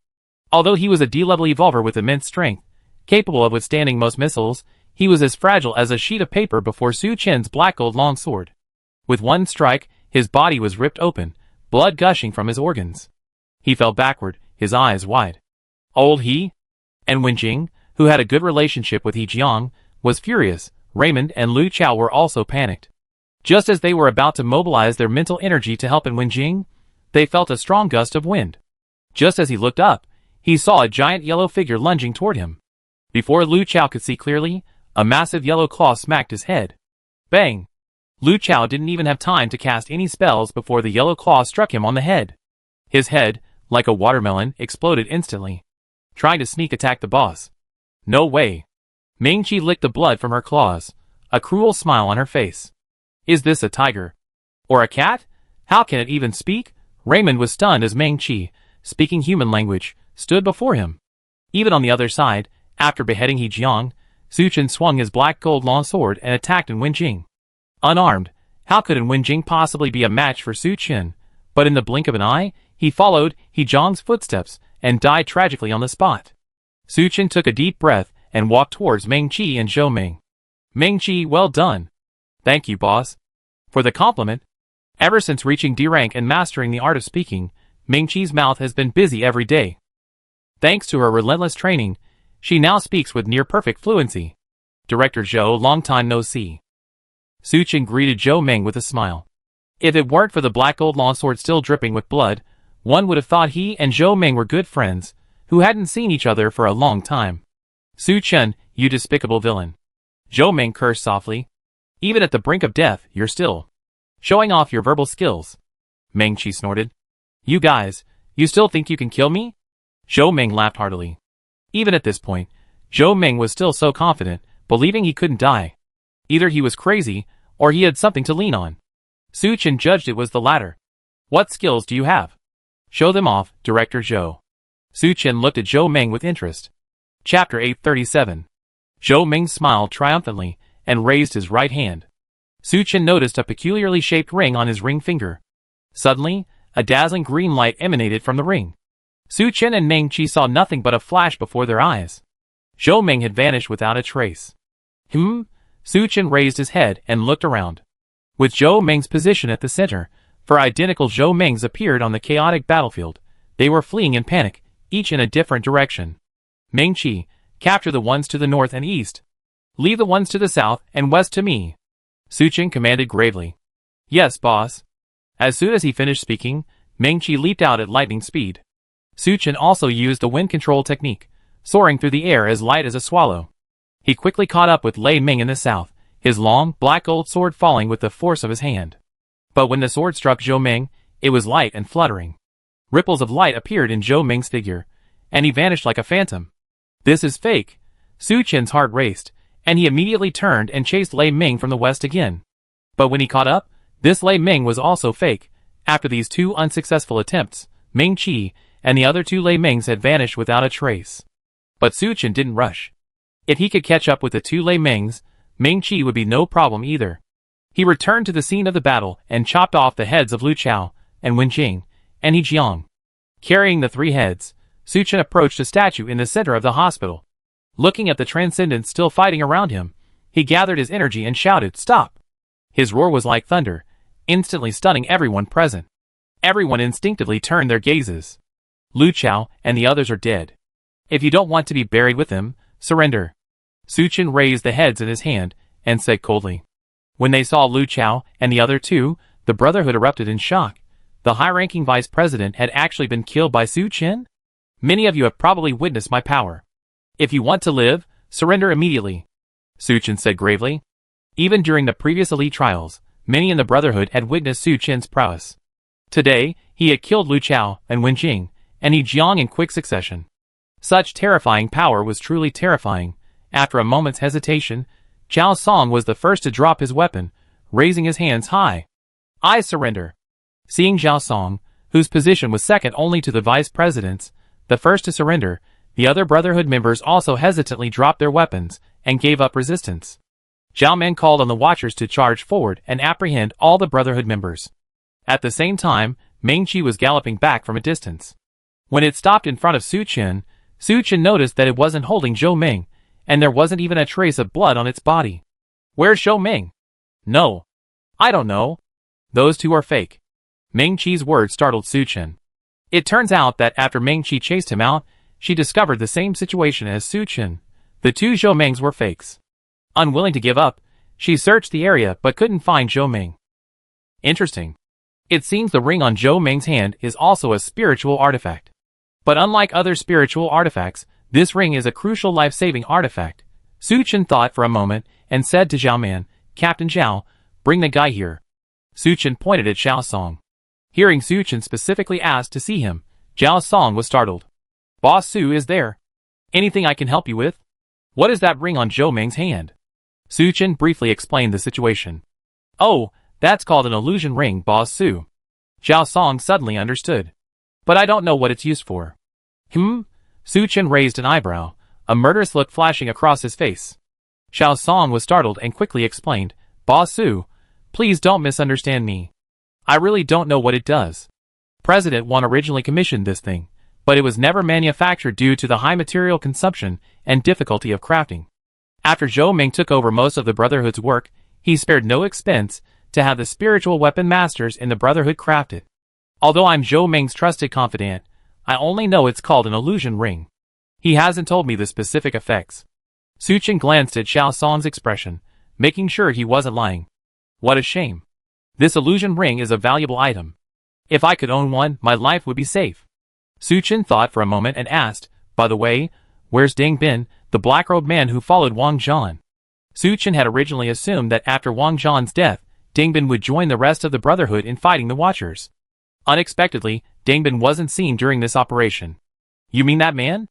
Although he was a D-level evolver with immense strength, capable of withstanding most missiles, he was as fragile as a sheet of paper before Su Chen's black gold longsword. With one strike, his body was ripped open, blood gushing from his organs. He fell backward, his eyes wide. Old He and Wenjing, who had a good relationship with He Jiang, was furious. Raymond and Lu Chao were also panicked. Just as they were about to mobilize their mental energy to help in Wenjing, they felt a strong gust of wind. Just as he looked up, he saw a giant yellow figure lunging toward him. Before Lu Chao could see clearly, a massive yellow claw smacked his head. Bang! Lu Chao didn't even have time to cast any spells before the yellow claw struck him on the head. His head, like a watermelon, exploded instantly. Trying to sneak attack the boss. No way. Ming-Chi licked the blood from her claws, a cruel smile on her face. Is this a tiger? Or a cat? How can it even speak? Raymond was stunned as Ming-Chi, speaking human language, stood before him. Even on the other side, after beheading He Jiang, Su Chen swung his black gold longsword and attacked in Wenjing. Unarmed, how could Wenjing possibly be a match for Su Chen? But in the blink of an eye, he followed He Jiang's footsteps and died tragically on the spot. Su Chen took a deep breath and walked towards Ming-Chi and Zhou Ming. Ming-Chi, well done. Thank you, boss. For the compliment. Ever since reaching D rank and mastering the art of speaking, Ming-Chi's mouth has been busy every day. Thanks to her relentless training, she now speaks with near-perfect fluency. Director Zhou, long time no see. Su Chen greeted Zhou Ming with a smile. If it weren't for the black gold longsword still dripping with blood, one would have thought he and Zhou Ming were good friends, who hadn't seen each other for a long time. Su Chen, you despicable villain. Zhou Ming cursed softly. Even at the brink of death, you're still showing off your verbal skills. Ming-Chi snorted. You guys, you still think you can kill me? Zhou Ming laughed heartily. Even at this point, Zhou Ming was still so confident, believing he couldn't die. Either he was crazy, or he had something to lean on. Su Chen judged it was the latter. What skills do you have? Show them off, Director Zhou. Su Chen looked at Zhou Ming with interest. Chapter 837. Zhou Ming smiled triumphantly and raised his right hand. Su Chen noticed a peculiarly shaped ring on his ring finger. Suddenly, a dazzling green light emanated from the ring. Su Chen and Ming-Chi saw nothing but a flash before their eyes. Zhou Ming had vanished without a trace. Su Chen raised his head and looked around. With Zhou Ming's position at the center, 4 identical Zhou Mings appeared on the chaotic battlefield. They were fleeing in panic, each in a different direction. Ming-Chi, capture the ones to the north and east. Leave the ones to the south and west to me. Su Chen commanded gravely. Yes, boss. As soon as he finished speaking, Ming-Chi leaped out at lightning speed. Su Chen also used the wind control technique, soaring through the air as light as a swallow. He quickly caught up with Lei Ming in the south, his long, black gold sword falling with the force of his hand. But when the sword struck Zhou Ming, it was light and fluttering. Ripples of light appeared in Zhou Ming's figure, and he vanished like a phantom. This is fake. Su Chen's heart raced, and he immediately turned and chased Lei Ming from the west again. But when he caught up, this Lei Ming was also fake. After these 2 unsuccessful attempts, Ming-Chi and the other 2 Lei Mings had vanished without a trace. But Su Chen didn't rush. If he could catch up with the 2 Lei Mings, Ming-Chi would be no problem either. He returned to the scene of the battle and chopped off the heads of Lu Chao and Wenjing and He Jiang. Carrying the 3 heads, Su Chen approached a statue in the center of the hospital. Looking at the transcendents still fighting around him, he gathered his energy and shouted, "Stop!" His roar was like thunder, instantly stunning everyone present. Everyone instinctively turned their gazes. Lu Chao and the others are dead. If you don't want to be buried with them, surrender. Su Chen raised the heads in his hand and said coldly. When they saw Lu Chao and the other 2, the Brotherhood erupted in shock. The high-ranking vice president had actually been killed by Su Chen? Many of you have probably witnessed my power. If you want to live, surrender immediately, Su Chen said gravely. Even during the previous elite trials, many in the Brotherhood had witnessed Su Chen's prowess. Today, he had killed Lu Chao and Wenjing, and He Jiang in quick succession. Such terrifying power was truly terrifying. After a moment's hesitation, Zhao Song was the first to drop his weapon, raising his hands high. I surrender. Seeing Zhao Song, whose position was second only to the vice president's, the first to surrender, the other Brotherhood members also hesitantly dropped their weapons and gave up resistance. Zhao Men called on the Watchers to charge forward and apprehend all the Brotherhood members. At the same time, Ming-Chi was galloping back from a distance. When it stopped in front of Su Chen noticed that it wasn't holding Zhou Ming, and there wasn't even a trace of blood on its body. Where's Zhou Ming? No. I don't know. Those two are fake. Ming Qi's words startled Su Chen. It turns out that after Ming Qi chased him out, she discovered the same situation as Su Chen. The two Zhou Mings were fakes. Unwilling to give up, she searched the area but couldn't find Zhou Ming. Interesting. It seems the ring on Zhou Ming's hand is also a spiritual artifact. But unlike other spiritual artifacts, this ring is a crucial life-saving artifact. Su Chen thought for a moment and said to Zhao Man, Captain Zhao, bring the guy here. Su Chen pointed at Zhao Song. Hearing Su Chen specifically asked to see him, Zhao Song was startled. Boss Su is there. Anything I can help you with? What is that ring on Zhou Ming's hand? Su Chen briefly explained the situation. Oh, that's called an illusion ring, Boss Su. Zhao Song suddenly understood. But I don't know what it's used for. Su Chen raised an eyebrow, a murderous look flashing across his face. Zhao Song was startled and quickly explained, Boss Su, please don't misunderstand me. I really don't know what it does. President Wan originally commissioned this thing, but it was never manufactured due to the high material consumption and difficulty of crafting. After Zhou Ming took over most of the Brotherhood's work, he spared no expense to have the spiritual weapon masters in the Brotherhood craft it. Although I'm Zhou Ming's trusted confidant, I only know it's called an illusion ring. He hasn't told me the specific effects. Su Chen glanced at Zhao Song's expression, making sure he wasn't lying. What a shame. This illusion ring is a valuable item. If I could own one, my life would be safe. Su Chen thought for a moment and asked, by the way, where's Ding Bin, the black-robed man who followed Wang Zhan? Su Chen had originally assumed that after Wang Zhan's death, Ding Bin would join the rest of the Brotherhood in fighting the Watchers. Unexpectedly, Ding Bin wasn't seen during this operation. You mean that man?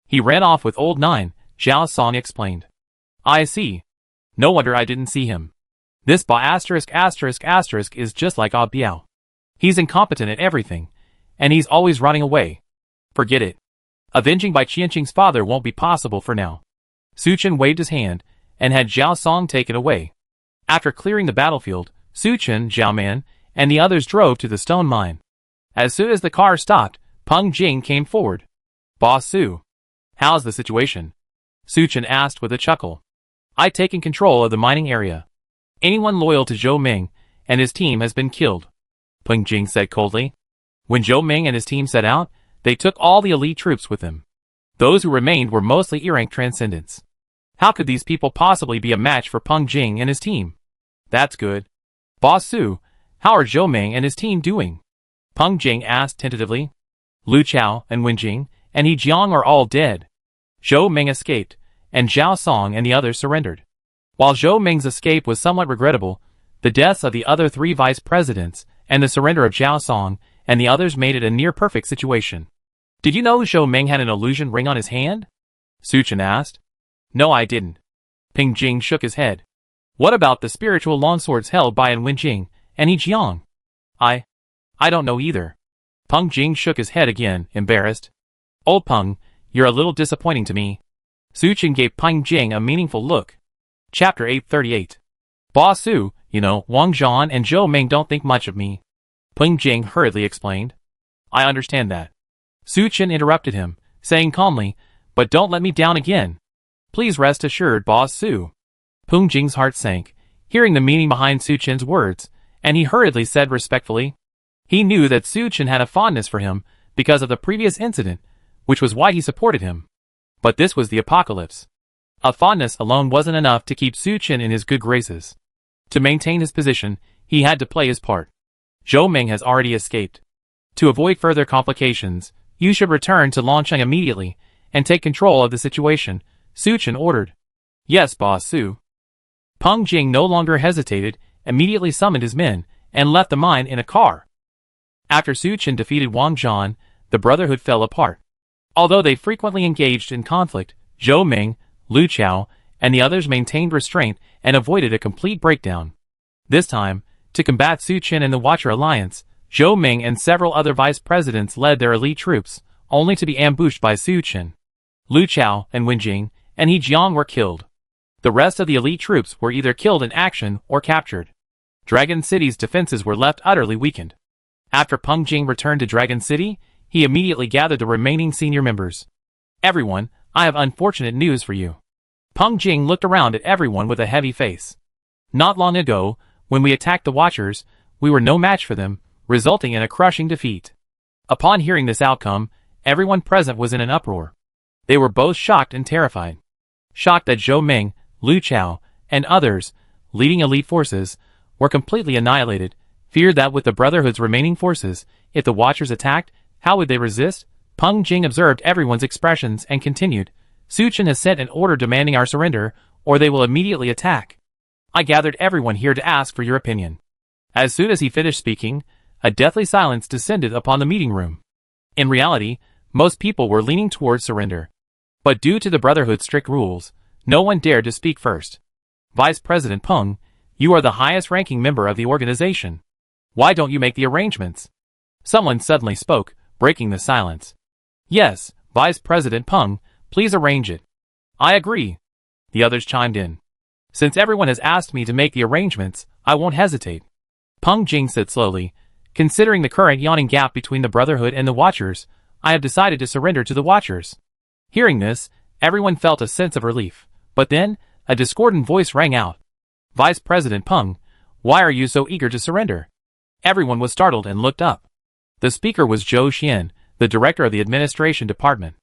He ran off with Old Nine, Zhao Song explained. I see. No wonder I didn't see him. This is just like Ah Biao. He's incompetent at everything, and he's always running away. Forget it. Avenging by Qianqing's father won't be possible for now. Su Chen waved his hand, and had Zhao Song taken away. After clearing the battlefield, Su Chen, Zhao Man, and the others drove to the stone mine. As soon as the car stopped, Peng Jing came forward. Boss Su. How's the situation? Su Chen asked with a chuckle. I've taken control of the mining area. Anyone loyal to Zhou Ming and his team has been killed, Peng Jing said coldly. When Zhou Ming and his team set out, they took all the elite troops with them. Those who remained were mostly E-rank transcendents. How could these people possibly be a match for Peng Jing and his team? That's good. Boss Su, how are Zhou Ming and his team doing? Peng Jing asked tentatively. Lu Chao and Wen Jing and He Jiang are all dead. Zhou Ming escaped, and Zhao Song and the others surrendered. While Zhou Ming's escape was somewhat regrettable, the deaths of the other three vice presidents and the surrender of Zhao Song and the others made it a near-perfect situation. Did you know Zhou Ming had an illusion ring on his hand? Su Chen asked. No, I didn't. Peng Jing shook his head. What about the spiritual longswords held by Wen Jing and He Jiang? I don't know either. Peng Jing shook his head again, embarrassed. Old Peng, you're a little disappointing to me. Su Chen gave Peng Jing a meaningful look. Chapter 838. Boss Su, you know, Wang Zhan and Zhou Ming don't think much of me. Peng Jing hurriedly explained. I understand that. Su Chen interrupted him, saying calmly, but don't let me down again. Please rest assured, Boss Su. Peng Jing's heart sank, hearing the meaning behind Su Chen's words, and he hurriedly said respectfully. He knew that Su Chen had a fondness for him because of the previous incident, which was why he supported him. But this was the apocalypse. A fondness alone wasn't enough to keep Su Chen in his good graces. To maintain his position, he had to play his part. Zhou Ming has already escaped. To avoid further complications, you should return to Longcheng immediately and take control of the situation, Su Chen ordered. Yes, Boss Su. Peng Jing no longer hesitated, immediately summoned his men, and left the mine in a car. After Su Chen defeated Wang Zhan, the Brotherhood fell apart. Although they frequently engaged in conflict, Zhou Ming, Lu Chao, and the others maintained restraint and avoided a complete breakdown. This time, to combat Su Chen and the Watcher Alliance, Zhou Ming and several other vice presidents led their elite troops, only to be ambushed by Su Chen. Lu Chao and Wen Jing and He Jiang were killed. The rest of the elite troops were either killed in action or captured. Dragon City's defenses were left utterly weakened. After Peng Jing returned to Dragon City, he immediately gathered the remaining senior members. Everyone, I have unfortunate news for you. Peng Jing looked around at everyone with a heavy face. Not long ago, when we attacked the Watchers, we were no match for them, resulting in a crushing defeat. Upon hearing this outcome, everyone present was in an uproar. They were both shocked and terrified. Shocked that Zhou Ming, Lu Chao, and others, leading elite forces, were completely annihilated, feared that with the Brotherhood's remaining forces, if the Watchers attacked, how would they resist? Peng Jing observed everyone's expressions and continued, Su Chen has sent an order demanding our surrender, or they will immediately attack. I gathered everyone here to ask for your opinion. As soon as he finished speaking, a deathly silence descended upon the meeting room. In reality, most people were leaning towards surrender. But due to the Brotherhood's strict rules, no one dared to speak first. Vice President Peng, you are the highest-ranking member of the organization. Why don't you make the arrangements? Someone suddenly spoke, breaking the silence. Yes, Vice President Peng, please arrange it. I agree. The others chimed in. Since everyone has asked me to make the arrangements, I won't hesitate. Peng Jing said slowly, considering the current yawning gap between the Brotherhood and the Watchers, I have decided to surrender to the Watchers. Hearing this, everyone felt a sense of relief. But then, a discordant voice rang out. Vice President Peng, why are you so eager to surrender? Everyone was startled and looked up. The speaker was Zhou Xian, the director of the administration department.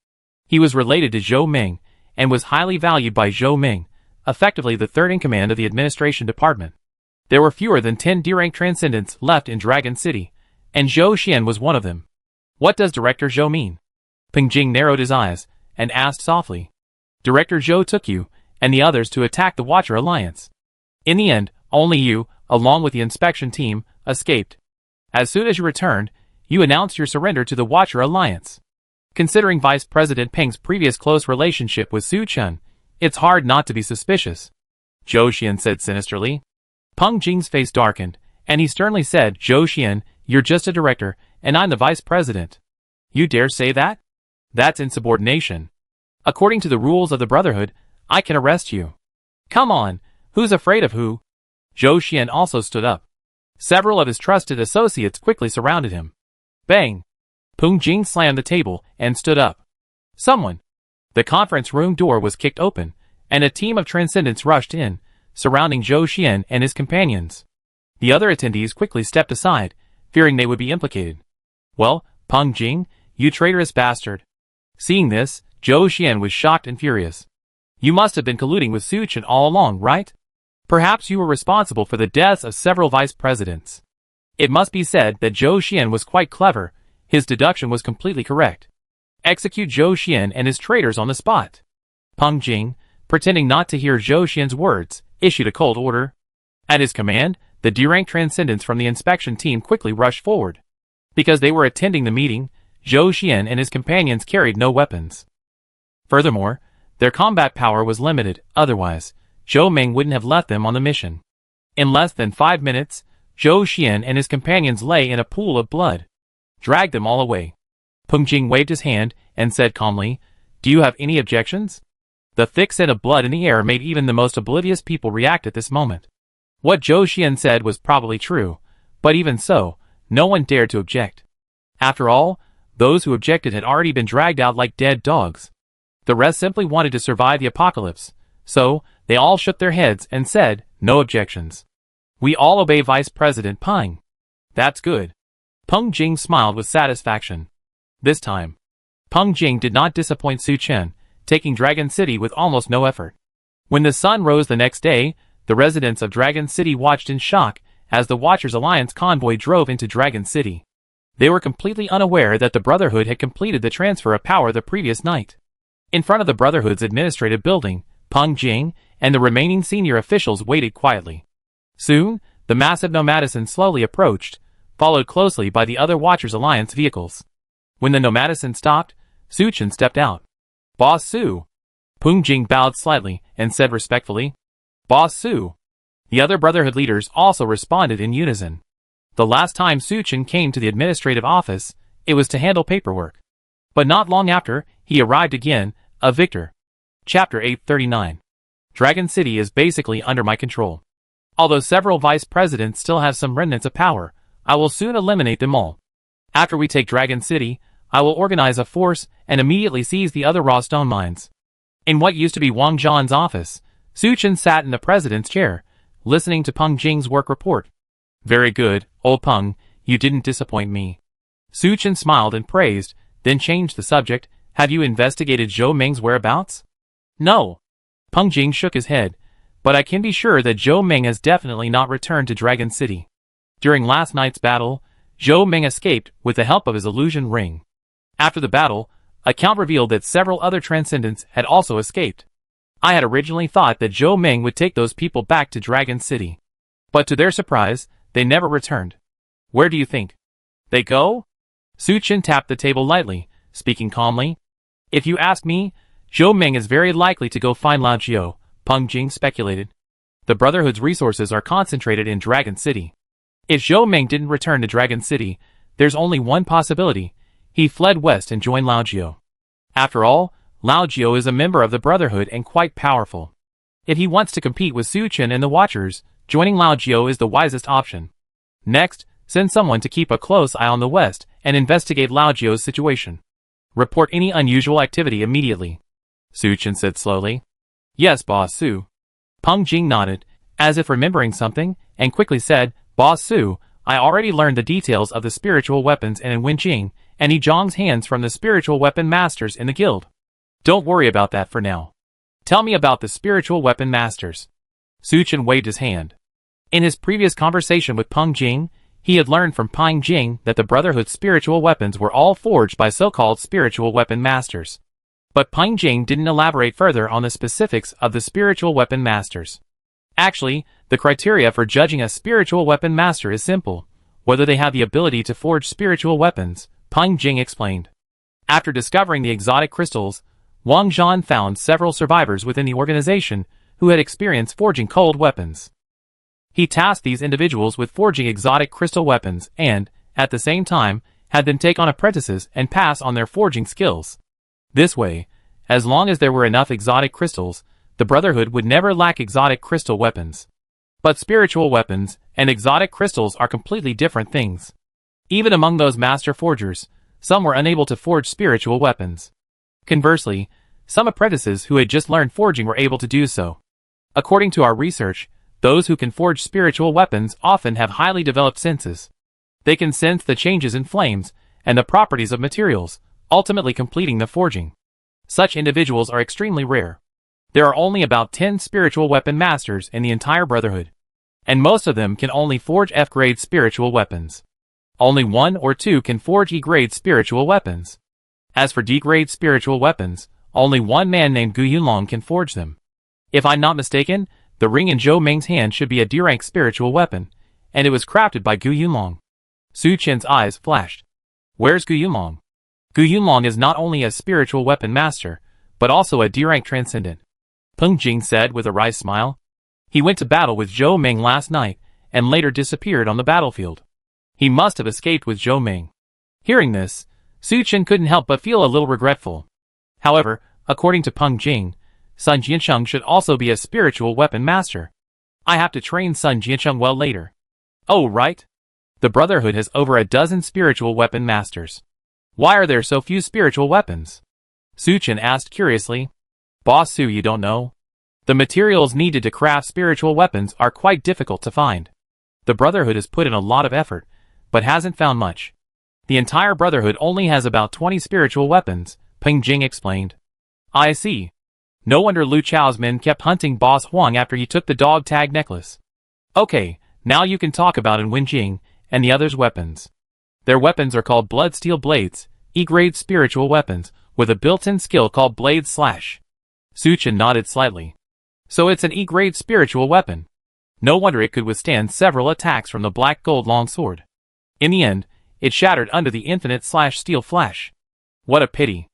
He was related to Zhou Ming, and was highly valued by Zhou Ming, effectively the third in command of the administration department. There were fewer than 10 D-rank transcendents left in Dragon City, and Zhou Xian was one of them. What does Director Zhou mean? Peng Jing narrowed his eyes, and asked softly. Director Zhou took you, and the others to attack the Watcher Alliance. In the end, only you, along with the inspection team, escaped. As soon as you returned, you announced your surrender to the Watcher Alliance. Considering Vice President Peng's previous close relationship with Su Chen, it's hard not to be suspicious. Zhou Xian said sinisterly. Peng Jing's face darkened, and he sternly said, Zhou Xian, you're just a director, and I'm the vice president. You dare say that? That's insubordination. According to the rules of the Brotherhood, I can arrest you. Come on, who's afraid of who? Zhou Xian also stood up. Several of his trusted associates quickly surrounded him. Bang! Peng Jing slammed the table and stood up. Someone! The conference room door was kicked open, and a team of transcendents rushed in, surrounding Zhou Xian and his companions. The other attendees quickly stepped aside, fearing they would be implicated. Well, Peng Jing, you traitorous bastard. Seeing this, Zhou Xian was shocked and furious. You must have been colluding with Su Chen all along, right? Perhaps you were responsible for the deaths of several vice presidents. It must be said that Zhou Xian was quite clever. His deduction was completely correct. Execute Zhou Xian and his traitors on the spot. Peng Jing, pretending not to hear Zhou Xian's words, issued a cold order. At his command, the D-rank transcendents from the inspection team quickly rushed forward. Because they were attending the meeting, Zhou Xian and his companions carried no weapons. Furthermore, their combat power was limited, otherwise, Zhou Ming wouldn't have left them on the mission. In less than 5 minutes, Zhou Xian and his companions lay in a pool of blood. Drag them all away. Peng Jing waved his hand and said calmly, Do you have any objections? The thick scent of blood in the air made even the most oblivious people react at this moment. What Zhou Xian said was probably true, but even so, no one dared to object. After all, those who objected had already been dragged out like dead dogs. The rest simply wanted to survive the apocalypse, so they all shook their heads and said, No objections. We all obey Vice President Peng. That's good. Peng Jing smiled with satisfaction. This time, Peng Jing did not disappoint Su Chen, taking Dragon City with almost no effort. When the sun rose the next day, the residents of Dragon City watched in shock as the Watchers Alliance convoy drove into Dragon City. They were completely unaware that the Brotherhood had completed the transfer of power the previous night. In front of the Brotherhood's administrative building, Peng Jing and the remaining senior officials waited quietly. Soon, the massive Nomadison slowly approached, followed closely by the other Watchers Alliance vehicles. When the Nomadison stopped, Su Chen stepped out. Boss Su. Peng Jing bowed slightly and said respectfully, Boss Su. The other Brotherhood leaders also responded in unison. The last time Su Chen came to the administrative office, it was to handle paperwork. But not long after, he arrived again, a victor. Chapter 839. Dragon City is basically under my control. Although several vice presidents still have some remnants of power, I will soon eliminate them all. After we take Dragon City, I will organize a force and immediately seize the other raw stone mines. In what used to be Wang Zhan's office, Su Chen sat in the president's chair, listening to Peng Jing's work report. Very good, old Peng, you didn't disappoint me. Su Chen smiled and praised, then changed the subject. Have you investigated Zhou Meng's whereabouts? No. Peng Jing shook his head, but I can be sure that Zhou Meng has definitely not returned to Dragon City. During last night's battle, Zhou Meng escaped with the help of his illusion ring. After the battle, a count revealed that several other transcendents had also escaped. I had originally thought that Zhou Meng would take those people back to Dragon City. But to their surprise, they never returned. Where do you think they go? Su Chen tapped the table lightly, speaking calmly. If you ask me, Zhou Meng is very likely to go find Lao Jiao, Peng Jing speculated. The Brotherhood's resources are concentrated in Dragon City. If Zhou Meng didn't return to Dragon City, there's only one possibility. He fled west and joined Lao Jiao. After all, Lao Jiao is a member of the Brotherhood and quite powerful. If he wants to compete with Su Chen and the Watchers, joining Lao Jiao is the wisest option. Next, send someone to keep a close eye on the west and investigate Lao Jiao's situation. Report any unusual activity immediately. Su Chen said slowly. Yes, Boss Su. Peng Jing nodded, as if remembering something, and quickly said, Boss Su, I already learned the details of the spiritual weapons in Wenjing, and Yi Zhang's hands from the spiritual weapon masters in the guild. Don't worry about that for now. Tell me about the spiritual weapon masters. Su Chen waved his hand. In his previous conversation with Peng Jing, he had learned from Peng Jing that the Brotherhood's spiritual weapons were all forged by so-called spiritual weapon masters. But Peng Jing didn't elaborate further on the specifics of the spiritual weapon masters. Actually, the criteria for judging a spiritual weapon master is simple: whether they have the ability to forge spiritual weapons, Peng Jing explained. After discovering the exotic crystals, Wang Zhan found several survivors within the organization who had experienced forging cold weapons. He tasked these individuals with forging exotic crystal weapons and, at the same time, had them take on apprentices and pass on their forging skills. This way, as long as there were enough exotic crystals, the Brotherhood would never lack exotic crystal weapons. But spiritual weapons and exotic crystals are completely different things. Even among those master forgers, some were unable to forge spiritual weapons. Conversely, some apprentices who had just learned forging were able to do so. According to our research, those who can forge spiritual weapons often have highly developed senses. They can sense the changes in flames and the properties of materials, ultimately completing the forging. Such individuals are extremely rare. There are only about 10 spiritual weapon masters in the entire Brotherhood, and most of them can only forge F-grade spiritual weapons. Only 1 or 2 can forge E-grade spiritual weapons. As for D-grade spiritual weapons, only one man named Gu Yunlong can forge them. If I'm not mistaken, the ring in Zhou Meng's hand should be a D-rank spiritual weapon, and it was crafted by Gu Yunlong. Su Chen's eyes flashed. Where's Gu Yunlong? Gu Yunlong is not only a spiritual weapon master, but also a D-rank transcendent. Peng Jing said with a wry smile. He went to battle with Zhou Meng last night, and later disappeared on the battlefield. He must have escaped with Zhou Meng. Hearing this, Su Chen couldn't help but feel a little regretful. However, according to Peng Jing, Sun Jiancheng should also be a spiritual weapon master. I have to train Sun Jiancheng well later. Oh, right. The Brotherhood has over a dozen spiritual weapon masters. Why are there so few spiritual weapons? Su Chen asked curiously. Boss Su, you don't know? The materials needed to craft spiritual weapons are quite difficult to find. The Brotherhood has put in a lot of effort, but hasn't found much. The entire Brotherhood only has about 20 spiritual weapons, Peng Jing explained. I see. No wonder Lu Chao's men kept hunting Boss Huang after he took the dog tag necklace. Okay, now you can talk about Wenjing and the others' weapons. Their weapons are called Bloodsteel Blades, E-grade spiritual weapons, with a built-in skill called Blade Slash. Su Chen nodded slightly. So it's an E-grade spiritual weapon. No wonder it could withstand several attacks from the black gold longsword. In the end, it shattered under the infinite steel flash. What a pity.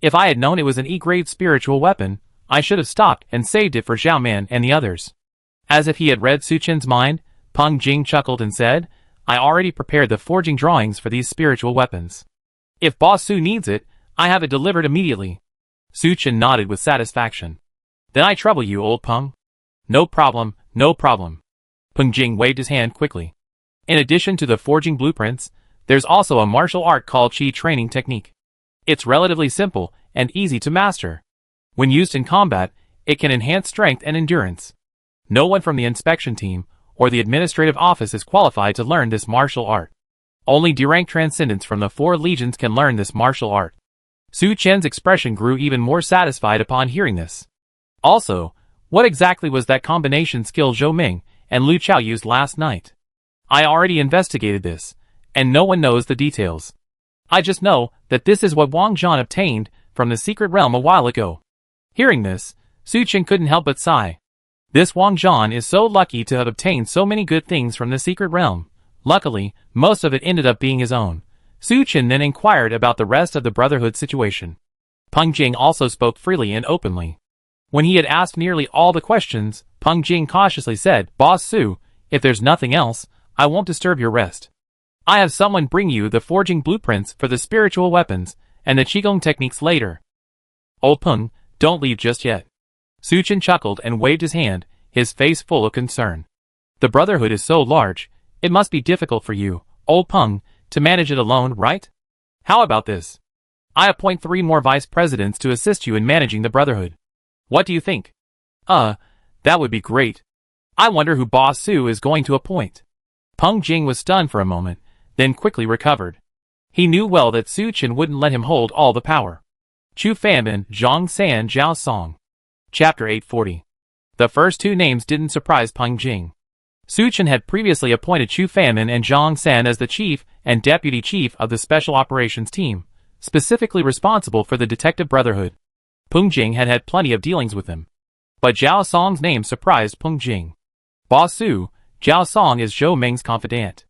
If I had known it was an E-grade spiritual weapon, I should have stopped and saved it for Zhao Man and the others. As if he had read Su Chen's mind, Peng Jing chuckled and said, I already prepared the forging drawings for these spiritual weapons. If Boss Su needs it, I have it delivered immediately. Su Chen nodded with satisfaction. Then I trouble you, old Peng. No problem, no problem. Peng Jing waved his hand quickly. In addition to the forging blueprints, there's also a martial art called Qi training technique. It's relatively simple and easy to master. When used in combat, it can enhance strength and endurance. No one from the inspection team or the administrative office is qualified to learn this martial art. Only D-rank transcendents from the 4 legions can learn this martial art. Su Chen's expression grew even more satisfied upon hearing this. Also, what exactly was that combination skill Zhou Ming and Lu Chao used last night? I already investigated this, and no one knows the details. I just know that this is what Wang Zhan obtained from the secret realm a while ago. Hearing this, Su Chen couldn't help but sigh. This Wang Zhan is so lucky to have obtained so many good things from the secret realm. Luckily, most of it ended up being his own. Su Chen then inquired about the rest of the Brotherhood situation. Peng Jing also spoke freely and openly. When he had asked nearly all the questions, Peng Jing cautiously said, "Boss Su, if there's nothing else, I won't disturb your rest. I have someone bring you the forging blueprints for the spiritual weapons and the Qigong techniques later." "Old Peng, don't leave just yet." Su Chen chuckled and waved his hand, his face full of concern. "The Brotherhood is so large, it must be difficult for you, Old Peng, to manage it alone, right? How about this? I appoint 3 more vice presidents to assist you in managing the Brotherhood. What do you think?" That would be great. I wonder who Boss Su is going to appoint." Peng Jing was stunned for a moment, then quickly recovered. He knew well that Su Chen wouldn't let him hold all the power. Chu Fanbin, Zhang San, Zhao Song. Chapter 840. The first 2 names didn't surprise Peng Jing. Su Chen had previously appointed Chu Fanbin and Zhang San as the chief and deputy chief of the Special Operations Team, specifically responsible for the Detective Brotherhood. Peng Jing had had plenty of dealings with them. But Zhao Song's name surprised Peng Jing. Boss Su, Zhao Song is Zhou Ming's confidant.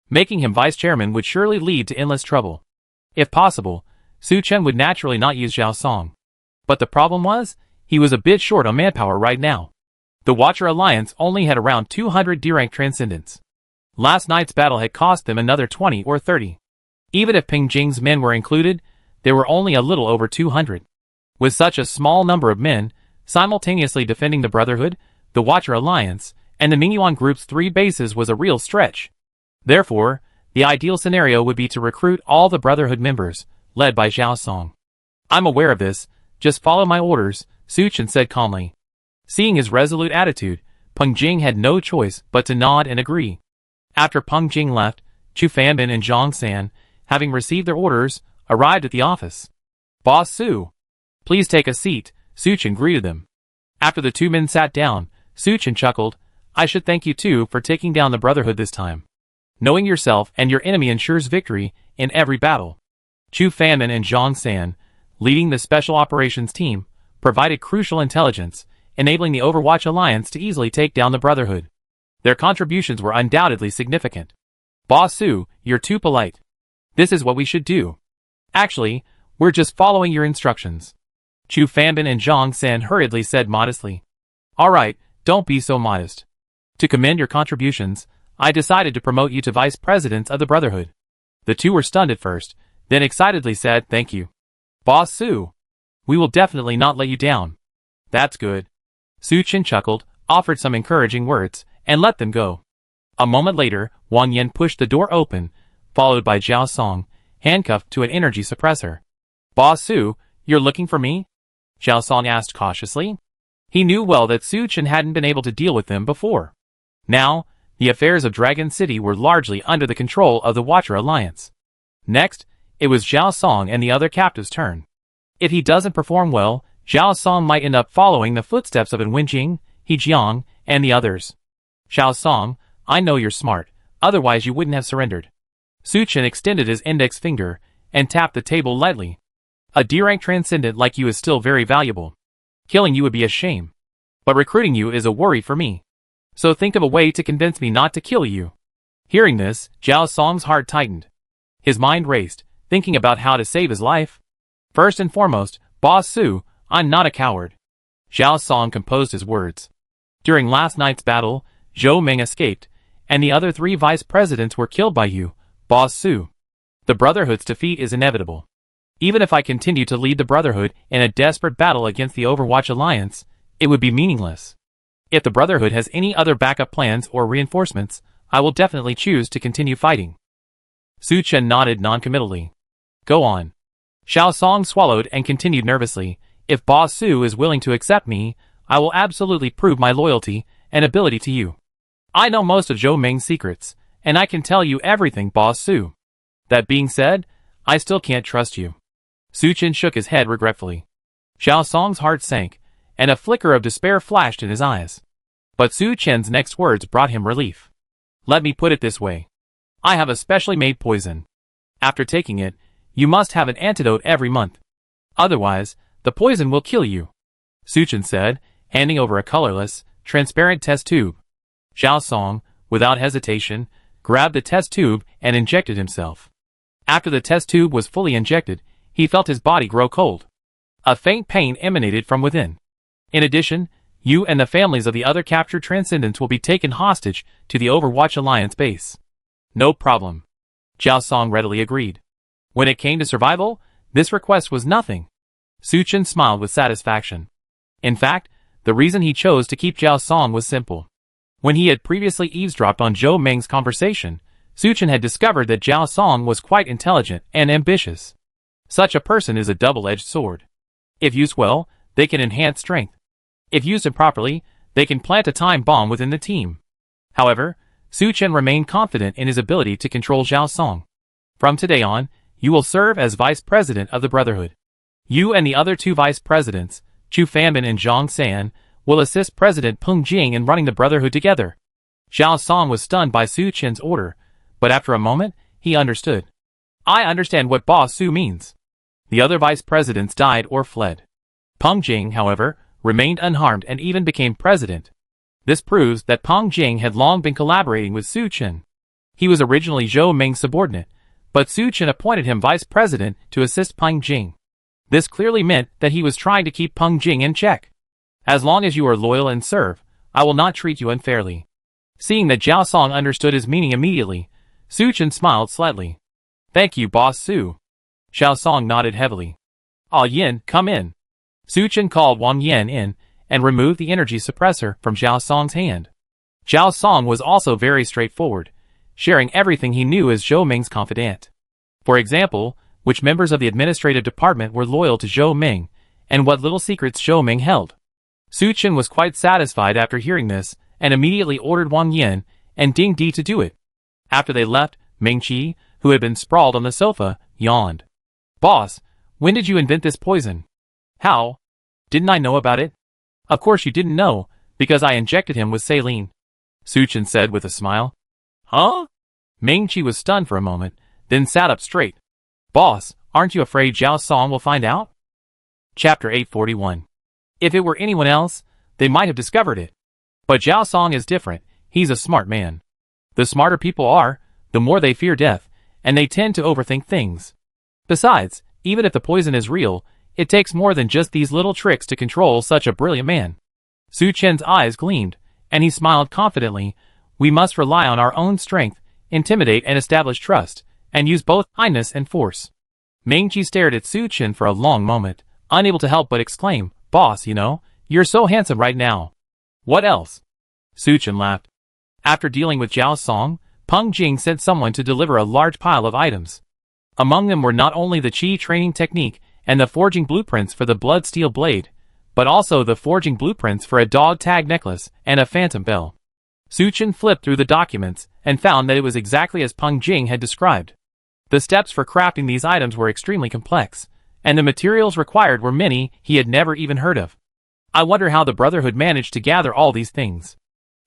Making him vice chairman would surely lead to endless trouble. If possible, Su Chen would naturally not use Zhao Song. But the problem was, he was a bit short on manpower right now. The Watcher Alliance only had around 200 D-rank transcendents. Last night's battle had cost them another 20 or 30. Even if Peng Jing's men were included, there were only a little over 200. With such a small number of men, simultaneously defending the Brotherhood, the Watcher Alliance, and the Mingyuan Group's 3 bases was a real stretch. Therefore, the ideal scenario would be to recruit all the Brotherhood members, led by Zhao Song. "I'm aware of this, just follow my orders," Su Chen said calmly. Seeing his resolute attitude, Peng Jing had no choice but to nod and agree. After Peng Jing left, Chu Fanbin and Zhang San, having received their orders, arrived at the office. "Boss Su, please take a seat," Su Chen greeted them. After the 2 men sat down, Su Chen chuckled, "I should thank you too for taking down the Brotherhood this time. Knowing yourself and your enemy ensures victory in every battle." Chu Fanbin and Zhang San, leading the Special Operations Team, provided crucial intelligence, enabling the Overwatch Alliance to easily take down the Brotherhood. Their contributions were undoubtedly significant. "Boss Su, you're too polite. This is what we should do. Actually, we're just following your instructions." Chu Fanbin and Zhang San hurriedly said modestly. "Alright, don't be so modest. To commend your contributions, I decided to promote you to vice presidents of the Brotherhood." The 2 were stunned at first, then excitedly said, "Thank you. Boss Su, we will definitely not let you down." "That's good." Su Chen chuckled, offered some encouraging words, and let them go. A moment later, Wang Yan pushed the door open, followed by Zhao Song, handcuffed to an energy suppressor. "Boss Su, you're looking for me?" Zhao Song asked cautiously. He knew well that Su Chen hadn't been able to deal with them before. Now, the affairs of Dragon City were largely under the control of the Watcher Alliance. Next, it was Zhao Song and the other captive's turn. If he doesn't perform well, Zhao Song might end up following the footsteps of Wenjing, He Jiang, and the others. "Zhao Song, I know you're smart, otherwise you wouldn't have surrendered." Su Chen extended his index finger and tapped the table lightly. "A D-rank transcendent like you is still very valuable. Killing you would be a shame. But recruiting you is a worry for me. So think of a way to convince me not to kill you." Hearing this, Zhao Song's heart tightened. His mind raced, thinking about how to save his life. "First and foremost, Boss Su, I'm not a coward." Zhao Song composed his words. "During last night's battle, Zhou Ming escaped, and the other 3 vice presidents were killed by you, Boss Su. The Brotherhood's defeat is inevitable. Even if I continue to lead the Brotherhood in a desperate battle against the Overwatch Alliance, it would be meaningless. If the Brotherhood has any other backup plans or reinforcements, I will definitely choose to continue fighting." Su Chen nodded noncommittally. "Go on." Zhao Song swallowed and continued nervously, If Boss Su is willing to accept me, I will absolutely prove my loyalty and ability to you. I know most of Zhou Ming's secrets, and I can tell you everything, Boss Su. That being said, I still can't trust you. Su Chen shook his head regretfully. Xiao Song's heart sank, and a flicker of despair flashed in his eyes. But Su Chen's next words brought him relief. Let me put it this way. I have a specially made poison. After taking it, you must have an antidote every month. Otherwise, the poison will kill you. Su Chen said, handing over a colorless, transparent test tube. Xiao Song, without hesitation, grabbed the test tube and injected himself. After the test tube was fully injected, he felt his body grow cold. A faint pain emanated from within. In addition, you and the families of the other captured transcendents will be taken hostage to the Overwatch Alliance base. No problem. Xiao Song readily agreed. When it came to survival, this request was nothing. Su Chen smiled with satisfaction. In fact, the reason he chose to keep Xiao Song was simple. When he had previously eavesdropped on Zhou Ming's conversation, Su Chen had discovered that Xiao Song was quite intelligent and ambitious. Such a person is a double-edged sword. If used well, they can enhance strength. If used improperly, they can plant a time bomb within the team. However, Su Chen remained confident in his ability to control Xiao Song. From today on, you will serve as vice president of the Brotherhood. You and the other two vice presidents, Chu Fanbin and Zhang San, will assist President Peng Jing in running the Brotherhood together. Xiao Song was stunned by Su Chen's order, but after a moment, he understood. I understand what Boss Su means. The other vice presidents died or fled. Peng Jing, however, remained unharmed and even became president. This proves that Peng Jing had long been collaborating with Su Chen. He was originally Zhou Ming's subordinate, but Su Chen appointed him vice president to assist Peng Jing. This clearly meant that he was trying to keep Peng Jing in check. As long as you are loyal and serve, I will not treat you unfairly. Seeing that Xiao Song understood his meaning immediately, Su Chen smiled slightly. Thank you, Boss Su. Xiao Song nodded heavily. Ah Yin, come in. Su Chen called Wang Yan in, and removed the energy suppressor from Xiao Song's hand. Xiao Song was also very straightforward, sharing everything he knew as Zhou Ming's confidant. For example, which members of the administrative department were loyal to Zhou Ming, and what little secrets Zhou Ming held. Su Chen was quite satisfied after hearing this, and immediately ordered Wang Yan and Ding Di to do it. After they left, Ming Qi, who had been sprawled on the sofa, yawned. Boss, when did you invent this poison? How? Didn't I know about it? Of course you didn't know, because I injected him with saline. Su Chen said with a smile. Huh? Ming Qi was stunned for a moment, then sat up straight. Boss, aren't you afraid Xiao Song will find out? Chapter 841. If it were anyone else, they might have discovered it. But Xiao Song is different, he's a smart man. The smarter people are, the more they fear death, and they tend to overthink things. Besides, even if the poison is real, it takes more than just these little tricks to control such a brilliant man. Su Chen's eyes gleamed, and he smiled confidently. We must rely on our own strength, intimidate and establish trust, and use both kindness and force. Ming Qi stared at Su Chen for a long moment, unable to help but exclaim, Boss, you're so handsome right now. What else? Su Chen laughed. After dealing with Xiao Song, Peng Jing sent someone to deliver a large pile of items. Among them were not only the Qi training technique and the forging blueprints for the blood steel blade, but also the forging blueprints for a dog tag necklace and a phantom bell. Su Chen flipped through the documents and found that it was exactly as Peng Jing had described. The steps for crafting these items were extremely complex, and the materials required were many he had never even heard of. I wonder how the Brotherhood managed to gather all these things.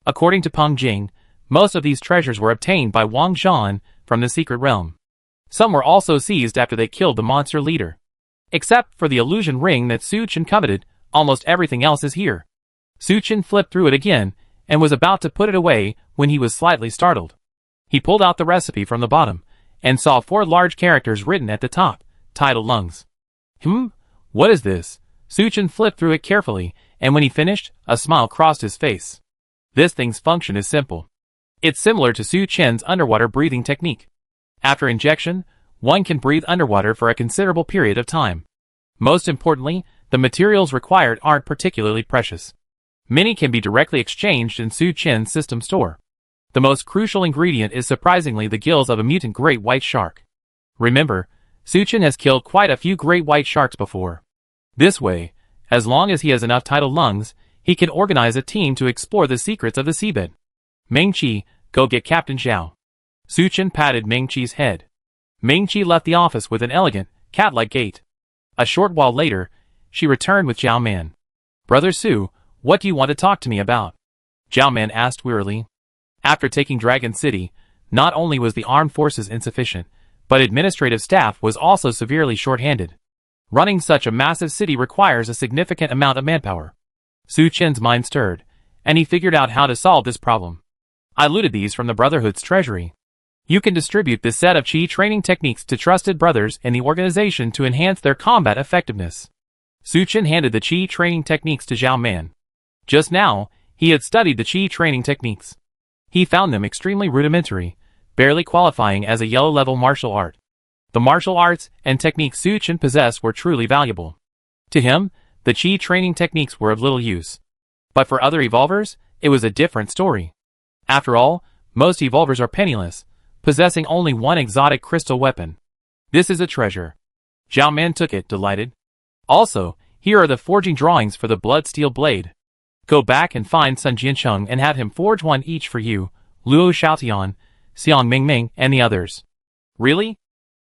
According to Peng Jing, most of these treasures were obtained by Wang Zhan from the secret realm. Some were also seized after they killed the monster leader. Except for the illusion ring that Su Chen coveted, almost everything else is here. Su Chen flipped through it again, and was about to put it away when he was slightly startled. He pulled out the recipe from the bottom, and saw 4 large characters written at the top, titled Lungs. What is this? Su Chen flipped through it carefully, and when he finished, a smile crossed his face. This thing's function is simple. It's similar to Su Chen's underwater breathing technique. After injection, one can breathe underwater for a considerable period of time. Most importantly, the materials required aren't particularly precious. Many can be directly exchanged in Su Chen's system store. The most crucial ingredient is surprisingly the gills of a mutant great white shark. Remember, Su Chen has killed quite a few great white sharks before. This way, As long as he has enough tidal lungs, he can organize a team to explore the secrets of the seabed. Ming-Chi, go get Captain Zhao. Su Chen patted Ming-Chi's head. Ming-Chi left the office with an elegant, cat-like gait. A short while later, she returned with Zhao Man. Brother Su, what do you want to talk to me about? Zhao Man asked wearily. After taking Dragon City, not only was the armed forces insufficient, but administrative staff was also severely short-handed. Running such a massive city requires a significant amount of manpower. Su Chen's mind stirred, and he figured out how to solve this problem. I looted these from the Brotherhood's treasury. You can distribute this set of Qi training techniques to trusted brothers in the organization to enhance their combat effectiveness. Su Chen handed the Qi training techniques to Zhao Man. Just now, he had studied the Qi training techniques. He found them extremely rudimentary, barely qualifying as a yellow-level martial art. The martial arts and techniques Su Chen possessed were truly valuable. To him, the Qi training techniques were of little use. But for other evolvers, it was a different story. After all, most evolvers are penniless, possessing only one exotic crystal weapon. This is a treasure. Zhao Man took it, delighted. Also, here are the forging drawings for the blood steel blade. Go back and find Sun Jiancheng and have him forge one each for you, Luo Xiaotian, Xiang Mingming, and the others. Really?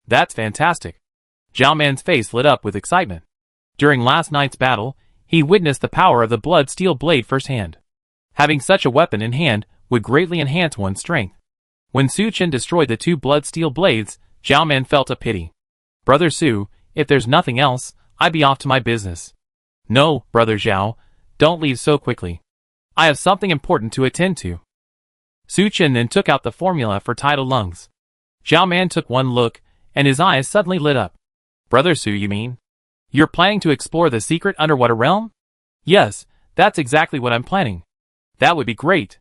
That's fantastic. Zhao Man's face lit up with excitement. During last night's battle, he witnessed the power of the blood steel blade firsthand. Having such a weapon in hand would greatly enhance one's strength. When Su Chen destroyed the two blood steel blades, Zhao Man felt a pity. Brother Su, if there's nothing else, I'd be off to my business. No, Brother Zhao, don't leave so quickly. I have something important to attend to. Su Chen then took out the formula for tidal lungs. Zhao Man took one look, and his eyes suddenly lit up. Brother Su, you mean? You're planning to explore the secret underwater realm? Yes, that's exactly what I'm planning. That would be great.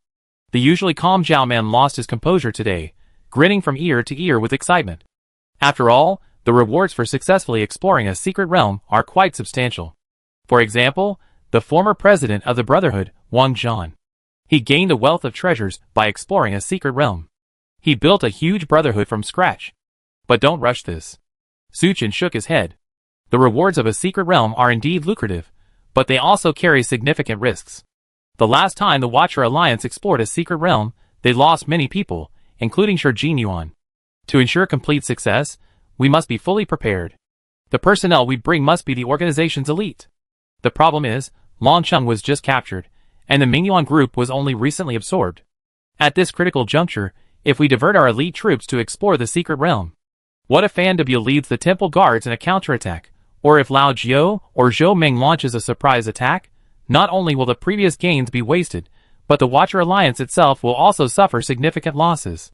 The usually calm Zhao Man lost his composure today, grinning from ear to ear with excitement. After all, the rewards for successfully exploring a secret realm are quite substantial. For example, the former president of the Brotherhood, Wang Zhan. He gained a wealth of treasures by exploring a secret realm. He built a huge Brotherhood from scratch. But don't rush this. Su Chen shook his head. The rewards of a secret realm are indeed lucrative, but they also carry significant risks. The last time the Watcher Alliance explored a secret realm, they lost many people, including Shi Jinyuan. To ensure complete success, we must be fully prepared. The personnel we bring must be the organization's elite. The problem is, Longcheng was just captured, and the Mingyuan group was only recently absorbed. At this critical juncture, if we divert our elite troops to explore the secret realm, what if Fan W leads the temple guards in a counterattack, or if Lao Jiao or Zhou Ming launches a surprise attack? Not only will the previous gains be wasted, but the Watcher Alliance itself will also suffer significant losses.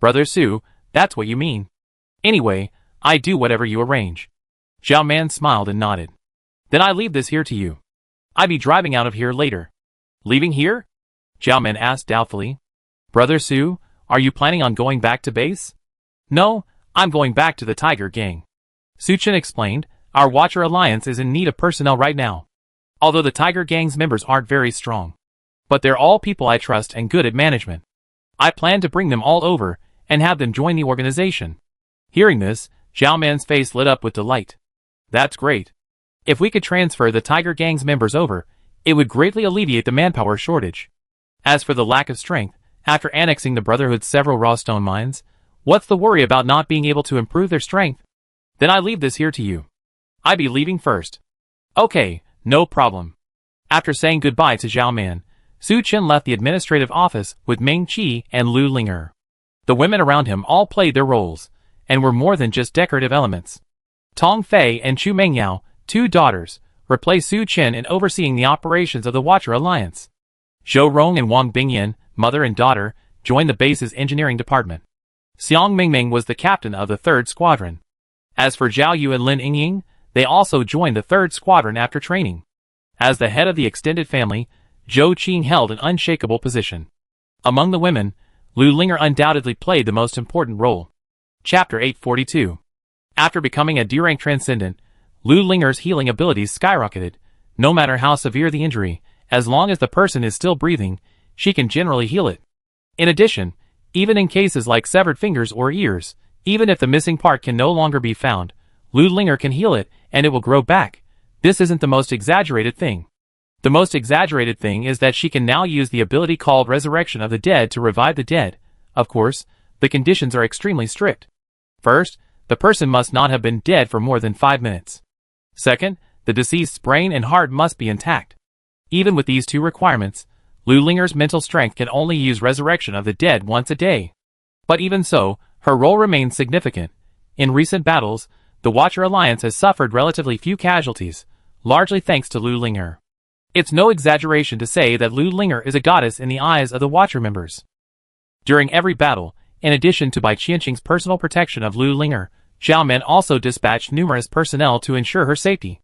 Brother Su, that's what you mean. Anyway, I do whatever you arrange. Zhao Man smiled and nodded. Then I leave this here to you. I be driving out of here later. Leaving here? Zhao Man asked doubtfully. Brother Su, are you planning on going back to base? No, I'm going back to the Tiger Gang. Su Chen explained, our Watcher Alliance is in need of personnel right now. Although the Tiger Gang's members aren't very strong. But they're all people I trust and good at management. I plan to bring them all over, and have them join the organization. Hearing this, Zhao Man's face lit up with delight. That's great. If we could transfer the Tiger Gang's members over, it would greatly alleviate the manpower shortage. As for the lack of strength, after annexing the Brotherhood's several raw stone mines, what's the worry about not being able to improve their strength? Then I leave this here to you. I be leaving first. Okay, no problem. After saying goodbye to Zhao Man, Su Chen left the administrative office with Ming Qi and Lu Linger. The women around him all played their roles, and were more than just decorative elements. Tong Fei and Chu Mengyao, two daughters, replaced Su Chen in overseeing the operations of the Watcher Alliance. Zhou Rong and Wang Bingyan, mother and daughter, joined the base's engineering department. Xiang Mingming was the captain of the 3rd Squadron. As for Zhao Yu and Lin Yingying, they also joined the 3rd Squadron after training. As the head of the extended family, Zhou Qing held an unshakable position. Among the women, Lu Linger undoubtedly played the most important role. Chapter 842. After becoming a D-rank transcendent, Lu Linger's healing abilities skyrocketed. No matter how severe the injury, as long as the person is still breathing, she can generally heal it. In addition, even in cases like severed fingers or ears, even if the missing part can no longer be found, Lu Linger can heal it and it will grow back, This isn't the most exaggerated thing. The most exaggerated thing is that she can now use the ability called Resurrection of the Dead to revive the dead. Of course, the conditions are extremely strict. First, the person must not have been dead for more than 5 minutes. Second, the deceased's brain and heart must be intact. Even with these two requirements, Lu Linger's mental strength can only use Resurrection of the Dead once a day. But even so, her role remains significant. In recent battles, the Watcher Alliance has suffered relatively few casualties, largely thanks to Lu Linger. It's no exaggeration to say that Lu Linger is a goddess in the eyes of the Watcher members. During every battle, in addition to Bai Qianqing's personal protection of Lu Linger, Zhao Men also dispatched numerous personnel to ensure her safety.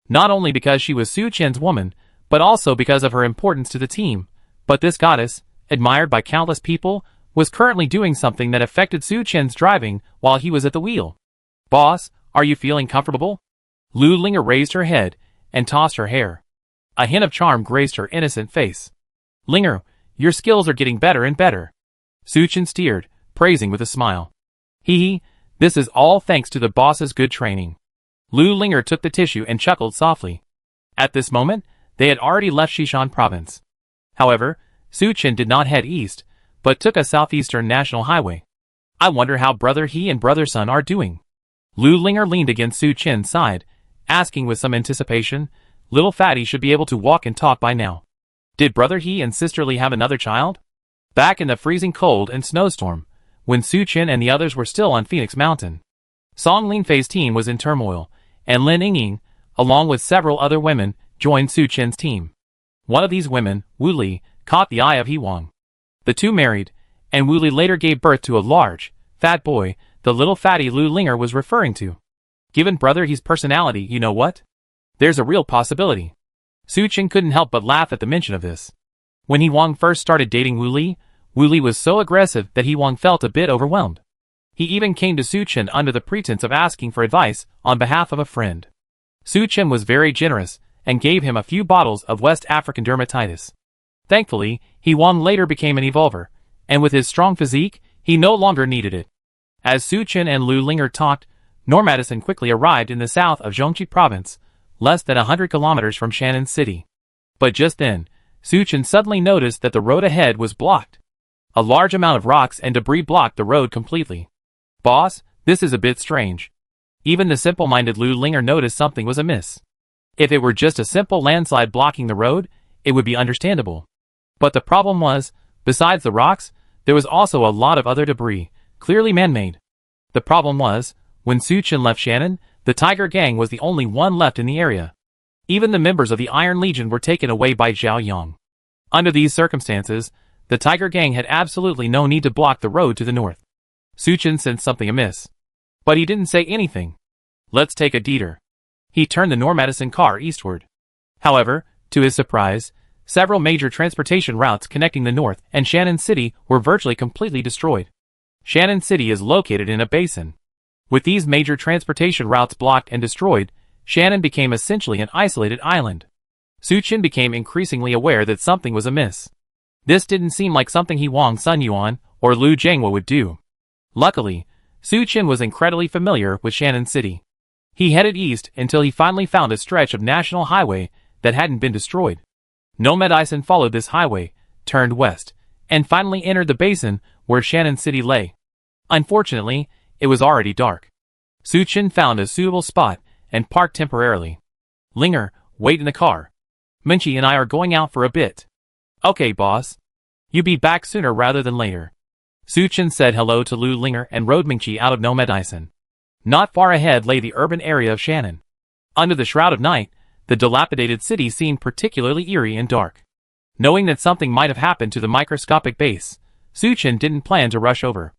Not only because she was Su Qian's woman, but also because of her importance to the team. But this goddess, admired by countless people, was currently doing something that affected Su Qian's driving while he was at the wheel. "Boss, are you feeling comfortable?" Lu Linger raised her head and tossed her hair. A hint of charm graced her innocent face. "Linger, your skills are getting better and better." Su Qian steered, praising with a smile. "Hee, this is all thanks to the boss's good training." Lu Linger took the tissue and chuckled softly. At this moment, they had already left Xishan province. However, Su Qian did not head east, but took a southeastern national highway. "I wonder how Brother He and Brother Sun are doing." Lu Linger leaned against Su Qian's side, asking with some anticipation. Little Fatty should be able to walk and talk by now. Did Brother He and Sister Li have another child? Back in the freezing cold and snowstorm, when Su Qian and the others were still on Phoenix Mountain, Song Linfei's team was in turmoil, and Lin Yingying, along with several other women, joined Su Qian's team. One of these women, Wu Li, caught the eye of He Wang. The two married, and Wu Li later gave birth to a large, fat boy, the little fatty Lu Linger was referring to. Given Brother He's personality, you know what? There's a real possibility. Su Qian couldn't help but laugh at the mention of this. When He Wang first started dating Wu Li was so aggressive that He Wang felt a bit overwhelmed. He even came to Su Qian under the pretense of asking for advice on behalf of a friend. Su Qian was very generous and gave him a few bottles of West African dermatitis. Thankfully, He Wang later became an evolver, and with his strong physique, he no longer needed it. As Su Qian and Lu Linger talked, Normadison quickly arrived in the south of Zhongqi province, less than 100 kilometers from Shannon City. But just then, Su Qian suddenly noticed that the road ahead was blocked. A large amount of rocks and debris blocked the road completely. "Boss, this is a bit strange." Even the simple-minded Lu Linger noticed something was amiss. If it were just a simple landslide blocking the road, it would be understandable. But the problem was, besides the rocks, there was also a lot of other debris, clearly man-made. The problem was, when Su Qian left Shannon, the Tiger Gang was the only one left in the area. Even the members of the Iron Legion were taken away by Zhao Yang. Under these circumstances, the Tiger Gang had absolutely no need to block the road to the north. Su Qian sensed something amiss. But he didn't say anything. "Let's take a detour." He turned the Normadison car eastward. However, to his surprise, several major transportation routes connecting the north and Shannon City were virtually completely destroyed. Shannon City is located in a basin. With these major transportation routes blocked and destroyed, Shannon became essentially an isolated island. Su Qian became increasingly aware that something was amiss. This didn't seem like something He Wang, Sun Yuan, or Lu Jianghua would do. Luckily, Su Qian was incredibly familiar with Shannon City. He headed east until he finally found a stretch of national highway that hadn't been destroyed. Nomad followed this highway, turned west, and finally entered the basin where Shannon City lay. Unfortunately, it was already dark. Su Qian found a suitable spot and parked temporarily. "Linger, wait in the car. Minchi and I are going out for a bit." "Okay, boss. You be back sooner rather than later." Su Qian said hello to Lu Linger and rode Mingqi out of Nomad. Not far ahead lay the urban area of Shannon. Under the shroud of night, the dilapidated city seemed particularly eerie and dark. Knowing that something might have happened to the microscopic base, Su Qian didn't plan to rush over.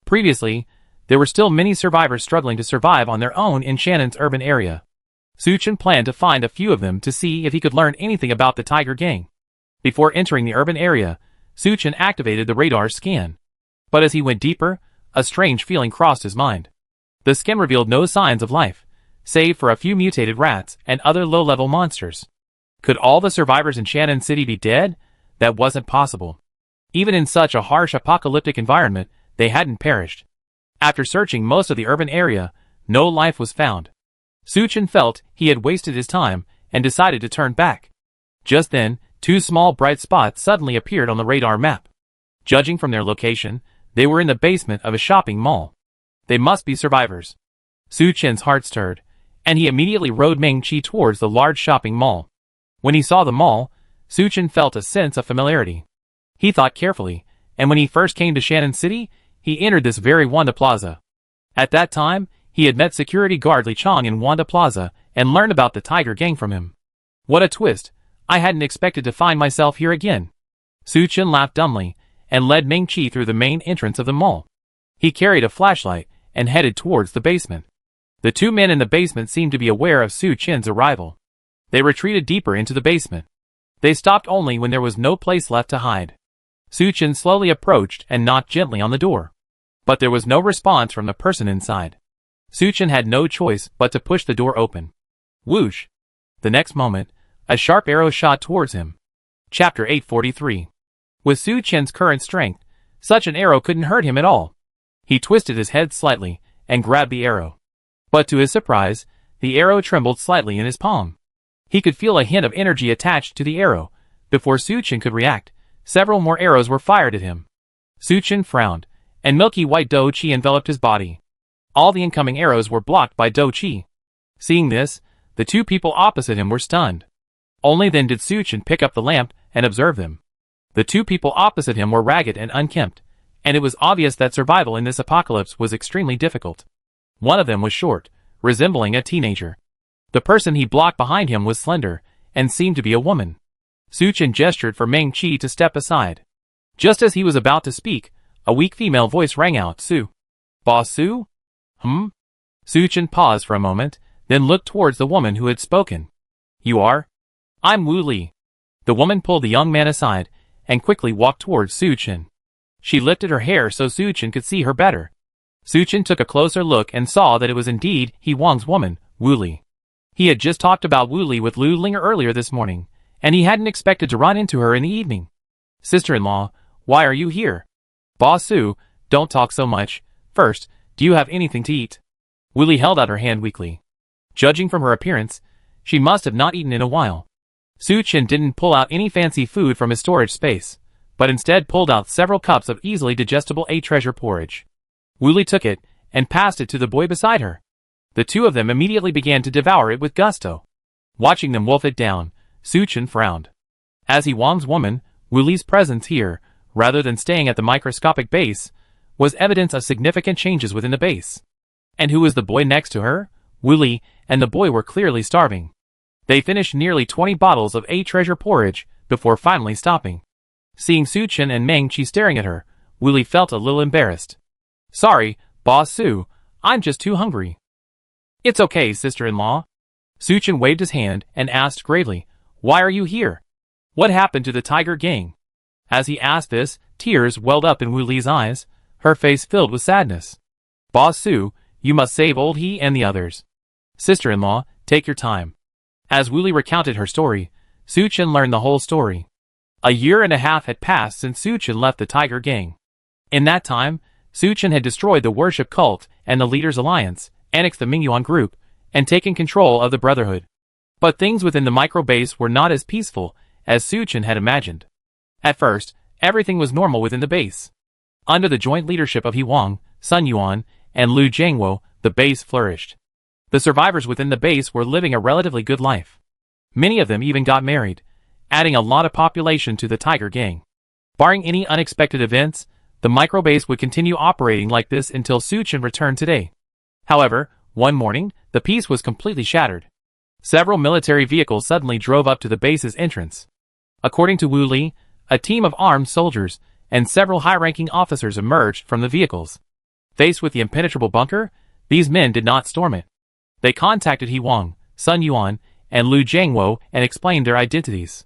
Previously, there were still many survivors struggling to survive on their own in Shannon's urban area. Su Qian planned to find a few of them to see if he could learn anything about the Tiger Gang. Before entering the urban area, Su Qian activated the radar scan. But as he went deeper, a strange feeling crossed his mind. The scan revealed no signs of life, save for a few mutated rats and other low-level monsters. Could all the survivors in Shannon City be dead? That wasn't possible. Even in such a harsh apocalyptic environment, they hadn't perished. After searching most of the urban area, no life was found. Suchin felt he had wasted his time and decided to turn back. Just then, two small bright spots suddenly appeared on the radar map. Judging from their location, they were in the basement of a shopping mall. They must be survivors. Suchin's heart stirred, and he immediately rode Ming-Chi towards the large shopping mall. When he saw the mall, Suchin felt a sense of familiarity. He thought carefully, and when he first came to Shannon City, he entered this very Wanda Plaza. At that time, he had met security guard Li Chong in Wanda Plaza and learned about the Tiger Gang from him. What a twist! I hadn't expected to find myself here again. Suchin laughed dumbly and led Ming-Chi through the main entrance of the mall. He carried a flashlight and headed towards the basement. The two men in the basement seemed to be aware of Suchin's arrival. They retreated deeper into the basement. They stopped only when there was no place left to hide. Suchin slowly approached and knocked gently on the door. But there was no response from the person inside. Suchin had no choice but to push the door open. Whoosh! The next moment, a sharp arrow shot towards him. Chapter 843. With Suchin's current strength, such an arrow couldn't hurt him at all. He twisted his head slightly and grabbed the arrow. But to his surprise, the arrow trembled slightly in his palm. He could feel a hint of energy attached to the arrow. Before Suchin could react, several more arrows were fired at him. Suchin frowned, and milky white Do Chi enveloped his body. All the incoming arrows were blocked by Do Chi. Seeing this, the two people opposite him were stunned. Only then did Suchin pick up the lamp and observe them. The two people opposite him were ragged and unkempt, and it was obvious that survival in this apocalypse was extremely difficult. One of them was short, resembling a teenager. The person he blocked behind him was slender, and seemed to be a woman. Suchin gestured for Ming-Chi to step aside. Just as he was about to speak, a weak female voice rang out, Su. Boss Su? Suchin paused for a moment, then looked towards the woman who had spoken. You are? I'm Wu Li. The woman pulled the young man aside, and quickly walked towards Suchin. She lifted her hair so Suchin could see her better. Suchin took a closer look and saw that it was indeed He Wang's woman, Wu Li. He had just talked about Wu Li with Lu Linger earlier this morning, and he hadn't expected to run into her in the evening. Sister-in-law, why are you here? Boss Su, don't talk so much. First, do you have anything to eat? Wu Li held out her hand weakly. Judging from her appearance, she must have not eaten in a while. Suchin didn't pull out any fancy food from his storage space, but instead pulled out several cups of easily digestible treasure porridge. Wu Li took it and passed it to the boy beside her. The two of them immediately began to devour it with gusto. Watching them wolf it down, Suchin frowned. As He Wang's woman, Wu Li's presence here, rather than staying at the microscopic base, was evidence of significant changes within the base. And who was the boy next to her? Wu Li and the boy were clearly starving. They finished nearly 20 bottles of treasure porridge before finally stopping. Seeing Suchin and Ming-Chi staring at her, Wu Li felt a little embarrassed. Sorry, Boss Su, I'm just too hungry. It's okay, sister-in-law. Suchin waved his hand and asked gravely, why are you here? What happened to the Tiger Gang? As he asked this, tears welled up in Wu Li's eyes, her face filled with sadness. Boss Su, you must save old He and the others. Sister-in-law, take your time. As Wu Li recounted her story, Suchin learned the whole story. A year and a half had passed since Suchin left the Tiger Gang. In that time, Suchin had destroyed the worship cult and the Leaders' Alliance, annexed the Mingyuan group, and taken control of the Brotherhood. But things within the micro-base were not as peaceful as Suchin had imagined. At first, everything was normal within the base. Under the joint leadership of He Wang, Sun Yuan, and Lu Jiangwo, the base flourished. The survivors within the base were living a relatively good life. Many of them even got married, adding a lot of population to the Tiger Gang. Barring any unexpected events, the microbase would continue operating like this until Suchin returned today. However, one morning, the peace was completely shattered. Several military vehicles suddenly drove up to the base's entrance. According to Wu Li, a team of armed soldiers and several high-ranking officers emerged from the vehicles. Faced with the impenetrable bunker, these men did not storm it. They contacted He Wang, Sun Yuan, and Lu Jiangwo and explained their identities.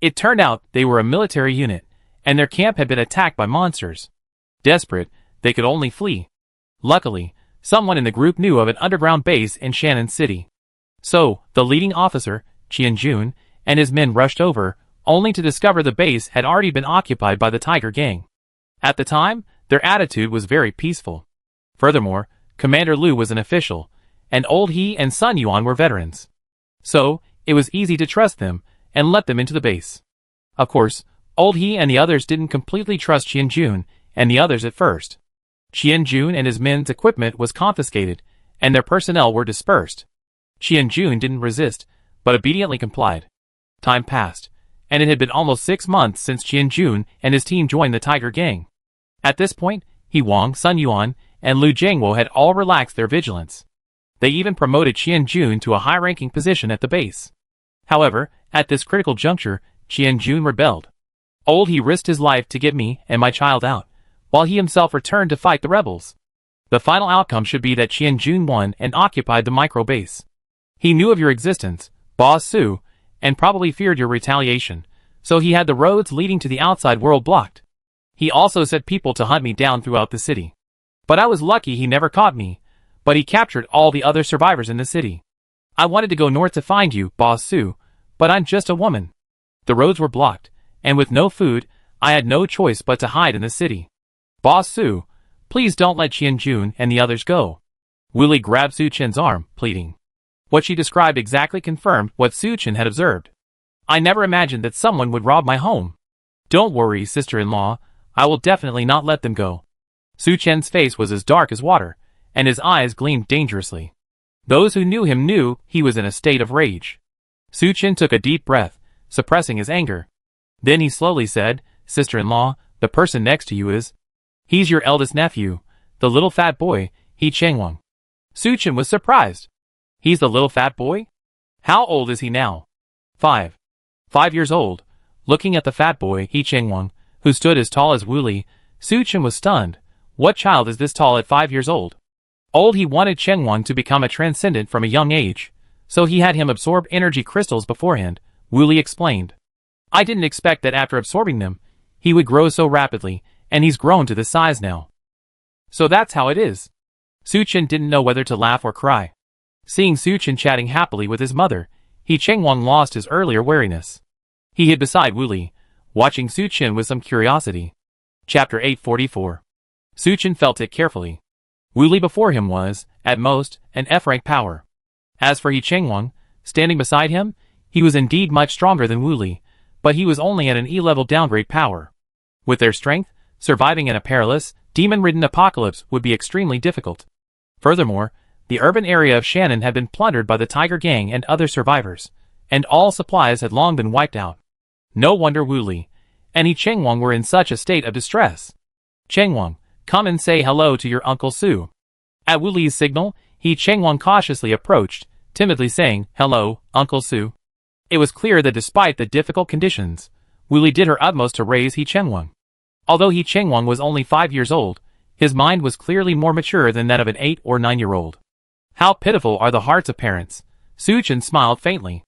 It turned out they were a military unit, and their camp had been attacked by monsters. Desperate, they could only flee. Luckily, someone in the group knew of an underground base in Shannon City. So, the leading officer, Qian Jun, and his men rushed over, only to discover the base had already been occupied by the Tiger Gang. At the time, their attitude was very peaceful. Furthermore, Commander Lu was an official, and old He and Sun Yuan were veterans. So, it was easy to trust them, and let them into the base. Of course, old He and the others didn't completely trust Qianjun and the others at first. Qianjun and his men's equipment was confiscated, and their personnel were dispersed. Qianjun didn't resist, but obediently complied. Time passed, and it had been almost 6 months since Qianjun and his team joined the Tiger Gang. At this point, He Wang, Sun Yuan, and Lu Jiangwo had all relaxed their vigilance. They even promoted Qianjun to a high-ranking position at the base. However, at this critical juncture, Qianjun rebelled. Old He risked his life to get me and my child out, while he himself returned to fight the rebels. The final outcome should be that Qianjun won and occupied the micro-base. He knew of your existence, Boss Su, and probably feared your retaliation, so he had the roads leading to the outside world blocked. He also set people to hunt me down throughout the city. But I was lucky he never caught me, but he captured all the other survivors in the city. I wanted to go north to find you, Boss Su, but I'm just a woman. The roads were blocked, and with no food, I had no choice but to hide in the city. Boss Su, please don't let Qianjun and the others go. Wu Li grabbed Su Chen's arm, pleading. What she described exactly confirmed what Su Chen had observed. I never imagined that someone would rob my home. Don't worry, sister-in-law, I will definitely not let them go. Su Chen's face was as dark as water, and his eyes gleamed dangerously. Those who knew him knew he was in a state of rage. Su Chen took a deep breath, suppressing his anger. Then he slowly said, Sister-in-law, the person next to you is... He's your eldest nephew, the little fat boy, He Chengwang. Su Chen was surprised. He's the little fat boy? How old is he now? 5. 5 years old. Looking at the fat boy, He Chengwang, who stood as tall as Wu Li, Su Chen was stunned. What child is this tall at 5 years old? Old He wanted Chengwang to become a transcendent from a young age, so he had him absorb energy crystals beforehand, Wu Li explained. I didn't expect that after absorbing them, he would grow so rapidly, and he's grown to this size now. So that's how it is. Su Chen didn't know whether to laugh or cry. Seeing Su Chen chatting happily with his mother, He Chengwang lost his earlier wariness. He hid beside Wu Li, watching Su Chen with some curiosity. Chapter 844. Su Chen felt it carefully. Wu Li before him was, at most, an F-rank power. As for He Chengwang, standing beside him, he was indeed much stronger than Wu Li, but he was only at an E-level downgrade power. With their strength, surviving in a perilous, demon-ridden apocalypse would be extremely difficult. Furthermore, the urban area of Shannon had been plundered by the Tiger Gang and other survivors, and all supplies had long been wiped out. No wonder Wu Li and He Chengwang were in such a state of distress. Chengwang, come and say hello to your Uncle Su. At Wu Li's signal, He Chengwang cautiously approached, timidly saying, Hello, Uncle Su. It was clear that despite the difficult conditions, Wu Li did her utmost to raise He Chengwang. Although He Chengwang was only 5 years old, his mind was clearly more mature than that of an 8 or 9-year-old. How pitiful are the hearts of parents. Su Chen smiled faintly.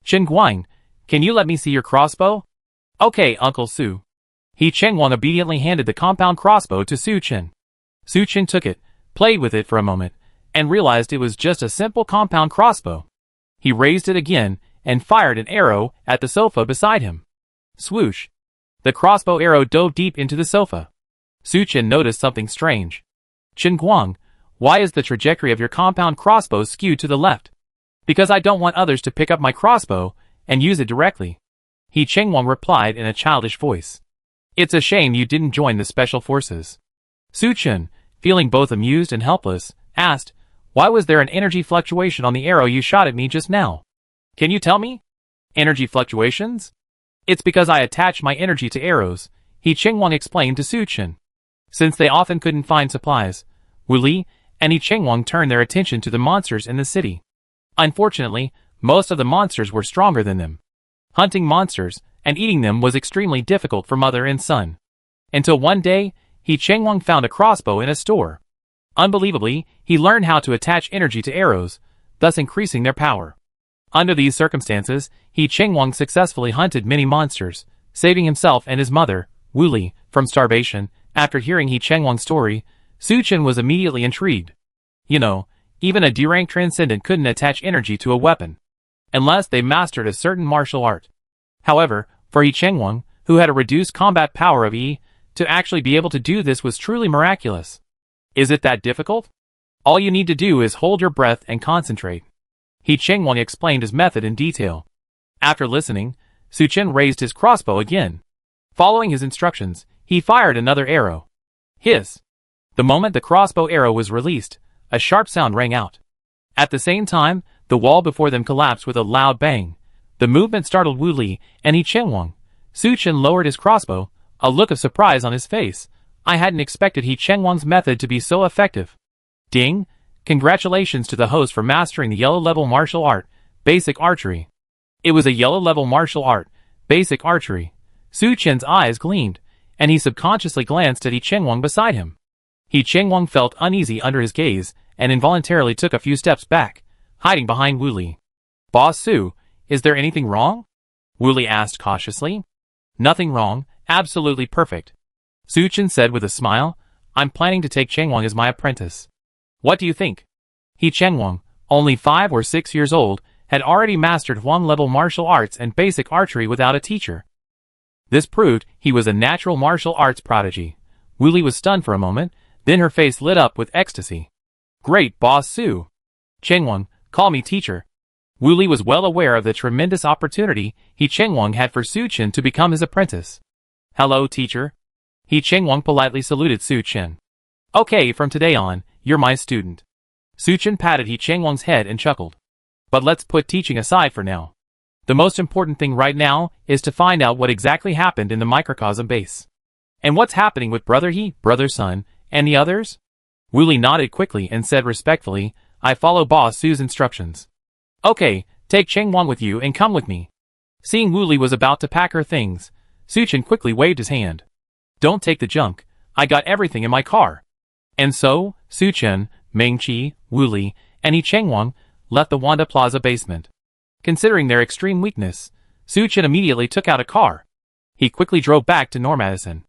Chen Guang, can you let me see your crossbow? Okay, Uncle Su. He Chengwang obediently handed the compound crossbow to Su Chen. Su Chen took it, played with it for a moment, and realized it was just a simple compound crossbow. He raised it again, and fired an arrow at the sofa beside him. Swoosh! The crossbow arrow dove deep into the sofa. Su Chen noticed something strange. Chen Guang, why is the trajectory of your compound crossbow skewed to the left? Because I don't want others to pick up my crossbow and use it directly. He Chengwang replied in a childish voice. It's a shame you didn't join the special forces. Su Chen, feeling both amused and helpless, asked, Why was there an energy fluctuation on the arrow you shot at me just now? Can you tell me? Energy fluctuations? It's because I attach my energy to arrows, He Chengwang explained to Su Chen. Since they often couldn't find supplies, Wu Li and He Chengwang turned their attention to the monsters in the city. Unfortunately, most of the monsters were stronger than them. Hunting monsters and eating them was extremely difficult for mother and son. Until one day, He Chengwang found a crossbow in a store. Unbelievably, he learned how to attach energy to arrows, thus increasing their power. Under these circumstances, He Chengwang successfully hunted many monsters, saving himself and his mother, Wu Li, from starvation. After hearing He Chengwang's story, Su Chen was immediately intrigued. You know, even a D-rank transcendent couldn't attach energy to a weapon, unless they mastered a certain martial art. However, for He Chengwang, who had a reduced combat power of E, to actually be able to do this was truly miraculous. Is it that difficult? All you need to do is hold your breath and concentrate. He Chengwang explained his method in detail. After listening, Su Chen raised his crossbow again. Following his instructions, he fired another arrow. Hiss! The moment the crossbow arrow was released, a sharp sound rang out. At the same time, the wall before them collapsed with a loud bang. The movement startled Wu Li and He Chengwang. Su Chen lowered his crossbow, a look of surprise on his face. I hadn't expected He Chengwang's method to be so effective. Ding! Congratulations to the host for mastering the yellow level martial art, Basic Archery. It was a yellow level martial art, Basic Archery. Su Chen's eyes gleamed, and he subconsciously glanced at He Chengwang beside him. He Chengwang felt uneasy under his gaze, and involuntarily took a few steps back, hiding behind Wu Li. Boss Su, is there anything wrong? Wu Li asked cautiously. Nothing wrong, absolutely perfect. Su Chen said with a smile, I'm planning to take Chengwang as my apprentice. What do you think? He Chengwang, only 5 or 6 years old, had already mastered Huang-level martial arts and basic archery without a teacher. This proved he was a natural martial arts prodigy. Wu Li was stunned for a moment, then her face lit up with ecstasy. Great, Boss Su. Chengwang, call me teacher. Wu Li was well aware of the tremendous opportunity He Chengwang had for Su Chen to become his apprentice. Hello, teacher. He Chengwang politely saluted Su Chen. Okay, from today on, you're my student. Su Chen patted He Chengwang's head and chuckled. But let's put teaching aside for now. The most important thing right now is to find out what exactly happened in the microcosm base. And what's happening with Brother He, Brother Sun, and the others? Wu Li nodded quickly and said respectfully, I follow Boss Su's instructions. Okay, take Chengwang with you and come with me. Seeing Wu Li was about to pack her things, Su Chen quickly waved his hand. Don't take the junk, I got everything in my car. And so, Su Chen, Meng Qi, Wu Li, and He Chengwang left the Wanda Plaza basement. Considering their extreme weakness, Su Chen immediately took out a car. He quickly drove back to Normadison.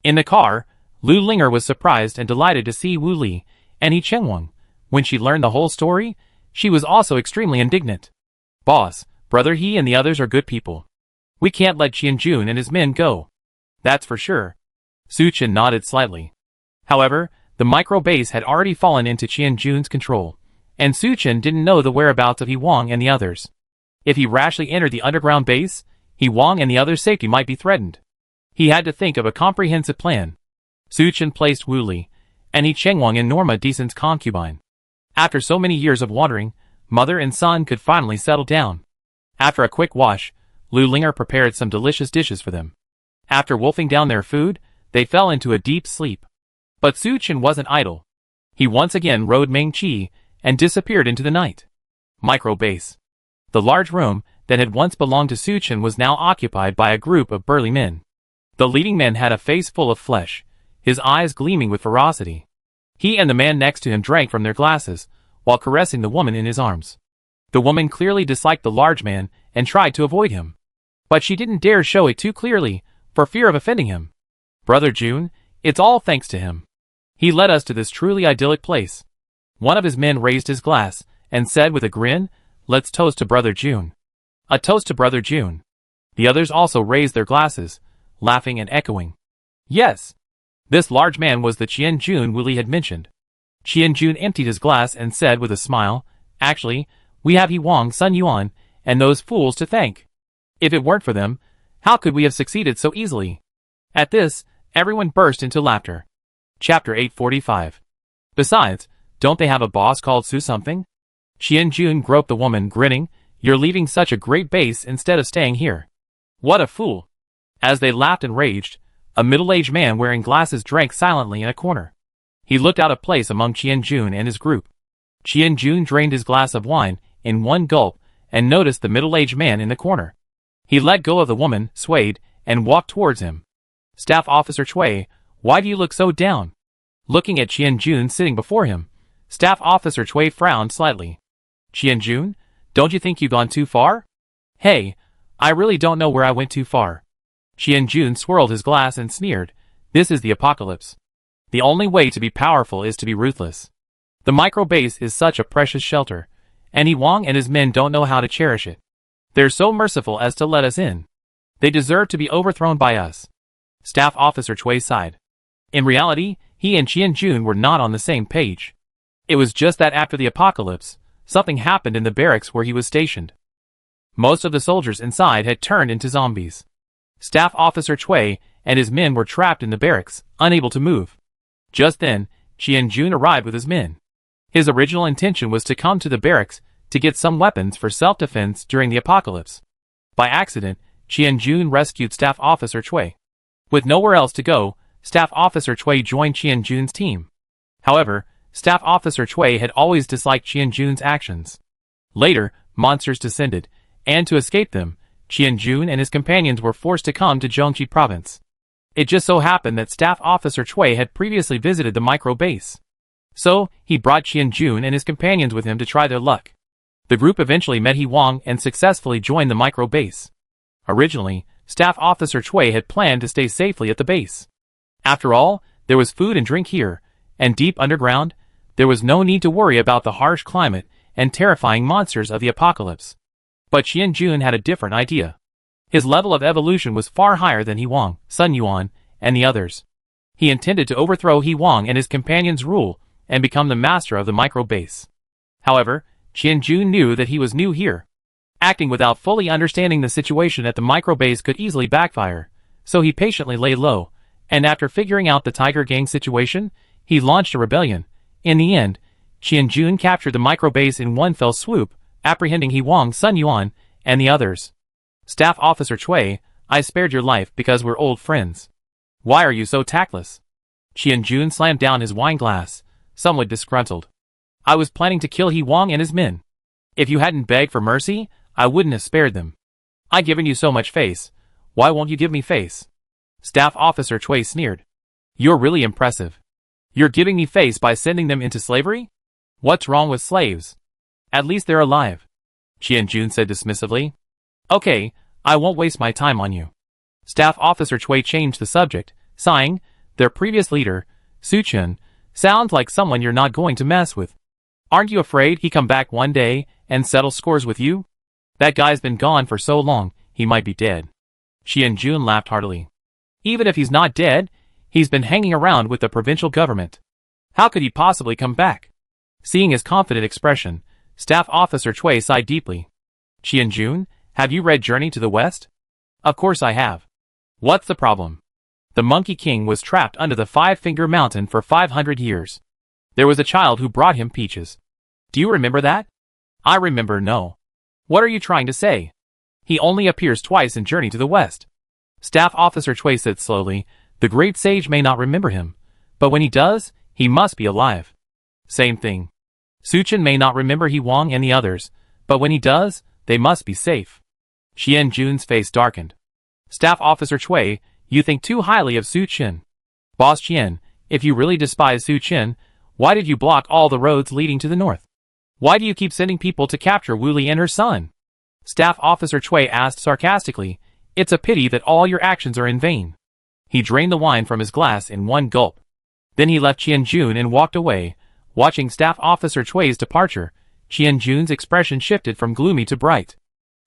In the car, Lu Linger was surprised and delighted to see Wu Li and He Chengwang. When she learned the whole story, she was also extremely indignant. Boss, Brother He and the others are good people. We can't let Qian Jun and his men go. That's for sure. Su Chen nodded slightly. However, the micro base had already fallen into Qian Jun's control, and Su Chen didn't know the whereabouts of He Wang and the others. If he rashly entered the underground base, He Wang and the others' safety might be threatened. He had to think of a comprehensive plan. Su Chen placed Wu Li and He Chengwang in Norma Decent's concubine. After so many years of wandering, mother and son could finally settle down. After a quick wash, Lu Linger prepared some delicious dishes for them. After wolfing down their food, they fell into a deep sleep. But Su Chen wasn't idle. He once again rode Meng Qi and disappeared into the night. Micro base. The large room that had once belonged to Su Chen was now occupied by a group of burly men. The leading man had a face full of flesh, his eyes gleaming with ferocity. He and the man next to him drank from their glasses, while caressing the woman in his arms. The woman clearly disliked the large man and tried to avoid him. But she didn't dare show it too clearly, for fear of offending him. Brother Jun, it's all thanks to him. He led us to this truly idyllic place. One of his men raised his glass and said with a grin, Let's toast to Brother Jun. A toast to Brother Jun. The others also raised their glasses, laughing and echoing. Yes. This large man was the Qian Jun Wu Li had mentioned. Qian Jun emptied his glass and said with a smile, Actually, we have He Wang, Sun Yuan, and those fools to thank. If it weren't for them, how could we have succeeded so easily? At this, everyone burst into laughter. Chapter 845. Besides, don't they have a boss called Su something? Qian Jun groped the woman, grinning, You're leaving such a great base instead of staying here. What a fool. As they laughed and raged, a middle-aged man wearing glasses drank silently in a corner. He looked out of place among Qian Jun and his group. Qian Jun drained his glass of wine in one gulp and noticed the middle-aged man in the corner. He let go of the woman, swayed, and walked towards him. Staff Officer Cui, why do you look so down? Looking at Qian Jun sitting before him, Staff Officer Cui frowned slightly. Qian Jun, don't you think you've gone too far? Hey, I really don't know where I went too far. Qian Jun swirled his glass and sneered, This is the apocalypse. The only way to be powerful is to be ruthless. The micro base is such a precious shelter, and He Wang and his men don't know how to cherish it. They're so merciful as to let us in. They deserve to be overthrown by us. Staff Officer Cui sighed. In reality, he and Qian Jun were not on the same page. It was just that after the apocalypse, something happened in the barracks where he was stationed. Most of the soldiers inside had turned into zombies. Staff Officer Chui and his men were trapped in the barracks, unable to move. Just then, Qianjun arrived with his men. His original intention was to come to the barracks to get some weapons for self-defense during the apocalypse. By accident, Qianjun rescued Staff Officer Chui. With nowhere else to go, Staff Officer Chui joined Qianjun's team. However, Staff Officer Chui had always disliked Qianjun's actions. Later, monsters descended, and to escape them, Qianjun and his companions were forced to come to Zhongqi province. It just so happened that Staff Officer Chui had previously visited the micro base. So, he brought Qianjun and his companions with him to try their luck. The group eventually met He Wang and successfully joined the micro base. Originally, Staff Officer Chui had planned to stay safely at the base. After all, there was food and drink here, and deep underground, there was no need to worry about the harsh climate and terrifying monsters of the apocalypse. But Qianjun had a different idea. His level of evolution was far higher than He Wang, Sun Yuan, and the others. He intended to overthrow He Wang and his companions' rule and become the master of the micro base. However, Qianjun knew that he was new here. Acting without fully understanding the situation at the micro base could easily backfire, so he patiently lay low, and after figuring out the Tiger Gang situation, he launched a rebellion. In the end, Qianjun captured the micro base in one fell swoop, apprehending He Wang, Sun Yuan, and the others. Staff Officer Chui, I spared your life because we're old friends. Why are you so tactless? Qianjun slammed down his wine glass, somewhat disgruntled. I was planning to kill He Wang and his men. If you hadn't begged for mercy, I wouldn't have spared them. I've given you so much face. Why won't you give me face? Staff Officer Chui sneered. You're really impressive. You're giving me face by sending them into slavery? What's wrong with slaves? At least they're alive. Qianjun said dismissively. Okay, I won't waste my time on you. Staff Officer Chui changed the subject, sighing. Their previous leader, Su Chen, sounds like someone you're not going to mess with. Aren't you afraid he'd come back one day and settle scores with you? That guy's been gone for so long, he might be dead. Qianjun laughed heartily. Even if he's not dead, he's been hanging around with the provincial government. How could he possibly come back? Seeing his confident expression, Staff Officer Chui sighed deeply. Qianjun, have you read Journey to the West? Of course I have. What's the problem? The Monkey King was trapped under the Five-Finger Mountain for 500 years. There was a child who brought him peaches. Do you remember that? I remember, no. What are you trying to say? He only appears twice in Journey to the West. Staff Officer Chui said slowly, the great sage may not remember him, but when he does, he must be alive. Same thing. Su Chen may not remember He Wang and the others, but when he does, they must be safe. Qianjun's face darkened. Staff Officer Chui, you think too highly of Su Chen. Boss Qian, if you really despise Su Chen, why did you block all the roads leading to the north? Why do you keep sending people to capture Wu Li and her son? Staff Officer Chui asked sarcastically, it's a pity that all your actions are in vain. He drained the wine from his glass in one gulp. Then he left Qianjun and walked away. Watching Staff Officer Chui's departure, Qianjun's expression shifted from gloomy to bright.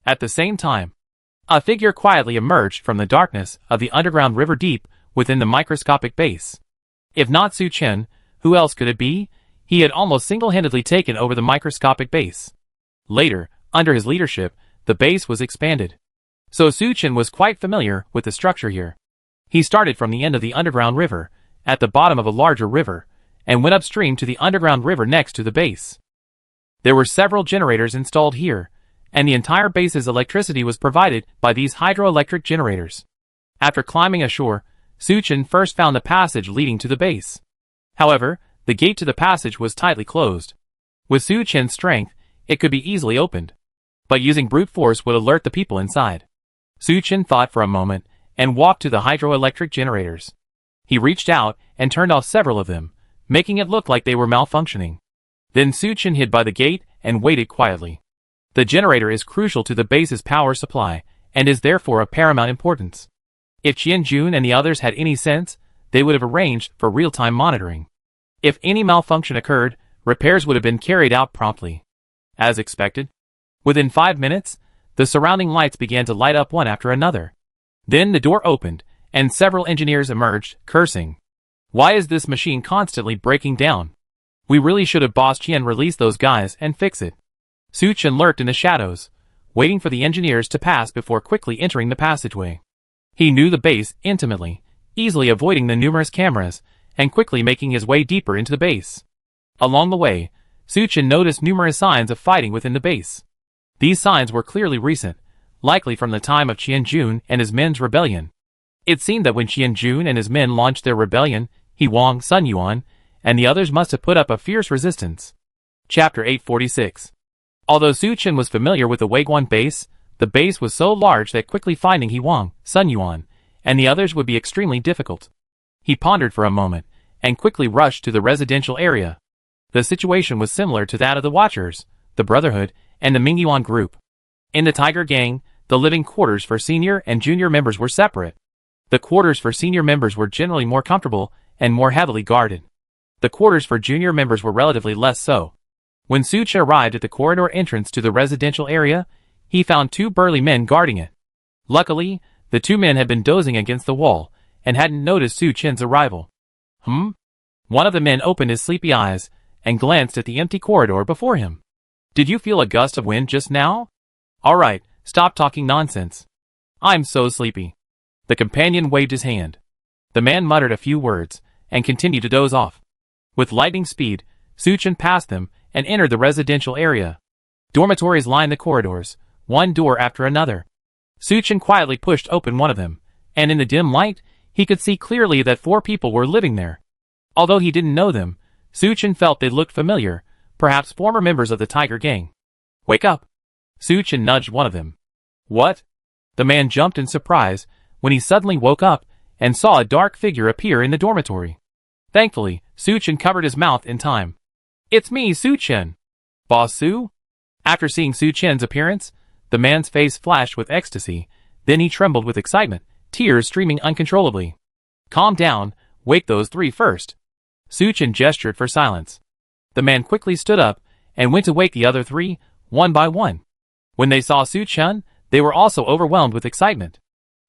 At the same time, a figure quietly emerged from the darkness of the underground river deep within the microscopic base. If not Su Chen, who else could it be? He had almost single-handedly taken over the microscopic base. Later, under his leadership, the base was expanded. So Su Chen was quite familiar with the structure here. He started from the end of the underground river, at the bottom of a larger river, and went upstream to the underground river next to the base. There were several generators installed here, and the entire base's electricity was provided by these hydroelectric generators. After climbing ashore, Su Chen first found the passage leading to the base. However, the gate to the passage was tightly closed. With Su Chen's strength, it could be easily opened. But using brute force would alert the people inside. Su Chen thought for a moment, and walked to the hydroelectric generators. He reached out and turned off several of them, making it look like they were malfunctioning. Then Su Chen hid by the gate and waited quietly. The generator is crucial to the base's power supply, and is therefore of paramount importance. If Qianjun and the others had any sense, they would have arranged for real-time monitoring. If any malfunction occurred, repairs would have been carried out promptly. As expected, within 5 minutes, the surrounding lights began to light up one after another. Then the door opened, and several engineers emerged, cursing. Why is this machine constantly breaking down? We really should have boss Qian release those guys and fix it. Su Chen lurked in the shadows, waiting for the engineers to pass before quickly entering the passageway. He knew the base intimately, easily avoiding the numerous cameras, and quickly making his way deeper into the base. Along the way, Su Chen noticed numerous signs of fighting within the base. These signs were clearly recent, likely from the time of Qian Jun and his men's rebellion. It seemed that when Qian Jun and his men launched their rebellion, He Wang, Sun Yuan, and the others must have put up a fierce resistance. Chapter 846. Although Su Chen was familiar with the Weiguan base, the base was so large that quickly finding He Wang, Sun Yuan, and the others would be extremely difficult. He pondered for a moment, and quickly rushed to the residential area. The situation was similar to that of the Watchers, the Brotherhood, and the Mingyuan group. In the Tiger Gang, the living quarters for senior and junior members were separate. The quarters for senior members were generally more comfortable and more heavily guarded. The quarters for junior members were relatively less so. When Su Chen arrived at the corridor entrance to the residential area, he found two burly men guarding it. Luckily, the two men had been dozing against the wall and hadn't noticed Su Chen's arrival. One of the men opened his sleepy eyes and glanced at the empty corridor before him. Did you feel a gust of wind just now? All right, stop talking nonsense. I'm so sleepy. The companion waved his hand. The man muttered a few words and continued to doze off. With lightning speed, Su Chen passed them and entered the residential area. Dormitories lined the corridors, one door after another. Su Chen quietly pushed open one of them, and in the dim light, he could see clearly that 4 people were living there. Although he didn't know them, Su Chen felt they looked familiar, perhaps former members of the Tiger Gang. Wake up! Su Chen nudged one of them. What? The man jumped in surprise when he suddenly woke up and saw a dark figure appear in the dormitory. Thankfully, Su Chen covered his mouth in time. It's me, Su Chen. Boss Su? After seeing Su Chen's appearance, the man's face flashed with ecstasy, then he trembled with excitement, tears streaming uncontrollably. Calm down, wake those 3 first. Su Chen gestured for silence. The man quickly stood up and went to wake the other 3, one by one. When they saw Su Chen, they were also overwhelmed with excitement.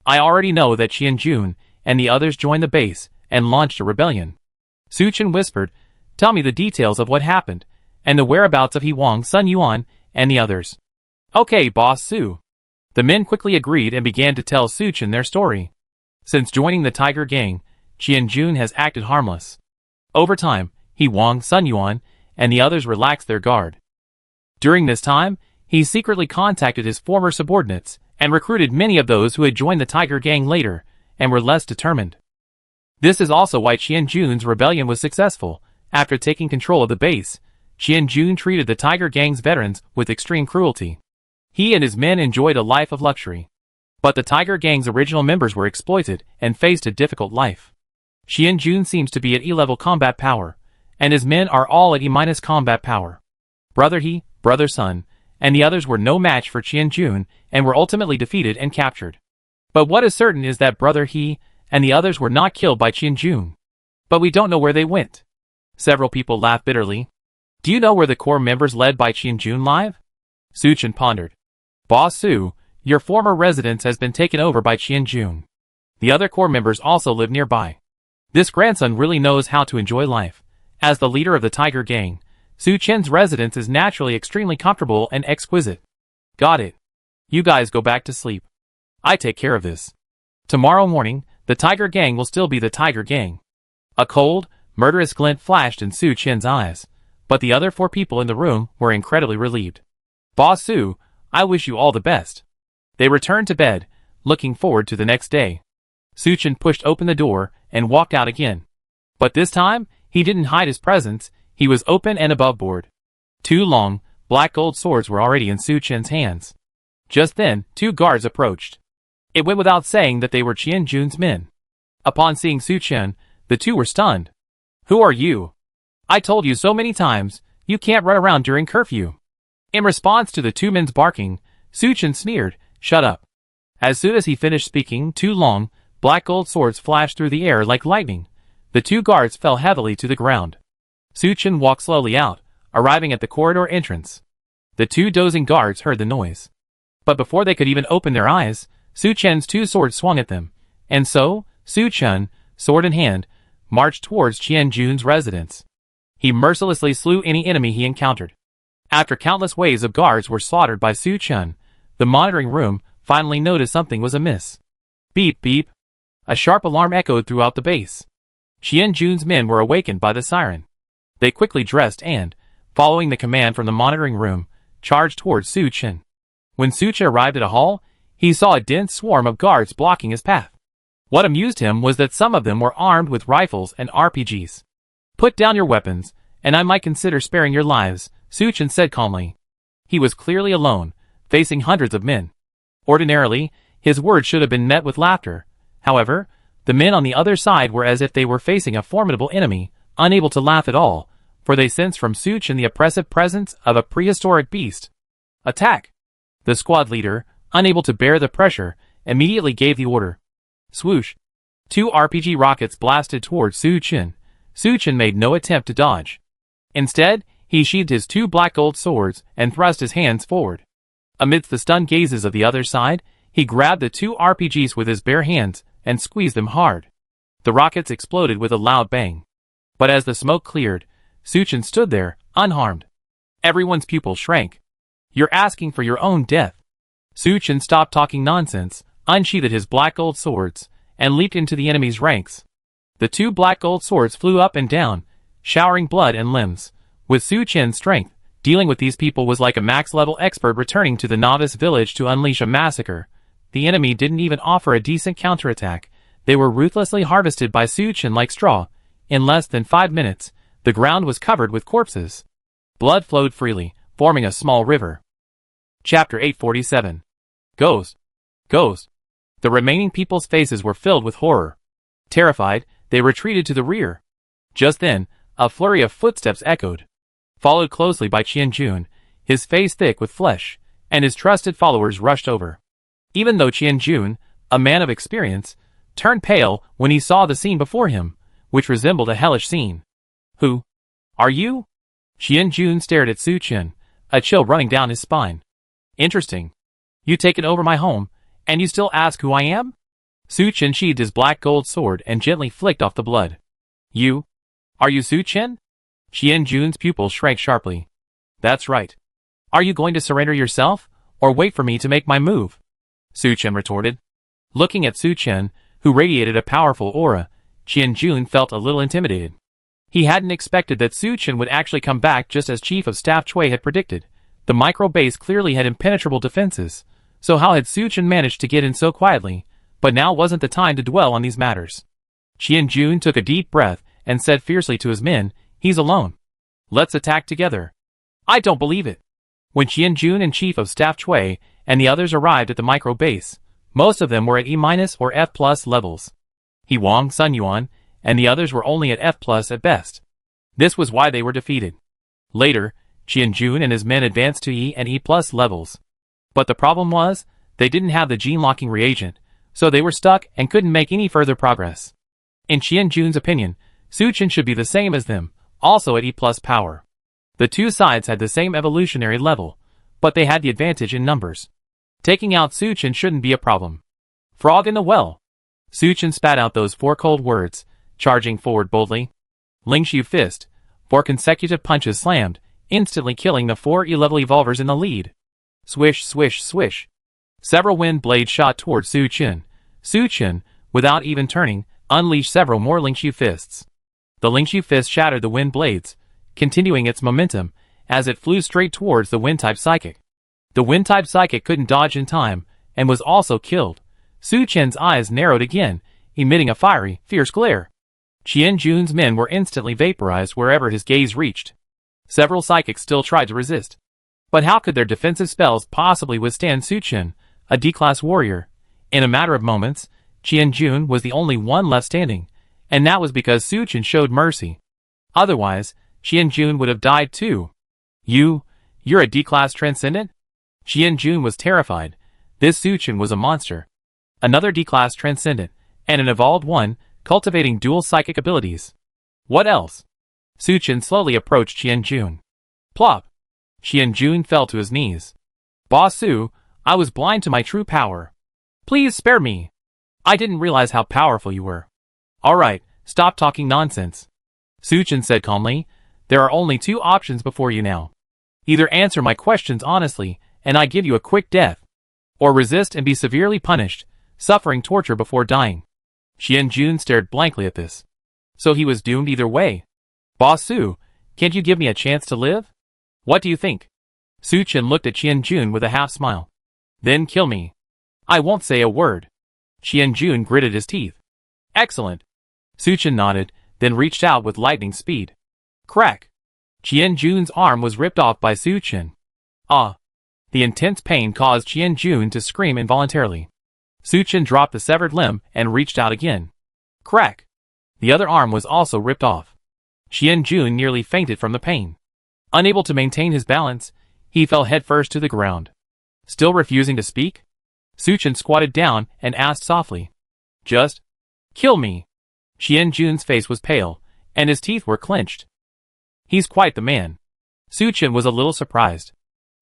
I already know that Qian Jun and the others joined the base and launched a rebellion. Su Chen whispered, tell me the details of what happened, and the whereabouts of He Wang, Sun Yuan, and the others. Okay, Boss Su. The men quickly agreed and began to tell Su Chen their story. Since joining the Tiger Gang, Qian Jun has acted harmless. Over time, He Wang, Sun Yuan, and the others relaxed their guard. During this time, he secretly contacted his former subordinates and recruited many of those who had joined the Tiger Gang later and were less determined. This is also why Qian Jun's rebellion was successful. After taking control of the base, Qian Jun treated the Tiger Gang's veterans with extreme cruelty. He and his men enjoyed a life of luxury. But the Tiger Gang's original members were exploited and faced a difficult life. Qian Jun seems to be at E-level combat power, and his men are all at E- combat power. Brother He, Brother Sun, and the others were no match for Qian Jun and were ultimately defeated and captured. But what is certain is that Brother He and the others were not killed by Qian Jun. But we don't know where they went. Several people laughed bitterly. Do you know where the core members led by Qian Jun live? Su Chen pondered. Boss Su, your former residence has been taken over by Qian Jun. The other core members also live nearby. This grandson really knows how to enjoy life. As the leader of the Tiger Gang, Su Chen's residence is naturally extremely comfortable and exquisite. Got it. You guys go back to sleep. I take care of this. Tomorrow morning, the Tiger Gang will still be the Tiger Gang. A cold, murderous glint flashed in Su Chen's eyes, but the other 4 people in the room were incredibly relieved. Boss Su, I wish you all the best. They returned to bed, looking forward to the next day. Su Chen pushed open the door and walked out again. But this time, he didn't hide his presence, he was open and above board. 2 long, black gold swords were already in Su Chen's hands. Just then, 2 guards approached. It went without saying that they were Qian Jun's men. Upon seeing Su Chen, the 2 were stunned. Who are you? I told you so many times, you can't run around during curfew. In response to the 2 men's barking, Su Chen sneered, shut up. As soon as he finished speaking, 2 long, black gold swords flashed through the air like lightning. The 2 guards fell heavily to the ground. Su Chen walked slowly out, arriving at the corridor entrance. The 2 dozing guards heard the noise. But before they could even open their eyes, Su Chen's 2 swords swung at them, and so, Su Chen, sword in hand, marched towards Qian Jun's residence. He mercilessly slew any enemy he encountered. After countless waves of guards were slaughtered by Su Chen, the monitoring room finally noticed something was amiss. Beep beep. A sharp alarm echoed throughout the base. Qian Jun's men were awakened by the siren. They quickly dressed and, following the command from the monitoring room, charged towards Su Chen. When Su Chen arrived at a hall, he saw a dense swarm of guards blocking his path. What amused him was that some of them were armed with rifles and RPGs. "Put down your weapons, and I might consider sparing your lives," Su Chen said calmly. He was clearly alone, facing hundreds of men. Ordinarily, his words should have been met with laughter. However, the men on the other side were as if they were facing a formidable enemy, unable to laugh at all, for they sensed from Su Chen the oppressive presence of a prehistoric beast. "Attack!" The squad leader, unable to bear the pressure, immediately gave the order. Swoosh! 2 RPG rockets blasted towards Su Chen. Su Chen made no attempt to dodge. Instead, he sheathed his 2 black gold swords and thrust his hands forward. Amidst the stunned gazes of the other side, he grabbed the 2 RPGs with his bare hands and squeezed them hard. The rockets exploded with a loud bang. But as the smoke cleared, Su Chen stood there, unharmed. Everyone's pupils shrank. "You're asking for your own death." Su Chen stopped talking nonsense, unsheathed his black gold swords, and leaped into the enemy's ranks. The 2 black gold swords flew up and down, showering blood and limbs. With Su Chen's strength, dealing with these people was like a max-level expert returning to the novice village to unleash a massacre. The enemy didn't even offer a decent counterattack. They were ruthlessly harvested by Su Chen like straw. In less than 5 minutes, the ground was covered with corpses. Blood flowed freely, forming a small river. Chapter 847. Ghost. Ghost. The remaining people's faces were filled with horror. Terrified, they retreated to the rear. Just then, a flurry of footsteps echoed. Followed closely by Qian Jun, his face thick with flesh, and his trusted followers rushed over. Even though Qian Jun, a man of experience, turned pale when he saw the scene before him, which resembled a hellish scene. "Who are you?" Qian Jun stared at Su Chen, a chill running down his spine. "Interesting. You taken over my home, and you still ask who I am?" Su Chen sheathed his black gold sword and gently flicked off the blood. Are you Su Chen?" Qian Jun's pupils shrank sharply. "That's right. Are you going to surrender yourself, or wait for me to make my move?" Su Chen retorted. Looking at Su Chen, who radiated a powerful aura, Qian Jun felt a little intimidated. He hadn't expected that Su Chen would actually come back just as Chief of Staff Cui had predicted. The micro base clearly had impenetrable defenses, so how had Su Chen managed to get in so quietly? But now wasn't the time to dwell on these matters. Qian Jun took a deep breath and said fiercely to his men, "He's alone. Let's attack together." "I don't believe it." When Qian Jun and Chief of Staff Cui and the others arrived at the micro base, most of them were at E- or F+ levels. He Wang, Sun Yuan, and the others were only at F+ at best. This was why they were defeated. Later, Qian Jun and his men advanced to E and E+ levels. But the problem was, they didn't have the gene-locking reagent, so they were stuck and couldn't make any further progress. In Qian Jun's opinion, Su Chen should be the same as them, also at E+ power. The two sides had the same evolutionary level, but they had the advantage in numbers. Taking out Su Chen shouldn't be a problem. "Frog in the well." Su Chen spat out those 4 cold words, charging forward boldly. Lingshu fist, 4 consecutive punches slammed, instantly killing the 4 E-level evolvers in the lead. Swish, swish, swish. Several wind blades shot towards Su Chen. Su Chen, without even turning, unleashed several more Lingshu fists. The Lingshu fist shattered the wind blades, continuing its momentum, as it flew straight towards the wind-type psychic. The wind-type psychic couldn't dodge in time, and was also killed. Su Chen's eyes narrowed again, emitting a fiery, fierce glare. Qian Jun's men were instantly vaporized wherever his gaze reached. Several psychics still tried to resist. But how could their defensive spells possibly withstand Su Chen, a D-class warrior? In a matter of moments, Qian Jun was the only one left standing, and that was because Su Chen showed mercy. Otherwise, Qian Jun would have died too. You're a D-class transcendent?" Qian Jun was terrified. This Su Chen was a monster. Another D-class transcendent, and an evolved one, cultivating dual psychic abilities. What else? Su Chen slowly approached Qian Jun. Plop! Qian Jun fell to his knees. "Boss Su, I was blind to my true power. Please spare me. I didn't realize how powerful you were." "Alright, stop talking nonsense," Su Chen said calmly. There are only two options before you now. Either answer my questions honestly, and I give you a quick death, or resist and be severely punished, suffering torture before dying. Qianjun stared blankly at this. So he was doomed either way. Boss Su, can't you give me a chance to live? What do you think? Su Chen looked at Qianjun with a half smile. Then kill me. I won't say a word. Qianjun gritted his teeth. Excellent. Su Chen nodded, then reached out with lightning speed. Crack. Qianjun's arm was ripped off by Su Chen. Ah. The intense pain caused Qianjun to scream involuntarily. Su Chen dropped the severed limb and reached out again. Crack. The other arm was also ripped off. Qianjun nearly fainted from the pain. Unable to maintain his balance, he fell headfirst to the ground. Still refusing to speak? Su Chen squatted down and asked softly. Just kill me. Qianjun's face was pale, and his teeth were clenched. He's quite the man. Su Chen was a little surprised.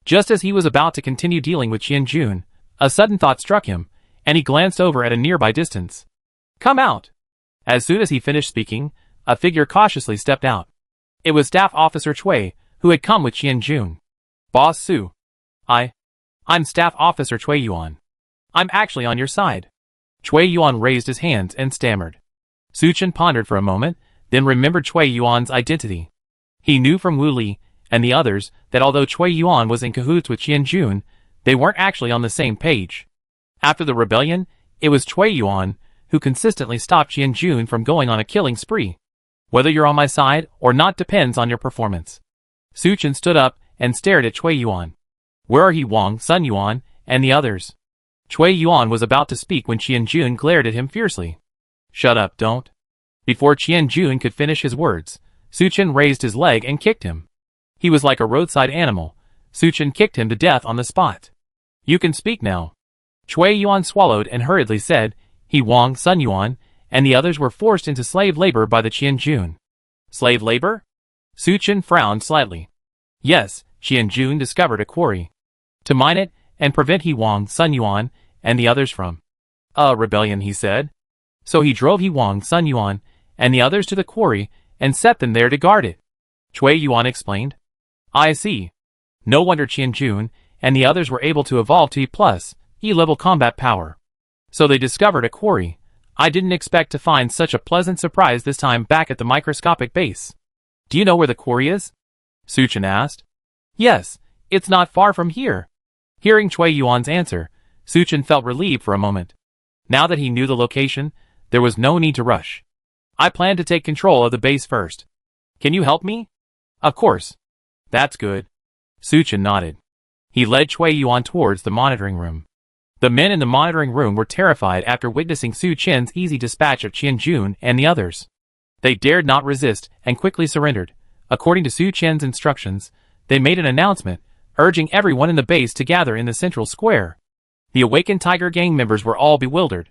Just as he was about to continue dealing with Qianjun, a sudden thought struck him, and he glanced over at a nearby distance. Come out! As soon as he finished speaking, a figure cautiously stepped out. It was Staff Officer Cui, who had come with Qianjun. Boss Su. I'm Staff Officer Cui Yuan. I'm actually on your side. Cui Yuan raised his hands and stammered. Su Chen pondered for a moment, then remembered Cui Yuan's identity. He knew from Wu Li and the others that although Cui Yuan was in cahoots with Qianjun, they weren't actually on the same page. After the rebellion, it was Cui Yuan who consistently stopped Qianjun from going on a killing spree. Whether you're on my side or not depends on your performance. Su Chen stood up and stared at Cui Yuan. Where are he, Wang, Sun Yuan, and the others? Cui Yuan was about to speak when Qianjun glared at him fiercely. Shut up, don't. Before Qianjun could finish his words, Su Chen raised his leg and kicked him. He was like a roadside animal. Su Chen kicked him to death on the spot. You can speak now. Cui Yuan swallowed and hurriedly said, he, Wang, Sun Yuan, and the others were forced into slave labor by the Qianjun. Slave labor? Su Chen frowned slightly. Yes, Qianjun discovered a quarry. To mine it, and prevent he, Wang, Sun Yuan, and the others from rebellion, he said. So he drove he, Wang, Sun Yuan, and the others to the quarry, and set them there to guard it. Cui Yuan explained. I see. No wonder Qianjun and the others were able to evolve to E+E-level combat power. So they discovered a quarry. I didn't expect to find such a pleasant surprise this time back at the microscopic base. Do you know where the quarry is? Su Chen asked. Yes, it's not far from here. Hearing Cui Yuan's answer, Su Chen felt relieved for a moment. Now that he knew the location, there was no need to rush. I plan to take control of the base first. Can you help me? Of course. That's good. Su Chen nodded. He led Cui Yuan towards the monitoring room. The men in the monitoring room were terrified after witnessing Su Chen's easy dispatch of Qianjun and the others. They dared not resist and quickly surrendered. According to Su Chen's instructions, they made an announcement, urging everyone in the base to gather in the central square. The awakened Tiger Gang members were all bewildered.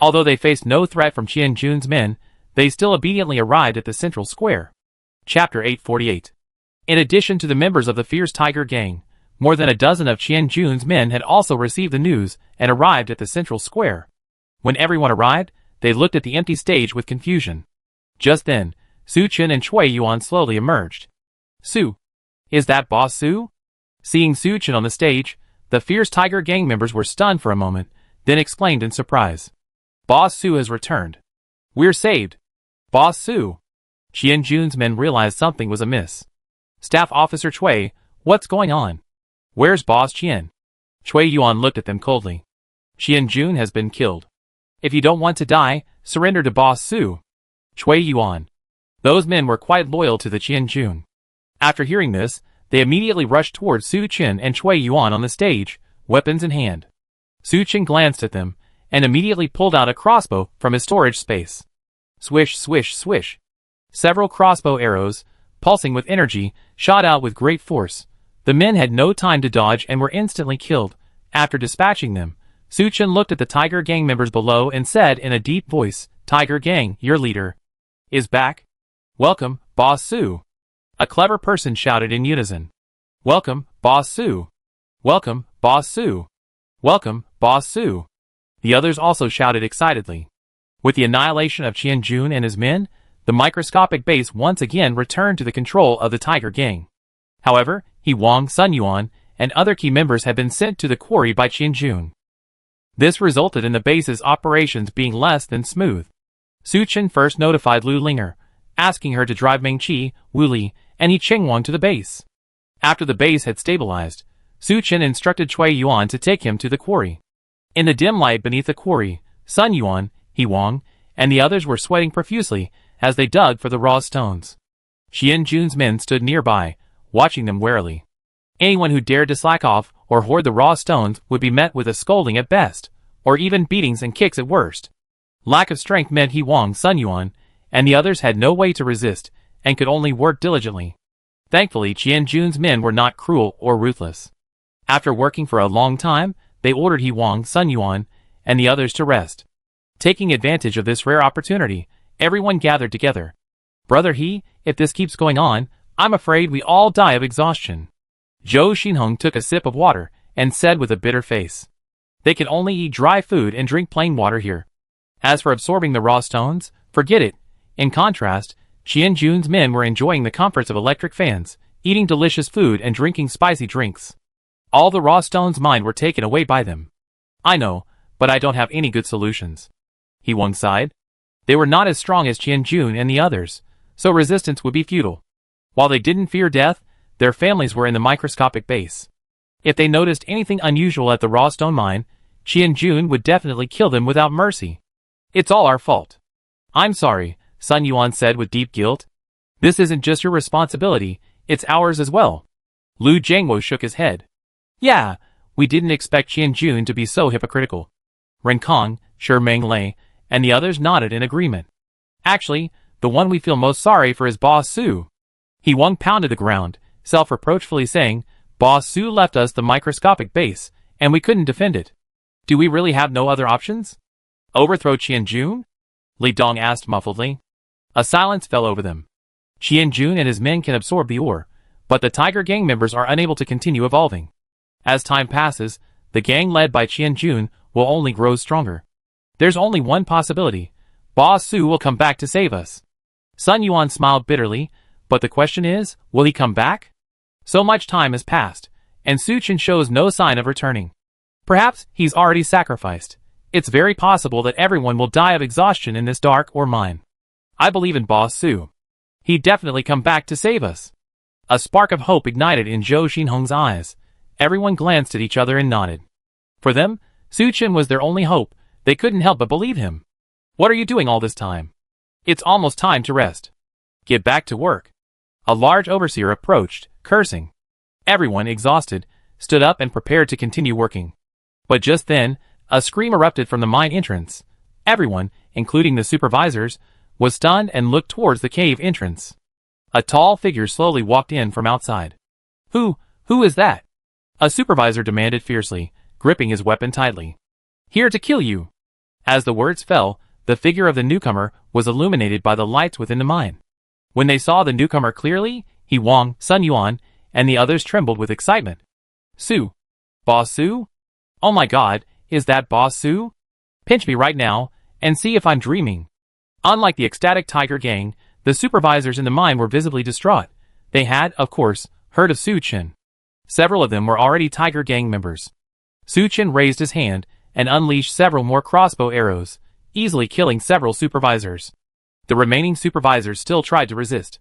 Although they faced no threat from Qianjun's men, they still obediently arrived at the central square. Chapter 848. In addition to the members of the fierce Tiger Gang, more than a dozen of Qianjun's men had also received the news and arrived at the central square. When everyone arrived, they looked at the empty stage with confusion. Just then, Su Chen and Cui Yuan slowly emerged. Su. Is that Boss Su? Seeing Su Chen on the stage, the fierce Tiger Gang members were stunned for a moment, then exclaimed in surprise. Boss Su has returned. We're saved. Boss Su. Qianjun's men realized something was amiss. Staff Officer Cui, what's going on? Where's Boss Qian? Cui Yuan looked at them coldly. Qianjun has been killed. If you don't want to die, surrender to Boss Su. Cui Yuan. Those men were quite loyal to the Qianjun. After hearing this, they immediately rushed towards Su Chen and Cui Yuan on the stage, weapons in hand. Su Chen glanced at them, and immediately pulled out a crossbow from his storage space. Swish, swish, swish. Several crossbow arrows, pulsing with energy, shot out with great force. The men had no time to dodge and were instantly killed. After dispatching them, Su Chen looked at the Tiger Gang members below and said in a deep voice, Tiger Gang, your leader, is back. Welcome, Boss Su. A clever person shouted in unison. Welcome, Boss Su. Welcome, Boss Su. Welcome, Boss Su. The others also shouted excitedly. With the annihilation of Qianjun and his men, the microscopic base once again returned to the control of the Tiger Gang. However, He Wang, Sun Yuan, and other key members had been sent to the quarry by Qian Jun. This resulted in the base's operations being less than smooth. Su Chen first notified Lu Linger, asking her to drive Meng Qi, Wu Li, and Yi Qingwang to the base. After the base had stabilized, Su Chen instructed Cui Yuan to take him to the quarry. In the dim light beneath the quarry, Sun Yuan, He Wang, and the others were sweating profusely as they dug for the raw stones. Qian Jun's men stood nearby, watching them warily. Anyone who dared to slack off or hoard the raw stones would be met with a scolding at best, or even beatings and kicks at worst. Lack of strength meant He Wang, Sun Yuan, and the others had no way to resist, and could only work diligently. Thankfully, Qian Jun's men were not cruel or ruthless. After working for a long time, they ordered He Wang, Sun Yuan, and the others to rest. Taking advantage of this rare opportunity, everyone gathered together. Brother He, if this keeps going on, I'm afraid we all die of exhaustion. Zhou Xinhong took a sip of water and said with a bitter face, "They can only eat dry food and drink plain water here. As for absorbing the raw stones, forget it." In contrast, Qian Jun's men were enjoying the comforts of electric fans, eating delicious food and drinking spicy drinks. All the raw stones mined were taken away by them. "I know, but I don't have any good solutions." He Wang sighed. They were not as strong as Qian Jun and the others, so resistance would be futile. While they didn't fear death, their families were in the microscopic base. If they noticed anything unusual at the raw stone mine, Qian Jun would definitely kill them without mercy. "It's all our fault." "I'm sorry," Sun Yuan said with deep guilt. "This isn't just your responsibility, it's ours as well." Lu Jiangwo shook his head. "Yeah, we didn't expect Qian Jun to be so hypocritical." Ren Kong, Shi Meng Lei, and the others nodded in agreement. "Actually, the one we feel most sorry for is Boss Su." He Wang pounded the ground, self-reproachfully saying, "Boss Su left us the microscopic base, and we couldn't defend it. Do we really have no other options?" "Overthrow Qian Jun?" Li Dong asked muffledly. A silence fell over them. Qian Jun and his men can absorb the ore, but the Tiger Gang members are unable to continue evolving. As time passes, the gang led by Qian Jun will only grow stronger. There's only one possibility. Boss Su will come back to save us. Sun Yuan smiled bitterly, but the question is, will he come back? So much time has passed, and Su Chen shows no sign of returning. Perhaps he's already sacrificed. It's very possible that everyone will die of exhaustion in this dark ore mine. I believe in Boss Su. He'd definitely come back to save us. A spark of hope ignited in Zhou Xinhong's eyes. Everyone glanced at each other and nodded. For them, Su Chen was their only hope. They couldn't help but believe him. "What are you doing all this time? It's almost time to rest. Get back to work." A large overseer approached, cursing. Everyone, exhausted, stood up and prepared to continue working. But just then, a scream erupted from the mine entrance. Everyone, including the supervisors, was stunned and looked towards the cave entrance. A tall figure slowly walked in from outside. Who is that?" A supervisor demanded fiercely, gripping his weapon tightly. "Here to kill you." As the words fell, the figure of the newcomer was illuminated by the lights within the mine. When they saw the newcomer clearly, He Wang, Sun Yuan, and the others trembled with excitement. "Su? Boss Su? Oh my god, is that Boss Su? Pinch me right now, and see if I'm dreaming." Unlike the ecstatic Tiger Gang, the supervisors in the mine were visibly distraught. They had, of course, heard of Su Chen. Several of them were already Tiger Gang members. Su Chen raised his hand and unleashed several more crossbow arrows, easily killing several supervisors. The remaining supervisors still tried to resist.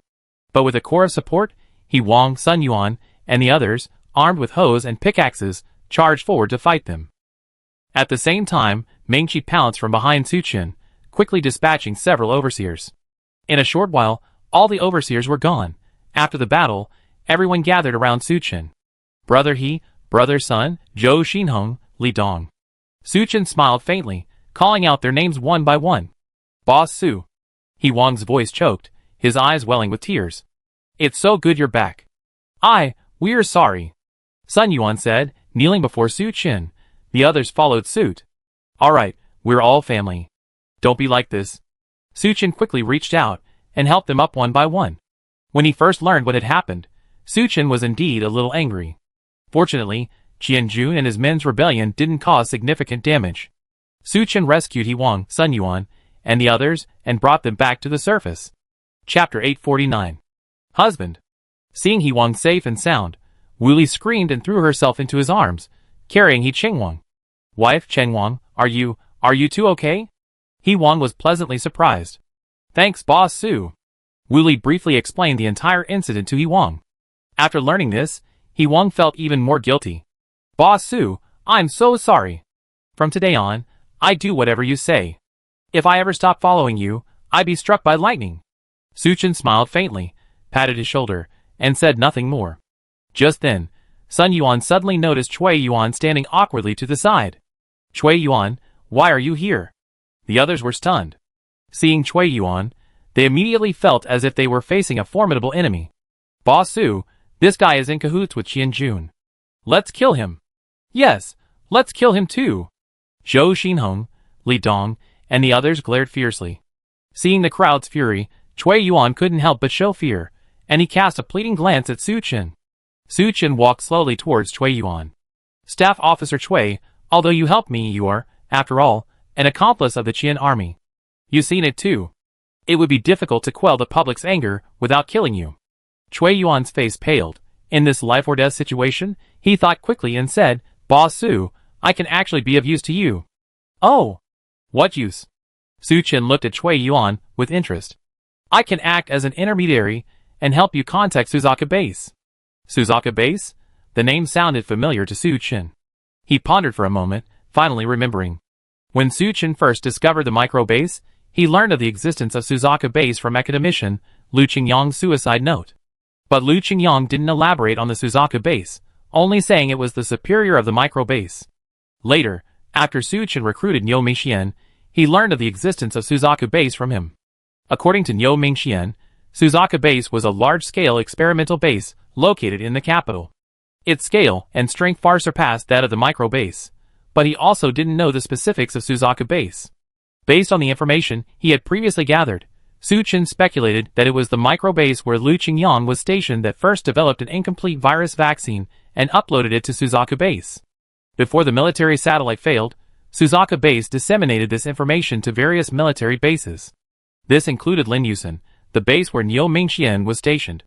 But with a core of support, He Wang, Sun Yuan, and the others, armed with hoes and pickaxes, charged forward to fight them. At the same time, Meng Qi pounced from behind Su Chen, quickly dispatching several overseers. In a short while, all the overseers were gone. After the battle, everyone gathered around Su Chen. Brother He, Brother Sun, Zhou Xinhong, Li Dong. Su Chen smiled faintly, calling out their names one by one. "Boss Su." He Wang's voice choked, his eyes welling with tears. "It's so good you're back." We're sorry," Sun Yuan said, kneeling before Su Chen. The others followed suit. "All right, we're all family. Don't be like this." Su Chen quickly reached out and helped them up one by one. When he first learned what had happened, Su Chen was indeed a little angry. Fortunately, Qian Jun and his men's rebellion didn't cause significant damage. Su Chen rescued He Wang, Sun Yuan, and the others and brought them back to the surface. Chapter 849. Husband. Seeing He Wang safe and sound, Wu Li screamed and threw herself into his arms, carrying He Chengwang. Wife Chengwang, are you two okay? He Wang was pleasantly surprised. Thanks, Boss Su. Wu Li briefly explained the entire incident to He Wang. After learning this, He Wang felt even more guilty. Boss Su, I'm so sorry. From today on, I do whatever you say. If I ever stop following you, I'd be struck by lightning. Su Chen smiled faintly, patted his shoulder, and said nothing more. Just then, Sun Yuan suddenly noticed Cui Yuan standing awkwardly to the side. Cui Yuan, why are you here? The others were stunned. Seeing Cui Yuan, they immediately felt as if they were facing a formidable enemy. Boss Su, this guy is in cahoots with Qian Jun. Let's kill him. Yes, let's kill him too. Zhou Xinhong, Li Dong, and the others glared fiercely. Seeing the crowd's fury, Cui Yuan couldn't help but show fear, and he cast a pleading glance at Su Chen. Su Chen walked slowly towards Cui Yuan. Staff Officer Cui, although you helped me, you are, after all, an accomplice of the Qian army. You've seen it too. It would be difficult to quell the public's anger without killing you. Cui Yuan's face paled. In this life or death situation, he thought quickly and said, Boss Su, I can actually be of use to you. Oh! What use? Su Chen looked at Cui Yuan with interest. I can act as an intermediary and help you contact Suzaka Base. Suzaka Base? The name sounded familiar to Su Chen. He pondered for a moment, finally remembering. When Su Chen first discovered the micro base, he learned of the existence of Suzaka Base from academician Lu Qingyang's suicide note. But Lu Qingyang didn't elaborate on the Suzaka Base, only saying it was the superior of the micro base. Later, after Su Chen recruited Niu Mingxian, he learned of the existence of Suzaka Base from him. According to Niu Mingxian, Suzaka Base was a large-scale experimental base located in the capital. Its scale and strength far surpassed that of the micro base, but he also didn't know the specifics of Suzaka Base. Based on the information he had previously gathered, Su Chen speculated that it was the micro base where Lu Qingyang was stationed that first developed an incomplete virus vaccine and uploaded it to Suzaka Base. Before the military satellite failed, Suzaka Base disseminated this information to various military bases. This included Linyusan, the base where Niu Mingxian was stationed.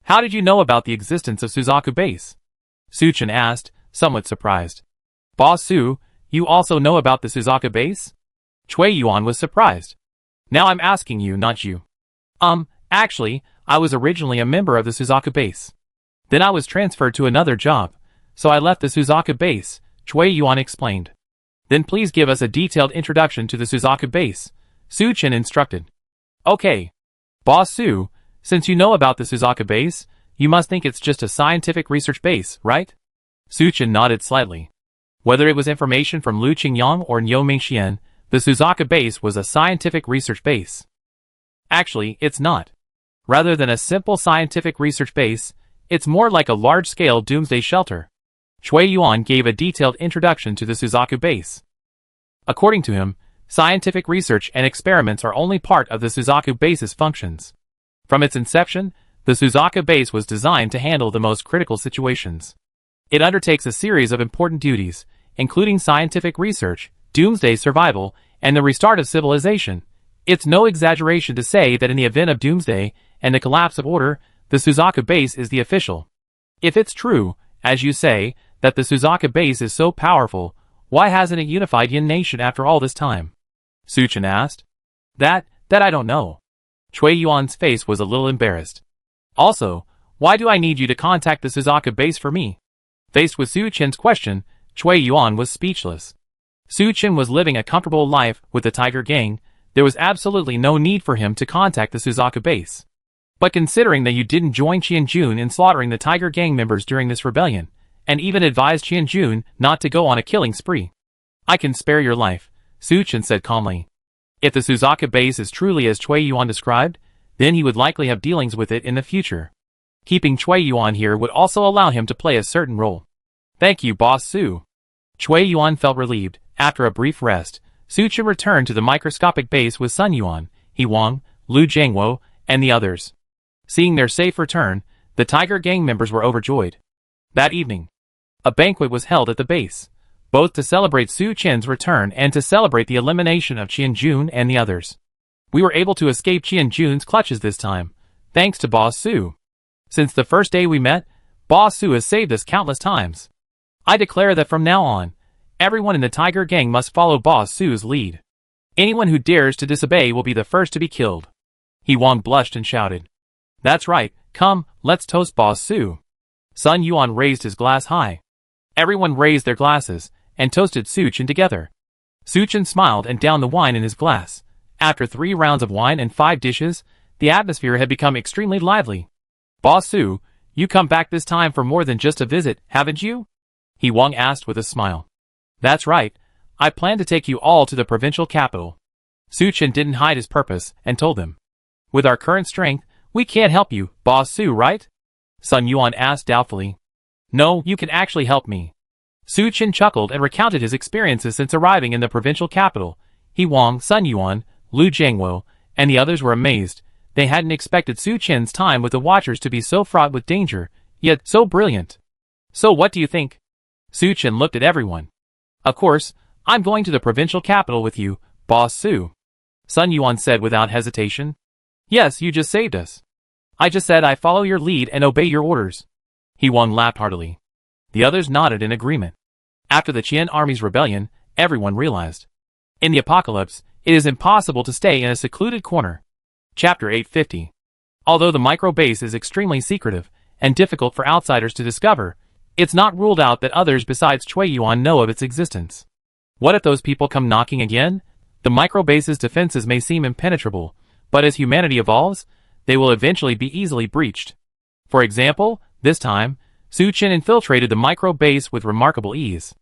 How did you know about the existence of Suzaka Base? Su Chen asked, somewhat surprised. Boss Su, you also know about the Suzaka Base? Cui Yuan was surprised. Now I'm asking you, not you. Actually, I was originally a member of the Suzaka Base. Then I was transferred to another job, so I left the Suzaka Base, Cui Yuan explained. Then please give us a detailed introduction to the Suzaka Base, Su Chen instructed. Okay. Boss Su, since you know about the Suzaka Base, you must think it's just a scientific research base, right? Su Chen nodded slightly. Whether it was information from Lu Qingyang or Niu Mingxian, the Suzaka Base was a scientific research base. Actually, it's not. Rather than a simple scientific research base, it's more like a large-scale doomsday shelter. Cui Yuan gave a detailed introduction to the Suzaka Base. According to him, scientific research and experiments are only part of the Suzaka Base's functions. From its inception, the Suzaka Base was designed to handle the most critical situations. It undertakes a series of important duties, including scientific research, doomsday survival, and the restart of civilization. It's no exaggeration to say that in the event of doomsday and the collapse of order, the Suzaka Base is the official. If it's true, as you say, that the Suzaka Base is so powerful, why hasn't it unified Yin Nation after all this time? Su Chen asked. That I don't know. Cui Yuan's face was a little embarrassed. Also, why do I need you to contact the Suzaka Base for me? Faced with Su Chen's question, Cui Yuan was speechless. Su Chen was living a comfortable life with the Tiger Gang. There was absolutely no need for him to contact the Suzaka Base. But considering that you didn't join Qian Jun in slaughtering the Tiger Gang members during this rebellion, and even advised Qian Jun not to go on a killing spree, I can spare your life, Su Chen said calmly. If the Suzaka Base is truly as Cui Yuan described, then he would likely have dealings with it in the future. Keeping Cui Yuan here would also allow him to play a certain role. Thank you, Boss Su. Cui Yuan felt relieved. After a brief rest, Su Chen returned to the microscopic base with Sun Yuan, He Wang, Lu Jiangwo, and the others. Seeing their safe return, the Tiger Gang members were overjoyed. That evening, a banquet was held at the base, both to celebrate Su Chen's return and to celebrate the elimination of Qian Jun and the others. We were able to escape Qian Jun's clutches this time, thanks to Boss Su. Since the first day we met, Boss Su has saved us countless times. I declare that from now on, everyone in the Tiger Gang must follow Boss Su's lead. Anyone who dares to disobey will be the first to be killed. He Wang blushed and shouted. That's right, come, let's toast Boss Su. Sun Yuan raised his glass high. Everyone raised their glasses, and toasted Su Chen together. Su Chen smiled and downed the wine in his glass. After 3 rounds of wine and 5 dishes, the atmosphere had become extremely lively. Boss Su, you come back this time for more than just a visit, haven't you? He Wang asked with a smile. That's right, I plan to take you all to the provincial capital. Su Chen didn't hide his purpose, and told them. With our current strength, we can't help you, Boss Su, right? Sun Yuan asked doubtfully. No, you can actually help me. Su Chen chuckled and recounted his experiences since arriving in the provincial capital. He Wang, Sun Yuan, Lu Jiangwo, and the others were amazed. They hadn't expected Su Chen's time with the Watchers to be so fraught with danger, yet so brilliant. So what do you think? Su Chen looked at everyone. Of course, I'm going to the provincial capital with you, Boss Su. Sun Yuan said without hesitation. Yes, you just saved us. I just said I follow your lead and obey your orders. He Wang laughed heartily. The others nodded in agreement. After the Qian army's rebellion, everyone realized. In the apocalypse, it is impossible to stay in a secluded corner. Chapter 850. Although the micro-base is extremely secretive and difficult for outsiders to discover, it's not ruled out that others besides Cui Yuan know of its existence. What if those people come knocking again? The micro-base's defenses may seem impenetrable, but as humanity evolves, they will eventually be easily breached. For example, this time, Su Chen infiltrated the micro-base with remarkable ease.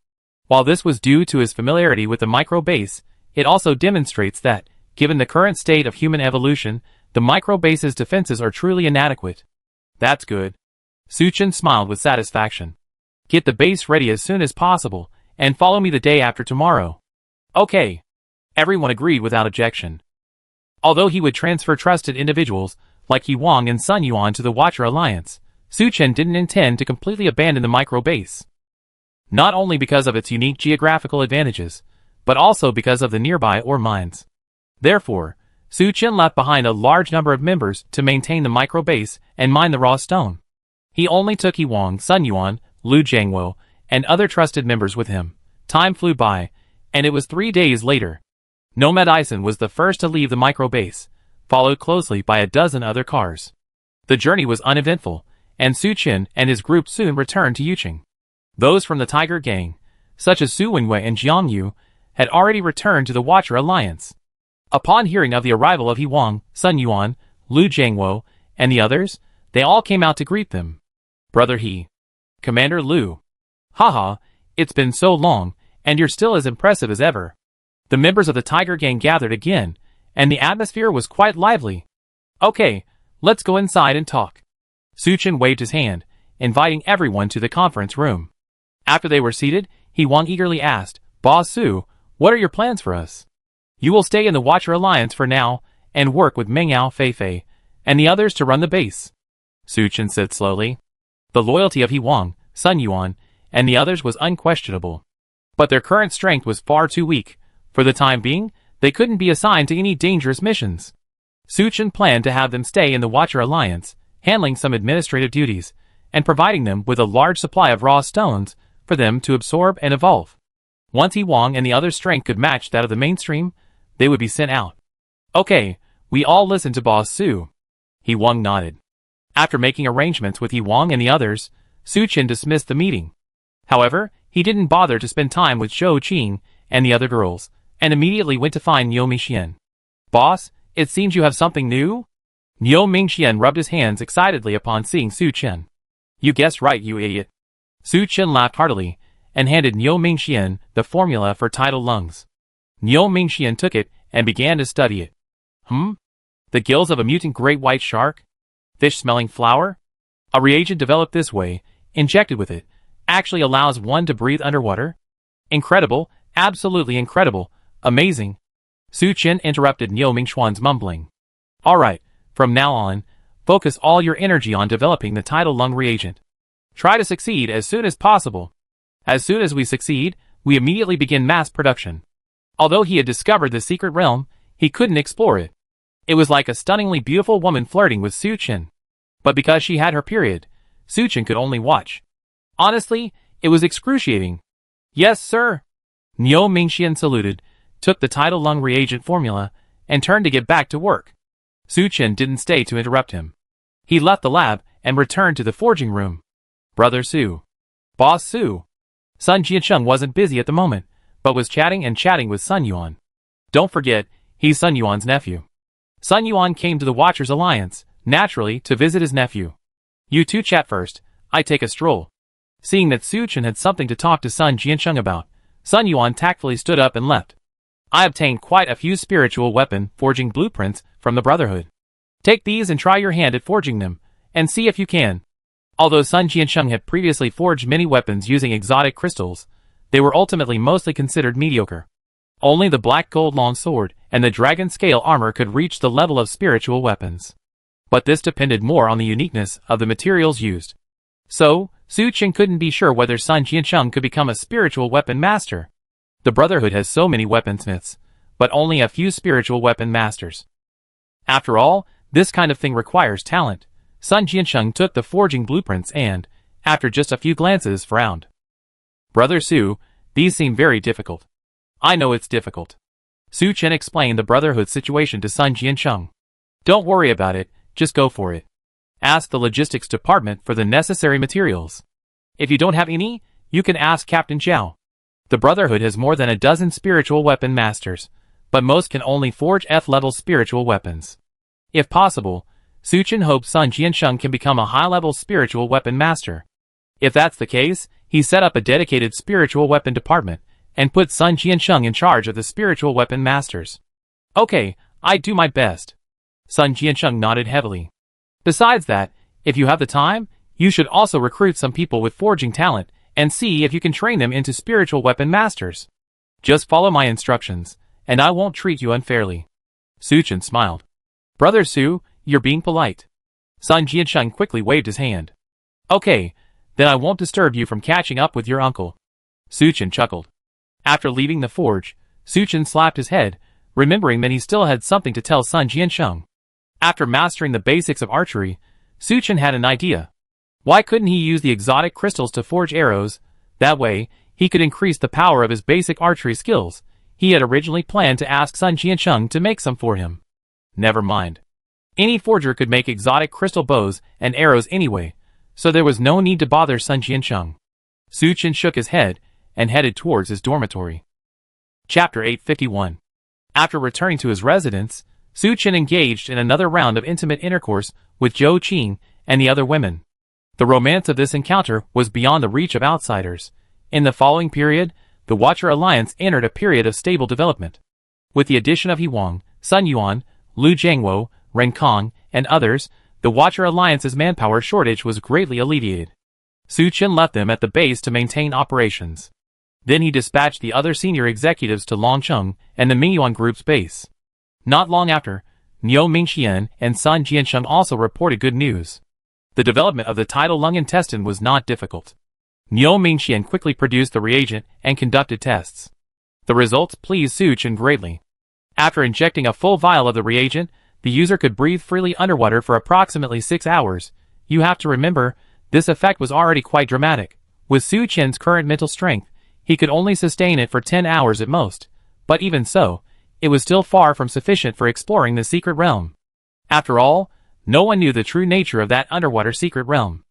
While this was due to his familiarity with the micro-base, it also demonstrates that, given the current state of human evolution, the micro-base's defenses are truly inadequate. That's good. Su Chen smiled with satisfaction. Get the base ready as soon as possible, and follow me the day after tomorrow. Okay. Everyone agreed without objection. Although he would transfer trusted individuals, like He Wang and Sun Yuan to the Watcher Alliance, Su Chen didn't intend to completely abandon the micro-base. Not only because of its unique geographical advantages, but also because of the nearby ore mines. Therefore, Su Chen left behind a large number of members to maintain the micro-base and mine the raw stone. He only took He Wang, Sun Yuan, Lu Jiangwo, and other trusted members with him. Time flew by, and it was 3 days later. Nomad Ison was the first to leave the micro-base, followed closely by a dozen other cars. The journey was uneventful, and Su Chen and his group soon returned to Yuqing. Those from the Tiger Gang, such as Su Wenwei and Jiang Yu, had already returned to the Watcher Alliance. Upon hearing of the arrival of He Wang, Sun Yuan, Lu Jiangwo, and the others, they all came out to greet them. Brother He. Commander Lu. Haha, it's been so long, and you're still as impressive as ever. The members of the Tiger Gang gathered again, and the atmosphere was quite lively. Okay, let's go inside and talk. Su Chen waved his hand, inviting everyone to the conference room. After they were seated, He Wang eagerly asked, Boss Su, what are your plans for us? You will stay in the Watcher Alliance for now, and work with Mengyao Feifei, and the others to run the base. Su Chen said slowly. The loyalty of He Wang, Sun Yuan, and the others was unquestionable. But their current strength was far too weak. For the time being, they couldn't be assigned to any dangerous missions. Su Chen planned to have them stay in the Watcher Alliance, handling some administrative duties, and providing them with a large supply of raw stones for them to absorb and evolve. Once He Wang and the others' strength could match that of the mainstream, they would be sent out. Okay, we all listened to Boss Su. He Wang nodded. After making arrangements with He Wang and the others, Su Chen dismissed the meeting. However, he didn't bother to spend time with Zhou Qing and the other girls, and immediately went to find Niu Mingxian. Boss, it seems you have something new? Niu Mingxian rubbed his hands excitedly upon seeing Su Chen. You guessed right, you idiot. Su Chen laughed heartily, and handed Niu Mingxian the formula for tidal lungs. Niu Mingxian took it and began to study it. The gills of a mutant great white shark? Fish-smelling flower? A reagent developed this way, injected with it, actually allows one to breathe underwater? Incredible, absolutely incredible, amazing. Su Chen interrupted Niu Mingxian's mumbling. Alright, from now on, focus all your energy on developing the tidal lung reagent. Try to succeed as soon as possible. As soon as we succeed, we immediately begin mass production. Although he had discovered the secret realm, he couldn't explore it. It was like a stunningly beautiful woman flirting with Su Chen. But because she had her period, Su Chen could only watch. Honestly, it was excruciating. Yes, sir. Niu Mingxian saluted, took the tidal lung reagent formula, and turned to get back to work. Su Chen didn't stay to interrupt him. He left the lab and returned to the forging room. Brother Su. Boss Su. Sun Jiancheng wasn't busy at the moment, but was chatting with Sun Yuan. Don't forget, he's Sun Yuan's nephew. Sun Yuan came to the Watchers Alliance, naturally, to visit his nephew. You two chat first, I take a stroll. Seeing that Su Chen had something to talk to Sun Jiancheng about, Sun Yuan tactfully stood up and left. I obtained quite a few spiritual weapon forging blueprints from the Brotherhood. Take these and try your hand at forging them, and see if you can. Although Sun Jiancheng had previously forged many weapons using exotic crystals, they were ultimately mostly considered mediocre. Only the black gold long sword and the dragon scale armor could reach the level of spiritual weapons. But this depended more on the uniqueness of the materials used. So, Su Chen couldn't be sure whether Sun Jiancheng could become a spiritual weapon master. The Brotherhood has so many weaponsmiths, but only a few spiritual weapon masters. After all, this kind of thing requires talent. Sun Jiancheng took the forging blueprints and, after just a few glances, frowned. Brother Su, these seem very difficult. I know it's difficult. Su Chen explained the Brotherhood's situation to Sun Jiancheng. Don't worry about it, just go for it. Ask the logistics department for the necessary materials. If you don't have any, you can ask Captain Zhao. The Brotherhood has more than a dozen spiritual weapon masters, but most can only forge F-level spiritual weapons. If possible, Su Chen hopes Sun Jiancheng can become a high-level spiritual weapon master. If that's the case, he set up a dedicated spiritual weapon department and put Sun Jiancheng in charge of the spiritual weapon masters. Okay, I do my best. Sun Jiancheng nodded heavily. Besides that, if you have the time, you should also recruit some people with forging talent and see if you can train them into spiritual weapon masters. Just follow my instructions, and I won't treat you unfairly. Su Chen smiled. Brother Su, you're being polite. Sun Jiancheng quickly waved his hand. Okay, then I won't disturb you from catching up with your uncle. Su Chen chuckled. After leaving the forge, Su Chen slapped his head, remembering that he still had something to tell Sun Jiancheng. After mastering the basics of archery, Su Chen had an idea. Why couldn't he use the exotic crystals to forge arrows? That way, he could increase the power of his basic archery skills. He had originally planned to ask Sun Jiancheng to make some for him. Never mind. Any forger could make exotic crystal bows and arrows anyway, so there was no need to bother Sun Jiancheng. Su Chen shook his head and headed towards his dormitory. Chapter 851. After returning to his residence, Su Chen engaged in another round of intimate intercourse with Zhou Qing and the other women. The romance of this encounter was beyond the reach of outsiders. In the following period, the Watcher Alliance entered a period of stable development. With the addition of He Wang, Sun Yuan, Lu Jiangwo, Ren Kong, and others, the Watcher Alliance's manpower shortage was greatly alleviated. Su Chen left them at the base to maintain operations. Then he dispatched the other senior executives to Longcheng and the Mingyuan Group's base. Not long after, Niu Mingxian and Sun Jiancheng also reported good news. The development of the tidal lung intestine was not difficult. Niu Mingxian quickly produced the reagent and conducted tests. The results pleased Su Chen greatly. After injecting a full vial of the reagent, the user could breathe freely underwater for approximately 6 hours. You have to remember, this effect was already quite dramatic. With Su Chen's current mental strength, he could only sustain it for 10 hours at most. But even so, it was still far from sufficient for exploring the secret realm. After all, no one knew the true nature of that underwater secret realm.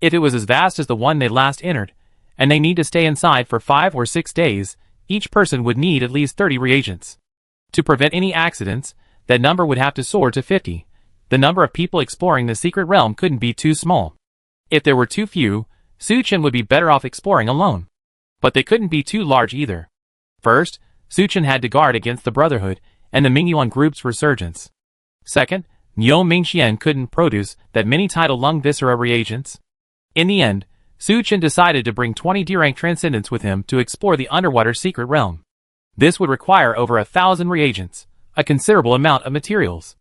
If it was as vast as the one they last entered, and they need to stay inside for 5 or 6 days, each person would need at least 30 reagents. To prevent any accidents, that number would have to soar to 50. The number of people exploring the secret realm couldn't be too small. If there were too few, Su Chen would be better off exploring alone. But they couldn't be too large either. First, Su Chen had to guard against the Brotherhood and the Mingyuan Group's resurgence. Second, Niu Mingxian couldn't produce that many tidal lung viscera reagents. In the end, Su Chen decided to bring 20 D-rank transcendents with him to explore the underwater secret realm. This would require over 1,000 reagents, a considerable amount of materials.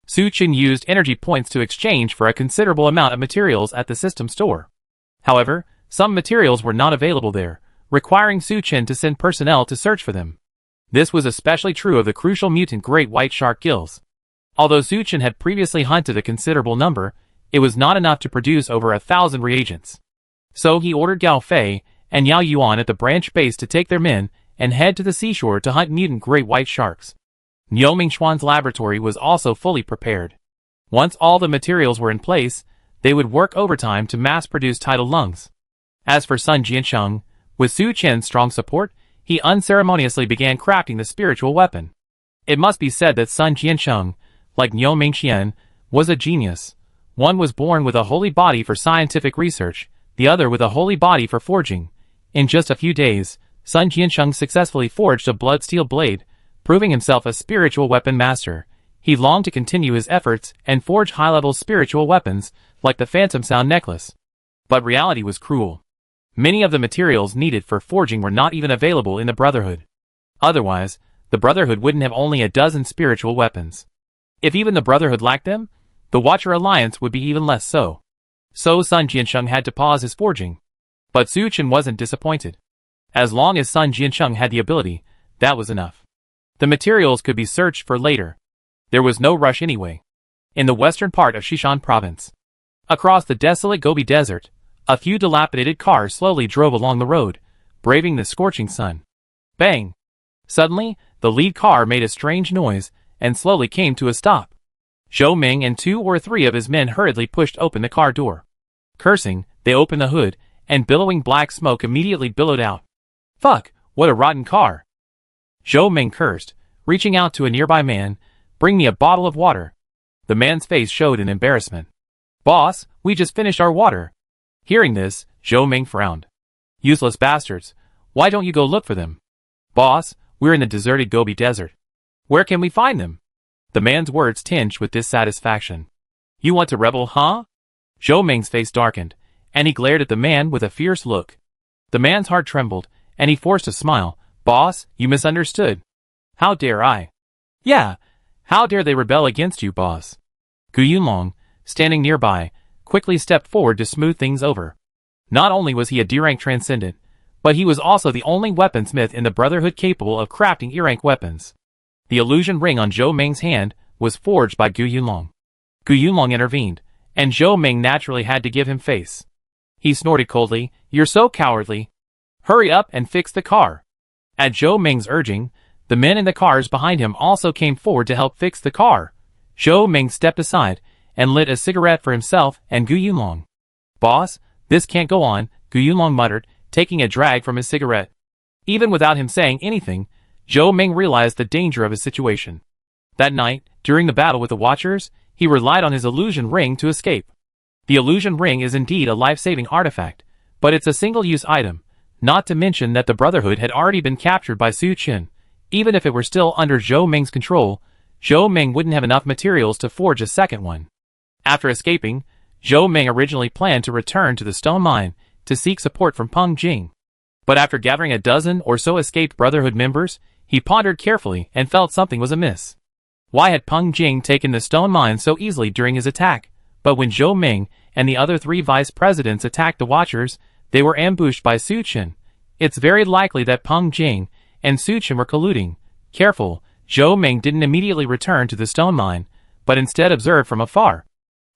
Su Chen used energy points to exchange for a considerable amount of materials at the system store. However, some materials were not available there, requiring Su Chen to send personnel to search for them. This was especially true of the crucial mutant great white shark gills. Although Su Chen had previously hunted a considerable number, it was not enough to produce over 1,000 reagents. So he ordered Gao Fei and Yao Yuan at the branch base to take their men and head to the seashore to hunt mutant great white sharks. Niu Mingxuan's laboratory was also fully prepared. Once all the materials were in place, they would work overtime to mass-produce tidal lungs. As for Sun Jiansheng, with Su Chen's strong support, he unceremoniously began crafting the spiritual weapon. It must be said that Sun Jiansheng, like Niu Mingxian, was a genius. One was born with a holy body for scientific research, the other with a holy body for forging. In just a few days, Sun Jiansheng successfully forged a blood steel blade, proving himself a spiritual weapon master. He longed to continue his efforts and forge high-level spiritual weapons, like the Phantom Sound necklace. But reality was cruel. Many of the materials needed for forging were not even available in the Brotherhood. Otherwise, the Brotherhood wouldn't have only a dozen spiritual weapons. If even the Brotherhood lacked them, the Watcher Alliance would be even less so. So Sun Jiansheng had to pause his forging. But Su Chen wasn't disappointed. As long as Sun Jiansheng had the ability, that was enough. The materials could be searched for later. There was no rush anyway. In the western part of Xishan province, across the desolate Gobi Desert, a few dilapidated cars slowly drove along the road, braving the scorching sun. Bang! Suddenly, the lead car made a strange noise and slowly came to a stop. Zhou Ming and 2 or 3 of his men hurriedly pushed open the car door. Cursing, they opened the hood, and billowing black smoke immediately billowed out. Fuck, what a rotten car! Zhou Ming cursed, reaching out to a nearby man. Bring me a bottle of water. The man's face showed in embarrassment. Boss, we just finished our water. Hearing this, Zhou Ming frowned. Useless bastards, why don't you go look for them? Boss, we're in the deserted Gobi Desert. Where can we find them? The man's words tinged with dissatisfaction. You want to rebel, huh? Zhou Ming's face darkened, and he glared at the man with a fierce look. The man's heart trembled, and he forced a smile. Boss, you misunderstood. How dare I? Yeah, how dare they rebel against you, boss? Gu Yunlong, standing nearby, quickly stepped forward to smooth things over. Not only was he a D-rank transcendent, but he was also the only weaponsmith in the Brotherhood capable of crafting E-rank weapons. The illusion ring on Zhou Ming's hand was forged by Gu Yunlong. Gu Yunlong intervened, and Zhou Ming naturally had to give him face. He snorted coldly, "You're so cowardly. Hurry up and fix the car." At Zhou Ming's urging, the men in the cars behind him also came forward to help fix the car. Zhou Ming stepped aside and lit a cigarette for himself and Gu Yunlong. Boss, this can't go on, Gu Yunlong muttered, taking a drag from his cigarette. Even without him saying anything, Zhou Ming realized the danger of his situation. That night, during the battle with the Watchers, he relied on his illusion ring to escape. The illusion ring is indeed a life-saving artifact, but it's a single-use item, not to mention that the Brotherhood had already been captured by Su Chen. Even if it were still under Zhou Ming's control, Zhou Ming wouldn't have enough materials to forge a second one. After escaping, Zhou Ming originally planned to return to the stone mine to seek support from Peng Jing. But after gathering a dozen or so escaped Brotherhood members, he pondered carefully and felt something was amiss. Why had Peng Jing taken the stone mine so easily during his attack? But when Zhou Ming and the other 3 vice presidents attacked the Watchers, they were ambushed by Su Chen. It's very likely that Peng Jing and Su Chen were colluding. Careful, Zhou Ming didn't immediately return to the stone mine, but instead observed from afar.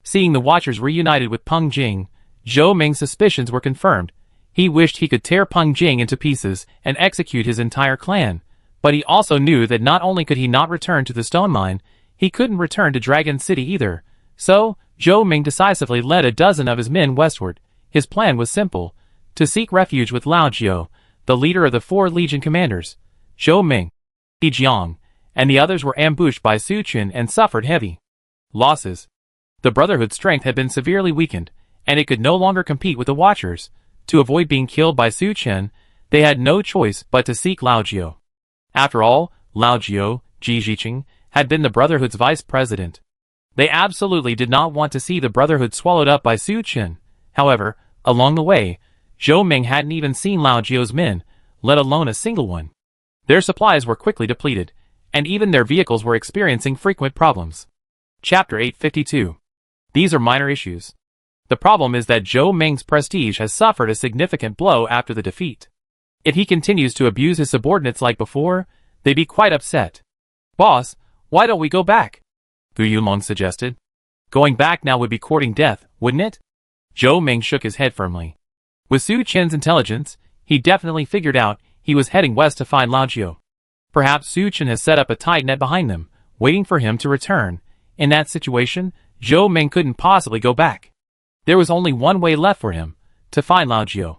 Seeing the Watchers reunited with Peng Jing, Zhou Ming's suspicions were confirmed. He wished he could tear Peng Jing into pieces and execute his entire clan. But he also knew that not only could he not return to the stone mine, he couldn't return to Dragon City either. So, Zhou Ming decisively led a dozen of his men westward. His plan was simple: to seek refuge with Lao Jiao, the leader of the 4 Legion commanders. Zhou Ming, Yi Jiang, and the others were ambushed by Su Chen and suffered heavy losses. The Brotherhood's strength had been severely weakened, and it could no longer compete with the Watchers. To avoid being killed by Su Chen, they had no choice but to seek Lao Jiao. After all, Lao Jiao, Ji Zhiqing, had been the Brotherhood's vice president. They absolutely did not want to see the Brotherhood swallowed up by Su Chen. However, along the way, Zhou Ming hadn't even seen Lao Jiao's men, let alone a single one. Their supplies were quickly depleted, and even their vehicles were experiencing frequent problems. Chapter 852. These are minor issues. The problem is that Zhou Ming's prestige has suffered a significant blow after the defeat. If he continues to abuse his subordinates like before, they'd be quite upset. Boss, why don't we go back? Gu Yulong suggested. Going back now would be courting death, wouldn't it? Zhou Ming shook his head firmly. With Su Chen's intelligence, he definitely figured out he was heading west to find Lao Jiu. Perhaps Su Chen has set up a tight net behind them, waiting for him to return. In that situation, Zhou Ming couldn't possibly go back. There was only one way left for him, to find Lao Jiu.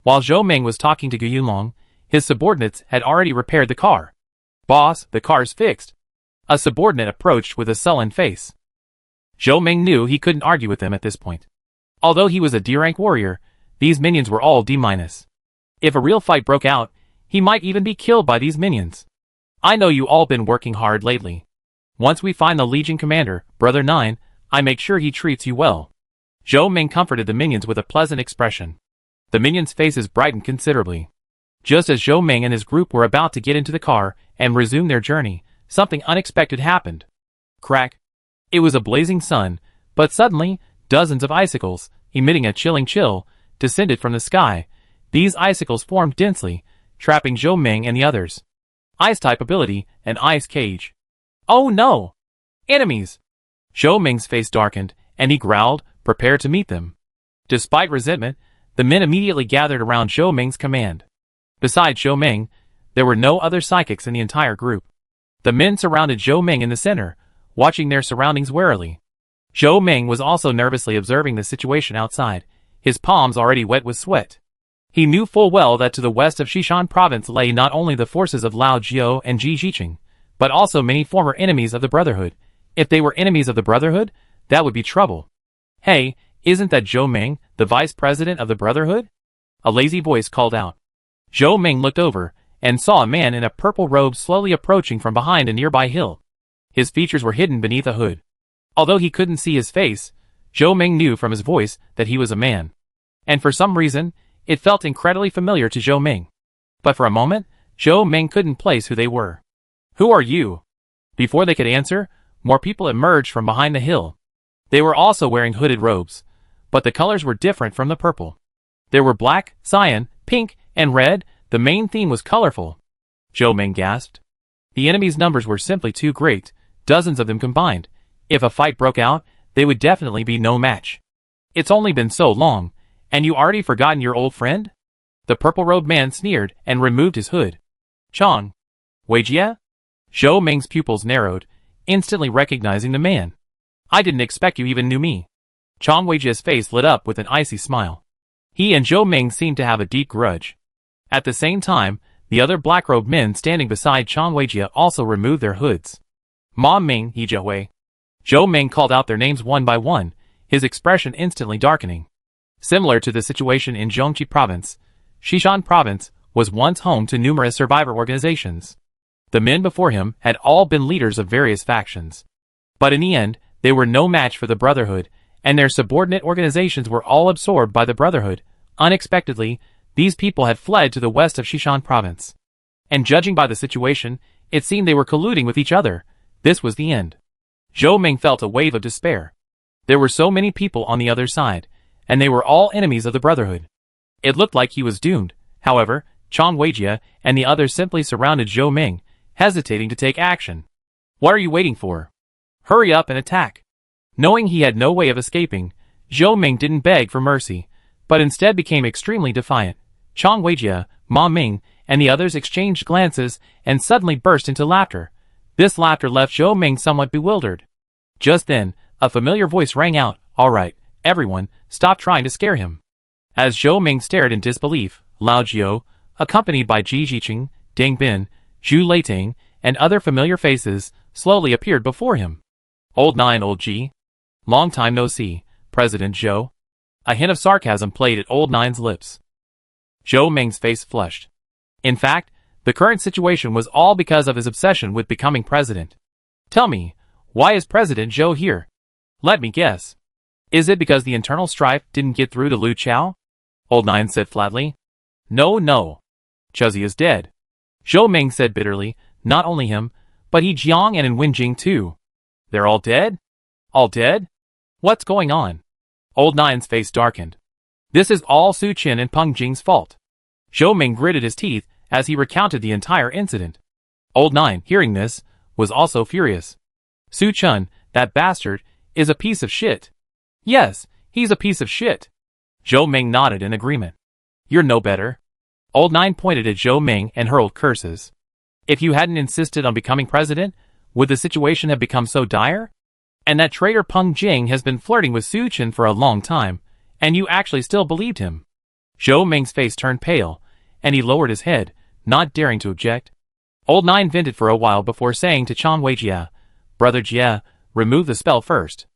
While Zhou Ming was talking to Gu Yulong, his subordinates had already repaired the car. "Boss, the car's fixed." A subordinate approached with a sullen face. Zhou Ming knew he couldn't argue with them at this point. Although he was a D-rank warrior, these minions were all D-. If a real fight broke out, he might even be killed by these minions. "I know you all been working hard lately. Once we find the Legion commander, Brother 9, I make sure he treats you well." Zhou Ming comforted the minions with a pleasant expression. The minions' faces brightened considerably. Just as Zhou Ming and his group were about to get into the car and resume their journey, something unexpected happened. Crack! It was a blazing sun, but suddenly, dozens of icicles, emitting a chilling chill, descended from the sky. These icicles formed densely, trapping Zhou Ming and the others. Ice-type ability, an ice cage. "Oh no! Enemies!" Zhou Ming's face darkened, and he growled, prepared to meet them. Despite resentment, the men immediately gathered around Zhou Ming's command. Besides Zhou Ming, there were no other psychics in the entire group. The men surrounded Zhou Ming in the center, watching their surroundings warily. Zhou Ming was also nervously observing the situation outside, his palms already wet with sweat. He knew full well that to the west of Xishan province lay not only the forces of Lao Jiu and Ji Jiqing, but also many former enemies of the Brotherhood. If they were enemies of the Brotherhood, that would be trouble. "Hey, isn't that Zhou Ming, the vice president of the Brotherhood?" A lazy voice called out. Zhou Ming looked over, and saw a man in a purple robe slowly approaching from behind a nearby hill. His features were hidden beneath a hood. Although he couldn't see his face, Zhou Ming knew from his voice that he was a man. And for some reason, it felt incredibly familiar to Zhou Ming. But for a moment, Zhou Ming couldn't place who they were. "Who are you?" Before they could answer, more people emerged from behind the hill. They were also wearing hooded robes, but the colors were different from the purple. There were black, cyan, pink, and red. The main theme was colorful. Zhou Ming gasped. The enemy's numbers were simply too great, dozens of them combined. If a fight broke out, they would definitely be no match. "It's only been so long, and you already forgotten your old friend?" The purple-robed man sneered and removed his hood. "Chong Weijie?" Zhou Ming's pupils narrowed, instantly recognizing the man. "I didn't expect you even knew me." Chong Weijie's face lit up with an icy smile. He and Zhou Ming seemed to have a deep grudge. At the same time, the other black-robed men standing beside Chong Weijie also removed their hoods. "Ma Ming, Yijihui." Zhou Ming called out their names one by one, his expression instantly darkening. Similar to the situation in Zhongqi province, Xishan province was once home to numerous survivor organizations. The men before him had all been leaders of various factions. But in the end, they were no match for the Brotherhood, and their subordinate organizations were all absorbed by the Brotherhood. Unexpectedly, these people had fled to the west of Xishan province. And judging by the situation, it seemed they were colluding with each other. This was the end. Zhou Ming felt a wave of despair. There were so many people on the other side, and they were all enemies of the Brotherhood. It looked like he was doomed. However, Chong Weijie and the others simply surrounded Zhou Ming, hesitating to take action. "What are you waiting for? Hurry up and attack." Knowing he had no way of escaping, Zhou Ming didn't beg for mercy, but instead became extremely defiant. Chong Weijie, Ma Ming, and the others exchanged glances and suddenly burst into laughter. This laughter left Zhou Ming somewhat bewildered. Just then, a familiar voice rang out, "All right, everyone, stop trying to scare him." As Zhou Ming stared in disbelief, Lao Jiu, accompanied by Ji Jiqing, Deng Bin, Zhu Leiting, and other familiar faces, slowly appeared before him. "Old 9, Old Ji. Long time no see, President Zhou." A hint of sarcasm played at Old 9's lips. Zhou Ming's face flushed. In fact, the current situation was all because of his obsession with becoming president. "Tell me, why is President Zhou here?" "Let me guess. Is it because the internal strife didn't get through to Lu Chao?" Old 9 said flatly. No. Chuzzy is dead." Zhou Ming said bitterly. "Not only him, but He Jiang and Wenjing too." "They're all dead? All dead? What's going on?" Old 9's face darkened. "This is all Su Chen and Peng Jing's fault." Zhou Ming gritted his teeth as he recounted the entire incident. Old 9, hearing this, was also furious. Su Chen, That bastard is a piece of shit. Yes, he's a piece of shit. Zhou Ming nodded in agreement. You're no better. Old Nine pointed at Zhou Ming and hurled curses. If you hadn't insisted on becoming president, would the situation have become so dire? And that traitor Peng Jing has been flirting with Su Chen for a long time, and you actually still believed him. Zhou Ming's face turned pale, and he lowered his head, not daring to object. Old Nine vented for a while before saying to Chang Weijia, Brother Jia, remove the spell first.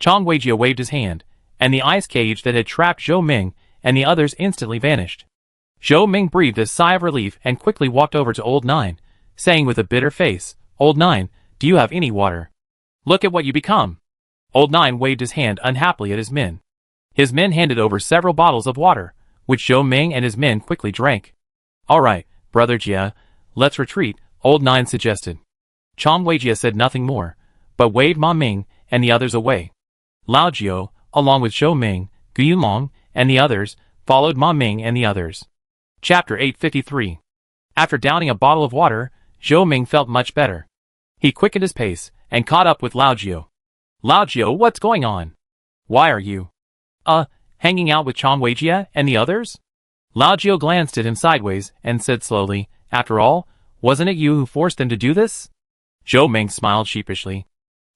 Chang Weijia waved his hand, and the ice cage that had trapped Zhou Ming and the others instantly vanished. Zhou Ming breathed a sigh of relief and quickly walked over to Old Nine, saying with a bitter face, Old Nine, do you have any water? Look at what you become. Old Nine waved his hand unhappily at his men. His men handed over several bottles of water, which Zhou Ming and his men quickly drank. All right, Brother Jia, let's retreat, Old Nine suggested. Chang Weijia said nothing more, but waved Ma Ming and the others away. Lao Jiao, along with Zhou Ming, Gu Yulong, and the others, followed Ma Ming and the others. Chapter 853. After downing a bottle of water, Zhou Ming felt much better. He quickened his pace and caught up with Lao Jiao. Lao Jiao, what's going on? Why are you hanging out with Chang Weijia and the others? Lao Jiao glanced at him sideways and said slowly, After all, wasn't it you who forced them to do this? Zhou Ming smiled sheepishly.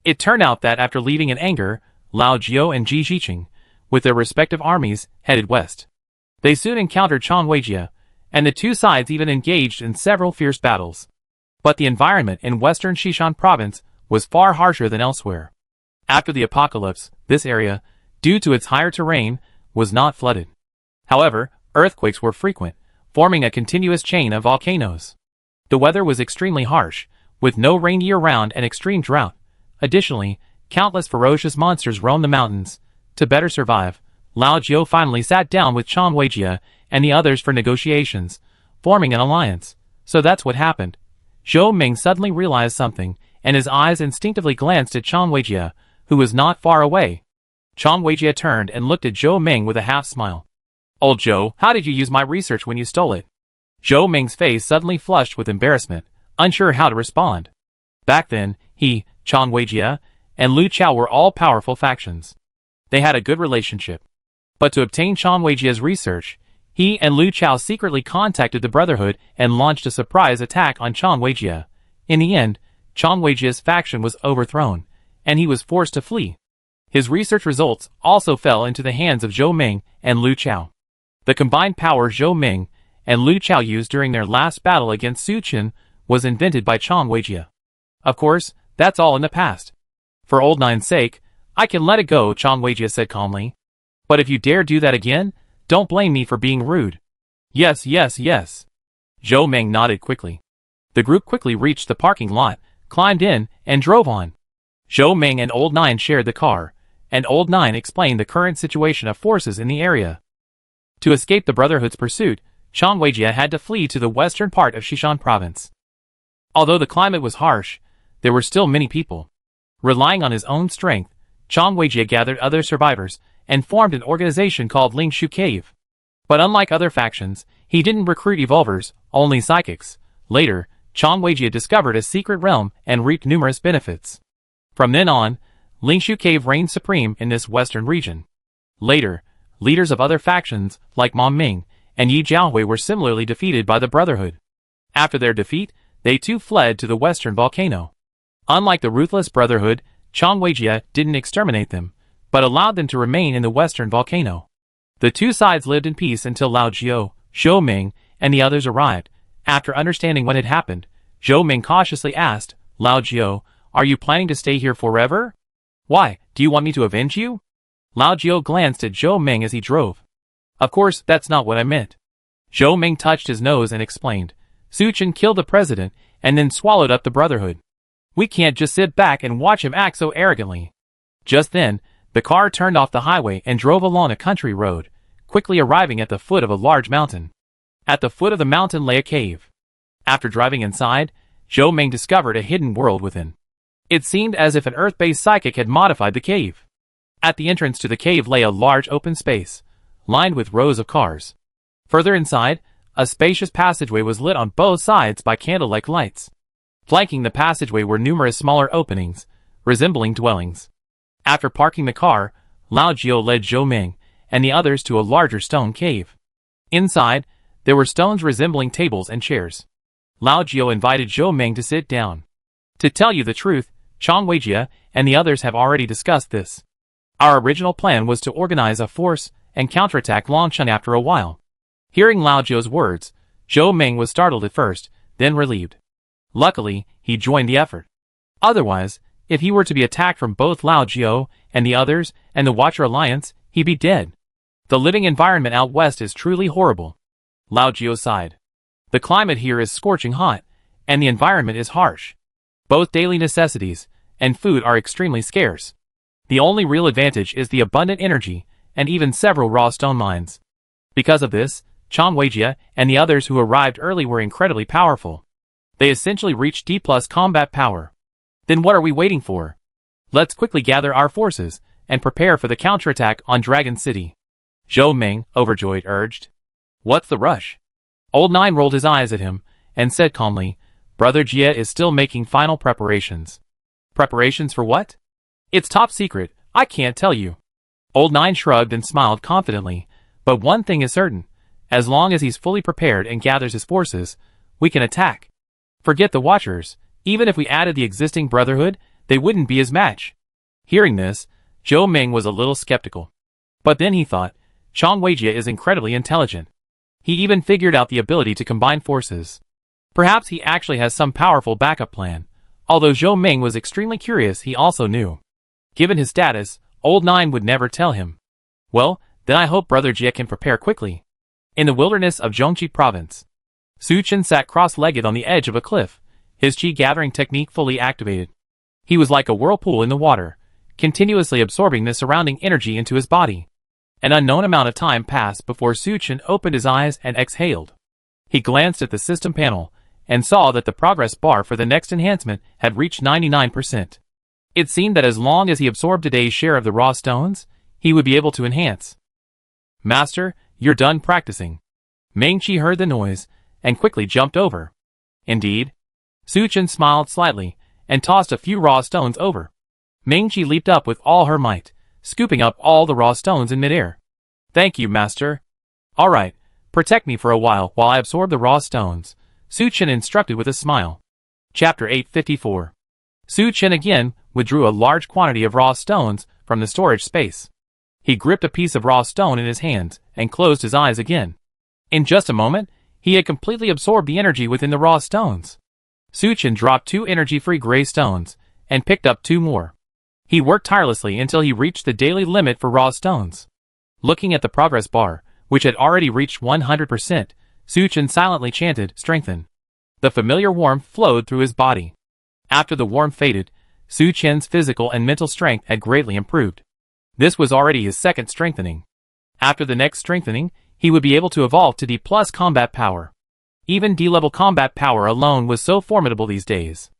It turned out that after leaving in anger, Lao Jiao and Ji Zhiqing, with their respective armies, headed west. They soon encountered Chang Weijia, and the two sides even engaged in several fierce battles. But the environment in western Xishan province was far harsher than elsewhere. After the apocalypse, this area, due to its higher terrain, was not flooded. However, earthquakes were frequent, forming a continuous chain of volcanoes. The weather was extremely harsh, with no rain year-round and extreme drought. Additionally, countless ferocious monsters roamed the mountains. To better survive, Lao Jiao finally sat down with Chang Weijia and the others for negotiations, forming an alliance. So that's what happened. Zhou Ming suddenly realized something, and his eyes instinctively glanced at Chang Weijia, who was not far away. Chang Weijia turned and looked at Zhou Ming with a half-smile. Old Zhou, how did you use my research when you stole it? Zhou Ming's face suddenly flushed with embarrassment, unsure how to respond. Back then, he, Chang Weijia, and Lu Chao were all powerful factions. They had a good relationship. But to obtain Chang Weijia's research, he and Lu Chao secretly contacted the Brotherhood and launched a surprise attack on Chang Weijia. In the end, Chang Weijia's faction was overthrown, and he was forced to flee. His research results also fell into the hands of Zhou Ming and Lu Chao. The combined power Zhou Ming and Lu Chao used during their last battle against Su Chen was invented by Chang Weijia. Of course, that's all in the past. For Old Nine's sake, I can let it go, Chang Weijia said calmly. But if you dare do that again, don't blame me for being rude. Yes, yes, yes. Zhou Ming nodded quickly. The group quickly reached the parking lot, climbed in, and drove on. Zhou Ming and Old Nine shared the car, and Old Nine explained the current situation of forces in the area. To escape the Brotherhood's pursuit, Chang Weijia had to flee to the western part of Xishan province. Although the climate was harsh, there were still many people. Relying on his own strength, Chang Weijia gathered other survivors and formed an organization called Lingshu Cave. But unlike other factions, he didn't recruit evolvers, only psychics. Later, Chang Weijia discovered a secret realm and reaped numerous benefits. From then on, Lingshu Cave reigned supreme in this western region. Later, leaders of other factions, like Ma Ming and Yi Jiahui, were similarly defeated by the Brotherhood. After their defeat, they too fled to the western volcano. Unlike the ruthless Brotherhood, Chang Weijia didn't exterminate them, but allowed them to remain in the western volcano. The two sides lived in peace until Lao Jiao, Zhou Ming, and the others arrived. After understanding what had happened, Zhou Ming cautiously asked, Lao Jiao, are you planning to stay here forever? Why, do you want me to avenge you? Lao Jiao glanced at Zhou Ming as he drove. Of course, that's not what I meant. Zhou Ming touched his nose and explained, Su Chen killed the president and then swallowed up the Brotherhood. We can't just sit back and watch him act so arrogantly. Just then, the car turned off the highway and drove along a country road, quickly arriving at the foot of a large mountain. At the foot of the mountain lay a cave. After driving inside, Zhou Ming discovered a hidden world within. It seemed as if an Earth-based psychic had modified the cave. At the entrance to the cave lay a large open space, lined with rows of cars. Further inside, a spacious passageway was lit on both sides by candle-like lights. Flanking the passageway were numerous smaller openings, resembling dwellings. After parking the car, Lao Jiao led Zhou Ming and the others to a larger stone cave. Inside, there were stones resembling tables and chairs. Lao Jiao invited Zhou Ming to sit down. To tell you the truth, Chang Weijie and the others have already discussed this. Our original plan was to organize a force and counterattack Longshun after a while. Hearing Lao Jiao's words, Zhou Ming was startled at first, then relieved. Luckily, he joined the effort. Otherwise, if he were to be attacked from both Lao Jiao and the others and the Watcher Alliance, he'd be dead. The living environment out west is truly horrible. Lao Jiao sighed. The climate here is scorching hot, and the environment is harsh. Both daily necessities and food are extremely scarce. The only real advantage is the abundant energy and even several raw stone mines. Because of this, Chang Weijie and the others who arrived early were incredibly powerful. They essentially reached D+ combat power. Then what are we waiting for? Let's quickly gather our forces and prepare for the counterattack on Dragon City. Zhou Ming, overjoyed, urged. What's the rush? Old Nine rolled his eyes at him and said calmly, Brother Jie is still making final preparations. Preparations for what? It's top secret, I can't tell you. Old Nine shrugged and smiled confidently, but one thing is certain. As long as he's fully prepared and gathers his forces, we can attack. Forget the Watchers. Even if we added the existing Brotherhood, they wouldn't be his match. Hearing this, Zhou Ming was a little skeptical. But then he thought, Chang Weijie is incredibly intelligent. He even figured out the ability to combine forces. Perhaps he actually has some powerful backup plan. Although Zhou Ming was extremely curious, he also knew. Given his status, Old Nine would never tell him. Well, then I hope Brother Jie can prepare quickly. In the wilderness of Zhongqi province, Su Chen sat cross-legged on the edge of a cliff, his chi-gathering technique fully activated. He was like a whirlpool in the water, continuously absorbing the surrounding energy into his body. An unknown amount of time passed before Su Chen opened his eyes and exhaled. He glanced at the system panel and saw that the progress bar for the next enhancement had reached 99%. It seemed that as long as he absorbed today's share of the raw stones, he would be able to enhance. Master, you're done practicing. Ming Qi heard the noise and quickly jumped over. Indeed. Su Chen smiled slightly and tossed a few raw stones over. Ming Qi leaped up with all her might, scooping up all the raw stones in midair. Thank you, Master. All right, protect me for a while I absorb the raw stones, Su Chen instructed with a smile. Chapter 854. Su Chen again withdrew a large quantity of raw stones from the storage space. He gripped a piece of raw stone in his hands and closed his eyes again. In just a moment, he had completely absorbed the energy within the raw stones. Su Chen dropped 2 energy-free gray stones and picked up 2 more. He worked tirelessly until he reached the daily limit for raw stones. Looking at the progress bar, which had already reached 100%, Su Chen silently chanted, "Strengthen." The familiar warmth flowed through his body. After the warmth faded, Su Chen's physical and mental strength had greatly improved. This was already his second strengthening. After the next strengthening, he would be able to evolve to D+ combat power. Even D-level combat power alone was so formidable these days.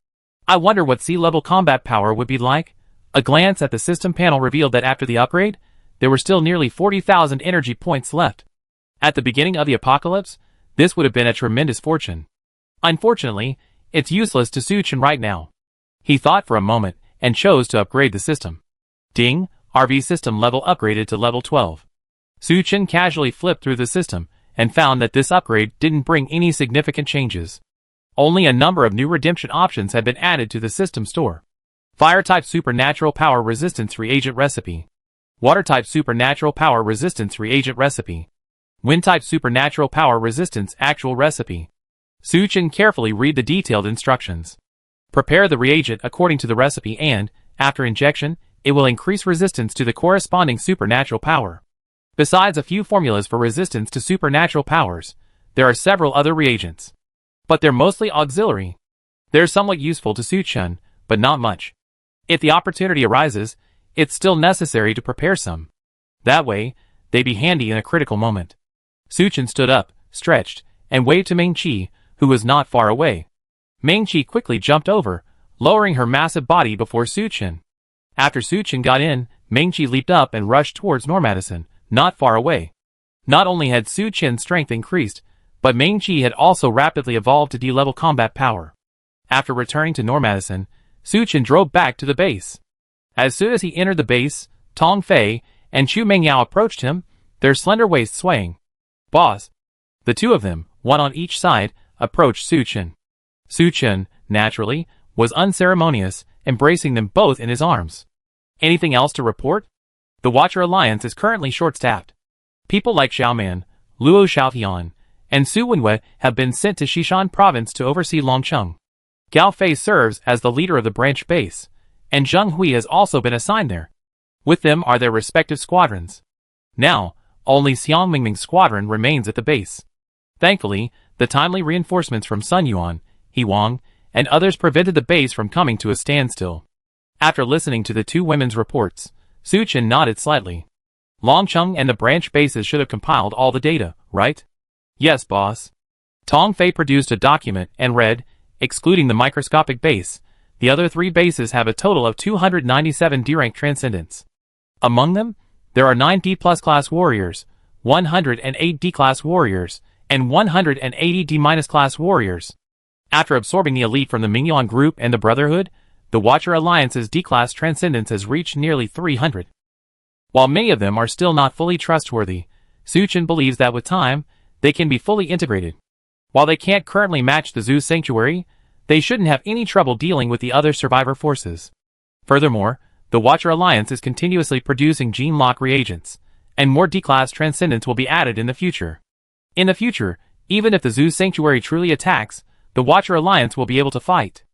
I wonder what C-level combat power would be like? A glance at the system panel revealed that after the upgrade, there were still nearly 40,000 energy points left. At the beginning of the apocalypse, this would have been a tremendous fortune. Unfortunately, it's useless to Su Chen right now. He thought for a moment and chose to upgrade the system. Ding, RV system level upgraded to level 12. Su Chen casually flipped through the system and found that this upgrade didn't bring any significant changes. Only a number of new redemption options had been added to the system store. Fire-type supernatural power resistance reagent recipe. Water-type supernatural power resistance reagent recipe. Wind-type supernatural power resistance actual recipe. Su Chen carefully read the detailed instructions. Prepare the reagent according to the recipe and, after injection, it will increase resistance to the corresponding supernatural power. Besides a few formulas for resistance to supernatural powers, there are several other reagents. But they're mostly auxiliary. They're somewhat useful to Su Chen, but not much. If the opportunity arises, it's still necessary to prepare some. That way, they'd be handy in a critical moment. Su Chen stood up, stretched, and waved to Ming Qi, who was not far away. Ming Qi quickly jumped over, lowering her massive body before Su Chen. After Su Chen got in, Ming Qi leaped up and rushed towards Normadison, not far away. Not only had Su Chen's strength increased, but Ming Qi had also rapidly evolved to D-level combat power. After returning to Normadison, Suchin drove back to the base. As soon as he entered the base, Tong Fei and Chu Mengyao approached him, their slender waists swaying. "Boss." The two of them, one on each side, approached Suchin. Suchin, naturally, was unceremonious, embracing them both in his arms. "Anything else to report? The Watcher Alliance is currently short-staffed. People like Xiaoman, Luo Xiaotian, and Su Wenwei have been sent to Xishan province to oversee Longcheng. Gao Fei serves as the leader of the branch base, and Zheng Hui has also been assigned there. With them are their respective squadrons. Now, only Xiang Mingming's squadron remains at the base. Thankfully, the timely reinforcements from Sun Yuan, He Wang, and others prevented the base from coming to a standstill." After listening to the two women's reports, Suchin nodded slightly. "Longcheng and the branch bases should have compiled all the data, right?" "Yes, boss." Tong Fei produced a document and read, "Excluding the microscopic base, the other three bases have a total of 297 D-rank transcendents. Among them, there are 9 D-plus class warriors, 108 D-class warriors, and 180 D- class warriors. After absorbing the elite from the Mingyuan group and the Brotherhood, the Watcher Alliance's D-class transcendence has reached nearly 300. While many of them are still not fully trustworthy, Suchin believes that with time, they can be fully integrated. While they can't currently match the Zhu Sanctuary, they shouldn't have any trouble dealing with the other survivor forces. Furthermore, the Watcher Alliance is continuously producing gene lock reagents, and more D-class transcendents will be added in the future. In the future, even if the Zhu Sanctuary truly attacks, the Watcher Alliance will be able to fight."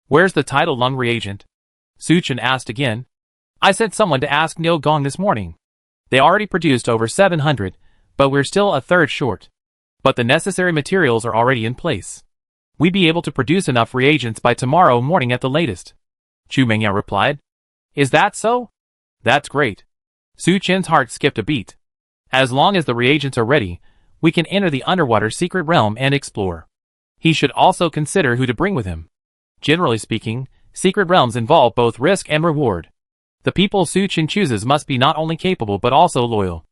"Where's the tidal lung reagent?" Suchin asked again. "I sent someone to ask Niu Gong this morning. They already produced over 700, but we're still a third short. But the necessary materials are already in place. We'd be able to produce enough reagents by tomorrow morning at the latest." Chu Mengyao replied. "Is that so? That's great." Suchin's heart skipped a beat. As long as the reagents are ready, we can enter the underwater secret realm and explore. He should also consider who to bring with him. Generally speaking, secret realms involve both risk and reward. The people Suchin chooses must be not only capable but also loyal.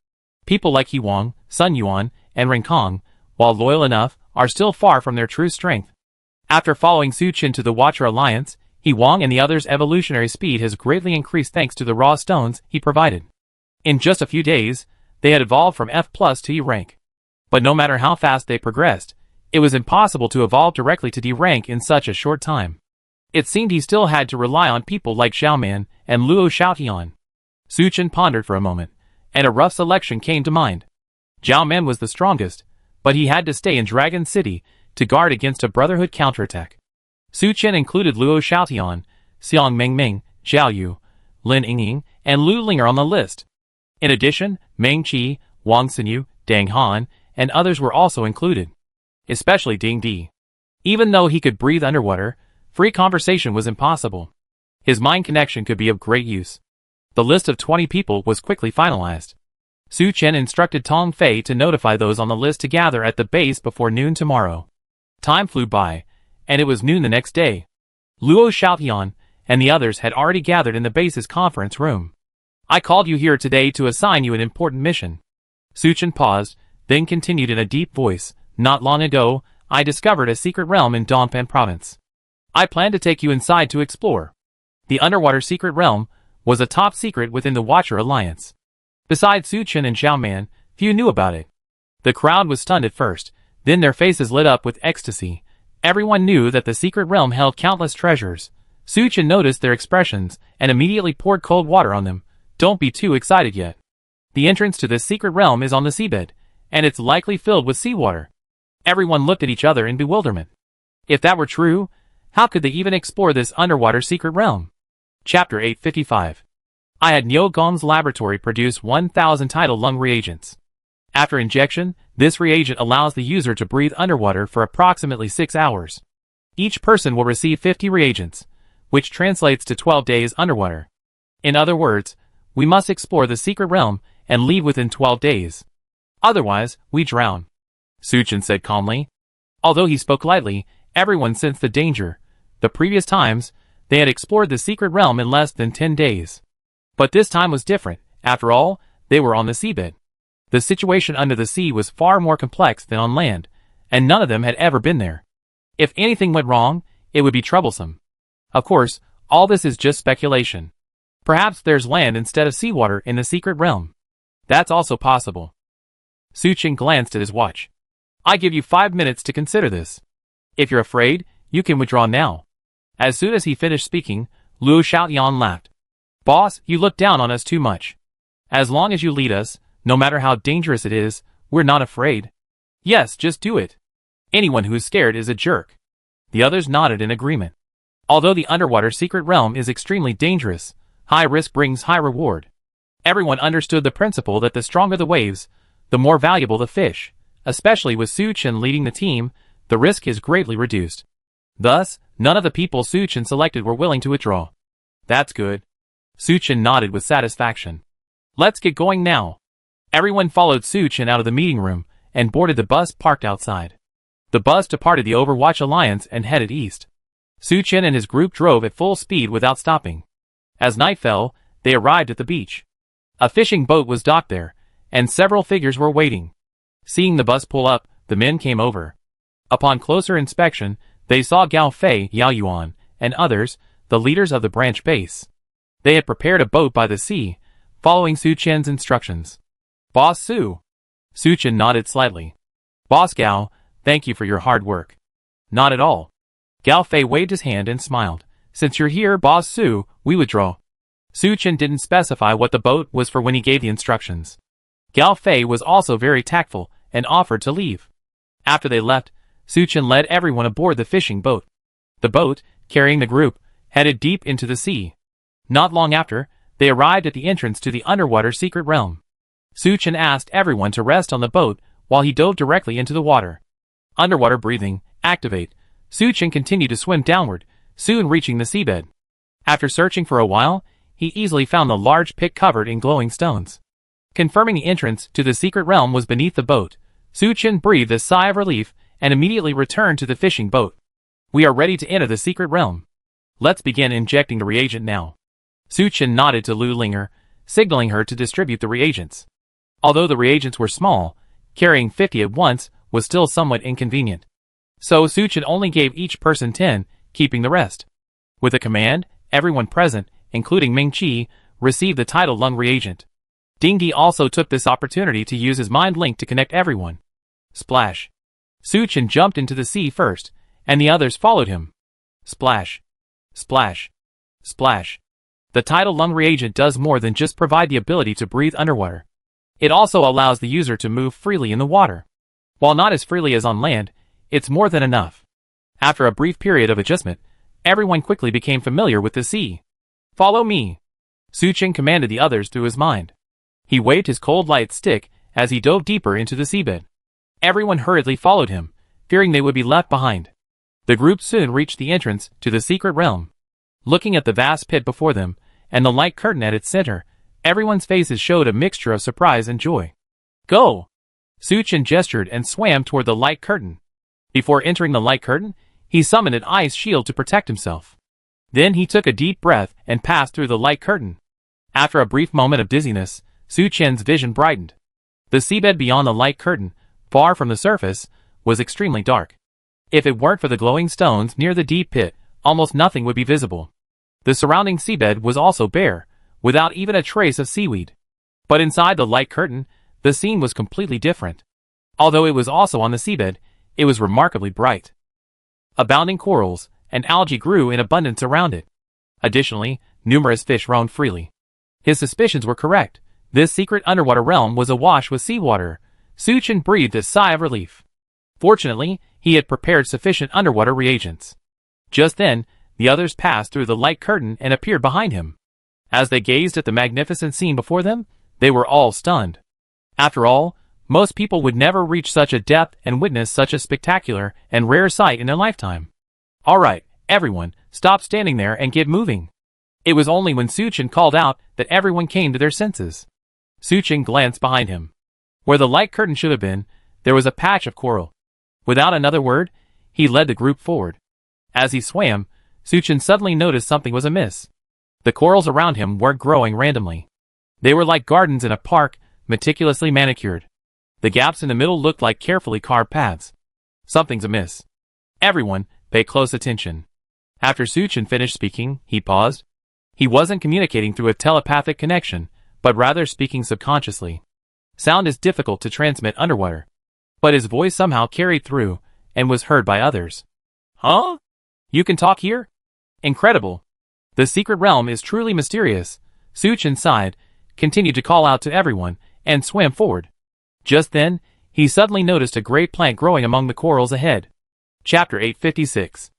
People like He Wang, Sun Yuan, and Ren Kong, while loyal enough, are still far from their true strength. After following Suchin to the Watcher Alliance, He Wang and the others' evolutionary speed has greatly increased thanks to the raw stones he provided. In just a few days, they had evolved from F+ to E rank. But no matter how fast they progressed, it was impossible to evolve directly to D rank in such a short time. It seemed he still had to rely on people like Xiaoman and Luo Xiaotian. Suchin pondered for a moment, and a rough selection came to mind. Xiaoman was the strongest, but he had to stay in Dragon City to guard against a Brotherhood counterattack. Suchin included Luo Xiaotian, Xiang Mingming, Zhao Yu, Lin Yingying, and Lu Ling on the list. In addition, Meng Qi, Wang Xinyu, Dang Han, and others were also included. Especially Ding Di. Even though he could breathe underwater, free conversation was impossible. His mind connection could be of great use. The list of 20 people was quickly finalized. Suchin instructed Tong Fei to notify those on the list to gather at the base before noon tomorrow. Time flew by, and it was noon the next day. Luo Xiaotian and the others had already gathered in the base's conference room. "I called you here today to assign you an important mission." Suchin paused, then continued in a deep voice. "Not long ago, I discovered a secret realm in Dongpan province. I plan to take you inside to explore. The underwater secret realm was a top secret within the Watcher Alliance. Besides Suchin and Xiaoman, few knew about it. The crowd was stunned at first, then their faces lit up with ecstasy. Everyone knew that the secret realm held countless treasures. Suchin noticed their expressions and immediately poured cold water on them. "Don't be too excited yet. The entrance to this secret realm is on the seabed, and it's likely filled with seawater." Everyone looked at each other in bewilderment. If that were true, how could they even explore this underwater secret realm? Chapter 855. I had Niu Gong's laboratory produce 1,000 tidal lung reagents. After injection, this reagent allows the user to breathe underwater for approximately 6 hours. Each person will receive 50 reagents, which translates to 12 days underwater. In other words, we must explore the secret realm and leave within 12 days. Otherwise, we drown. Suchin said calmly. Although he spoke lightly, everyone sensed the danger. The previous times, they had explored the secret realm in less than 10 days. But this time was different. After all, they were on the seabed. The situation under the sea was far more complex than on land, and none of them had ever been there. If anything went wrong, it would be troublesome. Of course, All this is just speculation. Perhaps there's land instead of seawater in the secret realm. That's also possible. Suchin glanced at his watch. I give you 5 minutes to consider this. If you're afraid, you can withdraw now. As soon as he finished speaking, Luo Xiaoyan laughed. Boss, you look down on us too much. As long as you lead us, no matter how dangerous it is, we're not afraid. Yes, just do it. Anyone who is scared is a jerk. The others nodded in agreement. Although the underwater secret realm is extremely dangerous, high risk brings high reward. Everyone understood the principle that the stronger the waves, the more valuable the fish. Especially with Suchin leading the team, the risk is greatly reduced. Thus, none of the people Suchin selected were willing to withdraw. That's good. Suchin nodded with satisfaction. Let's get going now. Everyone followed Suchin out of the meeting room and boarded the bus parked outside. The bus departed the Overwatch Alliance and headed east. Suchin and his group drove at full speed without stopping. As night fell, they arrived at the beach. A fishing boat was docked there, and several figures were waiting. Seeing the bus pull up, the men came over. Upon closer inspection, they saw Gao Fei, Yao Yuan, and others, the leaders of the branch base. They had prepared a boat by the sea, following Suchin's instructions. Boss Su. Suchin nodded slightly. Boss Gao, thank you for your hard work. Not at all. Gao Fei waved his hand and smiled. Since you're here, Boss Su, we withdraw. Suchin didn't specify what the boat was for when he gave the instructions. Gao Fei was also very tactful and offered to leave. After they left, Suchin led everyone aboard the fishing boat. The boat, carrying the group, headed deep into the sea. Not long after, they arrived at the entrance to the underwater secret realm. Suchin asked everyone to rest on the boat while he dove directly into the water. Underwater breathing, activate. Suchin continued to swim downward, soon reaching the seabed. After searching for a while, he easily found the large pit covered in glowing stones. Confirming the entrance to the secret realm was beneath the boat, Suchin breathed a sigh of relief and immediately returned to the fishing boat. We are ready to enter the secret realm. Let's begin injecting the reagent now. Suchin nodded to Lu Linger, signaling her to distribute the reagents. Although the reagents were small, carrying 50 at once was still somewhat inconvenient. So Suchin only gave each person 10, keeping the rest. With a command, everyone present, including Ming Qi, received the tidal lung reagent. Ding Di also took this opportunity to use his mind link to connect everyone. Splash. Suchin jumped into the sea first, and the others followed him. Splash. Splash. Splash. The tidal lung reagent does more than just provide the ability to breathe underwater. It also allows the user to move freely in the water. While not as freely as on land, it's more than enough. After a brief period of adjustment, everyone quickly became familiar with the sea. Follow me. Suchin commanded the others through his mind. He waved his cold light stick as he dove deeper into the seabed. Everyone hurriedly followed him, fearing they would be left behind. The group soon reached the entrance to the secret realm. Looking at the vast pit before them, and the light curtain at its center, everyone's faces showed a mixture of surprise and joy. Go! Suchin gestured and swam toward the light curtain. Before entering the light curtain, he summoned an ice shield to protect himself. Then he took a deep breath and passed through the light curtain. After a brief moment of dizziness, Suchin's vision brightened. The seabed beyond the light curtain, far from the surface, was extremely dark. If it weren't for the glowing stones near the deep pit, almost nothing would be visible. The surrounding seabed was also bare, without even a trace of seaweed. But inside the light curtain, the scene was completely different. Although it was also on the seabed, it was remarkably bright. Abounding corals and algae grew in abundance around it. Additionally, numerous fish roamed freely. His suspicions were correct. This secret underwater realm was awash with seawater. Suchin breathed a sigh of relief. Fortunately, he had prepared sufficient underwater reagents. Just then, the others passed through the light curtain and appeared behind him. As they gazed at the magnificent scene before them, they were all stunned. After all, most people would never reach such a depth and witness such a spectacular and rare sight in their lifetime. All right, everyone, stop standing there and get moving. It was only when Suchin called out that everyone came to their senses. Suchin glanced behind him. Where the light curtain should have been, there was a patch of coral. Without another word, he led the group forward. As he swam, Suchin suddenly noticed something was amiss. The corals around him weren't growing randomly. They were like gardens in a park, meticulously manicured. The gaps in the middle looked like carefully carved paths. Something's amiss. Everyone, pay close attention. After Suchin finished speaking, he paused. He wasn't communicating through a telepathic connection, but rather speaking subconsciously. Sound is difficult to transmit underwater, but his voice somehow carried through and was heard by others. Huh? You can talk here? Incredible. The secret realm is truly mysterious. Suchin sighed, continued to call out to everyone, and swam forward. Just then, he suddenly noticed a great plant growing among the corals ahead. Chapter 856.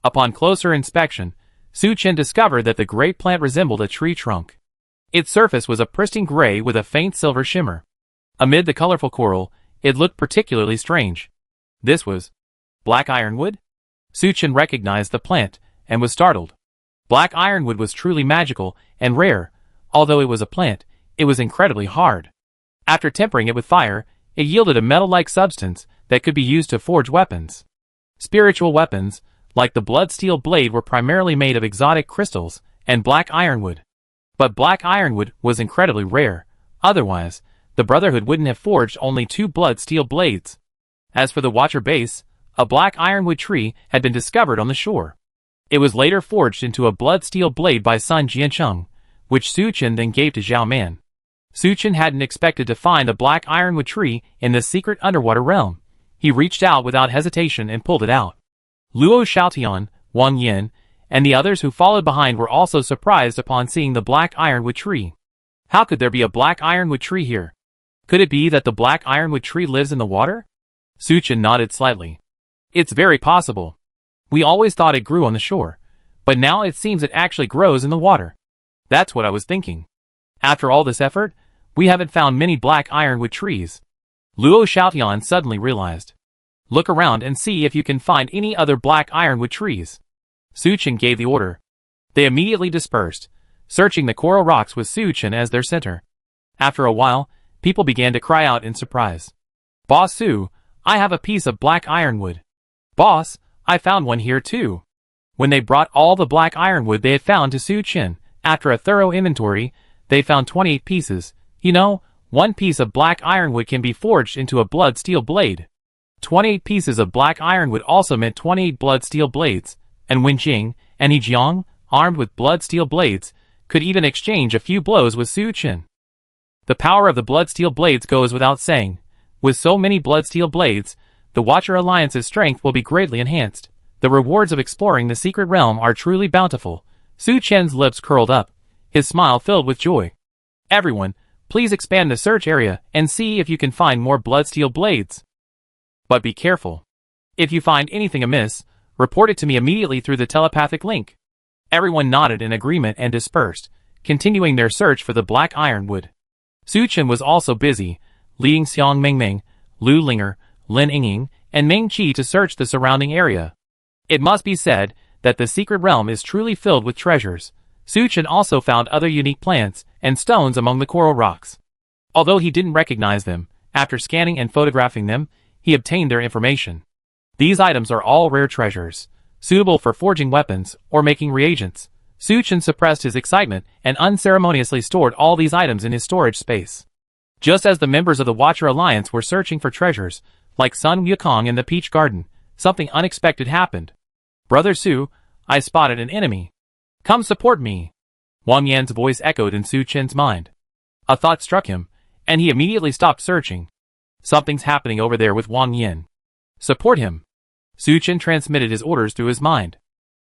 Upon closer inspection, Suchin discovered that the great plant resembled a tree trunk. Its surface was a pristine gray with a faint silver shimmer. Amid the colorful coral, it looked particularly strange. This was black ironwood? Suchin recognized the plant and was startled. Black ironwood was truly magical and rare. Although it was a plant, it was incredibly hard. After tempering it with fire, it yielded a metal-like substance that could be used to forge weapons. Spiritual weapons, like the blood-steel blade, were primarily made of exotic crystals and black ironwood. But black ironwood was incredibly rare. Otherwise, the Brotherhood wouldn't have forged only 2 blood-steel blades. As for the Watcher base, a black ironwood tree had been discovered on the shore. It was later forged into a blood-steel blade by Sun Jiancheng, which Suchin then gave to Zhao Man. Suchin hadn't expected to find a black ironwood tree in the secret underwater realm. He reached out without hesitation and pulled it out. Luo Xiaotian, Wang Yin, and the others who followed behind were also surprised upon seeing the black ironwood tree. How could there be a black ironwood tree here? Could it be that the black ironwood tree lives in the water? Suchin nodded slightly. It's very possible. We always thought it grew on the shore, but now it seems it actually grows in the water. That's what I was thinking. After all this effort, we haven't found many black ironwood trees. Luo Xiaotian suddenly realized. Look around and see if you can find any other black ironwood trees. Suchin gave the order. They immediately dispersed, searching the coral rocks with Suchin as their center. After a while, people began to cry out in surprise. Boss Su, I have a piece of black ironwood. Boss, I found one here too. When they brought all the black ironwood they had found to Suchin, after a thorough inventory, they found 28 pieces. You know, 1 piece of black ironwood can be forged into a blood steel blade. 28 pieces of black ironwood also meant 28 blood steel blades, and Wen Jing and He Jiang, armed with blood steel blades, could even exchange a few blows with Suchin. The power of the blood steel blades goes without saying. With so many blood steel blades, the Watcher Alliance's strength will be greatly enhanced. The rewards of exploring the secret realm are truly bountiful. Suchin's lips curled up, his smile filled with joy. Everyone, please expand the search area and see if you can find more blood steel blades. But be careful. If you find anything amiss, report it to me immediately through the telepathic link. Everyone nodded in agreement and dispersed, continuing their search for the black ironwood. Suchin was also busy, leading Xiang Mingming, Lu Linger, Lin Yingying, and Ming Qi to search the surrounding area. It must be said that the secret realm is truly filled with treasures. Suchin also found other unique plants and stones among the coral rocks. Although he didn't recognize them, after scanning and photographing them, he obtained their information. These items are all rare treasures, suitable for forging weapons or making reagents. Suchin suppressed his excitement and unceremoniously stored all these items in his storage space. Just as the members of the Watcher Alliance were searching for treasures, like Sun Wukong in the Peach Garden, something unexpected happened. Brother Su, I spotted an enemy. Come support me. Wang Yan's voice echoed in Suchin's mind. A thought struck him, and he immediately stopped searching. Something's happening over there with Wang Yan. Support him. Suchin transmitted his orders through his mind.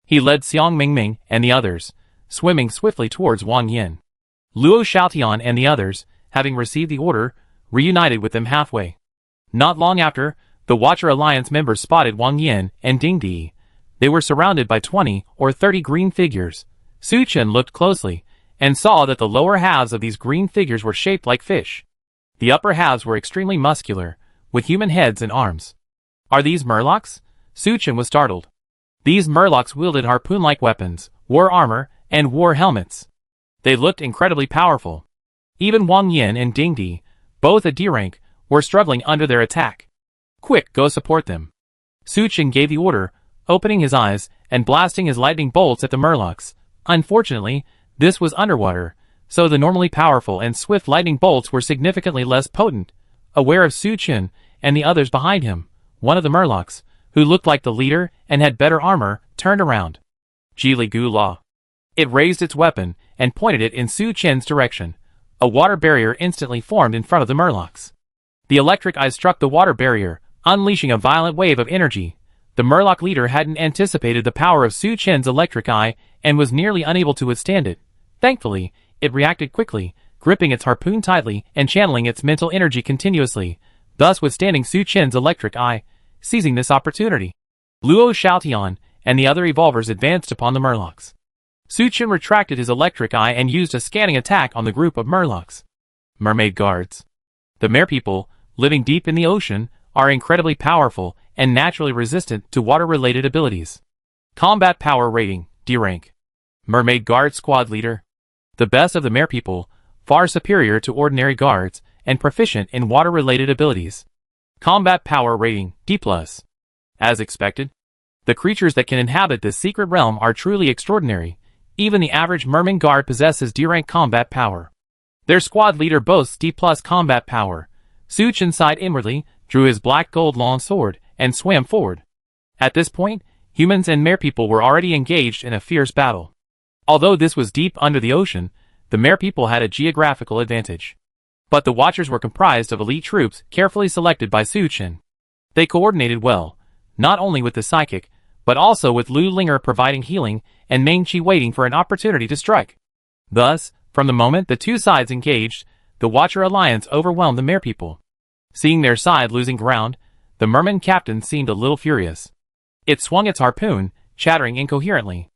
He led Xiang Mingming and the others, swimming swiftly towards Wang Yan. Luo Xiaotian and the others, having received the order, reunited with them halfway. Not long after, the Watcher Alliance members spotted Wang Yan and Ding Di. They were surrounded by 20 or 30 green figures. Suchin looked closely, and saw that the lower halves of these green figures were shaped like fish. The upper halves were extremely muscular, with human heads and arms. Are these murlocs? Suchin was startled. These murlocs wielded harpoon-like weapons, wore armor, and wore helmets. They looked incredibly powerful. Even Wang Yan and Ding Di, both at D rank, were struggling under their attack. Quick, go support them. Suchin gave the order, opening his eyes and blasting his lightning bolts at the murlocs. Unfortunately, this was underwater, so the normally powerful and swift lightning bolts were significantly less potent. Aware of Suchin and the others behind him, one of the murlocs, who looked like the leader and had better armor, turned around. Jili Gu La. It raised its weapon and pointed it in Su Chen's direction. A water barrier instantly formed in front of the Murlocs. The electric eye struck the water barrier, unleashing a violent wave of energy. The Murloc leader hadn't anticipated the power of Su Chen's electric eye and was nearly unable to withstand it. Thankfully, it reacted quickly, gripping its harpoon tightly and channeling its mental energy continuously, thus withstanding Su Chen's electric eye. Seizing this opportunity, Luo Xiaotian and the other evolvers advanced upon the Murlocs. Su Chen retracted his electric eye and used a scanning attack on the group of Murlocs. Mermaid guards. The merpeople, living deep in the ocean, are incredibly powerful and naturally resistant to water-related abilities. Combat power rating, D rank. Mermaid guard squad leader. The best of the merpeople, far superior to ordinary guards, and proficient in water-related abilities. Combat power rating, D+. As expected, the creatures that can inhabit this secret realm are truly extraordinary. Even the average merman guard possesses D-rank combat power. Their squad leader boasts D+ combat power. Su Chen sighed inwardly, drew his black gold long sword, and swam forward. At this point, humans and merpeople were already engaged in a fierce battle. Although this was deep under the ocean, the merpeople had a geographical advantage. But the Watchers were comprised of elite troops carefully selected by Su Chen. They coordinated well, not only with the psychic, but also with Lu Linger providing healing and Meng Qi waiting for an opportunity to strike. Thus, from the moment the two sides engaged, the Watcher alliance overwhelmed the merpeople. Seeing their side losing ground, the merman captain seemed a little furious. It swung its harpoon, chattering incoherently.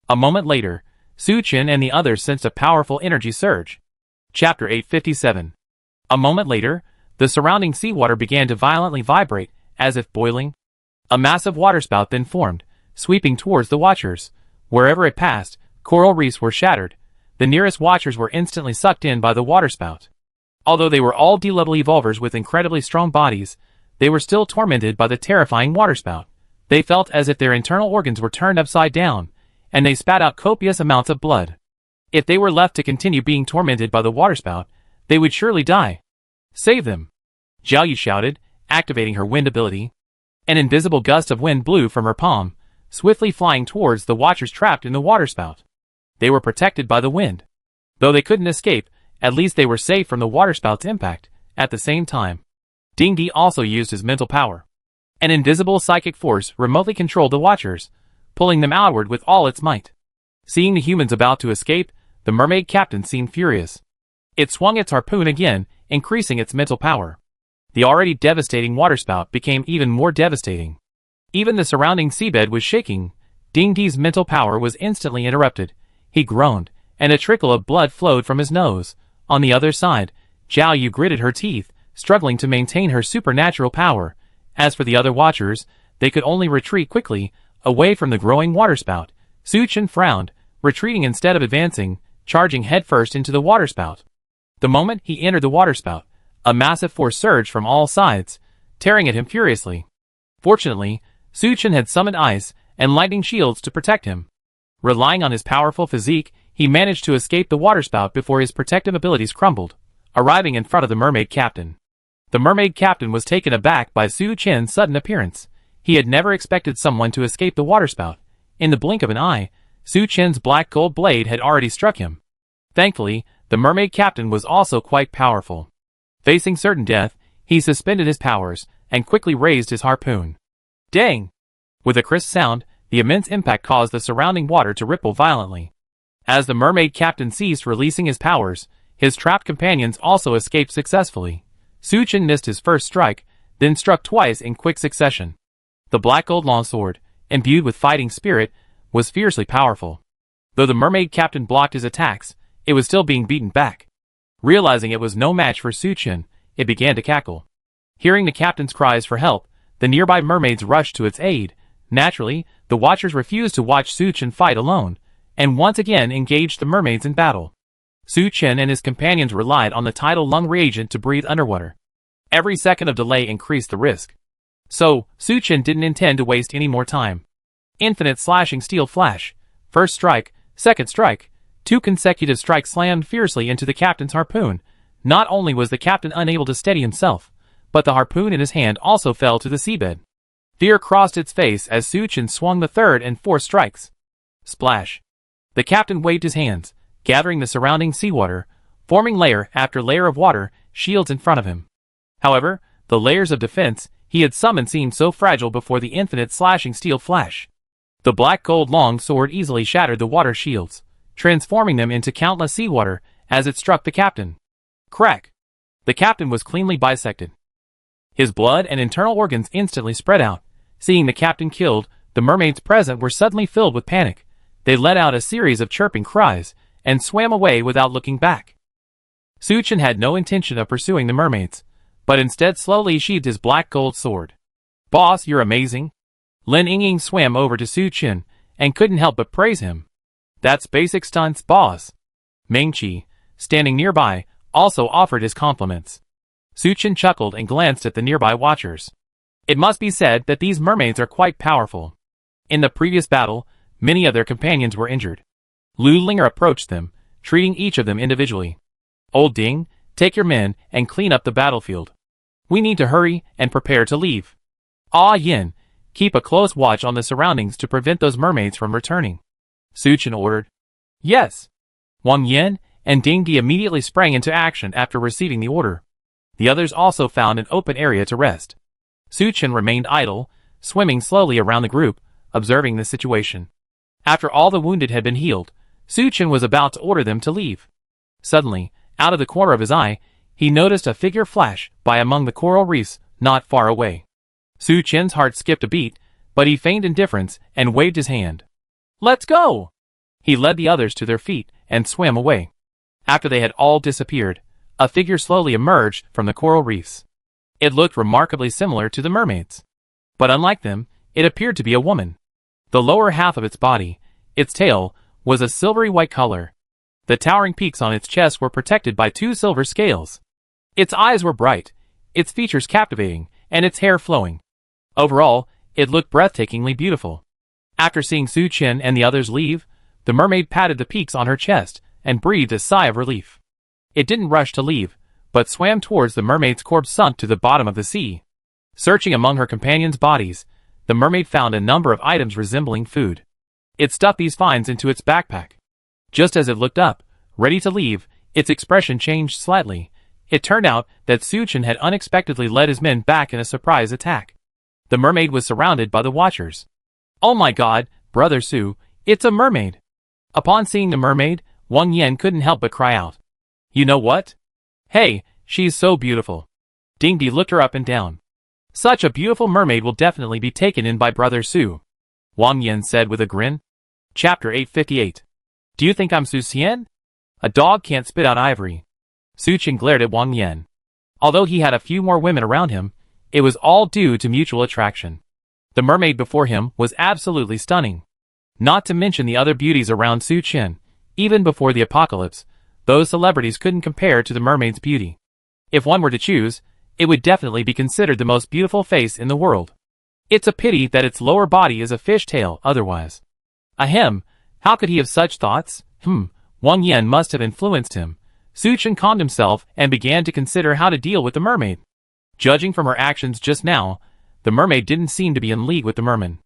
A moment later, Su Chen and the others sensed a powerful energy surge. Chapter 857. A moment later, the surrounding seawater began to violently vibrate, as if boiling. A massive waterspout then formed, sweeping towards the Watchers. Wherever it passed, coral reefs were shattered. The nearest Watchers were instantly sucked in by the waterspout. Although they were all D-level evolvers with incredibly strong bodies, they were still tormented by the terrifying waterspout. They felt as if their internal organs were turned upside down, and they spat out copious amounts of blood. If they were left to continue being tormented by the waterspout, they would surely die. Save them! Zhao Yu shouted, activating her wind ability. An invisible gust of wind blew from her palm, swiftly flying towards the Watchers trapped in the waterspout. They were protected by the wind. Though they couldn't escape, at least they were safe from the waterspout's impact. At the same time, Ding Di also used his mental power. An invisible psychic force remotely controlled the Watchers, pulling them outward with all its might. Seeing the humans about to escape, the mermaid captain seemed furious. It swung its harpoon again, increasing its mental power. The already devastating waterspout became even more devastating. Even the surrounding seabed was shaking. Ding Di's mental power was instantly interrupted. He groaned, and a trickle of blood flowed from his nose. On the other side, Zhao Yu gritted her teeth, struggling to maintain her supernatural power. As for the other Watchers, they could only retreat quickly, away from the growing waterspout. Su Chen frowned, retreating instead of advancing, charging headfirst into the waterspout. The moment he entered the waterspout, a massive force surged from all sides, tearing at him furiously. Fortunately, Su Chen had summoned ice and lightning shields to protect him. Relying on his powerful physique, he managed to escape the waterspout before his protective abilities crumbled, arriving in front of the mermaid captain. The mermaid captain was taken aback by Su Chen's sudden appearance. He had never expected someone to escape the waterspout. In the blink of an eye, Su Chen's black gold blade had already struck him. Thankfully, the mermaid captain was also quite powerful. Facing certain death, he suspended his powers and quickly raised his harpoon. Dang! With a crisp sound, the immense impact caused the surrounding water to ripple violently. As the mermaid captain ceased releasing his powers, his trapped companions also escaped successfully. Su Chen missed his first strike, then struck twice in quick succession. The black gold longsword, imbued with fighting spirit, was fiercely powerful. Though the mermaid captain blocked his attacks, it was still being beaten back. Realizing it was no match for Su Chen, it began to cackle. Hearing the captain's cries for help, the nearby mermaids rushed to its aid. Naturally, the Watchers refused to watch Su Chen fight alone, and once again engaged the mermaids in battle. Su Chen and his companions relied on the tidal lung reagent to breathe underwater. Every second of delay increased the risk. So, Su Chen didn't intend to waste any more time. Infinite slashing steel flash. First strike, second strike. 2 consecutive strikes slammed fiercely into the captain's harpoon. Not only was the captain unable to steady himself, but the harpoon in his hand also fell to the seabed. Fear crossed its face as Su Chen swung the third and fourth strikes. Splash. The captain waved his hands, gathering the surrounding seawater, forming layer after layer of water shields in front of him. However, the layers of defense he had summoned seemed so fragile before the infinite slashing steel flash. The black gold long sword easily shattered the water shields, transforming them into countless seawater as it struck the captain. Crack! The captain was cleanly bisected. His blood and internal organs instantly spread out. Seeing the captain killed, the mermaids present were suddenly filled with panic. They let out a series of chirping cries and swam away without looking back. Suchin had no intention of pursuing the mermaids, but instead slowly sheathed his black gold sword. "Boss, you're amazing." Lin Yingying swam over to Suchin and couldn't help but praise him. "That's basic stunts, boss." Mengqi, standing nearby, also offered his compliments. Suchin chuckled and glanced at the nearby watchers. It must be said that these mermaids are quite powerful. In the previous battle, many of their companions were injured. Lu Linger approached them, treating each of them individually. "Old Ding, take your men and clean up the battlefield. We need to hurry and prepare to leave. Ah Yin, keep a close watch on the surroundings to prevent those mermaids from returning." Suchin ordered. "Yes." Wang Yin and Ding Di immediately sprang into action after receiving the order. The others also found an open area to rest. Suchin remained idle, swimming slowly around the group, observing the situation. After all the wounded had been healed, Suchin was about to order them to leave. Suddenly, out of the corner of his eye, he noticed a figure flash by among the coral reefs not far away. Suchin's heart skipped a beat, but he feigned indifference and waved his hand. "Let's go!" He led the others to their feet and swam away. After they had all disappeared, a figure slowly emerged from the coral reefs. It looked remarkably similar to the mermaids. But unlike them, it appeared to be a woman. The lower half of its body, its tail, was a silvery white color. The towering peaks on its chest were protected by two silver scales. Its eyes were bright, its features captivating, and its hair flowing. Overall, it looked breathtakingly beautiful. After seeing Suchin and the others leave, the mermaid patted the peaks on her chest and breathed a sigh of relief. It didn't rush to leave, but swam towards the mermaid's corpse sunk to the bottom of the sea. Searching among her companions' bodies, the mermaid found a number of items resembling food. It stuffed these finds into its backpack. Just as it looked up, ready to leave, its expression changed slightly. It turned out that Suchin had unexpectedly led his men back in a surprise attack. The mermaid was surrounded by the watchers. "Oh my god, Brother Su, it's a mermaid!" Upon seeing the mermaid, Wang Yen couldn't help but cry out. "You know what? Hey, she's so beautiful." Ding Di looked her up and down. "Such a beautiful mermaid will definitely be taken in by Brother Su," Wang Yen said with a grin. Chapter 858. "Do you think I'm Su Xian? A dog can't spit out ivory." Suchin glared at Wang Yen. Although he had a few more women around him, it was all due to mutual attraction. The mermaid before him was absolutely stunning. Not to mention the other beauties around Suchin. Even before the apocalypse, those celebrities couldn't compare to the mermaid's beauty. If one were to choose, it would definitely be considered the most beautiful face in the world. It's a pity that its lower body is a fishtail otherwise. Ahem, how could he have such thoughts? Wang Yen must have influenced him. Suchin calmed himself and began to consider how to deal with the mermaid. Judging from her actions just now, the mermaid didn't seem to be in league with the merman.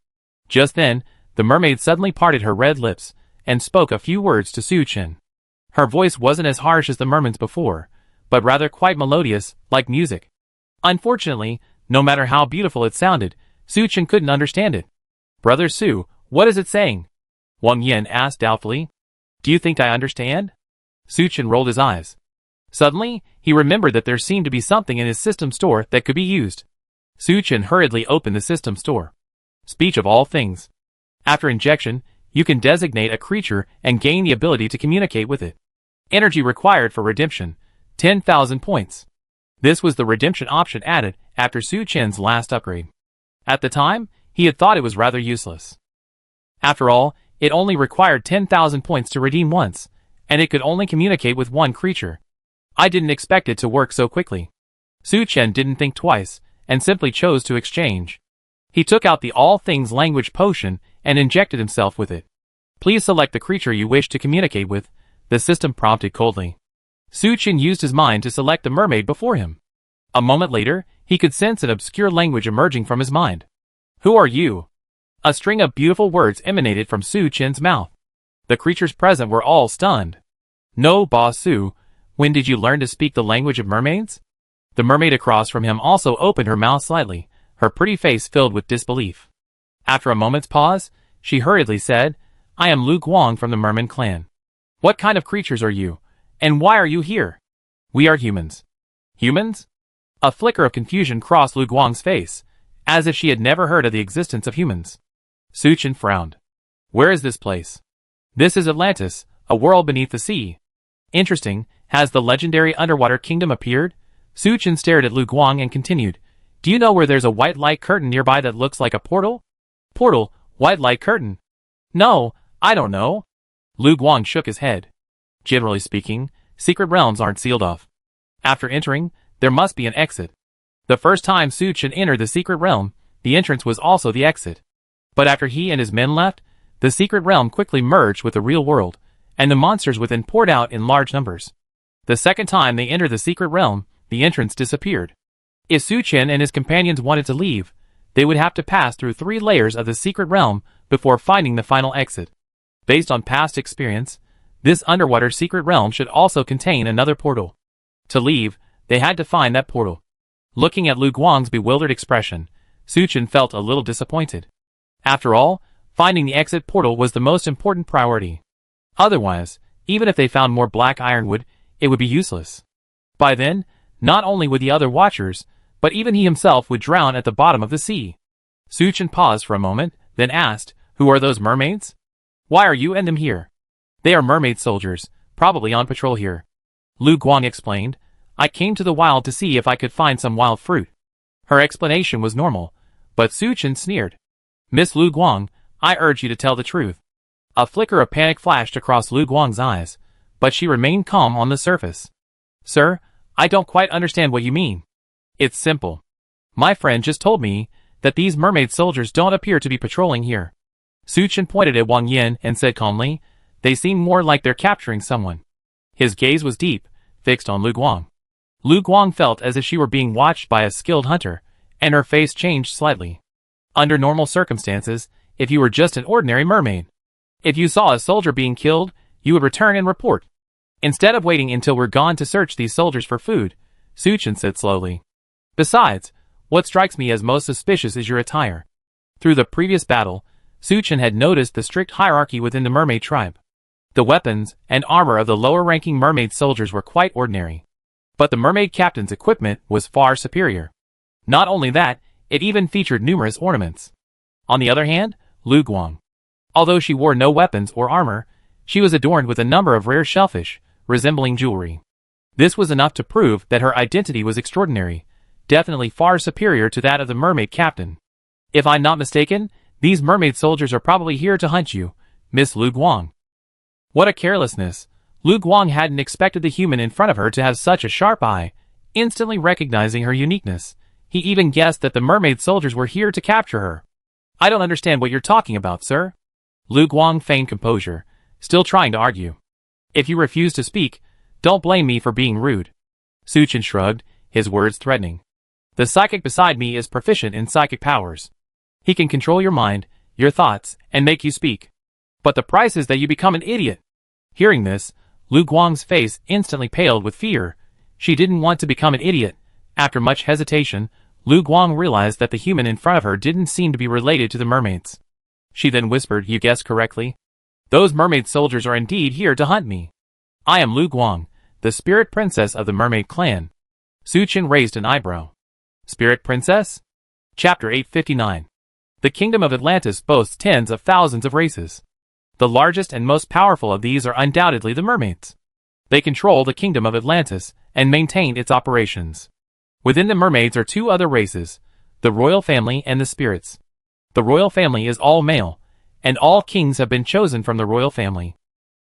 Just then, the mermaid suddenly parted her red lips and spoke a few words to Suchin. Her voice wasn't as harsh as the merman's before, but rather quite melodious, like music. Unfortunately, no matter how beautiful it sounded, Suchin couldn't understand it. "Brother Su, what is it saying?" Wang Yen asked doubtfully. "Do you think I understand?" Suchin rolled his eyes. Suddenly, he remembered that there seemed to be something in his system store that could be used. Suchin hurriedly opened the system store. Speech of all things. After injection, you can designate a creature and gain the ability to communicate with it. Energy required for redemption, 10,000 points. This was the redemption option added after Suchin's last upgrade. At the time, he had thought it was rather useless. After all, it only required 10,000 points to redeem once, and it could only communicate with one creature. I didn't expect it to work so quickly. Suchin didn't think twice, and simply chose to exchange. He took out the All Things Language potion and injected himself with it. "Please select the creature you wish to communicate with," the system prompted coldly. Suchin used his mind to select the mermaid before him. A moment later, he could sense an obscure language emerging from his mind. "Who are you?" A string of beautiful words emanated from Su Chen's mouth. The creatures present were all stunned. No, Boss Su, when did you learn to speak the language of mermaids? The mermaid across from him also opened her mouth slightly, her pretty face filled with disbelief. After a moment's pause, she hurriedly said, I am Lu Guang from the Merman clan. What kind of creatures are you? And why are you here? We are humans. Humans? A flicker of confusion crossed Lu Guang's face, as if she had never heard of the existence of humans. Su Chen frowned. Where is this place? This is Atlantis, a world beneath the sea. Interesting, has the legendary underwater kingdom appeared? Su Chen stared at Lu Guang and continued, do you know where there's a white light curtain nearby that looks like a portal? Portal, white light curtain. No, I don't know. Lu Guang shook his head. Generally speaking, secret realms aren't sealed off. After entering, there must be an exit. The first time Su Chen entered the secret realm, the entrance was also the exit. But after he and his men left, the secret realm quickly merged with the real world, and the monsters within poured out in large numbers. The second time they entered the secret realm, the entrance disappeared. If Su Chen and his companions wanted to leave, they would have to pass through 3 layers of the secret realm before finding the final exit. Based on past experience, this underwater secret realm should also contain another portal. To leave, they had to find that portal. Looking at Lu Guang's bewildered expression, Su Chen felt a little disappointed. After all, finding the exit portal was the most important priority. Otherwise, even if they found more black ironwood, it would be useless. By then, not only would the other watchers, but even he himself would drown at the bottom of the sea. Su Chen paused for a moment, then asked, who are those mermaids? Why are you and them here? They are mermaid soldiers, probably on patrol here. Lu Guang explained, I came to the wild to see if I could find some wild fruit. Her explanation was normal, but Su Chen sneered. Miss Lu Guang, I urge you to tell the truth. A flicker of panic flashed across Lu Guang's eyes, but she remained calm on the surface. Sir, I don't quite understand what you mean. It's simple. My friend just told me that these mermaid soldiers don't appear to be patrolling here. Su Chen pointed at Wang Yin and said calmly, they seem more like they're capturing someone. His gaze was deep, fixed on Lu Guang. Lu Guang felt as if she were being watched by a skilled hunter, and her face changed slightly. Under normal circumstances, if you were just an ordinary mermaid, if you saw a soldier being killed, you would return and report. Instead of waiting until we're gone to search these soldiers for food, Su Chen said slowly. Besides, what strikes me as most suspicious is your attire. Through the previous battle, Su Chen had noticed the strict hierarchy within the mermaid tribe. The weapons and armor of the lower-ranking mermaid soldiers were quite ordinary. But the mermaid captain's equipment was far superior. Not only that, it even featured numerous ornaments. On the other hand, Lu Guang. Although she wore no weapons or armor, she was adorned with a number of rare shellfish, resembling jewelry. This was enough to prove that her identity was extraordinary, definitely far superior to that of the mermaid captain. If I'm not mistaken, these mermaid soldiers are probably here to hunt you, Miss Lu Guang. What a carelessness! Lu Guang hadn't expected the human in front of her to have such a sharp eye, instantly recognizing her uniqueness. He even guessed that the mermaid soldiers were here to capture her. I don't understand what you're talking about, sir. Lu Guang feigned composure, still trying to argue. If you refuse to speak, don't blame me for being rude. Su Chen shrugged, his words threatening. The psychic beside me is proficient in psychic powers. He can control your mind, your thoughts, and make you speak. But the price is that you become an idiot. Hearing this, Lu Guang's face instantly paled with fear. She didn't want to become an idiot. After much hesitation, Lu Guang realized that the human in front of her didn't seem to be related to the mermaids. She then whispered, you guessed correctly. Those mermaid soldiers are indeed here to hunt me. I am Lu Guang, the spirit princess of the mermaid clan. Su Chen raised an eyebrow. Spirit princess? Chapter 859. The kingdom of Atlantis boasts tens of thousands of races. The largest and most powerful of these are undoubtedly the mermaids. They control the kingdom of Atlantis and maintain its operations. Within the mermaids are 2 other races, the royal family and the spirits. The royal family is all male, and all kings have been chosen from the royal family.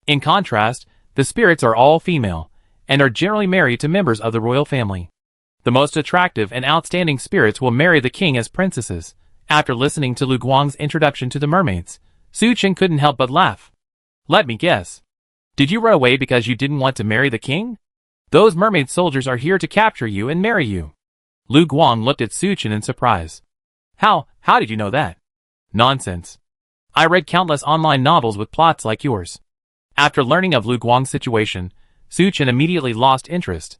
In contrast, the spirits are all female, and are generally married to members of the royal family. The most attractive and outstanding spirits will marry the king as princesses. After listening to Lu Guang's introduction to the mermaids, Su Chen couldn't help but laugh. Let me guess. Did you run away because you didn't want to marry the king? Those mermaid soldiers are here to capture you and marry you. Lu Guang looked at Su Chen in surprise. How did you know that? Nonsense. I read countless online novels with plots like yours. After learning of Lu Guang's situation, Su Chen immediately lost interest.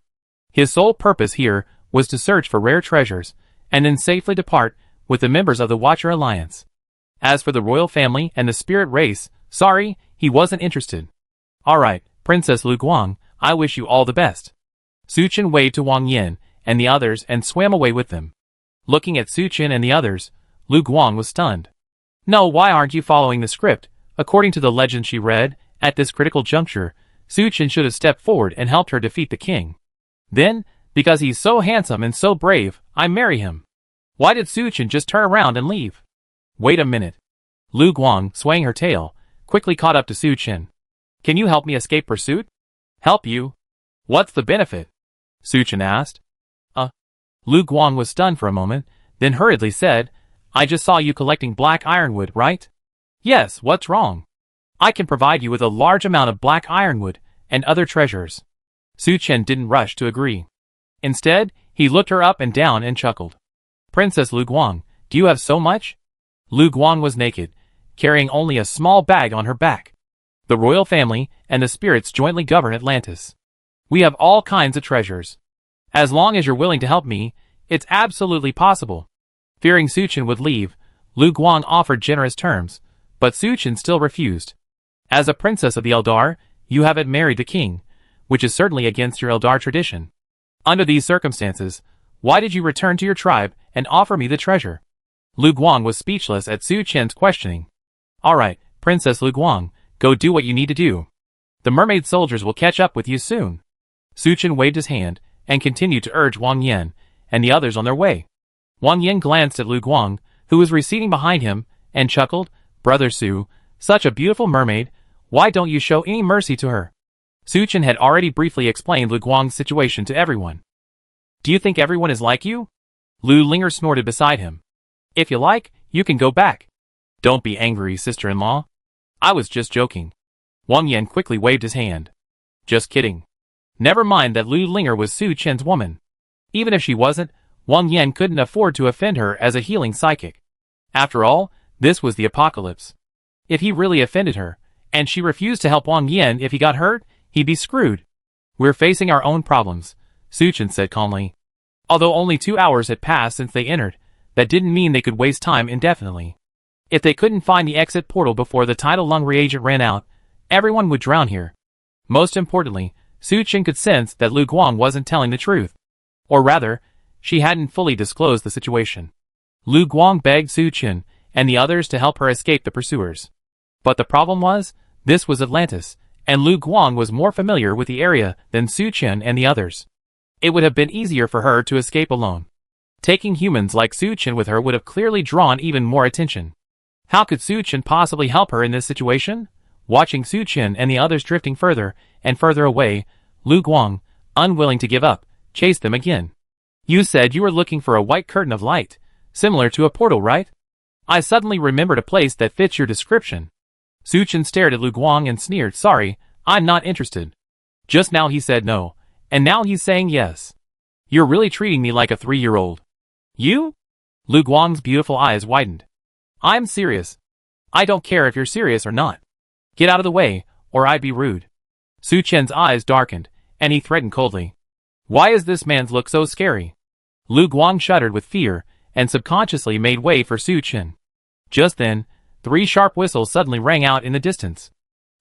His sole purpose here was to search for rare treasures, and then safely depart with the members of the Watcher Alliance. As for the royal family and the spirit race, sorry, he wasn't interested. Alright, Princess Lu Guang, I wish you all the best. Su Chen waved to Wang Yan and the others and swam away with them. Looking at Su Chen and the others, Lu Guang was stunned. No, why aren't you following the script? According to the legend she read, at this critical juncture, Su Chen should have stepped forward and helped her defeat the king. Then, because he's so handsome and so brave, I marry him. Why did Su Chen just turn around and leave? Wait a minute. Lu Guang, swaying her tail, quickly caught up to Su Chen. Can you help me escape pursuit? Help you? What's the benefit? Su Chen asked. Lu Guang was stunned for a moment, then hurriedly said, I just saw you collecting black ironwood, right? Yes, what's wrong? I can provide you with a large amount of black ironwood and other treasures. Su Chen didn't rush to agree. Instead, he looked her up and down and chuckled. Princess Lu Guang, do you have so much? Lu Guang was naked, carrying only a small bag on her back. The royal family and the spirits jointly govern Atlantis. We have all kinds of treasures. As long as you're willing to help me, it's absolutely possible. Fearing Su Chen would leave, Lu Guang offered generous terms, but Su Chen still refused. As a princess of the Eldar, you haven't married the king, which is certainly against your Eldar tradition. Under these circumstances, why did you return to your tribe and offer me the treasure? Lu Guang was speechless at Su Chen's questioning. Alright, Princess Lu Guang, go do what you need to do. The mermaid soldiers will catch up with you soon. Su Chen waved his hand and continued to urge Wang Yan and the others on their way. Wang Yan glanced at Lu Guang, who was receding behind him, and chuckled, Brother Su, such a beautiful mermaid, why don't you show any mercy to her? Su Chen had already briefly explained Lu Guang's situation to everyone. Do you think everyone is like you? Lu Linger snorted beside him. If you like, you can go back. Don't be angry, sister-in-law. I was just joking. Wang Yan quickly waved his hand. Just kidding. Never mind that Lu Linger was Su Chen's woman. Even if she wasn't, Wang Yan couldn't afford to offend her as a healing psychic. After all, this was the apocalypse. If he really offended her, and she refused to help Wang Yan if he got hurt, he'd be screwed. We're facing our own problems, Su Chen said calmly. Although only 2 hours had passed since they entered, that didn't mean they could waste time indefinitely. If they couldn't find the exit portal before the tidal lung reagent ran out, everyone would drown here. Most importantly, Su Chen could sense that Lu Guang wasn't telling the truth. Or rather, she hadn't fully disclosed the situation. Lu Guang begged Su Chen and the others to help her escape the pursuers. But the problem was, this was Atlantis, and Lu Guang was more familiar with the area than Su Chen and the others. It would have been easier for her to escape alone. Taking humans like Su Chen with her would have clearly drawn even more attention. How could Su Chen possibly help her in this situation? Watching Su Chen and the others drifting further and further away, Lu Guang, unwilling to give up, chased them again. You said you were looking for a white curtain of light, similar to a portal, right? I suddenly remembered a place that fits your description. Su Chen stared at Lu Guang and sneered, Sorry, I'm not interested. Just now he said no, and now he's saying yes. You're really treating me like a 3-year-old. You? Lu Guang's beautiful eyes widened. I'm serious. I don't care if you're serious or not. Get out of the way, or I'd be rude. Su Chen's eyes darkened, and he threatened coldly. Why is this man's look so scary? Lu Guang shuddered with fear, and subconsciously made way for Su Chen. Just then, 3 sharp whistles suddenly rang out in the distance.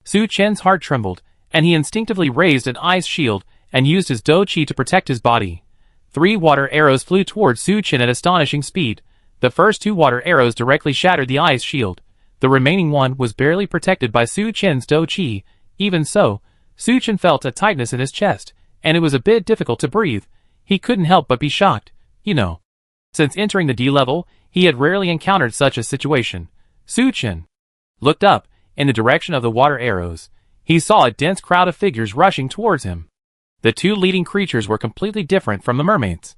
Su Chen's heart trembled, and he instinctively raised an ice shield and used his Do Chi to protect his body. 3 water arrows flew towards Su Chen at astonishing speed. The first 2 water arrows directly shattered the ice shield. The remaining one was barely protected by Su Chen's Do Chi. Even so, Su Chen felt a tightness in his chest, and it was a bit difficult to breathe. He couldn't help but be shocked, Since entering the D level, he had rarely encountered such a situation. Su Chen looked up, in the direction of the water arrows. He saw a dense crowd of figures rushing towards him. The 2 leading creatures were completely different from the mermaids.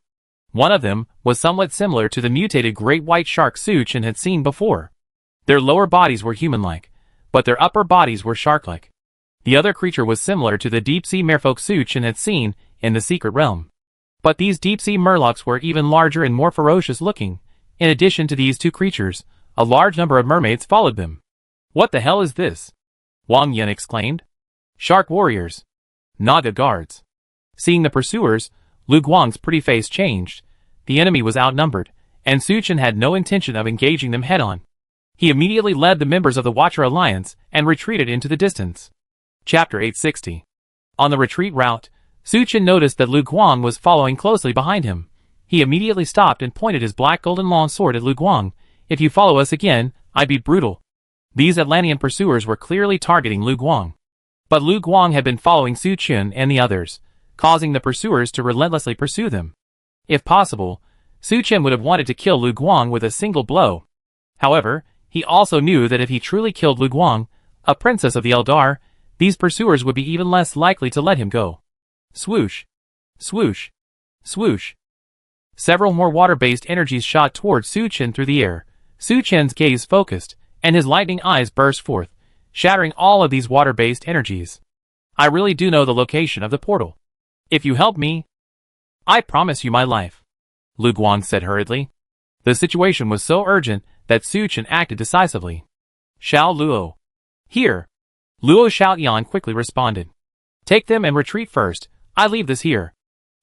One of them was somewhat similar to the mutated great white shark Su Chen had seen before. Their lower bodies were human-like, but their upper bodies were shark-like. The other creature was similar to the deep-sea merfolk Su Chen had seen in the secret realm. But these deep-sea murlocs were even larger and more ferocious looking. In addition to these 2 creatures, A large number of mermaids followed them. What the hell is this? Wang Yan exclaimed. Shark warriors. Naga guards. Seeing the pursuers, Lu Guang's pretty face changed. The enemy was outnumbered, and Su Chen had no intention of engaging them head-on. He immediately led the members of the Watcher Alliance and retreated into the distance. Chapter 860. On the retreat route, Su Chen noticed that Lu Guang was following closely behind him. He immediately stopped and pointed his black golden long sword at Lu Guang. If you follow us again, I'd be brutal. These Atlantean pursuers were clearly targeting Lu Guang. But Lu Guang had been following Su Chen and the others, causing the pursuers to relentlessly pursue them. If possible, Su Chen would have wanted to kill Lu Guang with a single blow. However, he also knew that if he truly killed Lu Guang, a princess of the Eldar, these pursuers would be even less likely to let him go. Swoosh. Swoosh. Swoosh. Several more water-based energies shot towards Su Chen through the air. Su Chen's gaze focused, and his lightning eyes burst forth, shattering all of these water-based energies. I really do know the location of the portal. If you help me, I promise you my life, Lu Guang said hurriedly. The situation was so urgent that Su Chen acted decisively. Xiao Luo. Here. Luo Xiaoyan quickly responded. Take them and retreat first. I leave this here.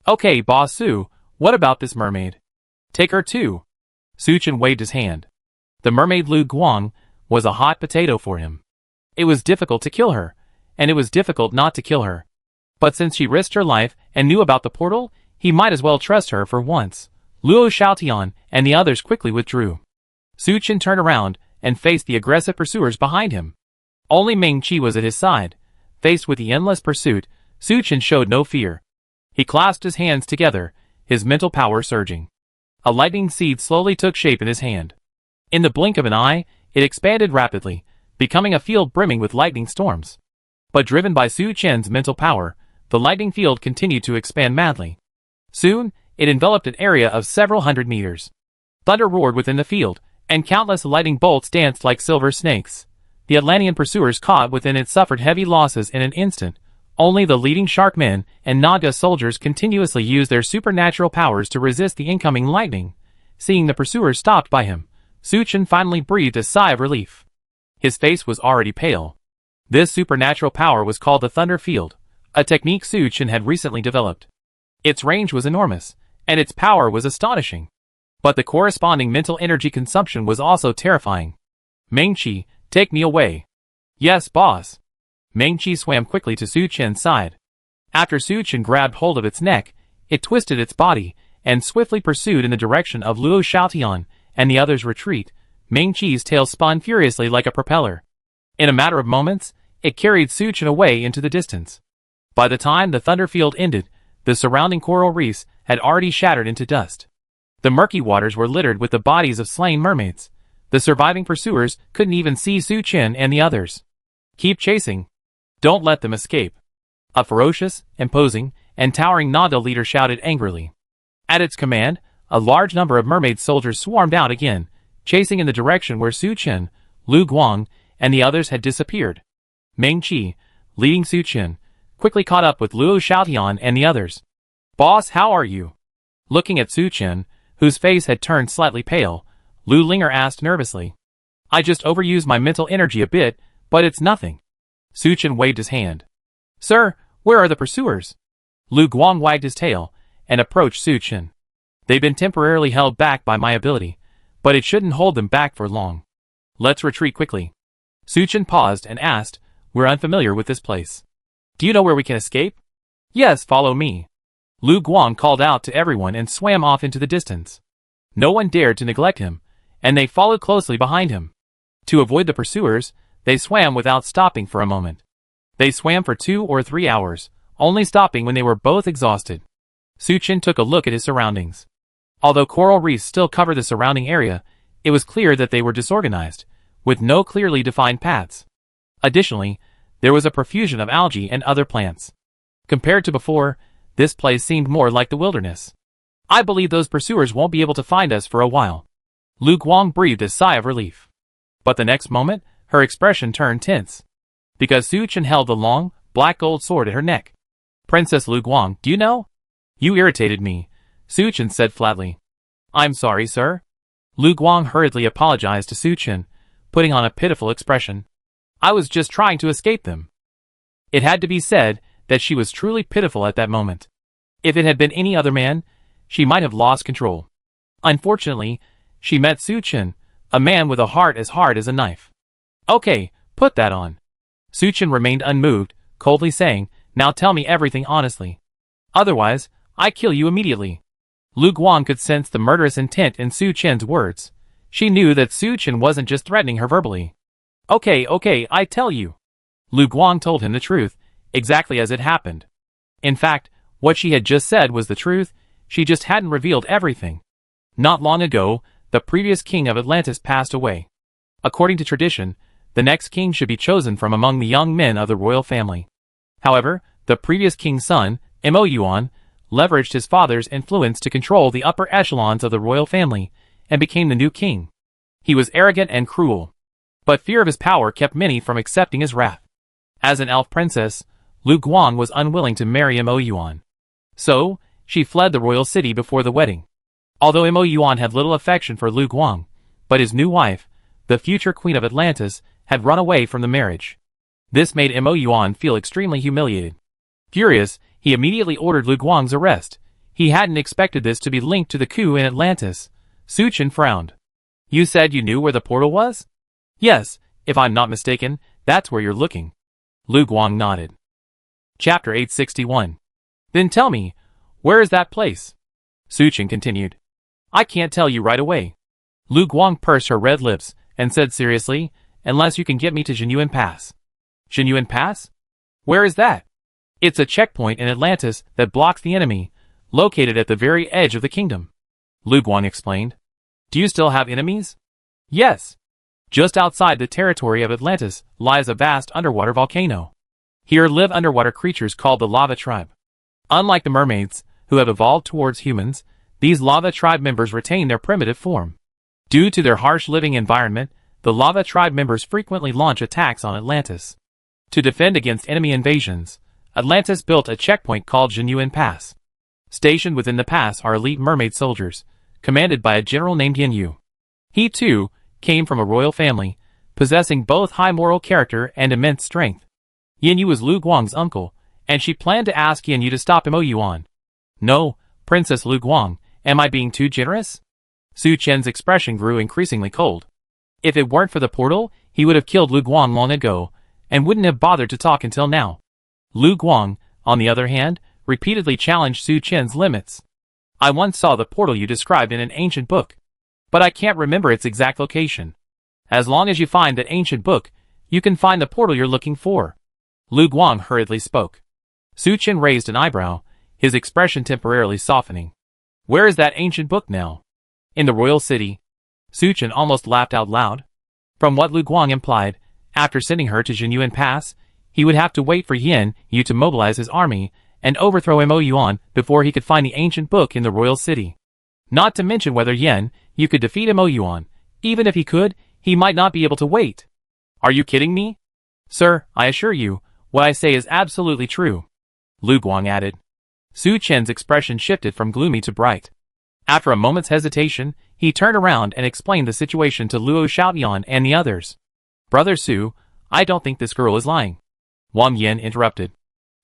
Okay, Boss Su, what about this mermaid? Take her too. Su Chen waved his hand. The mermaid Lu Guang was a hot potato for him. It was difficult to kill her, and it was difficult not to kill her. But since she risked her life and knew about the portal, he might as well trust her for once. Luo Xiaotian and the others quickly withdrew. Su Chen turned around and faced the aggressive pursuers behind him. Only Ming Qi was at his side. Faced with the endless pursuit, Su Chen showed no fear. He clasped his hands together, his mental power surging. A lightning seed slowly took shape in his hand. In the blink of an eye, it expanded rapidly, becoming a field brimming with lightning storms. But driven by Su Chen's mental power, the lightning field continued to expand madly. Soon, it enveloped an area of several hundred meters. Thunder roared within the field, and countless lightning bolts danced like silver snakes. The Atlantean pursuers caught within it suffered heavy losses in an instant. Only the leading Sharkmen and Naga soldiers continuously used their supernatural powers to resist the incoming lightning. Seeing the pursuers stopped by him, Su Chen finally breathed a sigh of relief. His face was already pale. This supernatural power was called the Thunder Field, a technique Su Chen had recently developed. Its range was enormous, and its power was astonishing. But the corresponding mental energy consumption was also terrifying. Ming Qi, take me away. Yes, boss. Ming Qi swam quickly to Su Chen's side. After Su Chen grabbed hold of its neck, it twisted its body, and swiftly pursued in the direction of Luo Xiaotian and the others' retreat. Ming Qi's tail spun furiously like a propeller. In a matter of moments, it carried Su Chen away into the distance. By the time the thunder field ended, the surrounding coral reefs had already shattered into dust. The murky waters were littered with the bodies of slain mermaids. The surviving pursuers couldn't even see Su Chen and the others. Keep chasing. Don't let them escape. A ferocious, imposing, and towering Naga leader shouted angrily. At its command, a large number of mermaid soldiers swarmed out again, chasing in the direction where Su Chen, Lu Guang, and the others had disappeared. Ming Qi, leading Su Chen, quickly caught up with Luo Xiaotian and the others. Boss, how are you? Looking at Su Chen, whose face had turned slightly pale, Lu Linger asked nervously. I just overused my mental energy a bit, but it's nothing. Su Chen waved his hand. Sir, where are the pursuers? Lu Guang wagged his tail and approached Su Chen. They've been temporarily held back by my ability, but it shouldn't hold them back for long. Let's retreat quickly. Su Chen paused and asked, We're unfamiliar with this place. Do you know where we can escape? Yes, follow me. Lu Guang called out to everyone and swam off into the distance. No one dared to neglect him, and they followed closely behind him. To avoid the pursuers, they swam without stopping for a moment. They swam for 2 or 3 hours, only stopping when they were both exhausted. Su Chen took a look at his surroundings. Although coral reefs still covered the surrounding area, it was clear that they were disorganized, with no clearly defined paths. Additionally, there was a profusion of algae and other plants. Compared to before, this place seemed more like the wilderness. I believe those pursuers won't be able to find us for a while. Lu Guang breathed a sigh of relief. But the next moment, her expression turned tense. Because Su Chen held the long, black gold sword at her neck. Princess Lu Guang, do you know? You irritated me, Su Chen said flatly. I'm sorry, sir. Lu Guang hurriedly apologized to Su Chen, putting on a pitiful expression. I was just trying to escape them. It had to be said that she was truly pitiful at that moment. If it had been any other man, she might have lost control. Unfortunately, she met Su Chen, a man with a heart as hard as a knife. Okay, put that on. Su Chen remained unmoved, coldly saying, now tell me everything honestly. Otherwise, I kill you immediately. Lu Guang could sense the murderous intent in Su Chen's words. She knew that Su Chen wasn't just threatening her verbally. Okay, I tell you. Lu Guang told him the truth, exactly as it happened. In fact, what she had just said was the truth, she just hadn't revealed everything. Not long ago, the previous king of Atlantis passed away. According to tradition, the next king should be chosen from among the young men of the royal family. However, the previous king's son, Mo Yuan, leveraged his father's influence to control the upper echelons of the royal family, and became the new king. He was arrogant and cruel. But fear of his power kept many from accepting his wrath. As an elf princess, Lu Guang was unwilling to marry Mo Yuan. So, she fled the royal city before the wedding. Although Mo Yuan had little affection for Lu Guang, but his new wife, the future queen of Atlantis, had run away from the marriage. This made Mo Yuan feel extremely humiliated. Furious, he immediately ordered Lu Guang's arrest. He hadn't expected this to be linked to the coup in Atlantis. Su Chen frowned. You said you knew where the portal was? Yes, if I'm not mistaken, that's where you're looking. Lu Guang nodded. Chapter 861. Then tell me, where is that place? Su Chen continued. I can't tell you right away. Lu Guang pursed her red lips and said seriously, unless you can get me to Jinyuan Pass. Jinyuan Pass? Where is that? It's a checkpoint in Atlantis that blocks the enemy, located at the very edge of the kingdom. Lu Guang explained. Do you still have enemies? Yes. Just outside the territory of Atlantis lies a vast underwater volcano. Here live underwater creatures called the Lava Tribe. Unlike the mermaids, who have evolved towards humans, these Lava Tribe members retain their primitive form. Due to their harsh living environment, the Lava Tribe members frequently launch attacks on Atlantis. To defend against enemy invasions, Atlantis built a checkpoint called Jinyuan Pass. Stationed within the pass are elite mermaid soldiers, commanded by a general named Yin Yu. He, too, came from a royal family, possessing both high moral character and immense strength. Yin Yu was Lu Guang's uncle, and she planned to ask Yin Yu to stop Mo Yuan. No, Princess Lu Guang, am I being too generous? Su Chen's expression grew increasingly cold. If it weren't for the portal, he would have killed Lu Guang long ago, and wouldn't have bothered to talk until now. Lu Guang, on the other hand, repeatedly challenged Su Chen's limits. I once saw the portal you described in an ancient book, but I can't remember its exact location. As long as you find that ancient book, you can find the portal you're looking for. Lu Guang hurriedly spoke. Su Chen raised an eyebrow, his expression temporarily softening. Where is that ancient book now? In the royal city. Su Chen almost laughed out loud. From what Lu Guang implied, after sending her to Jinyuan Pass, he would have to wait for Yin Yu to mobilize his army and overthrow Mo Yuan before he could find the ancient book in the royal city. Not to mention whether Yin Yu could defeat Mo Yuan. Even if he could, he might not be able to wait. Are you kidding me? Sir, I assure you, what I say is absolutely true. Lu Guang added. Su Chen's expression shifted from gloomy to bright. After a moment's hesitation, he turned around and explained the situation to Luo Xiaoyan and the others. Brother Su, I don't think this girl is lying. Wang Yin interrupted.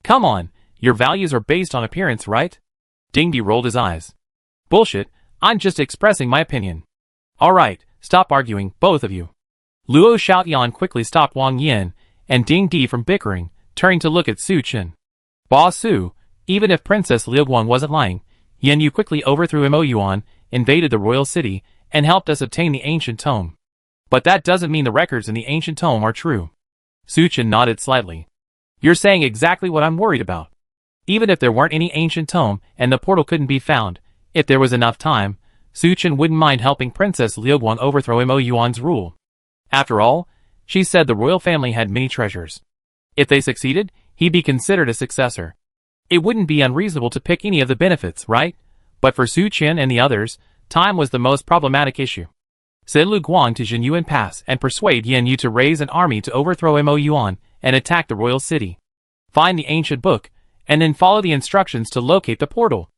Come on, your values are based on appearance, right? Ding Di rolled his eyes. Bullshit, I'm just expressing my opinion. Alright, stop arguing, both of you. Luo Xiaoyan quickly stopped Wang Yin and Ding Di from bickering, turning to look at Su Chen. Boss Su, even if Princess Liu Guang wasn't lying, Yin Yu quickly overthrew Mo Yuan, invaded the royal city, and helped us obtain the ancient tome. But that doesn't mean the records in the ancient tome are true. Su Chen nodded slightly. You're saying exactly what I'm worried about. Even if there weren't any ancient tome and the portal couldn't be found, if there was enough time, Su Chen wouldn't mind helping Princess Liu Guang overthrow Mo Yuan's rule. After all, she said the royal family had many treasures. If they succeeded, he'd be considered a successor. It wouldn't be unreasonable to pick any of the benefits, right? But for Su Chen and the others, time was the most problematic issue. Send Lu Guang to Jinyuan Pass and persuade Yin Yu to raise an army to overthrow Mo Yuan and attack the royal city. Find the ancient book, and then follow the instructions to locate the portal.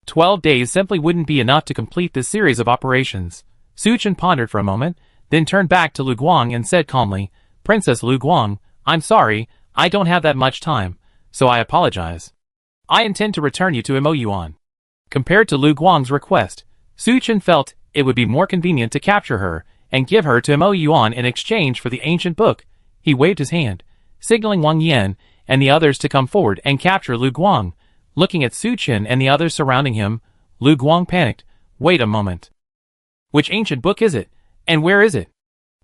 12 days simply wouldn't be enough to complete this series of operations. Su Chen pondered for a moment, then turned back to Lu Guang and said calmly, Princess Lu Guang, I'm sorry, I don't have that much time, so I apologize. I intend to return you to Imo Yuan. Compared to Lu Guang's request, Su Chen felt it would be more convenient to capture her and give her to Imo Yuan in exchange for the ancient book. He waved his hand, signaling Wang Yan and the others to come forward and capture Lu Guang. Looking at Su Chen and the others surrounding him, Lu Guang panicked. Wait a moment. Which ancient book is it? And where is it?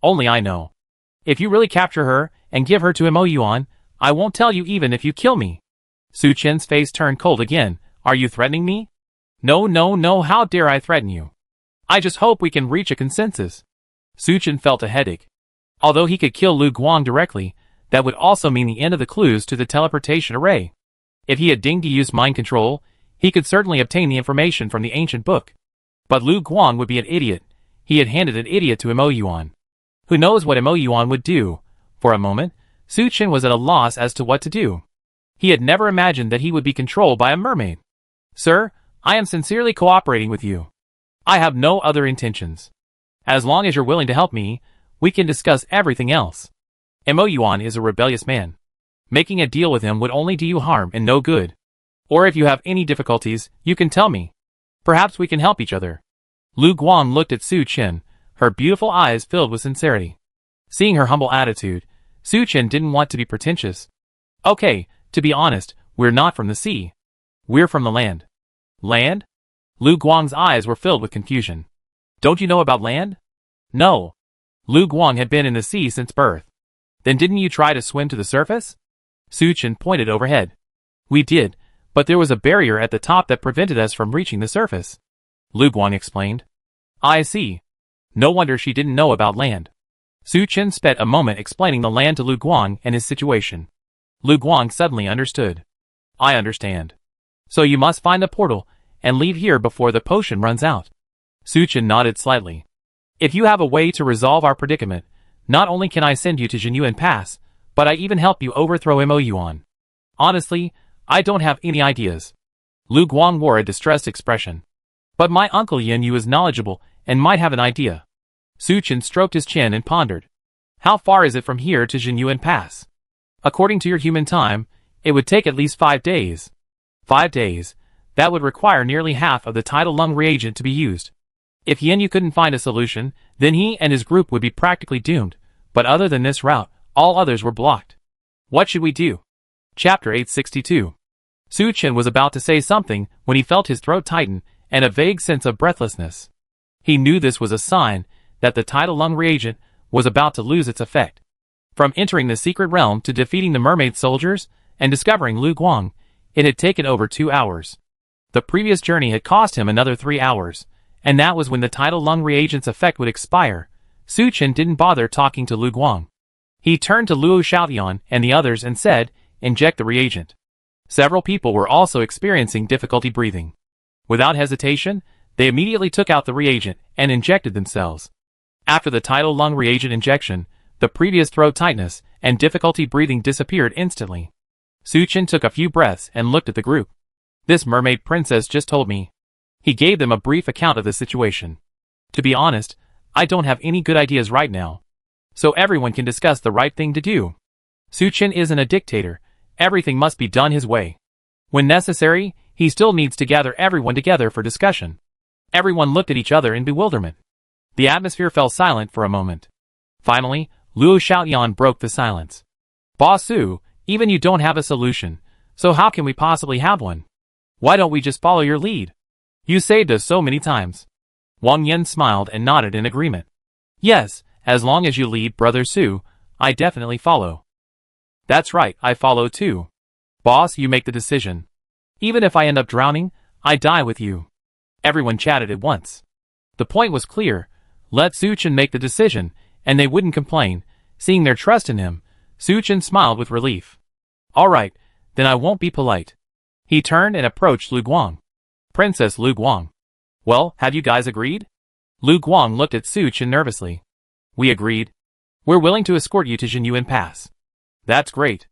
Only I know. If you really capture her and give her to Imo Yuan, I won't tell you even if you kill me. Su Chen's face turned cold again. Are you threatening me? No, how dare I threaten you? I just hope we can reach a consensus. Su Chen felt a headache. Although he could kill Lu Guang directly, that would also mean the end of the clues to the teleportation array. If he had deigned to use mind control, he could certainly obtain the information from the ancient book. But Lu Guang would be an idiot. He had handed an idiot to Imo Yuan. Who knows what Imo Yuan would do? For a moment, Su Chen was at a loss as to what to do. He had never imagined that he would be controlled by a mermaid. Sir, I am sincerely cooperating with you. I have no other intentions. As long as you're willing to help me, we can discuss everything else. Imo Yuan is a rebellious man. Making a deal with him would only do you harm and no good. Or if you have any difficulties, you can tell me. Perhaps we can help each other. Lu Guang looked at Su Chen, her beautiful eyes filled with sincerity. Seeing her humble attitude, Su Chen didn't want to be pretentious. Okay, to be honest, we're not from the sea. We're from the land. Land? Lu Guang's eyes were filled with confusion. Don't you know about land? No. Lu Guang had been in the sea since birth. Then didn't you try to swim to the surface? Su Chen pointed overhead. We did, but there was a barrier at the top that prevented us from reaching the surface. Lu Guang explained. I see. No wonder she didn't know about land. Su Chen spent a moment explaining the land to Lu Guang and his situation. Lu Guang suddenly understood. I understand. So you must find the portal and leave here before the potion runs out. Su Chen nodded slightly. If you have a way to resolve our predicament, not only can I send you to Jinyuan Pass, but I even help you overthrow Imo Yuan. Honestly, I don't have any ideas. Lu Guang wore a distressed expression. But my uncle Yin Yu is knowledgeable and might have an idea. Su Chen stroked his chin and pondered. How far is it from here to Jinyuan Pass? According to your human time, it would take at least 5 days. 5 days. That would require nearly half of the tidal lung reagent to be used. If Yin Yu couldn't find a solution, then he and his group would be practically doomed. But other than this route, all others were blocked. What should we do? Chapter 862. Su Chen was about to say something when he felt his throat tighten and a vague sense of breathlessness. He knew this was a sign that the tidal lung reagent was about to lose its effect. From entering the secret realm to defeating the mermaid soldiers and discovering Lu Guang, it had taken over 2 hours. The previous journey had cost him another 3 hours, and that was when the tidal lung reagent's effect would expire. Su Chen didn't bother talking to Lu Guang. He turned to Luo Xiaotian and the others and said, inject the reagent. Several people were also experiencing difficulty breathing. Without hesitation, they immediately took out the reagent and injected themselves. After the tidal lung reagent injection, the previous throat tightness and difficulty breathing disappeared instantly. Su Chen took a few breaths and looked at the group. This mermaid princess just told me. He gave them a brief account of the situation. To be honest, I don't have any good ideas right now. So everyone can discuss the right thing to do. Su Chen isn't a dictator. Everything must be done his way. When necessary, he still needs to gather everyone together for discussion. Everyone looked at each other in bewilderment. The atmosphere fell silent for a moment. Finally, Luo Xiaotian broke the silence. Boss Su, even you don't have a solution, so how can we possibly have one? Why don't we just follow your lead? You saved us so many times. Wang Yan smiled and nodded in agreement. Yes, as long as you lead, Brother Su, I definitely follow. That's right, I follow too. Boss, you make the decision. Even if I end up drowning, I die with you. Everyone chatted at once. The point was clear. Let Su Chen make the decision, and they wouldn't complain. Seeing their trust in him, Su Chen smiled with relief. All right, then I won't be polite. He turned and approached Lu Guang. Princess Lu Guang. Well, have you guys agreed? Lu Guang looked at Su Chen nervously. We agreed. We're willing to escort you to Jinyuan Pass. That's great.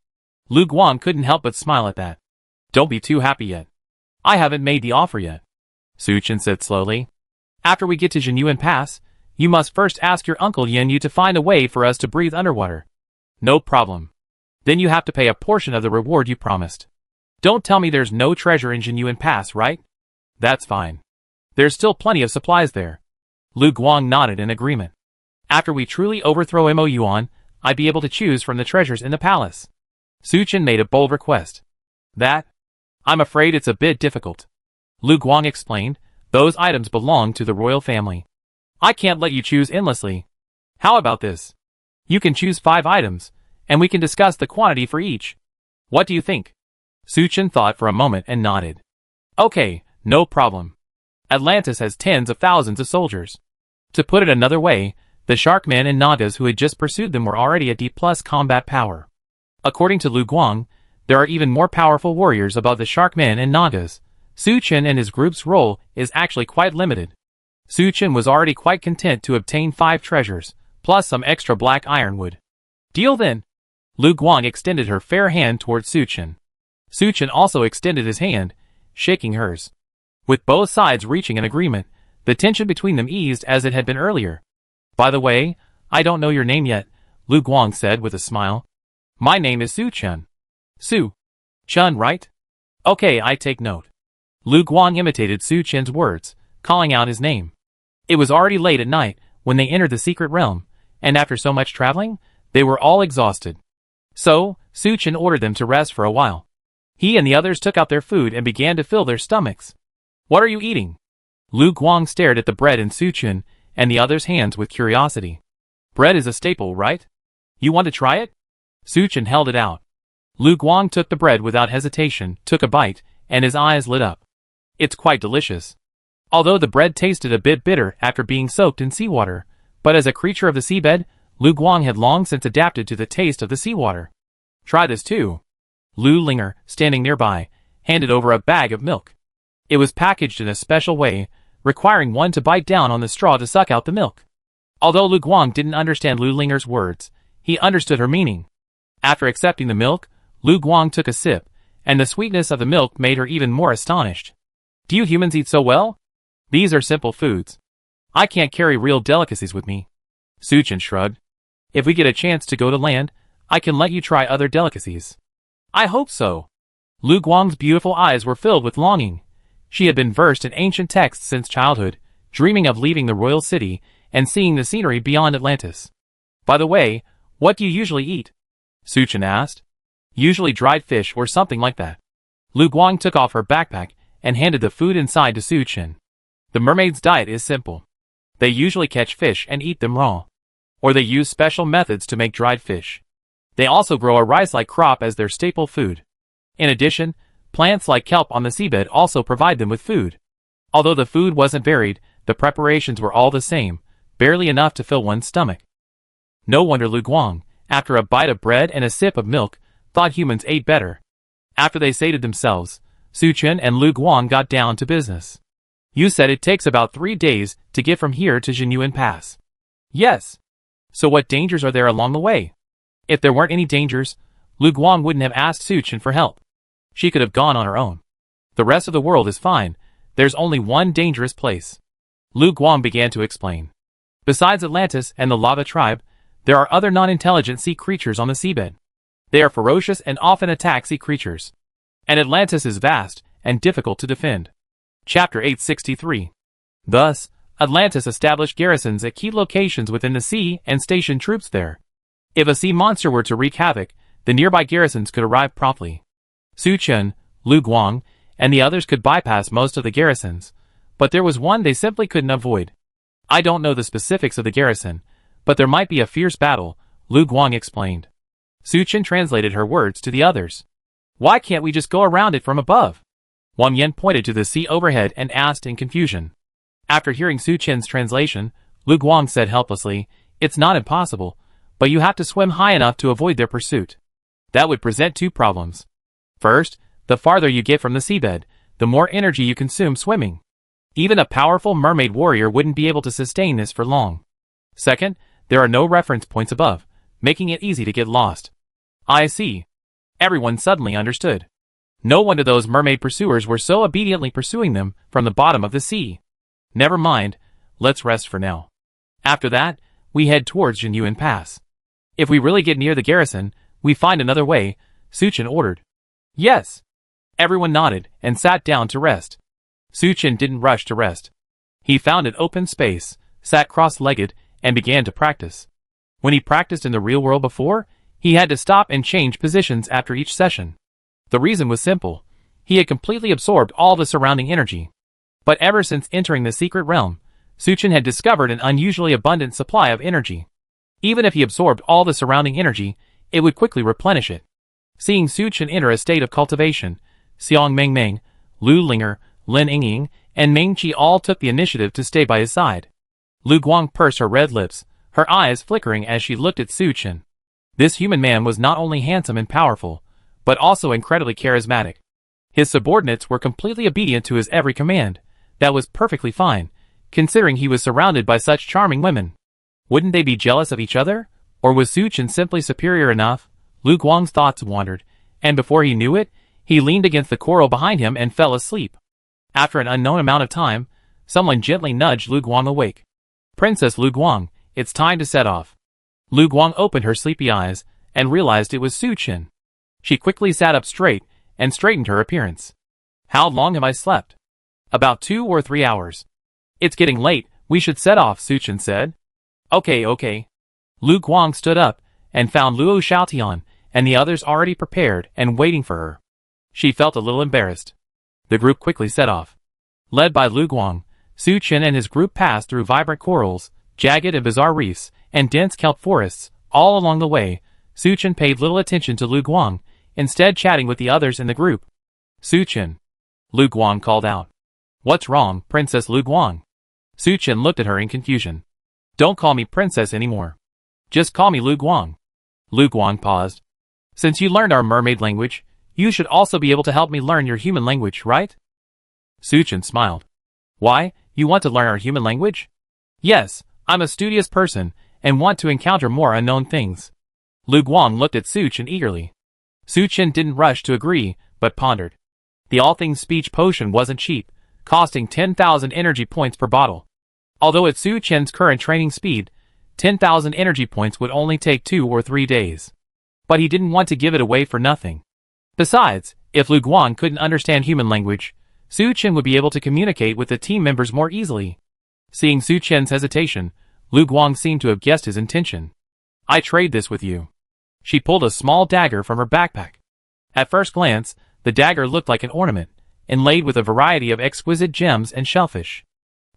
Lu Guang couldn't help but smile at that. Don't be too happy yet. I haven't made the offer yet. Su Chen said slowly. After we get to Jinyuan Pass, You must first ask your Uncle Yin Yu to find a way for us to breathe underwater. No problem. Then you have to pay a portion of the reward you promised. Don't tell me there's no treasure in Jinyuan Pass, right? That's fine. There's still plenty of supplies there. Lu Guang nodded in agreement. After we truly overthrow Mo Yuan, I'd be able to choose from the treasures in the palace. Su Chen made a bold request. That? I'm afraid it's a bit difficult. Lu Guang explained, those items belong to the royal family. I can't let you choose endlessly. How about this? You can choose 5 items, and we can discuss the quantity for each. What do you think? Su Chen thought for a moment and nodded. Okay, no problem. Atlantis has tens of thousands of soldiers. To put it another way, the Sharkmen and Nagas who had just pursued them were already at D+ combat power. According to Lu Guang, there are even more powerful warriors above the Sharkmen and Nagas. Su Chen and his group's role is actually quite limited. Su Chen was already quite content to obtain 5 treasures, plus some extra black ironwood. Deal then. Lu Guang extended her fair hand towards Su Chen. Su Chen also extended his hand, shaking hers. With both sides reaching an agreement, the tension between them eased as it had been earlier. By the way, I don't know your name yet, Lu Guang said with a smile. My name is Su Chen. Su Chen, right? Okay, I take note. Lu Guang imitated Su Chen's words, calling out his name. It was already late at night when they entered the secret realm, and after so much traveling, they were all exhausted. So, Su Chen ordered them to rest for a while. He and the others took out their food and began to fill their stomachs. What are you eating? Lu Guang stared at the bread in Su Chen and the others' hands with curiosity. Bread is a staple, right? You want to try it? Su Chen held it out. Lu Guang took the bread without hesitation, took a bite, and his eyes lit up. It's quite delicious. Although the bread tasted a bit bitter after being soaked in seawater, but as a creature of the seabed, Lu Guang had long since adapted to the taste of the seawater. Try this too. Lu Linger, standing nearby, handed over a bag of milk. It was packaged in a special way, requiring one to bite down on the straw to suck out the milk. Although Lu Guang didn't understand Lu Linger's words, he understood her meaning. After accepting the milk, Lu Guang took a sip, and the sweetness of the milk made her even more astonished. Do you humans eat so well? These are simple foods. I can't carry real delicacies with me. Su Chen shrugged. If we get a chance to go to land, I can let you try other delicacies. I hope so. Lu Guang's beautiful eyes were filled with longing. She had been versed in ancient texts since childhood, dreaming of leaving the royal city and seeing the scenery beyond Atlantis. By the way, what do you usually eat? Su Chen asked. Usually dried fish or something like that. Lu Guang took off her backpack and handed the food inside to Su Chen. The mermaid's diet is simple. They usually catch fish and eat them raw. Or they use special methods to make dried fish. They also grow a rice-like crop as their staple food. In addition, plants like kelp on the seabed also provide them with food. Although the food wasn't varied, the preparations were all the same, barely enough to fill one's stomach. No wonder Lu Guang, after a bite of bread and a sip of milk, thought humans ate better. After they sated themselves, Su Chen and Lu Guang got down to business. You said it takes about 3 days to get from here to Jinyuan Pass. Yes. So what dangers are there along the way? If there weren't any dangers, Lu Guang wouldn't have asked Su Chen for help. She could have gone on her own. The rest of the world is fine. There's only one dangerous place. Lu Guang began to explain. Besides Atlantis and the lava tribe, there are other non-intelligent sea creatures on the seabed. They are ferocious and often attack sea creatures. And Atlantis is vast and difficult to defend. Chapter 863. Thus, Atlantis established garrisons at key locations within the sea and stationed troops there. If a sea monster were to wreak havoc, the nearby garrisons could arrive promptly. Su Chen, Lu Guang, and the others could bypass most of the garrisons, but there was one they simply couldn't avoid. I don't know the specifics of the garrison, but there might be a fierce battle, Lu Guang explained. Su Chen translated her words to the others. Why can't we just go around it from above? Wang Yan pointed to the sea overhead and asked in confusion. After hearing Su Chen's translation, Lu Guang said helplessly, It's not impossible, but you have to swim high enough to avoid their pursuit. That would present 2 problems. First, the farther you get from the seabed, the more energy you consume swimming. Even a powerful mermaid warrior wouldn't be able to sustain this for long. Second, there are no reference points above, making it easy to get lost. I see. Everyone suddenly understood. No wonder those mermaid pursuers were so obediently pursuing them from the bottom of the sea. Never mind, let's rest for now. After that, we head towards Jinyuan Pass. If we really get near the garrison, we find another way, Suchin ordered. Yes. Everyone nodded and sat down to rest. Suchin didn't rush to rest. He found an open space, sat cross-legged, and began to practice. When he practiced in the real world before, he had to stop and change positions after each session. The reason was simple. He had completely absorbed all the surrounding energy. But ever since entering the secret realm, Suchin had discovered an unusually abundant supply of energy. Even if he absorbed all the surrounding energy, it would quickly replenish it. Seeing Suchin enter a state of cultivation, Xiang Mengmeng, Lu Linger, Lin Yingying, and Meng Qi all took the initiative to stay by his side. Lu Guang pursed her red lips, her eyes flickering as she looked at Suchin. This human man was not only handsome and powerful, but also incredibly charismatic. His subordinates were completely obedient to his every command. That was perfectly fine, considering he was surrounded by such charming women. Wouldn't they be jealous of each other? Or was Suchin simply superior enough? Lu Guang's thoughts wandered, and before he knew it, he leaned against the coral behind him and fell asleep. After an unknown amount of time, someone gently nudged Lu Guang awake. Princess Lu Guang, it's time to set off. Lu Guang opened her sleepy eyes and realized it was Suchin. She quickly sat up straight and straightened her appearance. How long have I slept? About 2 or 3 hours. It's getting late, we should set off, Suchin said. Okay. Lu Guang stood up and found Luo Xiaotian and the others already prepared and waiting for her. She felt a little embarrassed. The group quickly set off. Led by Lu Guang, Suchin and his group passed through vibrant corals, jagged and bizarre reefs, and dense kelp forests. All along the way, Suchin paid little attention to Lu Guang, instead chatting with the others in the group. Suchin. Lu Guang called out. What's wrong, Princess Lu Guang? Suchin looked at her in confusion. Don't call me princess anymore. Just call me Lu Guang. Lu Guang paused. Since you learned our mermaid language, you should also be able to help me learn your human language, right? Suchin smiled. Why, you want to learn our human language? Yes, I'm a studious person, and want to encounter more unknown things. Lu Guang looked at Suchin eagerly. Suchin didn't rush to agree, but pondered. The all-things speech potion wasn't cheap, costing 10,000 energy points per bottle. Although at Suchin's current training speed, 10,000 energy points would only take 2 or 3 days. But he didn't want to give it away for nothing. Besides, if Lu Guang couldn't understand human language, Suchin would be able to communicate with the team members more easily. Seeing Suchin's hesitation, Lu Guang seemed to have guessed his intention. I trade this with you. She pulled a small dagger from her backpack. At first glance, the dagger looked like an ornament, inlaid with a variety of exquisite gems and shellfish.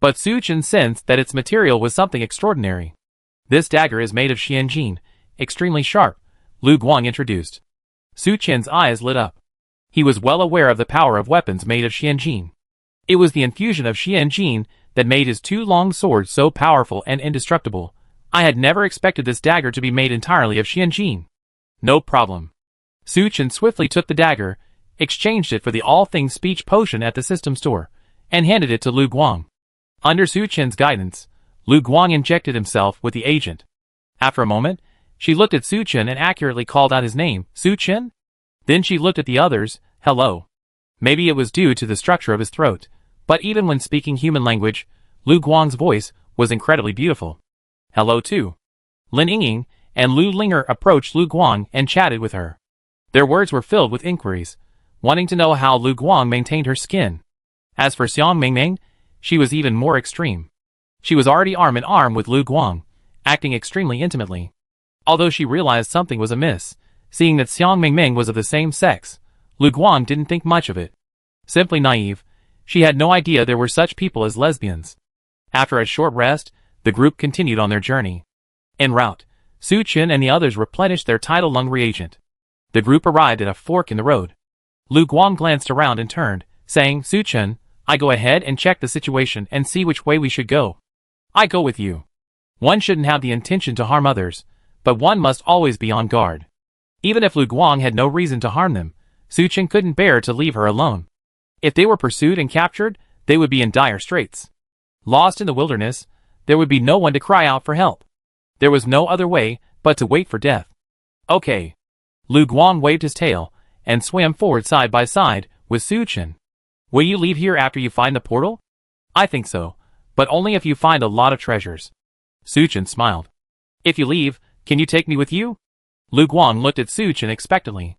But Suchin sensed that its material was something extraordinary. This dagger is made of xianjin, extremely sharp, Lu Guang introduced. Suchin's eyes lit up. He was well aware of the power of weapons made of xianjin. It was the infusion of xianjin that made his 2 long swords so powerful and indestructible. I had never expected this dagger to be made entirely of xianjin. No problem. Suchin swiftly took the dagger, exchanged it for the all-things speech potion at the system store, and handed it to Lu Guang. Under Suchin's guidance, Lu Guang injected himself with the agent. After a moment, she looked at Suchin and accurately called out his name, Suchin? Then she looked at the others, hello. Maybe it was due to the structure of his throat, but even when speaking human language, Lu Guang's voice was incredibly beautiful. Hello too. Lin Yingying and Lu Linger approached Lu Guang and chatted with her. Their words were filled with inquiries, wanting to know how Lu Guang maintained her skin. As for Xiang Mengmeng, she was even more extreme. She was already arm in arm with Lu Guang, acting extremely intimately. Although she realized something was amiss, seeing that Xiang Mengmeng was of the same sex, Lu Guang didn't think much of it. Simply naive, she had no idea there were such people as lesbians. After a short rest, the group continued on their journey. En route, Suchin and the others replenished their tidal lung reagent. The group arrived at a fork in the road. Lu Guang glanced around and turned, saying, Suchin, I go ahead and check the situation and see which way we should go. I go with you. One shouldn't have the intention to harm others, but one must always be on guard. Even if Lu Guang had no reason to harm them, Suchin couldn't bear to leave her alone. If they were pursued and captured, they would be in dire straits. Lost in the wilderness, there would be no one to cry out for help. There was no other way but to wait for death. Okay. Lu Guang waved his tail and swam forward side by side with Suchin. Will you leave here after you find the portal? I think so, but only if you find a lot of treasures. Su Chen smiled. If you leave, can you take me with you? Lu Guang looked at Su Chen expectantly.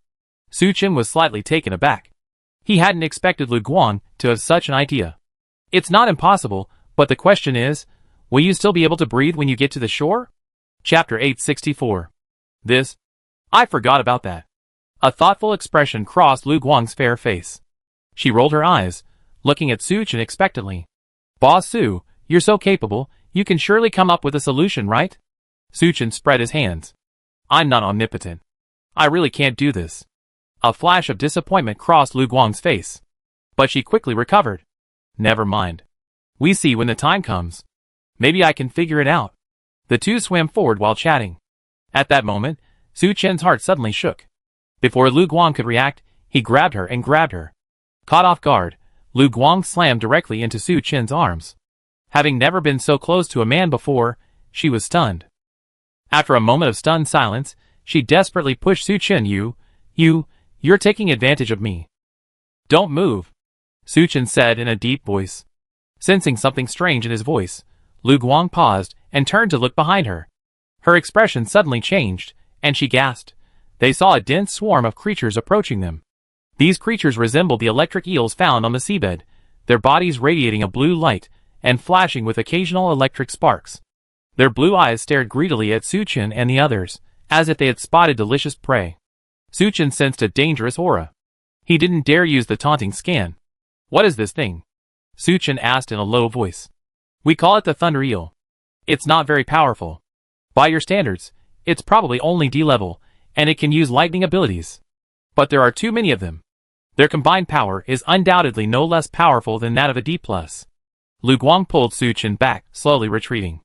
Su Chen was slightly taken aback. He hadn't expected Lu Guang to have such an idea. It's not impossible, but the question is, will you still be able to breathe when you get to the shore? Chapter 864. I forgot about that. A thoughtful expression crossed Lu Guang's fair face. She rolled her eyes, looking at Su Chen expectantly. Boss Su, you're so capable, you can surely come up with a solution, right? Su Chen spread his hands. I'm not omnipotent. I really can't do this. A flash of disappointment crossed Lu Guang's face. But she quickly recovered. Never mind. We see when the time comes. Maybe I can figure it out. The two swam forward while chatting. At that moment, Su Chen's heart suddenly shook. Before Lu Guang could react, he grabbed her. Caught off guard, Lu Guang slammed directly into Su Chen's arms. Having never been so close to a man before, she was stunned. After a moment of stunned silence, she desperately pushed Su Chen. You're taking advantage of me. Don't move, Su Chen said in a deep voice. Sensing something strange in his voice, Lu Guang paused and turned to look behind her. Her expression suddenly changed, and she gasped. They saw a dense swarm of creatures approaching them. These creatures resembled the electric eels found on the seabed, their bodies radiating a blue light and flashing with occasional electric sparks. Their blue eyes stared greedily at Su Chen and the others, as if they had spotted delicious prey. Su Chen sensed a dangerous aura. He didn't dare use the taunting scan. What is this thing? Su Chen asked in a low voice. We call it the Thunder Eel. It's not very powerful. By your standards, it's probably only D level, and it can use lightning abilities. But there are too many of them. Their combined power is undoubtedly no less powerful than that of a D+. Lu Guang pulled Su Chen back, slowly retreating.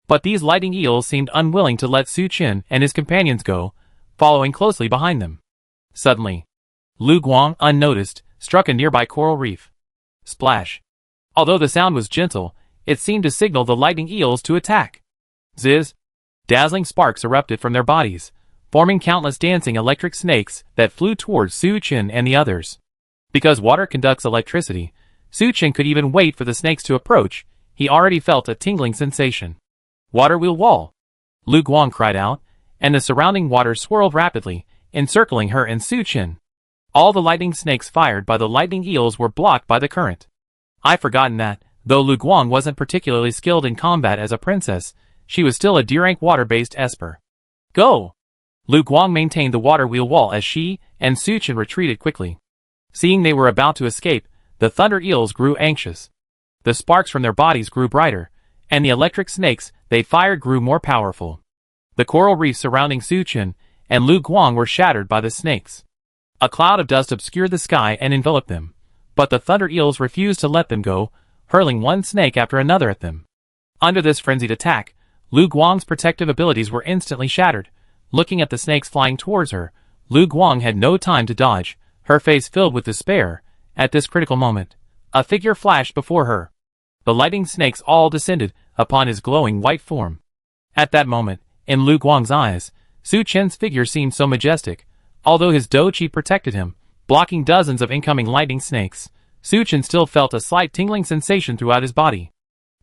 But these lightning eels seemed unwilling to let Su Chen and his companions go, following closely behind them. Suddenly, Lu Guang, unnoticed, struck a nearby coral reef. Splash. Although the sound was gentle, it seemed to signal the lightning eels to attack. Zizz. Dazzling sparks erupted from their bodies, forming countless dancing electric snakes that flew towards Su Chen and the others. Because water conducts electricity, Su Chen could even wait for the snakes to approach. He already felt a tingling sensation. Water wheel wall! Lu Guang cried out, and the surrounding water swirled rapidly, encircling her and Su Chen. All the lightning snakes fired by the lightning eels were blocked by the current. I've forgotten that, though Lu Guang wasn't particularly skilled in combat as a princess, she was still a D-rank water-based esper. Go! Lu Guang maintained the water wheel wall as she and Su Chen retreated quickly. Seeing they were about to escape, the thunder eels grew anxious. The sparks from their bodies grew brighter, and the electric snakes they fired grew more powerful. The coral reef surrounding Su Chen and Lu Guang were shattered by the snakes. A cloud of dust obscured the sky and enveloped them, but the thunder eels refused to let them go, hurling one snake after another at them. Under this frenzied attack, Lu Guang's protective abilities were instantly shattered. Looking at the snakes flying towards her, Lu Guang had no time to dodge, her face filled with despair. At this critical moment, a figure flashed before her. The lightning snakes all descended upon his glowing white form. At that moment, in Lu Guang's eyes, Su Chen's figure seemed so majestic. Although his Do-Chi protected him, blocking dozens of incoming lightning snakes, Su Chen still felt a slight tingling sensation throughout his body.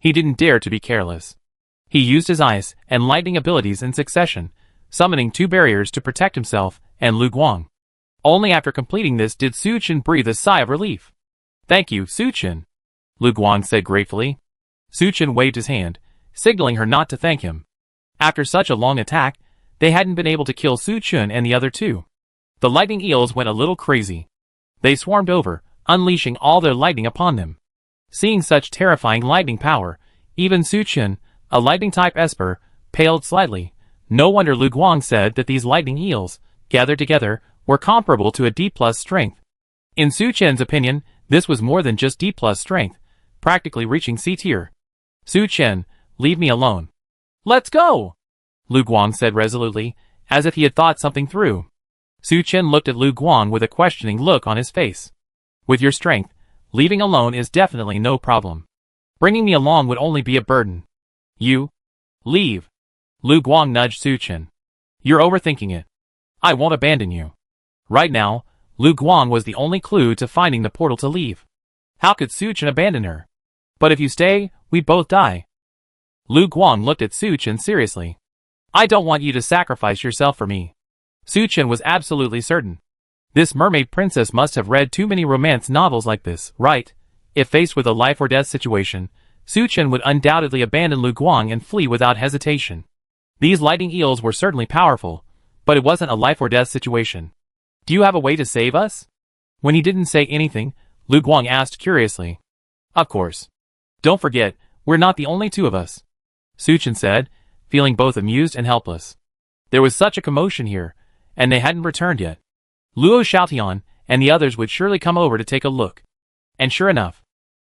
He didn't dare to be careless. He used his ice and lightning abilities in succession, summoning two barriers to protect himself and Lu Guang. Only after completing this did Su Chen breathe a sigh of relief. Thank you, Su Chen, Lu Guang said gratefully. Su Chen waved his hand, signaling her not to thank him. After such a long attack, they hadn't been able to kill Su Chen and the other two. The lightning eels went a little crazy. They swarmed over, unleashing all their lightning upon them. Seeing such terrifying lightning power, even Su Chen, a lightning-type esper, paled slightly. No wonder Lu Guang said that these lightning eels, gathered together, were comparable to a D+ strength. In Su Chen's opinion, this was more than just D+ strength, practically reaching C tier. Su Chen, leave me alone. Let's go! Lu Guang said resolutely, as if he had thought something through. Su Chen looked at Lu Guang with a questioning look on his face. With your strength, leaving alone is definitely no problem. Bringing me along would only be a burden. You? Leave. Lu Guang nudged Su Chen. You're overthinking it. I won't abandon you. Right now, Lu Guang was the only clue to finding the portal to leave. How could Su Chen abandon her? But if you stay, we both die. Lu Guang looked at Su Chen seriously. I don't want you to sacrifice yourself for me. Su Chen was absolutely certain. This mermaid princess must have read too many romance novels like this, right? If faced with a life or death situation, Su Chen would undoubtedly abandon Lu Guang and flee without hesitation. These lightning eels were certainly powerful, but it wasn't a life or death situation. Do you have a way to save us? When he didn't say anything, Lu Guang asked curiously. Of course. Don't forget, we're not the only two of us. Su Chen said, feeling both amused and helpless. There was such a commotion here, and they hadn't returned yet. Luo Xiaotian and the others would surely come over to take a look. And sure enough,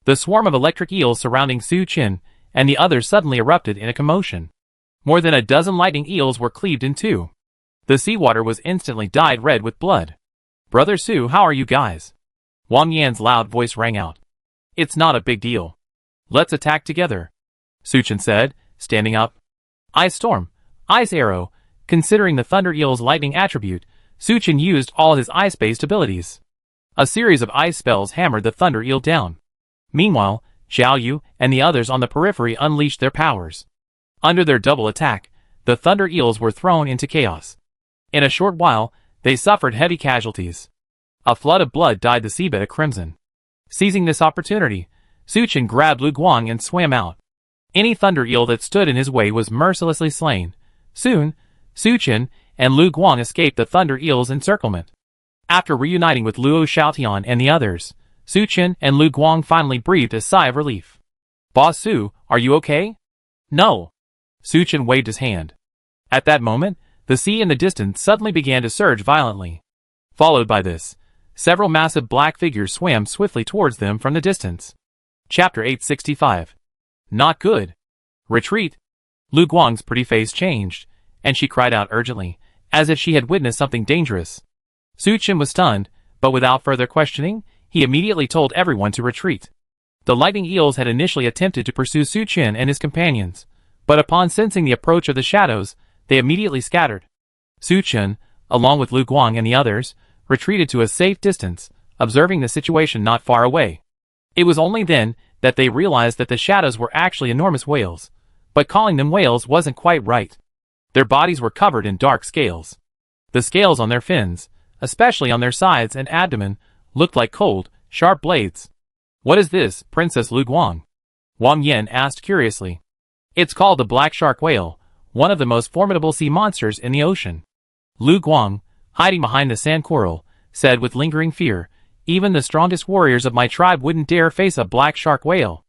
the swarm of electric eels surrounding Su Chen and the others suddenly erupted in a commotion. More than a dozen lightning eels were cleaved in two. The seawater was instantly dyed red with blood. Brother Su, how are you guys? Wang Yan's loud voice rang out. It's not a big deal. Let's attack together, Su Chen said, standing up. Ice Storm, Ice Arrow. Considering the Thunder Eel's lightning attribute, Su Chen used all his ice-based abilities. A series of ice spells hammered the Thunder Eel down. Meanwhile, Xiao Yu and the others on the periphery unleashed their powers. Under their double attack, the Thunder Eels were thrown into chaos. In a short while, they suffered heavy casualties. A flood of blood dyed the seabed a crimson. Seizing this opportunity, Su Chen grabbed Lu Guang and swam out. Any Thunder Eel that stood in his way was mercilessly slain. Soon, Su Chen and Lu Guang escaped the Thunder Eel's encirclement. After reuniting with Luo Xiaotian and the others, Su Chen and Lu Guang finally breathed a sigh of relief. Boss Su, are you okay? No. Su Chen waved his hand. At that moment, the sea in the distance suddenly began to surge violently. Followed by this, several massive black figures swam swiftly towards them from the distance. Chapter 865. Not good. Retreat. Lu Guang's pretty face changed, and she cried out urgently, as if she had witnessed something dangerous. Su Chen was stunned, but without further questioning, he immediately told everyone to retreat. The lightning eels had initially attempted to pursue Su Chen and his companions, but upon sensing the approach of the shadows, they immediately scattered. Su Chen, along with Lu Guang and the others, retreated to a safe distance, observing the situation not far away. It was only then that they realized that the shadows were actually enormous whales, but calling them whales wasn't quite right. Their bodies were covered in dark scales. The scales on their fins, especially on their sides and abdomen, looked like cold, sharp blades. What is this, Princess Lu Guang? Wang Yan asked curiously. It's called the black shark whale, one of the most formidable sea monsters in the ocean. Lu Guang, hiding behind the sand coral, said with lingering fear, even the strongest warriors of my tribe wouldn't dare face a black shark whale.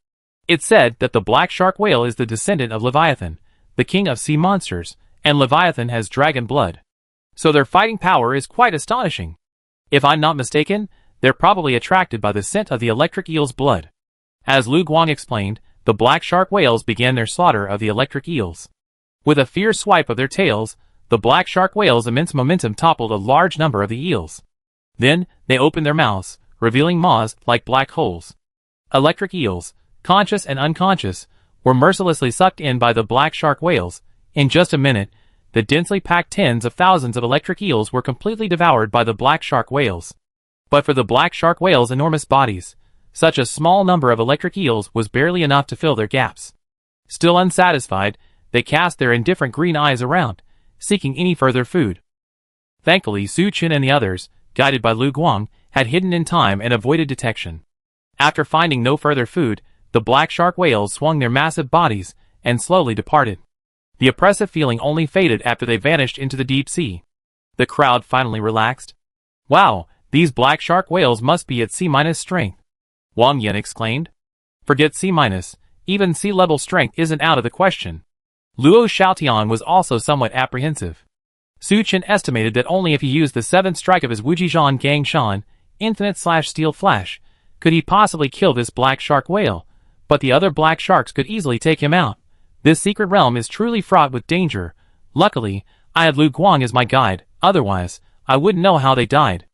It's said that the black shark whale is the descendant of Leviathan, the king of sea monsters, and Leviathan has dragon blood. So their fighting power is quite astonishing. If I'm not mistaken, they're probably attracted by the scent of the electric eel's blood. As Lu Guang explained, the black shark whales began their slaughter of the electric eels. With a fierce swipe of their tails, the black shark whale's immense momentum toppled a large number of the eels. Then, they opened their mouths, revealing maws like black holes. Electric eels, conscious and unconscious, were mercilessly sucked in by the black shark whales. In just a minute, the densely packed tens of thousands of electric eels were completely devoured by the black shark whales. But for the black shark whales' enormous bodies, such a small number of electric eels was barely enough to fill their gaps. Still unsatisfied, they cast their indifferent green eyes around, seeking any further food. Thankfully, Su Chen and the others, guided by Lu Guang, had hidden in time and avoided detection. After finding no further food, the black shark whales swung their massive bodies and slowly departed. The oppressive feeling only faded after they vanished into the deep sea. The crowd finally relaxed. Wow, these black shark whales must be at C- strength, Wang Yan exclaimed. Forget C-, even sea-level strength isn't out of the question. Luo Xiaotian was also somewhat apprehensive. Su Chen estimated that only if he used the seventh strike of his Wujizhan Gang Shan, Infinite/Steel Flash, could he possibly kill this black shark whale, but the other black sharks could easily take him out. This secret realm is truly fraught with danger. Luckily, I had Lu Guang as my guide, otherwise, I wouldn't know how they died.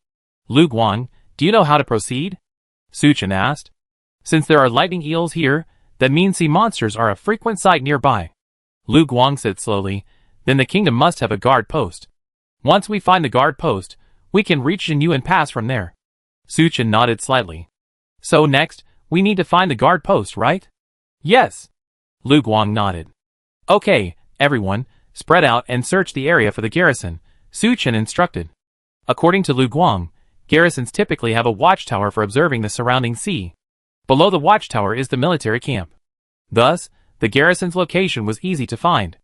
Lu Guang, do you know how to proceed? Su Chen asked. Since there are lightning eels here, that means sea monsters are a frequent sight nearby. Lu Guang said slowly, then the kingdom must have a guard post. Once we find the guard post, we can reach Jinyu and pass from there. Su Chen nodded slightly. So next, we need to find the guard post, right? Yes. Lu Guang nodded. Okay, everyone, spread out and search the area for the garrison, Su Chen instructed. According to Lu Guang, garrisons typically have a watchtower for observing the surrounding sea. Below the watchtower is the military camp. Thus, the garrison's location was easy to find.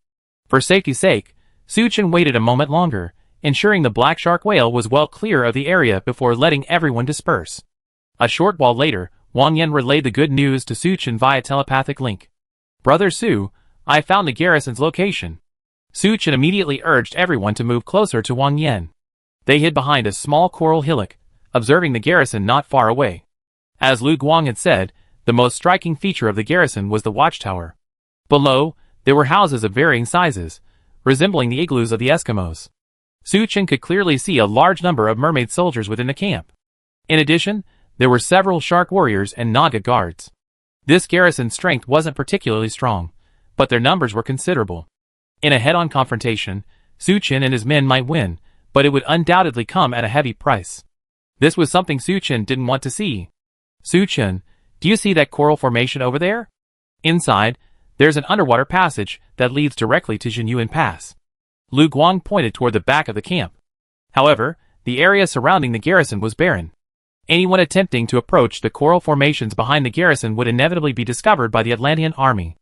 For safety's sake, Su Chen waited a moment longer, ensuring the black shark whale was well clear of the area before letting everyone disperse. A short while later, Wang Yan relayed the good news to Su Chen via telepathic link. Brother Su, I found the garrison's location. Su Chen immediately urged everyone to move closer to Wang Yan. They hid behind a small coral hillock, observing the garrison not far away. As Lu Guang had said, the most striking feature of the garrison was the watchtower. Below, there were houses of varying sizes, resembling the igloos of the Eskimos. Su Chen could clearly see a large number of mermaid soldiers within the camp. In addition, there were several shark warriors and Naga guards. This garrison's strength wasn't particularly strong, but their numbers were considerable. In a head-on confrontation, Su Chen and his men might win, but it would undoubtedly come at a heavy price. This was something Su Chen didn't want to see. Su Chen, do you see that coral formation over there? Inside, there's an underwater passage that leads directly to Jinyuan Pass. Lu Guang pointed toward the back of the camp. However, the area surrounding the garrison was barren. Anyone attempting to approach the coral formations behind the garrison would inevitably be discovered by the Atlantean army.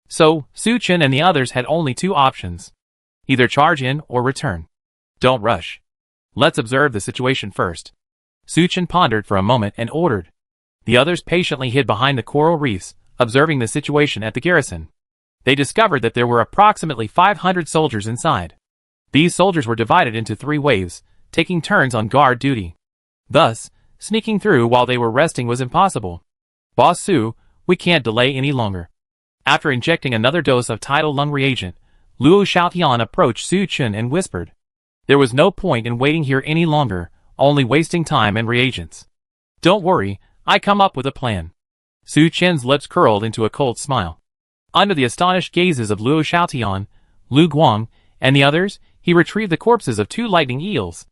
So, Su Chen and the others had only two options. Either charge in or return. Don't rush. Let's observe the situation first. Su Chen pondered for a moment and ordered. The others patiently hid behind the coral reefs, observing the situation at the garrison. They discovered that there were approximately 500 soldiers inside. These soldiers were divided into 3 waves, taking turns on guard duty. Thus, sneaking through while they were resting was impossible. Boss Su, we can't delay any longer. After injecting another dose of tidal lung reagent, Luo Xiaotian approached Su Chen and whispered. There was no point in waiting here any longer, only wasting time and reagents. Don't worry, I come up with a plan. Su Chen's lips curled into a cold smile. Under the astonished gazes of Luo Xiaotian, Lu Guang, and the others, he retrieved the corpses of 2 lightning eels.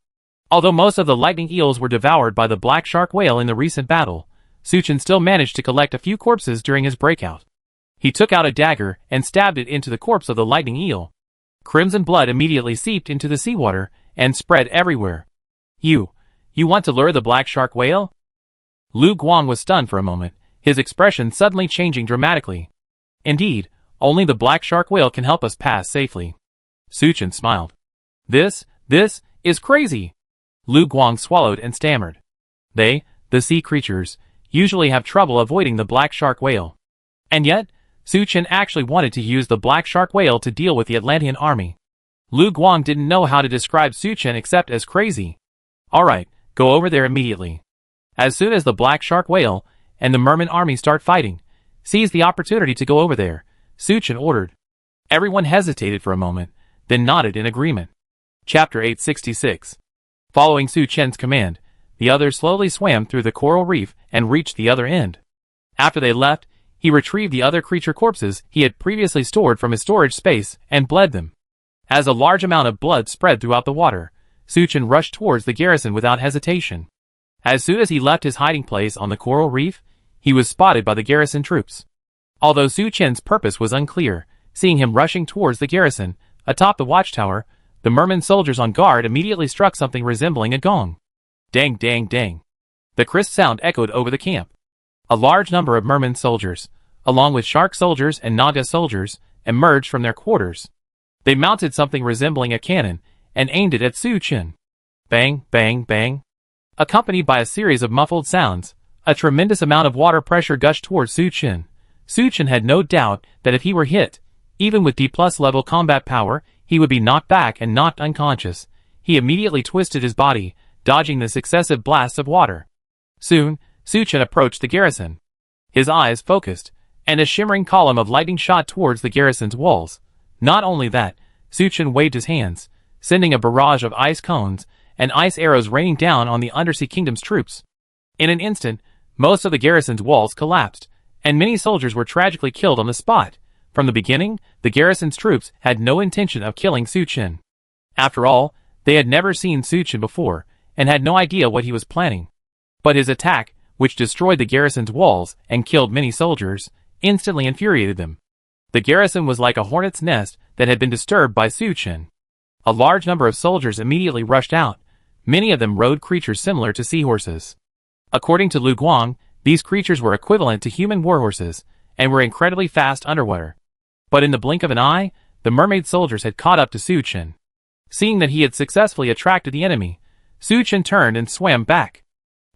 Although most of the lightning eels were devoured by the black shark whale in the recent battle, Su Chen still managed to collect a few corpses during his breakout. He took out a dagger and stabbed it into the corpse of the lightning eel. Crimson blood immediately seeped into the seawater and spread everywhere. You want to lure the black shark whale? Lu Guang was stunned for a moment, his expression suddenly changing dramatically. Indeed, only the black shark whale can help us pass safely. Su Chen smiled. This is crazy. Lu Guang swallowed and stammered. They, the sea creatures, usually have trouble avoiding the black shark whale. And yet, Su Chen actually wanted to use the black shark whale to deal with the Atlantean army. Lu Guang didn't know how to describe Su Chen except as crazy. Alright, go over there immediately. As soon as the black shark whale and the merman army start fighting, seize the opportunity to go over there, Su Chen ordered. Everyone hesitated for a moment, then nodded in agreement. Chapter 866. Following Su Chen's command, the others slowly swam through the coral reef and reached the other end. After they left, he retrieved the other creature corpses he had previously stored from his storage space and bled them. As a large amount of blood spread throughout the water, Su Chen rushed towards the garrison without hesitation. As soon as he left his hiding place on the coral reef, he was spotted by the garrison troops. Although Su Chen's purpose was unclear, seeing him rushing towards the garrison, atop the watchtower, the merman soldiers on guard immediately struck something resembling a gong. Dang dang dang. The crisp sound echoed over the camp. A large number of merman soldiers, along with shark soldiers and naga soldiers, emerged from their quarters. They mounted something resembling a cannon and aimed it at Su Chen. Bang, bang, bang. Accompanied by a series of muffled sounds, a tremendous amount of water pressure gushed towards Su Chen. Su Chen had no doubt that if he were hit, even with D+ level combat power, he would be knocked back and knocked unconscious. He immediately twisted his body, dodging the successive blasts of water. Soon, Su Chen approached the garrison. His eyes focused, and a shimmering column of lightning shot towards the garrison's walls. Not only that, Su Chen waved his hands, sending a barrage of ice cones and ice arrows raining down on the Undersea Kingdom's troops. In an instant, most of the garrison's walls collapsed, and many soldiers were tragically killed on the spot. From the beginning, the garrison's troops had no intention of killing Su Chen. After all, they had never seen Su Chen before, and had no idea what he was planning. But his attack, which destroyed the garrison's walls and killed many soldiers, instantly infuriated them. The garrison was like a hornet's nest that had been disturbed by Suchin. A large number of soldiers immediately rushed out. Many of them rode creatures similar to seahorses. According to Lu Guang, these creatures were equivalent to human warhorses, and were incredibly fast underwater. But in the blink of an eye, the mermaid soldiers had caught up to Suchin. Seeing that he had successfully attracted the enemy, Suchin turned and swam back.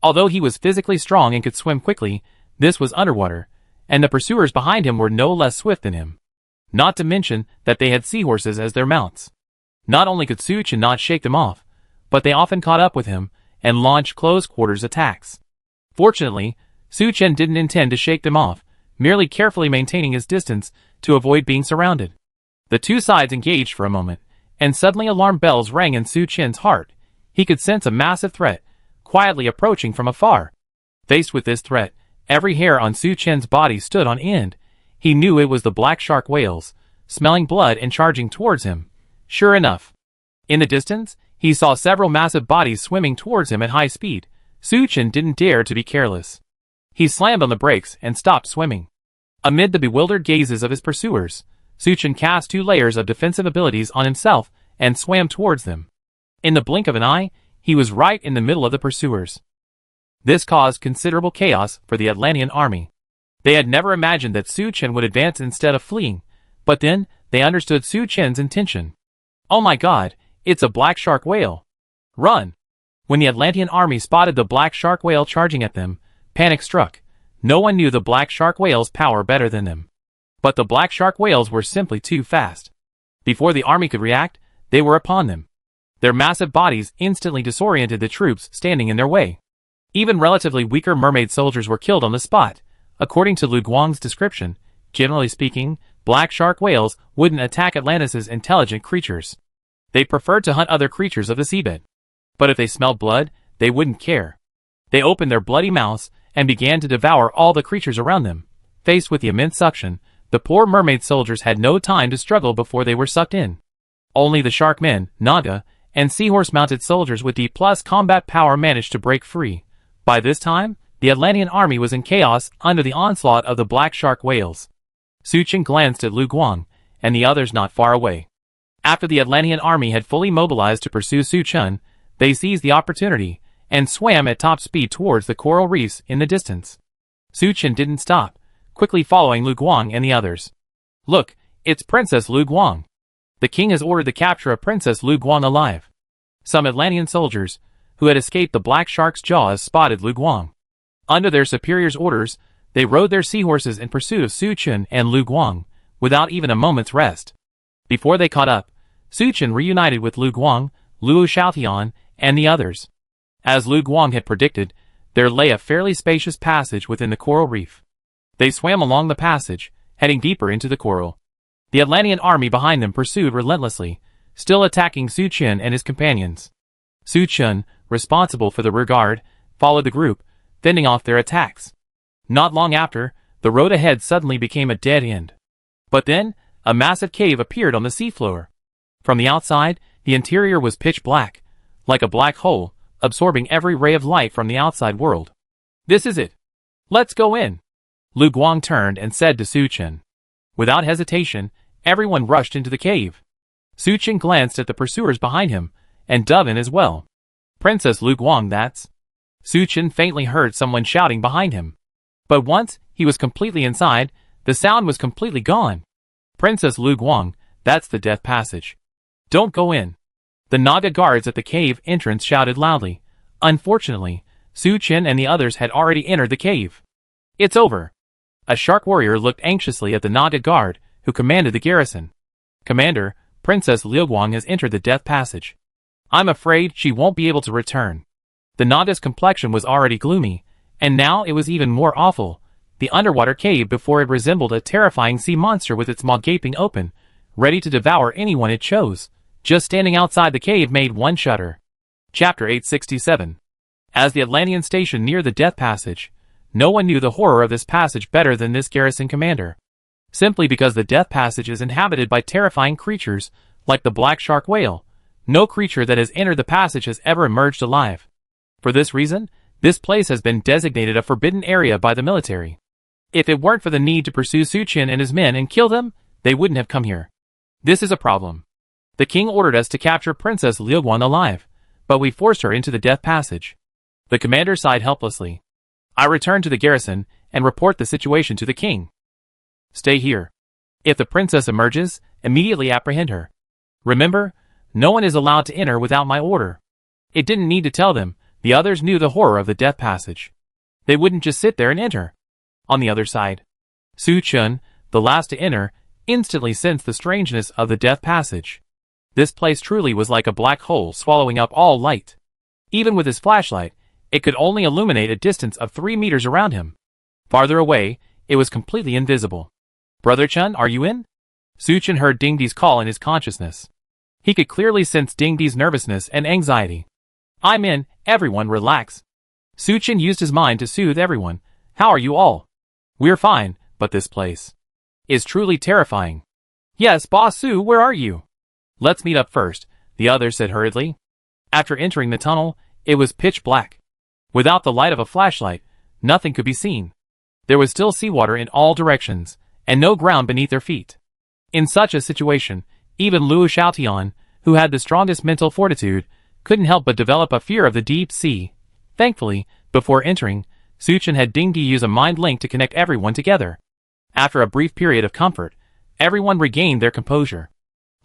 Although he was physically strong and could swim quickly, this was underwater, and the pursuers behind him were no less swift than him. Not to mention that they had seahorses as their mounts. Not only could Suchin not shake them off, but they often caught up with him and launched close-quarters attacks. Fortunately, Suchin didn't intend to shake them off, merely carefully maintaining his distance to avoid being surrounded. The two sides engaged for a moment, and suddenly alarm bells rang in Suchin's heart. He could sense a massive threat, quietly approaching from afar. Faced with this threat, every hair on Suchin's body stood on end. He knew it was the black shark whales, smelling blood and charging towards him. Sure enough. In the distance, he saw several massive bodies swimming towards him at high speed. Suchin didn't dare to be careless. He slammed on the brakes and stopped swimming. Amid the bewildered gazes of his pursuers, Suchin cast 2 layers of defensive abilities on himself and swam towards them. In the blink of an eye, he was right in the middle of the pursuers. This caused considerable chaos for the Atlantean army. They had never imagined that Suchin would advance instead of fleeing, but then they understood Suchin's intention. Oh my god, it's a black shark whale! Run! When the Atlantean army spotted the black shark whale charging at them, panic struck. No one knew the black shark whale's power better than them. But the black shark whales were simply too fast. Before the army could react, they were upon them. Their massive bodies instantly disoriented the troops standing in their way. Even relatively weaker mermaid soldiers were killed on the spot. According to Lu Guang's description, generally speaking, black shark whales wouldn't attack Atlantis' intelligent creatures. They preferred to hunt other creatures of the seabed. But if they smelled blood, they wouldn't care. They opened their bloody mouths and began to devour all the creatures around them. Faced with the immense suction, the poor mermaid soldiers had no time to struggle before they were sucked in. Only the shark men, Naga, and seahorse-mounted soldiers with D+ combat power managed to break free. By this time, the Atlantean army was in chaos under the onslaught of the black shark whales. Suchin glanced at Lu Guang and the others not far away. After the Atlantean army had fully mobilized to pursue Suchin, they seized the opportunity and swam at top speed towards the coral reefs in the distance. Suchin didn't stop, quickly following Lu Guang and the others. Look, it's Princess Lu Guang. The king has ordered the capture of Princess Lu Guang alive. Some Atlantean soldiers, who had escaped the black shark's jaws, spotted Lu Guang. Under their superiors' orders, they rode their seahorses in pursuit of Suchin and Lu Guang, without even a moment's rest. Before they caught up, Suchin reunited with Lu Guang, Luo Xiaotian, and the others. As Lu Guang had predicted, there lay a fairly spacious passage within the coral reef. They swam along the passage, heading deeper into the coral. The Atlantean army behind them pursued relentlessly, still attacking Suchin and his companions. Suchin, responsible for the rearguard, followed the group, fending off their attacks. Not long after, the road ahead suddenly became a dead end. But then, a massive cave appeared on the seafloor. From the outside, the interior was pitch black, like a black hole, absorbing every ray of light from the outside world. This is it. Let's go in. Lu Guang turned and said to Suchin. Without hesitation, everyone rushed into the cave. Suchin glanced at the pursuers behind him, and dove in as well. Princess Lu Guang, that's... Suchin faintly heard someone shouting behind him. But once he was completely inside, the sound was completely gone. Princess Lu Guang, that's the death passage. Don't go in. The Naga guards at the cave entrance shouted loudly. Unfortunately, Suchin and the others had already entered the cave. It's over. A shark warrior looked anxiously at the Naga guard, who commanded the garrison. Commander, Princess Lu Guang has entered the death passage. I'm afraid she won't be able to return. The Naga's complexion was already gloomy, and now it was even more awful. The underwater cave before it resembled a terrifying sea monster with its maw gaping open, ready to devour anyone it chose. Just standing outside the cave made one shudder. Chapter 867. As the Atlantean station near the death passage, no one knew the horror of this passage better than this garrison commander. Simply because the death passage is inhabited by terrifying creatures, like the black shark whale. No creature that has entered the passage has ever emerged alive. For this reason, this place has been designated a forbidden area by the military. If it weren't for the need to pursue Suchin and his men and kill them, they wouldn't have come here. This is a problem. The king ordered us to capture Princess Liuguan alive, but we forced her into the death passage. The commander sighed helplessly. I return to the garrison and report the situation to the king. Stay here. If the princess emerges, immediately apprehend her. Remember, no one is allowed to enter without my order. It didn't need to tell them, the others knew the horror of the death passage. They wouldn't just sit there and enter. On the other side, Su Chun, the last to enter, instantly sensed the strangeness of the death passage. This place truly was like a black hole swallowing up all light. Even with his flashlight, it could only illuminate a distance of 3 meters around him. Farther away, it was completely invisible. Brother Chun, are you in? Su Chun heard Ding Di's call in his consciousness. He could clearly sense Ding Di's nervousness and anxiety. I'm in, everyone relax. Su Chun used his mind to soothe everyone. How are you all? We're fine, but this place is truly terrifying. Yes, Boss Su, where are you? Let's meet up first, the others said hurriedly. After entering the tunnel, it was pitch black. Without the light of a flashlight, nothing could be seen. There was still seawater in all directions, and no ground beneath their feet. In such a situation, even Luo Xiaotian, who had the strongest mental fortitude, couldn't help but develop a fear of the deep sea. Thankfully, before entering, Su Chun had Ding Di use a mind link to connect everyone together. After a brief period of comfort, everyone regained their composure.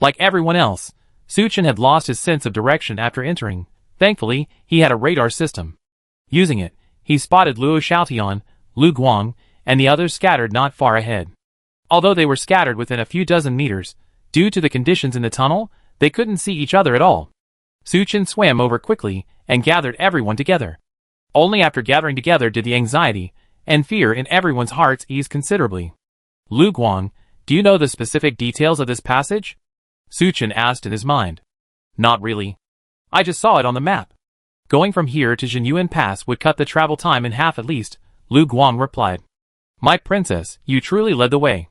Like everyone else, Su Chun had lost his sense of direction after entering. Thankfully, he had a radar system. Using it, he spotted Luo Xiaotian, Lu Guang, and the others scattered not far ahead. Although they were scattered within a few dozen meters, due to the conditions in the tunnel, they couldn't see each other at all. Su Chun swam over quickly and gathered everyone together. Only after gathering together did the anxiety and fear in everyone's hearts ease considerably. Lu Guang, do you know the specific details of this passage? Su Chun asked in his mind. Not really. I just saw it on the map. Going from here to Jinyuan Pass would cut the travel time in half at least, Lu Guang replied. My princess, you truly led the way.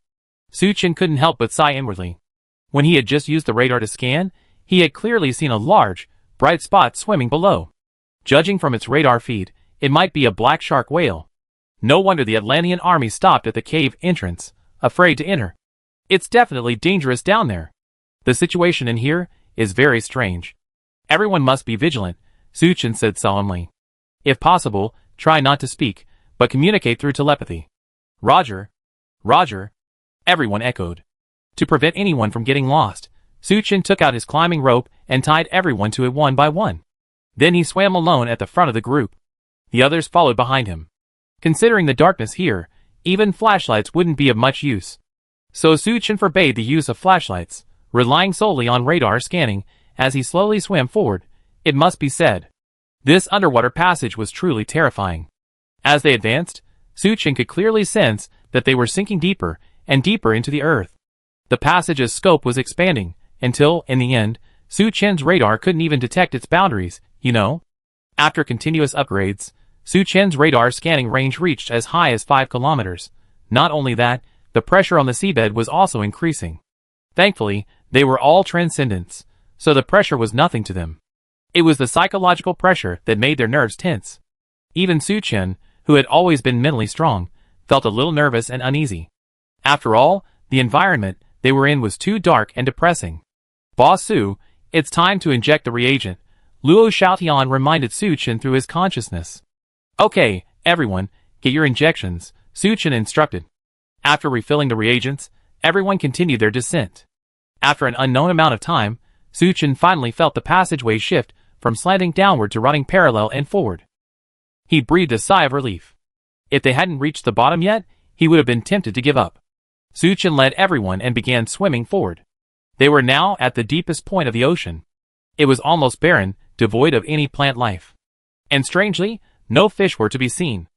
Su Chun couldn't help but sigh inwardly. When he had just used the radar to scan, he had clearly seen a large, bright spot swimming below. Judging from its radar feed, it might be a black shark whale. No wonder the Atlantean army stopped at the cave entrance, afraid to enter. It's definitely dangerous down there. The situation in here is very strange. Everyone must be vigilant, Su Chun said solemnly. If possible, try not to speak, but communicate through telepathy. Roger. Roger. Everyone echoed. To prevent anyone from getting lost, Su Chun took out his climbing rope and tied everyone to it one by one. Then he swam alone at the front of the group. The others followed behind him. Considering the darkness here, even flashlights wouldn't be of much use. So Su Chun forbade the use of flashlights, relying solely on radar scanning as he slowly swam forward. It must be said, this underwater passage was truly terrifying. As they advanced, Su Chun could clearly sense that they were sinking deeper and deeper into the earth. The passage's scope was expanding, until, in the end, Su Chun's radar couldn't even detect its boundaries, you know? After continuous upgrades, Su Chun's radar scanning range reached as high as 5 kilometers. Not only that, the pressure on the seabed was also increasing. Thankfully, they were all transcendents, so the pressure was nothing to them. It was the psychological pressure that made their nerves tense. Even Su Chun, who had always been mentally strong, felt a little nervous and uneasy. After all, the environment they were in was too dark and depressing. Boss Su, it's time to inject the reagent, Luo Xiaotian reminded Su Chun through his consciousness. Okay, everyone, get your injections, Su Chun instructed. After refilling the reagents, everyone continued their descent. After an unknown amount of time, Su Chun finally felt the passageway shift from slanting downward to running parallel and forward. He breathed a sigh of relief. If they hadn't reached the bottom yet, he would have been tempted to give up. Su Chun led everyone and began swimming forward. They were now at the deepest point of the ocean. It was almost barren, devoid of any plant life. And strangely, no fish were to be seen.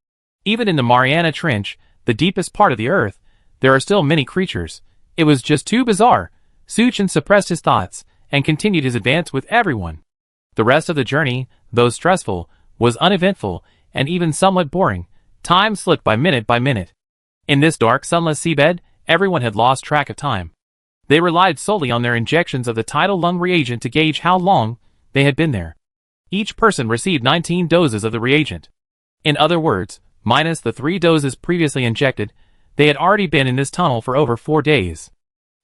Even in the Mariana Trench, the deepest part of the earth, there are still many creatures. It was just too bizarre. Su Chun suppressed his thoughts and continued his advance with everyone. The rest of the journey, though stressful, was uneventful and even somewhat boring. Time slipped by minute. In this dark, sunless seabed, everyone had lost track of time. They relied solely on their injections of the tidal lung reagent to gauge how long they had been there. Each person received 19 doses of the reagent. In other words, minus the 3 doses previously injected, they had already been in this tunnel for over 4 days.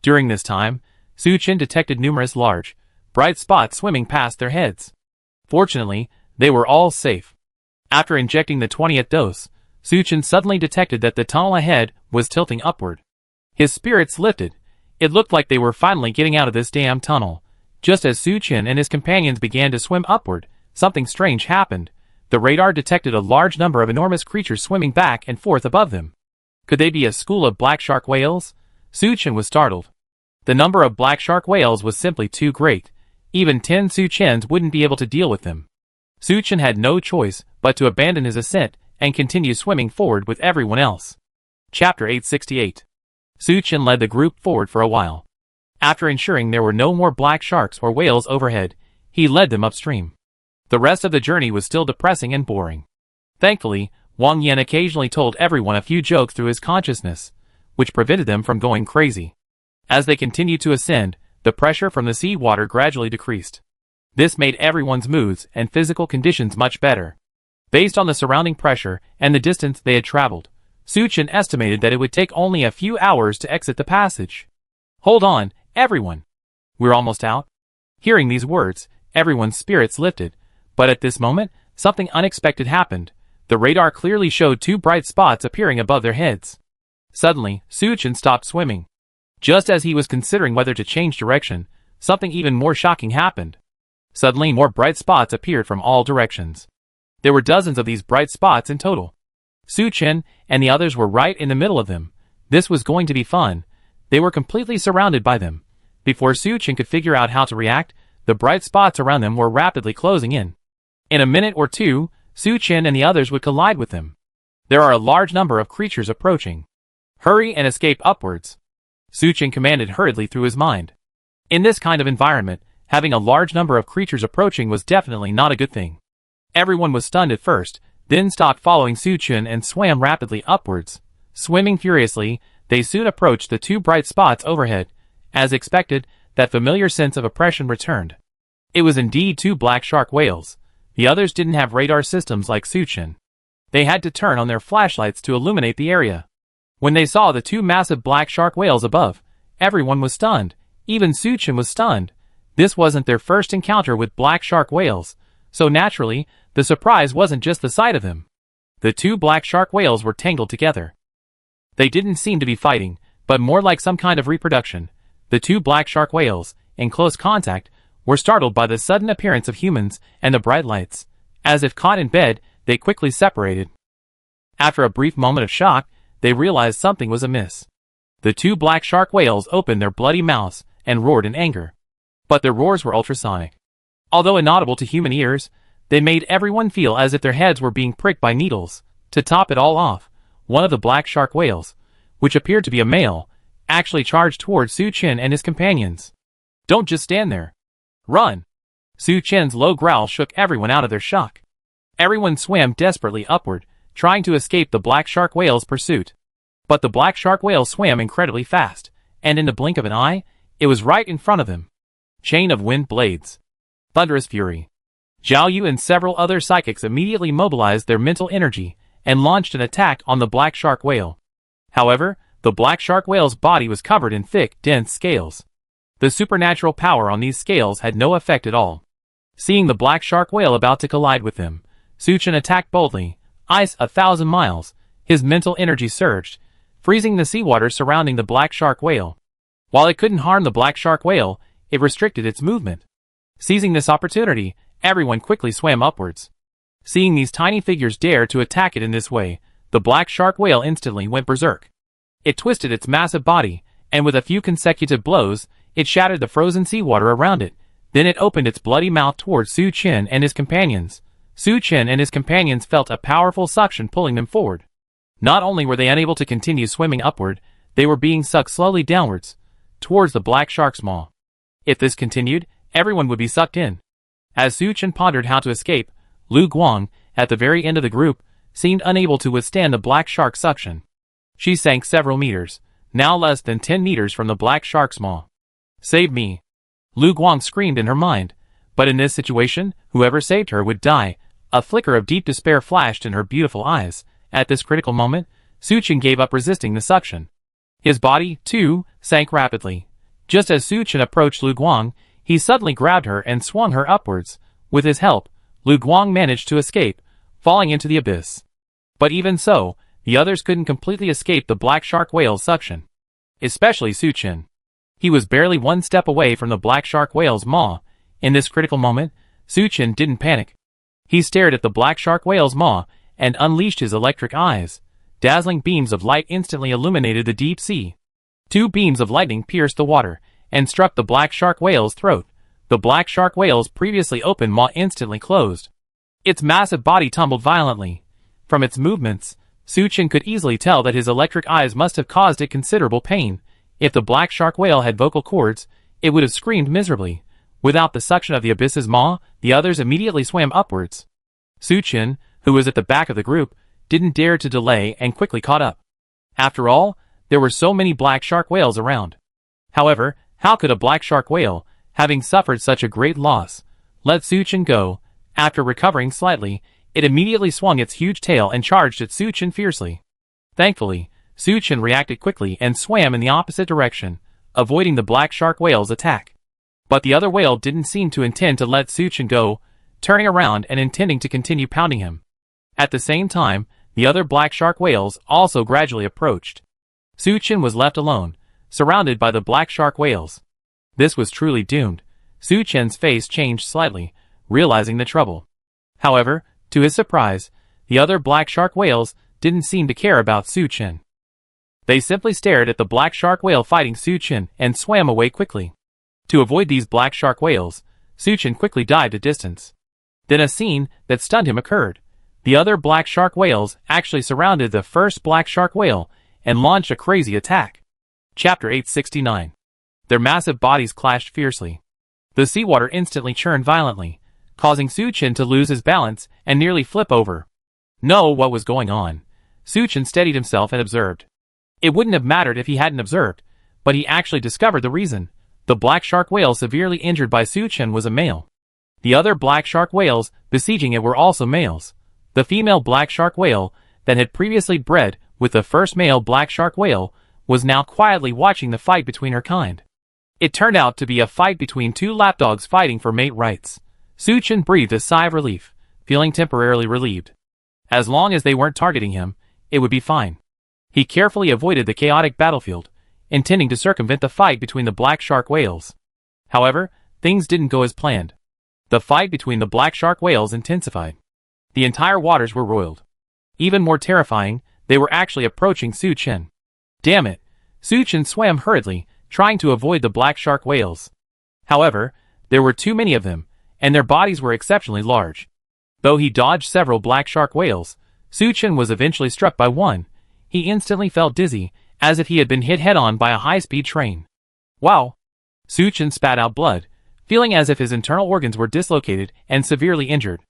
During this time, Su-chin detected numerous large, bright spots swimming past their heads. Fortunately, they were all safe. After injecting the 20th dose, Su-chin suddenly detected that the tunnel ahead was tilting upward. His spirits lifted. It looked like they were finally getting out of this damn tunnel. Just as Su-chin and his companions began to swim upward, something strange happened. The radar detected a large number of enormous creatures swimming back and forth above them. Could they be a school of black shark whales? Su-chin was startled. The number of black shark whales was simply too great. Even 10 Su-chins wouldn't be able to deal with them. Su-chin had no choice but to abandon his ascent and continue swimming forward with everyone else. Chapter 868. Su-chin led the group forward for a while. After ensuring there were no more black sharks or whales overhead, he led them upstream. The rest of the journey was still depressing and boring. Thankfully, Wang Yan occasionally told everyone a few jokes through his consciousness, which prevented them from going crazy. As they continued to ascend, the pressure from the sea water gradually decreased. This made everyone's moods and physical conditions much better. Based on the surrounding pressure and the distance they had traveled, Su-chin estimated that it would take only a few hours to exit the passage. "Hold on, everyone. We're almost out." Hearing these words, everyone's spirits lifted, but at this moment, something unexpected happened. The radar clearly showed two bright spots appearing above their heads. Suddenly, Su-chin stopped swimming. Just as he was considering whether to change direction, something even more shocking happened. Suddenly more bright spots appeared from all directions. There were dozens of these bright spots in total. Su-chin and the others were right in the middle of them. This was going to be fun. They were completely surrounded by them. Before Su-chin could figure out how to react, the bright spots around them were rapidly closing in. In a minute or two, Su-chin and the others would collide with them. There are a large number of creatures approaching. Hurry and escape upwards. Su-chin commanded hurriedly through his mind. In this kind of environment, having a large number of creatures approaching was definitely not a good thing. Everyone was stunned at first, then stopped following Su-chin and swam rapidly upwards. Swimming furiously, they soon approached the two bright spots overhead. As expected, that familiar sense of oppression returned. It was indeed two black shark whales. The others didn't have radar systems like Su-chin. They had to turn on their flashlights to illuminate the area. When they saw the two massive black shark whales above, everyone was stunned. Even Su-chin was stunned. This wasn't their first encounter with black shark whales, so naturally, the surprise wasn't just the sight of them. The two black shark whales were tangled together. They didn't seem to be fighting, but more like some kind of reproduction. The two black shark whales, in close contact, were startled by the sudden appearance of humans and the bright lights. As if caught in bed, they quickly separated. After a brief moment of shock, they realized something was amiss. The two black shark whales opened their bloody mouths and roared in anger. But their roars were ultrasonic. Although inaudible to human ears, they made everyone feel as if their heads were being pricked by needles. To top it all off, one of the black shark whales, which appeared to be a male, actually charged towards Su-chin and his companions. "Don't just stand there. Run!" Su-chin's low growl shook everyone out of their shock. Everyone swam desperately upward, trying to escape the black shark whale's pursuit. But the black shark whale swam incredibly fast, and in the blink of an eye, it was right in front of them. Chain of wind blades. Thunderous fury. Zhao Yu and several other psychics immediately mobilized their mental energy and launched an attack on the black shark whale. However, the black shark whale's body was covered in thick, dense scales. The supernatural power on these scales had no effect at all. Seeing the black shark whale about to collide with them, Su-chin attacked boldly. Ice 1,000 miles. His mental energy surged, freezing the seawater surrounding the black shark whale. While it couldn't harm the black shark whale, it restricted its movement. Seizing this opportunity, everyone quickly swam upwards. Seeing these tiny figures dare to attack it in this way, the black shark whale instantly went berserk. It twisted its massive body, and with a few consecutive blows, it shattered the frozen seawater around it. Then it opened its bloody mouth towards Su-chin and his companions. Su-chin and his companions felt a powerful suction pulling them forward. Not only were they unable to continue swimming upward, they were being sucked slowly downwards, towards the black shark's maw. If this continued, everyone would be sucked in. As Su-chin pondered how to escape, Lu Guang, at the very end of the group, seemed unable to withstand the black shark's suction. She sank several meters, now less than 10 meters from the black shark's maw. "Save me!" Lu Guang screamed in her mind, but in this situation, whoever saved her would die. A flicker of deep despair flashed in her beautiful eyes. At this critical moment, Su-chin gave up resisting the suction. His body, too, sank rapidly. Just as Su Chen approached Lu Guang, he suddenly grabbed her and swung her upwards. With his help, Lu Guang managed to escape, falling into the abyss. But even so, the others couldn't completely escape the black shark whale's suction. Especially Su Chen. He was barely one step away from the black shark whale's maw. In this critical moment, Su Chen didn't panic. He stared at the black shark whale's maw and unleashed his electric eyes. Dazzling beams of light instantly illuminated the deep sea. 2 beams of lightning pierced the water and struck the black shark whale's throat. The black shark whale's previously open maw instantly closed. Its massive body tumbled violently. From its movements, Su Chen could easily tell that his electric eyes must have caused it considerable pain. If the black shark whale had vocal cords, it would have screamed miserably. Without the suction of the abyss's maw, the others immediately swam upwards. Su Chen, who was at the back of the group, didn't dare to delay and quickly caught up. After all, there were so many black shark whales around. However, how could a black shark whale, having suffered such a great loss, let Su Chen go? After recovering slightly, it immediately swung its huge tail and charged at Su Chen fiercely. Thankfully, Su Chen reacted quickly and swam in the opposite direction, avoiding the black shark whale's attack. But the other whale didn't seem to intend to let Su Chen go, turning around and intending to continue pounding him. At the same time, the other black shark whales also gradually approached. Su Chen was left alone, surrounded by the black shark whales. This was truly doomed. Su Chen's face changed slightly, realizing the trouble. However, to his surprise, the other black shark whales didn't seem to care about Su Chen. They simply stared at the black shark whale fighting Su Chen and swam away quickly. To avoid these black shark whales, Su Chen quickly dived a distance. Then a scene that stunned him occurred. The other black shark whales actually surrounded the first black shark whale and launched a crazy attack. Chapter 869. Their massive bodies clashed fiercely. The seawater instantly churned violently, causing Su Chen to lose his balance and nearly flip over. Know what was going on. Su Chen steadied himself and observed. It wouldn't have mattered if he hadn't observed, but he actually discovered the reason. The black shark whale severely injured by Su Chen was a male. The other black shark whales besieging it were also males. The female black shark whale that had previously bred with the first male black shark whale was now quietly watching the fight between her kind. It turned out to be a fight between 2 lapdogs fighting for mate rights. Su Chen breathed a sigh of relief, feeling temporarily relieved. As long as they weren't targeting him, it would be fine. He carefully avoided the chaotic battlefield, intending to circumvent the fight between the black shark whales. However, things didn't go as planned. The fight between the black shark whales intensified. The entire waters were roiled. Even more terrifying, they were actually approaching Su Chen. Damn it! Su Chen swam hurriedly, trying to avoid the black shark whales. However, there were too many of them, and their bodies were exceptionally large. Though he dodged several black shark whales, Su Chen was eventually struck by one. He instantly felt dizzy, as if he had been hit head-on by a high-speed train. Wow! Su Chen spat out blood, feeling as if his internal organs were dislocated and severely injured.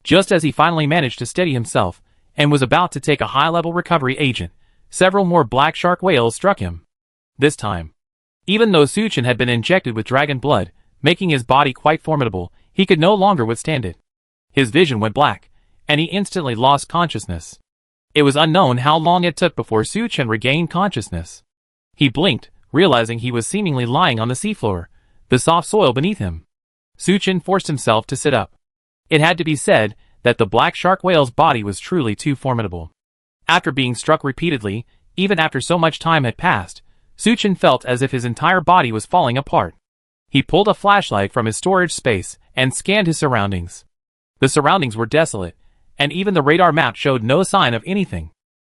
Just as he finally managed to steady himself, and was about to take a high-level recovery agent, several more black shark whales struck him. This time, even though Su Chen had been injected with dragon blood, making his body quite formidable, he could no longer withstand it. His vision went black, and he instantly lost consciousness. It was unknown how long it took before Su Chen regained consciousness. He blinked, realizing he was seemingly lying on the seafloor, the soft soil beneath him. Su Chen forced himself to sit up. It had to be said that the black shark whale's body was truly too formidable. After being struck repeatedly, even after so much time had passed, Su Chen felt as if his entire body was falling apart. He pulled a flashlight from his storage space and scanned his surroundings. The surroundings were desolate, and even the radar map showed no sign of anything.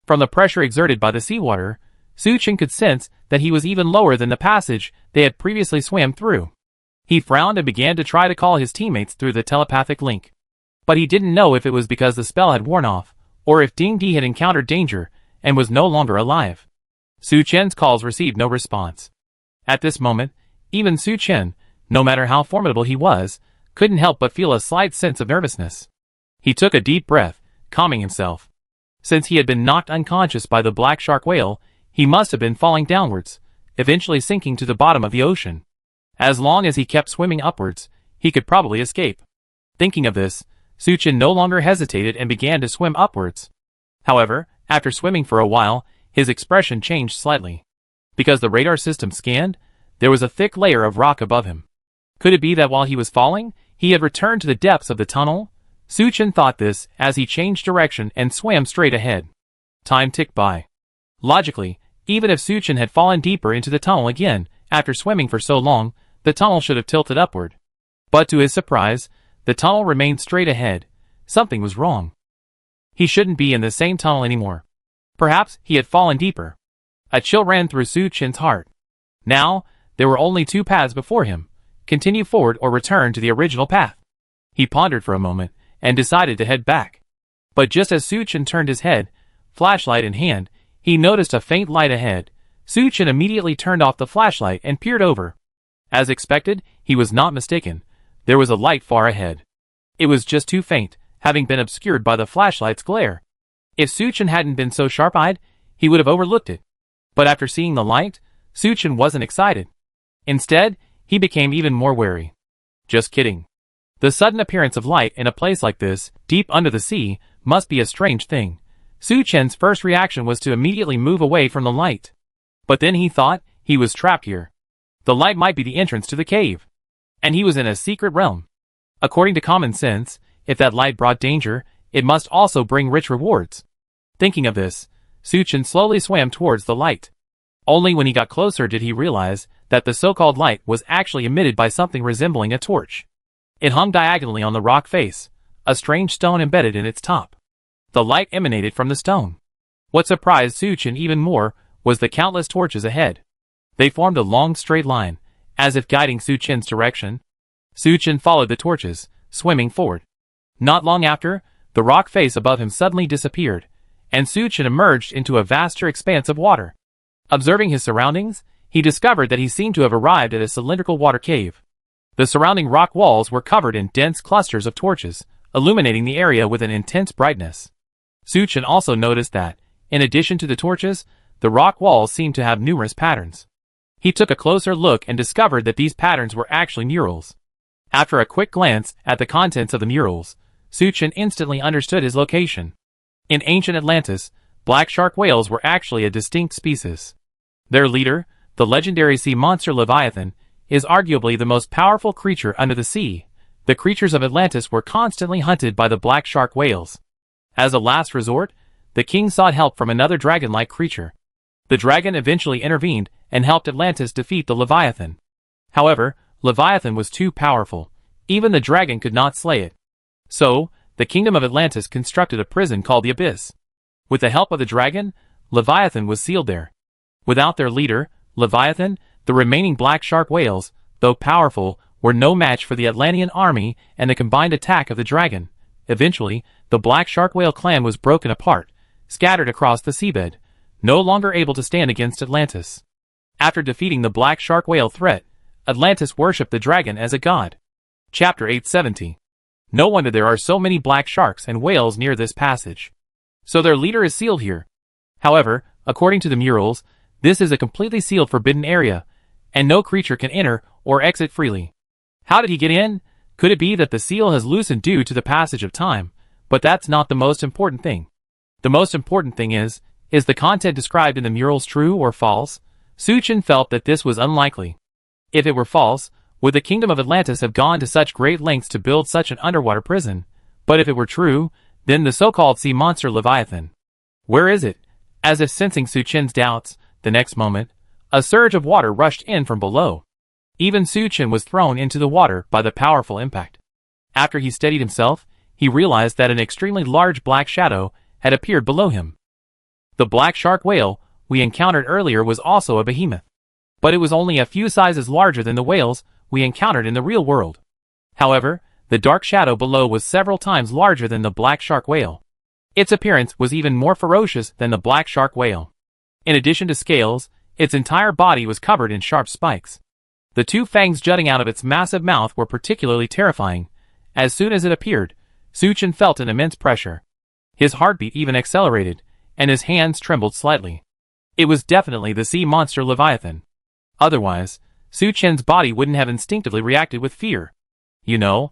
From the pressure exerted by the seawater, Su Chen could sense that he was even lower than the passage they had previously swam through. He frowned and began to try to call his teammates through the telepathic link. But he didn't know if it was because the spell had worn off, or if Ding Di had encountered danger and was no longer alive. Su Chen's calls received no response. At this moment, even Su Chen, no matter how formidable he was, couldn't help but feel a slight sense of nervousness. He took a deep breath, calming himself. Since he had been knocked unconscious by the black shark whale, he must have been falling downwards, eventually sinking to the bottom of the ocean. As long as he kept swimming upwards, he could probably escape. Thinking of this, Su Chen no longer hesitated and began to swim upwards. However, after swimming for a while, his expression changed slightly. Because the radar system scanned, There was a thick layer of rock above him. Could it be that while he was falling, he had returned to the depths of the tunnel? Suchin thought this as he changed direction and swam straight ahead. Time ticked by. Logically, even if Suchin had fallen deeper into the tunnel again, after swimming for so long, the tunnel should have tilted upward. But to his surprise, the tunnel remained straight ahead. Something was wrong. He shouldn't be in the same tunnel anymore. Perhaps he had fallen deeper. A chill ran through Suchin's heart. Now, there were only two paths before him: continue forward or return to the original path. He pondered for a moment, and decided to head back. But just as Suchin turned his head, flashlight in hand, he noticed a faint light ahead. Suchin immediately turned off the flashlight and peered over. As expected, he was not mistaken. There was a light far ahead. It was just too faint, having been obscured by the flashlight's glare. If Suchin hadn't been so sharp-eyed, he would have overlooked it. But after seeing the light, Suchin wasn't excited. Instead, he became even more wary. Just kidding. The sudden appearance of light in a place like this, deep under the sea, must be a strange thing. Suchin's first reaction was to immediately move away from the light. But then he thought he was trapped here. The light might be the entrance to the cave. And he was in a secret realm. According to common sense, if that light brought danger, it must also bring rich rewards. Thinking of this, Suchin slowly swam towards the light. Only when he got closer did he realize that the so-called light was actually emitted by something resembling a torch. It hung diagonally on the rock face, a strange stone embedded in its top. The light emanated from the stone. What surprised Suchin even more was the countless torches ahead. They formed a long straight line, as if guiding Suchin's direction. Suchin followed the torches, swimming forward. Not long after, the rock face above him suddenly disappeared, and Suchin emerged into a vaster expanse of water. Observing his surroundings, he discovered that he seemed to have arrived at a cylindrical water cave. The surrounding rock walls were covered in dense clusters of torches, illuminating the area with an intense brightness. Suchin also noticed that, in addition to the torches, the rock walls seemed to have numerous patterns. He took a closer look and discovered that these patterns were actually murals. After a quick glance at the contents of the murals, Suchin instantly understood his location. In ancient Atlantis, black shark whales were actually a distinct species. Their leader, the legendary sea monster Leviathan, is arguably the most powerful creature under the sea. The creatures of Atlantis were constantly hunted by the black shark whales. As a last resort, the king sought help from another dragon-like creature. The dragon eventually intervened and helped Atlantis defeat the Leviathan. However, Leviathan was too powerful. Even the dragon could not slay it. So, the kingdom of Atlantis constructed a prison called the Abyss. With the help of the dragon, Leviathan was sealed there. Without their leader, Leviathan, the remaining black shark whales, though powerful, were no match for the Atlantean army and the combined attack of the dragon. Eventually, the black shark whale clan was broken apart, scattered across the seabed, no longer able to stand against Atlantis. After defeating the black shark whale threat, Atlantis worshipped the dragon as a god. Chapter 870. No wonder there are so many black sharks and whales near this passage. So their leader is sealed here. However, according to the murals, this is a completely sealed forbidden area, and no creature can enter or exit freely. How did he get in? Could it be that the seal has loosened due to the passage of time? But that's not the most important thing. The most important thing is the content described in the murals true or false? Suchin felt that this was unlikely. If it were false, would the kingdom of Atlantis have gone to such great lengths to build such an underwater prison? But if it were true, then the so-called sea monster Leviathan. Where is it? As if sensing Suchin's doubts, the next moment, a surge of water rushed in from below. Even Suchin was thrown into the water by the powerful impact. After he steadied himself, he realized that an extremely large black shadow had appeared below him. The black shark whale we encountered earlier was also a behemoth. But it was only a few sizes larger than the whales we encountered in the real world. However, the dark shadow below was several times larger than the black shark whale. Its appearance was even more ferocious than the black shark whale. In addition to scales, its entire body was covered in sharp spikes. The two fangs jutting out of its massive mouth were particularly terrifying. As soon as it appeared, Suchin felt an immense pressure. His heartbeat even accelerated, and his hands trembled slightly. It was definitely the sea monster Leviathan. Otherwise, Suchin's body wouldn't have instinctively reacted with fear. You know?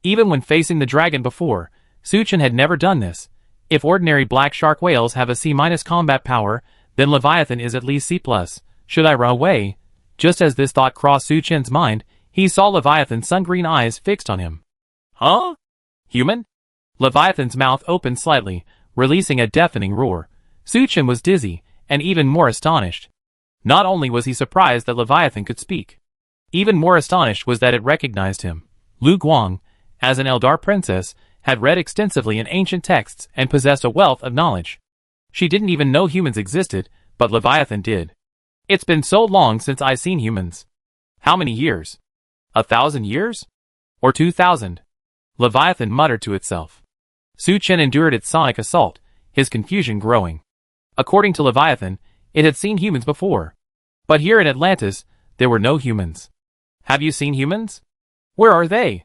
Even when facing the dragon before, Suchin had never done this. If ordinary black shark whales have a C- combat power, then Leviathan is at least C+. Should I run away? Just as this thought crossed Su Chen's mind, he saw Leviathan's sun-green eyes fixed on him. Huh? Human? Leviathan's mouth opened slightly, releasing a deafening roar. Su Chen was dizzy, and even more astonished. Not only was he surprised that Leviathan could speak. Even more astonished was that it recognized him. Lu Guang, as an Eldar princess, had read extensively in ancient texts and possessed a wealth of knowledge. She didn't even know humans existed, but Leviathan did. It's been so long since I've seen humans. How many years? 1,000 years? Or 2,000? Leviathan muttered to itself. Su Chen endured its sonic assault, his confusion growing. According to Leviathan, it had seen humans before. But here in Atlantis, there were no humans. Have you seen humans? Where are they?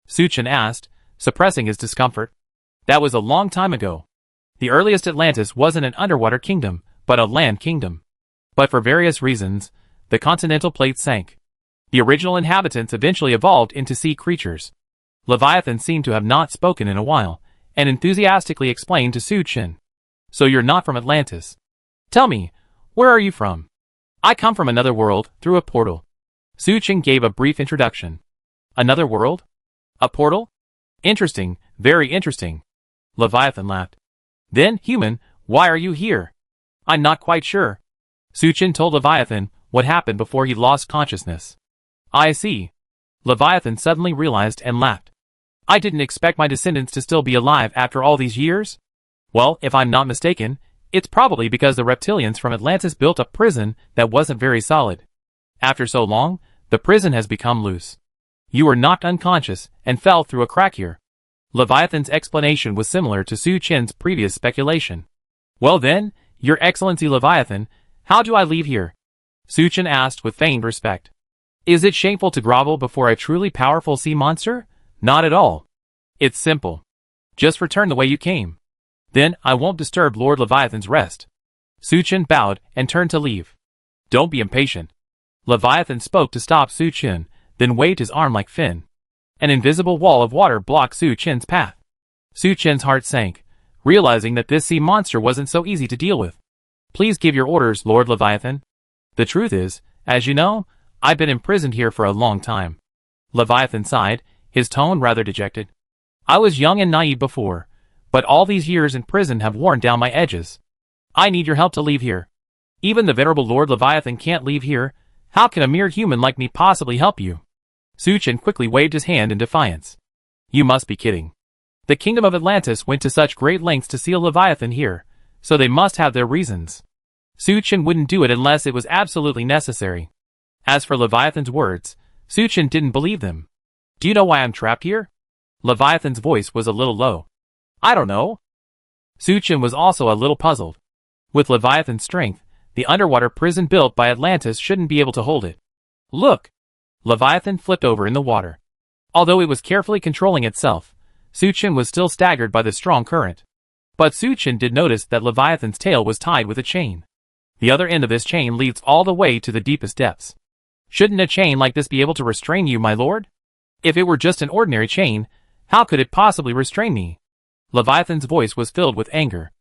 Su Chen asked, suppressing his discomfort. That was a long time ago. The earliest Atlantis wasn't an underwater kingdom, but a land kingdom. But for various reasons, the continental plate sank. The original inhabitants eventually evolved into sea creatures. Leviathan seemed to have not spoken in a while, and enthusiastically explained to Su Chen. So you're not from Atlantis. Tell me, where are you from? I come from another world, through a portal. Su Chen gave a brief introduction. Another world? A portal? Interesting, very interesting. Leviathan laughed. Then, human, why are you here? I'm not quite sure. Su Chen told Leviathan what happened before he lost consciousness. I see. Leviathan suddenly realized and laughed. I didn't expect my descendants to still be alive after all these years. Well, if I'm not mistaken, it's probably because the reptilians from Atlantis built a prison that wasn't very solid. After so long, the prison has become loose. You were knocked unconscious and fell through a crack here. Leviathan's explanation was similar to Su Chen's previous speculation. Well then, Your Excellency Leviathan, how do I leave here? Su Chen asked with feigned respect. Is it shameful to grovel before a truly powerful sea monster? Not at all. It's simple. Just return the way you came. Then I won't disturb Lord Leviathan's rest. Su Chen bowed and turned to leave. Don't be impatient. Leviathan spoke to stop Su Chen, then waved his arm like Finn. An invisible wall of water blocked Su Chen's path. Su Chen's heart sank, realizing that this sea monster wasn't so easy to deal with. Please give your orders, Lord Leviathan. The truth is, as you know, I've been imprisoned here for a long time. Leviathan sighed, his tone rather dejected. I was young and naive before, but all these years in prison have worn down my edges. I need your help to leave here. Even the venerable Lord Leviathan can't leave here. How can a mere human like me possibly help you? Su Chen quickly waved his hand in defiance. You must be kidding. The kingdom of Atlantis went to such great lengths to seal Leviathan here, so they must have their reasons. Su Chen wouldn't do it unless it was absolutely necessary. As for Leviathan's words, Su Chen didn't believe them. Do you know why I'm trapped here? Leviathan's voice was a little low. I don't know. Su Chen was also a little puzzled. With Leviathan's strength, the underwater prison built by Atlantis shouldn't be able to hold it. Look! Leviathan flipped over in the water. Although it was carefully controlling itself, Su Chen was still staggered by the strong current. But Su Chen did notice that Leviathan's tail was tied with a chain. The other end of this chain leads all the way to the deepest depths. Shouldn't a chain like this be able to restrain you, my lord? If it were just an ordinary chain, how could it possibly restrain me? Leviathan's voice was filled with anger.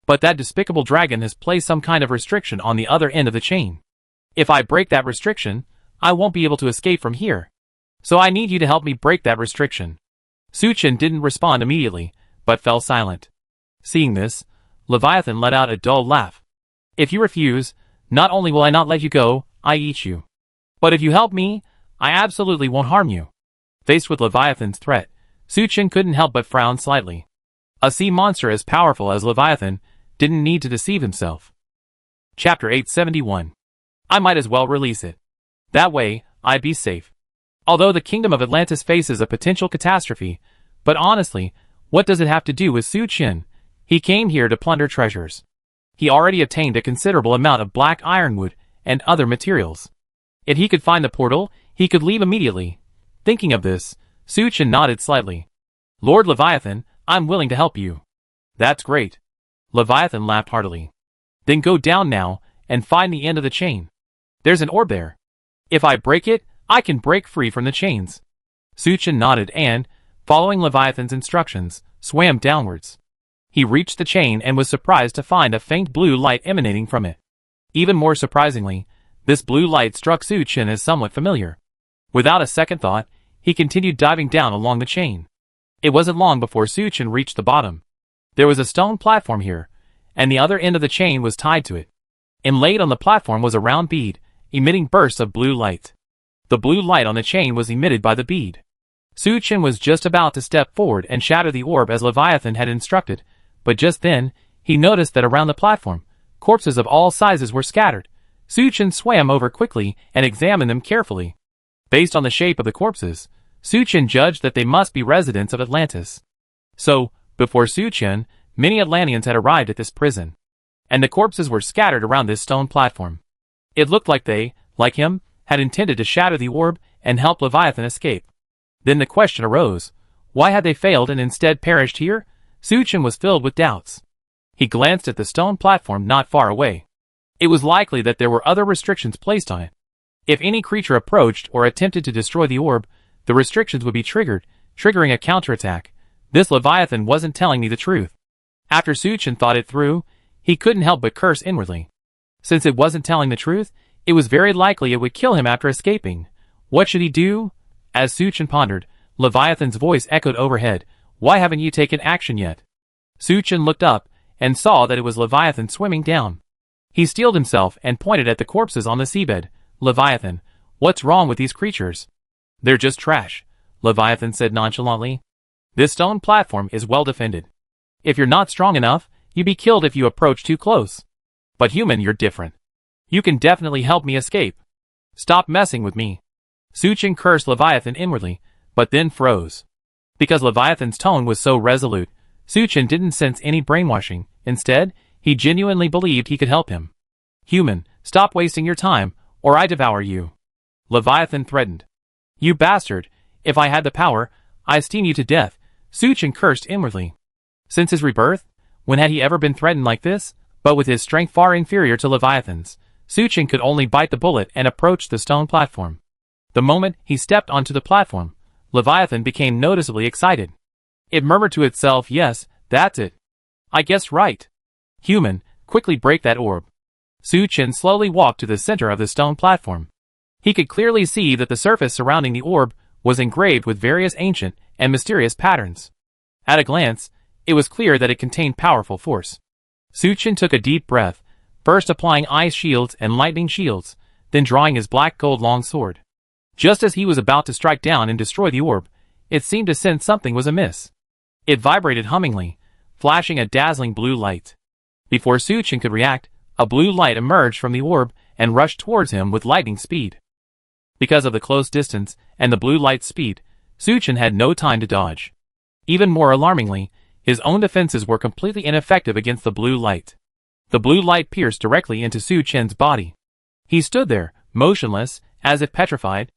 But that despicable dragon has placed some kind of restriction on the other end of the chain. If I break that restriction, I won't be able to escape from here. So I need you to help me break that restriction. Su Chen didn't respond immediately, but fell silent. Seeing this, Leviathan let out a dull laugh. If you refuse, not only will I not let you go, I eat you. But if you help me, I absolutely won't harm you. Faced with Leviathan's threat, Su Chen couldn't help but frown slightly. A sea monster as powerful as Leviathan didn't need to deceive himself. Chapter 871. I might as well release it. That way, I'd be safe. Although the kingdom of Atlantis faces a potential catastrophe, but honestly, what does it have to do with Su Chen? He came here to plunder treasures. He already obtained a considerable amount of black ironwood and other materials. If he could find the portal, he could leave immediately. Thinking of this, Su Chen nodded slightly. Lord Leviathan, I'm willing to help you. That's great. Leviathan laughed heartily. Then go down now, and find the end of the chain. There's an orb there. If I break it, I can break free from the chains. Su Chen nodded and, following Leviathan's instructions, swam downwards. He reached the chain and was surprised to find a faint blue light emanating from it. Even more surprisingly, This blue light struck Su-Chen as somewhat familiar. Without a second thought, he continued diving down along the chain. It wasn't long before Su-Chen reached the bottom. There was a stone platform here, and the other end of the chain was tied to it. Inlaid on the platform was a round bead, emitting bursts of blue light. The blue light on the chain was emitted by the bead. Su-Chen was just about to step forward and shatter the orb as Leviathan had instructed, but just then, he noticed that around the platform, corpses of all sizes were scattered. Su-Chen swam over quickly and examined them carefully. Based on the shape of the corpses, Su-Chen judged that they must be residents of Atlantis. So, before Su-Chen, many Atlanteans had arrived at this prison, and the corpses were scattered around this stone platform. It looked like they, like him, had intended to shatter the orb and help Leviathan escape. Then the question arose, why had they failed and instead perished here? Su-Chen was filled with doubts. He glanced at the stone platform not far away. It was likely that there were other restrictions placed on it. If any creature approached or attempted to destroy the orb, the restrictions would be triggered, triggering a counterattack. This Leviathan wasn't telling me the truth. After Su-Chen thought it through, he couldn't help but curse inwardly. Since it wasn't telling the truth, it was very likely it would kill him after escaping. What should he do? As Su-Chen pondered, Leviathan's voice echoed overhead. Why haven't you taken action yet? Su-Chen looked up and saw that it was Leviathan swimming down. He steeled himself and pointed at the corpses on the seabed. Leviathan, what's wrong with these creatures? They're just trash, Leviathan said nonchalantly. This stone platform is well defended. If you're not strong enough, you'd be killed if you approach too close. But human, you're different. You can definitely help me escape. Stop messing with me. Su-Chen cursed Leviathan inwardly, but then froze. Because Leviathan's tone was so resolute, Su-Chen didn't sense any brainwashing. Instead, he genuinely believed he could help him. Human, stop wasting your time, or I devour you. Leviathan threatened. You bastard, if I had the power, I'd steam you to death, Su-Chen cursed inwardly. Since his rebirth, when had he ever been threatened like this? But with his strength far inferior to Leviathan's, Su-Chen could only bite the bullet and approach the stone platform. The moment he stepped onto the platform, Leviathan became noticeably excited. It murmured to itself, yes, that's it. I guessed right. Human, quickly break that orb. Su-Chen slowly walked to the center of the stone platform. He could clearly see that the surface surrounding the orb was engraved with various ancient and mysterious patterns. At a glance, it was clear that it contained powerful force. Su-Chen took a deep breath, first applying ice shields and lightning shields, then drawing his black gold long sword. Just as he was about to strike down and destroy the orb, it seemed to sense something was amiss. It vibrated hummingly, flashing a dazzling blue light. Before Su-Chen could react, a blue light emerged from the orb and rushed towards him with lightning speed. Because of the close distance and the blue light's speed, Su-Chen had no time to dodge. Even more alarmingly, his own defenses were completely ineffective against the blue light. The blue light pierced directly into Su-Chen's body. He stood there, motionless, as if petrified.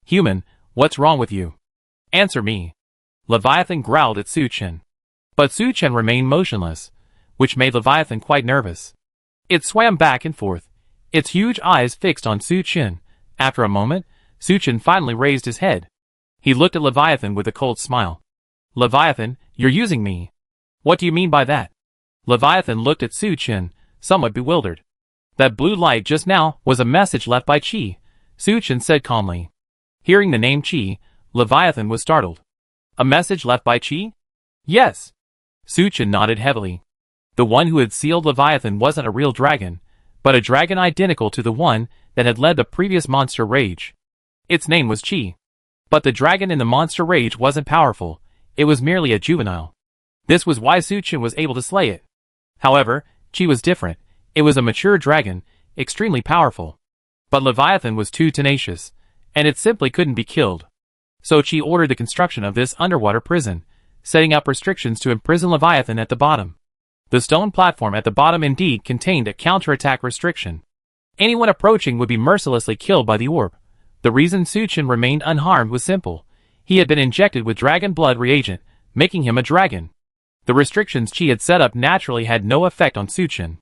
Human, what's wrong with you? Answer me. Leviathan growled at Su-Chen. But Su-Chen remained motionless, which made Leviathan quite nervous. It swam back and forth, its huge eyes fixed on Su-Chen. After a moment, Su-Chen finally raised his head. He looked at Leviathan with a cold smile. Leviathan, you're using me. What do you mean by that? Leviathan looked at Su-Chen, somewhat bewildered. That blue light just now was a message left by Chi, Su-Chen said calmly. Hearing the name Chi, Leviathan was startled. A message left by Chi? Yes. Su-Chen nodded heavily. The one who had sealed Leviathan wasn't a real dragon, but a dragon identical to the one that had led the previous monster rage. Its name was Chi. But the dragon in the monster rage wasn't powerful, it was merely a juvenile. This was why Su-Chen was able to slay it. However, Chi was different. It was a mature dragon, extremely powerful. But Leviathan was too tenacious, and it simply couldn't be killed. So Chi ordered the construction of this underwater prison, setting up restrictions to imprison Leviathan at the bottom. The stone platform at the bottom indeed contained a counterattack restriction. Anyone approaching would be mercilessly killed by the orb. The reason Su-Chen remained unharmed was simple. He had been injected with dragon blood reagent, making him a dragon. The restrictions Chi had set up naturally had no effect on Su-Chen.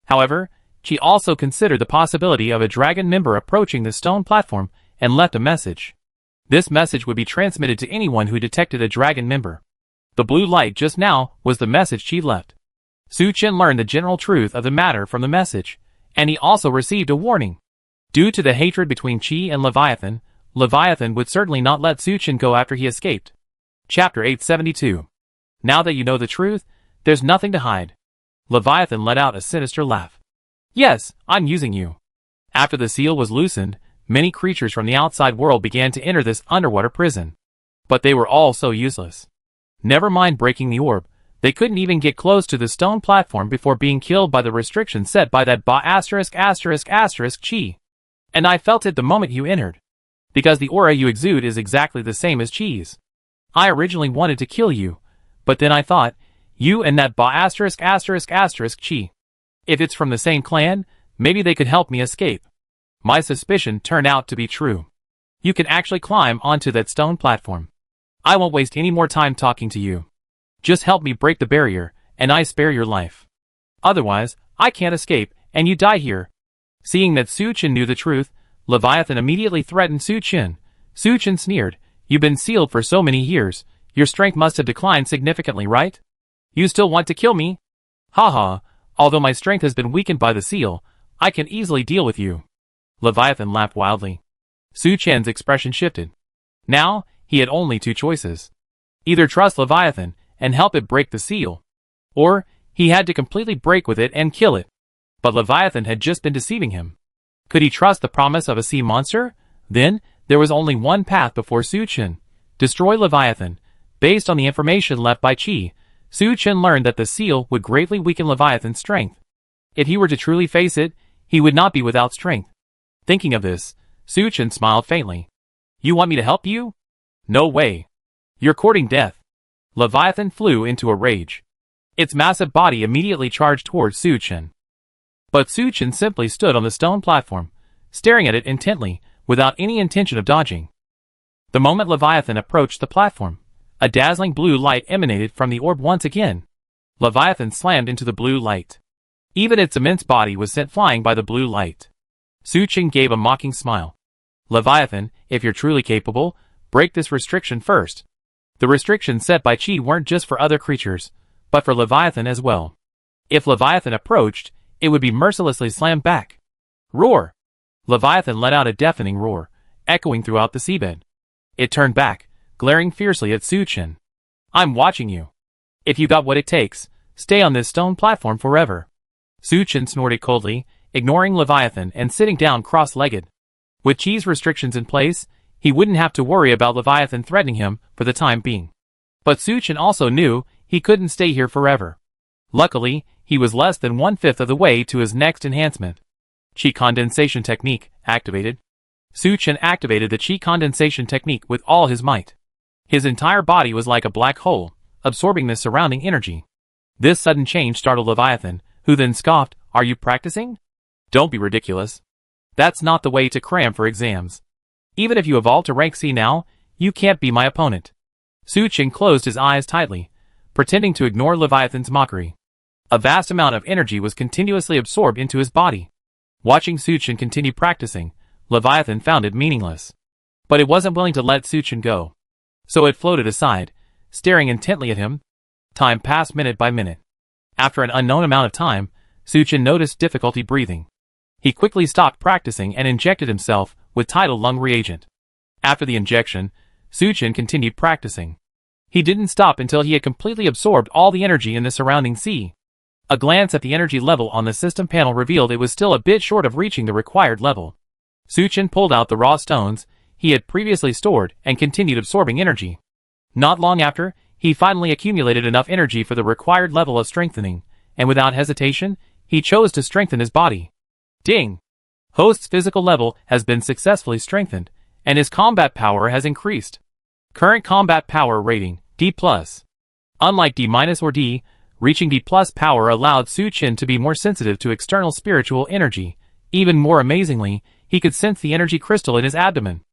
However, Chi also considered the possibility of a dragon member approaching the stone platform and left a message. This message would be transmitted to anyone who detected a dragon member. The blue light just now was the message Chi left. Su-Chen learned the general truth of the matter from the message, and he also received a warning. Due to the hatred between Qi and Leviathan, Leviathan would certainly not let Suchin go after he escaped. Chapter 872. Now that you know the truth, there's nothing to hide. Leviathan let out a sinister laugh. Yes, I'm using you. After the seal was loosened, many creatures from the outside world began to enter this underwater prison. But they were all so useless. Never mind breaking the orb, they couldn't even get close to the stone platform before being killed by the restrictions set by that Qi. And I felt it the moment you entered. Because the aura you exude is exactly the same as Qi's. I originally wanted to kill you, but then I thought, you and that Qi. If it's from the same clan, maybe they could help me escape. My suspicion turned out to be true. You can actually climb onto that stone platform. I won't waste any more time talking to you. Just help me break the barrier, and I spare your life. Otherwise, I can't escape, and you die here. Seeing that Suchin knew the truth, Leviathan immediately threatened Suchin. Suchin sneered, "You've been sealed for so many years, your strength must have declined significantly, right? You still want to kill me? Haha, although my strength has been weakened by the seal, I can easily deal with you." Leviathan laughed wildly. Suchin's expression shifted. Now, he had only two choices. Either trust Leviathan and help it break the seal, or he had to completely break with it and kill it. But Leviathan had just been deceiving him. Could he trust the promise of a sea monster? Then, there was only one path before Suchin. Destroy Leviathan. Based on the information left by Qi, Suchin learned that the seal would greatly weaken Leviathan's strength. If he were to truly face it, he would not be without strength. Thinking of this, Suchin smiled faintly. You want me to help you? No way. You're courting death. Leviathan flew into a rage. Its massive body immediately charged towards Suchin. But Suchin simply stood on the stone platform, staring at it intently, without any intention of dodging. The moment Leviathan approached the platform, a dazzling blue light emanated from the orb once again. Leviathan slammed into the blue light. Even its immense body was sent flying by the blue light. Suchin gave a mocking smile. Leviathan, if you're truly capable, break this restriction first. The restrictions set by Qi weren't just for other creatures, but for Leviathan as well. If Leviathan approached, it would be mercilessly slammed back. Roar! Leviathan let out a deafening roar, echoing throughout the seabed. It turned back, glaring fiercely at Suchin. I'm watching you. If you got what it takes, stay on this stone platform forever. Suchin snorted coldly, ignoring Leviathan and sitting down cross-legged. With Qi's restrictions in place, he wouldn't have to worry about Leviathan threatening him for the time being. But Suchin also knew he couldn't stay here forever. Luckily, he was less than 1/5 of the way to his next enhancement. Qi condensation technique activated. Suchin activated the Qi condensation technique with all his might. His entire body was like a black hole, absorbing the surrounding energy. This sudden change startled Leviathan, who then scoffed, "Are you practicing? Don't be ridiculous. That's not the way to cram for exams. Even if you evolve to rank C now, you can't be my opponent." Suchin closed his eyes tightly, pretending to ignore Leviathan's mockery. A vast amount of energy was continuously absorbed into his body. Watching Suchin continue practicing, Leviathan found it meaningless. But it wasn't willing to let Suchin go. So it floated aside, staring intently at him. Time passed minute by minute. After an unknown amount of time, Suchin noticed difficulty breathing. He quickly stopped practicing and injected himself with tidal lung reagent. After the injection, Suchin continued practicing. He didn't stop until he had completely absorbed all the energy in the surrounding sea. A glance at the energy level on the system panel revealed it was still a bit short of reaching the required level. Suchin pulled out the raw stones he had previously stored and continued absorbing energy. Not long after, he finally accumulated enough energy for the required level of strengthening, and without hesitation, he chose to strengthen his body. Ding! Host's physical level has been successfully strengthened, and his combat power has increased. Current combat power rating, D+. Unlike D- or D, reaching D+ power allowed Suchin to be more sensitive to external spiritual energy. Even more amazingly, he could sense the energy crystal in his abdomen.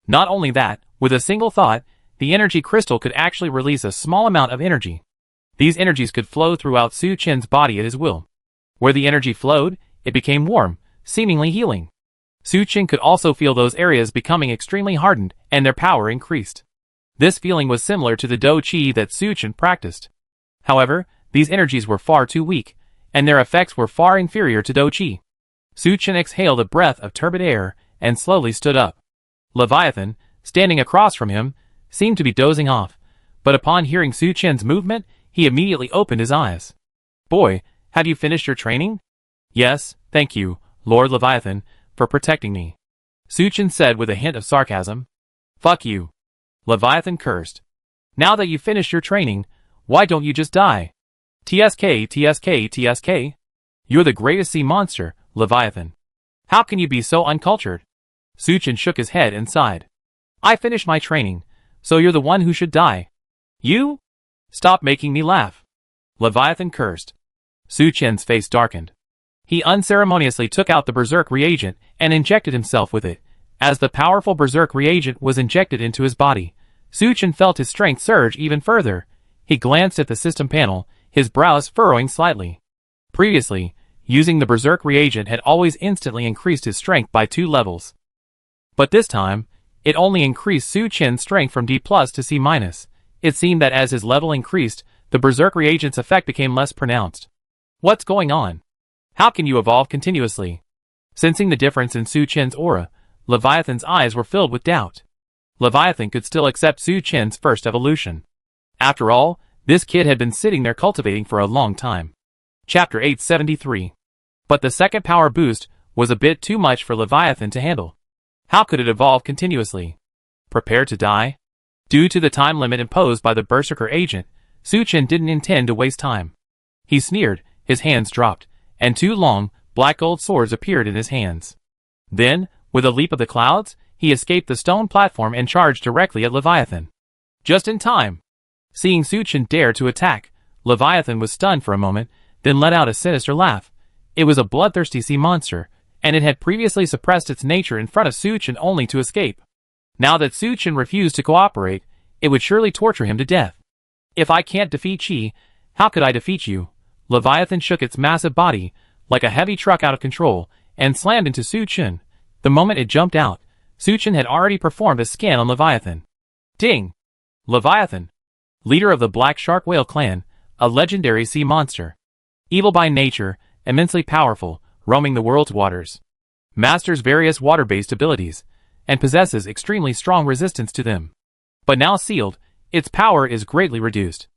Not only that, with a single thought, the energy crystal could actually release a small amount of energy. These energies could flow throughout Suchin's body at his will. Where the energy flowed, it became warm, seemingly healing. Suchin could also feel those areas becoming extremely hardened, and their power increased. This feeling was similar to the Do Qi that Suchin practiced. However, these energies were far too weak, and their effects were far inferior to Do Qi. Su Chen exhaled a breath of turbid air and slowly stood up. Leviathan, standing across from him, seemed to be dozing off, but upon hearing Su Chen's movement, he immediately opened his eyes. Boy, have you finished your training? Yes, thank you, Lord Leviathan, for protecting me. Su Chen said with a hint of sarcasm. Fuck you. Leviathan cursed. Now that you've finished your training, why don't you just die? TSK, TSK, TSK. You're the greatest sea monster, Leviathan. How can you be so uncultured? Su Chen shook his head and sighed. I finished my training, so you're the one who should die. You? Stop making me laugh. Leviathan cursed. Su Chen's face darkened. He unceremoniously took out the berserk reagent and injected himself with it. As the powerful berserk reagent was injected into his body, Su Chen felt his strength surge even further. He glanced at the system panel, his brows furrowing slightly. Previously, using the berserk reagent had always instantly increased his strength by 2 levels. But this time, it only increased Su Chen's strength from D+ to C-. It seemed that as his level increased, the berserk reagent's effect became less pronounced. What's going on? How can you evolve continuously? Sensing the difference in Su Chen's aura, Leviathan's eyes were filled with doubt. Leviathan could still accept Su Chen's first evolution. After all, this kid had been sitting there cultivating for a long time. Chapter 873. But the second power boost was a bit too much for Leviathan to handle. How could it evolve continuously? Prepare to die? Due to the time limit imposed by the berserker agent, Su Chen didn't intend to waste time. He sneered, his hands dropped, and 2 long, black gold swords appeared in his hands. Then, with a leap of the clouds, he escaped the stone platform and charged directly at Leviathan. Just in time. Seeing Su Chen dare to attack, Leviathan was stunned for a moment, then let out a sinister laugh. It was a bloodthirsty sea monster, and it had previously suppressed its nature in front of Su Chen only to escape. Now that Su Chen refused to cooperate, it would surely torture him to death. If I can't defeat Qi, how could I defeat you? Leviathan shook its massive body, like a heavy truck out of control, and slammed into Su Chen. The moment it jumped out, Su Chen had already performed a scan on Leviathan. Ding! Leviathan, leader of the Black Shark Whale clan, a legendary sea monster. Evil by nature, immensely powerful, roaming the world's waters. Masters various water-based abilities, and possesses extremely strong resistance to them. But now sealed, its power is greatly reduced.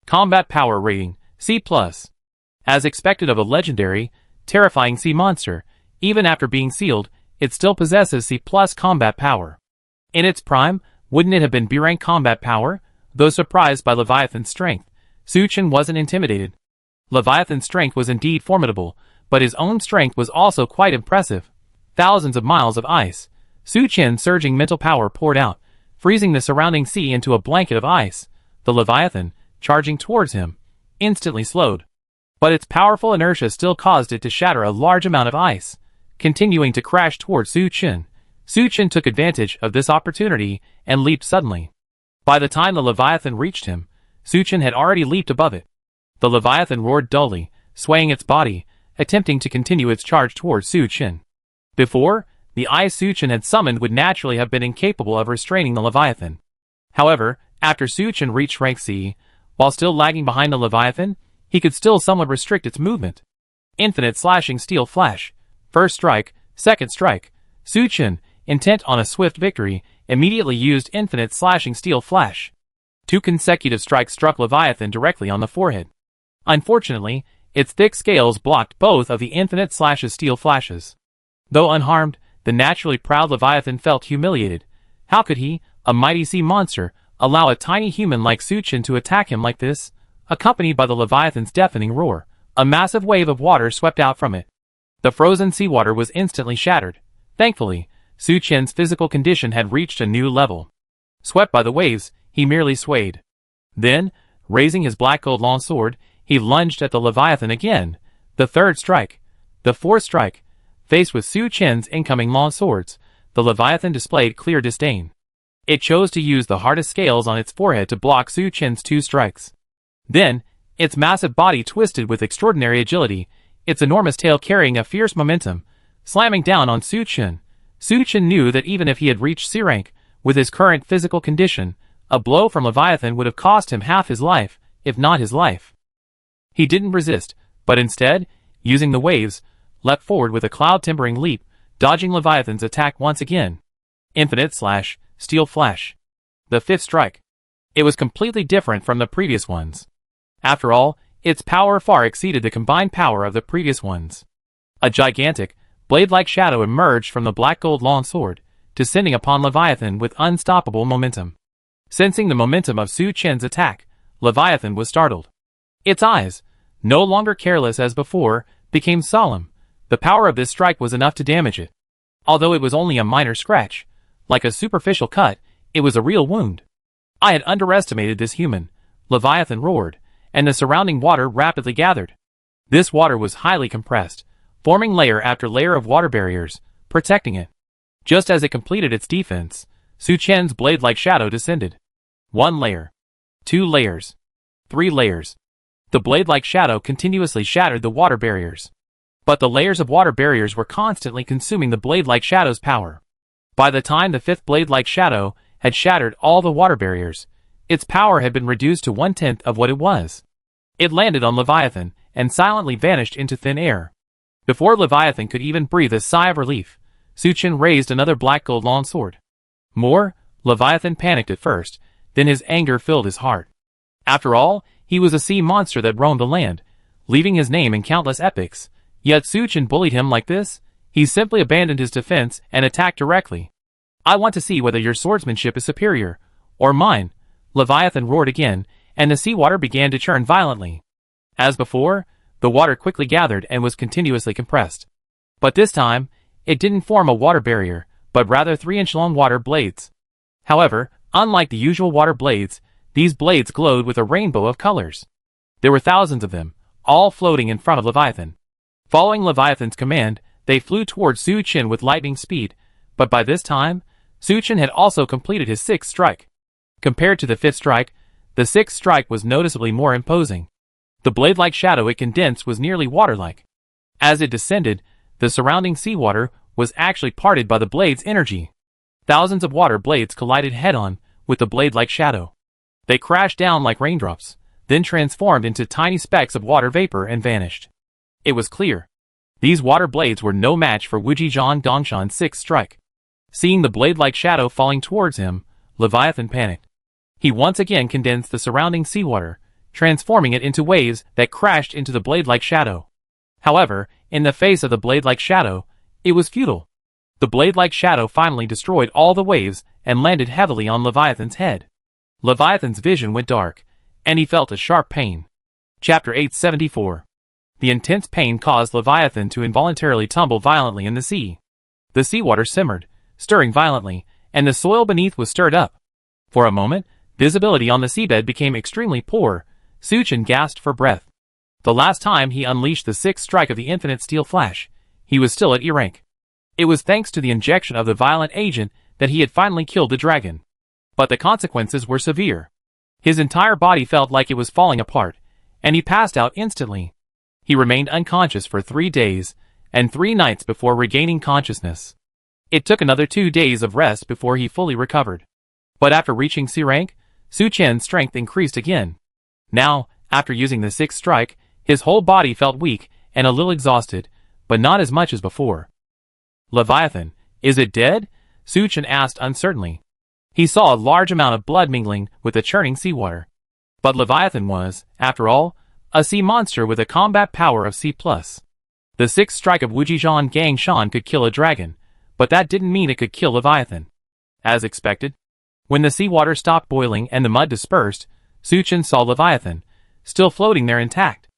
Combat power rating, C+. As expected of a legendary, terrifying sea monster, even after being sealed, it still possesses C+ combat power. In its prime, wouldn't it have been B-rank combat power? Though surprised by Leviathan's strength, Su Chen wasn't intimidated. Leviathan's strength was indeed formidable, but his own strength was also quite impressive. Thousands of miles of ice. Su Chen's surging mental power poured out, freezing the surrounding sea into a blanket of ice. The Leviathan, charging towards him, instantly slowed. But its powerful inertia still caused it to shatter a large amount of ice, continuing to crash towards Su Chen. Su Chen took advantage of this opportunity and leaped suddenly. By the time the Leviathan reached him, Su Chen had already leaped above it. The Leviathan roared dully, swaying its body, attempting to continue its charge towards Su Chen. Before, the ice Su Chen had summoned would naturally have been incapable of restraining the Leviathan. However, after Su Chen reached rank C, while still lagging behind the Leviathan, he could still somewhat restrict its movement. Infinite slashing steel flash. First strike, second strike. Su Chen, intent on a swift victory, immediately used infinite slashing steel flash. 2 consecutive strikes struck Leviathan directly on the forehead. Unfortunately, its thick scales blocked both of the infinite slash's steel flashes. Though unharmed, the naturally proud Leviathan felt humiliated. How could he, a mighty sea monster, allow a tiny human like Su Chen to attack him like this? Accompanied by the Leviathan's deafening roar, a massive wave of water swept out from it. The frozen seawater was instantly shattered. Thankfully, Su Chen's physical condition had reached a new level. Swept by the waves, he merely swayed. Then, raising his black gold long sword, he lunged at the Leviathan again. The third strike. The fourth strike. Faced with Su Chen's incoming long swords, the Leviathan displayed clear disdain. It chose to use the hardest scales on its forehead to block Su Chen's 2 strikes. Then, its massive body twisted with extraordinary agility, its enormous tail carrying a fierce momentum, slamming down on Su Chen. Su Chen knew that even if he had reached C rank, with his current physical condition, a blow from Leviathan would have cost him half his life, if not his life. He didn't resist, but instead, using the waves, leapt forward with a cloud-timbering leap, dodging Leviathan's attack once again. Infinite slash, steel flash. The fifth strike. It was completely different from the previous ones. After all, its power far exceeded the combined power of the previous ones. A gigantic, blade-like shadow emerged from the black gold longsword, descending upon Leviathan with unstoppable momentum. Sensing the momentum of Su Chen's attack, Leviathan was startled. Its eyes, no longer careless as before, became solemn. The power of this strike was enough to damage it. Although it was only a minor scratch, like a superficial cut, it was a real wound. I had underestimated this human, Leviathan roared, and the surrounding water rapidly gathered. This water was highly compressed, forming layer after layer of water barriers, protecting it. Just as it completed its defense, Su Chen's blade-like shadow descended. 1 layer. 2 layers. 3 layers. The blade-like shadow continuously shattered the water barriers. But the layers of water barriers were constantly consuming the blade-like shadow's power. By the time the fifth blade-like shadow had shattered all the water barriers, its power had been reduced to 1/10 of what it was. It landed on Leviathan and silently vanished into thin air. Before Leviathan could even breathe a sigh of relief, Su Chen raised another black gold longsword. Leviathan panicked at first, then his anger filled his heart. After all, he was a sea monster that roamed the land, leaving his name in countless epics, yet Su Chen bullied him like this. He simply abandoned his defense and attacked directly. I want to see whether your swordsmanship is superior, or mine, Leviathan roared again, and the seawater began to churn violently. As before, the water quickly gathered and was continuously compressed. But this time, it didn't form a water barrier, but rather 3-inch-long water blades. However, unlike the usual water blades, these blades glowed with a rainbow of colors. There were thousands of them, all floating in front of Leviathan. Following Leviathan's command, they flew towards Su Chen with lightning speed, but by this time, Su Chen had also completed his 6th strike. Compared to the 5th strike, the 6th strike was noticeably more imposing. The blade-like shadow it condensed was nearly water-like. As it descended, the surrounding seawater was actually parted by the blade's energy. Thousands of water blades collided head-on with the blade-like shadow. They crashed down like raindrops, then transformed into tiny specks of water vapor and vanished. It was clear. These water blades were no match for Wujizhan Dongshan's 6th strike. Seeing the blade-like shadow falling towards him, Leviathan panicked. He once again condensed the surrounding seawater, transforming it into waves that crashed into the blade-like shadow. However, in the face of the blade-like shadow, it was futile. The blade-like shadow finally destroyed all the waves and landed heavily on Leviathan's head. Leviathan's vision went dark, and he felt a sharp pain. Chapter 874. The intense pain caused Leviathan to involuntarily tumble violently in the sea. The seawater simmered, stirring violently, and the soil beneath was stirred up. For a moment, visibility on the seabed became extremely poor. Su Chen gasped for breath. The last time he unleashed the 6th strike of the infinite steel flash, he was still at E rank. It was thanks to the injection of the violent agent that he had finally killed the dragon. But the consequences were severe. His entire body felt like it was falling apart, and he passed out instantly. He remained unconscious for 3 days and 3 nights before regaining consciousness. It took another 2 days of rest before he fully recovered. But after reaching C rank, Su Chen's strength increased again. Now, after using the 6th strike, his whole body felt weak and a little exhausted, but not as much as before. Leviathan, is it dead? Su Chen asked uncertainly. He saw a large amount of blood mingling with the churning seawater. But Leviathan was, after all, a sea monster with a combat power of C+. The 6th strike of Wujizhan Gangshan could kill a dragon, but that didn't mean it could kill Leviathan. As expected, when the seawater stopped boiling and the mud dispersed, Su Chen saw Leviathan, still floating there intact.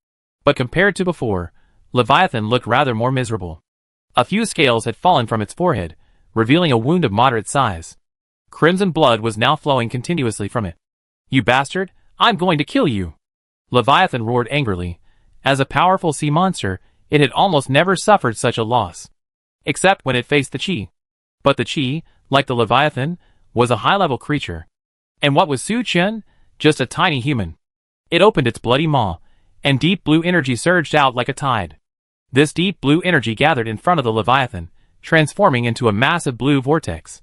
But compared to before, Leviathan looked rather more miserable. A few scales had fallen from its forehead, revealing a wound of moderate size. Crimson blood was now flowing continuously from it. "You bastard, I'm going to kill you!" Leviathan roared angrily. As a powerful sea monster, it had almost never suffered such a loss. Except when it faced the Chi. But the Chi, like the Leviathan, was a high-level creature. And what was Su Chen? Just a tiny human. It opened its bloody maw, and deep blue energy surged out like a tide. This deep blue energy gathered in front of the Leviathan, transforming into a massive blue vortex.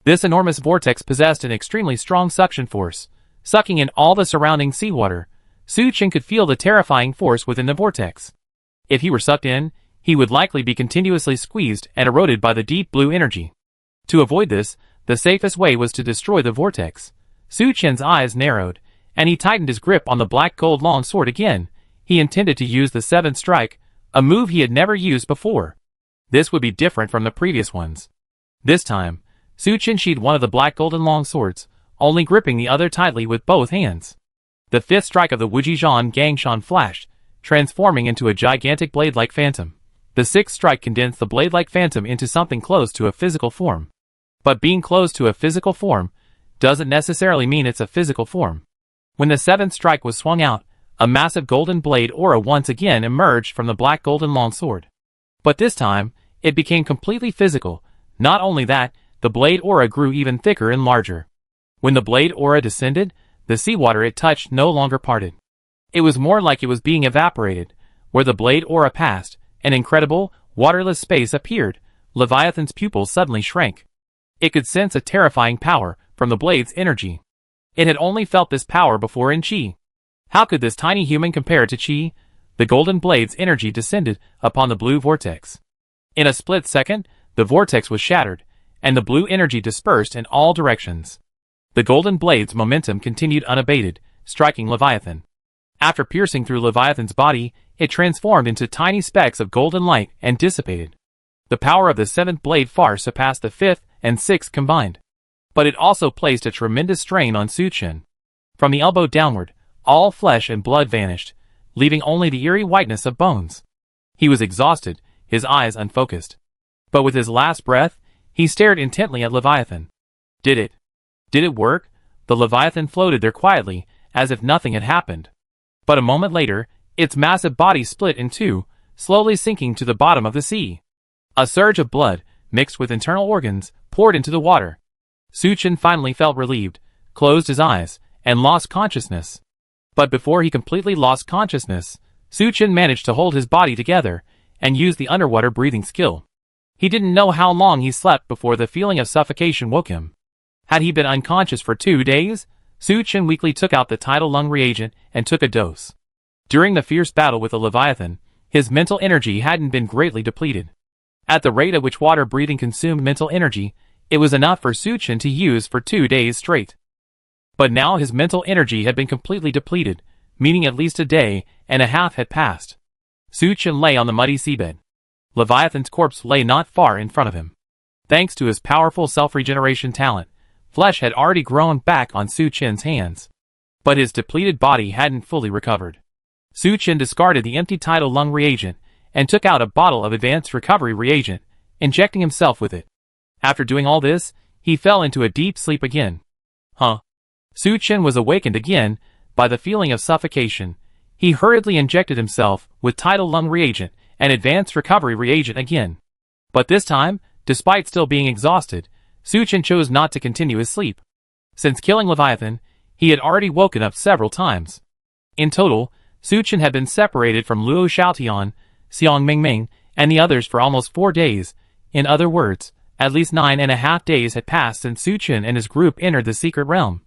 This enormous vortex possessed an extremely strong suction force, sucking in all the surrounding seawater. Su Chen could feel the terrifying force within the vortex. If he were sucked in, he would likely be continuously squeezed and eroded by the deep blue energy. To avoid this, the safest way was to destroy the vortex. Su Chen's eyes narrowed, and he tightened his grip on the black gold longsword again. He intended to use the seventh strike, a move he had never used before. This would be different from the previous ones. This time, Su Chen sheathed one of the black golden longswords, only gripping the other tightly with both hands. The fifth strike of the Wujizhan Gangshan flashed, transforming into a gigantic blade-like phantom. The sixth strike condensed the blade-like phantom into something close to a physical form. But being close to a physical form doesn't necessarily mean it's a physical form. When the seventh strike was swung out, a massive golden blade aura once again emerged from the black golden longsword. But this time, it became completely physical. Not only that, the blade aura grew even thicker and larger. When the blade aura descended, the seawater it touched no longer parted. It was more like it was being evaporated. Where the blade aura passed, an incredible, waterless space appeared. Leviathan's pupils suddenly shrank. It could sense a terrifying power from the blade's energy. It had only felt this power before in Qi. How could this tiny human compare to Qi? The golden blade's energy descended upon the blue vortex. In a split second, the vortex was shattered, and the blue energy dispersed in all directions. The golden blade's momentum continued unabated, striking Leviathan. After piercing through Leviathan's body, it transformed into tiny specks of golden light and dissipated. The power of the seventh blade far surpassed the fifth and sixth combined. But it also placed a tremendous strain on Su Chen. From the elbow downward, all flesh and blood vanished, leaving only the eerie whiteness of bones. He was exhausted, his eyes unfocused. But with his last breath, he stared intently at Leviathan. Did it work? The Leviathan floated there quietly, as if nothing had happened. But a moment later, its massive body split in two, slowly sinking to the bottom of the sea. A surge of blood, mixed with internal organs, poured into the water. Su Chen finally felt relieved, closed his eyes, and lost consciousness. But before he completely lost consciousness, Su Chen managed to hold his body together and use the underwater breathing skill. He didn't know how long he slept before the feeling of suffocation woke him. Had he been unconscious for 2 days? Su Chen weakly took out the tidal lung reagent and took a dose. During the fierce battle with the Leviathan, his mental energy hadn't been greatly depleted. At the rate at which water breathing consumed mental energy, it was enough for Su Chen to use for 2 days straight. But now his mental energy had been completely depleted, meaning at least a day and a half had passed. Su Chen lay on the muddy seabed. Leviathan's corpse lay not far in front of him. Thanks to his powerful self-regeneration talent, flesh had already grown back on Su Chen's hands. But his depleted body hadn't fully recovered. Su Chen discarded the empty tidal lung reagent and took out a bottle of advanced recovery reagent, injecting himself with it. After doing all this, he fell into a deep sleep again. Su Chen was awakened again by the feeling of suffocation. He hurriedly injected himself with tidal lung reagent and advanced recovery reagent again. But this time, despite still being exhausted, Su Chen chose not to continue his sleep. Since killing Leviathan, he had already woken up several times. In total, Su Chen had been separated from Luo Xiaotian, Xiang Mingming, and the others for almost 4 days. In other words, at least 9.5 days had passed since Su Chen and his group entered the secret realm.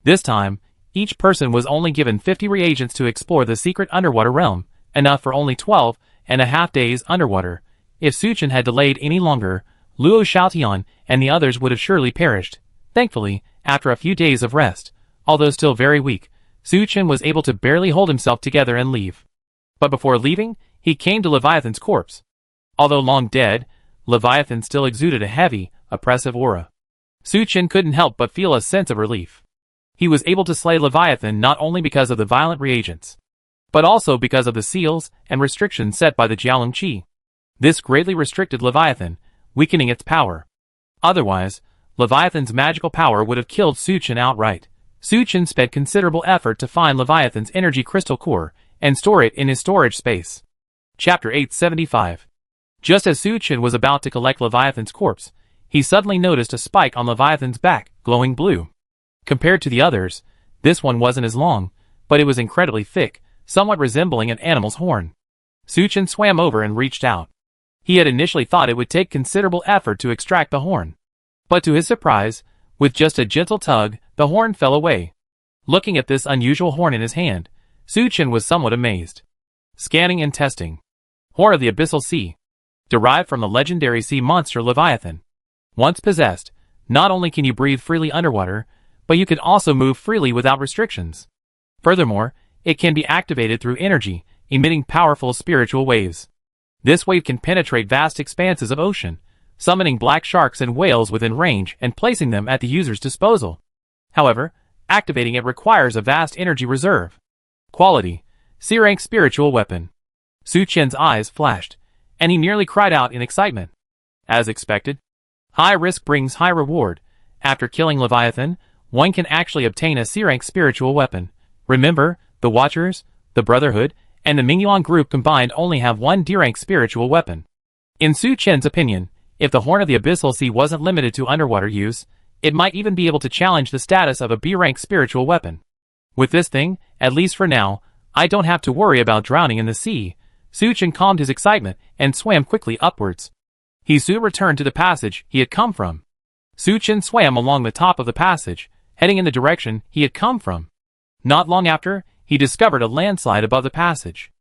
This time, each person was only given 50 reagents to explore the secret underwater realm, enough for only 12.5 days underwater. If Su Chen had delayed any longer, Luo Xiaotian and the others would have surely perished. Thankfully, after a few days of rest, although still very weak, Su Chen was able to barely hold himself together and leave. But before leaving, he came to Leviathan's corpse. Although long dead, Leviathan still exuded a heavy, oppressive aura. Su Chen couldn't help but feel a sense of relief. He was able to slay Leviathan not only because of the violent reagents, but also because of the seals and restrictions set by the Jiaolong Qi. This greatly restricted Leviathan, weakening its power. Otherwise, Leviathan's magical power would have killed Su Chen outright. Su Chen spent considerable effort to find Leviathan's energy crystal core and store it in his storage space. Chapter 875. Just as Su Chen was about to collect Leviathan's corpse, he suddenly noticed a spike on Leviathan's back, glowing blue. Compared to the others, this one wasn't as long, but it was incredibly thick, somewhat resembling an animal's horn. Su Chen swam over and reached out. He had initially thought it would take considerable effort to extract the horn. But to his surprise, with just a gentle tug, the horn fell away. Looking at this unusual horn in his hand, Su Chen was somewhat amazed. Scanning and testing. Horn of the Abyssal Sea. Derived from the legendary sea monster Leviathan. Once possessed, not only can you breathe freely underwater, but you can also move freely without restrictions. Furthermore, it can be activated through energy, emitting powerful spiritual waves. This wave can penetrate vast expanses of ocean, summoning black sharks and whales within range and placing them at the user's disposal. However, activating it requires a vast energy reserve. Quality: C-rank spiritual weapon. Su Qian's eyes flashed, and he nearly cried out in excitement. As expected, high risk brings high reward. After killing Leviathan, one can actually obtain a C-rank spiritual weapon. Remember, the Watchers, the Brotherhood, and the Mingyuan group combined only have one D-rank spiritual weapon. In Su Qian's opinion, if the Horn of the Abyssal Sea wasn't limited to underwater use, it might even be able to challenge the status of a B-rank spiritual weapon. With this thing, at least for now, I don't have to worry about drowning in the sea. Su Qian calmed his excitement and swam quickly upwards. He soon returned to the passage he had come from. Su Qian swam along the top of the passage, heading in the direction he had come from. Not long after, he discovered a landslide above the passage.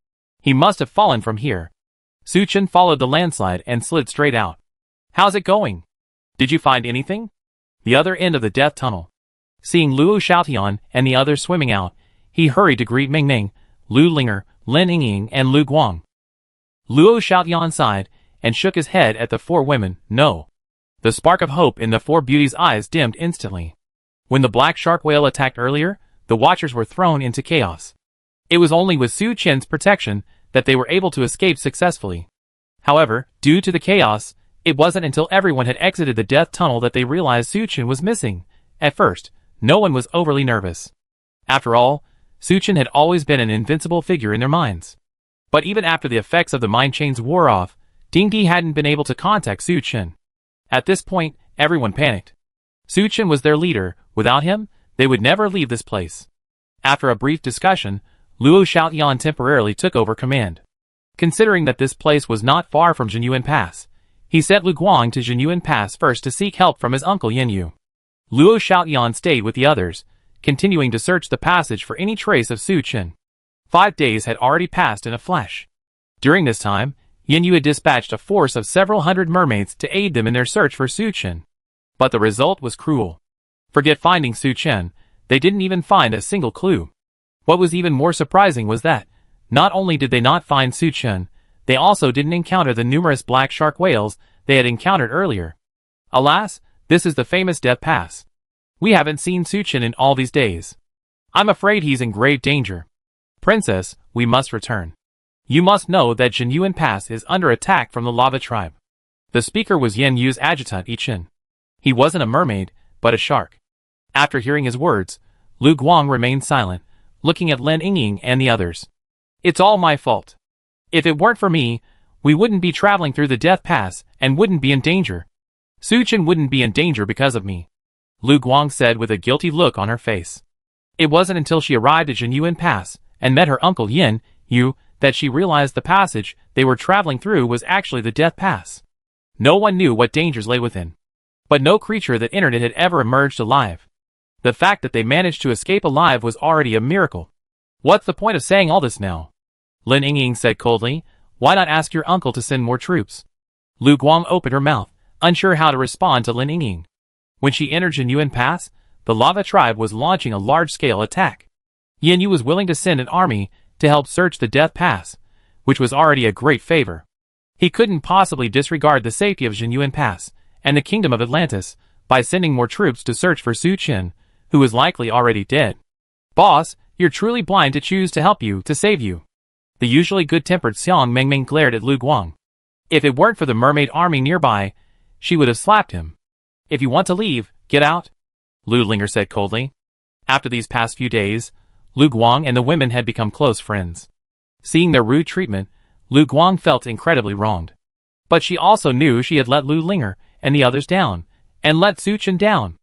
He must have fallen from here. Su Qian followed the landslide and slid straight out. How's it going? Did you find anything? The other end of the death tunnel. Seeing Luo Xiaotian and the others swimming out, he hurried to greet Ming Ming, Lu Linger, Lin Yingying, and Lu Guang. Luo Xiaotian sighed and shook his head at the four women. No. The spark of hope in the four beauties' eyes dimmed instantly. When the black shark whale attacked earlier, the Watchers were thrown into chaos. It was only with Su Qian's protection that they were able to escape successfully. However, due to the chaos, it wasn't until everyone had exited the death tunnel that they realized Su Qian was missing. At first, no one was overly nervous. After all, Su Qian had always been an invincible figure in their minds. But even after the effects of the mind chains wore off, Ding Di hadn't been able to contact Su Qian. At this point, everyone panicked. Su Qian was their leader. Without him, they would never leave this place. After a brief discussion, Luo Xiaotian temporarily took over command. Considering that this place was not far from Jinyuan Pass, he sent Lu Guang to Jinyuan Pass first to seek help from his uncle Yanyu. Luo Xiaotian stayed with the others, continuing to search the passage for any trace of Su Qian. 5 days had already passed in a flash. During this time, Yanyu had dispatched a force of several hundred mermaids to aid them in their search for Su Qian. But the result was cruel. Forget finding Su Qian, they didn't even find a single clue. What was even more surprising was that, not only did they not find Su Qian, they also didn't encounter the numerous black shark whales they had encountered earlier. Alas, this is the famous Death Pass. We haven't seen Su Qian in all these days. I'm afraid he's in grave danger. Princess, we must return. You must know that Jinyuan Pass is under attack from the lava tribe. The speaker was Yen Yu's adjutant Yichen. He wasn't a mermaid, but a shark. After hearing his words, Lu Guang remained silent, looking at Lin Yingying and the others. It's all my fault. If it weren't for me, we wouldn't be traveling through the Death Pass and wouldn't be in danger. Su Qian wouldn't be in danger because of me, Lu Guang said with a guilty look on her face. It wasn't until she arrived at Jinyuan Pass and met her uncle Yin Yu that she realized the passage they were traveling through was actually the Death Pass. No one knew what dangers lay within. But no creature that entered it had ever emerged alive. The fact that they managed to escape alive was already a miracle. What's the point of saying all this now? Lin Yingying said coldly. Why not ask your uncle to send more troops? Lu Guang opened her mouth, unsure how to respond to Lin Yingying. When she entered Jinyuan Pass, the lava tribe was launching a large-scale attack. Yin Yu was willing to send an army to help search the Death Pass, which was already a great favor. He couldn't possibly disregard the safety of Jinyuan Pass and the Kingdom of Atlantis by sending more troops to search for Su Qian, who was likely already dead. Boss, you're truly blind to choose to help you, to save you. The usually good-tempered Xiang Mengming glared at Lu Guang. If it weren't for the mermaid army nearby, she would have slapped him. If you want to leave, get out, Lu Linger said coldly. After these past few days, Lu Guang and the women had become close friends. Seeing their rude treatment, Lu Guang felt incredibly wronged. But she also knew she had let Lu Linger and the others down, and let Su Qian down.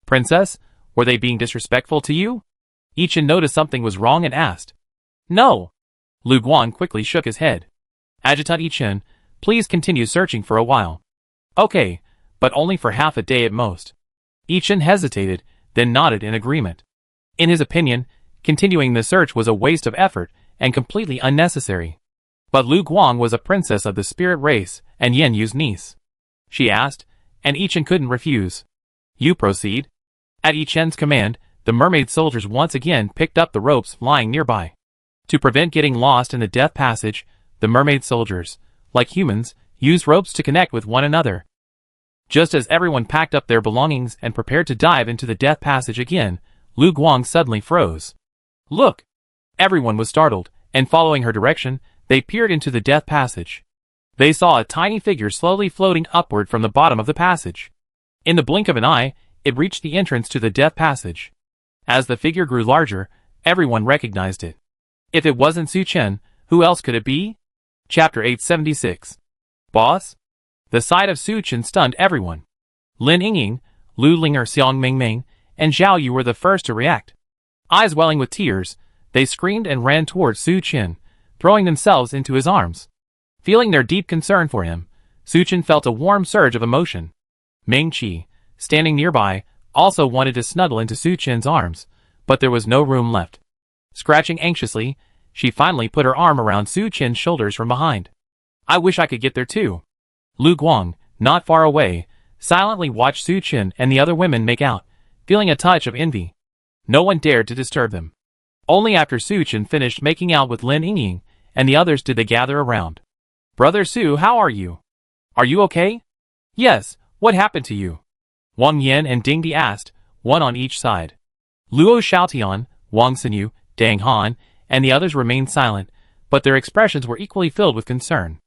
Princess, were they being disrespectful to you? Yichen noticed something was wrong and asked. No. Lu Guang quickly shook his head. Adjutant Yichen, please continue searching for a while. Okay, but only for half a day at most. Yichen hesitated, then nodded in agreement. In his opinion, continuing the search was a waste of effort and completely unnecessary. But Lu Guang was a princess of the spirit race and Yen Yu's niece. She asked, and Yichen couldn't refuse. You proceed. At Yichen's command, the mermaid soldiers once again picked up the ropes lying nearby. To prevent getting lost in the death passage, the mermaid soldiers, like humans, used ropes to connect with one another. Just as everyone packed up their belongings and prepared to dive into the death passage again, Lu Guang suddenly froze. Look! Everyone was startled, and following her direction, they peered into the death passage. They saw a tiny figure slowly floating upward from the bottom of the passage. In the blink of an eye, it reached the entrance to the death passage. As the figure grew larger, everyone recognized it. If it wasn't Su Chen, who else could it be? Chapter 876. Boss? The sight of Su Chen stunned everyone. Lin Yingying, Lu Linger, Xiang Mingming, and Zhao Yu were the first to react. Eyes welling with tears, they screamed and ran towards Su Chen, throwing themselves into his arms. Feeling their deep concern for him, Su Chen felt a warm surge of emotion. Ming Qi, standing nearby, also wanted to snuggle into Su Chen's arms, but there was no room left. Scratching anxiously, she finally put her arm around Su Chen's shoulders from behind. I wish I could get there too. Lu Guang, not far away, silently watched Su Chen and the other women make out, feeling a touch of envy. No one dared to disturb them. Only after Su Chen finished making out with Lin Yingying and the others did they gather around. Brother Su, how are you? Are you okay? Yes, what happened to you? Wang Yan and Ding Di asked, one on each side. Luo Xiaotian, Wang Xinyu, Dang Han, and the others remained silent, but their expressions were equally filled with concern.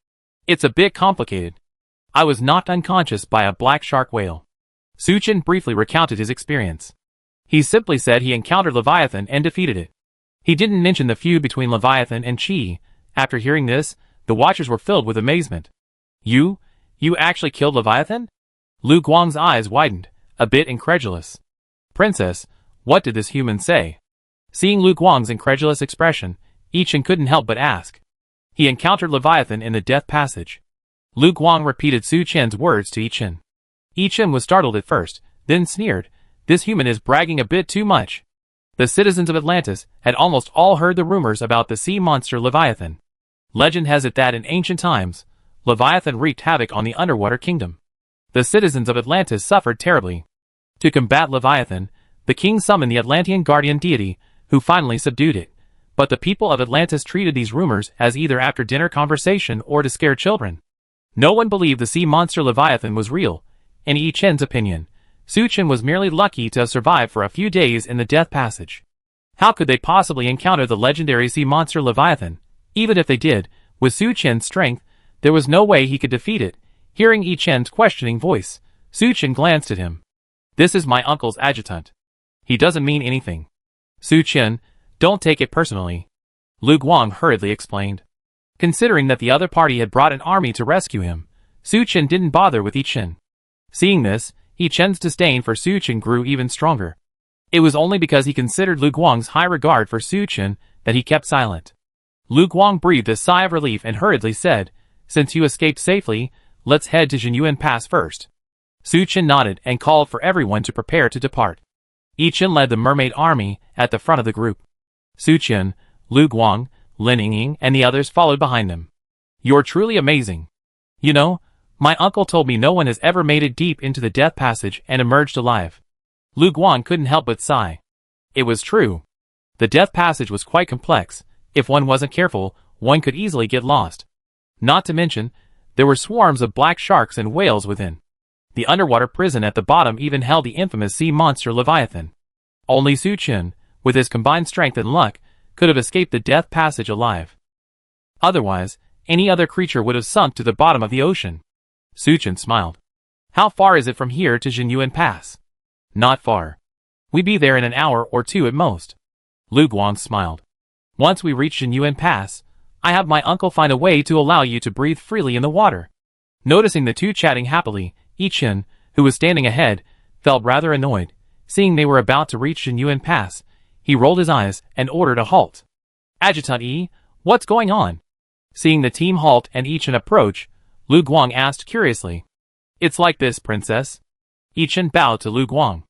It's a bit complicated. I was knocked unconscious by a black shark whale. Su Chen briefly recounted his experience. He simply said he encountered Leviathan and defeated it. He didn't mention the feud between Leviathan and Qi. After hearing this, the watchers were filled with amazement. You actually killed Leviathan? Lu Guang's eyes widened, a bit incredulous. Princess, what did this human say? Seeing Lu Guang's incredulous expression, Yichen couldn't help but ask. He encountered Leviathan in the death passage. Lu Guang repeated Su Chen's words to Yichen. Yichen was startled at first, then sneered. This human is bragging a bit too much. The citizens of Atlantis had almost all heard the rumors about the sea monster Leviathan. Legend has it that in ancient times, Leviathan wreaked havoc on the underwater kingdom. The citizens of Atlantis suffered terribly. To combat Leviathan, the king summoned the Atlantean guardian deity, who finally subdued it. But the people of Atlantis treated these rumors as either after-dinner conversation or to scare children. No one believed the sea monster Leviathan was real. In Yichen's opinion, Su Chen was merely lucky to have survived for a few days in the death passage. How could they possibly encounter the legendary sea monster Leviathan? Even if they did, with Su Chen's strength, there was no way he could defeat it. Hearing Yichen's questioning voice, Su Chen glanced at him. This is my uncle's adjutant. He doesn't mean anything. Su Chen, don't take it personally. Lu Guang hurriedly explained. Considering that the other party had brought an army to rescue him, Su Chen didn't bother with Yichen. Seeing this, Yichen's disdain for Su Chen grew even stronger. It was only because he considered Lu Guang's high regard for Su Chen that he kept silent. Lu Guang breathed a sigh of relief and hurriedly said, Since you escaped safely, let's head to Jinyuan Pass first. Su Chen nodded and called for everyone to prepare to depart. Yichen led the mermaid army at the front of the group. Su Chen, Lu Guang, Lin Yingying, and the others followed behind them. You're truly amazing. You know, my uncle told me no one has ever made it deep into the death passage and emerged alive. Lu Guang couldn't help but sigh. It was true. The death passage was quite complex. If one wasn't careful, one could easily get lost. Not to mention, there were swarms of black sharks and whales within. The underwater prison at the bottom even held the infamous sea monster Leviathan. Only Su Chen, with his combined strength and luck, could have escaped the death passage alive. Otherwise, any other creature would have sunk to the bottom of the ocean. Su Chen smiled. How far is it from here to Jinyuan Pass? Not far. We'd be there in an hour or two at most. Lu Guang smiled. Once we reach Jinyuan Pass, I have my uncle find a way to allow you to breathe freely in the water. Noticing the two chatting happily, Yichen, who was standing ahead, felt rather annoyed. Seeing they were about to reach Jinyuan Pass, he rolled his eyes and ordered a halt. Adjutant Yi, what's going on? Seeing the team halt and Yichen approach, Lu Guang asked curiously. It's like this, princess. Yichen bowed to Lu Guang.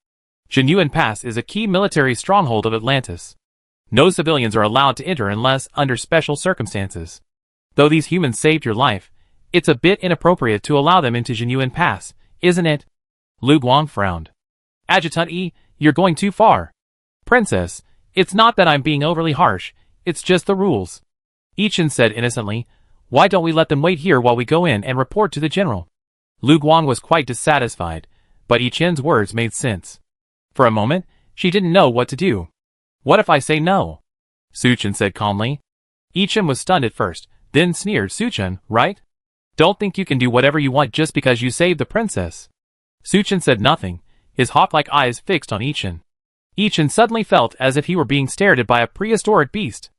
Jinyuan Pass is a key military stronghold of Atlantis. No civilians are allowed to enter unless under special circumstances. Though these humans saved your life, it's a bit inappropriate to allow them into Jinyuan Pass, isn't it? Lu Guang frowned. Adjutant E, you're going too far. Princess, it's not that I'm being overly harsh, it's just the rules. Yichen said innocently, why don't we let them wait here while we go in and report to the general? Lu Guang was quite dissatisfied, but Yichen's words made sense. For a moment, she didn't know what to do. What if I say no? Suchen said calmly. Yichen was stunned at first, then sneered. Suchen, right? Don't think you can do whatever you want just because you saved the princess. Suchen said nothing, his hawk-like eyes fixed on Yichen. Yichen suddenly felt as if he were being stared at by a prehistoric beast.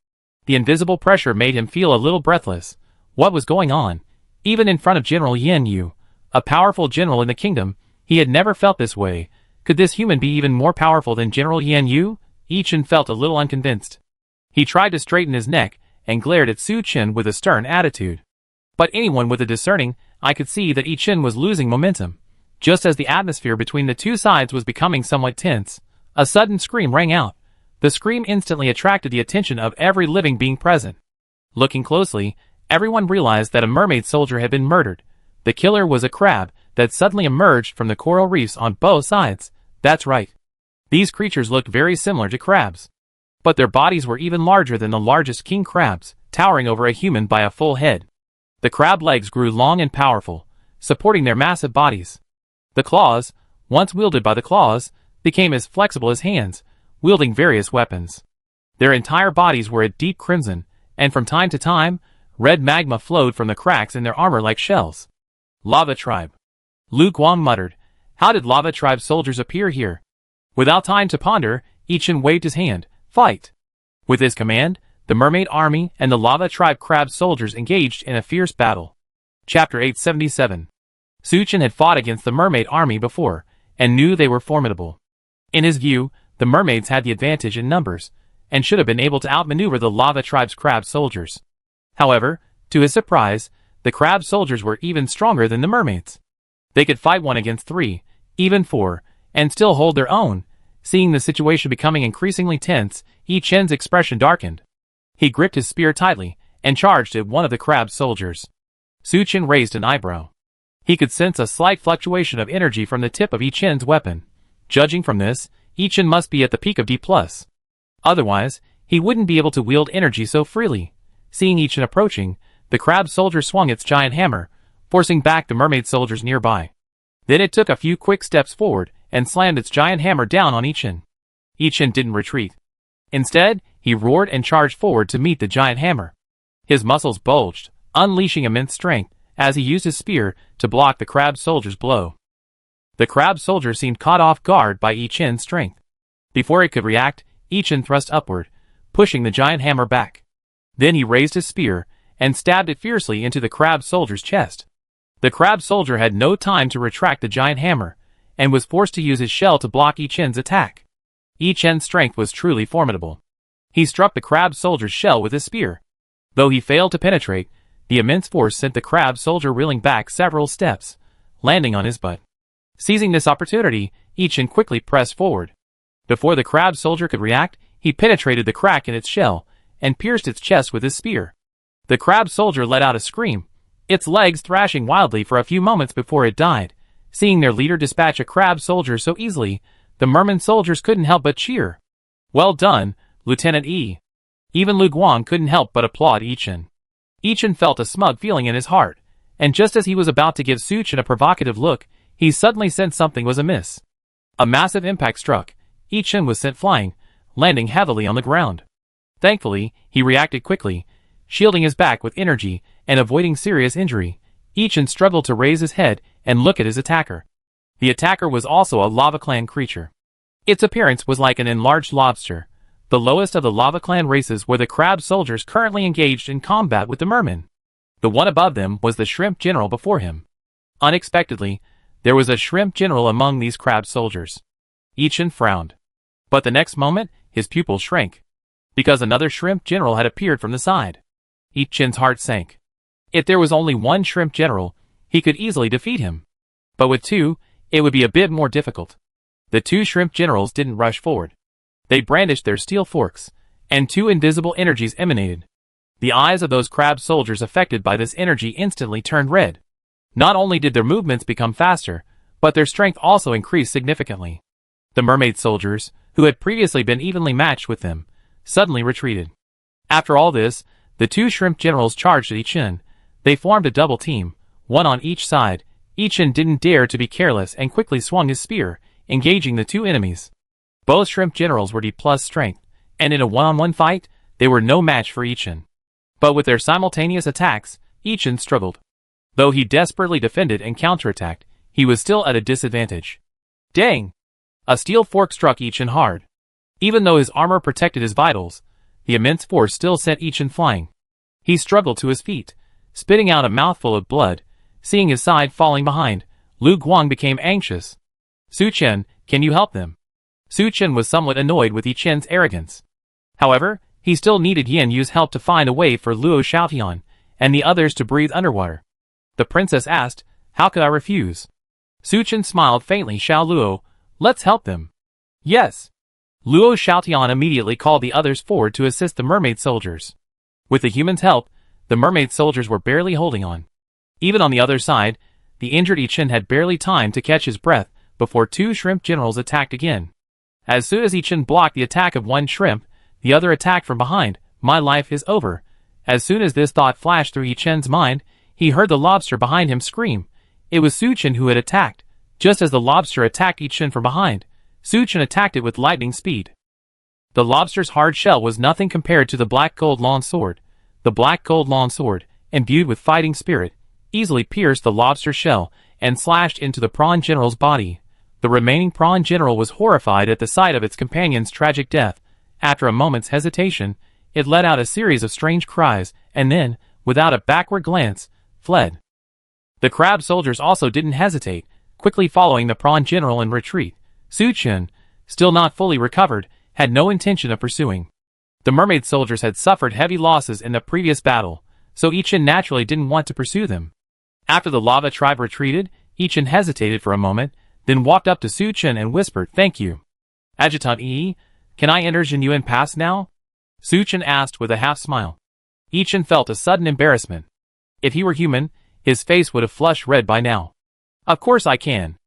The invisible pressure made him feel a little breathless. What was going on? Even in front of General Yin Yu, a powerful general in the kingdom, he had never felt this way. Could this human be even more powerful than General Yin Yu? Yichen felt a little unconvinced. He tried to straighten his neck and glared at Su Chen with a stern attitude. But anyone with a discerning eye could see that Yichen was losing momentum. Just as the atmosphere between the two sides was becoming somewhat tense, a sudden scream rang out. The scream instantly attracted the attention of every living being present. Looking closely, everyone realized that a mermaid soldier had been murdered. The killer was a crab that suddenly emerged from the coral reefs on both sides. That's right. These creatures looked very similar to crabs. But their bodies were even larger than the largest king crabs, towering over a human by a full head. The crab legs grew long and powerful, supporting their massive bodies. The claws, once wielded by the claws, became as flexible as hands, wielding various weapons. Their entire bodies were a deep crimson, and from time to time, red magma flowed from the cracks in their armor like shells. Lava Tribe. Lu Guang muttered, how did Lava Tribe soldiers appear here? Without time to ponder, Yichen waved his hand, fight. With his command, the mermaid army and the Lava Tribe crab soldiers engaged in a fierce battle. Chapter 877. Suchen had fought against the mermaid army before, and knew they were formidable. In his view, the mermaids had the advantage in numbers, and should have been able to outmaneuver the Lava Tribe's crab soldiers. However, to his surprise, the crab soldiers were even stronger than the mermaids. They could fight 1 against 3, even 4, and still hold their own. Seeing the situation becoming increasingly tense, Yichen's expression darkened. He gripped his spear tightly, and charged at one of the crab soldiers. Suchen raised an eyebrow. He could sense a slight fluctuation of energy from the tip of Yichen's weapon. Judging from this, Yichen must be at the peak of D+. Otherwise, he wouldn't be able to wield energy so freely. Seeing Yichen approaching, the crab soldier swung its giant hammer, forcing back the mermaid soldiers nearby. Then it took a few quick steps forward and slammed its giant hammer down on Yichen. Yichen didn't retreat. Instead, he roared and charged forward to meet the giant hammer. His muscles bulged, unleashing immense strength, as he used his spear to block the crab soldier's blow. The crab soldier seemed caught off guard by Yichen's strength. Before it could react, Yichen thrust upward, pushing the giant hammer back. Then he raised his spear and stabbed it fiercely into the crab soldier's chest. The crab soldier had no time to retract the giant hammer, and was forced to use his shell to block Yichen's attack. Yichen's strength was truly formidable. He struck the crab soldier's shell with his spear. Though he failed to penetrate, the immense force sent the crab soldier reeling back several steps, landing on his butt. Seizing this opportunity, Yichen quickly pressed forward. Before the crab soldier could react, he penetrated the crack in its shell, and pierced its chest with his spear. The crab soldier let out a scream, its legs thrashing wildly for a few moments before it died. Seeing their leader dispatch a crab soldier so easily, the merman soldiers couldn't help but cheer. Well done, Lieutenant E. Even Lu Guang couldn't help but applaud Yichen. Yichen felt a smug feeling in his heart, and just as he was about to give Suchen a provocative look, he suddenly sensed something was amiss. A massive impact struck. Yichen was sent flying, landing heavily on the ground. Thankfully, he reacted quickly, shielding his back with energy and avoiding serious injury. Yichen struggled to raise his head and look at his attacker. The attacker was also a Lava Clan creature. Its appearance was like an enlarged lobster. The lowest of the Lava Clan races were the crab soldiers currently engaged in combat with the mermen. The one above them was the shrimp general before him. Unexpectedly, there was a shrimp general among these crab soldiers. Yichen frowned. But the next moment, his pupils shrank. Because another shrimp general had appeared from the side. Yichen's heart sank. If there was only one shrimp general, he could easily defeat him. But with two, it would be a bit more difficult. The two shrimp generals didn't rush forward. They brandished their steel forks, and two invisible energies emanated. The eyes of those crab soldiers affected by this energy instantly turned red. Not only did their movements become faster, but their strength also increased significantly. The mermaid soldiers, who had previously been evenly matched with them, suddenly retreated. After all this, the two shrimp generals charged at Ichin. They formed a double team, one on each side. Ichin didn't dare to be careless and quickly swung his spear, engaging the two enemies. Both shrimp generals were D+ strength, and in a one-on-one fight, they were no match for Ichin. But with their simultaneous attacks, Ichin struggled. Though he desperately defended and counterattacked, he was still at a disadvantage. Dang! A steel fork struck Ichin hard. Even though his armor protected his vitals, the immense force still sent Ichin flying. He struggled to his feet, spitting out a mouthful of blood. Seeing his side falling behind, Lu Guang became anxious. Su Chen, can you help them? Su Chen was somewhat annoyed with Ichin's arrogance. However, he still needed Yin Yu's help to find a way for Luo Xiaotian and the others to breathe underwater. The princess asked, how could I refuse? Su Chen smiled faintly. Xiao Luo, let's help them. Yes. Luo Xiaotian immediately called the others forward to assist the mermaid soldiers. With the humans' help, the mermaid soldiers were barely holding on. Even on the other side, the injured Ichin had barely time to catch his breath before two shrimp generals attacked again. As soon as Ichin blocked the attack of one shrimp, the other attacked from behind. My life is over. As soon as this thought flashed through Ichin's mind, he heard the lobster behind him scream. It was Su Chen who had attacked. Just as the lobster attacked Ichin from behind, Su Chen attacked it with lightning speed. The lobster's hard shell was nothing compared to the black gold long sword. The black gold long sword, imbued with fighting spirit, easily pierced the lobster's shell and slashed into the prawn general's body. The remaining prawn general was horrified at the sight of its companion's tragic death. After a moment's hesitation, it let out a series of strange cries, and then, without a backward glance, fled. The crab soldiers also didn't hesitate, quickly following the prawn general in retreat. Su Chen, still not fully recovered, had no intention of pursuing. The mermaid soldiers had suffered heavy losses in the previous battle, so Ichin naturally didn't want to pursue them. After the lava tribe retreated, Ichin hesitated for a moment, then walked up to Su Chen and whispered, "Thank you. Adjutant Yi, can I enter Jinyuan Pass now?" Su Chen asked with a half-smile. Ichin felt a sudden embarrassment. If he were human, his face would have flushed red by now. Of course I can.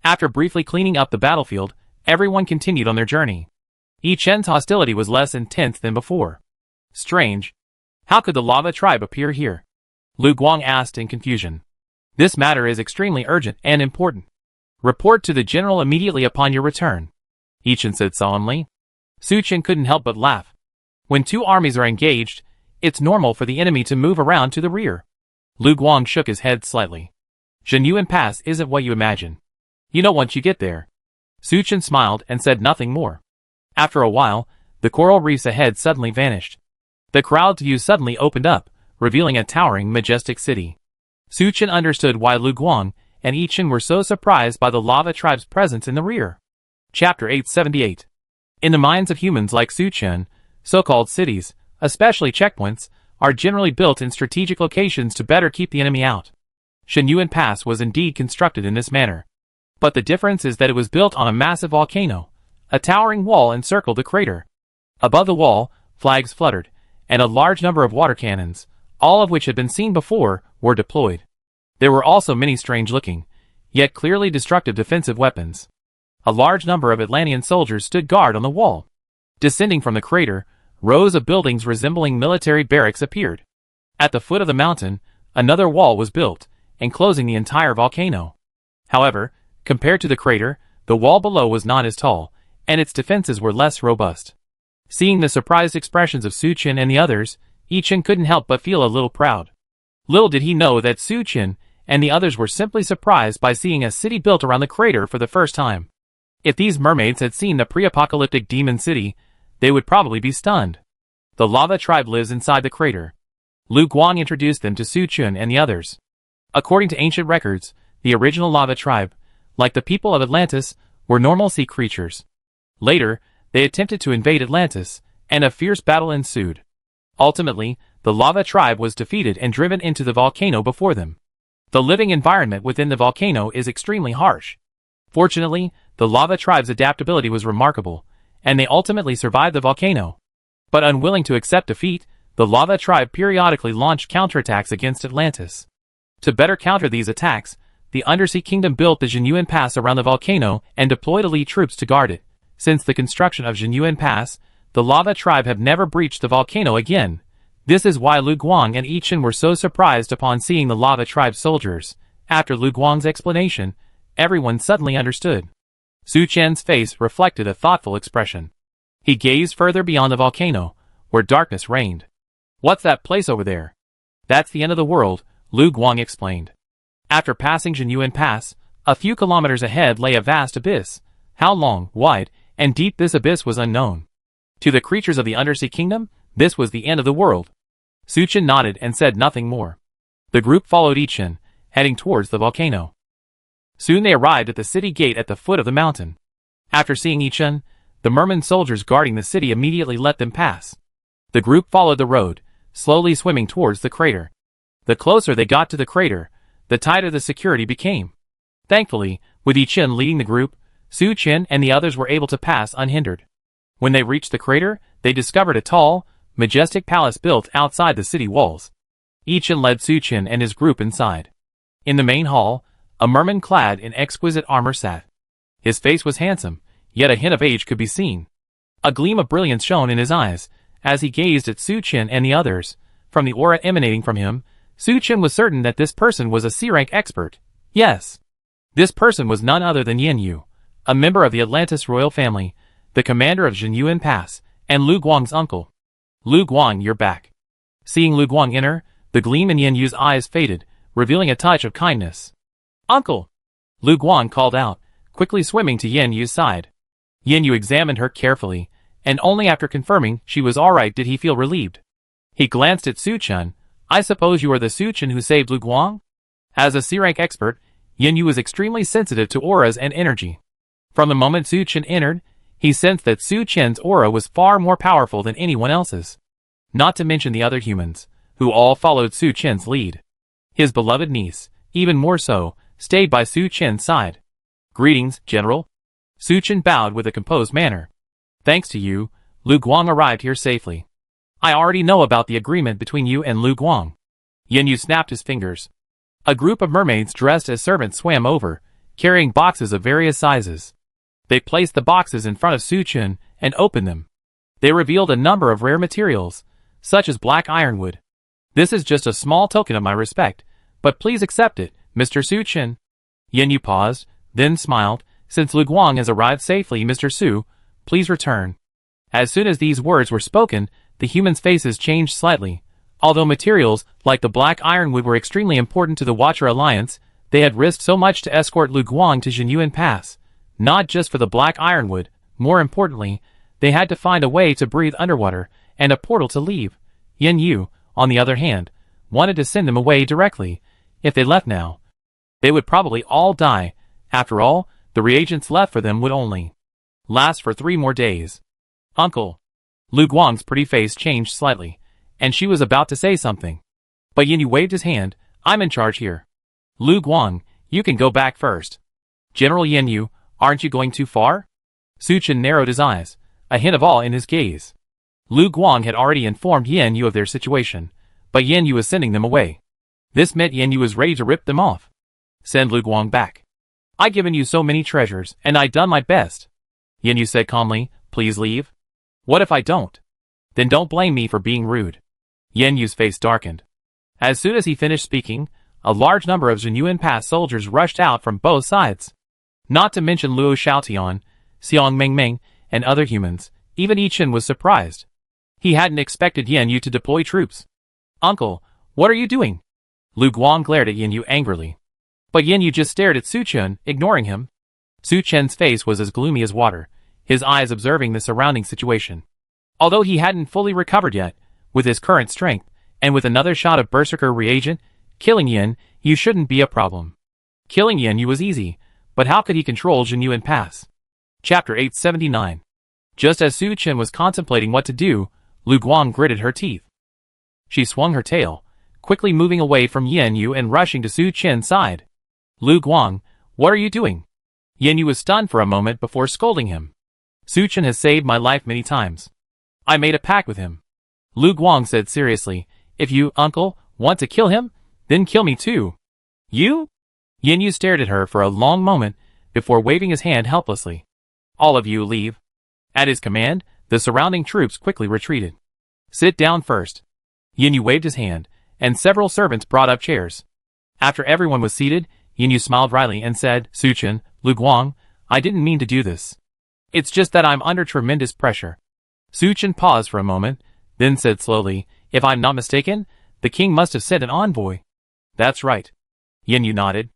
After briefly cleaning up the battlefield, everyone continued on their journey. Ichin's hostility was less intense than before. Strange. How could the lava tribe appear here? Lu Guang asked in confusion. This matter is extremely urgent and important. Report to the general immediately upon your return, Ichin said solemnly. Su Chen couldn't help but laugh. When two armies are engaged, it's normal for the enemy to move around to the rear. Lu Guang shook his head slightly. Jinyuan Pass isn't what you imagine. You know once you get there. Su Chen smiled and said nothing more. After a while, the coral reefs ahead suddenly vanished. The crowd's view suddenly opened up, revealing a towering, majestic city. Su Chen understood why Lu Guang and Ichin were so surprised by the lava tribe's presence in the rear. Chapter 878. In the minds of humans like Su Chen, so-called cities, especially checkpoints, are generally built in strategic locations to better keep the enemy out. Jinyuan Pass was indeed constructed in this manner. But the difference is that it was built on a massive volcano. A towering wall encircled the crater. Above the wall, flags fluttered, and a large number of water cannons, all of which had been seen before, were deployed. There were also many strange-looking, yet clearly destructive defensive weapons. A large number of Atlantean soldiers stood guard on the wall. Descending from the crater, rows of buildings resembling military barracks appeared. At the foot of the mountain, another wall was built, enclosing the entire volcano. However, compared to the crater, the wall below was not as tall, and its defenses were less robust. Seeing the surprised expressions of Su Chen and the others, Ichin couldn't help but feel a little proud. Little did he know that Su Chen and the others were simply surprised by seeing a city built around the crater for the first time. If these mermaids had seen the pre-apocalyptic demon city, they would probably be stunned. The lava tribe lives inside the crater. Lu Guang introduced them to Su Chen and the others. According to ancient records, the original lava tribe, like the people of Atlantis, were normal sea creatures. Later, they attempted to invade Atlantis, and a fierce battle ensued. Ultimately, the lava tribe was defeated and driven into the volcano before them. The living environment within the volcano is extremely harsh. Fortunately, the lava tribe's adaptability was remarkable, and they ultimately survived the volcano. But unwilling to accept defeat, the lava tribe periodically launched counterattacks against Atlantis. To better counter these attacks, the Undersea Kingdom built the Jinyuan Pass around the volcano and deployed elite troops to guard it. Since the construction of Jinyuan Pass, the lava tribe have never breached the volcano again. This is why Lu Guang and Yichen were so surprised upon seeing the lava tribe soldiers. After Lu Guang's explanation, everyone suddenly understood. Su Chen's face reflected a thoughtful expression. He gazed further beyond the volcano, where darkness reigned. "What's that place over there?" "That's the end of the world," Lu Guang explained. After passing Jinyuan Pass, a few kilometers ahead lay a vast abyss. How long, wide, and deep this abyss was unknown. To the creatures of the Undersea Kingdom, this was the end of the world. Su Chen nodded and said nothing more. The group followed Yichen, heading towards the volcano. Soon they arrived at the city gate at the foot of the mountain. After seeing Yichen, the merman soldiers guarding the city immediately let them pass. The group followed the road, slowly swimming towards the crater. The closer they got to the crater, the tighter the security became. Thankfully, with Yichen leading the group, Su Chen and the others were able to pass unhindered. When they reached the crater, they discovered a tall, majestic palace built outside the city walls. Yichen led Su Chen and his group inside. In the main hall, a merman clad in exquisite armor sat. His face was handsome, yet a hint of age could be seen. A gleam of brilliance shone in his eyes, as he gazed at Su Chen and the others. From the aura emanating from him, Su Chen was certain that this person was a C-rank expert. Yes. This person was none other than Yin Yu, a member of the Atlantis royal family, the commander of Jinyuan Pass, and Lu Guang's uncle. "Lu Guang, you're back." Seeing Lu Guang enter, the gleam in Yin Yu's eyes faded, revealing a touch of kindness. "Uncle!" Lu Guang called out, quickly swimming to Yin Yu's side. Yin Yu examined her carefully, and only after confirming she was alright did he feel relieved. He glanced at Su Chen. "I suppose you are the Su Chen who saved Lu Guang?" As a C-rank expert, Yin Yu was extremely sensitive to auras and energy. From the moment Su Chen entered, he sensed that Su Chen's aura was far more powerful than anyone else's. Not to mention the other humans, who all followed Su Chen's lead. His beloved niece, even more so, stayed by Su Chen's side. "Greetings, General." Su Chen bowed with a composed manner. "Thanks to you, Lu Guang arrived here safely. I already know about the agreement between you and Lu Guang." Yin Yu snapped his fingers. A group of mermaids dressed as servants swam over, carrying boxes of various sizes. They placed the boxes in front of Su Chen and opened them. They revealed a number of rare materials, such as black ironwood. "This is just a small token of my respect, but please accept it, Mr. Su Chen." Yin Yu paused, then smiled. "Since Lu Guang has arrived safely, Mr. Su, please return." As soon as these words were spoken, the humans' faces changed slightly. Although materials like the black ironwood were extremely important to the Watcher Alliance, they had risked so much to escort Lu Guang to Jinyuan Pass. Not just for the black ironwood, more importantly, they had to find a way to breathe underwater and a portal to leave. Yin Yu, on the other hand, wanted to send them away directly. If they left now, they would probably all die. After all, the reagents left for them would only last for 3 more days. "Uncle." Lu Guang's pretty face changed slightly, and she was about to say something. But Yin Yu waved his hand. "I'm in charge here. Lu Guang, you can go back first." "General Yin Yu, aren't you going too far?" Su Chen narrowed his eyes, a hint of awe in his gaze. Lu Guang had already informed Yin Yu of their situation, but Yin Yu was sending them away. This meant Yin Yu was ready to rip them off. "Send Lu Guang back. I've given you so many treasures, and I've done my best." Yin Yu said calmly. "Please leave." "What if I don't?" "Then don't blame me for being rude." Yin Yu's face darkened. As soon as he finished speaking, a large number of Jinyuan Pass soldiers rushed out from both sides. Not to mention Luo Xiaotian, Xiong Mengmeng, and other humans. Even Yichen was surprised. He hadn't expected Yin Yu to deploy troops. "Uncle, what are you doing?" Lu Guang glared at Yin Yu angrily. But Yin Yu just stared at Su Chen, ignoring him. Su Chen's face was as gloomy as water, his eyes observing the surrounding situation. Although he hadn't fully recovered yet, with his current strength, and with another shot of Berserker reagent, killing Yin Yu shouldn't be a problem. Killing Yin Yu was easy, but how could he control Jinyuan Pass? Chapter 879. Just as Su Chen was contemplating what to do, Lu Guang gritted her teeth. She swung her tail, quickly moving away from Yin Yu and rushing to Su Chen's side. "Lu Guang, what are you doing?" Yin Yu was stunned for a moment before scolding him. "Su Chen has saved my life many times. I made a pact with him." Lu Guang said seriously. If you, uncle, want to kill him, then kill me too. You? Yin Yu stared at her for a long moment before waving his hand helplessly. All of you leave. At his command, the surrounding troops quickly retreated. Sit down first. Yin Yu waved his hand, and several servants brought up chairs. After everyone was seated, Yin Yu smiled wryly and said, Su Chen, Lu Guang, I didn't mean to do this. It's just that I'm under tremendous pressure. Su Chen paused for a moment, then said slowly, if I'm not mistaken, the king must have sent an envoy. That's right. Yin Yu nodded.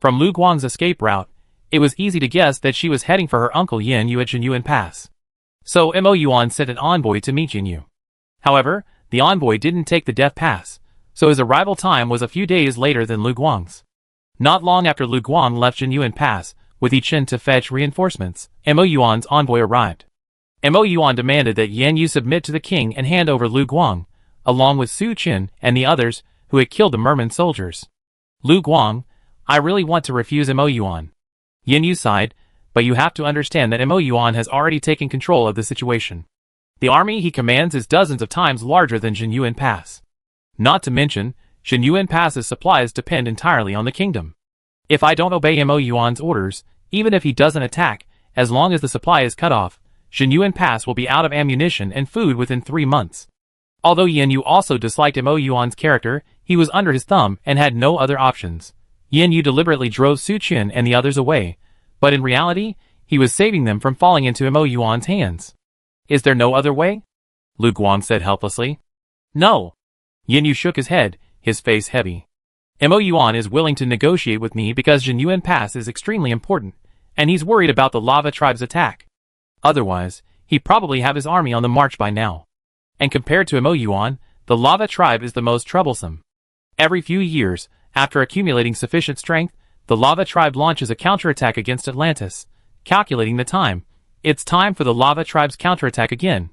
From Lu Guang's escape route, it was easy to guess that she was heading for her uncle Yin Yu at Jinyuan Pass. So Mo Yuan sent an envoy to meet Yin Yu. However, the envoy didn't take the death pass, so his arrival time was a few days later than Lu Guang's. Not long after Lu Guang left Jinyuan Pass with Yi Chen to fetch reinforcements, Mo Yuan's envoy arrived. Mo Yuan demanded that Yin Yu submit to the king and hand over Lu Guang, along with Su Chen and the others who had killed the merman soldiers. Lu Guang, I really want to refuse Mo Yuan. Yin Yu sighed, but you have to understand that Mo Yuan has already taken control of the situation. The army he commands is dozens of times larger than Jinyuan Pass. Not to mention, Jinyuan Pass's supplies depend entirely on the kingdom. If I don't obey Mo Yuan's orders, even if he doesn't attack, as long as the supply is cut off, Jinyuan Pass will be out of ammunition and food within 3 months. Although Yin Yu also disliked Mo Yuan's character, he was under his thumb and had no other options. Yin Yu deliberately drove Su Chen and the others away, but in reality, he was saving them from falling into Mo Yuan's hands. Is there no other way? Lu Guang said helplessly. No. Yin Yu shook his head, his face heavy. Mo Yuan is willing to negotiate with me because Jinyuan Pass is extremely important, and he's worried about the lava tribe's attack. Otherwise, he'd probably have his army on the march by now. And compared to Mo Yuan, the lava tribe is the most troublesome. Every few years, after accumulating sufficient strength, the lava tribe launches a counterattack against Atlantis. Calculating the time, it's time for the lava tribe's counterattack again.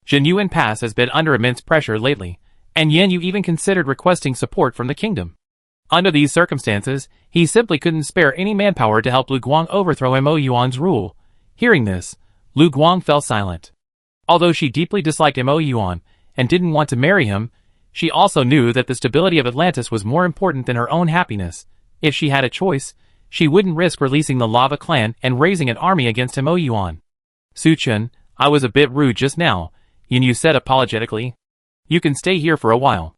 Jinyuan Pass has been under immense pressure lately, and Yin Yu even considered requesting support from the kingdom. Under these circumstances, he simply couldn't spare any manpower to help Lu Guang overthrow Mo Yuan's rule. Hearing this, Lu Guang fell silent. Although she deeply disliked Mo Yuan and didn't want to marry him, she also knew that the stability of Atlantis was more important than her own happiness. If she had a choice, she wouldn't risk releasing the Lava Clan and raising an army against Mo Yuan. Su Chen, I was a bit rude just now, Yin Yu said apologetically. You can stay here for a while.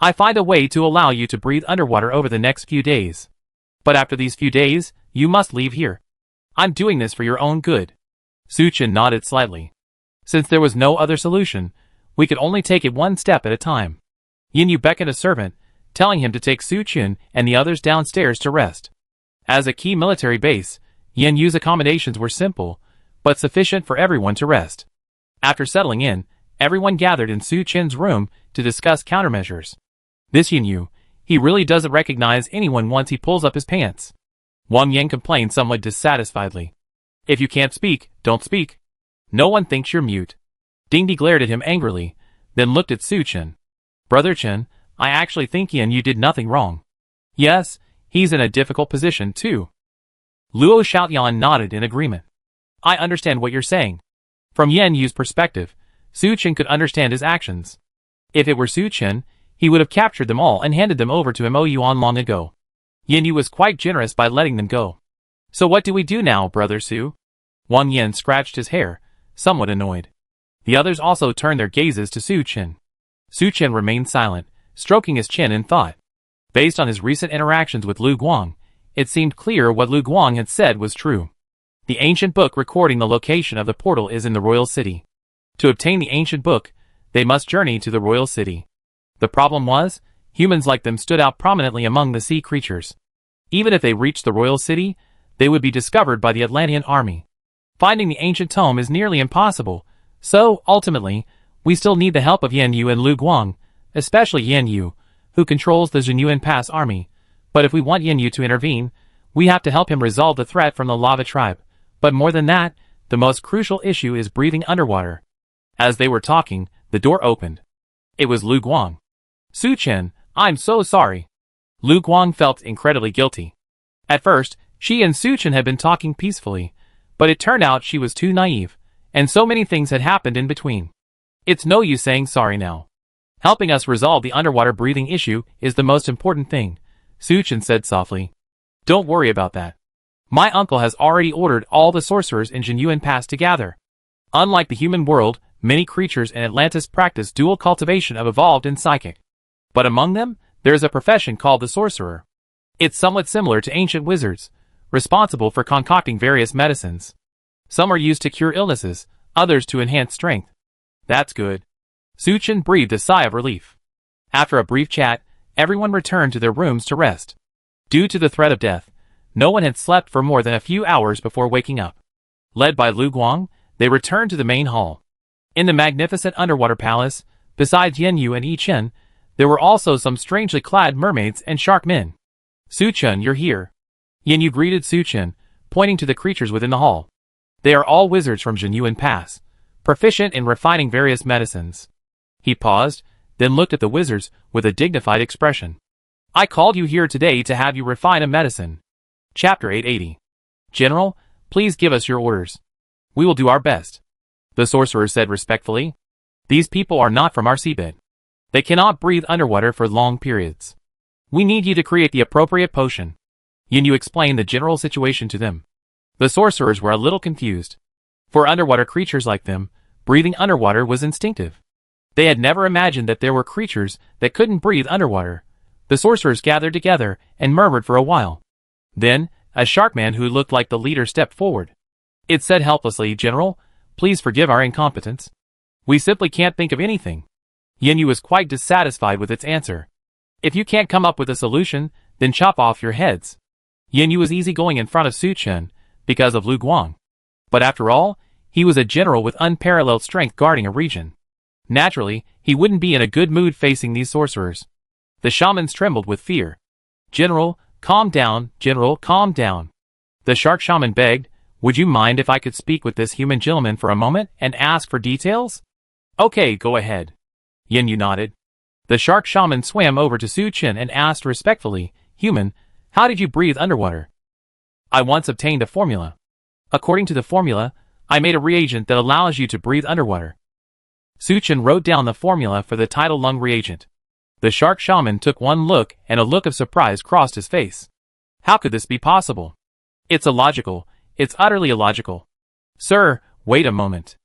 I find a way to allow you to breathe underwater over the next few days. But after these few days, you must leave here. I'm doing this for your own good. Su Chen nodded slightly. Since there was no other solution, we could only take it one step at a time. Yin Yu beckoned a servant, telling him to take Su Chen and the others downstairs to rest. As a key military base, Yin Yu's accommodations were simple, but sufficient for everyone to rest. After settling in, everyone gathered in Su Chen's room to discuss countermeasures. This Yin Yu, he really doesn't recognize anyone once he pulls up his pants. Wang Yang complained somewhat dissatisfiedly. If you can't speak, don't speak. No one thinks you're mute. Ding Di glared at him angrily, then looked at Su Chen. Brother Chen, I actually think Yin Yu did nothing wrong. Yes, he's in a difficult position too. Luo Xiaoyan nodded in agreement. I understand what you're saying. From Yin Yu's perspective, Su Chen could understand his actions. If it were Su Chen, he would have captured them all and handed them over to Mo Yuan long ago. Yin Yu was quite generous by letting them go. So what do we do now, Brother Su? Wang Yan scratched his hair, somewhat annoyed. The others also turned their gazes to Su Chen. Su Chen remained silent, stroking his chin in thought. Based on his recent interactions with Lu Guang, it seemed clear what Lu Guang had said was true. The ancient book recording the location of the portal is in the royal city. To obtain the ancient book, they must journey to the royal city. The problem was, humans like them stood out prominently among the sea creatures. Even if they reached the royal city, they would be discovered by the Atlantean army. Finding the ancient tome is nearly impossible, so, ultimately, we still need the help of Yin Yu and Lu Guang, especially Yin Yu, who controls the Jinyuan Pass army. But if we want Yin Yu to intervene, we have to help him resolve the threat from the lava tribe. But more than that, the most crucial issue is breathing underwater. As they were talking, the door opened. It was Lu Guang. Su Chen, I'm so sorry. Lu Guang felt incredibly guilty. At first, she and Su Chen had been talking peacefully, but it turned out she was too naive, and so many things had happened in between. It's no use saying sorry now. Helping us resolve the underwater breathing issue is the most important thing, Suchin said softly. Don't worry about that. My uncle has already ordered all the sorcerers in Jinyuan Pass to gather. Unlike the human world, many creatures in Atlantis practice dual cultivation of evolved and psychic. But among them, there is a profession called the sorcerer. It's somewhat similar to ancient wizards, responsible for concocting various medicines. Some are used to cure illnesses, others to enhance strength. That's good. Suchin breathed a sigh of relief. After a brief chat, everyone returned to their rooms to rest. Due to the threat of death, no one had slept for more than a few hours before waking up. Led by Lu Guang, they returned to the main hall. In the magnificent underwater palace, besides Yenyu and Yi Chen, there were also some strangely clad mermaids and shark men. Suchin, you're here. Yenyu greeted Suchin, pointing to the creatures within the hall. They are all wizards from Jinyuan Pass, proficient in refining various medicines. He paused, then looked at the wizards with a dignified expression. I called you here today to have you refine a medicine. Chapter 880. General, please give us your orders. We will do our best. The sorcerer said respectfully. These people are not from our seabed. They cannot breathe underwater for long periods. We need you to create the appropriate potion. Yenyu explained the general situation to them. The sorcerers were a little confused. For underwater creatures like them, breathing underwater was instinctive. They had never imagined that there were creatures that couldn't breathe underwater. The sorcerers gathered together and murmured for a while. Then, a sharkman who looked like the leader stepped forward. It said helplessly, General, please forgive our incompetence. We simply can't think of anything. Yenyu was quite dissatisfied with its answer. If you can't come up with a solution, then chop off your heads. Yenyu was easygoing in front of Suchin because of Lu Guang. But after all, he was a general with unparalleled strength guarding a region. Naturally, he wouldn't be in a good mood facing these sorcerers. The shamans trembled with fear. General, calm down, General, calm down. The shark shaman begged, would you mind if I could speak with this human gentleman for a moment and ask for details? Okay, go ahead. Yenyu nodded. The shark shaman swam over to Suchin and asked respectfully, Human, how did you breathe underwater? I once obtained a formula. According to the formula, I made a reagent that allows you to breathe underwater. Suchin wrote down the formula for the tidal lung reagent. The shark shaman took one look and a look of surprise crossed his face. How could this be possible? It's illogical. It's utterly illogical. Sir, wait a moment.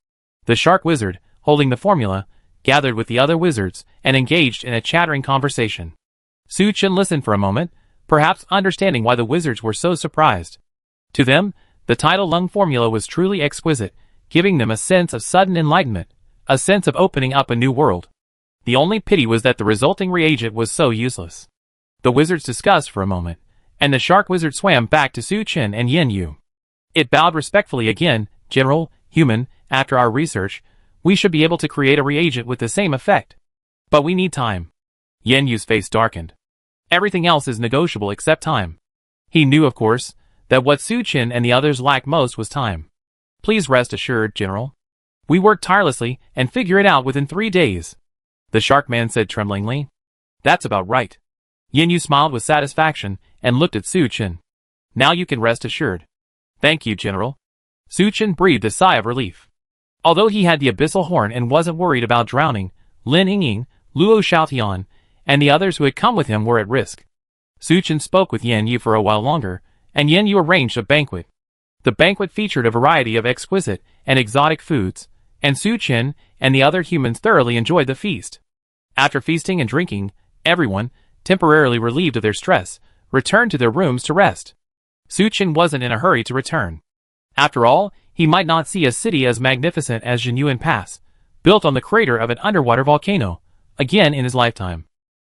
The shark wizard, holding the formula, gathered with the other wizards and engaged in a chattering conversation. Suchin listened for a moment, perhaps understanding why the wizards were so surprised. To them, the tidal lung formula was truly exquisite, giving them a sense of sudden enlightenment, a sense of opening up a new world. The only pity was that the resulting reagent was so useless. The wizards discussed for a moment, and the shark wizard swam back to Suchin and Yenyu. It bowed respectfully again, General, Human, after our research, we should be able to create a reagent with the same effect. But we need time. Yenyu's face darkened. Everything else is negotiable except time. He knew, of course, that what Suchin and the others lacked most was time. Please rest assured, General. We worked tirelessly and figure it out within 3 days. The shark man said tremblingly. That's about right. Yenyu smiled with satisfaction and looked at Suchin. Now you can rest assured. Thank you, General. Suchin breathed a sigh of relief. Although he had the abyssal horn and wasn't worried about drowning, Lin Yingying, Luo Xiaotian, and the others who had come with him were at risk. Suchin spoke with Yenyu for a while longer, and Yenyu arranged a banquet. The banquet featured a variety of exquisite and exotic foods, and Suchin and the other humans thoroughly enjoyed the feast. After feasting and drinking, everyone, temporarily relieved of their stress, returned to their rooms to rest. Suchin wasn't in a hurry to return. After all, he might not see a city as magnificent as Jinyuan Pass, built on the crater of an underwater volcano, again in his lifetime.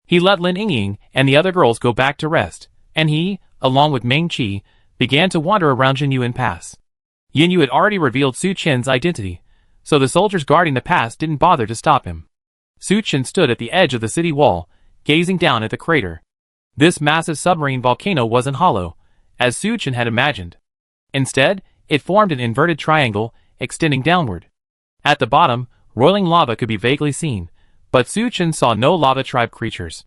He let Lin Yingying and the other girls go back to rest, and he, along with Meng Qi, began to wander around Jinyuan Pass. Yenyu had already revealed Suchin's identity, so the soldiers guarding the pass didn't bother to stop him. Suchin stood at the edge of the city wall, gazing down at the crater. This massive submarine volcano wasn't hollow, as Suchin had imagined. Instead, it formed an inverted triangle, extending downward. At the bottom, roiling lava could be vaguely seen, but Suchin saw no lava tribe creatures.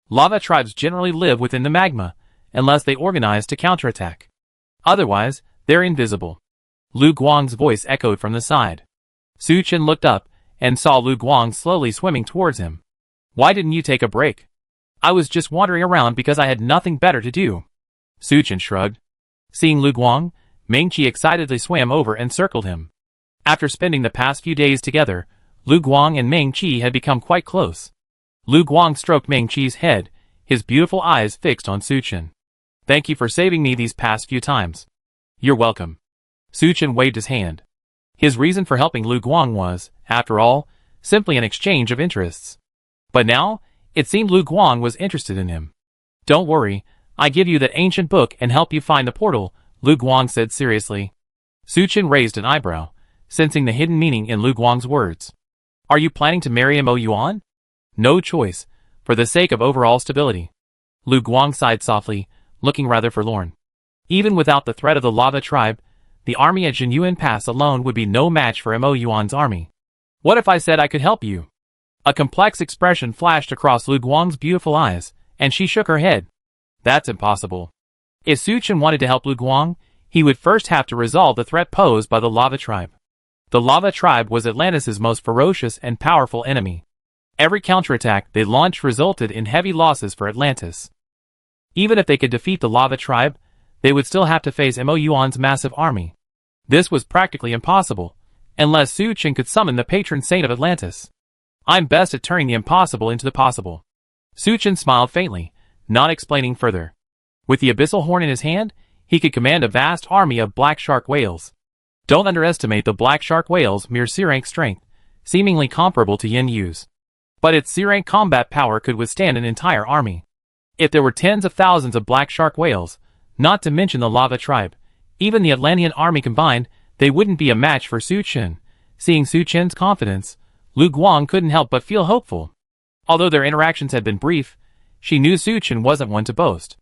Lava tribes generally live within the magma, unless they organize to counterattack. Otherwise, they're invisible. Lu Guang's voice echoed from the side. Suchin looked up, and saw Lu Guang slowly swimming towards him. Why didn't you take a break? I was just wandering around because I had nothing better to do. Suchin shrugged. Seeing Lu Guang, Ming-Chi excitedly swam over and circled him. After spending the past few days together, Lu Guang and Ming-Chi had become quite close. Lu Guang stroked Ming-Chi's head, his beautiful eyes fixed on Suchin. Thank you for saving me these past few times. You're welcome. Suchin waved his hand. His reason for helping Lu Guang was, after all, simply an exchange of interests. But now, it seemed Lu Guang was interested in him. Don't worry, I give you that ancient book and help you find the portal, Lu Guang said seriously. Suchin raised an eyebrow, sensing the hidden meaning in Lu Guang's words. Are you planning to marry Mo Yuan? No choice, for the sake of overall stability. Lu Guang sighed softly, looking rather forlorn. Even without the threat of the lava tribe, the army at Jinyuan Pass alone would be no match for Mo Yuan's army. What if I said I could help you? A complex expression flashed across Lu Guang's beautiful eyes, and she shook her head. That's impossible. If Suchin wanted to help Lu Guang, he would first have to resolve the threat posed by the lava tribe. The lava tribe was Atlantis' most ferocious and powerful enemy. Every counterattack they launched resulted in heavy losses for Atlantis. Even if they could defeat the lava tribe, they would still have to face Mo Yuan's massive army. This was practically impossible, unless Suchin could summon the patron saint of Atlantis. I'm best at turning the impossible into the possible. Suchin smiled faintly, not explaining further. With the abyssal horn in his hand, he could command a vast army of black shark whales. Don't underestimate the black shark whale's mere C-rank strength, seemingly comparable to Yin Yu's. But its C-rank combat power could withstand an entire army. If there were tens of thousands of black shark whales, not to mention the lava tribe, even the Atlantean army combined, they wouldn't be a match for Suchin. Seeing Suchin's confidence, Lu Guang couldn't help but feel hopeful. Although their interactions had been brief, she knew Suchin wasn't one to boast.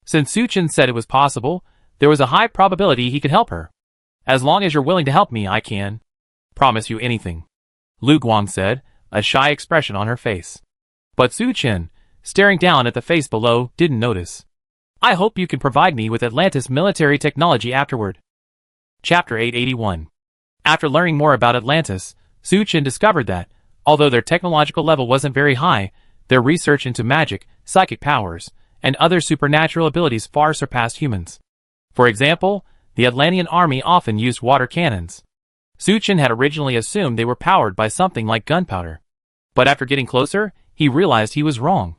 Since Suchin said it was possible, there was a high probability he could help her. As long as you're willing to help me, I can. Promise you anything. Lu Guang said, a shy expression on her face. But Suchin, staring down at the face below, didn't notice. I hope you can provide me with Atlantis military technology afterward. Chapter 881. After learning more about Atlantis, Suchin discovered that, although their technological level wasn't very high, their research into magic, psychic powers, and other supernatural abilities far surpassed humans. For example, the Atlantean army often used water cannons. Suchin had originally assumed they were powered by something like gunpowder. But after getting closer, he realized he was wrong.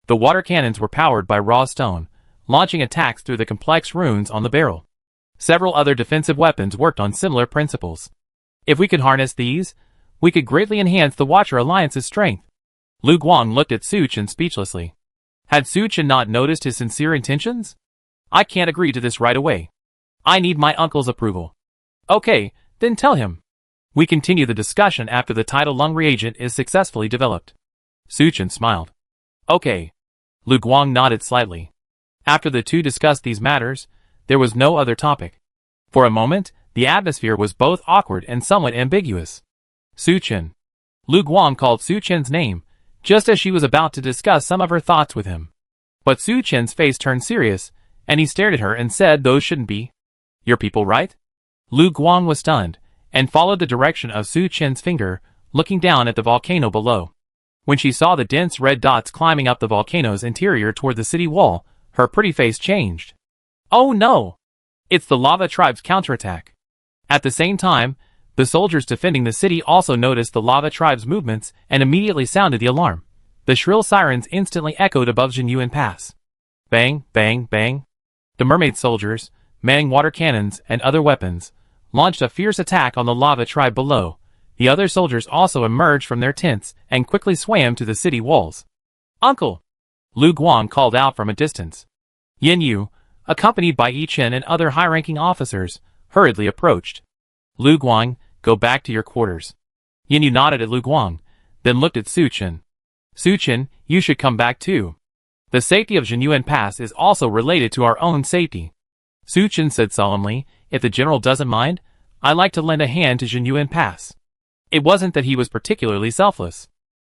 The water cannons were powered by raw stone, launching attacks through the complex runes on the barrel. Several other defensive weapons worked on similar principles. If we could harness these, we could greatly enhance the Watcher Alliance's strength. Lu Guang looked at Suchin speechlessly. Had Suchin not noticed his sincere intentions? I can't agree to this right away. I need my uncle's approval. Okay, then tell him. We continue the discussion after the tidal lung reagent is successfully developed. Suchin smiled. Okay. Lu Guang nodded slightly. After the two discussed these matters, there was no other topic. For a moment, the atmosphere was both awkward and somewhat ambiguous. Suchin. Lu Guang called Suchin's name, just as she was about to discuss some of her thoughts with him. But Suchin's face turned serious, and he stared at her and said those shouldn't be your people, right? Lu Guang was stunned, and followed the direction of Suchin's finger, looking down at the volcano below. When she saw the dense red dots climbing up the volcano's interior toward the city wall, her pretty face changed. Oh no! It's the lava tribe's counterattack. At the same time, the soldiers defending the city also noticed the lava tribe's movements and immediately sounded the alarm. The shrill sirens instantly echoed above Jinyuan Pass. Bang, bang, bang. The mermaid soldiers, manning water cannons and other weapons, launched a fierce attack on the lava tribe below. The other soldiers also emerged from their tents and quickly swam to the city walls. Uncle! Lu Guang called out from a distance. Yin Yu, accompanied by Yi Chen and other high-ranking officers, hurriedly approached. Lu Guang, go back to your quarters. Yin Yu nodded at Lu Guang, then looked at Suchin. Suchin, you should come back too. The safety of Jinyuan Pass is also related to our own safety. Suchin said solemnly, if the general doesn't mind, I'd like to lend a hand to Jinyuan Pass. It wasn't that he was particularly selfless.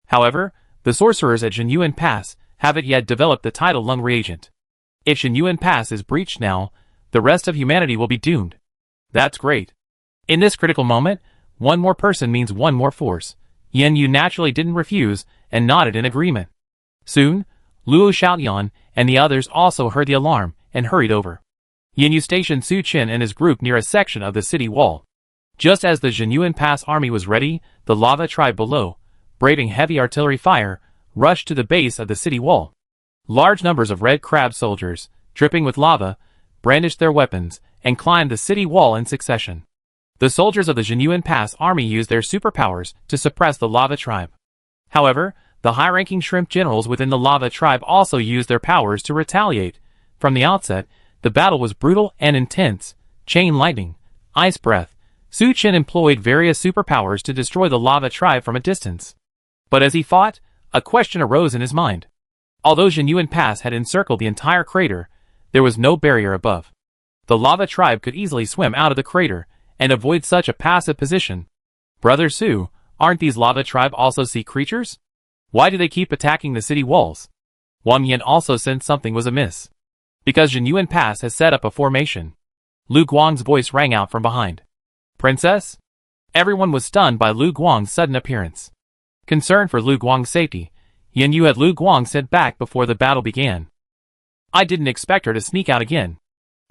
However, the sorcerers at Jinyuan Pass haven't yet developed the tidal lung reagent. If Jinyuan Pass is breached now, the rest of humanity will be doomed. That's great. In this critical moment, one more person means one more force. Yin Yu naturally didn't refuse and nodded in agreement. Soon, Luo Xiaoyan and the others also heard the alarm and hurried over. Yin Yu stationed Su Qin and his group near a section of the city wall. Just as the Jinyuan Pass army was ready, the lava tribe below, braving heavy artillery fire, rushed to the base of the city wall. Large numbers of red crab soldiers, dripping with lava, brandished their weapons and climbed the city wall in succession. The soldiers of the Jinyuan Pass army used their superpowers to suppress the lava tribe. However, the high-ranking shrimp generals within the lava tribe also used their powers to retaliate. From the outset, the battle was brutal and intense. Chain lightning, ice breath. Su Qin employed various superpowers to destroy the lava tribe from a distance. But as he fought, a question arose in his mind. Although Jinyuan Pass had encircled the entire crater, there was no barrier above. The lava tribe could easily swim out of the crater and avoid such a passive position. Brother Su, aren't these lava tribe also sea creatures? Why do they keep attacking the city walls? Wang Yan also sensed something was amiss. Because Jinyuan Pass has set up a formation. Lu Guang's voice rang out from behind. Princess? Everyone was stunned by Lu Guang's sudden appearance. Concerned for Lu Guang's safety, Yin Yu had Lu Guang sent back before the battle began. I didn't expect her to sneak out again.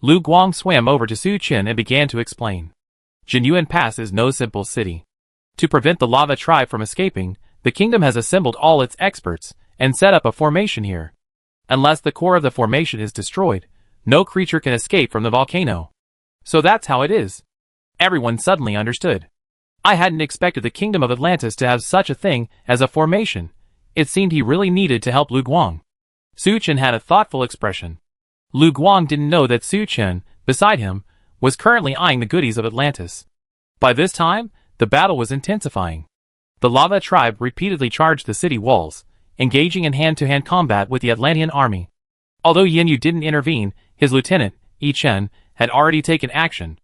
Lu Guang swam over to Su Qin and began to explain. Jinyuan Pass is no simple city. To prevent the lava tribe from escaping, the kingdom has assembled all its experts and set up a formation here. Unless the core of the formation is destroyed, no creature can escape from the volcano. So that's how it is. Everyone suddenly understood. I hadn't expected the kingdom of Atlantis to have such a thing as a formation. It seemed he really needed to help Lu Guang. Su Qin had a thoughtful expression. Lu Guang didn't know that Su Qin, beside him, was currently eyeing the goodies of Atlantis. By this time, the battle was intensifying. The lava tribe repeatedly charged the city walls, engaging in hand-to-hand combat with the Atlantean army. Although Yin Yu didn't intervene, his lieutenant, Yi Chen, had already taken action.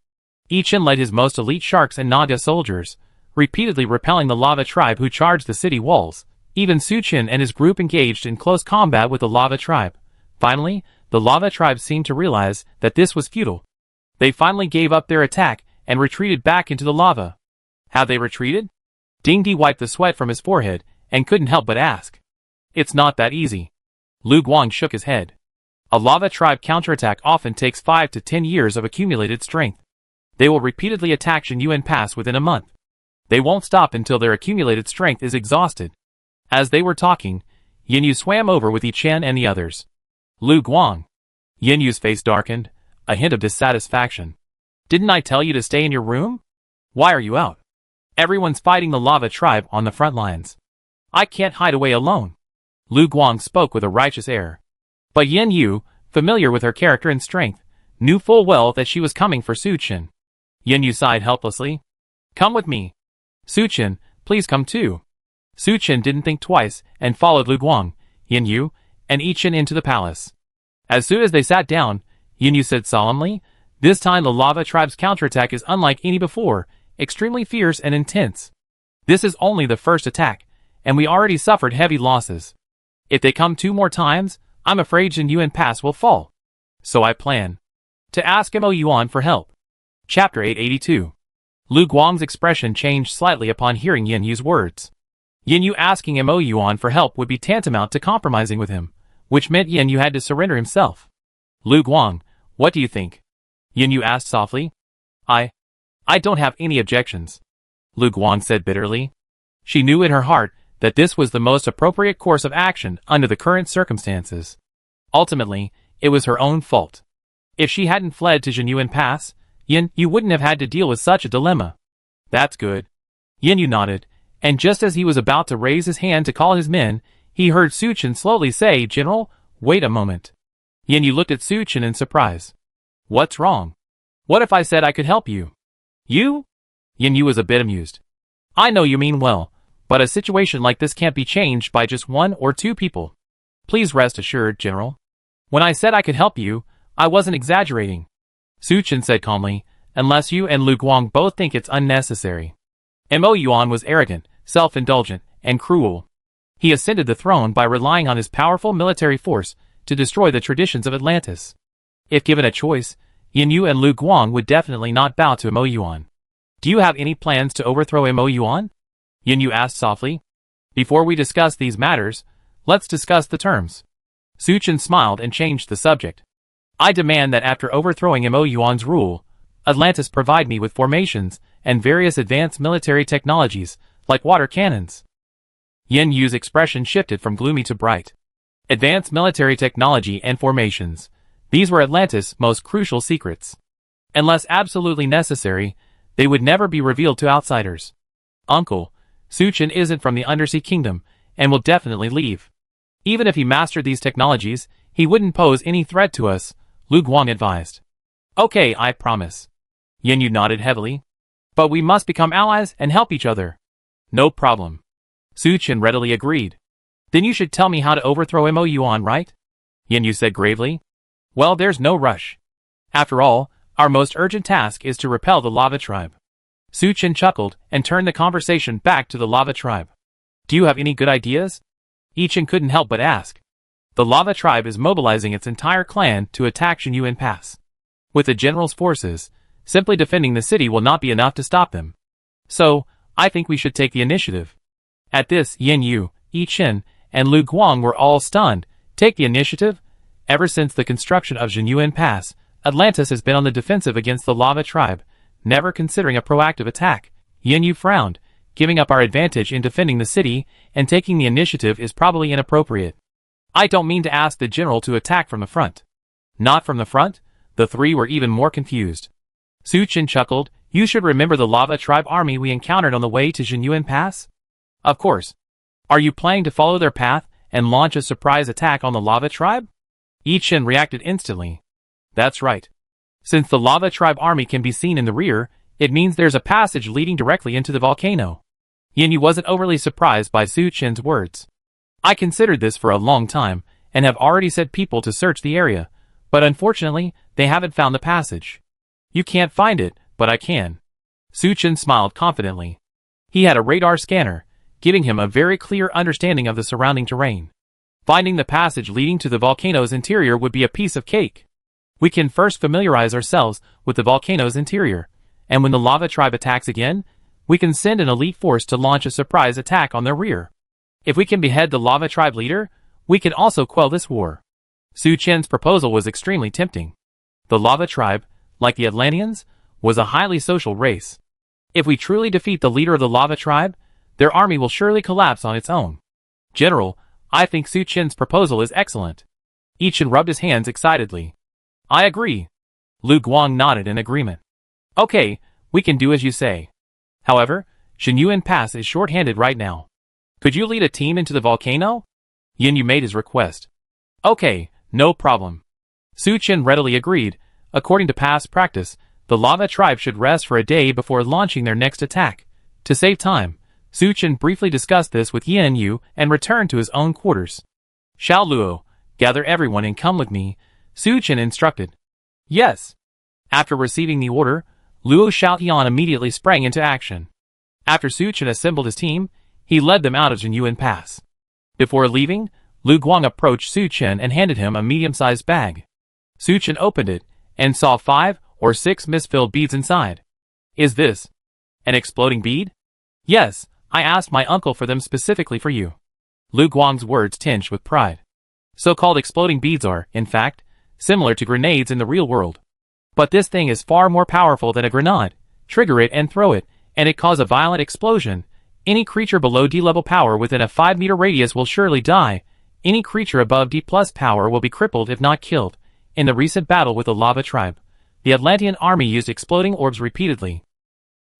Yi Chen led his most elite sharks and Naga soldiers, repeatedly repelling the lava tribe who charged the city walls. Even Su Qin and his group engaged in close combat with the lava tribe. Finally, the lava tribe seemed to realize that this was futile. They finally gave up their attack and retreated back into the lava. How they retreated? Ding Di wiped the sweat from his forehead and couldn't help but ask. It's not that easy. Lu Guang shook his head. A lava tribe counterattack often takes 5 to 10 years of accumulated strength. They will repeatedly attack Jinyuan Pass within a month. They won't stop until their accumulated strength is exhausted. As they were talking, Yin Yu swam over with Yi Chen and the others. Lu Guang. Yin Yu's face darkened, a hint of dissatisfaction. Didn't I tell you to stay in your room? Why are you out? Everyone's fighting the lava tribe on the front lines. I can't hide away alone. Lu Guang spoke with a righteous air. But Yin Yu, familiar with her character and strength, knew full well that she was coming for Su Qin. Yin Yu sighed helplessly. Come with me. Su Qin, please come too. Su Qin didn't think twice and followed Lu Guang, Yin Yu, and Yi Chen into the palace. As soon as they sat down, Yin Yu said solemnly, this time the lava tribe's counterattack is unlike any before, extremely fierce and intense. This is only the first attack, and we already suffered heavy losses. If they come 2 more times, I'm afraid Jinyuan Pass will fall. So I plan to ask Mo Yuan for help. Chapter 882. Lu Guang's expression changed slightly upon hearing Yin Yu's words. Yin Yu asking Mo Yuan for help would be tantamount to compromising with him, which meant Yin Yu had to surrender himself. Lu Guang, what do you think? Yin Yu asked softly. I don't have any objections. Lu Guang said bitterly. She knew in her heart that this was the most appropriate course of action under the current circumstances. Ultimately, it was her own fault. If she hadn't fled to Jinyuan Pass, Yin Yu wouldn't have had to deal with such a dilemma. That's good. Yin Yu nodded, and just as he was about to raise his hand to call his men, he heard Su Qin slowly say, General, wait a moment. Yin Yu looked at Su Qin in surprise. What's wrong? What if I said I could help you? You? Yin Yu was a bit amused. I know you mean well, but a situation like this can't be changed by just 1 or 2 people. Please rest assured, General. When I said I could help you, I wasn't exaggerating. Su Qin said calmly, unless you and Lu Guang both think it's unnecessary. Mo Yuan was arrogant, self-indulgent, and cruel. He ascended the throne by relying on his powerful military force to destroy the traditions of Atlantis. If given a choice, Yin Yu and Lu Guang would definitely not bow to Mo Yuan. Do you have any plans to overthrow Mo Yuan? Yin Yu asked softly. Before we discuss these matters, let's discuss the terms. Su Chen smiled and changed the subject. I demand that after overthrowing Mo Yuan's rule, Atlantis provide me with formations and various advanced military technologies, like water cannons. Yin Yu's expression shifted from gloomy to bright. Advanced military technology and formations. These were Atlantis' most crucial secrets. Unless absolutely necessary, they would never be revealed to outsiders. Uncle, Su Chen isn't from the Undersea Kingdom, and will definitely leave. Even if he mastered these technologies, he wouldn't pose any threat to us, Lu Guang advised. Okay, I promise. Yin Yu nodded heavily. But we must become allies and help each other. No problem. Su Chen readily agreed. Then you should tell me how to overthrow Mo Yuan, right? Yin Yu said gravely. Well, there's no rush. After all, our most urgent task is to repel the lava tribe. Su Chen chuckled and turned the conversation back to the lava tribe. Do you have any good ideas? Yi Chen couldn't help but ask. The lava tribe is mobilizing its entire clan to attack Jinyuan Pass. With the general's forces, simply defending the city will not be enough to stop them. So, I think we should take the initiative. At this, Yin Yu, Yi Chen, and Lu Guang were all stunned. Take the initiative? Ever since the construction of Jinyuan Pass, Atlantis has been on the defensive against the lava tribe, never considering a proactive attack. Yin Yu frowned. Giving up our advantage in defending the city and taking the initiative is probably inappropriate. I don't mean to ask the general to attack from the front. Not from the front? The three were even more confused. Su Chen chuckled. You should remember the lava tribe army we encountered on the way to Jinyuan Pass? Of course. Are you planning to follow their path and launch a surprise attack on the lava tribe? Yi Chen reacted instantly. That's right. Since the lava tribe army can be seen in the rear, it means there's a passage leading directly into the volcano. Yin Yu wasn't overly surprised by Su Chen's words. I considered this for a long time, and have already sent people to search the area, but unfortunately, they haven't found the passage. You can't find it, but I can. Su Chen smiled confidently. He had a radar scanner, giving him a very clear understanding of the surrounding terrain. Finding the passage leading to the volcano's interior would be a piece of cake. We can first familiarize ourselves with the volcano's interior, and when the lava tribe attacks again, we can send an elite force to launch a surprise attack on their rear. If we can behead the lava tribe leader, we can also quell this war. Su Chen's proposal was extremely tempting. The lava tribe, like the Atlanteans, was a highly social race. If we truly defeat the leader of the lava tribe, their army will surely collapse on its own. General, I think Su Chen's proposal is excellent. Yi Chen rubbed his hands excitedly. I agree. Lu Guang nodded in agreement. Okay, we can do as you say. However, Jinyuan Pass is short-handed right now. Could you lead a team into the volcano? Yin Yu made his request. Okay, no problem. Su Chen readily agreed. According to past practice, the lava tribe should rest for a day before launching their next attack. To save time, Su Chen briefly discussed this with Yin Yu and returned to his own quarters. Xiao Luo, gather everyone and come with me, Su Chen instructed. Yes. After receiving the order, Luo Xiaotian immediately sprang into action. After Su Chen assembled his team, he led them out of Jinyuan Pass. Before leaving, Lu Guang approached Su Chen and handed him a medium-sized bag. Su Chen opened it and saw 5 or 6 mist-filled beads inside. Is this an exploding bead? Yes, I asked my uncle for them specifically for you. Lu Guang's words tinged with pride. So-called exploding beads are, in fact, similar to grenades in the real world. But this thing is far more powerful than a grenade. Trigger it and throw it, and it causes a violent explosion. Any creature below D level power within a 5-meter radius will surely die. Any creature above D+ power will be crippled if not killed. In the recent battle with the lava tribe, the Atlantean army used exploding orbs repeatedly.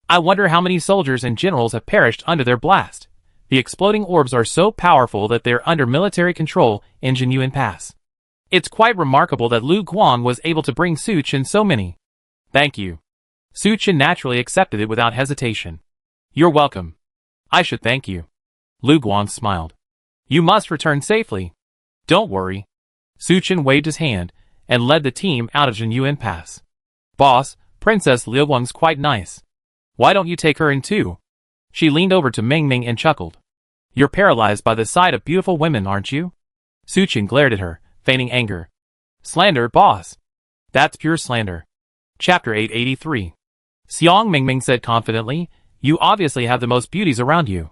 I wonder how many soldiers and generals have perished under their blast. The exploding orbs are so powerful that they're under military control in Jinyuan Pass. It's quite remarkable that Lu Guang was able to bring Su Chen so many. Thank you. Su Chen naturally accepted it without hesitation. You're welcome. I should thank you. Lu Guang smiled. You must return safely. Don't worry. Su Chen waved his hand and led the team out of Jinyuan Pass. Boss, Princess Liu Guang's quite nice. Why don't you take her in too? She leaned over to Ming Ming and chuckled. You're paralyzed by the sight of beautiful women, aren't you? Su Chen glared at her, feigning anger. Slander, boss. That's pure slander. Chapter 883. Xiang Mingming said confidently, you obviously have the most beauties around you.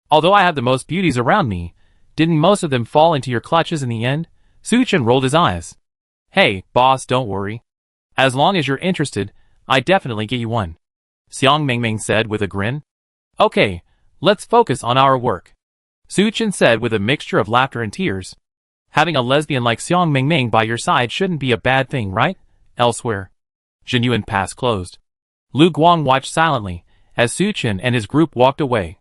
Although I have the most beauties around me, didn't most of them fall into your clutches in the end? Suchin rolled his eyes. Hey, boss, don't worry. As long as you're interested, I definitely get you one. Xiang Mingming said with a grin. Okay, let's focus on our work. Suchin said with a mixture of laughter and tears. Having a lesbian like Xiang Mingming by your side shouldn't be a bad thing, right? Elsewhere. Jinyuan Pass closed. Lu Guang watched silently as Suchin and his group walked away.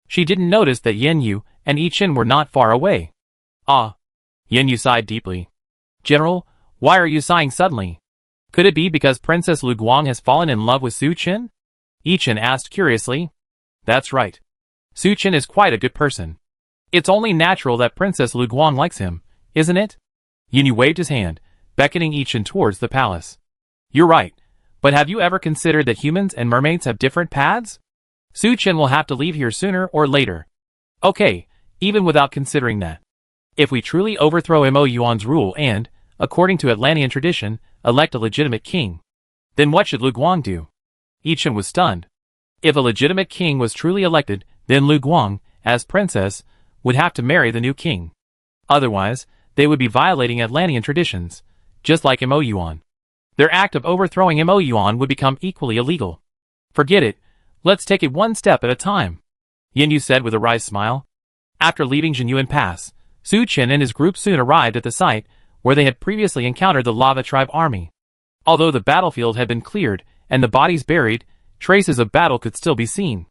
She didn't notice that Yen Yu and Yi Chen were not far away. Ah. Yen Yu sighed deeply. General, why are you sighing suddenly? Could it be because Princess Lu Guang has fallen in love with Suchin? Yi Chen asked curiously. That's right. Suchin is quite a good person. It's only natural that Princess Lu Guang likes him, isn't it? Yin Yu waved his hand, beckoning Yi Chen towards the palace. You're right, but have you ever considered that humans and mermaids have different paths? Suchin will have to leave here sooner or later. Okay, even without considering that. If we truly overthrow Mo Yuan's rule and, according to Atlantean tradition, elect a legitimate king, then what should Lu Guang do? Yi Chen was stunned. If a legitimate king was truly elected, then Lu Guang, as princess, would have to marry the new king. Otherwise, they would be violating Atlantean traditions, just like Mo Yuan. Their act of overthrowing Mo Yuan would become equally illegal. Forget it, let's take it one step at a time, Yin Yu said with a wry smile. After leaving Jinyuan Pass, Suchin and his group soon arrived at the site where they had previously encountered the Lava Tribe army. Although the battlefield had been cleared and the bodies buried, traces of battle could still be seen.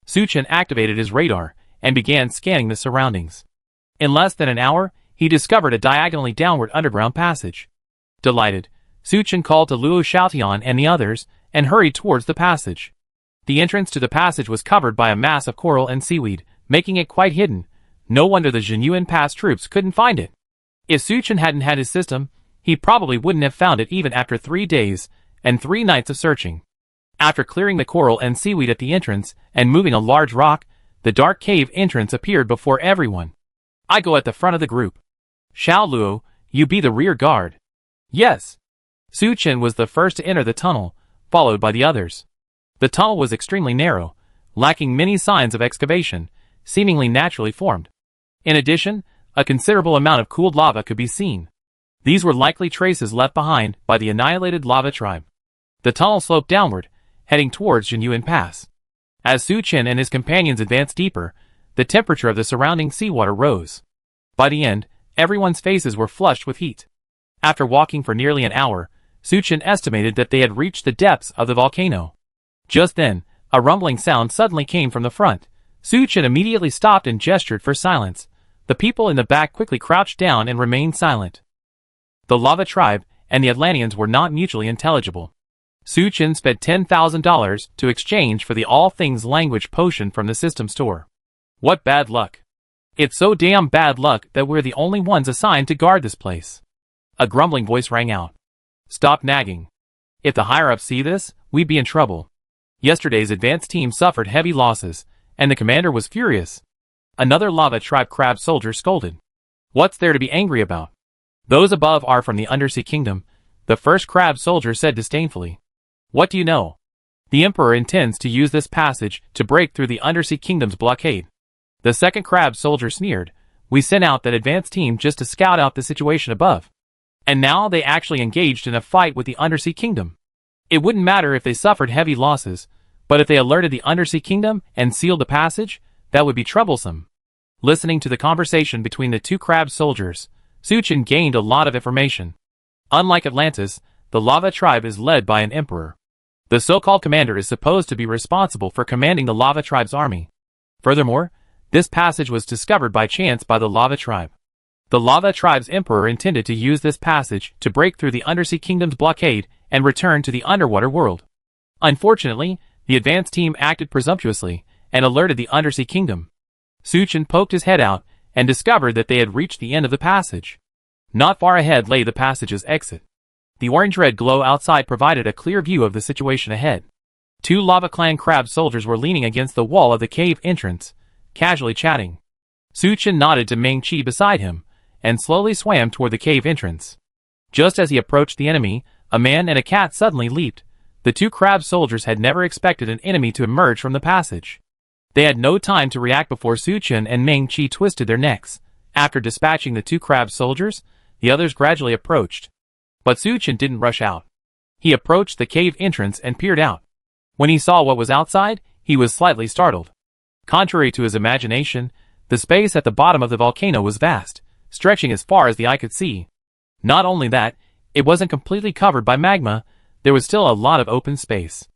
Suchin activated his radar and began scanning the surroundings. In less than an hour, he discovered a diagonally downward underground passage. Delighted, Suchin called to Luo Xiaotian and the others and hurried towards the passage. The entrance to the passage was covered by a mass of coral and seaweed, making it quite hidden. No wonder the Jinyuan Pass troops couldn't find it. If Suchin hadn't had his system, he probably wouldn't have found it even after 3 days and 3 nights of searching. After clearing the coral and seaweed at the entrance and moving a large rock, the dark cave entrance appeared before everyone. I go at the front of the group. Xiao Luo, you be the rear guard. Yes. Suchin was the first to enter the tunnel, followed by the others. The tunnel was extremely narrow, lacking many signs of excavation, seemingly naturally formed. In addition, a considerable amount of cooled lava could be seen. These were likely traces left behind by the annihilated lava tribe. The tunnel sloped downward, heading towards Jinyuan Pass. As Suchin and his companions advanced deeper, the temperature of the surrounding seawater rose. By the end, everyone's faces were flushed with heat. After walking for nearly an hour, Suchin estimated that they had reached the depths of the volcano. Just then, a rumbling sound suddenly came from the front. Suchin immediately stopped and gestured for silence. The people in the back quickly crouched down and remained silent. The lava tribe and the Atlanteans were not mutually intelligible. Suchin spent $10,000 to exchange for the all things language potion from the system store. What bad luck. It's so damn bad luck that we're the only ones assigned to guard this place. A grumbling voice rang out. Stop nagging. If the higher-ups see this, we'd be in trouble. Yesterday's advance team suffered heavy losses, and the commander was furious. Another lava tribe crab soldier scolded. What's there to be angry about? Those above are from the Undersea Kingdom, the first crab soldier said disdainfully. What do you know? The Emperor intends to use this passage to break through the Undersea Kingdom's blockade. The second crab soldier sneered. We sent out that advance team just to scout out the situation above. And now they actually engaged in a fight with the Undersea Kingdom. It wouldn't matter if they suffered heavy losses, but if they alerted the Undersea Kingdom and sealed the passage, that would be troublesome. Listening to the conversation between the two crab soldiers, Suchin gained a lot of information. Unlike Atlantis, the lava tribe is led by an emperor. The so-called commander is supposed to be responsible for commanding the lava tribe's army. Furthermore, this passage was discovered by chance by the lava tribe. The lava tribe's emperor intended to use this passage to break through the Undersea Kingdom's blockade and return to the underwater world. Unfortunately, the advance team acted presumptuously and alerted the Undersea Kingdom. Suchin poked his head out and discovered that they had reached the end of the passage. Not far ahead lay the passage's exit. The orange-red glow outside provided a clear view of the situation ahead. 2 Lava Clan crab soldiers were leaning against the wall of the cave entrance, casually chatting. Suchin nodded to Ming Qi beside him, and slowly swam toward the cave entrance. Just as he approached the enemy, a man and a cat suddenly leaped. The 2 crab soldiers had never expected an enemy to emerge from the passage. They had no time to react before Suchen and Ming Chi twisted their necks. After dispatching the 2 crab soldiers, the others gradually approached. But Suchen didn't rush out. He approached the cave entrance and peered out. When he saw what was outside, he was slightly startled. Contrary to his imagination, the space at the bottom of the volcano was vast, stretching as far as the eye could see. Not only that, it wasn't completely covered by magma, there was still a lot of open space.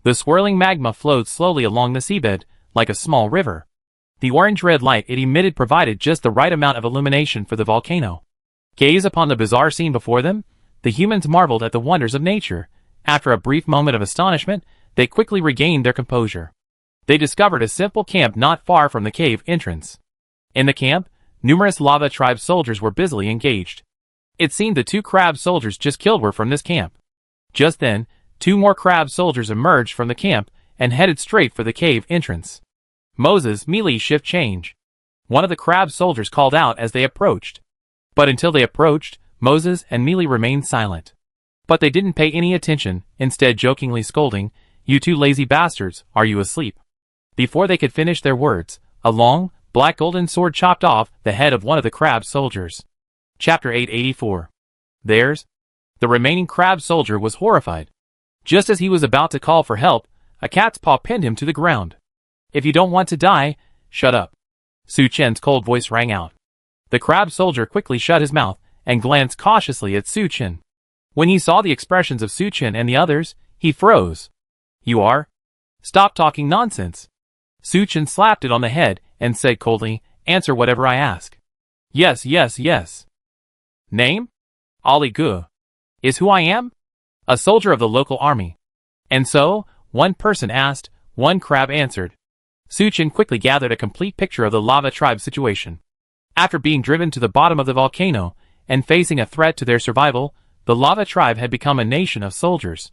The swirling magma flowed slowly along the seabed, like a small river. The orange-red light it emitted provided just the right amount of illumination for the volcano. Gaze upon the bizarre scene before them, the humans marveled at the wonders of nature. After a brief moment of astonishment, they quickly regained their composure. They discovered a simple camp not far from the cave entrance. In the camp, numerous lava tribe soldiers were busily engaged. It seemed the 2 crab soldiers just killed were from this camp. Just then, 2 more crab soldiers emerged from the camp and headed straight for the cave entrance. Moses, melee shift change. One of the crab soldiers called out as they approached. But until they approached, Moses and Mealy remained silent. But they didn't pay any attention, instead jokingly scolding, "You 2 lazy bastards, are you asleep?" Before they could finish their words, a long, black golden sword chopped off the head of one of the crab soldiers. Chapter 884. Theirs? The remaining crab soldier was horrified. Just as he was about to call for help, a cat's paw pinned him to the ground. "If you don't want to die, shut up." Su Chen's cold voice rang out. The crab soldier quickly shut his mouth and glanced cautiously at Su Chen. When he saw the expressions of Su Chen and the others, he froze. "You are? Stop talking nonsense." Su Chen slapped it on the head and said coldly, "Answer whatever I ask." "Yes, yes, yes." "Name?" "Ali Gu." "Is who I am?" "A soldier of the local army." "And so?" one person asked. One crab answered. Su Chen quickly gathered a complete picture of the lava tribe situation. After being driven to the bottom of the volcano and facing a threat to their survival, the lava tribe had become a nation of soldiers.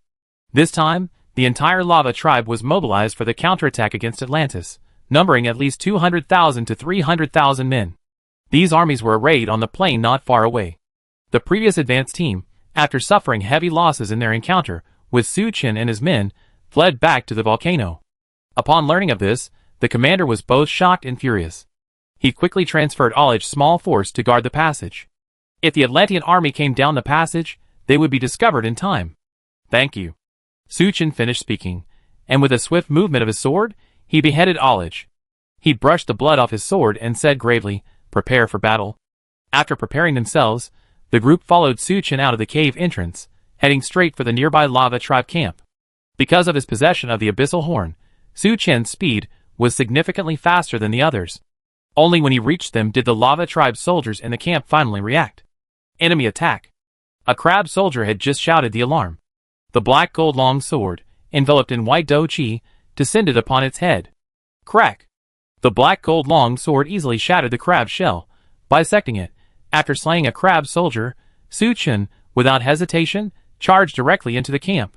This time, the entire lava tribe was mobilized for the counterattack against Atlantis, numbering at least 200,000 to 300,000 men. These armies were arrayed on the plain not far away. The previous advance team, after suffering heavy losses in their encounter with Su Chen and his men, fled back to the volcano. Upon learning of this, the commander was both shocked and furious. He quickly transferred Olich's small force to guard the passage. If the Atlantean army came down the passage, they would be discovered in time. "Thank you." Su Chen finished speaking, and with a swift movement of his sword, he beheaded Olich. He brushed the blood off his sword and said gravely, "Prepare for battle." After preparing themselves, the group followed Su Chen out of the cave entrance, heading straight for the nearby lava tribe camp. Because of his possession of the abyssal horn, Su Chen's speed was significantly faster than the others. Only when he reached them did the lava tribe soldiers in the camp finally react. Enemy attack. A crab soldier had just shouted the alarm. The black gold long sword, enveloped in white dough chi, descended upon its head. Crack! The black gold long sword easily shattered the crab shell, bisecting it. After slaying a crab soldier, Su Chen, without hesitation, charged directly into the camp.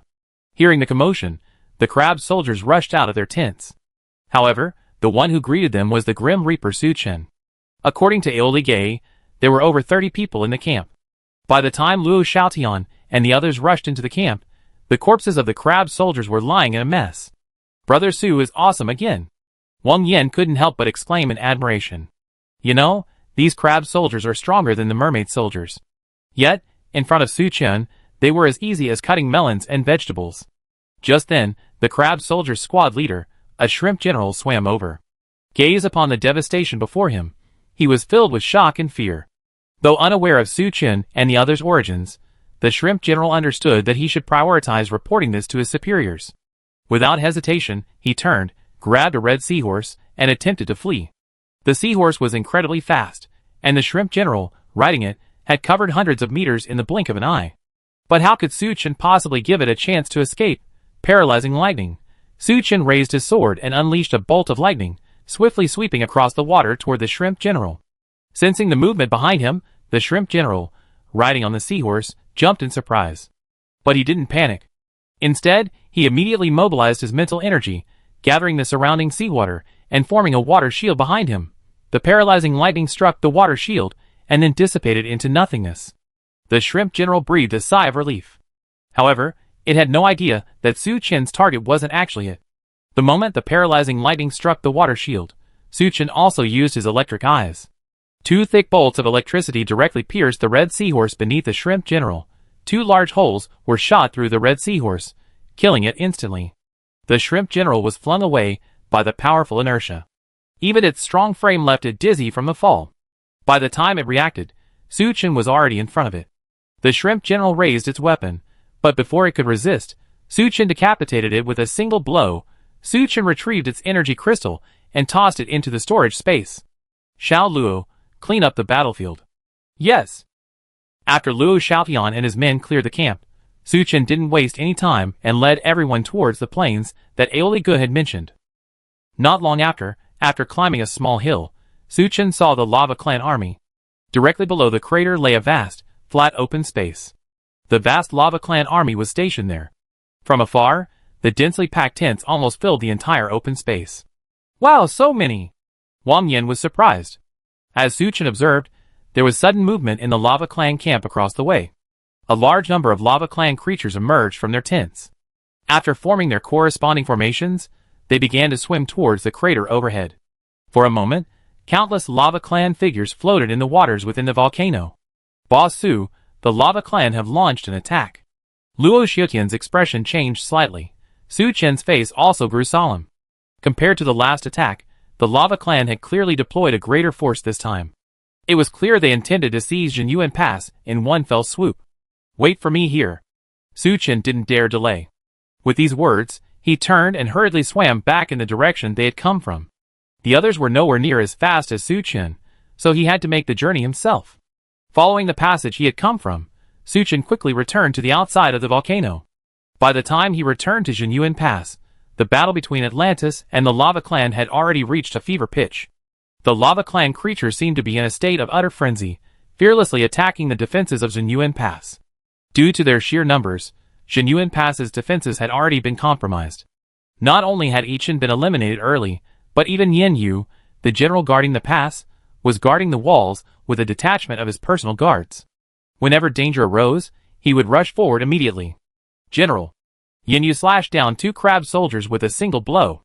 Hearing the commotion, the crab soldiers rushed out of their tents. However, the one who greeted them was the Grim Reaper Su Chen. According to Aoli Gay, there were over 30 people in the camp. By the time Luo Xiaotian and the others rushed into the camp, the corpses of the crab soldiers were lying in a mess. "Brother Su is awesome again." Wang Yan couldn't help but exclaim in admiration. "You know, these crab soldiers are stronger than the mermaid soldiers." Yet, in front of Su Chen, they were as easy as cutting melons and vegetables. Just then, the crab soldiers' squad leader, a shrimp general, swam over. Gaze upon the devastation before him. He was filled with shock and fear. Though unaware of Su Chen and the others' origins, the shrimp general understood that he should prioritize reporting this to his superiors. Without hesitation, he turned, grabbed a red seahorse, and attempted to flee. The seahorse was incredibly fast, and the shrimp general, riding it, had covered hundreds of meters in the blink of an eye. But how could Su Chen possibly give it a chance to escape? Paralyzing lightning. Su Chen raised his sword and unleashed a bolt of lightning, swiftly sweeping across the water toward the shrimp general. Sensing the movement behind him, the shrimp general, riding on the seahorse, jumped in surprise. But he didn't panic. Instead, he immediately mobilized his mental energy, gathering the surrounding seawater and forming a water shield behind him. The paralyzing lightning struck the water shield and then dissipated into nothingness. The shrimp general breathed a sigh of relief. However, it had no idea that Su Chen's target wasn't actually it. The moment the paralyzing lightning struck the water shield, Suchin also used his electric eyes. Two thick bolts of electricity directly pierced the red seahorse beneath the shrimp general. Two large holes were shot through the red seahorse, killing it instantly. The shrimp general was flung away by the powerful inertia. Even its strong frame left it dizzy from the fall. By the time it reacted, Suchin was already in front of it. The shrimp general raised its weapon, but before it could resist, Suchin decapitated it with a single blow. Suchin retrieved its energy crystal and tossed it into the storage space. Xiao Luo, clean up the battlefield. Yes. After Luo Xiaotian and his men cleared the camp, Suchin didn't waste any time and led everyone towards the plains that Aoli Gu had mentioned. Not long after climbing a small hill, Suchin saw the Lava Clan army. Directly below the crater lay a vast, flat open space. The vast Lava Clan army was stationed there. From afar, the densely packed tents almost filled the entire open space. Wow, so many! Wang Yan was surprised. As Suchin observed, there was sudden movement in the Lava Clan camp across the way. A large number of Lava Clan creatures emerged from their tents. After forming their corresponding formations, they began to swim towards the crater overhead. For a moment, countless Lava Clan figures floated in the waters within the volcano. Boss Su, the Lava Clan have launched an attack. Luo Xiutian's expression changed slightly. Suchin's face also grew solemn. Compared to the last attack, the Lava Clan had clearly deployed a greater force this time. It was clear they intended to seize Jinyuan Pass in one fell swoop. Wait for me here. Suchin didn't dare delay. With these words, he turned and hurriedly swam back in the direction they had come from. The others were nowhere near as fast as Suchin, so he had to make the journey himself. Following the passage he had come from, Suchin quickly returned to the outside of the volcano. By the time he returned to Jinyuan Pass, the battle between Atlantis and the Lava Clan had already reached a fever pitch. The Lava Clan creatures seemed to be in a state of utter frenzy, fearlessly attacking the defenses of Jinyuan Pass. Due to their sheer numbers, Jinyuan Pass's defenses had already been compromised. Not only had Ichin been eliminated early, but even Yen Yu, the general guarding the pass, was guarding the walls with a detachment of his personal guards. Whenever danger arose, he would rush forward immediately. General. Yen Yu slashed down two crab soldiers with a single blow.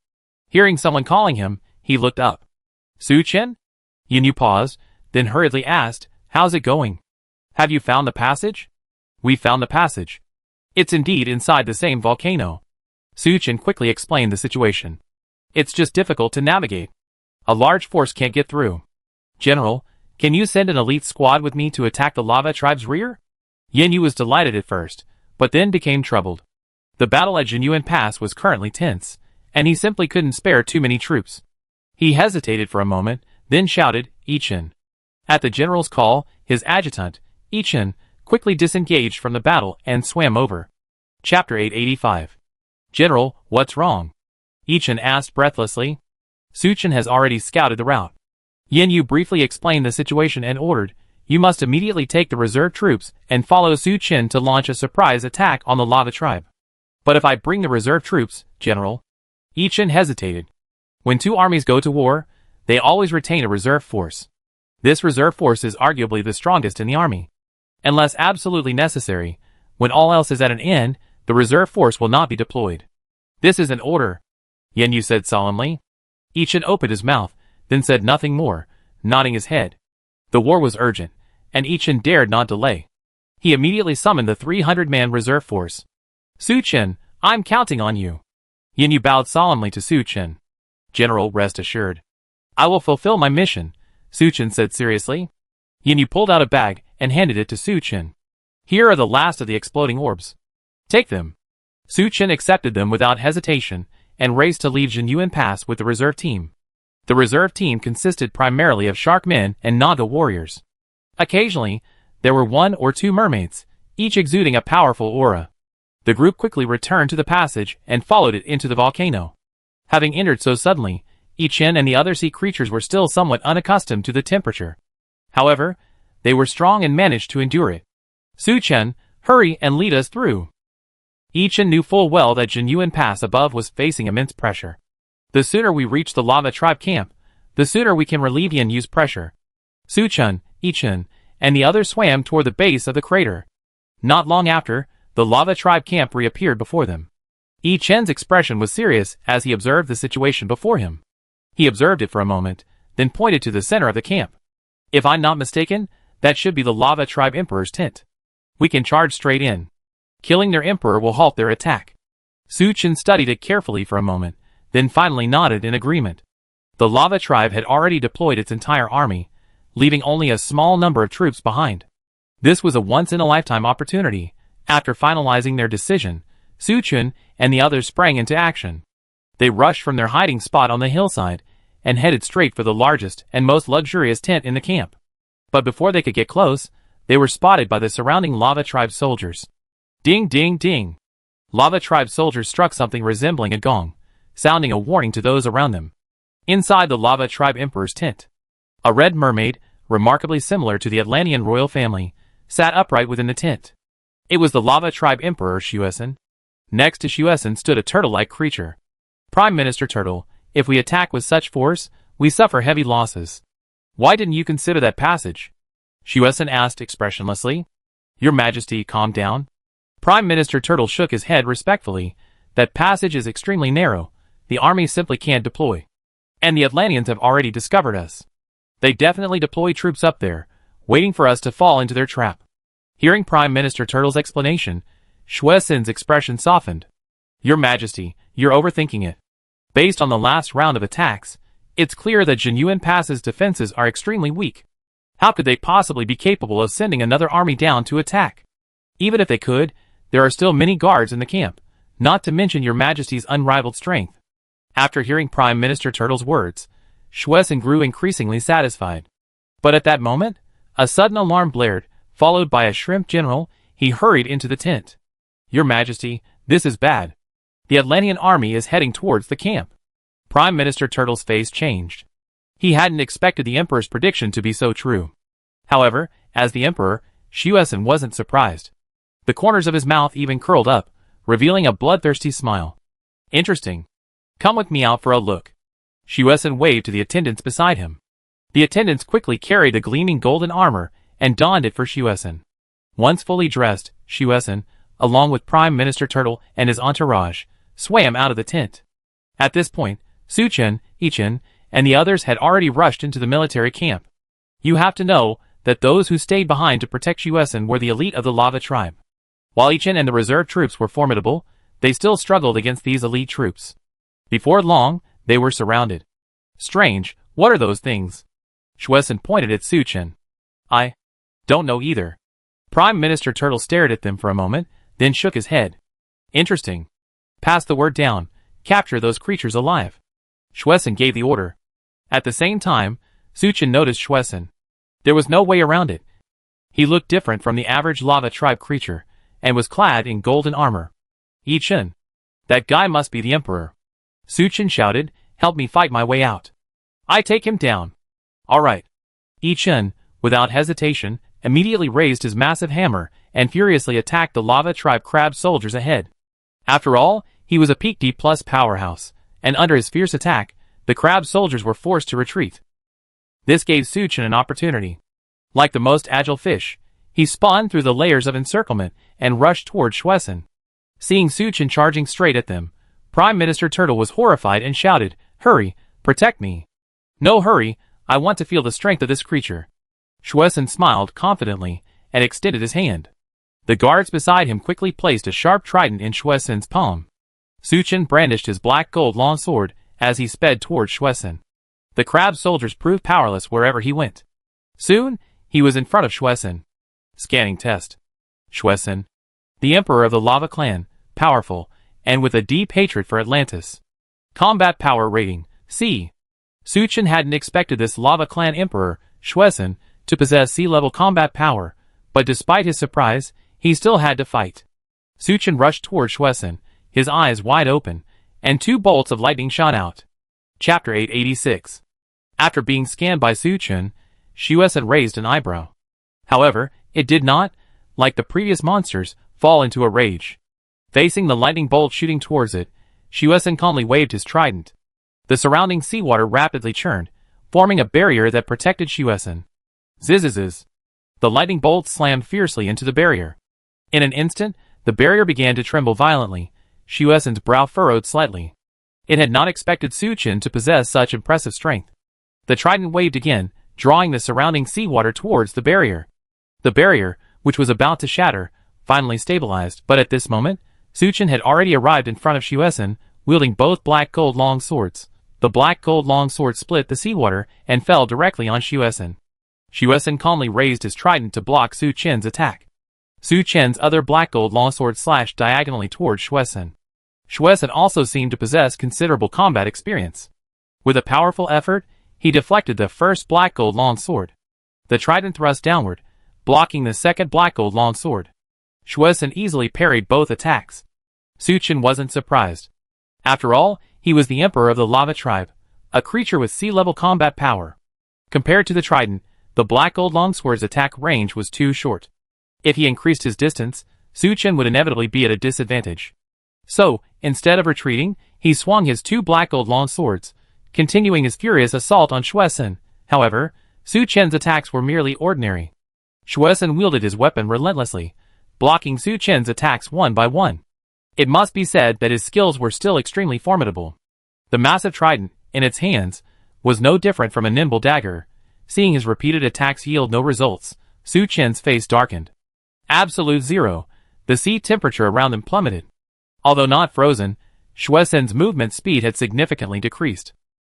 Hearing someone calling him, he looked up. Suchin? Yen Yu paused, then hurriedly asked, how's it going? Have you found the passage? We found the passage. It's indeed inside the same volcano. Suchin quickly explained the situation. It's just difficult to navigate. A large force can't get through. General, can you send an elite squad with me to attack the Lava Tribe's rear? Yen Yu was delighted at first, but then became troubled. The battle at Jinyuan Pass was currently tense, and he simply couldn't spare too many troops. He hesitated for a moment, then shouted, Ichin. At the general's call, his adjutant, Ichin, quickly disengaged from the battle and swam over. Chapter 885. General, what's wrong? Ichin asked breathlessly. Suchin has already scouted the route. Yen Yu briefly explained the situation and ordered, you must immediately take the reserve troops and follow Suchin to launch a surprise attack on the Lava Tribe. But if I bring the reserve troops, General? Ichin hesitated. When two armies go to war, they always retain a reserve force. This reserve force is arguably the strongest in the army. Unless absolutely necessary, when all else is at an end, the reserve force will not be deployed. This is an order, Yen Yu said solemnly. Ichin opened his mouth, then said nothing more, nodding his head. The war was urgent, and Ichin dared not delay. He immediately summoned the 300-man reserve force. Suchin, I'm counting on you. Yen Yu bowed solemnly to Suchin. General, rest assured. I will fulfill my mission, Suchin said seriously. Yen Yu pulled out a bag and handed it to Suchin. Here are the last of the exploding orbs. Take them. Suchin accepted them without hesitation and raced to leave Jinyuan Pass with the reserve team. The reserve team consisted primarily of shark men and Naga warriors. Occasionally, there were one or two mermaids, each exuding a powerful aura. The group quickly returned to the passage and followed it into the volcano. Having entered so suddenly, Ichin and the other sea creatures were still somewhat unaccustomed to the temperature. However, they were strong and managed to endure it. Suchin, hurry and lead us through. Ichin knew full well that Jinyuan Pass above was facing immense pressure. The sooner we reach the Lava Tribe camp, the sooner we can relieve Yen Yu's pressure. Suchin, Ichin, and the others swam toward the base of the crater. Not long after, the Lava Tribe camp reappeared before them. Yi Chen's expression was serious as he observed the situation before him. He observed it for a moment, then pointed to the center of the camp. If I'm not mistaken, that should be the Lava Tribe Emperor's tent. We can charge straight in. Killing their emperor will halt their attack. Su Chen studied it carefully for a moment, then finally nodded in agreement. The Lava Tribe had already deployed its entire army, leaving only a small number of troops behind. This was a once-in-a-lifetime opportunity. After finalizing their decision, Su Chen and the others sprang into action. They rushed from their hiding spot on the hillside and headed straight for the largest and most luxurious tent in the camp. But before they could get close, they were spotted by the surrounding Lava Tribe soldiers. Ding ding ding! Lava Tribe soldiers struck something resembling a gong, sounding a warning to those around them. Inside the Lava Tribe Emperor's tent, a red mermaid, remarkably similar to the Atlantean royal family, sat upright within the tent. It was the Lava Tribe Emperor Xuesen. Next to Xuesen stood a turtle-like creature. Prime Minister Turtle, if we attack with such force, we suffer heavy losses. Why didn't you consider that passage? Xuesen asked expressionlessly. Your Majesty, calm down. Prime Minister Turtle shook his head respectfully. That passage is extremely narrow. The army simply can't deploy. And the Atlanteans have already discovered us. They definitely deploy troops up there, waiting for us to fall into their trap. Hearing Prime Minister Turtle's explanation, Xuesen's expression softened. Your Majesty, you're overthinking it. Based on the last round of attacks, it's clear that Jinyuan Pass's defenses are extremely weak. How could they possibly be capable of sending another army down to attack? Even if they could, there are still many guards in the camp, not to mention your Majesty's unrivaled strength. After hearing Prime Minister Turtle's words, Xuesen grew increasingly satisfied. But at that moment, a sudden alarm blared, followed by a shrimp general. He hurried into the tent. Your Majesty, this is bad. The Atlantean army is heading towards the camp. Prime Minister Turtle's face changed. He hadn't expected the Emperor's prediction to be so true. However, as the Emperor, Xuesen wasn't surprised. The corners of his mouth even curled up, revealing a bloodthirsty smile. Interesting. Come with me out for a look. Xuesen waved to the attendants beside him. The attendants quickly carried the gleaming golden armor and donned it for Xuesen. Once fully dressed, Xuesen, along with Prime Minister Turtle and his entourage, swam out of the tent. At this point, Su Chen, Yi Chen, and the others had already rushed into the military camp. You have to know that those who stayed behind to protect Xuesen were the elite of the Lava Tribe. While Yi Chen and the reserve troops were formidable, they still struggled against these elite troops. Before long, they were surrounded. Strange, what are those things? Xuesen pointed at Su Chen. I don't know either. Prime Minister Turtle stared at them for a moment, then shook his head. Interesting. Pass the word down. Capture those creatures alive. Xuesen gave the order. At the same time, Su Chen noticed Xuesen. There was no way around it. He looked different from the average Lava Tribe creature, and was clad in golden armor. Yi Chen. That guy must be the Emperor. Su Chen shouted, help me fight my way out. I take him down. Alright. Yi Chen, without hesitation, immediately raised his massive hammer and furiously attacked the Lava Tribe crab soldiers ahead. After all, he was a peak D+ powerhouse, and under his fierce attack, the crab soldiers were forced to retreat. This gave Su Chen an opportunity. Like the most agile fish, he spawned through the layers of encirclement and rushed toward Xuesen. Seeing Su Chen charging straight at them, Prime Minister Turtle was horrified and shouted, hurry, protect me. No hurry, I want to feel the strength of this creature. Xuesen smiled confidently and extended his hand. The guards beside him quickly placed a sharp trident in Xuesen's palm. Su Chen brandished his black gold long sword as he sped toward Xuesen. The crab soldiers proved powerless wherever he went. Soon, he was in front of Xuesen. Scanning test. Xuesen. The Emperor of the Lava Clan, powerful, and with a deep hatred for Atlantis. Combat power rating, C. Su Chen hadn't expected this Lava Clan Emperor, Xuesen, to possess C-level combat power, but despite his surprise, he still had to fight. Su Chen rushed toward Xuesen, his eyes wide open, and 2 bolts of lightning shot out. Chapter 886. After being scanned by Su Chen, Xuesen raised an eyebrow. However, it did not, like the previous monsters, fall into a rage. Facing the lightning bolt shooting towards it, Xuesen calmly waved his trident. The surrounding seawater rapidly churned, forming a barrier that protected Xuesen. Zzzz. The lightning bolt slammed fiercely into the barrier. In an instant, the barrier began to tremble violently, Shuesen's brow furrowed slightly. It had not expected Su Chen to possess such impressive strength. The trident waved again, drawing the surrounding seawater towards the barrier. The barrier, which was about to shatter, finally stabilized, but at this moment, Su Chen had already arrived in front of Shuesen, wielding both black gold long swords. The black gold long sword split the seawater and fell directly on Shuesen. Shuesen calmly raised his trident to block Su Chen's attack. Su Chen's other black gold longsword slashed diagonally towards Shuesen. Shuesen also seemed to possess considerable combat experience. With a powerful effort, he deflected the first black gold longsword. The trident thrust downward, blocking the second black gold longsword. Shuesen easily parried both attacks. Su Chen wasn't surprised. After all, he was the emperor of the lava tribe, a creature with sea-level combat power. Compared to the trident, the black gold longsword's attack range was too short. If he increased his distance, Su Chen would inevitably be at a disadvantage. So, instead of retreating, he swung his two black gold longswords, continuing his furious assault on Shuesen. However, Su Chen's attacks were merely ordinary. Shuesen wielded his weapon relentlessly, blocking Su Chen's attacks one by one. It must be said that his skills were still extremely formidable. The massive trident, in its hands, was no different from a nimble dagger. Seeing his repeated attacks yield no results, Su Chen's face darkened. Absolute zero. The sea temperature around them plummeted. Although not frozen, Shuesen's movement speed had significantly decreased.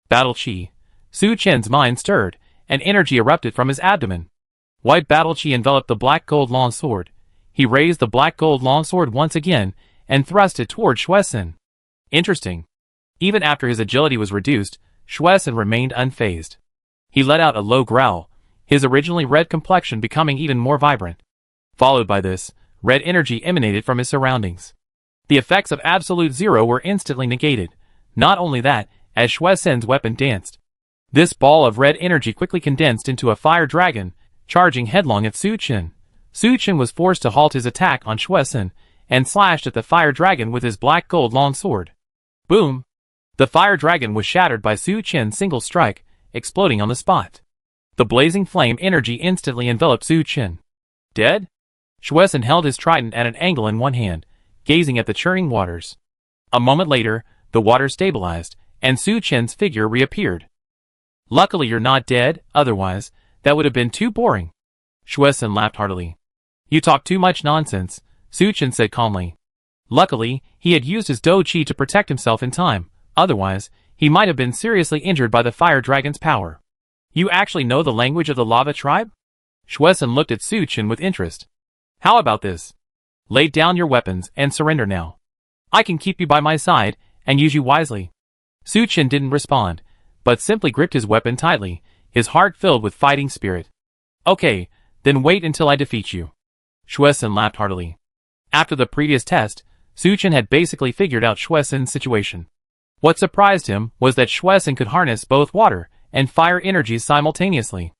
Battle Chi. Su Chen's mind stirred, and energy erupted from his abdomen. White battle chi enveloped the black gold longsword. He raised the black gold longsword once again, and thrust it toward Shuesen. Interesting. Even after his agility was reduced, Shuesen remained unfazed. He let out a low growl, his originally red complexion becoming even more vibrant. Followed by this, red energy emanated from his surroundings. The effects of absolute zero were instantly negated. Not only that, as Shuesen's weapon danced, this ball of red energy quickly condensed into a fire dragon, charging headlong at Su Chen. Su Chen was forced to halt his attack on Shuesen, and slashed at the fire dragon with his black gold longsword. Boom! The fire dragon was shattered by Su Chen's single strike, exploding on the spot. The blazing flame energy instantly enveloped Su Chen. Dead? Shuesen held his trident at an angle in one hand, gazing at the churning waters. A moment later, the water stabilized, and Su Chen's figure reappeared. Luckily you're not dead, otherwise, that would have been too boring. Shuesen laughed heartily. You talk too much nonsense, Su Chen said calmly. Luckily, he had used his Do Chi to protect himself in time, otherwise, he might have been seriously injured by the fire dragon's power. You actually know the language of the lava tribe? Shuesen looked at Su Chen with interest. How about this? Lay down your weapons and surrender now. I can keep you by my side and use you wisely. Su Chen didn't respond, but simply gripped his weapon tightly, his heart filled with fighting spirit. Okay, then wait until I defeat you. Shuesen laughed heartily. After the previous test, Su Chen had basically figured out Shuesen's situation. What surprised him was that Shuesen could harness both water and fire energies simultaneously.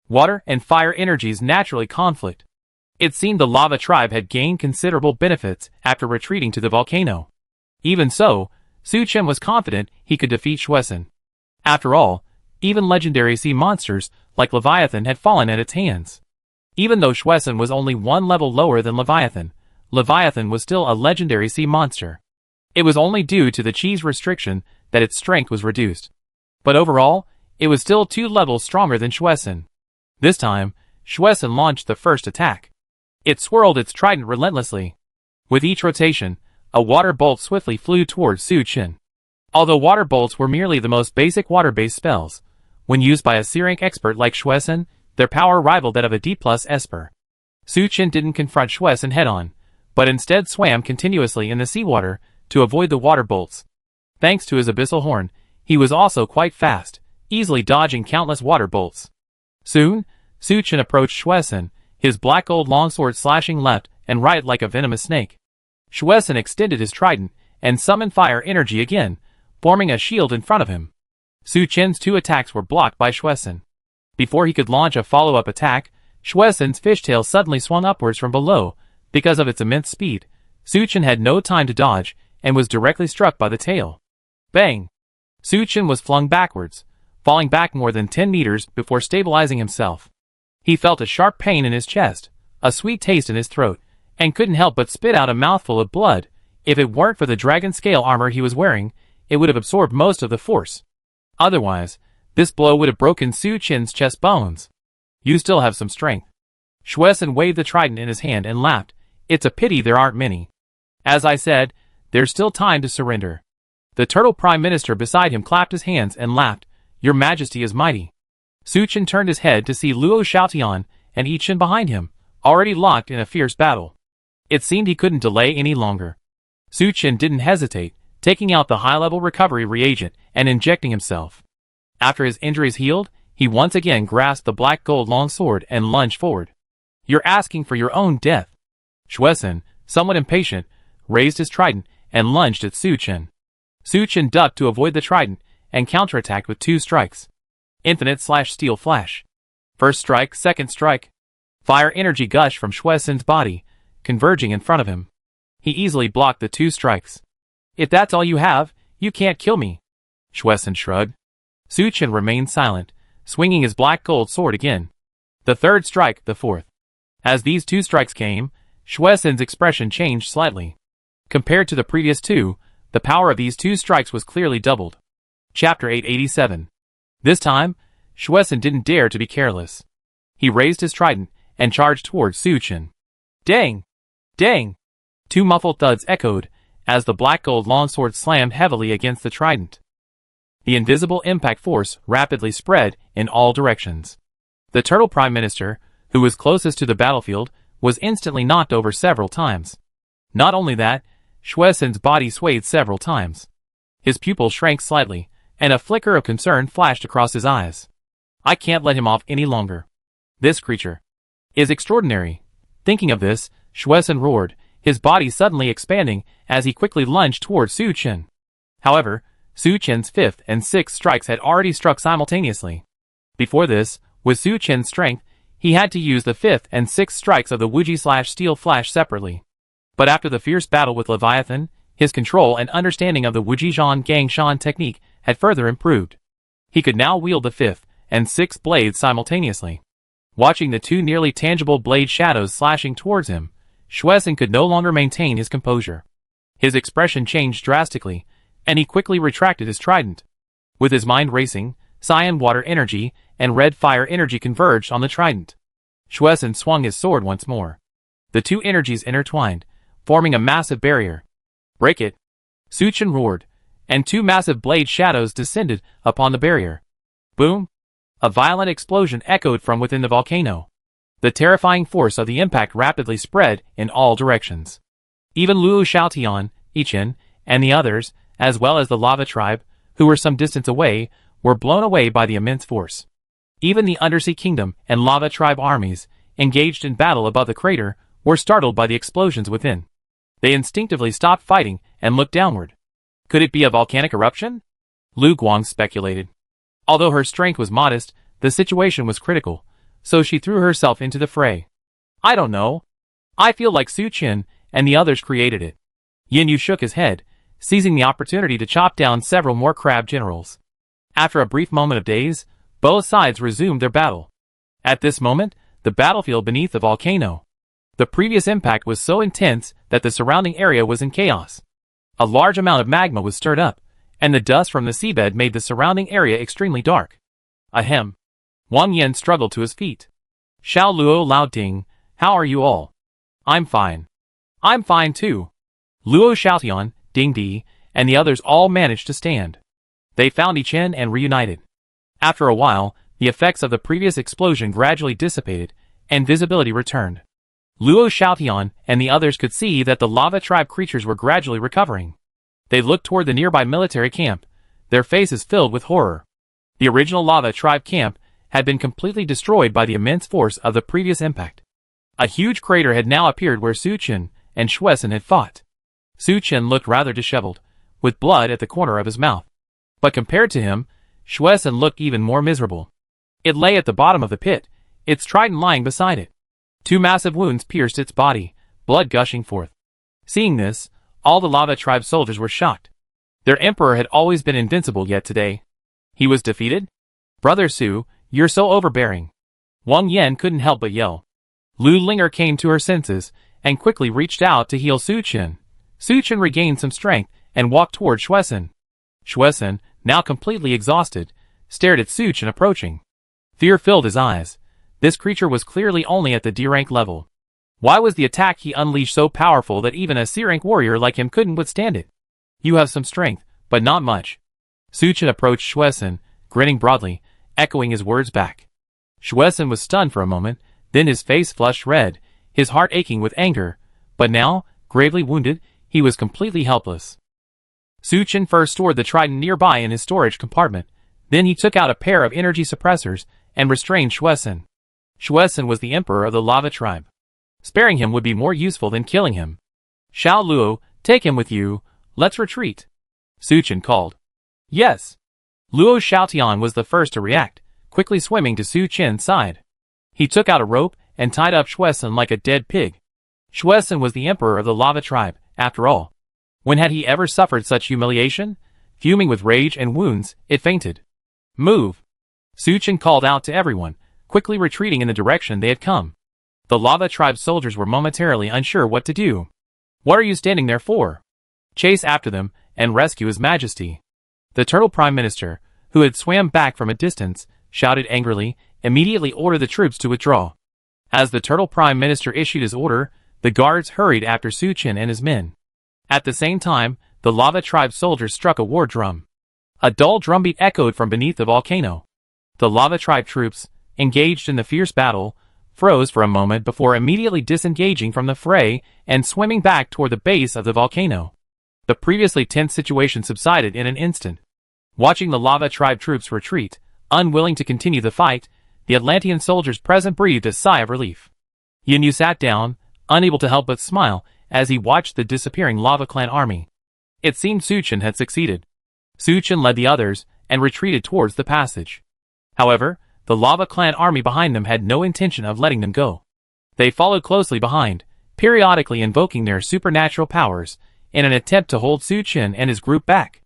Water and fire energies naturally conflict. It seemed the lava tribe had gained considerable benefits after retreating to the volcano. Even so, Su Chen was confident he could defeat Shuesen. After all, even legendary sea monsters like Leviathan had fallen at its hands. Even though Shuesen was only one level lower than Leviathan, Leviathan was still a legendary sea monster. It was only due to the chi's restriction that its strength was reduced. But overall, it was still 2 levels stronger than Shuesen. This time, Shuesen launched the first attack. It swirled its trident relentlessly. With each rotation, a water bolt swiftly flew towards Su Chen. Although water bolts were merely the most basic water-based spells, when used by a C-rank expert like Shuesen, their power rivaled that of a D+ Esper. Su Chen didn't confront Shuesen head-on, but instead swam continuously in the seawater to avoid the water bolts. Thanks to his abyssal horn, he was also quite fast, easily dodging countless water bolts. Soon, Su Chen approached Shuesen, his black gold longsword slashing left and right like a venomous snake. Shuesen extended his trident and summoned fire energy again, forming a shield in front of him. Su Chen's 2 attacks were blocked by Shuesen. Before he could launch a follow-up attack, Shuesen's fishtail suddenly swung upwards from below. Because of its immense speed, Su Chen had no time to dodge and was directly struck by the tail. Bang! Su Chen was flung backwards, falling back more than 10 meters before stabilizing himself. He felt a sharp pain in his chest, a sweet taste in his throat, and couldn't help but spit out a mouthful of blood, If it weren't for the dragon scale armor he was wearing, it would have absorbed most of the force. Otherwise, this blow would have broken Su Chen's chest bones. You still have some strength. Xuesen waved the trident in his hand and laughed. It's a pity there aren't many. As I said, there's still time to surrender. The turtle prime minister beside him clapped his hands and laughed. Your majesty is mighty. Su Chen turned his head to see Luo Xiaotian and Yi Chen behind him, already locked in a fierce battle. It seemed he couldn't delay any longer. Su Chen didn't hesitate, taking out the high-level recovery reagent and injecting himself. After his injuries healed, he once again grasped the black gold longsword and lunged forward. You're asking for your own death. Xuesen, somewhat impatient, raised his trident and lunged at Su Chen. Su Chen ducked to avoid the trident and counterattacked with 2 strikes. Infinite/Steel Flash. First strike, second strike. Fire energy gushed from Xuesen's body, converging in front of him. He easily blocked the 2 strikes. If that's all you have, you can't kill me. Xuesen shrugged. Su Chen remained silent, swinging his black gold sword again. The third strike, the fourth. As these 2 strikes came, Xuesen's expression changed slightly. Compared to the previous 2, the power of these 2 strikes was clearly doubled. Chapter 887. This time, Xuesen didn't dare to be careless. He raised his trident and charged towards Su Chen. Dang! Dang! 2 muffled thuds echoed as the black gold longsword slammed heavily against the trident. The invisible impact force rapidly spread in all directions. The turtle prime minister, who was closest to the battlefield, was instantly knocked over several times. Not only that, Xuesen's body swayed several times. His pupils shrank slightly, and a flicker of concern flashed across his eyes. I can't let him off any longer. This creature is extraordinary. Thinking of this, Xuesen roared, his body suddenly expanding as he quickly lunged towards Su Chen. However, Su Chen's 5th and 6th strikes had already struck simultaneously. Before this, with Su Chen's strength, he had to use the 5th and 6th strikes of the Wuji/Steel Flash separately. But after the fierce battle with Leviathan, his control and understanding of the Wujizhan Gangshan technique had further improved. He could now wield the 5th and 6th blades simultaneously. Watching the 2 nearly tangible blade shadows slashing towards him, Xuesen could no longer maintain his composure. His expression changed drastically, and he quickly retracted his trident. With his mind racing, cyan water energy and red fire energy converged on the trident. Xuesen swung his sword once more. The 2 energies intertwined, forming a massive barrier. Break it! Su Chen roared, and 2 massive blade shadows descended upon the barrier. Boom! A violent explosion echoed from within the volcano. The terrifying force of the impact rapidly spread in all directions. Even Luo Xiaotian, Yi Chen, and the others, as well as the lava tribe, who were some distance away, were blown away by the immense force. Even the Undersea Kingdom and lava tribe armies, engaged in battle above the crater, were startled by the explosions within. They instinctively stopped fighting and looked downward. Could it be a volcanic eruption? Lu Guang speculated. Although her strength was modest, the situation was critical, so she threw herself into the fray. I don't know. I feel like Su Chen and the others created it. Yin Yu shook his head, seizing the opportunity to chop down several more crab generals. After a brief moment of daze, both sides resumed their battle. At this moment, the battlefield beneath the volcano. The previous impact was so intense that the surrounding area was in chaos. A large amount of magma was stirred up, and the dust from the seabed made the surrounding area extremely dark. Ahem. Wang Yan struggled to his feet. Xiao Luo Lao Ding, how are you all? I'm fine. I'm fine too. Luo Xiaotian, Ding Di, and the others all managed to stand. They found Yi Chen and reunited. After a while, the effects of the previous explosion gradually dissipated, and visibility returned. Luo Xiaotian and the others could see that the lava tribe creatures were gradually recovering. They looked toward the nearby military camp, their faces filled with horror. The original lava tribe camp had been completely destroyed by the immense force of the previous impact. A huge crater had now appeared where Su Chen and Xuesen had fought. Su Chen looked rather disheveled, with blood at the corner of his mouth. But compared to him, Xuesen looked even more miserable. It lay at the bottom of the pit, its trident lying beside it. 2 massive wounds pierced its body, blood gushing forth. Seeing this, all the lava tribe soldiers were shocked. Their emperor had always been invincible, yet today he was defeated? Brother Su, you're so overbearing. Wang Yan couldn't help but yell. Lu Linger came to her senses and quickly reached out to heal Su Chen. Su Chen regained some strength and walked toward Xuesen. Xuesen, now completely exhausted, stared at Su Chen approaching. Fear filled his eyes. This creature was clearly only at the D-rank level. Why was the attack he unleashed so powerful that even a C-rank warrior like him couldn't withstand it? You have some strength, but not much. Su Chen approached Xuesen, grinning broadly, echoing his words back. Xuesen was stunned for a moment, then his face flushed red, his heart aching with anger, but now, gravely wounded, he was completely helpless. Su Chen first stored the trident nearby in his storage compartment, then he took out a pair of energy suppressors and restrained Xuesen. Xuesen was the emperor of the lava tribe. Sparing him would be more useful than killing him. Xiao Luo, take him with you, let's retreat. Su Chen called. Yes. Luo Xiaotian was the first to react, quickly swimming to Su Chen's side. He took out a rope and tied up Xuesen like a dead pig. Xuesen was the emperor of the lava tribe, after all. When had he ever suffered such humiliation? Fuming with rage and wounds, it fainted. Move! Su Chen called out to everyone, quickly retreating in the direction they had come. The lava tribe soldiers were momentarily unsure what to do. What are you standing there for? Chase after them and rescue His Majesty. The Turtle Prime Minister, who had swam back from a distance, shouted angrily, immediately ordered the troops to withdraw. As the Turtle Prime Minister issued his order, the guards hurried after Su Chen and his men. At the same time, the lava tribe soldiers struck a war drum. A dull drumbeat echoed from beneath the volcano. The lava tribe troops, engaged in the fierce battle, froze for a moment before immediately disengaging from the fray and swimming back toward the base of the volcano. The previously tense situation subsided in an instant. Watching the lava tribe troops retreat, unwilling to continue the fight, the Atlantean soldiers present breathed a sigh of relief. Yin Yu sat down, unable to help but smile, as he watched the disappearing Lava Clan army. It seemed Su Chen had succeeded. Su Chen led the others, and retreated towards the passage. However, the Lava Clan army behind them had no intention of letting them go. They followed closely behind, periodically invoking their supernatural powers, in an attempt to hold Su Chen and his group back.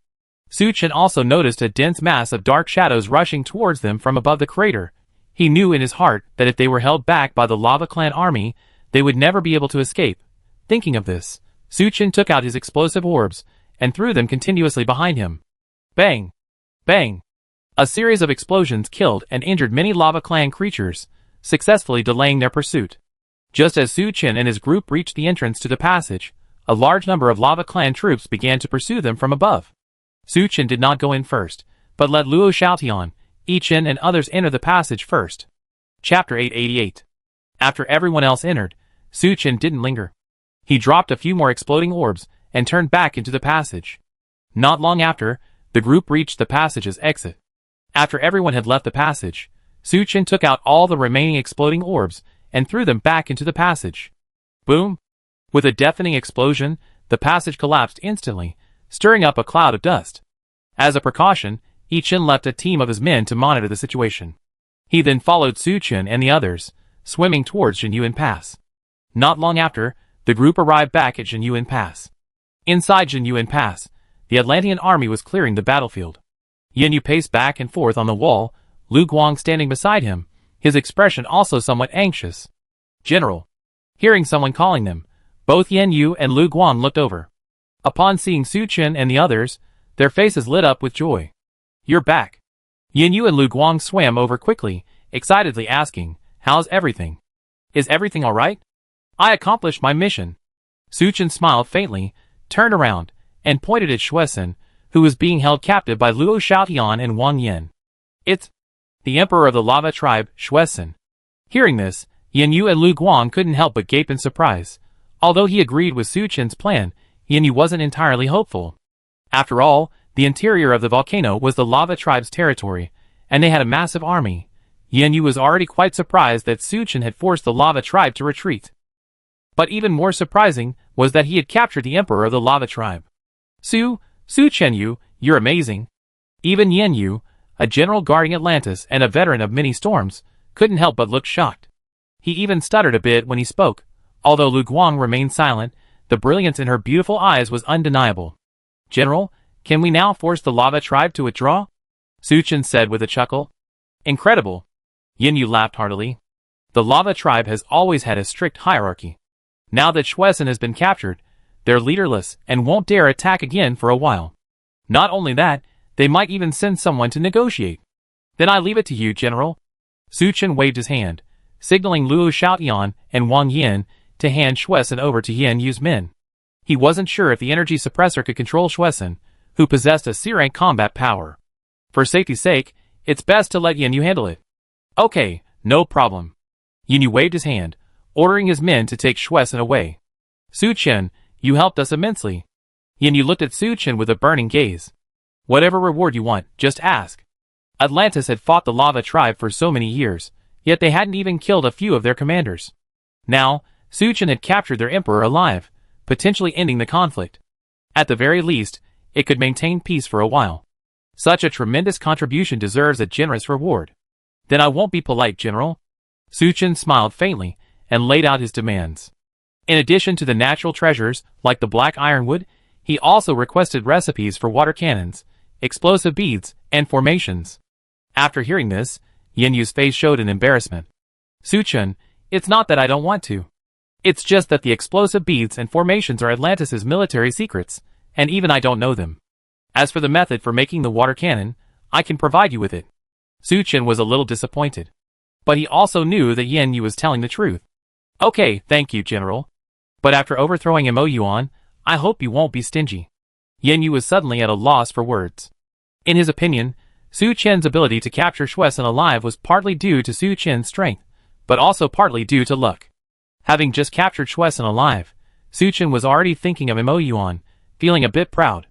Su Chen also noticed a dense mass of dark shadows rushing towards them from above the crater. He knew in his heart that if they were held back by the Lava Clan army, they would never be able to escape. Thinking of this, Su Chen took out his explosive orbs, and threw them continuously behind him. Bang! Bang! A series of explosions killed and injured many Lava Clan creatures, successfully delaying their pursuit. Just as Su Chen and his group reached the entrance to the passage, a large number of Lava Clan troops began to pursue them from above. Su Chen did not go in first, but let Luo Xiaotian, Yi Chen and others enter the passage first. Chapter 888. After everyone else entered, Su Chen didn't linger. He dropped a few more exploding orbs, and turned back into the passage. Not long after, the group reached the passage's exit. After everyone had left the passage, Su Chen took out all the remaining exploding orbs, and threw them back into the passage. Boom! With a deafening explosion, the passage collapsed instantly, stirring up a cloud of dust. As a precaution, Yi Chen left a team of his men to monitor the situation. He then followed Su Chen and the others, swimming towards Jinyuan Pass. Not long after, the group arrived back at Jinyuan Pass. Inside Jinyuan Pass, the Atlantean army was clearing the battlefield. Yin Yu paced back and forth on the wall, Lu Guang standing beside him, his expression also somewhat anxious. General. Hearing someone calling them, both Yin Yu and Lu Guang looked over. Upon seeing Su Chen and the others, their faces lit up with joy. You're back. Yin Yu and Lu Guang swam over quickly, excitedly asking, how's everything? Is everything alright? I accomplished my mission. Su Chen smiled faintly, turned around, and pointed at Xuesen, who was being held captive by Luo Xiaotian and Wang Yin. It's the emperor of the lava tribe, Xuesen. Hearing this, Yin Yu and Lu Guang couldn't help but gape in surprise. Although he agreed with Su Chen's plan, Yin Yu wasn't entirely hopeful. After all, the interior of the volcano was the lava tribe's territory, and they had a massive army. Yin Yu was already quite surprised that Su Chen had forced the lava tribe to retreat. But even more surprising was that he had captured the emperor of the lava tribe. Su Chen Yu, you're amazing. Even Yin Yu, a general guarding Atlantis and a veteran of many storms, couldn't help but look shocked. He even stuttered a bit when he spoke. Although Lu Guang remained silent, the brilliance in her beautiful eyes was undeniable. General, can we now force the lava tribe to withdraw? Su Chen said with a chuckle. Incredible. Yin Yu laughed heartily. The lava tribe has always had a strict hierarchy. Now that Xuesen has been captured, they're leaderless and won't dare attack again for a while. Not only that, they might even send someone to negotiate. Then I leave it to you, General. Su Chen waved his hand, signaling Luo Xiaotian and Wang Yin to hand Xuesun over to Yin Yu's men. He wasn't sure if the energy suppressor could control Xuesun, who possessed a C-rank combat power. For safety's sake, it's best to let Yin Yu handle it. Okay, no problem. Yin Yu waved his hand, ordering his men to take Xuesun away. Su Chen, you helped us immensely. Yin Yu looked at Su Chen with a burning gaze. Whatever reward you want, just ask. Atlantis had fought the Lava tribe for so many years, yet they hadn't even killed a few of their commanders. Now, Su Chen had captured their emperor alive, potentially ending the conflict. At the very least, it could maintain peace for a while. Such a tremendous contribution deserves a generous reward. Then I won't be polite, General. Su Chen smiled faintly and laid out his demands. In addition to the natural treasures, like the black ironwood, he also requested recipes for water cannons, explosive beads, and formations. After hearing this, Yin Yu's face showed an embarrassment. Su Chen, it's not that I don't want to. It's just that the explosive beads and formations are Atlantis' military secrets, and even I don't know them. As for the method for making the water cannon, I can provide you with it. Su Chen was a little disappointed. But he also knew that Yin Yu was telling the truth. Okay, thank you, General. But after overthrowing Mo Yuan, I hope you won't be stingy. Yin Yu was suddenly at a loss for words. In his opinion, Su Chen's ability to capture Xuesun alive was partly due to Su Chen's strength, but also partly due to luck. Having just captured Xuesun alive, Su Chen was already thinking of Mo Yuan, feeling a bit proud.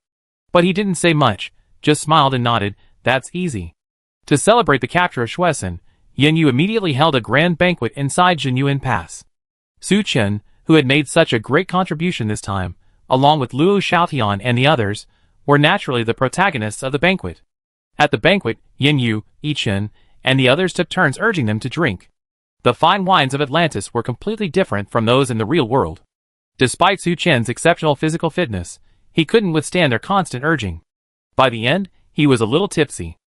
But he didn't say much, just smiled and nodded. That's easy. To celebrate the capture of Xuesun, Yin Yu immediately held a grand banquet inside Jinyuan Pass. Su Chen, who had made such a great contribution this time, along with Luo Xiaotian and the others, were naturally the protagonists of the banquet. At the banquet, Yin Yu, Yi Chen, and the others took turns urging them to drink. The fine wines of Atlantis were completely different from those in the real world. Despite Su Chen's exceptional physical fitness, he couldn't withstand their constant urging. By the end, he was a little tipsy.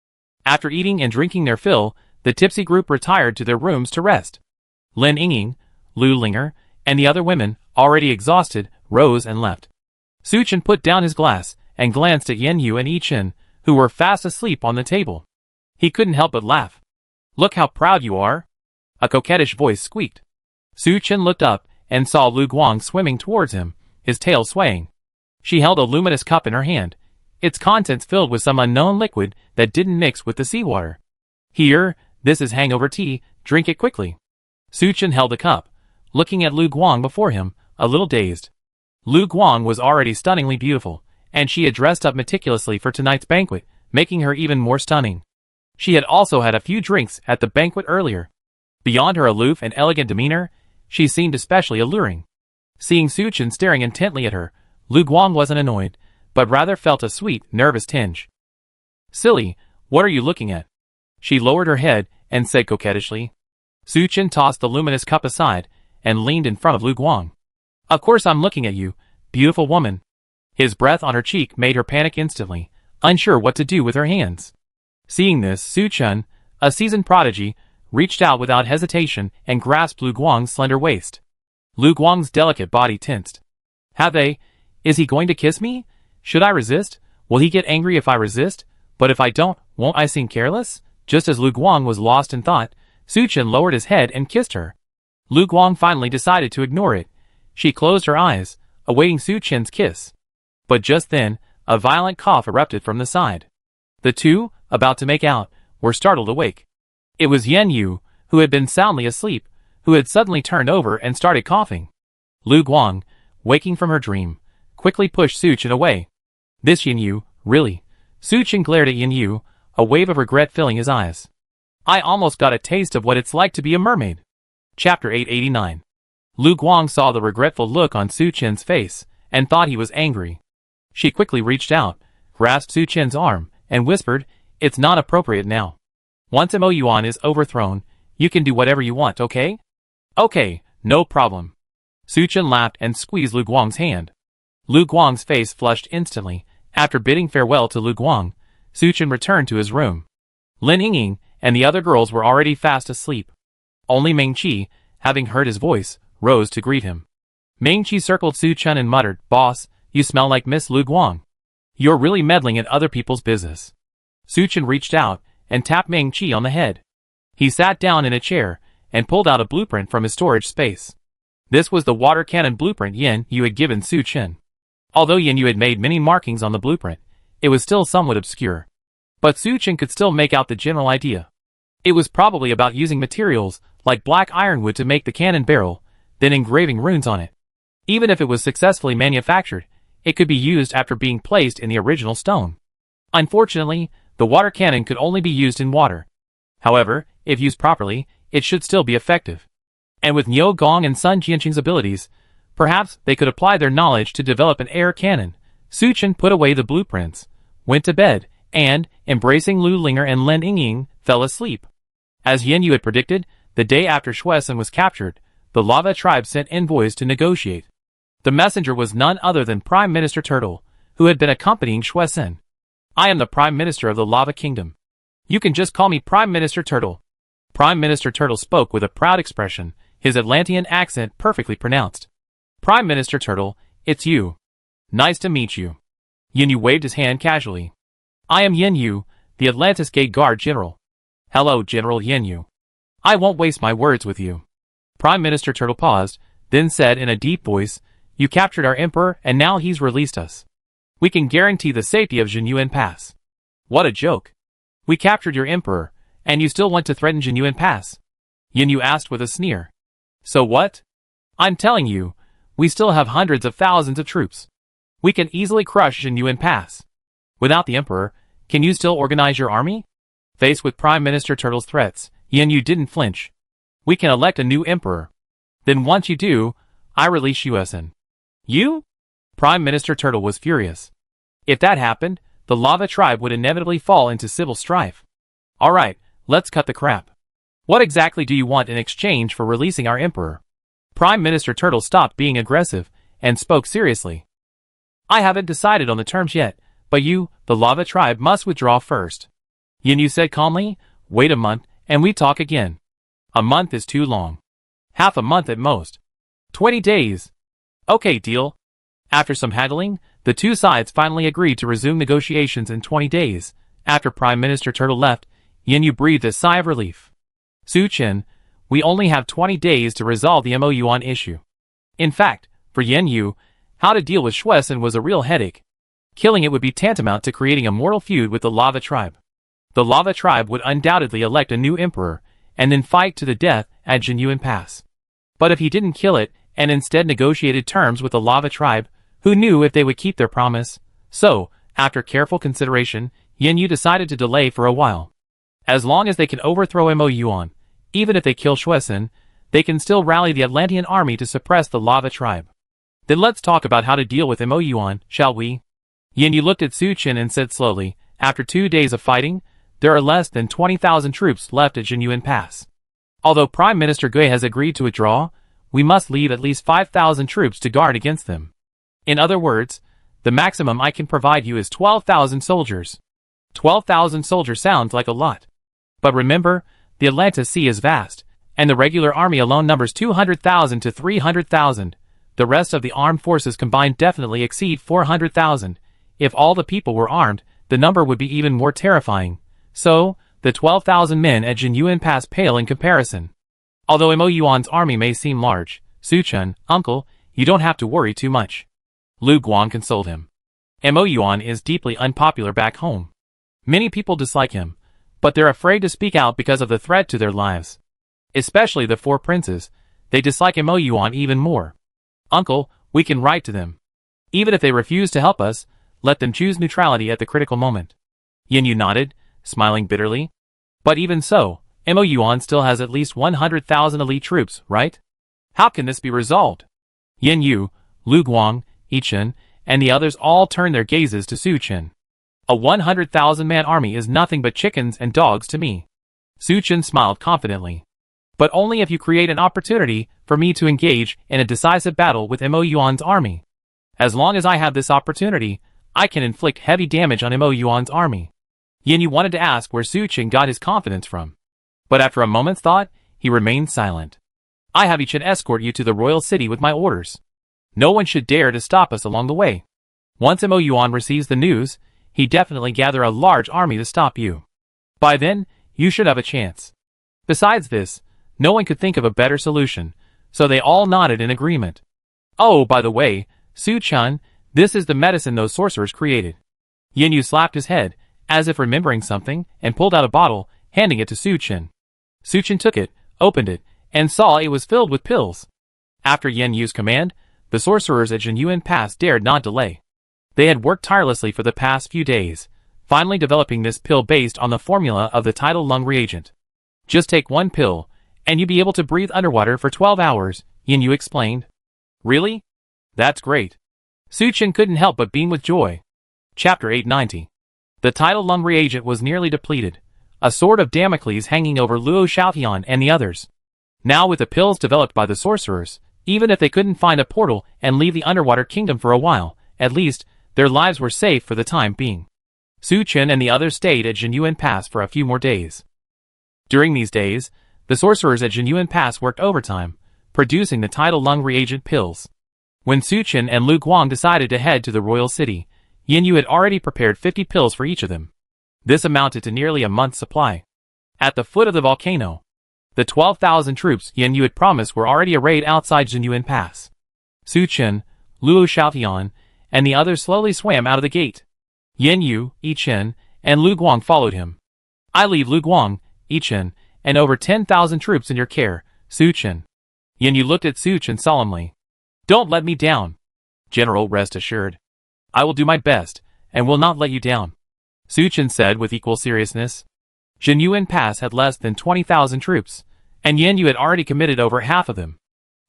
After eating and drinking their fill, the tipsy group retired to their rooms to rest. Lin Yingying, Lu Linger, and the other women, already exhausted, rose and left. Su Chen put down his glass and glanced at Yin Yu and Yi Chen, who were fast asleep on the table. He couldn't help but laugh. Look how proud you are. A coquettish voice squeaked. Su Chen looked up and saw Lu Guang swimming towards him, his tail swaying. She held a luminous cup in her hand, its contents filled with some unknown liquid that didn't mix with the seawater. Here, this is hangover tea, drink it quickly. Su Chen held the cup, looking at Lu Guang before him, a little dazed. Lu Guang was already stunningly beautiful, and she had dressed up meticulously for tonight's banquet, making her even more stunning. She had also had a few drinks at the banquet earlier. Beyond her aloof and elegant demeanor, she seemed especially alluring. Seeing Su Chen staring intently at her, Lu Guang wasn't annoyed, but rather felt a sweet, nervous tinge. Silly, what are you looking at? She lowered her head and said coquettishly. Su Chen tossed the luminous cup aside and leaned in front of Lu Guang. Of course I'm looking at you, beautiful woman. His breath on her cheek made her panic instantly, unsure what to do with her hands. Seeing this, Su Chen, a seasoned prodigy, reached out without hesitation and grasped Lu Guang's slender waist. Lu Guang's delicate body tensed. Is he going to kiss me? Should I resist? Will he get angry if I resist? But if I don't, won't I seem careless? Just as Lu Guang was lost in thought, Su Chen lowered his head and kissed her. Lu Guang finally decided to ignore it. She closed her eyes, awaiting Su Chen's kiss. But just then, a violent cough erupted from the side. The two, about to make out, were startled awake. It was Yin Yu, who had been soundly asleep, who had suddenly turned over and started coughing. Lu Guang, waking from her dream, quickly pushed Su Chen away. This Yin Yu, really? Su Chen glared at Yin Yu, a wave of regret filling his eyes. I almost got a taste of what it's like to be a mermaid. Chapter 889. Lu Guang saw the regretful look on Su Chen's face, and thought he was angry. She quickly reached out, grasped Su Chen's arm, and whispered, It's not appropriate now. Once Mo Yuan is overthrown, you can do whatever you want, okay? Okay, no problem. Su Chen laughed and squeezed Lu Guang's hand. Lu Guang's face flushed instantly. After bidding farewell to Lu Guang, Su Chen returned to his room. Lin Yingying and the other girls were already fast asleep. Only Ming Qi, having heard his voice, rose to greet him. Ming Chi circled Su Chen and muttered, "Boss, you smell like Miss Lu Guang. You're really meddling in other people's business." Su Chen reached out and tapped Ming Chi on the head. He sat down in a chair and pulled out a blueprint from his storage space. This was the water cannon blueprint Yin Yu had given Su Chen. Although Yin Yu had made many markings on the blueprint, it was still somewhat obscure. But Su Chen could still make out the general idea. It was probably about using materials like black ironwood to make the cannon barrel, then engraving runes on it. Even if it was successfully manufactured, it could be used after being placed in the original stone. Unfortunately, the water cannon could only be used in water. However, if used properly, it should still be effective. And with Niu Gong and Sun Jianqing's abilities, perhaps they could apply their knowledge to develop an air cannon. Su Chen put away the blueprints, went to bed, and, embracing Lu Linger and Lin Yingying, fell asleep. As Yin Yu had predicted, the day after Xuesun was captured, the Lava tribe sent envoys to negotiate. The messenger was none other than Prime Minister Turtle, who had been accompanying Xuesun. "I am the Prime Minister of the Lava Kingdom. You can just call me Prime Minister Turtle." Prime Minister Turtle spoke with a proud expression, his Atlantean accent perfectly pronounced. "Prime Minister Turtle, it's you. Nice to meet you." Yin Yu waved his hand casually. "I am Yin Yu, the Atlantis Gate Guard General." "Hello, General Yin Yu. I won't waste my words with you." Prime Minister Turtle paused, then said in a deep voice, "You captured our emperor and now he's released us. We can guarantee the safety of Jinyuan Pass." "What a joke. We captured your emperor, and you still want to threaten Jinyuan Pass?" Yin Yu asked with a sneer. "So what? I'm telling you, we still have hundreds of thousands of troops. We can easily crush Jinyuan Pass. Without the emperor, can you still organize your army?" Faced with Prime Minister Turtle's threats, Yin Yu didn't flinch. "We can elect a new emperor. Then once you do, I release Xuesun." "You?" Prime Minister Turtle was furious. If that happened, the Lava tribe would inevitably fall into civil strife. "Alright, let's cut the crap. What exactly do you want in exchange for releasing our emperor?" Prime Minister Turtle stopped being aggressive and spoke seriously. "I haven't decided on the terms yet, but you, the Lava tribe, must withdraw first." Yin Yu said calmly, "Wait a month, and we talk again." "A month is too long. Half a month at most. 20 days. Okay, deal." After some haggling, the two sides finally agreed to resume negotiations in 20 days. After Prime Minister Turtle left, Yin Yu breathed a sigh of relief. "Su Chen, we only have 20 days to resolve the MOU on issue." In fact, for Yin Yu, how to deal with Xuesun was a real headache. Killing it would be tantamount to creating a mortal feud with the Lava tribe. The Lava tribe would undoubtedly elect a new emperor, and then fight to the death at Jinyuan Pass. But if he didn't kill it, and instead negotiated terms with the Lava tribe, who knew if they would keep their promise? So, after careful consideration, Yin Yu decided to delay for a while. As long as they can overthrow Mo Yuan, even if they kill Xuesun, they can still rally the Atlantean army to suppress the Lava tribe. "Then let's talk about how to deal with Mo Yuan, shall we?" Yin Yu looked at Su Chen and said slowly, "After 2 days of fighting, there are less than 20,000 troops left at Jinyuan Pass. Although Prime Minister Gui has agreed to withdraw, we must leave at least 5,000 troops to guard against them. In other words, the maximum I can provide you is 12,000 soldiers. 12,000 soldiers sounds like a lot. But remember, the Atlantis Sea is vast, and the regular army alone numbers 200,000 to 300,000. The rest of the armed forces combined definitely exceed 400,000. If all the people were armed, the number would be even more terrifying. So, the 12,000 men at Jinyuan Pass pale in comparison. Although Mo Yuan's army may seem large, Su Chen, uncle, you don't have to worry too much." Lu Guang consoled him. Mo Yuan is deeply unpopular back home. Many people dislike him, but they're afraid to speak out because of the threat to their lives. Especially the 4 princes, they dislike Mo Yuan even more. "Uncle, we can write to them. Even if they refuse to help us, let them choose neutrality at the critical moment." Yin Yu nodded, smiling bitterly. "But even so, Mo Yuan still has at least 100,000 elite troops, right? How can this be resolved?" Yin Yu, Lu Guang, Yichen, and the others all turned their gazes to Su Chen. "A 100,000-man army is nothing but chickens and dogs to me." Su Chen smiled confidently. "But only if you create an opportunity for me to engage in a decisive battle with Mo Yuan's army. As long as I have this opportunity, I can inflict heavy damage on Mo Yuan's army." Yin Yu wanted to ask where Su Chen got his confidence from. But after a moment's thought, he remained silent. "I have Yichen escort you to the royal city with my orders." No one should dare to stop us along the way. Once Mo Yuan receives the news, he definitely gather a large army to stop you. By then, you should have a chance. Besides this, no one could think of a better solution, so they all nodded in agreement. Oh, by the way, Su-chan, this is the medicine those sorcerers created. Yin Yu slapped his head, as if remembering something, and pulled out a bottle, handing it to Su-chan. Su-chan took it, opened it, and saw it was filled with pills. After Yin Yu's command, the sorcerers at Jinyuan Pass dared not delay. They had worked tirelessly for the past few days, finally developing this pill based on the formula of the tidal lung reagent. Just take one pill, and you'll be able to breathe underwater for 12 hours, Yin Yu explained. Really? That's great. Su-chan couldn't help but beam with joy. Chapter 890. The tidal lung reagent was nearly depleted, a sword of Damocles hanging over Luo Xiaotian and the others. Now with the pills developed by the sorcerers, even if they couldn't find a portal and leave the underwater kingdom for a while, at least, their lives were safe for the time being. Su-chan and the others stayed at Jinyuan Pass for a few more days. During these days, the sorcerers at Jinyuan Pass worked overtime, producing the tidal lung reagent pills. When Su-chan and Lu Guang decided to head to the royal city, Yin Yu had already prepared 50 pills for each of them. This amounted to nearly a month's supply. At the foot of the volcano, the 12,000 troops Yin Yu had promised were already arrayed outside Jinyuan Pass. Su-chan, Luo Xiaotian, and the others slowly swam out of the gate. Yin Yu, Yi Chen, and Lu Guang followed him. I leave Lu Guang, Yi Chen, and over 10,000 troops in your care, Su-chan. Yin Yu looked at Su-chan solemnly. Don't let me down. General, rest assured. I will do my best, and will not let you down. Su-chan said with equal seriousness. Jinyuan Pass had less than 20,000 troops, and Yin Yu had already committed over half of them.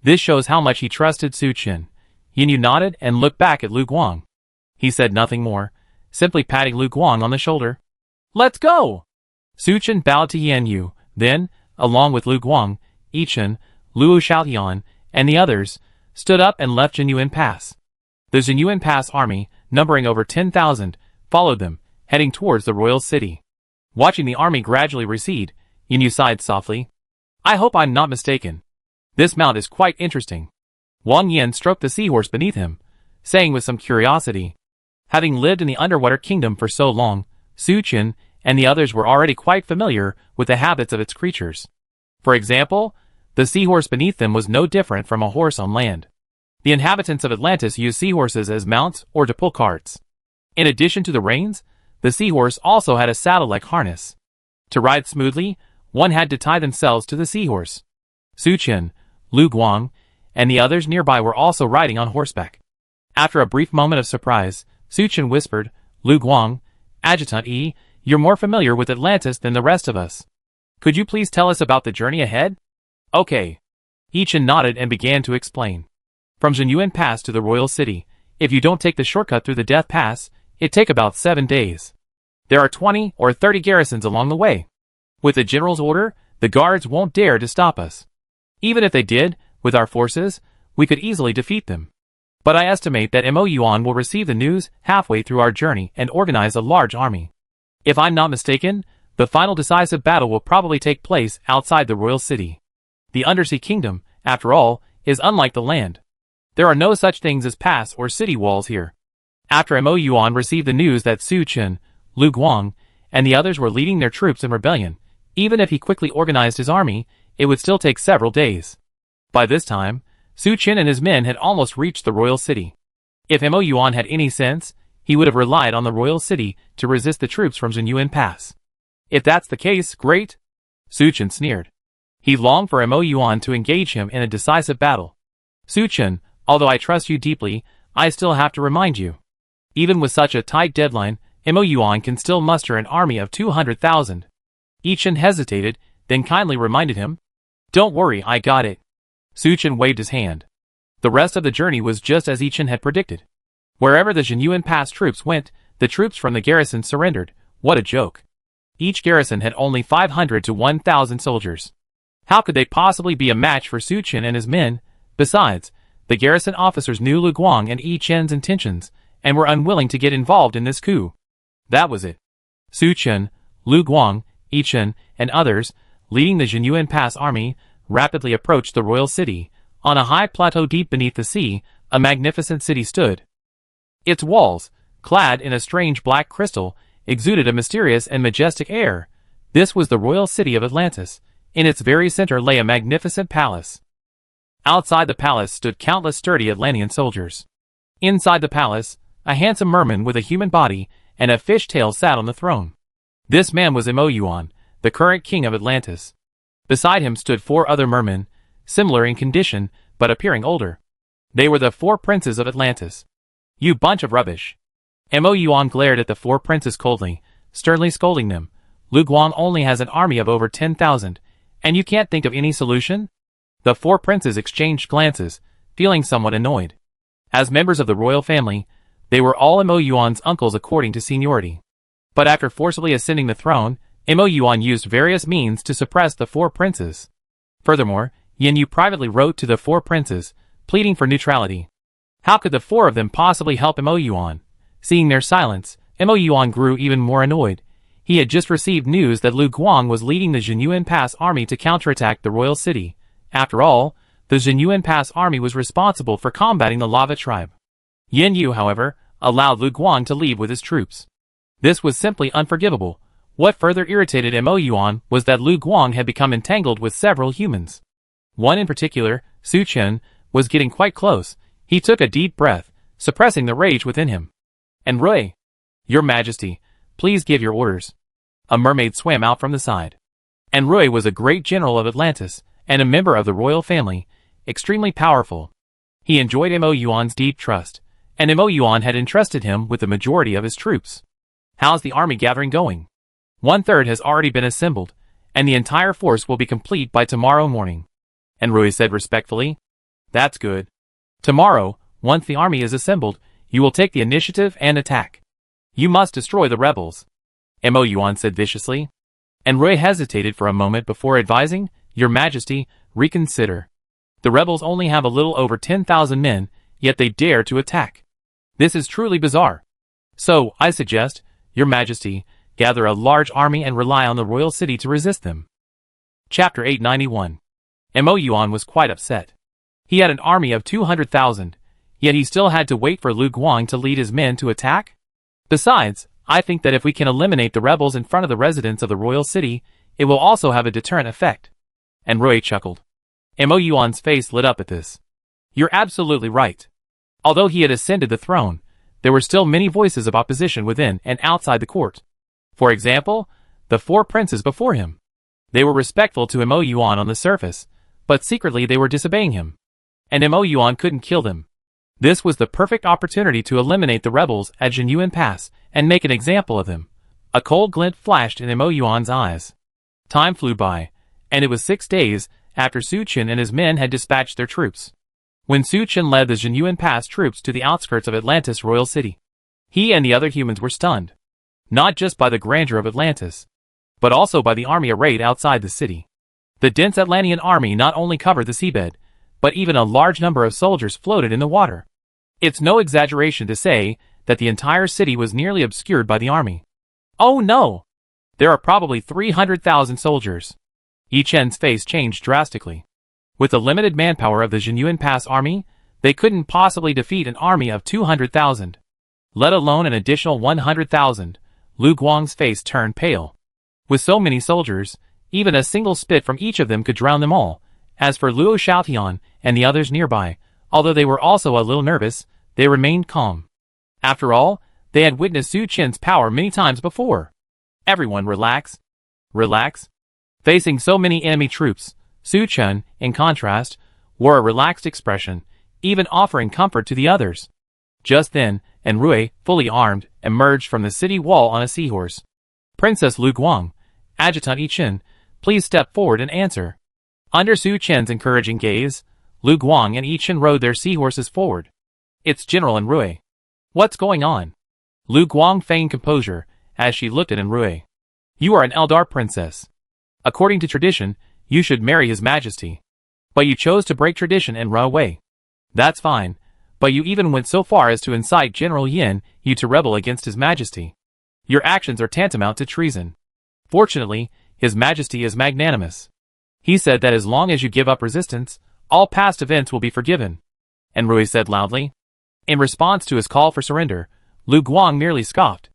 This shows how much he trusted Su-chan. Yin Yu nodded and looked back at Lu Guang. He said nothing more, simply patting Lu Guang on the shoulder. Let's go! Su-chan bowed to Yin Yu, then, along with Lu Guang, Yi Chen, Luo Xiaotian, and the others, stood up and left Jinyuan Pass. The Jinyuan Pass army, numbering over 10,000, followed them, heading towards the royal city. Watching the army gradually recede, Yin Yu sighed softly. I hope I'm not mistaken. This mount is quite interesting. Wang Yan stroked the seahorse beneath him, saying with some curiosity. Having lived in the underwater kingdom for so long, Su-chan and the others were already quite familiar with the habits of its creatures. For example, the seahorse beneath them was no different from a horse on land. The inhabitants of Atlantis used seahorses as mounts or to pull carts. In addition to the reins, the seahorse also had a saddle-like harness. To ride smoothly, one had to tie themselves to the seahorse. Su-chan, Lu Guang, and the others nearby were also riding on horseback. After a brief moment of surprise, Su-chan whispered, Lu Guang, Adjutant E, you're more familiar with Atlantis than the rest of us. Could you please tell us about the journey ahead? Okay. Yi Chen nodded and began to explain. From Jinyuan Pass to the royal city, if you don't take the shortcut through the Death Pass, it take about 7 days. There are 20 or 30 garrisons along the way. With the general's order, the guards won't dare to stop us. Even if they did, with our forces, we could easily defeat them. But I estimate that Mo Yuan will receive the news halfway through our journey and organize a large army. If I'm not mistaken, the final decisive battle will probably take place outside the royal city. The undersea kingdom, after all, is unlike the land. There are no such things as pass or city walls here. After Mo Yuan received the news that Su-chan, Lu Guang, and the others were leading their troops in rebellion, even if he quickly organized his army, it would still take several days. By this time, Su-chan and his men had almost reached the royal city. If Mo Yuan had any sense, he would have relied on the royal city to resist the troops from Jinyuan Pass. If that's the case, great. Su-chan sneered. He longed for Mo Yuan to engage him in a decisive battle. Su-chan, although I trust you deeply, I still have to remind you. Even with such a tight deadline, Mo Yuan can still muster an army of 200,000. Yi Chen hesitated, then kindly reminded him. Don't worry, I got it. Su-chan waved his hand. The rest of the journey was just as Yi Chen had predicted. Wherever the Jinyuan Pass troops went, the troops from the garrison surrendered. What a joke. Each garrison had only 500 to 1,000 soldiers. How could they possibly be a match for Su-chan and his men? Besides, the garrison officers knew Lu Guang and Yi Chen's intentions, and were unwilling to get involved in this coup. That was it. Su-chan, Lu Guang, Yi Chen, and others, leading the Jinyuan Pass army, rapidly approached the royal city. On a high plateau deep beneath the sea, a magnificent city stood. Its walls, clad in a strange black crystal, exuded a mysterious and majestic air. This was the royal city of Atlantis. In its very center lay a magnificent palace. Outside the palace stood countless sturdy Atlantean soldiers. Inside the palace, a handsome merman with a human body and a fish tail sat on the throne. This man was Emoyuan, the current king of Atlantis. Beside him stood 4 other mermen, similar in condition, but appearing older. They were the 4 princes of Atlantis. You bunch of rubbish. Emoyuan glared at the 4 princes coldly, sternly scolding them. Lu Guang only has an army of over 10,000, and you can't think of any solution? The 4 princes exchanged glances, feeling somewhat annoyed. As members of the royal family, they were all Emoyuan's uncles according to seniority. But after forcibly ascending the throne, Emoyuan used various means to suppress the 4 princes. Furthermore, Yin Yu privately wrote to the 4 princes, pleading for neutrality. How could the 4 of them possibly help Emoyuan? Seeing their silence, Emoyuan grew even more annoyed. He had just received news that Lu Guang was leading the Jinyuan Pass army to counterattack the royal city. After all, the Jinyuan Pass army was responsible for combating the Lava tribe. Yin Yu, however, allowed Lu Guang to leave with his troops. This was simply unforgivable. What further irritated Emoyuan was that Lu Guang had become entangled with several humans. One in particular, Su Chen, was getting quite close. He took a deep breath, suppressing the rage within him. And Rui, Your Majesty, please give your orders. A mermaid swam out from the side. And Rui was a great general of Atlantis, and a member of the royal family, extremely powerful. He enjoyed Emoyuan's deep trust, and Emoyuan had entrusted him with the majority of his troops. How's the army gathering going? 1/3 has already been assembled, and the entire force will be complete by tomorrow morning. And Rui said respectfully, That's good. Tomorrow, once the army is assembled, you will take the initiative and attack. You must destroy the rebels. Emoyuan said viciously. And Rui hesitated for a moment before advising, Your Majesty, reconsider. The rebels only have a little over 10,000 men, yet they dare to attack. This is truly bizarre. So, I suggest, Your Majesty, gather a large army and rely on the royal city to resist them. Chapter 891. Emoyuan was quite upset. He had an army of 200,000, yet he still had to wait for Lu Guang to lead his men to attack? Besides, I think that if we can eliminate the rebels in front of the residents of the royal city, it will also have a deterrent effect. And Rui chuckled. Emoyuan's face lit up at this. You're absolutely right. Although he had ascended the throne, there were still many voices of opposition within and outside the court. For example, the 4 princes before him. They were respectful to Emoyuan on the surface, but secretly they were disobeying him. And Emoyuan couldn't kill them. This was the perfect opportunity to eliminate the rebels at Jinyuan Pass and make an example of them. A cold glint flashed in Emoyuan's eyes. Time flew by, and it was 6 days after Su Chen and his men had dispatched their troops. When Su Chen led the Jinyuan Pass troops to the outskirts of Atlantis royal city, he and the other humans were stunned. Not just by the grandeur of Atlantis, but also by the army arrayed outside the city. The dense Atlantean army not only covered the seabed, but even a large number of soldiers floated in the water. It's no exaggeration to say that the entire city was nearly obscured by the army. Oh no! There are probably 300,000 soldiers. Yi Chen's face changed drastically. With the limited manpower of the Jinyuan Pass army, they couldn't possibly defeat an army of 200,000. Let alone an additional 100,000. Lu Guang's face turned pale. With so many soldiers, even a single spit from each of them could drown them all. As for Luo Xiaotian and the others nearby, although they were also a little nervous, they remained calm. After all, they had witnessed Su Chen's power many times before. Everyone relax. Relax. Facing so many enemy troops, Su Chen, in contrast, wore a relaxed expression, even offering comfort to the others. Just then, and Rui, fully armed, emerged from the city wall on a seahorse. Princess Lu Guang, Adjutant Yi Chen, please step forward and answer. Under Su Chen's encouraging gaze, Lu Guang and Yi Chen rode their seahorses forward. It's General Enrui. What's going on? Lu Guang feigned composure as she looked at Enrui. You are an Eldar princess. According to tradition, you should marry His Majesty. But you chose to break tradition and run away. That's fine, but you even went so far as to incite General Yin Yu to rebel against His Majesty. Your actions are tantamount to treason. Fortunately, His Majesty is magnanimous. He said that as long as you give up resistance, all past events will be forgiven. Enrui said loudly. In response to his call for surrender, Lu Guang merely scoffed.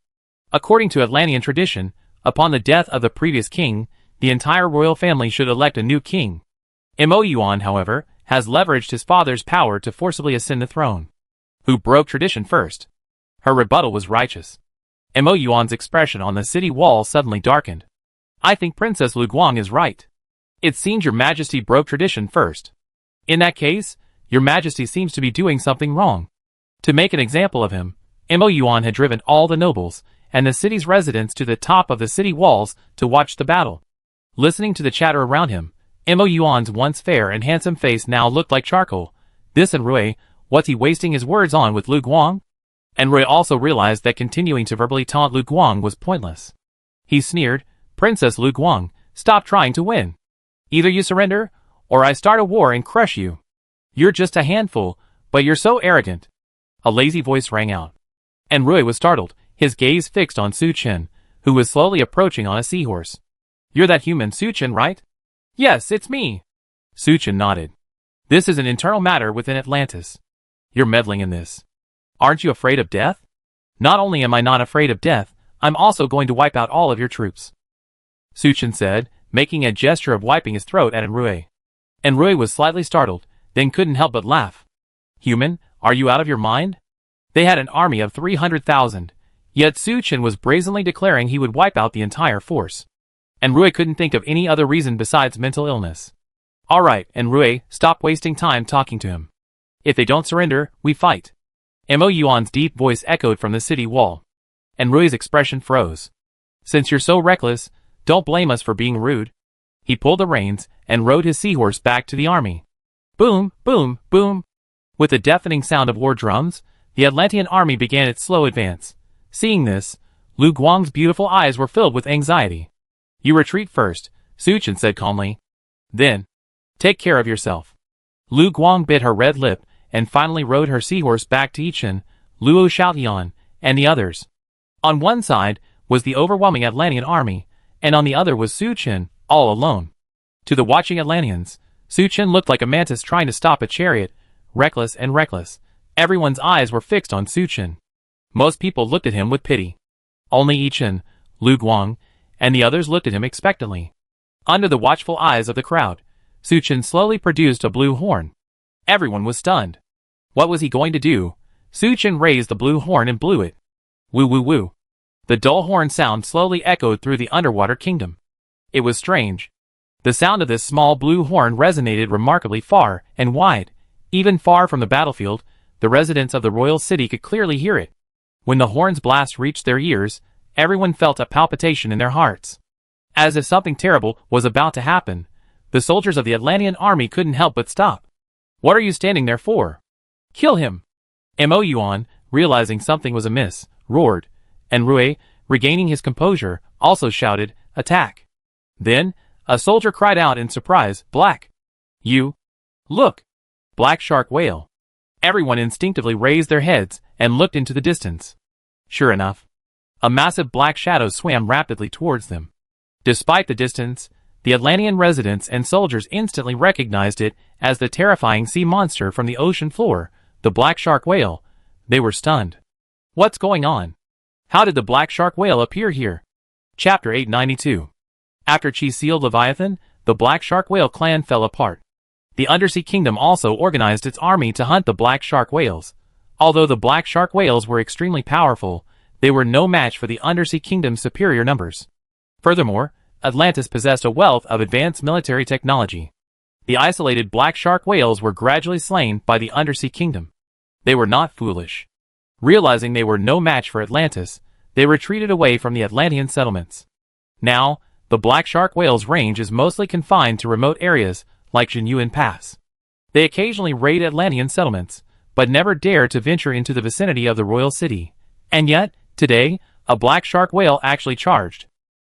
According to Atlantean tradition, upon the death of the previous king, the entire royal family should elect a new king. Mo Yuan, however, has leveraged his father's power to forcibly ascend the throne. Who broke tradition first? Her rebuttal was righteous. Mo Yuan's expression on the city wall suddenly darkened. I think Princess Lu Guang is right. It seems your majesty broke tradition first. In that case, your majesty seems to be doing something wrong. To make an example of him, Mo Yuan had driven all the nobles and the city's residents to the top of the city walls to watch the battle. Listening to the chatter around him, Mo Yuan's once fair and handsome face now looked like charcoal. This Enrui, what's he wasting his words on with Lu Guang? Enrui also realized that continuing to verbally taunt Lu Guang was pointless. He sneered, Princess Lu Guang, stop trying to win. Either you surrender, or I start a war and crush you. You're just a handful, but you're so arrogant. A lazy voice rang out. Enrui was startled, his gaze fixed on Su Chen, who was slowly approaching on a seahorse. You're that human Su Chen, right? Yes, it's me. Su Chen nodded. This is an internal matter within Atlantis. You're meddling in this. Aren't you afraid of death? Not only am I not afraid of death, I'm also going to wipe out all of your troops. Su Chen said, making a gesture of wiping his throat at Enrui. Enrui was slightly startled, then couldn't help but laugh. Human, are you out of your mind? They had an army of 300,000, yet Su Chen was brazenly declaring he would wipe out the entire force. Enrui couldn't think of any other reason besides mental illness. Alright, Enrui, stop wasting time talking to him. If they don't surrender, we fight. Mo Yuan's deep voice echoed from the city wall. Enrui's expression froze. Since you're so reckless, don't blame us for being rude. He pulled the reins and rode his seahorse back to the army. Boom, boom, boom. With the deafening sound of war drums, the Atlantean army began its slow advance. Seeing this, Lu Guang's beautiful eyes were filled with anxiety. You retreat first, Su Chen said calmly. Then, take care of yourself. Lu Guang bit her red lip and finally rode her seahorse back to Yichen, Luo Xiaotian, and the others. On one side was the overwhelming Atlantean army, and on the other was Su Chen, all alone. To the watching Atlanteans, Su Chen looked like a mantis trying to stop a chariot, reckless and reckless. Everyone's eyes were fixed on Su Chen. Most people looked at him with pity. Only Yichen, Lu Guang, and the others looked at him expectantly. Under the watchful eyes of the crowd, Su Chen slowly produced a blue horn. Everyone was stunned. What was he going to do? Su Chen raised the blue horn and blew it. Woo woo woo. The dull horn sound slowly echoed through the underwater kingdom. It was strange. The sound of this small blue horn resonated remarkably far and wide. Even far from the battlefield, the residents of the royal city could clearly hear it. When the horn's blast reached their ears, everyone felt a palpitation in their hearts. As if something terrible was about to happen, the soldiers of the Atlantean army couldn't help but stop. What are you standing there for? Kill him! Mo Yuan, realizing something was amiss, roared, and Rui, regaining his composure, also shouted, attack. Then, a soldier cried out in surprise, Black! You! Look! Black shark whale! Everyone instinctively raised their heads and looked into the distance. Sure enough, a massive black shadow swam rapidly towards them. Despite the distance, the Atlantean residents and soldiers instantly recognized it as the terrifying sea monster from the ocean floor, the black shark whale. They were stunned. What's going on? How did the black shark whale appear here? Chapter 892. After Chi sealed Leviathan, the black shark whale clan fell apart. The Undersea Kingdom also organized its army to hunt the black shark whales. Although the black shark whales were extremely powerful, they were no match for the Undersea Kingdom's superior numbers. Furthermore, Atlantis possessed a wealth of advanced military technology. The isolated black shark whales were gradually slain by the Undersea Kingdom. They were not foolish. Realizing they were no match for Atlantis, they retreated away from the Atlantean settlements. Now, the black shark whale's range is mostly confined to remote areas like Jinyuan Pass. They occasionally raid Atlantean settlements, but never dare to venture into the vicinity of the royal city. And yet, today, a black shark whale actually charged.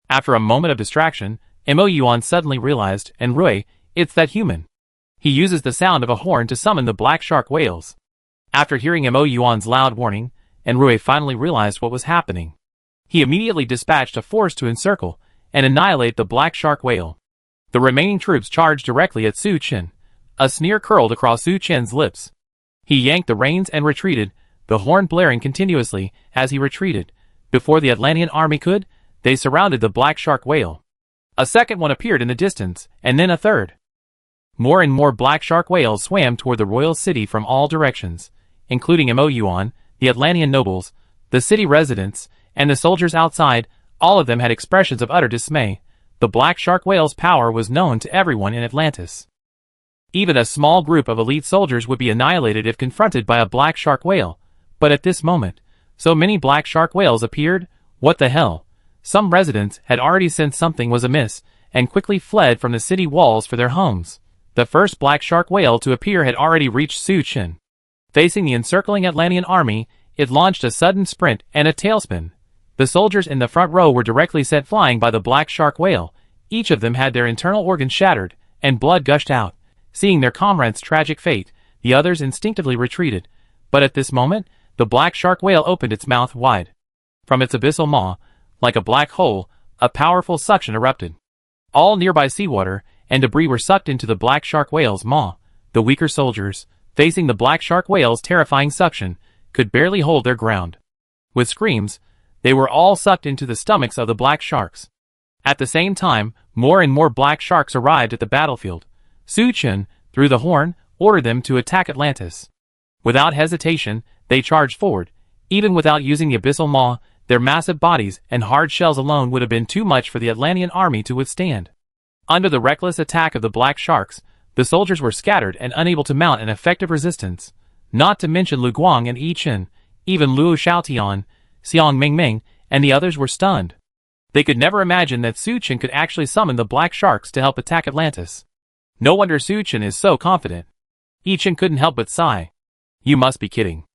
After a moment of distraction, Mo Yuan suddenly realized, and Rui, it's that human. He uses the sound of a horn to summon the black shark whales. After hearing Mo Yuan's loud warning, Enrui finally realized what was happening. He immediately dispatched a force to encircle and annihilate the black shark whale. The remaining troops charged directly at Su Chen. A sneer curled across Su Chen's lips. He yanked the reins and retreated, the horn blaring continuously as he retreated. Before the Atlantean army could, they surrounded the black shark whale. A second one appeared in the distance, and then a third. More and more black shark whales swam toward the royal city from all directions, including Mo, the Atlantean nobles, the city residents, and the soldiers outside. All of them had expressions of utter dismay. The black shark whale's power was known to everyone in Atlantis. Even a small group of elite soldiers would be annihilated if confronted by a black shark whale. But at this moment, so many black shark whales appeared. What the hell? Some residents had already sensed something was amiss, and quickly fled from the city walls for their homes. The first black shark whale to appear had already reached Su-Chin. Facing the encircling Atlantean army, it launched a sudden sprint and a tailspin. The soldiers in the front row were directly sent flying by the black shark whale. Each of them had their internal organs shattered, and blood gushed out. Seeing their comrade's tragic fate, the others instinctively retreated. But at this moment, the black shark whale opened its mouth wide. From its abyssal maw, like a black hole, a powerful suction erupted. All nearby seawater and debris were sucked into the black shark whale's maw. The weaker soldiers, facing the black shark whale's terrifying suction, could barely hold their ground. With screams, they were all sucked into the stomachs of the black sharks. At the same time, more and more black sharks arrived at the battlefield. Su-Chin, through the horn, ordered them to attack Atlantis. Without hesitation, they charged forward. Even without using the abyssal maw, their massive bodies and hard shells alone would have been too much for the Atlantean army to withstand. Under the reckless attack of the black sharks, the soldiers were scattered and unable to mount an effective resistance. Not to mention Lu Guang and Yi Chen, even Luo Xiaotian, Xiang Mingming, and the others were stunned. They could never imagine that Su-Chin could actually summon the black sharks to help attack Atlantis. No wonder Su-Chin is so confident. Yi Chen couldn't help but sigh. You must be kidding.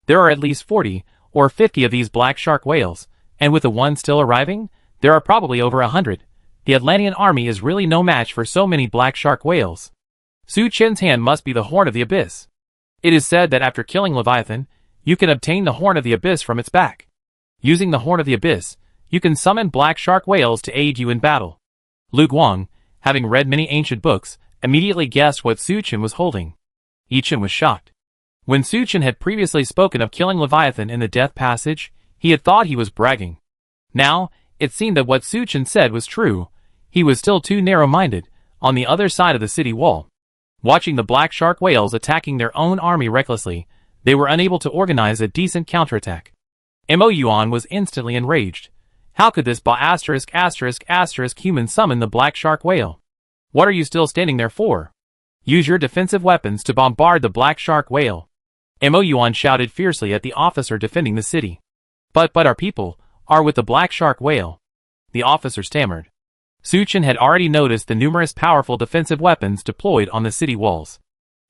There are at least 40 or 50 of these black shark whales, and with the one still arriving, there are probably over 100. The Atlantean army is really no match for so many black shark whales. Su-Chin's hand must be the Horn of the Abyss. It is said that after killing Leviathan, you can obtain the Horn of the Abyss from its back. Using the Horn of the Abyss, you can summon black shark whales to aid you in battle. Lu Guang, having read many ancient books, immediately guessed what Su-Chin was holding. Yi Chen was shocked. When Su-Chin had previously spoken of killing Leviathan in the Death Passage, he had thought he was bragging. Now, it seemed that what Su-Chin said was true. He was still too narrow-minded, on the other side of the city wall. Watching the black shark whales attacking their own army recklessly, they were unable to organize a decent counterattack. Mo Yuan was instantly enraged. How could this human summon the black shark whale? What are you still standing there for? Use your defensive weapons to bombard the black shark whale. Mo Yuan shouted fiercely at the officer defending the city. But our people are with the black shark whale. The officer stammered. Su-Chin had already noticed the numerous powerful defensive weapons deployed on the city walls.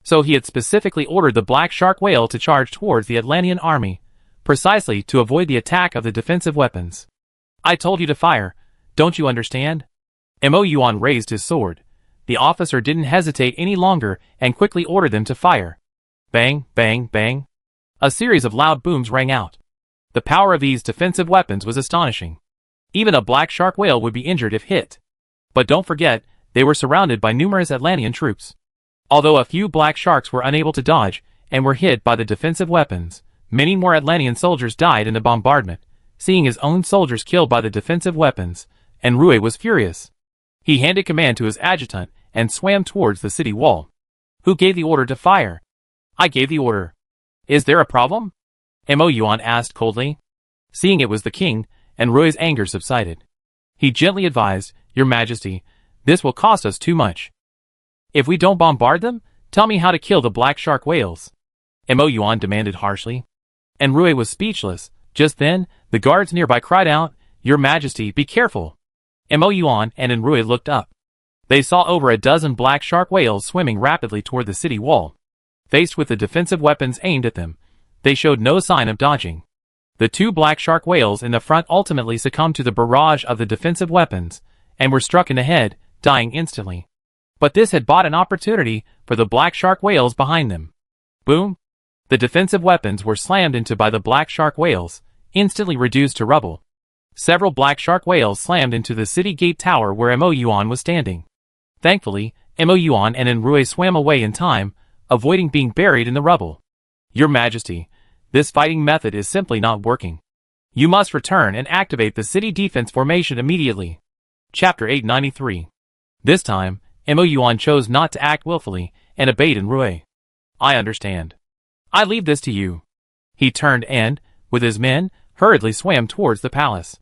So he had specifically ordered the black shark whale to charge towards the Atlantean army, precisely to avoid the attack of the defensive weapons. I told you to fire, don't you understand? Mo Yuan raised his sword. The officer didn't hesitate any longer and quickly ordered them to fire. Bang, bang, bang. A series of loud booms rang out. The power of these defensive weapons was astonishing. Even a black shark whale would be injured if hit. But don't forget, they were surrounded by numerous Atlantean troops. Although a few black sharks were unable to dodge and were hit by the defensive weapons, many more Atlantean soldiers died in the bombardment. Seeing his own soldiers killed by the defensive weapons, Enrui was furious. He handed command to his adjutant and swam towards the city wall. Who gave the order to fire? I gave the order. Is there a problem? Mo Yuan asked coldly. Seeing it was the king, Enrui's anger subsided. He gently advised, Your Majesty, this will cost us too much. If we don't bombard them, tell me how to kill the black shark whales. Mo Yuan demanded harshly. Enrui was speechless. Just then, the guards nearby cried out, Your Majesty, be careful. Mo Yuan and Enrui looked up. They saw over a dozen black shark whales swimming rapidly toward the city wall. Faced with the defensive weapons aimed at them, they showed no sign of dodging. The two black shark whales in the front ultimately succumbed to the barrage of the defensive weapons, and were struck in the head, dying instantly. But this had bought an opportunity for the black shark whales behind them. Boom! The defensive weapons were slammed into by the black shark whales, instantly reduced to rubble. Several black shark whales slammed into the city gate tower where Mo Yuan was standing. Thankfully, Mo Yuan and Enrui swam away in time, avoiding being buried in the rubble. Your Majesty, this fighting method is simply not working. You must return and activate the city defense formation immediately. Chapter 893. This time, Mo Yuan chose not to act willfully and obeyed Enrui. I understand. I leave this to you. He turned and, with his men, hurriedly swam towards the palace.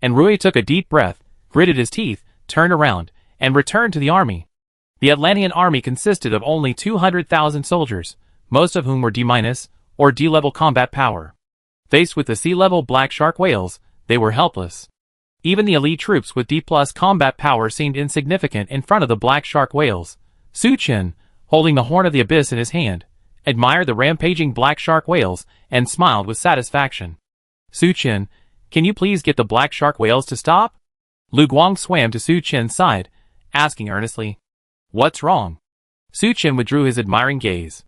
Enrui took a deep breath, gritted his teeth, turned around, and returned to the army. The Atlantean army consisted of only 200,000 soldiers, most of whom were D- or D-level combat power. Faced with the sea-level black shark whales, they were helpless. Even the elite troops with D+ combat power seemed insignificant in front of the black shark whales. Su Chen, holding the horn of the abyss in his hand, admired the rampaging black shark whales and smiled with satisfaction. Su Chen, can you please get the black shark whales to stop? Lu Guang swam to Su Chen's side, asking earnestly. What's wrong? Su Chen withdrew his admiring gaze.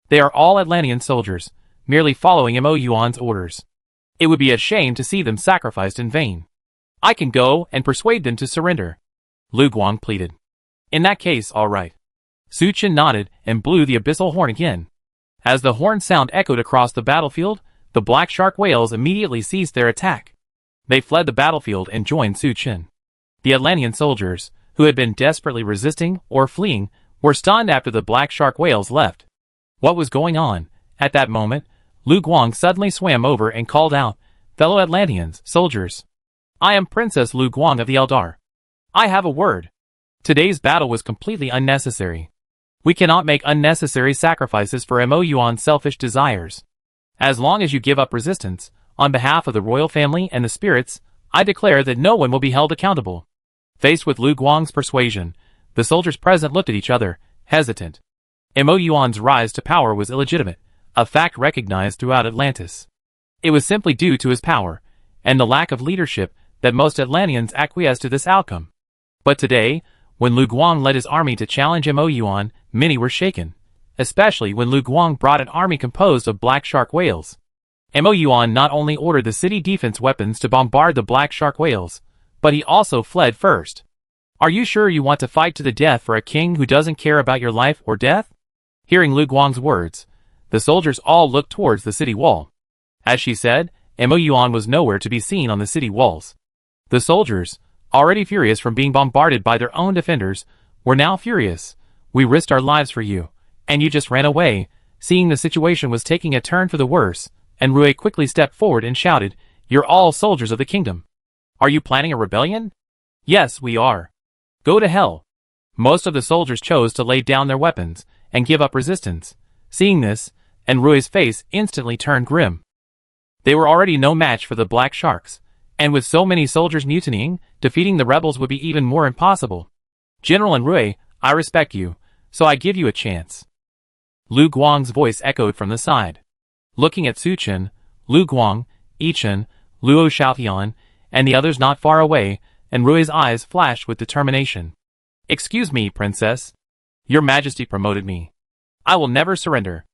They are all Atlantean soldiers, merely following Mo Yuan's orders. It would be a shame to see them sacrificed in vain. I can go and persuade them to surrender. Lu Guang pleaded. In that case, all right. Su Chen nodded and blew the abyssal horn again. As the horn sound echoed across the battlefield, the black shark whales immediately ceased their attack. They fled the battlefield and joined Su Chen. The Atlantean soldiers, who had been desperately resisting or fleeing, were stunned after the black shark whales left. What was going on? At that moment, Lu Guang suddenly swam over and called out, Fellow Atlanteans, soldiers. I am Princess Lu Guang of the Eldar. I have a word. Today's battle was completely unnecessary. We cannot make unnecessary sacrifices for Mo Yuan's selfish desires. As long as you give up resistance, on behalf of the royal family and the spirits, I declare that no one will be held accountable. Faced with Lu Guang's persuasion, the soldiers present looked at each other, hesitant. Mo Yuan's rise to power was illegitimate, a fact recognized throughout Atlantis. It was simply due to his power, and the lack of leadership, that most Atlanteans acquiesced to this outcome. But today, when Lu Guang led his army to challenge Mo Yuan, many were shaken, especially when Lu Guang brought an army composed of black shark whales. Mo Yuan not only ordered the city defense weapons to bombard the black shark whales, but he also fled first. Are you sure you want to fight to the death for a king who doesn't care about your life or death? Hearing Lu Guang's words, the soldiers all looked towards the city wall. As she said, Mo Yuan was nowhere to be seen on the city walls. The soldiers, already furious from being bombarded by their own defenders, were now furious. We risked our lives for you, and you just ran away. Seeing the situation was taking a turn for the worse, Enrui quickly stepped forward and shouted, You're all soldiers of the kingdom. Are you planning a rebellion? Yes, we are. Go to hell. Most of the soldiers chose to lay down their weapons and give up resistance. Seeing this, Enrui's face instantly turned grim. They were already no match for the black sharks, and with so many soldiers mutinying, defeating the rebels would be even more impossible. General Enrui, I respect you, so I give you a chance. Lu Guang's voice echoed from the side. Looking at Su Chen, Lu Guang, Yichen, Luo Xiaotian, and the others not far away, Enrui's eyes flashed with determination. Excuse me, princess. Your Majesty promoted me. I will never surrender.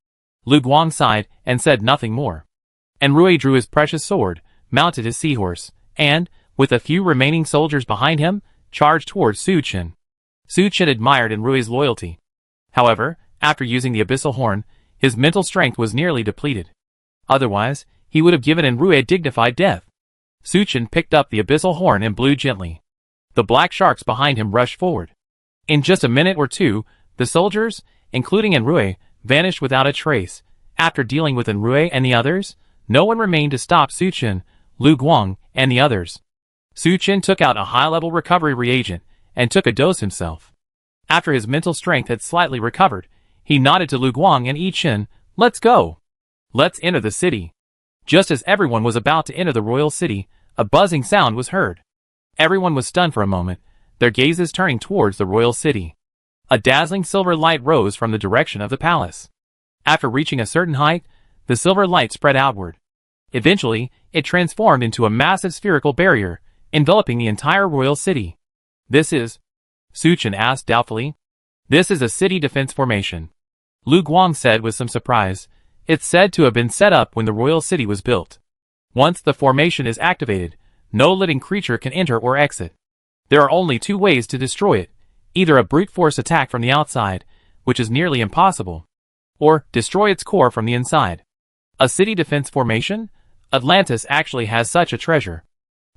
Lu Guang sighed and said nothing more. Enrui drew his precious sword, mounted his seahorse, and, with a few remaining soldiers behind him, charged towards Su Chen. Su Chen admired Enrui's loyalty. However, after using the abyssal horn, his mental strength was nearly depleted. Otherwise, he would have given Enrui a dignified death. Su Chen picked up the abyssal horn and blew gently. The black sharks behind him rushed forward. In just a minute or two, the soldiers, including Enrui, vanished without a trace. After dealing with Enrui and the others, no one remained to stop Su Chen, Lu Guang, and the others. Su Chen took out a high-level recovery reagent and took a dose himself. After his mental strength had slightly recovered, he nodded to Lu Guang and Yichen, Let's go. Let's enter the city. Just as everyone was about to enter the royal city, a buzzing sound was heard. Everyone was stunned for a moment, their gazes turning towards the royal city. A dazzling silver light rose from the direction of the palace. After reaching a certain height, the silver light spread outward. Eventually, it transformed into a massive spherical barrier, enveloping the entire royal city. This is? Su Chen asked doubtfully. This is a city defense formation. Lu Guang said with some surprise. It's said to have been set up when the royal city was built. Once the formation is activated, no living creature can enter or exit. There are only two ways to destroy it, either a brute force attack from the outside, which is nearly impossible, or destroy its core from the inside. A city defense formation? Atlantis actually has such a treasure.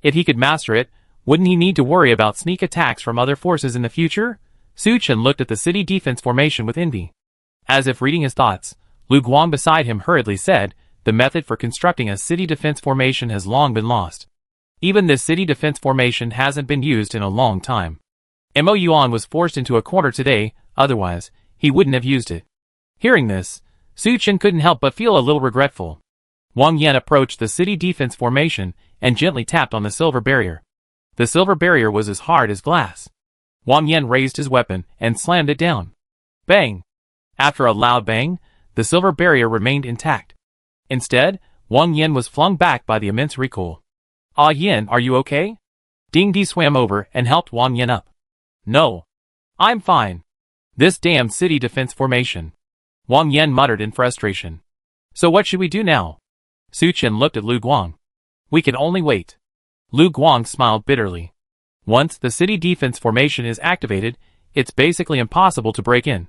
If he could master it, wouldn't he need to worry about sneak attacks from other forces in the future? Su Chen looked at the city defense formation with envy. As if reading his thoughts, Lu Guang beside him hurriedly said, the method for constructing a city defense formation has long been lost. Even this city defense formation hasn't been used in a long time. Mo Yuan was forced into a corner today, otherwise, he wouldn't have used it. Hearing this, Su Chen couldn't help but feel a little regretful. Wang Yan approached the city defense formation and gently tapped on the silver barrier. The silver barrier was as hard as glass. Wang Yan raised his weapon and slammed it down. Bang! After a loud bang, the silver barrier remained intact. Instead, Wang Yan was flung back by the immense recoil. Ah Yan, are you okay? Ding Di swam over and helped Wang Yan up. No. I'm fine. This damn city defense formation. Wang Yan muttered in frustration. So what should we do now? Su Chen looked at Lu Guang. We can only wait. Lu Guang smiled bitterly. Once the city defense formation is activated, it's basically impossible to break in.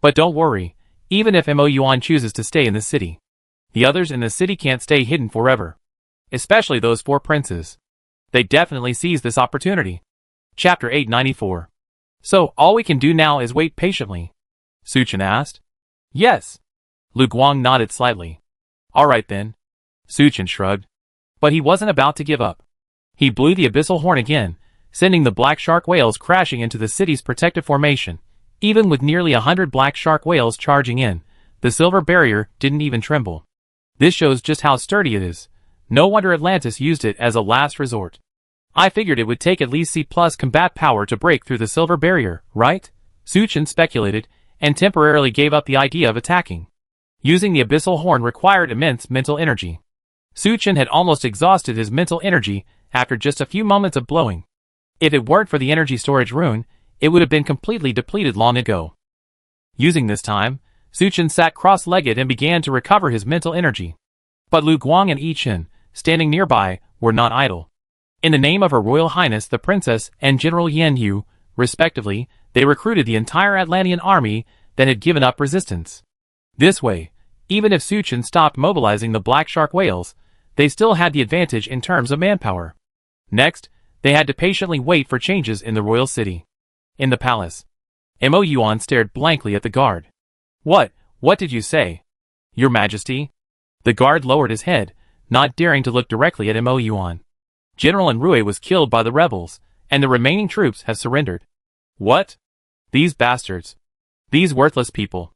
But don't worry, even if Mo Yuan chooses to stay in the city, the others in the city can't stay hidden forever. Especially those 4 princes. They definitely seized this opportunity. Chapter 894. So, all we can do now is wait patiently? Su Chen asked. Yes. Lu Guang nodded slightly. Alright then. Su Chen shrugged. But he wasn't about to give up. He blew the abyssal horn again, sending the black shark whales crashing into the city's protective formation. Even with nearly 100 black shark whales charging in, the silver barrier didn't even tremble. This shows just how sturdy it is. No wonder Atlantis used it as a last resort. I figured it would take at least C+ combat power to break through the silver barrier, right? Su Chen speculated, and temporarily gave up the idea of attacking. Using the abyssal horn required immense mental energy. Su Chen had almost exhausted his mental energy after just a few moments of blowing. If it weren't for the energy storage rune, it would have been completely depleted long ago. Using this time, Su Chen sat cross-legged and began to recover his mental energy. But Lu Guang and Yi Chen, standing nearby, were not idle. In the name of Her Royal Highness the Princess and General Yan Yu, respectively, they recruited the entire Atlantean army that had given up resistance. This way, even if Su Chen stopped mobilizing the black shark whales, they still had the advantage in terms of manpower. Next, they had to patiently wait for changes in the royal city. In the palace, Mo Yuan stared blankly at the guard. What did you say? Your Majesty? The guard lowered his head, not daring to look directly at Mo Yuan. General Enrui was killed by the rebels, and the remaining troops have surrendered. What? These bastards. These worthless people.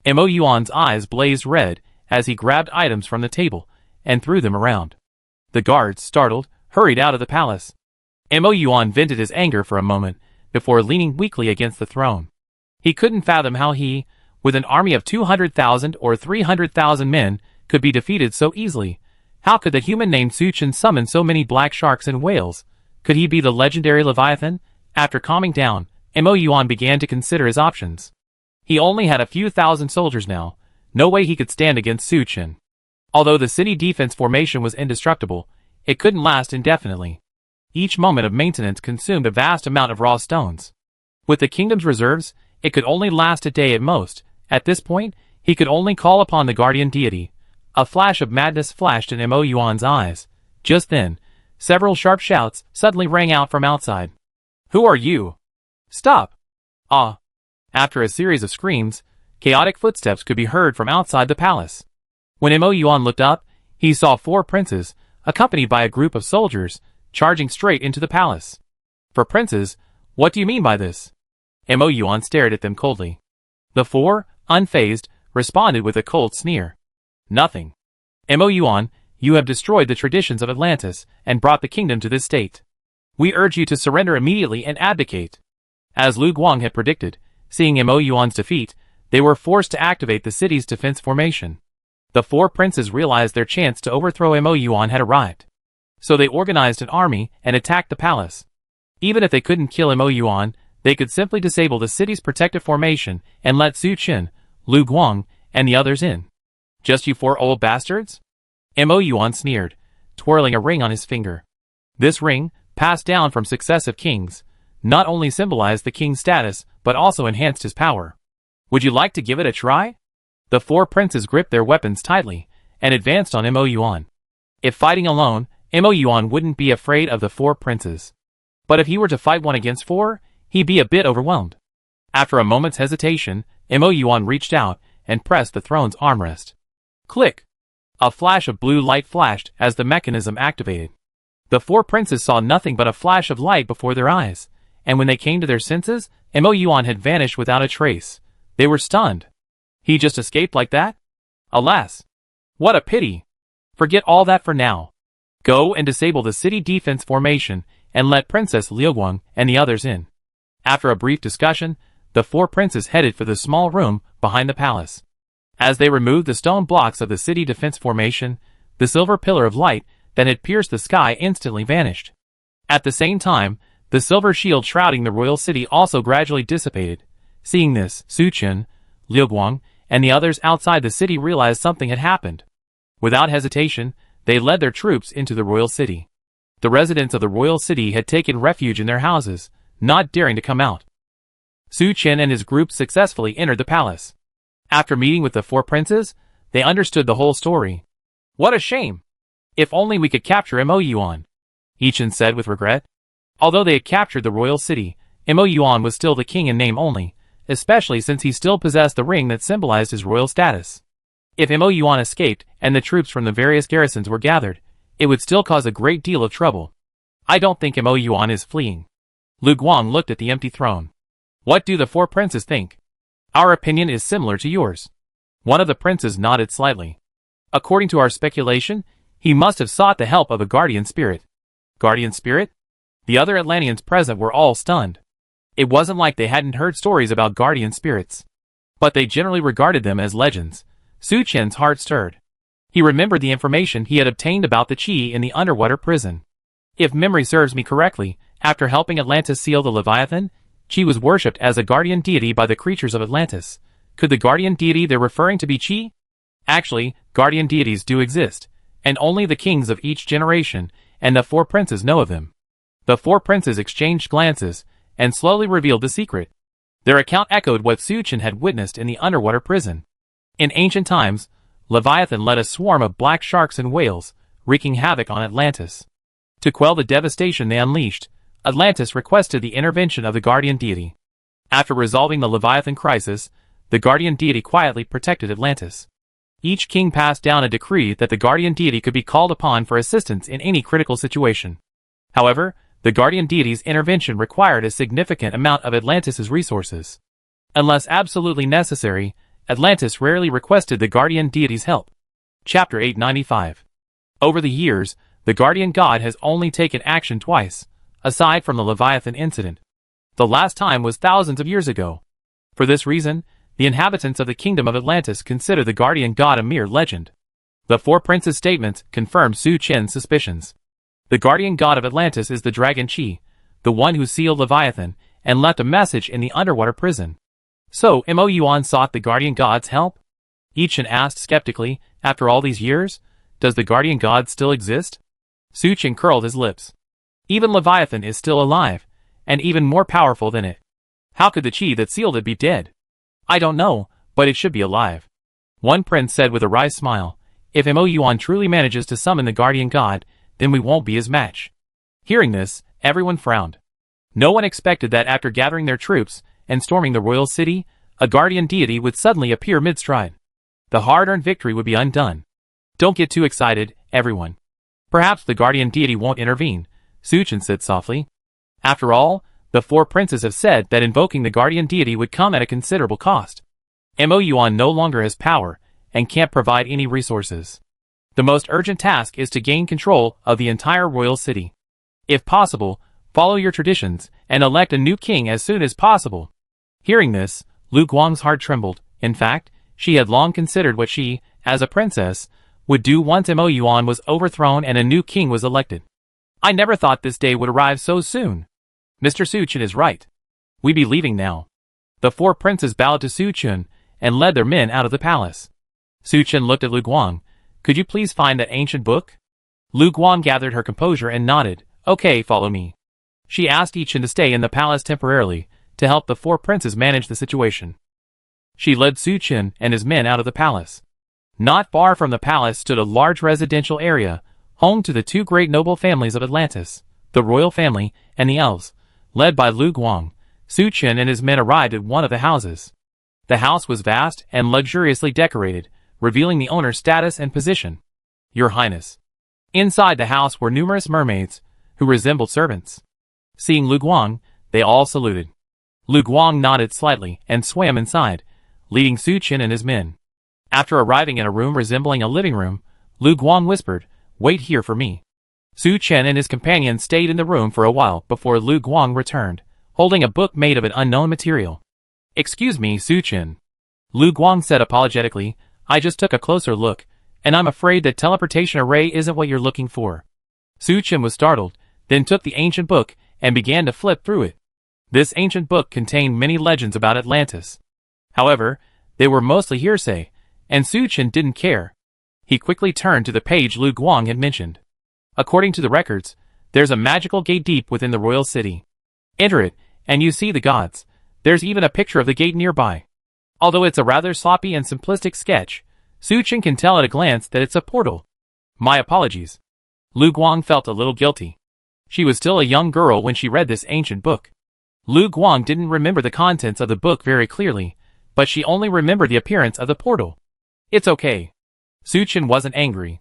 Mo Yuan's eyes blazed red as he grabbed items from the table and threw them around. The guards, startled, hurried out of the palace. Mo Yuan vented his anger for a moment before leaning weakly against the throne. He couldn't fathom how he, with an army of 200,000 or 300,000 men, could be defeated so easily. How could the human named Su Chen summon so many black sharks and whales? Could he be the legendary Leviathan? After calming down, Mo Yuan began to consider his options. He only had a few thousand soldiers now. No way he could stand against Su Chen. Although the city defense formation was indestructible, it couldn't last indefinitely. Each moment of maintenance consumed a vast amount of raw stones. With the kingdom's reserves, it could only last a day at most. At this point, he could only call upon the guardian deity. A flash of madness flashed in Mo Yuan's eyes. Just then, several sharp shouts suddenly rang out from outside. Who are you? Stop! Ah! After a series of screams, chaotic footsteps could be heard from outside the palace. When Mo Yuan looked up, he saw 4 princes, accompanied by a group of soldiers, charging straight into the palace. For princes, what do you mean by this? Mo Yuan stared at them coldly. The 4, unfazed, responded with a cold sneer. Nothing. Mo Yuan, you have destroyed the traditions of Atlantis and brought the kingdom to this state. We urge you to surrender immediately and abdicate. As Lu Guang had predicted, seeing Mo Yuan's defeat, they were forced to activate the city's defense formation. The 4 princes realized their chance to overthrow Mo Yuan had arrived. So they organized an army and attacked the palace. Even if they couldn't kill Mo Yuan, they could simply disable the city's protective formation and let Su Chen, Lu Guang, and the others in. Just you 4 old bastards? Mo Yuan sneered, twirling a ring on his finger. This ring, passed down from successive kings, not only symbolized the king's status, but also enhanced his power. Would you like to give it a try? The four princes gripped their weapons tightly and advanced on Mo Yuan. If fighting alone, Mo Yuan wouldn't be afraid of the four princes. But if he were to fight one against four, he'd be a bit overwhelmed. After a moment's hesitation, Mo Yuan reached out and pressed the throne's armrest. Click! A flash of blue light flashed as the mechanism activated. The four princes saw nothing but a flash of light before their eyes, and when they came to their senses, Mo Yuan had vanished without a trace. They were stunned. He just escaped like that? Alas! What a pity! Forget all that for now. Go and disable the city defense formation and let Princess Liuguang and the others in. After a brief discussion, the four princes headed for the small room behind the palace. As they removed the stone blocks of the city defense formation, the silver pillar of light that had pierced the sky instantly vanished. At the same time, the silver shield shrouding the royal city also gradually dissipated. Seeing this, Su Chen, Liuguang, and the others outside the city realized something had happened. Without hesitation, they led their troops into the royal city. The residents of the royal city had taken refuge in their houses, not daring to come out. Su Chen and his group successfully entered the palace. After meeting with the four princes, they understood the whole story. What a shame! If only we could capture Mo Yuan, Yichen said with regret. Although they had captured the royal city, Mo Yuan was still the king in name only, especially since he still possessed the ring that symbolized his royal status. If Mo Yuan escaped and the troops from the various garrisons were gathered, it would still cause a great deal of trouble. I don't think Mo Yuan is fleeing. Lu Guang looked at the empty throne. What do the four princes think? Our opinion is similar to yours. One of the princes nodded slightly. According to our speculation, he must have sought the help of a guardian spirit. Guardian spirit? The other Atlanteans present were all stunned. It wasn't like they hadn't heard stories about guardian spirits. But they generally regarded them as legends. Su Chen's heart stirred. He remembered the information he had obtained about the Qi in the underwater prison. If memory serves me correctly, after helping Atlantis seal the Leviathan, Qi was worshipped as a guardian deity by the creatures of Atlantis. Could the guardian deity they're referring to be Qi? Actually, guardian deities do exist, and only the kings of each generation and the four princes know of them. The four princes exchanged glances and slowly revealed the secret. Their account echoed what Su Chen had witnessed in the underwater prison. In ancient times, Leviathan led a swarm of black sharks and whales, wreaking havoc on Atlantis. To quell the devastation they unleashed, Atlantis requested the intervention of the guardian deity. After resolving the Leviathan crisis, the guardian deity quietly protected Atlantis. Each king passed down a decree that the guardian deity could be called upon for assistance in any critical situation. However, the guardian deity's intervention required a significant amount of Atlantis' resources. Unless absolutely necessary, Atlantis rarely requested the guardian deity's help. Chapter 895. Over the years, the guardian god has only taken action twice, aside from the Leviathan incident. The last time was thousands of years ago. For this reason, the inhabitants of the kingdom of Atlantis consider the guardian god a mere legend. The four princes' statements confirmed Su Chen's suspicions. The guardian god of Atlantis is the dragon Qi, the one who sealed Leviathan and left a message in the underwater prison. So, Mo Yuan sought the guardian god's help? Yichen asked skeptically, after all these years, does the guardian god still exist? Su Chen curled his lips. Even Leviathan is still alive, and even more powerful than it. How could the Qi that sealed it be dead? I don't know, but it should be alive. One prince said with a wry smile, if Mo Yuan truly manages to summon the guardian god, then we won't be his match. Hearing this, everyone frowned. No one expected that after gathering their troops and storming the royal city, a guardian deity would suddenly appear mid-stride. The hard-earned victory would be undone. Don't get too excited, everyone. Perhaps the guardian deity won't intervene, Su Chen said softly. After all, the four princes have said that invoking the guardian deity would come at a considerable cost. Mo Yuan no longer has power and can't provide any resources. The most urgent task is to gain control of the entire royal city. If possible, follow your traditions and elect a new king as soon as possible. Hearing this, Lu Guang's heart trembled. In fact, she had long considered what she, as a princess, would do once Mo Yuan was overthrown and a new king was elected. I never thought this day would arrive so soon. Mr. Su Chen is right. We be leaving now. The four princes bowed to Su Chen and led their men out of the palace. Su Chen looked at Lu Guang. Could you please find that ancient book? Lu Guang gathered her composure and nodded. Okay, follow me. She asked Yichen to stay in the palace temporarily, to help the four princes manage the situation. She led Suchin and his men out of the palace. Not far from the palace stood a large residential area, home to the two great noble families of Atlantis, the royal family and the elves. Led by Lu Guang, Suchin and his men arrived at one of the houses. The house was vast and luxuriously decorated, revealing the owner's status and position. Your Highness. Inside the house were numerous mermaids, who resembled servants. Seeing Lu Guang, they all saluted. Lu Guang nodded slightly and swam inside, leading Suchin and his men. After arriving in a room resembling a living room, Lu Guang whispered, "Wait here for me." Suchin and his companions stayed in the room for a while before Lu Guang returned, holding a book made of an unknown material. "Excuse me, Suchin," Lu Guang said apologetically, "I just took a closer look, and I'm afraid that teleportation array isn't what you're looking for." Suchin was startled, then took the ancient book and began to flip through it. This ancient book contained many legends about Atlantis. However, they were mostly hearsay, and Suchin didn't care. He quickly turned to the page Lu Guang had mentioned. According to the records, there's a magical gate deep within the royal city. Enter it, and you see the gods. There's even a picture of the gate nearby. Although it's a rather sloppy and simplistic sketch, Suchin can tell at a glance that it's a portal. My apologies. Lu Guang felt a little guilty. She was still a young girl when she read this ancient book. Lu Guang didn't remember the contents of the book very clearly, but she only remembered the appearance of the portal. It's okay. Suchin wasn't angry.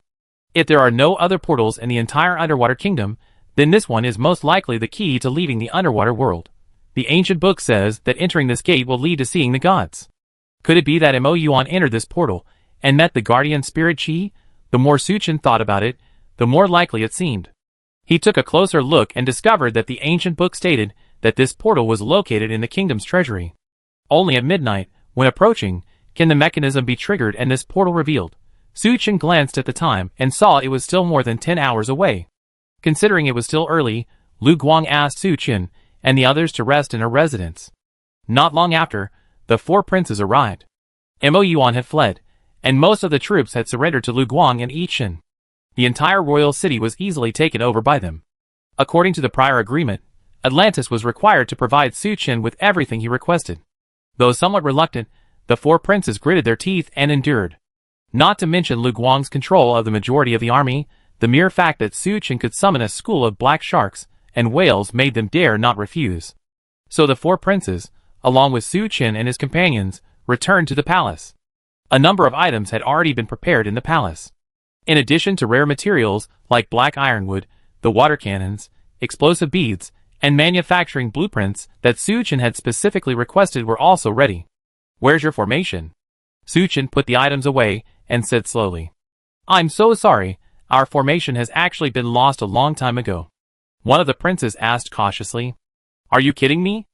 If there are no other portals in the entire underwater kingdom, then this one is most likely the key to leaving the underwater world. The ancient book says that entering this gate will lead to seeing the gods. Could it be that Mo Yuan entered this portal and met the guardian spirit Qi? The more Suchin thought about it, the more likely it seemed. He took a closer look and discovered that the ancient book stated that this portal was located in the kingdom's treasury. Only at midnight, when approaching, can the mechanism be triggered and this portal revealed. Suchin glanced at the time and saw it was still more than 10 hours away. Considering it was still early, Lu Guang asked Suchin and the others to rest in her residence. Not long after, the four princes arrived. Mo Yuan had fled, and most of the troops had surrendered to Lu Guang and Yixin. The entire royal city was easily taken over by them. According to the prior agreement, Atlantis was required to provide Suchin with everything he requested. Though somewhat reluctant, the four princes gritted their teeth and endured. Not to mention Lu Guang's control of the majority of the army, the mere fact that Suchin could summon a school of black sharks and whales made them dare not refuse. So the four princes, along with Suchin and his companions, returned to the palace. A number of items had already been prepared in the palace. In addition to rare materials like black ironwood, the water cannons, explosive beads, and manufacturing blueprints that Suchin had specifically requested were also ready. "Where's your formation?" Suchin put the items away and said slowly. "I'm so sorry, our formation has actually been lost a long time ago," one of the princes asked cautiously. "Are you kidding me?"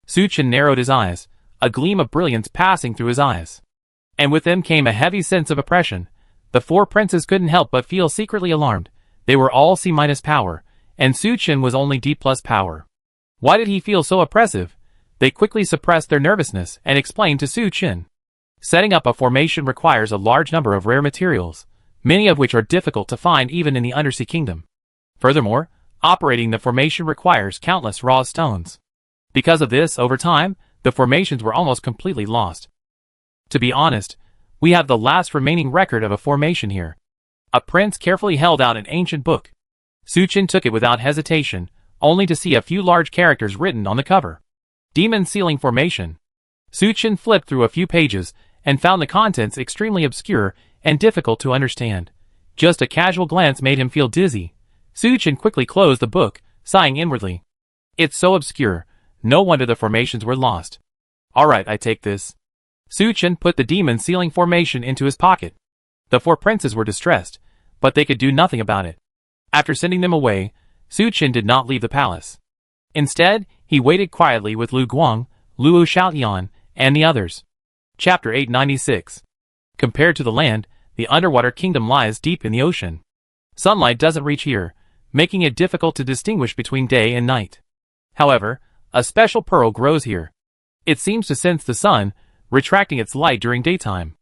Suchin narrowed his eyes, a gleam of brilliance passing through his eyes. And with them came a heavy sense of oppression. The four princes couldn't help but feel secretly alarmed. They were all C- power, and Suchin was only D+ power. Why did he feel so oppressive? They quickly suppressed their nervousness and explained to Suchin. Setting up a formation requires a large number of rare materials, many of which are difficult to find even in the undersea kingdom. Furthermore, operating the formation requires countless raw stones. Because of this, over time, the formations were almost completely lost. To be honest, we have the last remaining record of a formation here. A prince carefully held out an ancient book. Suchin took it without hesitation, only to see a few large characters written on the cover. Demon Sealing Formation. Suchin flipped through a few pages and found the contents extremely obscure and difficult to understand. Just a casual glance made him feel dizzy. Suchin quickly closed the book, sighing inwardly. It's so obscure, no wonder the formations were lost. Alright, I take this. Suchin put the Demon Sealing Formation into his pocket. The four princes were distressed, but they could do nothing about it. After sending them away, Suchin did not leave the palace. Instead, he waited quietly with Lu Guang, Luo Xiaoyan, and the others. Chapter 896. Compared to the land, the underwater kingdom lies deep in the ocean. Sunlight doesn't reach here, making it difficult to distinguish between day and night. However, a special pearl grows here. It seems to sense the sun, retracting its light during daytime.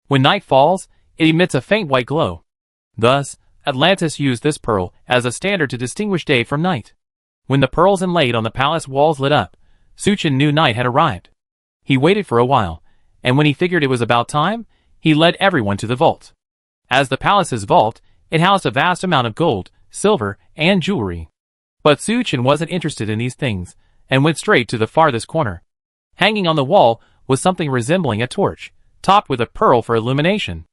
When night falls, it emits a faint white glow. Thus, Atlantis used this pearl as a standard to distinguish day from night. When the pearls inlaid on the palace walls lit up, Suchin knew night had arrived. He waited for a while, and when he figured it was about time, he led everyone to the vault. As the palace's vault, it housed a vast amount of gold, silver, and jewelry. But Suchin wasn't interested in these things, and went straight to the farthest corner. Hanging on the wall was something resembling a torch, topped with a pearl for illumination.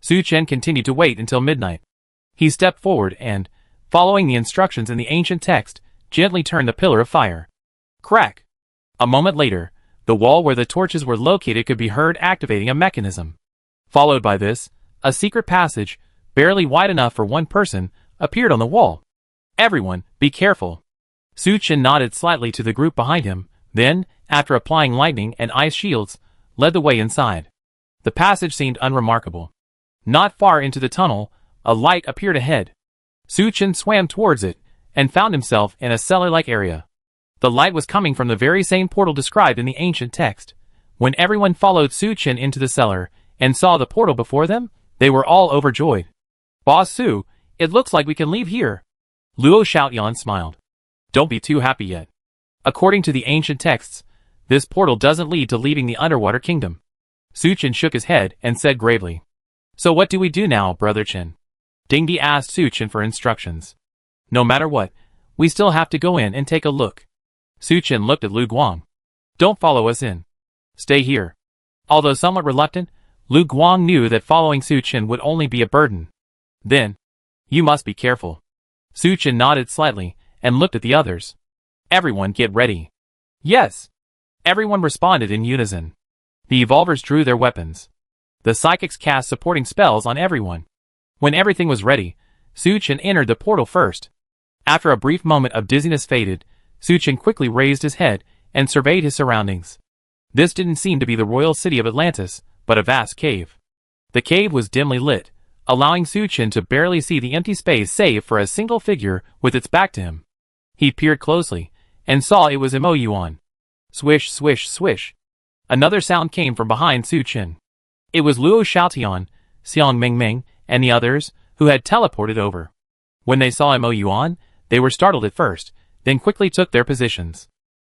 Suchin continued to wait until midnight. He stepped forward and, following the instructions in the ancient text, gently turned the pillar of fire. Crack! A moment later, the wall where the torches were located could be heard activating a mechanism. Followed by this, a secret passage, barely wide enough for one person, appeared on the wall. Everyone, be careful. Suchin nodded slightly to the group behind him, then, after applying lightning and ice shields, led the way inside. The passage seemed unremarkable. Not far into the tunnel, a light appeared ahead. Suchin swam towards it, and found himself in a cellar-like area. The light was coming from the very same portal described in the ancient text. When everyone followed Suchin into the cellar, and saw the portal before them, they were all overjoyed. Boss Su, it looks like we can leave here. Luo Xiaoyan smiled. Don't be too happy yet. According to the ancient texts, this portal doesn't lead to leaving the underwater kingdom. Suchin shook his head and said gravely. So what do we do now, Brother Chen? Dingdi asked Suchin for instructions. No matter what, we still have to go in and take a look. Suchin looked at Lu Guang. Don't follow us in. Stay here. Although somewhat reluctant, Lu Guang knew that following Suchin would only be a burden. Then, you must be careful. Suchin nodded slightly and looked at the others. Everyone get ready. Yes. Everyone responded in unison. The evolvers drew their weapons. The psychics cast supporting spells on everyone. When everything was ready, Suchin entered the portal first. After a brief moment of dizziness faded, Suchin quickly raised his head and surveyed his surroundings. This didn't seem to be the royal city of Atlantis, but a vast cave. The cave was dimly lit, allowing Suchin to barely see the empty space save for a single figure with its back to him. He peered closely, and saw it was Imo Yuan. Swish, swish, swish. Another sound came from behind Suchin. It was Luo Xiaotian, Xiang Mingming, and the others, who had teleported over. When they saw Imo Yuan, they were startled at first, then quickly took their positions.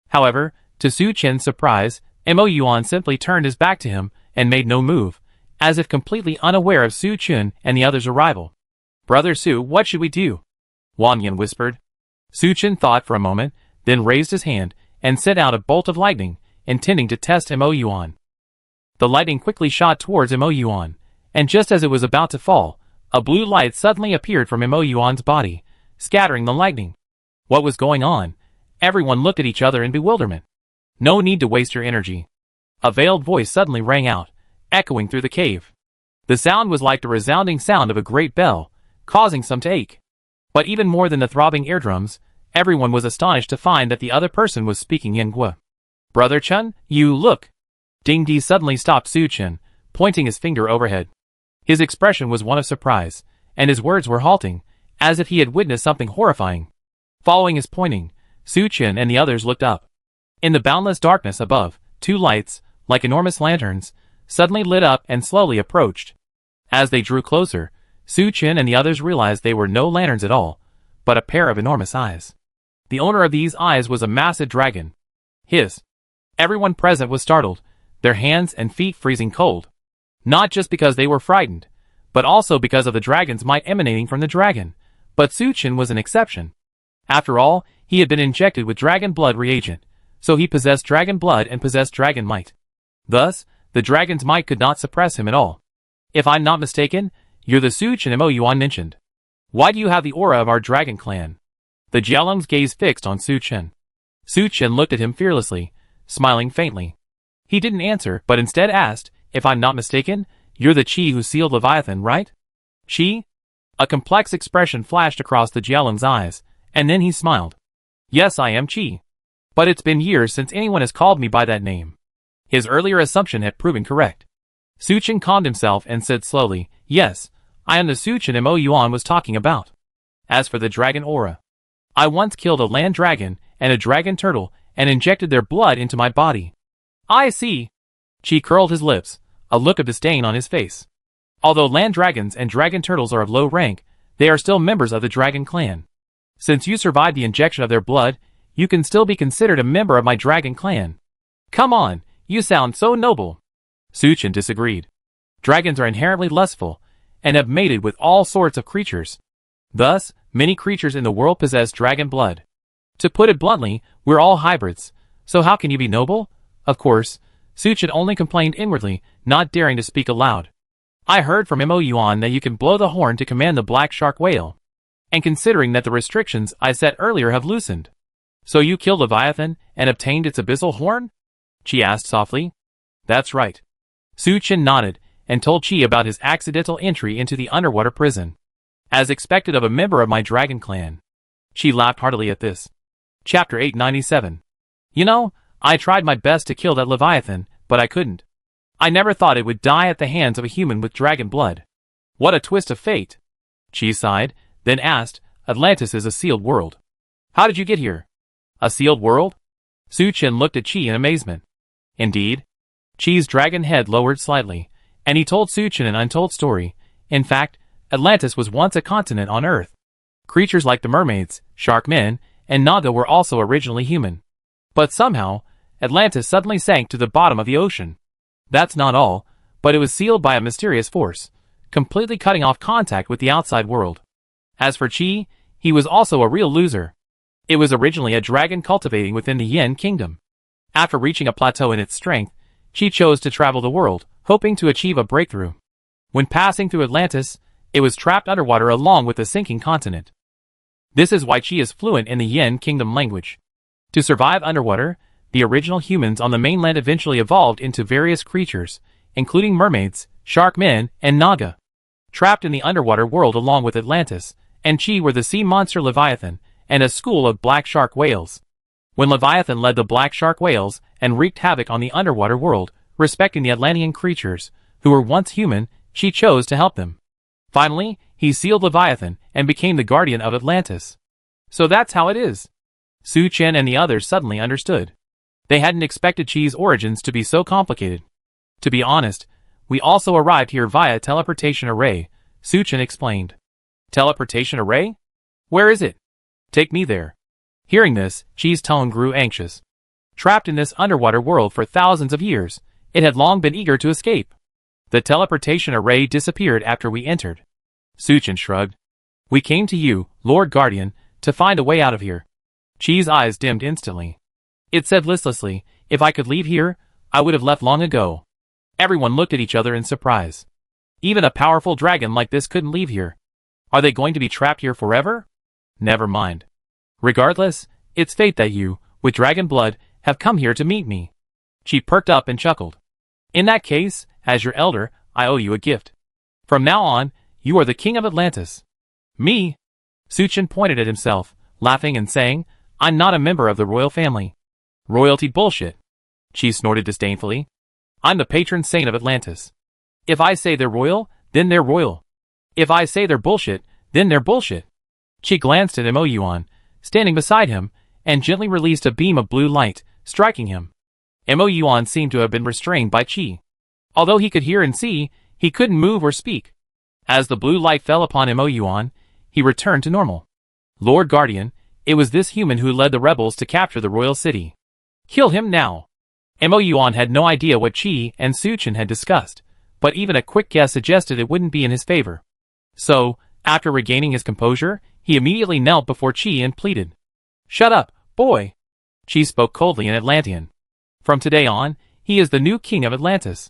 However, to Suchin's surprise, Imo Yuan simply turned his back to him and made no move, as if completely unaware of Suchin and the others' arrival. Brother Su, what should we do? Wang Yan whispered. Suchin thought for a moment, then raised his hand and sent out a bolt of lightning, intending to test Imo Yuan. The lightning quickly shot towards Imo Yuan, and just as it was about to fall, a blue light suddenly appeared from Imo Yuan's body, scattering the lightning. What was going on? Everyone looked at each other in bewilderment. No need to waste your energy. A veiled voice suddenly rang out, echoing through the cave. The sound was like the resounding sound of a great bell, causing some to ache. But even more than the throbbing eardrums, everyone was astonished to find that the other person was speaking Yangue. Brother Chen, you look. Ding Di suddenly stopped Suchin, pointing his finger overhead. His expression was one of surprise, and his words were halting, as if he had witnessed something horrifying. Following his pointing, Suchin and the others looked up. In the boundless darkness above, two lights, like enormous lanterns, suddenly lit up and slowly approached. As they drew closer, Suchin and the others realized they were no lanterns at all, but a pair of enormous eyes. The owner of these eyes was a massive dragon. His. Everyone present was startled, their hands and feet freezing cold. Not just because they were frightened, but also because of the dragon's might emanating from the dragon. But Suchin was an exception. After all, he had been injected with dragon blood reagent, so he possessed dragon blood and possessed dragon might. Thus, the dragon's might could not suppress him at all. If I'm not mistaken, you're the Suchin Imo Yuan mentioned. Why do you have the aura of our dragon clan? The Jialong's gaze fixed on Suchin. Suchin looked at him fearlessly, smiling faintly. He didn't answer, but instead asked, if I'm not mistaken, you're the Qi who sealed Leviathan, right? Qi? A complex expression flashed across the Jialong's eyes, and then he smiled. Yes, I am Qi. But it's been years since anyone has called me by that name. His earlier assumption had proven correct. Suchin calmed himself and said slowly, yes, I am the Suchin Imo Yuan was talking about. As for the dragon aura, I once killed a land dragon and a dragon turtle and injected their blood into my body. I see. Qi curled his lips, a look of disdain on his face. Although land dragons and dragon turtles are of low rank, they are still members of the dragon clan. Since you survived the injection of their blood, you can still be considered a member of my dragon clan. Come on, you sound so noble. Suchin disagreed. Dragons are inherently lustful, and have mated with all sorts of creatures. Thus, many creatures in the world possess dragon blood. To put it bluntly, we're all hybrids, so how can you be noble? Of course, Suchin only complained inwardly, not daring to speak aloud. I heard from Mo Yuan that you can blow the horn to command the black shark whale. And considering that the restrictions I set earlier have loosened. So you killed Leviathan and obtained its abyssal horn? Chi asked softly. That's right. Suchin nodded and told Chi about his accidental entry into the underwater prison. As expected of a member of my dragon clan. Chi laughed heartily at this. Chapter 897. You know, I tried my best to kill that Leviathan, but I couldn't. I never thought it would die at the hands of a human with dragon blood. What a twist of fate. Chi sighed, then asked, Atlantis is a sealed world. How did you get here? A sealed world? Suchin looked at Chi in amazement. Indeed. Chi's dragon head lowered slightly, and he told Suchin an untold story. In fact, Atlantis was once a continent on Earth. Creatures like the mermaids, shark men, and Naga were also originally human. But somehow, Atlantis suddenly sank to the bottom of the ocean. That's not all, but it was sealed by a mysterious force, completely cutting off contact with the outside world. As for Chi, he was also a real loser. It was originally a dragon cultivating within the Yin kingdom. After reaching a plateau in its strength, Chi chose to travel the world, hoping to achieve a breakthrough. When passing through Atlantis, it was trapped underwater along with the sinking continent. This is why Chi is fluent in the Yin kingdom language. To survive underwater, the original humans on the mainland eventually evolved into various creatures, including mermaids, shark men, and Naga. Trapped in the underwater world along with Atlantis, and Chi were the sea monster Leviathan, and a school of black shark whales. When Leviathan led the black shark whales and wreaked havoc on the underwater world, respecting the Atlantean creatures, who were once human, Chi chose to help them. Finally, he sealed Leviathan and became the guardian of Atlantis. So that's how it is. Suchin and the others suddenly understood. They hadn't expected Chi's origins to be so complicated. To be honest, we also arrived here via teleportation array, Suchin explained. Teleportation array? Where is it? Take me there. Hearing this, Chi's tone grew anxious. Trapped in this underwater world for thousands of years, it had long been eager to escape. The teleportation array disappeared after we entered. Suchin shrugged. We came to you, Lord Guardian, to find a way out of here. Chi's eyes dimmed instantly. It said listlessly, if I could leave here, I would have left long ago. Everyone looked at each other in surprise. Even a powerful dragon like this couldn't leave here. Are they going to be trapped here forever? Never mind. Regardless, it's fate that you, with dragon blood, have come here to meet me. Chi perked up and chuckled. In that case, as your elder, I owe you a gift. From now on, you are the king of Atlantis. Me? Suchin pointed at himself, laughing and saying, I'm not a member of the royal family. Royalty bullshit. Chi snorted disdainfully. I'm the patron saint of Atlantis. If I say they're royal, then they're royal. If I say they're bullshit, then they're bullshit. Chi glanced at Mo Yuan, standing beside him, and gently released a beam of blue light, striking him. Mo Yuan seemed to have been restrained by Chi. Although he could hear and see, he couldn't move or speak. As the blue light fell upon Mo Yuan, he returned to normal. Lord Guardian, it was this human who led the rebels to capture the royal city. Kill him now. Mo Yuan had no idea what Chi and Suchin had discussed, but even a quick guess suggested it wouldn't be in his favor. So, after regaining his composure, he immediately knelt before Chi and pleaded. Shut up, boy. Chi spoke coldly in Atlantean. From today on, he is the new king of Atlantis.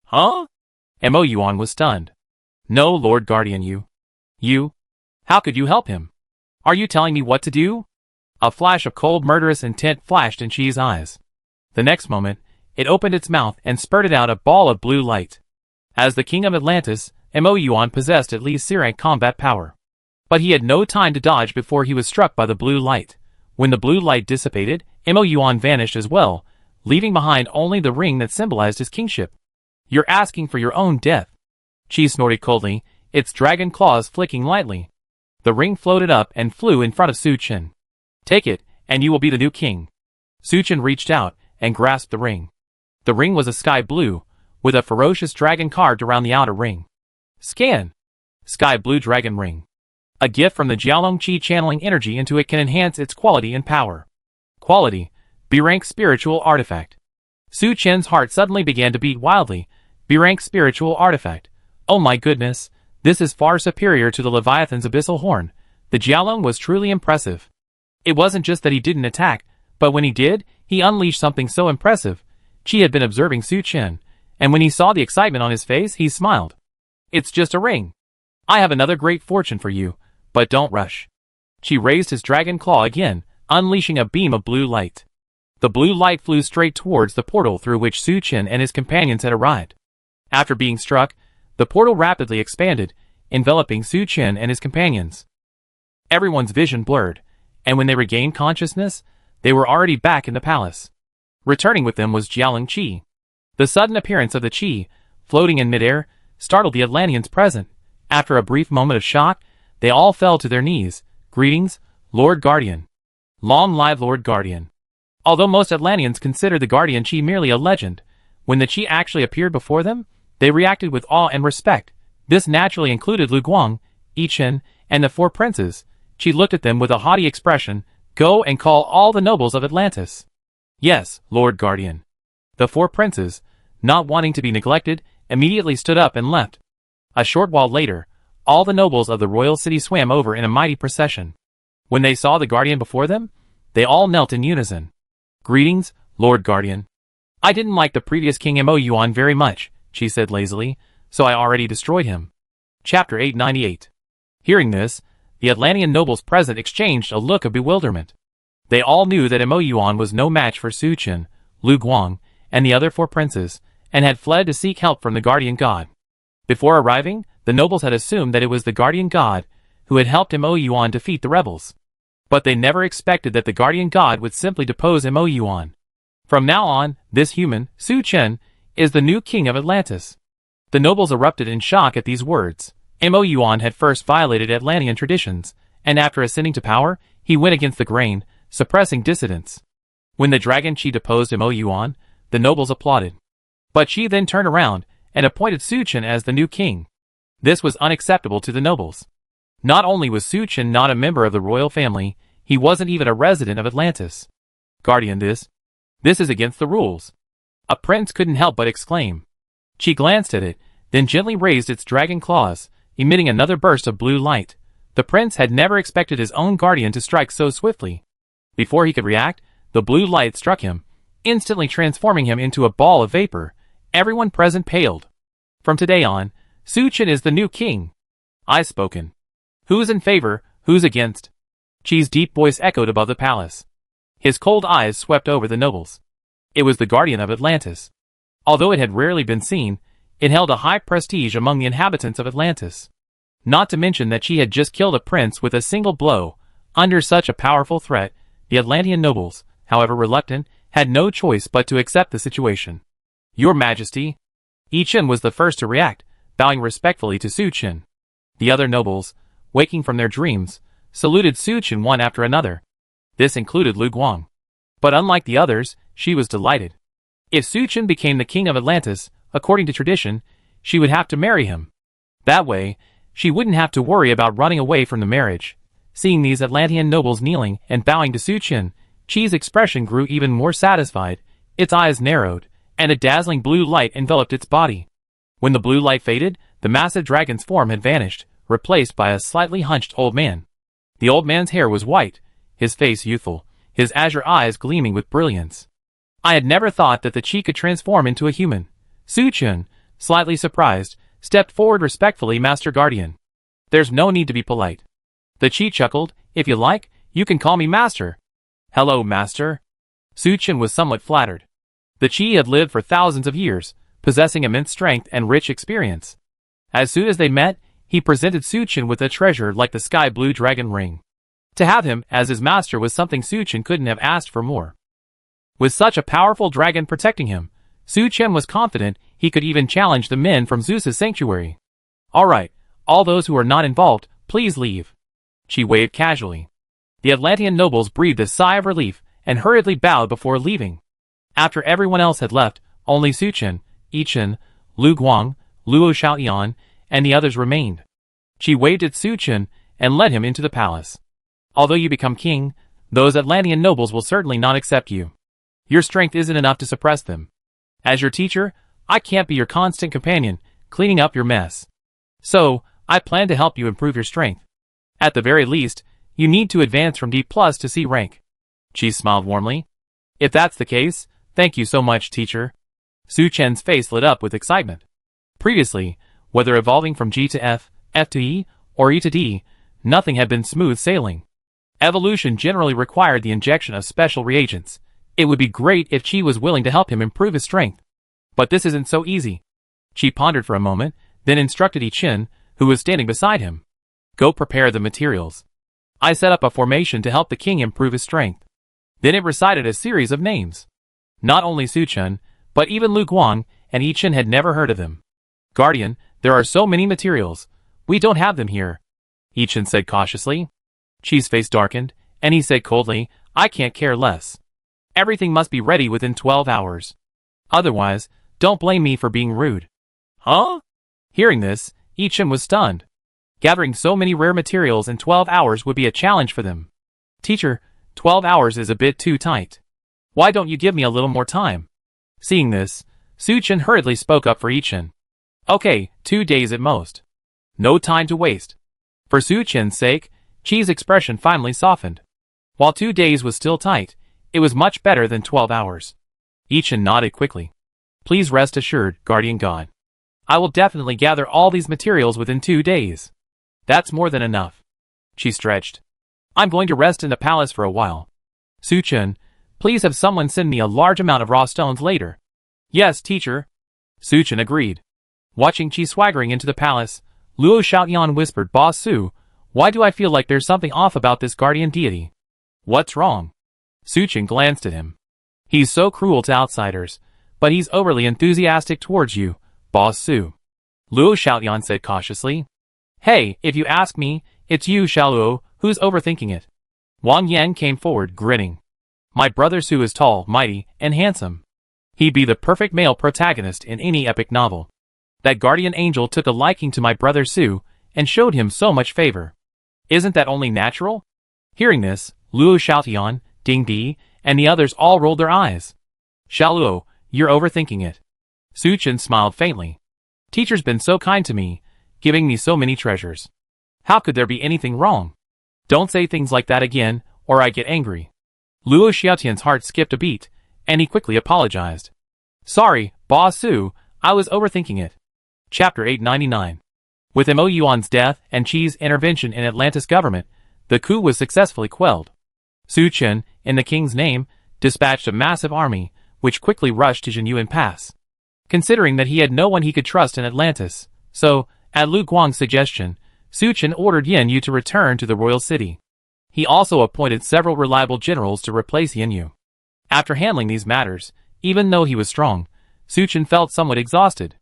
Huh? Mo Yuan was stunned. No, Lord Guardian, You? How could you help him? Are you telling me what to do? A flash of cold murderous intent flashed in Chi's eyes. The next moment, it opened its mouth and spurted out a ball of blue light. As the king of Atlantis, Mo Yuan possessed at least C-rank combat power. But he had no time to dodge before he was struck by the blue light. When the blue light dissipated, Mo Yuan vanished as well, leaving behind only the ring that symbolized his kingship. You're asking for your own death. Chi snorted coldly, its dragon claws flicking lightly. The ring floated up and flew in front of Suchin. Take it, and you will be the new king. Suchin reached out and grasped the ring. The ring was a sky blue, with a ferocious dragon carved around the outer ring. Scan. Sky blue dragon ring. A gift from the Jialong Qi channeling energy into it can enhance its quality and power. Quality, B-rank spiritual artifact. Suchin's heart suddenly began to beat wildly, B-rank spiritual artifact. Oh my goodness, this is far superior to the Leviathan's abyssal horn. The Jialong was truly impressive. It wasn't just that he didn't attack, but when he did, he unleashed something so impressive. Qi had been observing Su Chen, and when he saw the excitement on his face, he smiled. It's just a ring. I have another great fortune for you, but don't rush. Qi raised his dragon claw again, unleashing a beam of blue light. The blue light flew straight towards the portal through which Su Chen and his companions had arrived. After being struck, the portal rapidly expanded, enveloping Su Chen and his companions. Everyone's vision blurred, and when they regained consciousness, they were already back in the palace. Returning with them was Jialing Qi. The sudden appearance of the Qi, floating in midair, startled the Atlanteans present. After a brief moment of shock, they all fell to their knees. Greetings, Lord Guardian. Long live Lord Guardian. Although most Atlanteans considered the Guardian Qi merely a legend, when the Qi actually appeared before them, they reacted with awe and respect. This naturally included Lu Guang, Yi Chen, and the four princes. Qi looked at them with a haughty expression. Go and call all the nobles of Atlantis. Yes, Lord Guardian. The four princes, not wanting to be neglected, immediately stood up and left. A short while later, all the nobles of the royal city swam over in a mighty procession. When they saw the Guardian before them, they all knelt in unison. Greetings, Lord Guardian. I didn't like the previous King Mo Yuan very much, Qi said lazily, so I already destroyed him. Chapter 898. Hearing this, the Atlantean nobles present exchanged a look of bewilderment. They all knew that Mo Yuan was no match for Su Chen, Lu Guang, and the other four princes, and had fled to seek help from the Guardian God. Before arriving, the nobles had assumed that it was the Guardian God who had helped Mo Yuan defeat the rebels. But they never expected that the Guardian God would simply depose Mo Yuan. From now on, this human, Su Chen, is the new king of Atlantis. The nobles erupted in shock at these words. Mo Yuan had first violated Atlantean traditions, and after ascending to power, he went against the grain, suppressing dissidents. When the Dragon Qi deposed Mo Yuan, the nobles applauded. But Qi then turned around and appointed Su Chen as the new king. This was unacceptable to the nobles. Not only was Su Chen not a member of the royal family, he wasn't even a resident of Atlantis. Guardian, this is against the rules. A prince couldn't help but exclaim. Qi glanced at it, then gently raised its dragon claws, emitting another burst of blue light. The prince had never expected his own guardian to strike so swiftly. Before he could react, the blue light struck him, instantly transforming him into a ball of vapor. Everyone present paled. From today on, Su Chen is the new king. I spoken. Who's in favor, who's against? Qi's deep voice echoed above the palace. His cold eyes swept over the nobles. It was the Guardian of Atlantis. Although it had rarely been seen, it held a high prestige among the inhabitants of Atlantis. Not to mention that Qi had just killed a prince with a single blow. Under such a powerful threat, the Atlantean nobles, however reluctant, had no choice but to accept the situation. Your Majesty. Yi Chen was the first to react, bowing respectfully to Su Chen. The other nobles, waking from their dreams, saluted Su Chen one after another. This included Lu Guang. But unlike the others, she was delighted. If Su Chen became the king of Atlantis, according to tradition, she would have to marry him. That way, she wouldn't have to worry about running away from the marriage. Seeing these Atlantean nobles kneeling and bowing to Su Chen, Qi's expression grew even more satisfied. Its eyes narrowed, and a dazzling blue light enveloped its body. When the blue light faded, the massive dragon's form had vanished, replaced by a slightly hunched old man. The old man's hair was white, his face youthful, his azure eyes gleaming with brilliance. I had never thought that the Qi could transform into a human. Su Chen, slightly surprised, stepped forward respectfully. Master Guardian. There's no need to be polite. The Qi chuckled. If you like, you can call me Master. Hello, Master. Su Chen was somewhat flattered. The Qi had lived for thousands of years, possessing immense strength and rich experience. As soon as they met, he presented Su Chen with a treasure like the sky blue dragon ring. To have him as his master was something Su Chen couldn't have asked for more. With such a powerful dragon protecting him, Su Chen was confident he could even challenge the men from Zeus's sanctuary. Alright, all those who are not involved, please leave. Qi waved casually. The Atlantean nobles breathed a sigh of relief and hurriedly bowed before leaving. After everyone else had left, only Su Chen, Yi Chen, Lu Guang, Luo Xiaoyan, and the others remained. Qi waved at Su Chen and led him into the palace. Although you become king, those Atlantean nobles will certainly not accept you. Your strength isn't enough to suppress them. As your teacher, I can't be your constant companion, cleaning up your mess. So, I plan to help you improve your strength. At the very least, you need to advance from D+ to C rank. Chi smiled warmly. If that's the case, thank you so much, teacher. Su Chen's face lit up with excitement. Previously, whether evolving from G to F, F to E, or E to D, nothing had been smooth sailing. Evolution generally required the injection of special reagents. It would be great if Chi was willing to help him improve his strength. But this isn't so easy. Chi pondered for a moment, then instructed Yi Chen, who was standing beside him. Go prepare the materials. I set up a formation to help the king improve his strength. Then it recited a series of names. Not only Su Chen, but even Lu Guang and Yi Chen had never heard of them. Guardian, there are so many materials. We don't have them here. Yi Chen said cautiously. Chi's face darkened, and he said coldly, I can't care less. Everything must be ready within 12 hours. Otherwise, don't blame me for being rude. Huh? Hearing this, Yi Chen was stunned. Gathering so many rare materials in 12 hours would be a challenge for them. Teacher, 12 hours is a bit too tight. Why don't you give me a little more time? Seeing this, Su Chen hurriedly spoke up for Yi Chen. Okay, 2 days at most. No time to waste. For Su Chen's sake, Chi's expression finally softened. While 2 days was still tight, it was much better than 12 hours. Yi Chen nodded quickly. Please rest assured, Guardian God. I will definitely gather all these materials within 2 days. That's more than enough. Chi stretched. I'm going to rest in the palace for a while. Su Chen, please have someone send me a large amount of raw stones later. Yes, teacher. Su Chen agreed. Watching Chi swaggering into the palace, Luo Xiaotian whispered, Boss Su, why do I feel like there's something off about this guardian deity? What's wrong? Su Chen glanced at him. He's so cruel to outsiders, but he's overly enthusiastic towards you, Boss Su. Luo Xiaotian said cautiously. Hey, if you ask me, it's you, Xiaoluo, who's overthinking it. Wang Yan came forward, grinning. My brother Su is tall, mighty, and handsome. He'd be the perfect male protagonist in any epic novel. That guardian angel took a liking to my brother Su, and showed him so much favor. Isn't that only natural? Hearing this, Luo Xiaotian, Ding Di, and the others all rolled their eyes. Xiaoluo, you're overthinking it. Su Chen smiled faintly. Teacher's been so kind to me, giving me so many treasures. How could there be anything wrong? Don't say things like that again, or I get angry. Luo Xiaotian's heart skipped a beat, and he quickly apologized. Sorry, Boss Su, I was overthinking it. Chapter 899. With Mo Yuan's death and Chi's intervention in Atlantis government, the coup was successfully quelled. Su Chen, in the king's name, dispatched a massive army, which quickly rushed to Jinyuan Pass. Considering that he had no one he could trust in Atlantis, so, at Lu Guang's suggestion, Su Chen ordered Yin Yu to return to the royal city. He also appointed several reliable generals to replace Yin Yu. After handling these matters, even though he was strong, Su Chen felt somewhat exhausted.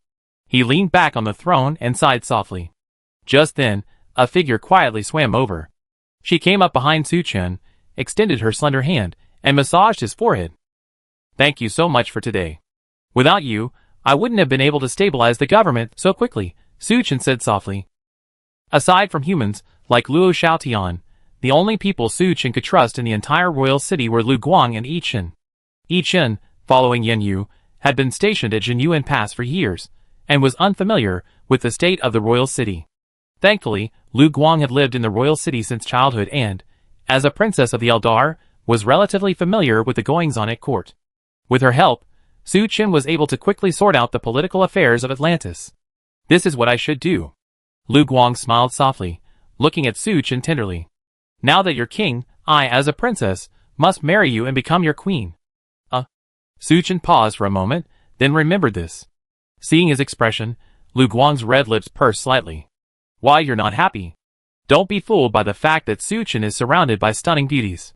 He leaned back on the throne and sighed softly. Just then, a figure quietly swam over. She came up behind Su Chen, extended her slender hand, and massaged his forehead. Thank you so much for today. Without you, I wouldn't have been able to stabilize the government so quickly, Su Chen said softly. Aside from humans, like Luo Xiaotian, the only people Su Chen could trust in the entire royal city were Lu Guang and Yi Chen. Yi Chen, following Yin Yu, had been stationed at Jinyuan Pass for years, and was unfamiliar with the state of the royal city. Thankfully, Lu Guang had lived in the royal city since childhood and, as a princess of the Eldar, was relatively familiar with the goings-on at court. With her help, Su Chen was able to quickly sort out the political affairs of Atlantis. This is what I should do. Lu Guang smiled softly, looking at Su Chen tenderly. Now that you're king, I, as a princess, must marry you and become your queen. Su Chen paused for a moment, then remembered this. Seeing his expression, Lu Guang's red lips pursed slightly. Why, you're not happy? Don't be fooled by the fact that Su Chen is surrounded by stunning beauties.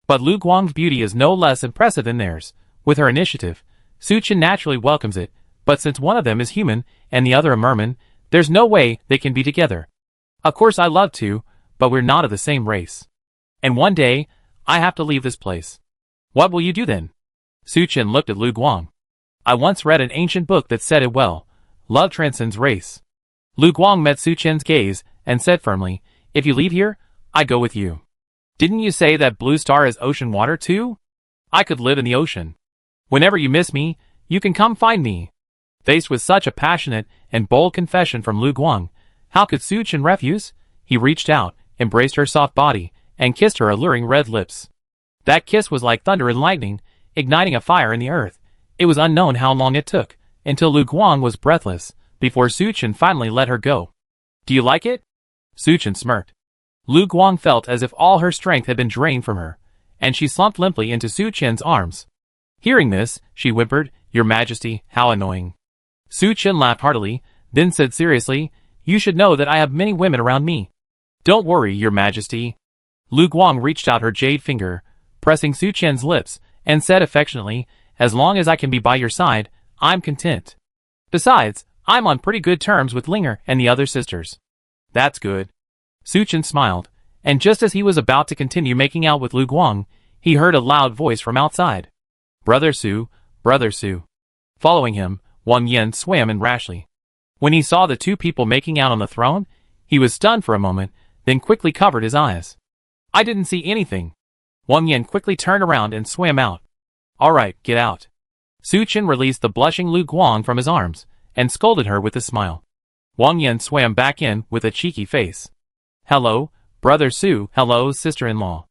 But Lu Guang's beauty is no less impressive than theirs. With her initiative, Su Chen naturally welcomes it, but since one of them is human and the other a merman, there's no way they can be together. Of course I love to, but we're not of the same race. And one day, I have to leave this place. What will you do then? Su Chen looked at Lu Guang. I once read an ancient book that said it well. Love transcends race. Lu Guang met Su Chen's gaze and said firmly, if you leave here, I go with you. Didn't you say that blue star is ocean water too? I could live in the ocean. Whenever you miss me, you can come find me. Faced with such a passionate and bold confession from Lu Guang, how could Su Chen refuse? He reached out, embraced her soft body, and kissed her alluring red lips. That kiss was like thunder and lightning, igniting a fire in the earth. It was unknown how long it took, until Lu Guang was breathless, before Su Chen finally let her go. Do you like it? Su Chen smirked. Lu Guang felt as if all her strength had been drained from her, and she slumped limply into Su Chen's arms. Hearing this, she whimpered, Your Majesty, how annoying. Su Chen laughed heartily, then said seriously, You should know that I have many women around me. Don't worry, Your Majesty. Lu Guang reached out her jade finger, pressing Su Chen's lips, and said affectionately, As long as I can be by your side, I'm content. Besides, I'm on pretty good terms with Linger and the other sisters. That's good. Su Chen smiled, and just as he was about to continue making out with Lu Guang, he heard a loud voice from outside. Brother Su, Brother Su. Following him, Wang Yan swam in rashly. When he saw the two people making out on the throne, he was stunned for a moment, then quickly covered his eyes. I didn't see anything. Wang Yan quickly turned around and swam out. All right, get out. Su Chen released the blushing Lu Guang from his arms, and scolded her with a smile. Wang Yan swam back in with a cheeky face. Hello, Brother Su, hello, sister-in-law.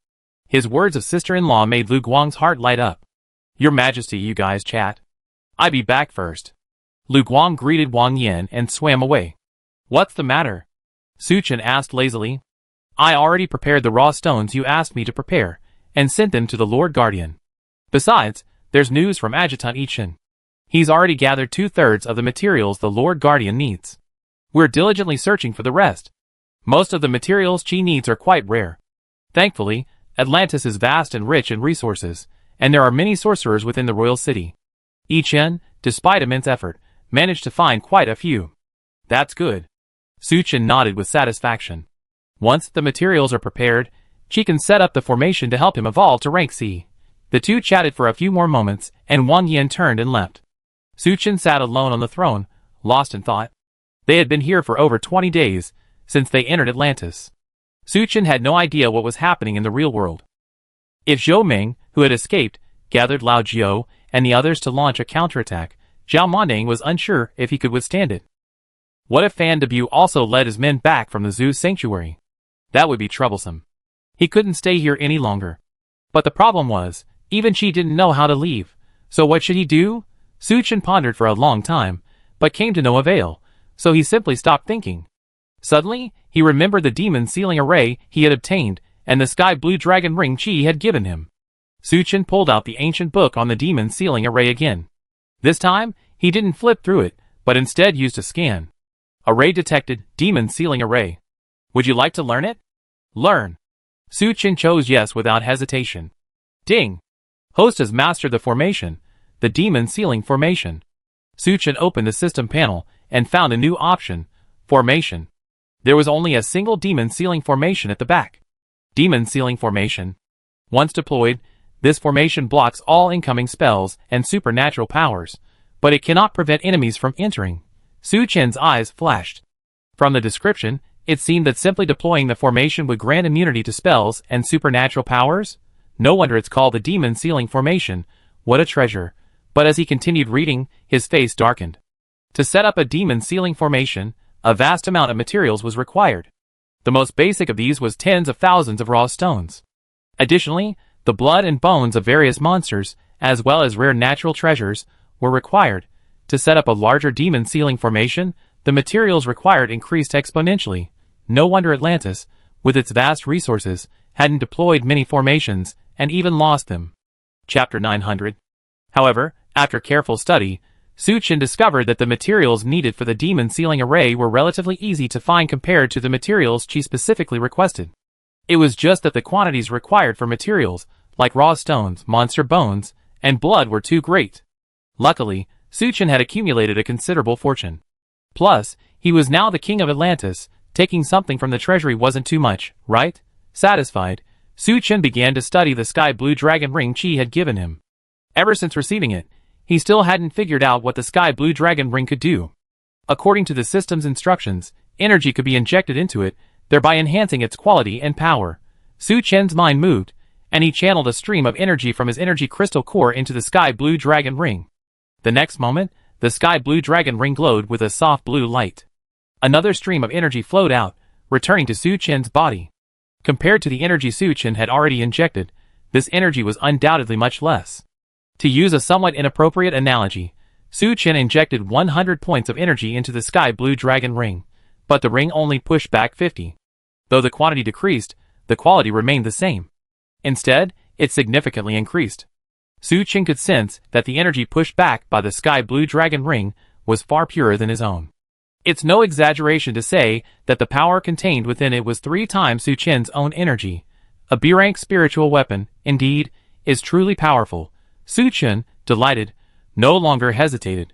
His words of sister-in-law made Lu Guang's heart light up. Your Majesty, you guys chat. I be back first. Lu Guang greeted Wang Yan and swam away. What's the matter? Su Chen asked lazily. I already prepared the raw stones you asked me to prepare, and sent them to the Lord Guardian. Besides, there's news from Adjutant Yichen. He's already gathered 2/3 of the materials the Lord Guardian needs. We're diligently searching for the rest. Most of the materials she needs are quite rare. Thankfully, Atlantis is vast and rich in resources, and there are many sorcerers within the royal city. Yichen, despite immense effort, managed to find quite a few. That's good. Su Chen nodded with satisfaction. Once the materials are prepared, she can set up the formation to help him evolve to rank C. The two chatted for a few more moments, and Wang Yan turned and left. Su Chen sat alone on the throne, lost in thought. They had been here for over 20 days, since they entered Atlantis. Su Chen had no idea what was happening in the real world. If Zhou Ming, who had escaped, gathered Lao Jiao and the others to launch a counterattack, Zhao Mondang was unsure if he could withstand it. What if Fan Debu also led his men back from the zoo sanctuary? That would be troublesome. He couldn't stay here any longer. But the problem was, even she didn't know how to leave. So what should he do? Su Chen pondered for a long time, but came to no avail, so he simply stopped thinking. Suddenly, he remembered the demon sealing array he had obtained, and the sky blue dragon ring Qi had given him. Su Chen pulled out the ancient book on the demon sealing array again. This time, he didn't flip through it, but instead used a scan. Array detected, demon sealing array. Would you like to learn it? Learn. Su Chen chose yes without hesitation. Ding! Host has mastered the formation, the demon sealing formation. Su Chen opened the system panel and found a new option, formation. There was only a single demon sealing formation at the back. Demon sealing formation. Once deployed, this formation blocks all incoming spells and supernatural powers, but it cannot prevent enemies from entering. Su Chen's eyes flashed. From the description, it seemed that simply deploying the formation would grant immunity to spells and supernatural powers. No wonder it's called the demon sealing formation. What a treasure. But as he continued reading, his face darkened. To set up a demon sealing formation, a vast amount of materials was required. The most basic of these was tens of thousands of raw stones. Additionally, the blood and bones of various monsters, as well as rare natural treasures, were required. To set up a larger demon sealing formation, the materials required increased exponentially. No wonder Atlantis, with its vast resources, hadn't deployed many formations, and even lost them. Chapter 900. However, after careful study, Su Chen discovered that the materials needed for the demon sealing array were relatively easy to find compared to the materials she specifically requested. It was just that the quantities required for materials, like raw stones, monster bones, and blood were too great. Luckily, Su Chen had accumulated a considerable fortune. Plus, he was now the king of Atlantis. Taking something from the treasury wasn't too much, right? Satisfied, Su Chen began to study the sky blue dragon ring Qi had given him. Ever since receiving it, he still hadn't figured out what the sky blue dragon ring could do. According to the system's instructions, energy could be injected into it, thereby enhancing its quality and power. Su Chen's mind moved, and he channeled a stream of energy from his energy crystal core into the sky blue dragon ring. The next moment, the sky blue dragon ring glowed with a soft blue light. Another stream of energy flowed out, returning to Su Chen's body. Compared to the energy Su Chen had already injected, this energy was undoubtedly much less. To use a somewhat inappropriate analogy, Su Chen injected 100 points of energy into the sky blue dragon ring, but the ring only pushed back 50. Though the quantity decreased, the quality remained the same. Instead, it significantly increased. Su Chen could sense that the energy pushed back by the sky blue dragon ring was far purer than his own. It's no exaggeration to say that the power contained within it was 3 times Su Chen's own energy. A B-rank spiritual weapon, indeed, is truly powerful. Su Chen, delighted, no longer hesitated.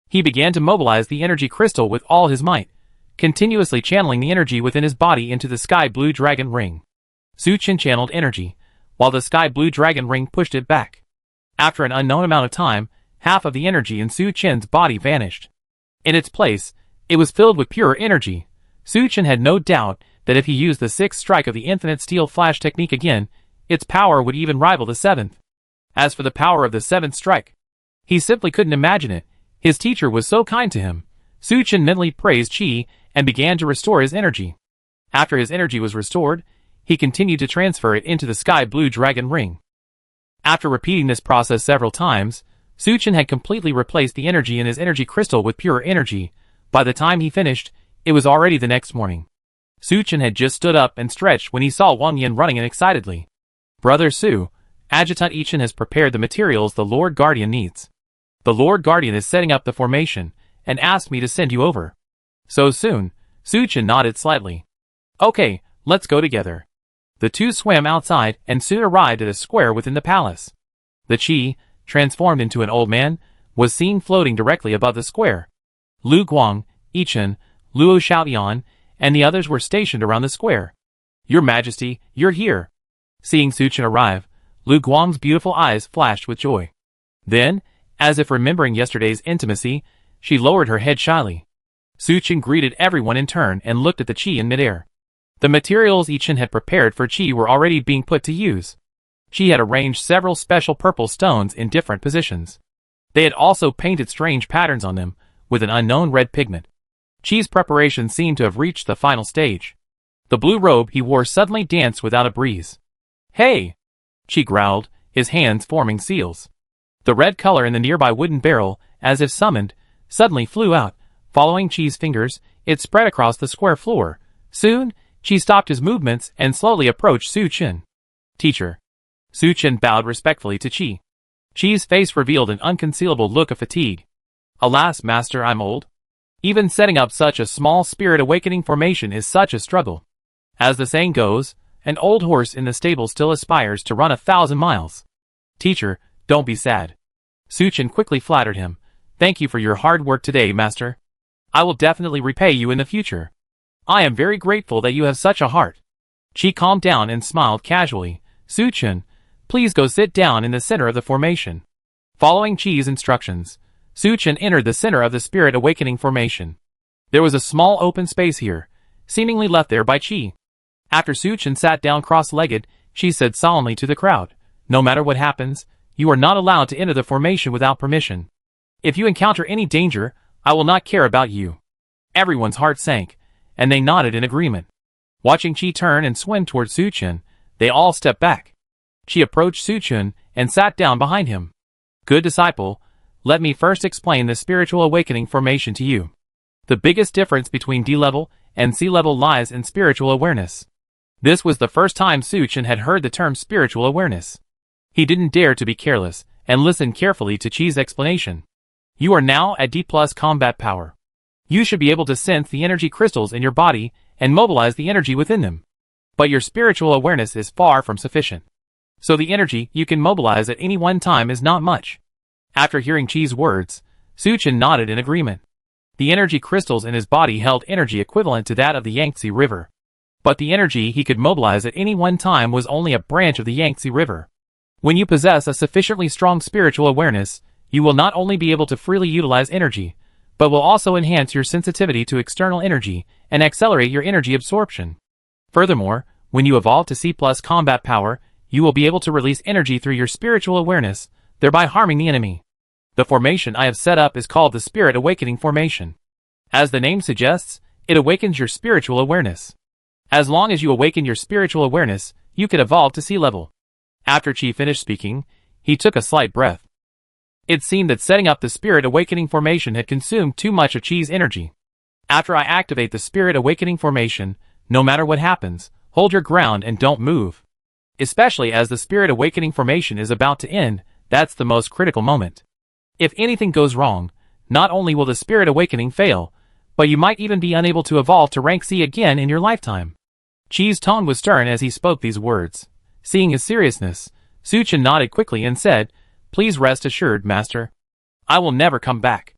He began to mobilize the energy crystal with all his might, continuously channeling the energy within his body into the sky blue dragon ring. Su Chen channeled energy, while the sky blue dragon ring pushed it back. After an unknown amount of time, half of the energy in Su Chen's body vanished. In its place, it was filled with pure energy. Su Chen had no doubt that if he used the 6th strike of the infinite steel flash technique again, its power would even rival the 7th. As for the power of the 7th strike, he simply couldn't imagine it. His teacher was so kind to him. Su Chen mentally praised Qi and began to restore his energy. After his energy was restored, he continued to transfer it into the sky blue dragon ring. After repeating this process several times, Su Chen had completely replaced the energy in his energy crystal with pure energy. By the time he finished, it was already the next morning. Su Chen had just stood up and stretched when he saw Wang Yin running in excitedly. "Brother Su, Adjutant Yichen has prepared the materials the Lord Guardian needs. The Lord Guardian is setting up the formation, and asked me to send you over." "So soon?" Su Chen nodded slightly. "Okay, let's go together." The two swam outside and soon arrived at a square within the palace. The Qi, transformed into an old man, was seen floating directly above the square. Lu Guang, Yichen, Luo Xiaoyan, and the others were stationed around the square. "Your Majesty, you're here." Seeing Su Chen arrive, Lu Guang's beautiful eyes flashed with joy. Then, as if remembering yesterday's intimacy, she lowered her head shyly. Su Chen greeted everyone in turn and looked at the Qi in midair. The materials Yichen had prepared for Qi were already being put to use. She had arranged several special purple stones in different positions. They had also painted strange patterns on them, with an unknown red pigment. Qi's preparation seemed to have reached the final stage. The blue robe he wore suddenly danced without a breeze. "Hey!" Qi growled, his hands forming seals. The red color in the nearby wooden barrel, as if summoned, suddenly flew out. Following Qi's fingers, it spread across the square floor. Soon, Qi stopped his movements and slowly approached Su Chen. "Teacher." Su Chen bowed respectfully to Qi. Qi's face revealed an unconcealable look of fatigue. "Alas, master, I'm old. Even setting up such a small spirit awakening formation is such a struggle. As the saying goes, an old horse in the stable still aspires to run 1,000 miles. Teacher, don't be sad." Su Chen quickly flattered him. "Thank you for your hard work today, master. I will definitely repay you in the future. I am very grateful that you have such a heart." Qi calmed down and smiled casually. "Su Chen, please go sit down in the center of the formation." Following Qi's instructions, Su Chen entered the center of the spirit awakening formation. There was a small open space here, seemingly left there by Qi. After Su Chen sat down cross-legged, Qi said solemnly to the crowd, "No matter what happens, you are not allowed to enter the formation without permission. If you encounter any danger, I will not care about you." Everyone's heart sank, and they nodded in agreement. Watching Qi turn and swim towards Su Chen, they all stepped back. Qi approached Su Chen and sat down behind him. "Good disciple, let me first explain the spiritual awakening formation to you. The biggest difference between D-level and C-level lies in spiritual awareness." This was the first time Su Chen had heard the term spiritual awareness. He didn't dare to be careless, and listened carefully to Qi's explanation. "You are now at D+ combat power. You should be able to sense the energy crystals in your body and mobilize the energy within them. But your spiritual awareness is far from sufficient. So the energy you can mobilize at any one time is not much." After hearing Qi's words, Su Chen nodded in agreement. The energy crystals in his body held energy equivalent to that of the Yangtze River. But the energy he could mobilize at any one time was only a branch of the Yangtze River. When you possess a sufficiently strong spiritual awareness, you will not only be able to freely utilize energy, but will also enhance your sensitivity to external energy and accelerate your energy absorption. Furthermore, when you evolve to C+ combat power, you will be able to release energy through your spiritual awareness, thereby harming the enemy. The formation I have set up is called the Spirit Awakening Formation. As the name suggests, it awakens your spiritual awareness. As long as you awaken your spiritual awareness, you could evolve to sea level. After Chi finished speaking, he took a slight breath. It seemed that setting up the Spirit Awakening Formation had consumed too much of Chi's energy. After I activate the Spirit Awakening Formation, no matter what happens, hold your ground and don't move. Especially as the Spirit Awakening Formation is about to end, that's the most critical moment. If anything goes wrong, not only will the Spirit Awakening fail, but you might even be unable to evolve to rank C again in your lifetime. Chi's tone was stern as he spoke these words. Seeing his seriousness, Suchin nodded quickly and said, "Please rest assured, Master. I will never come back."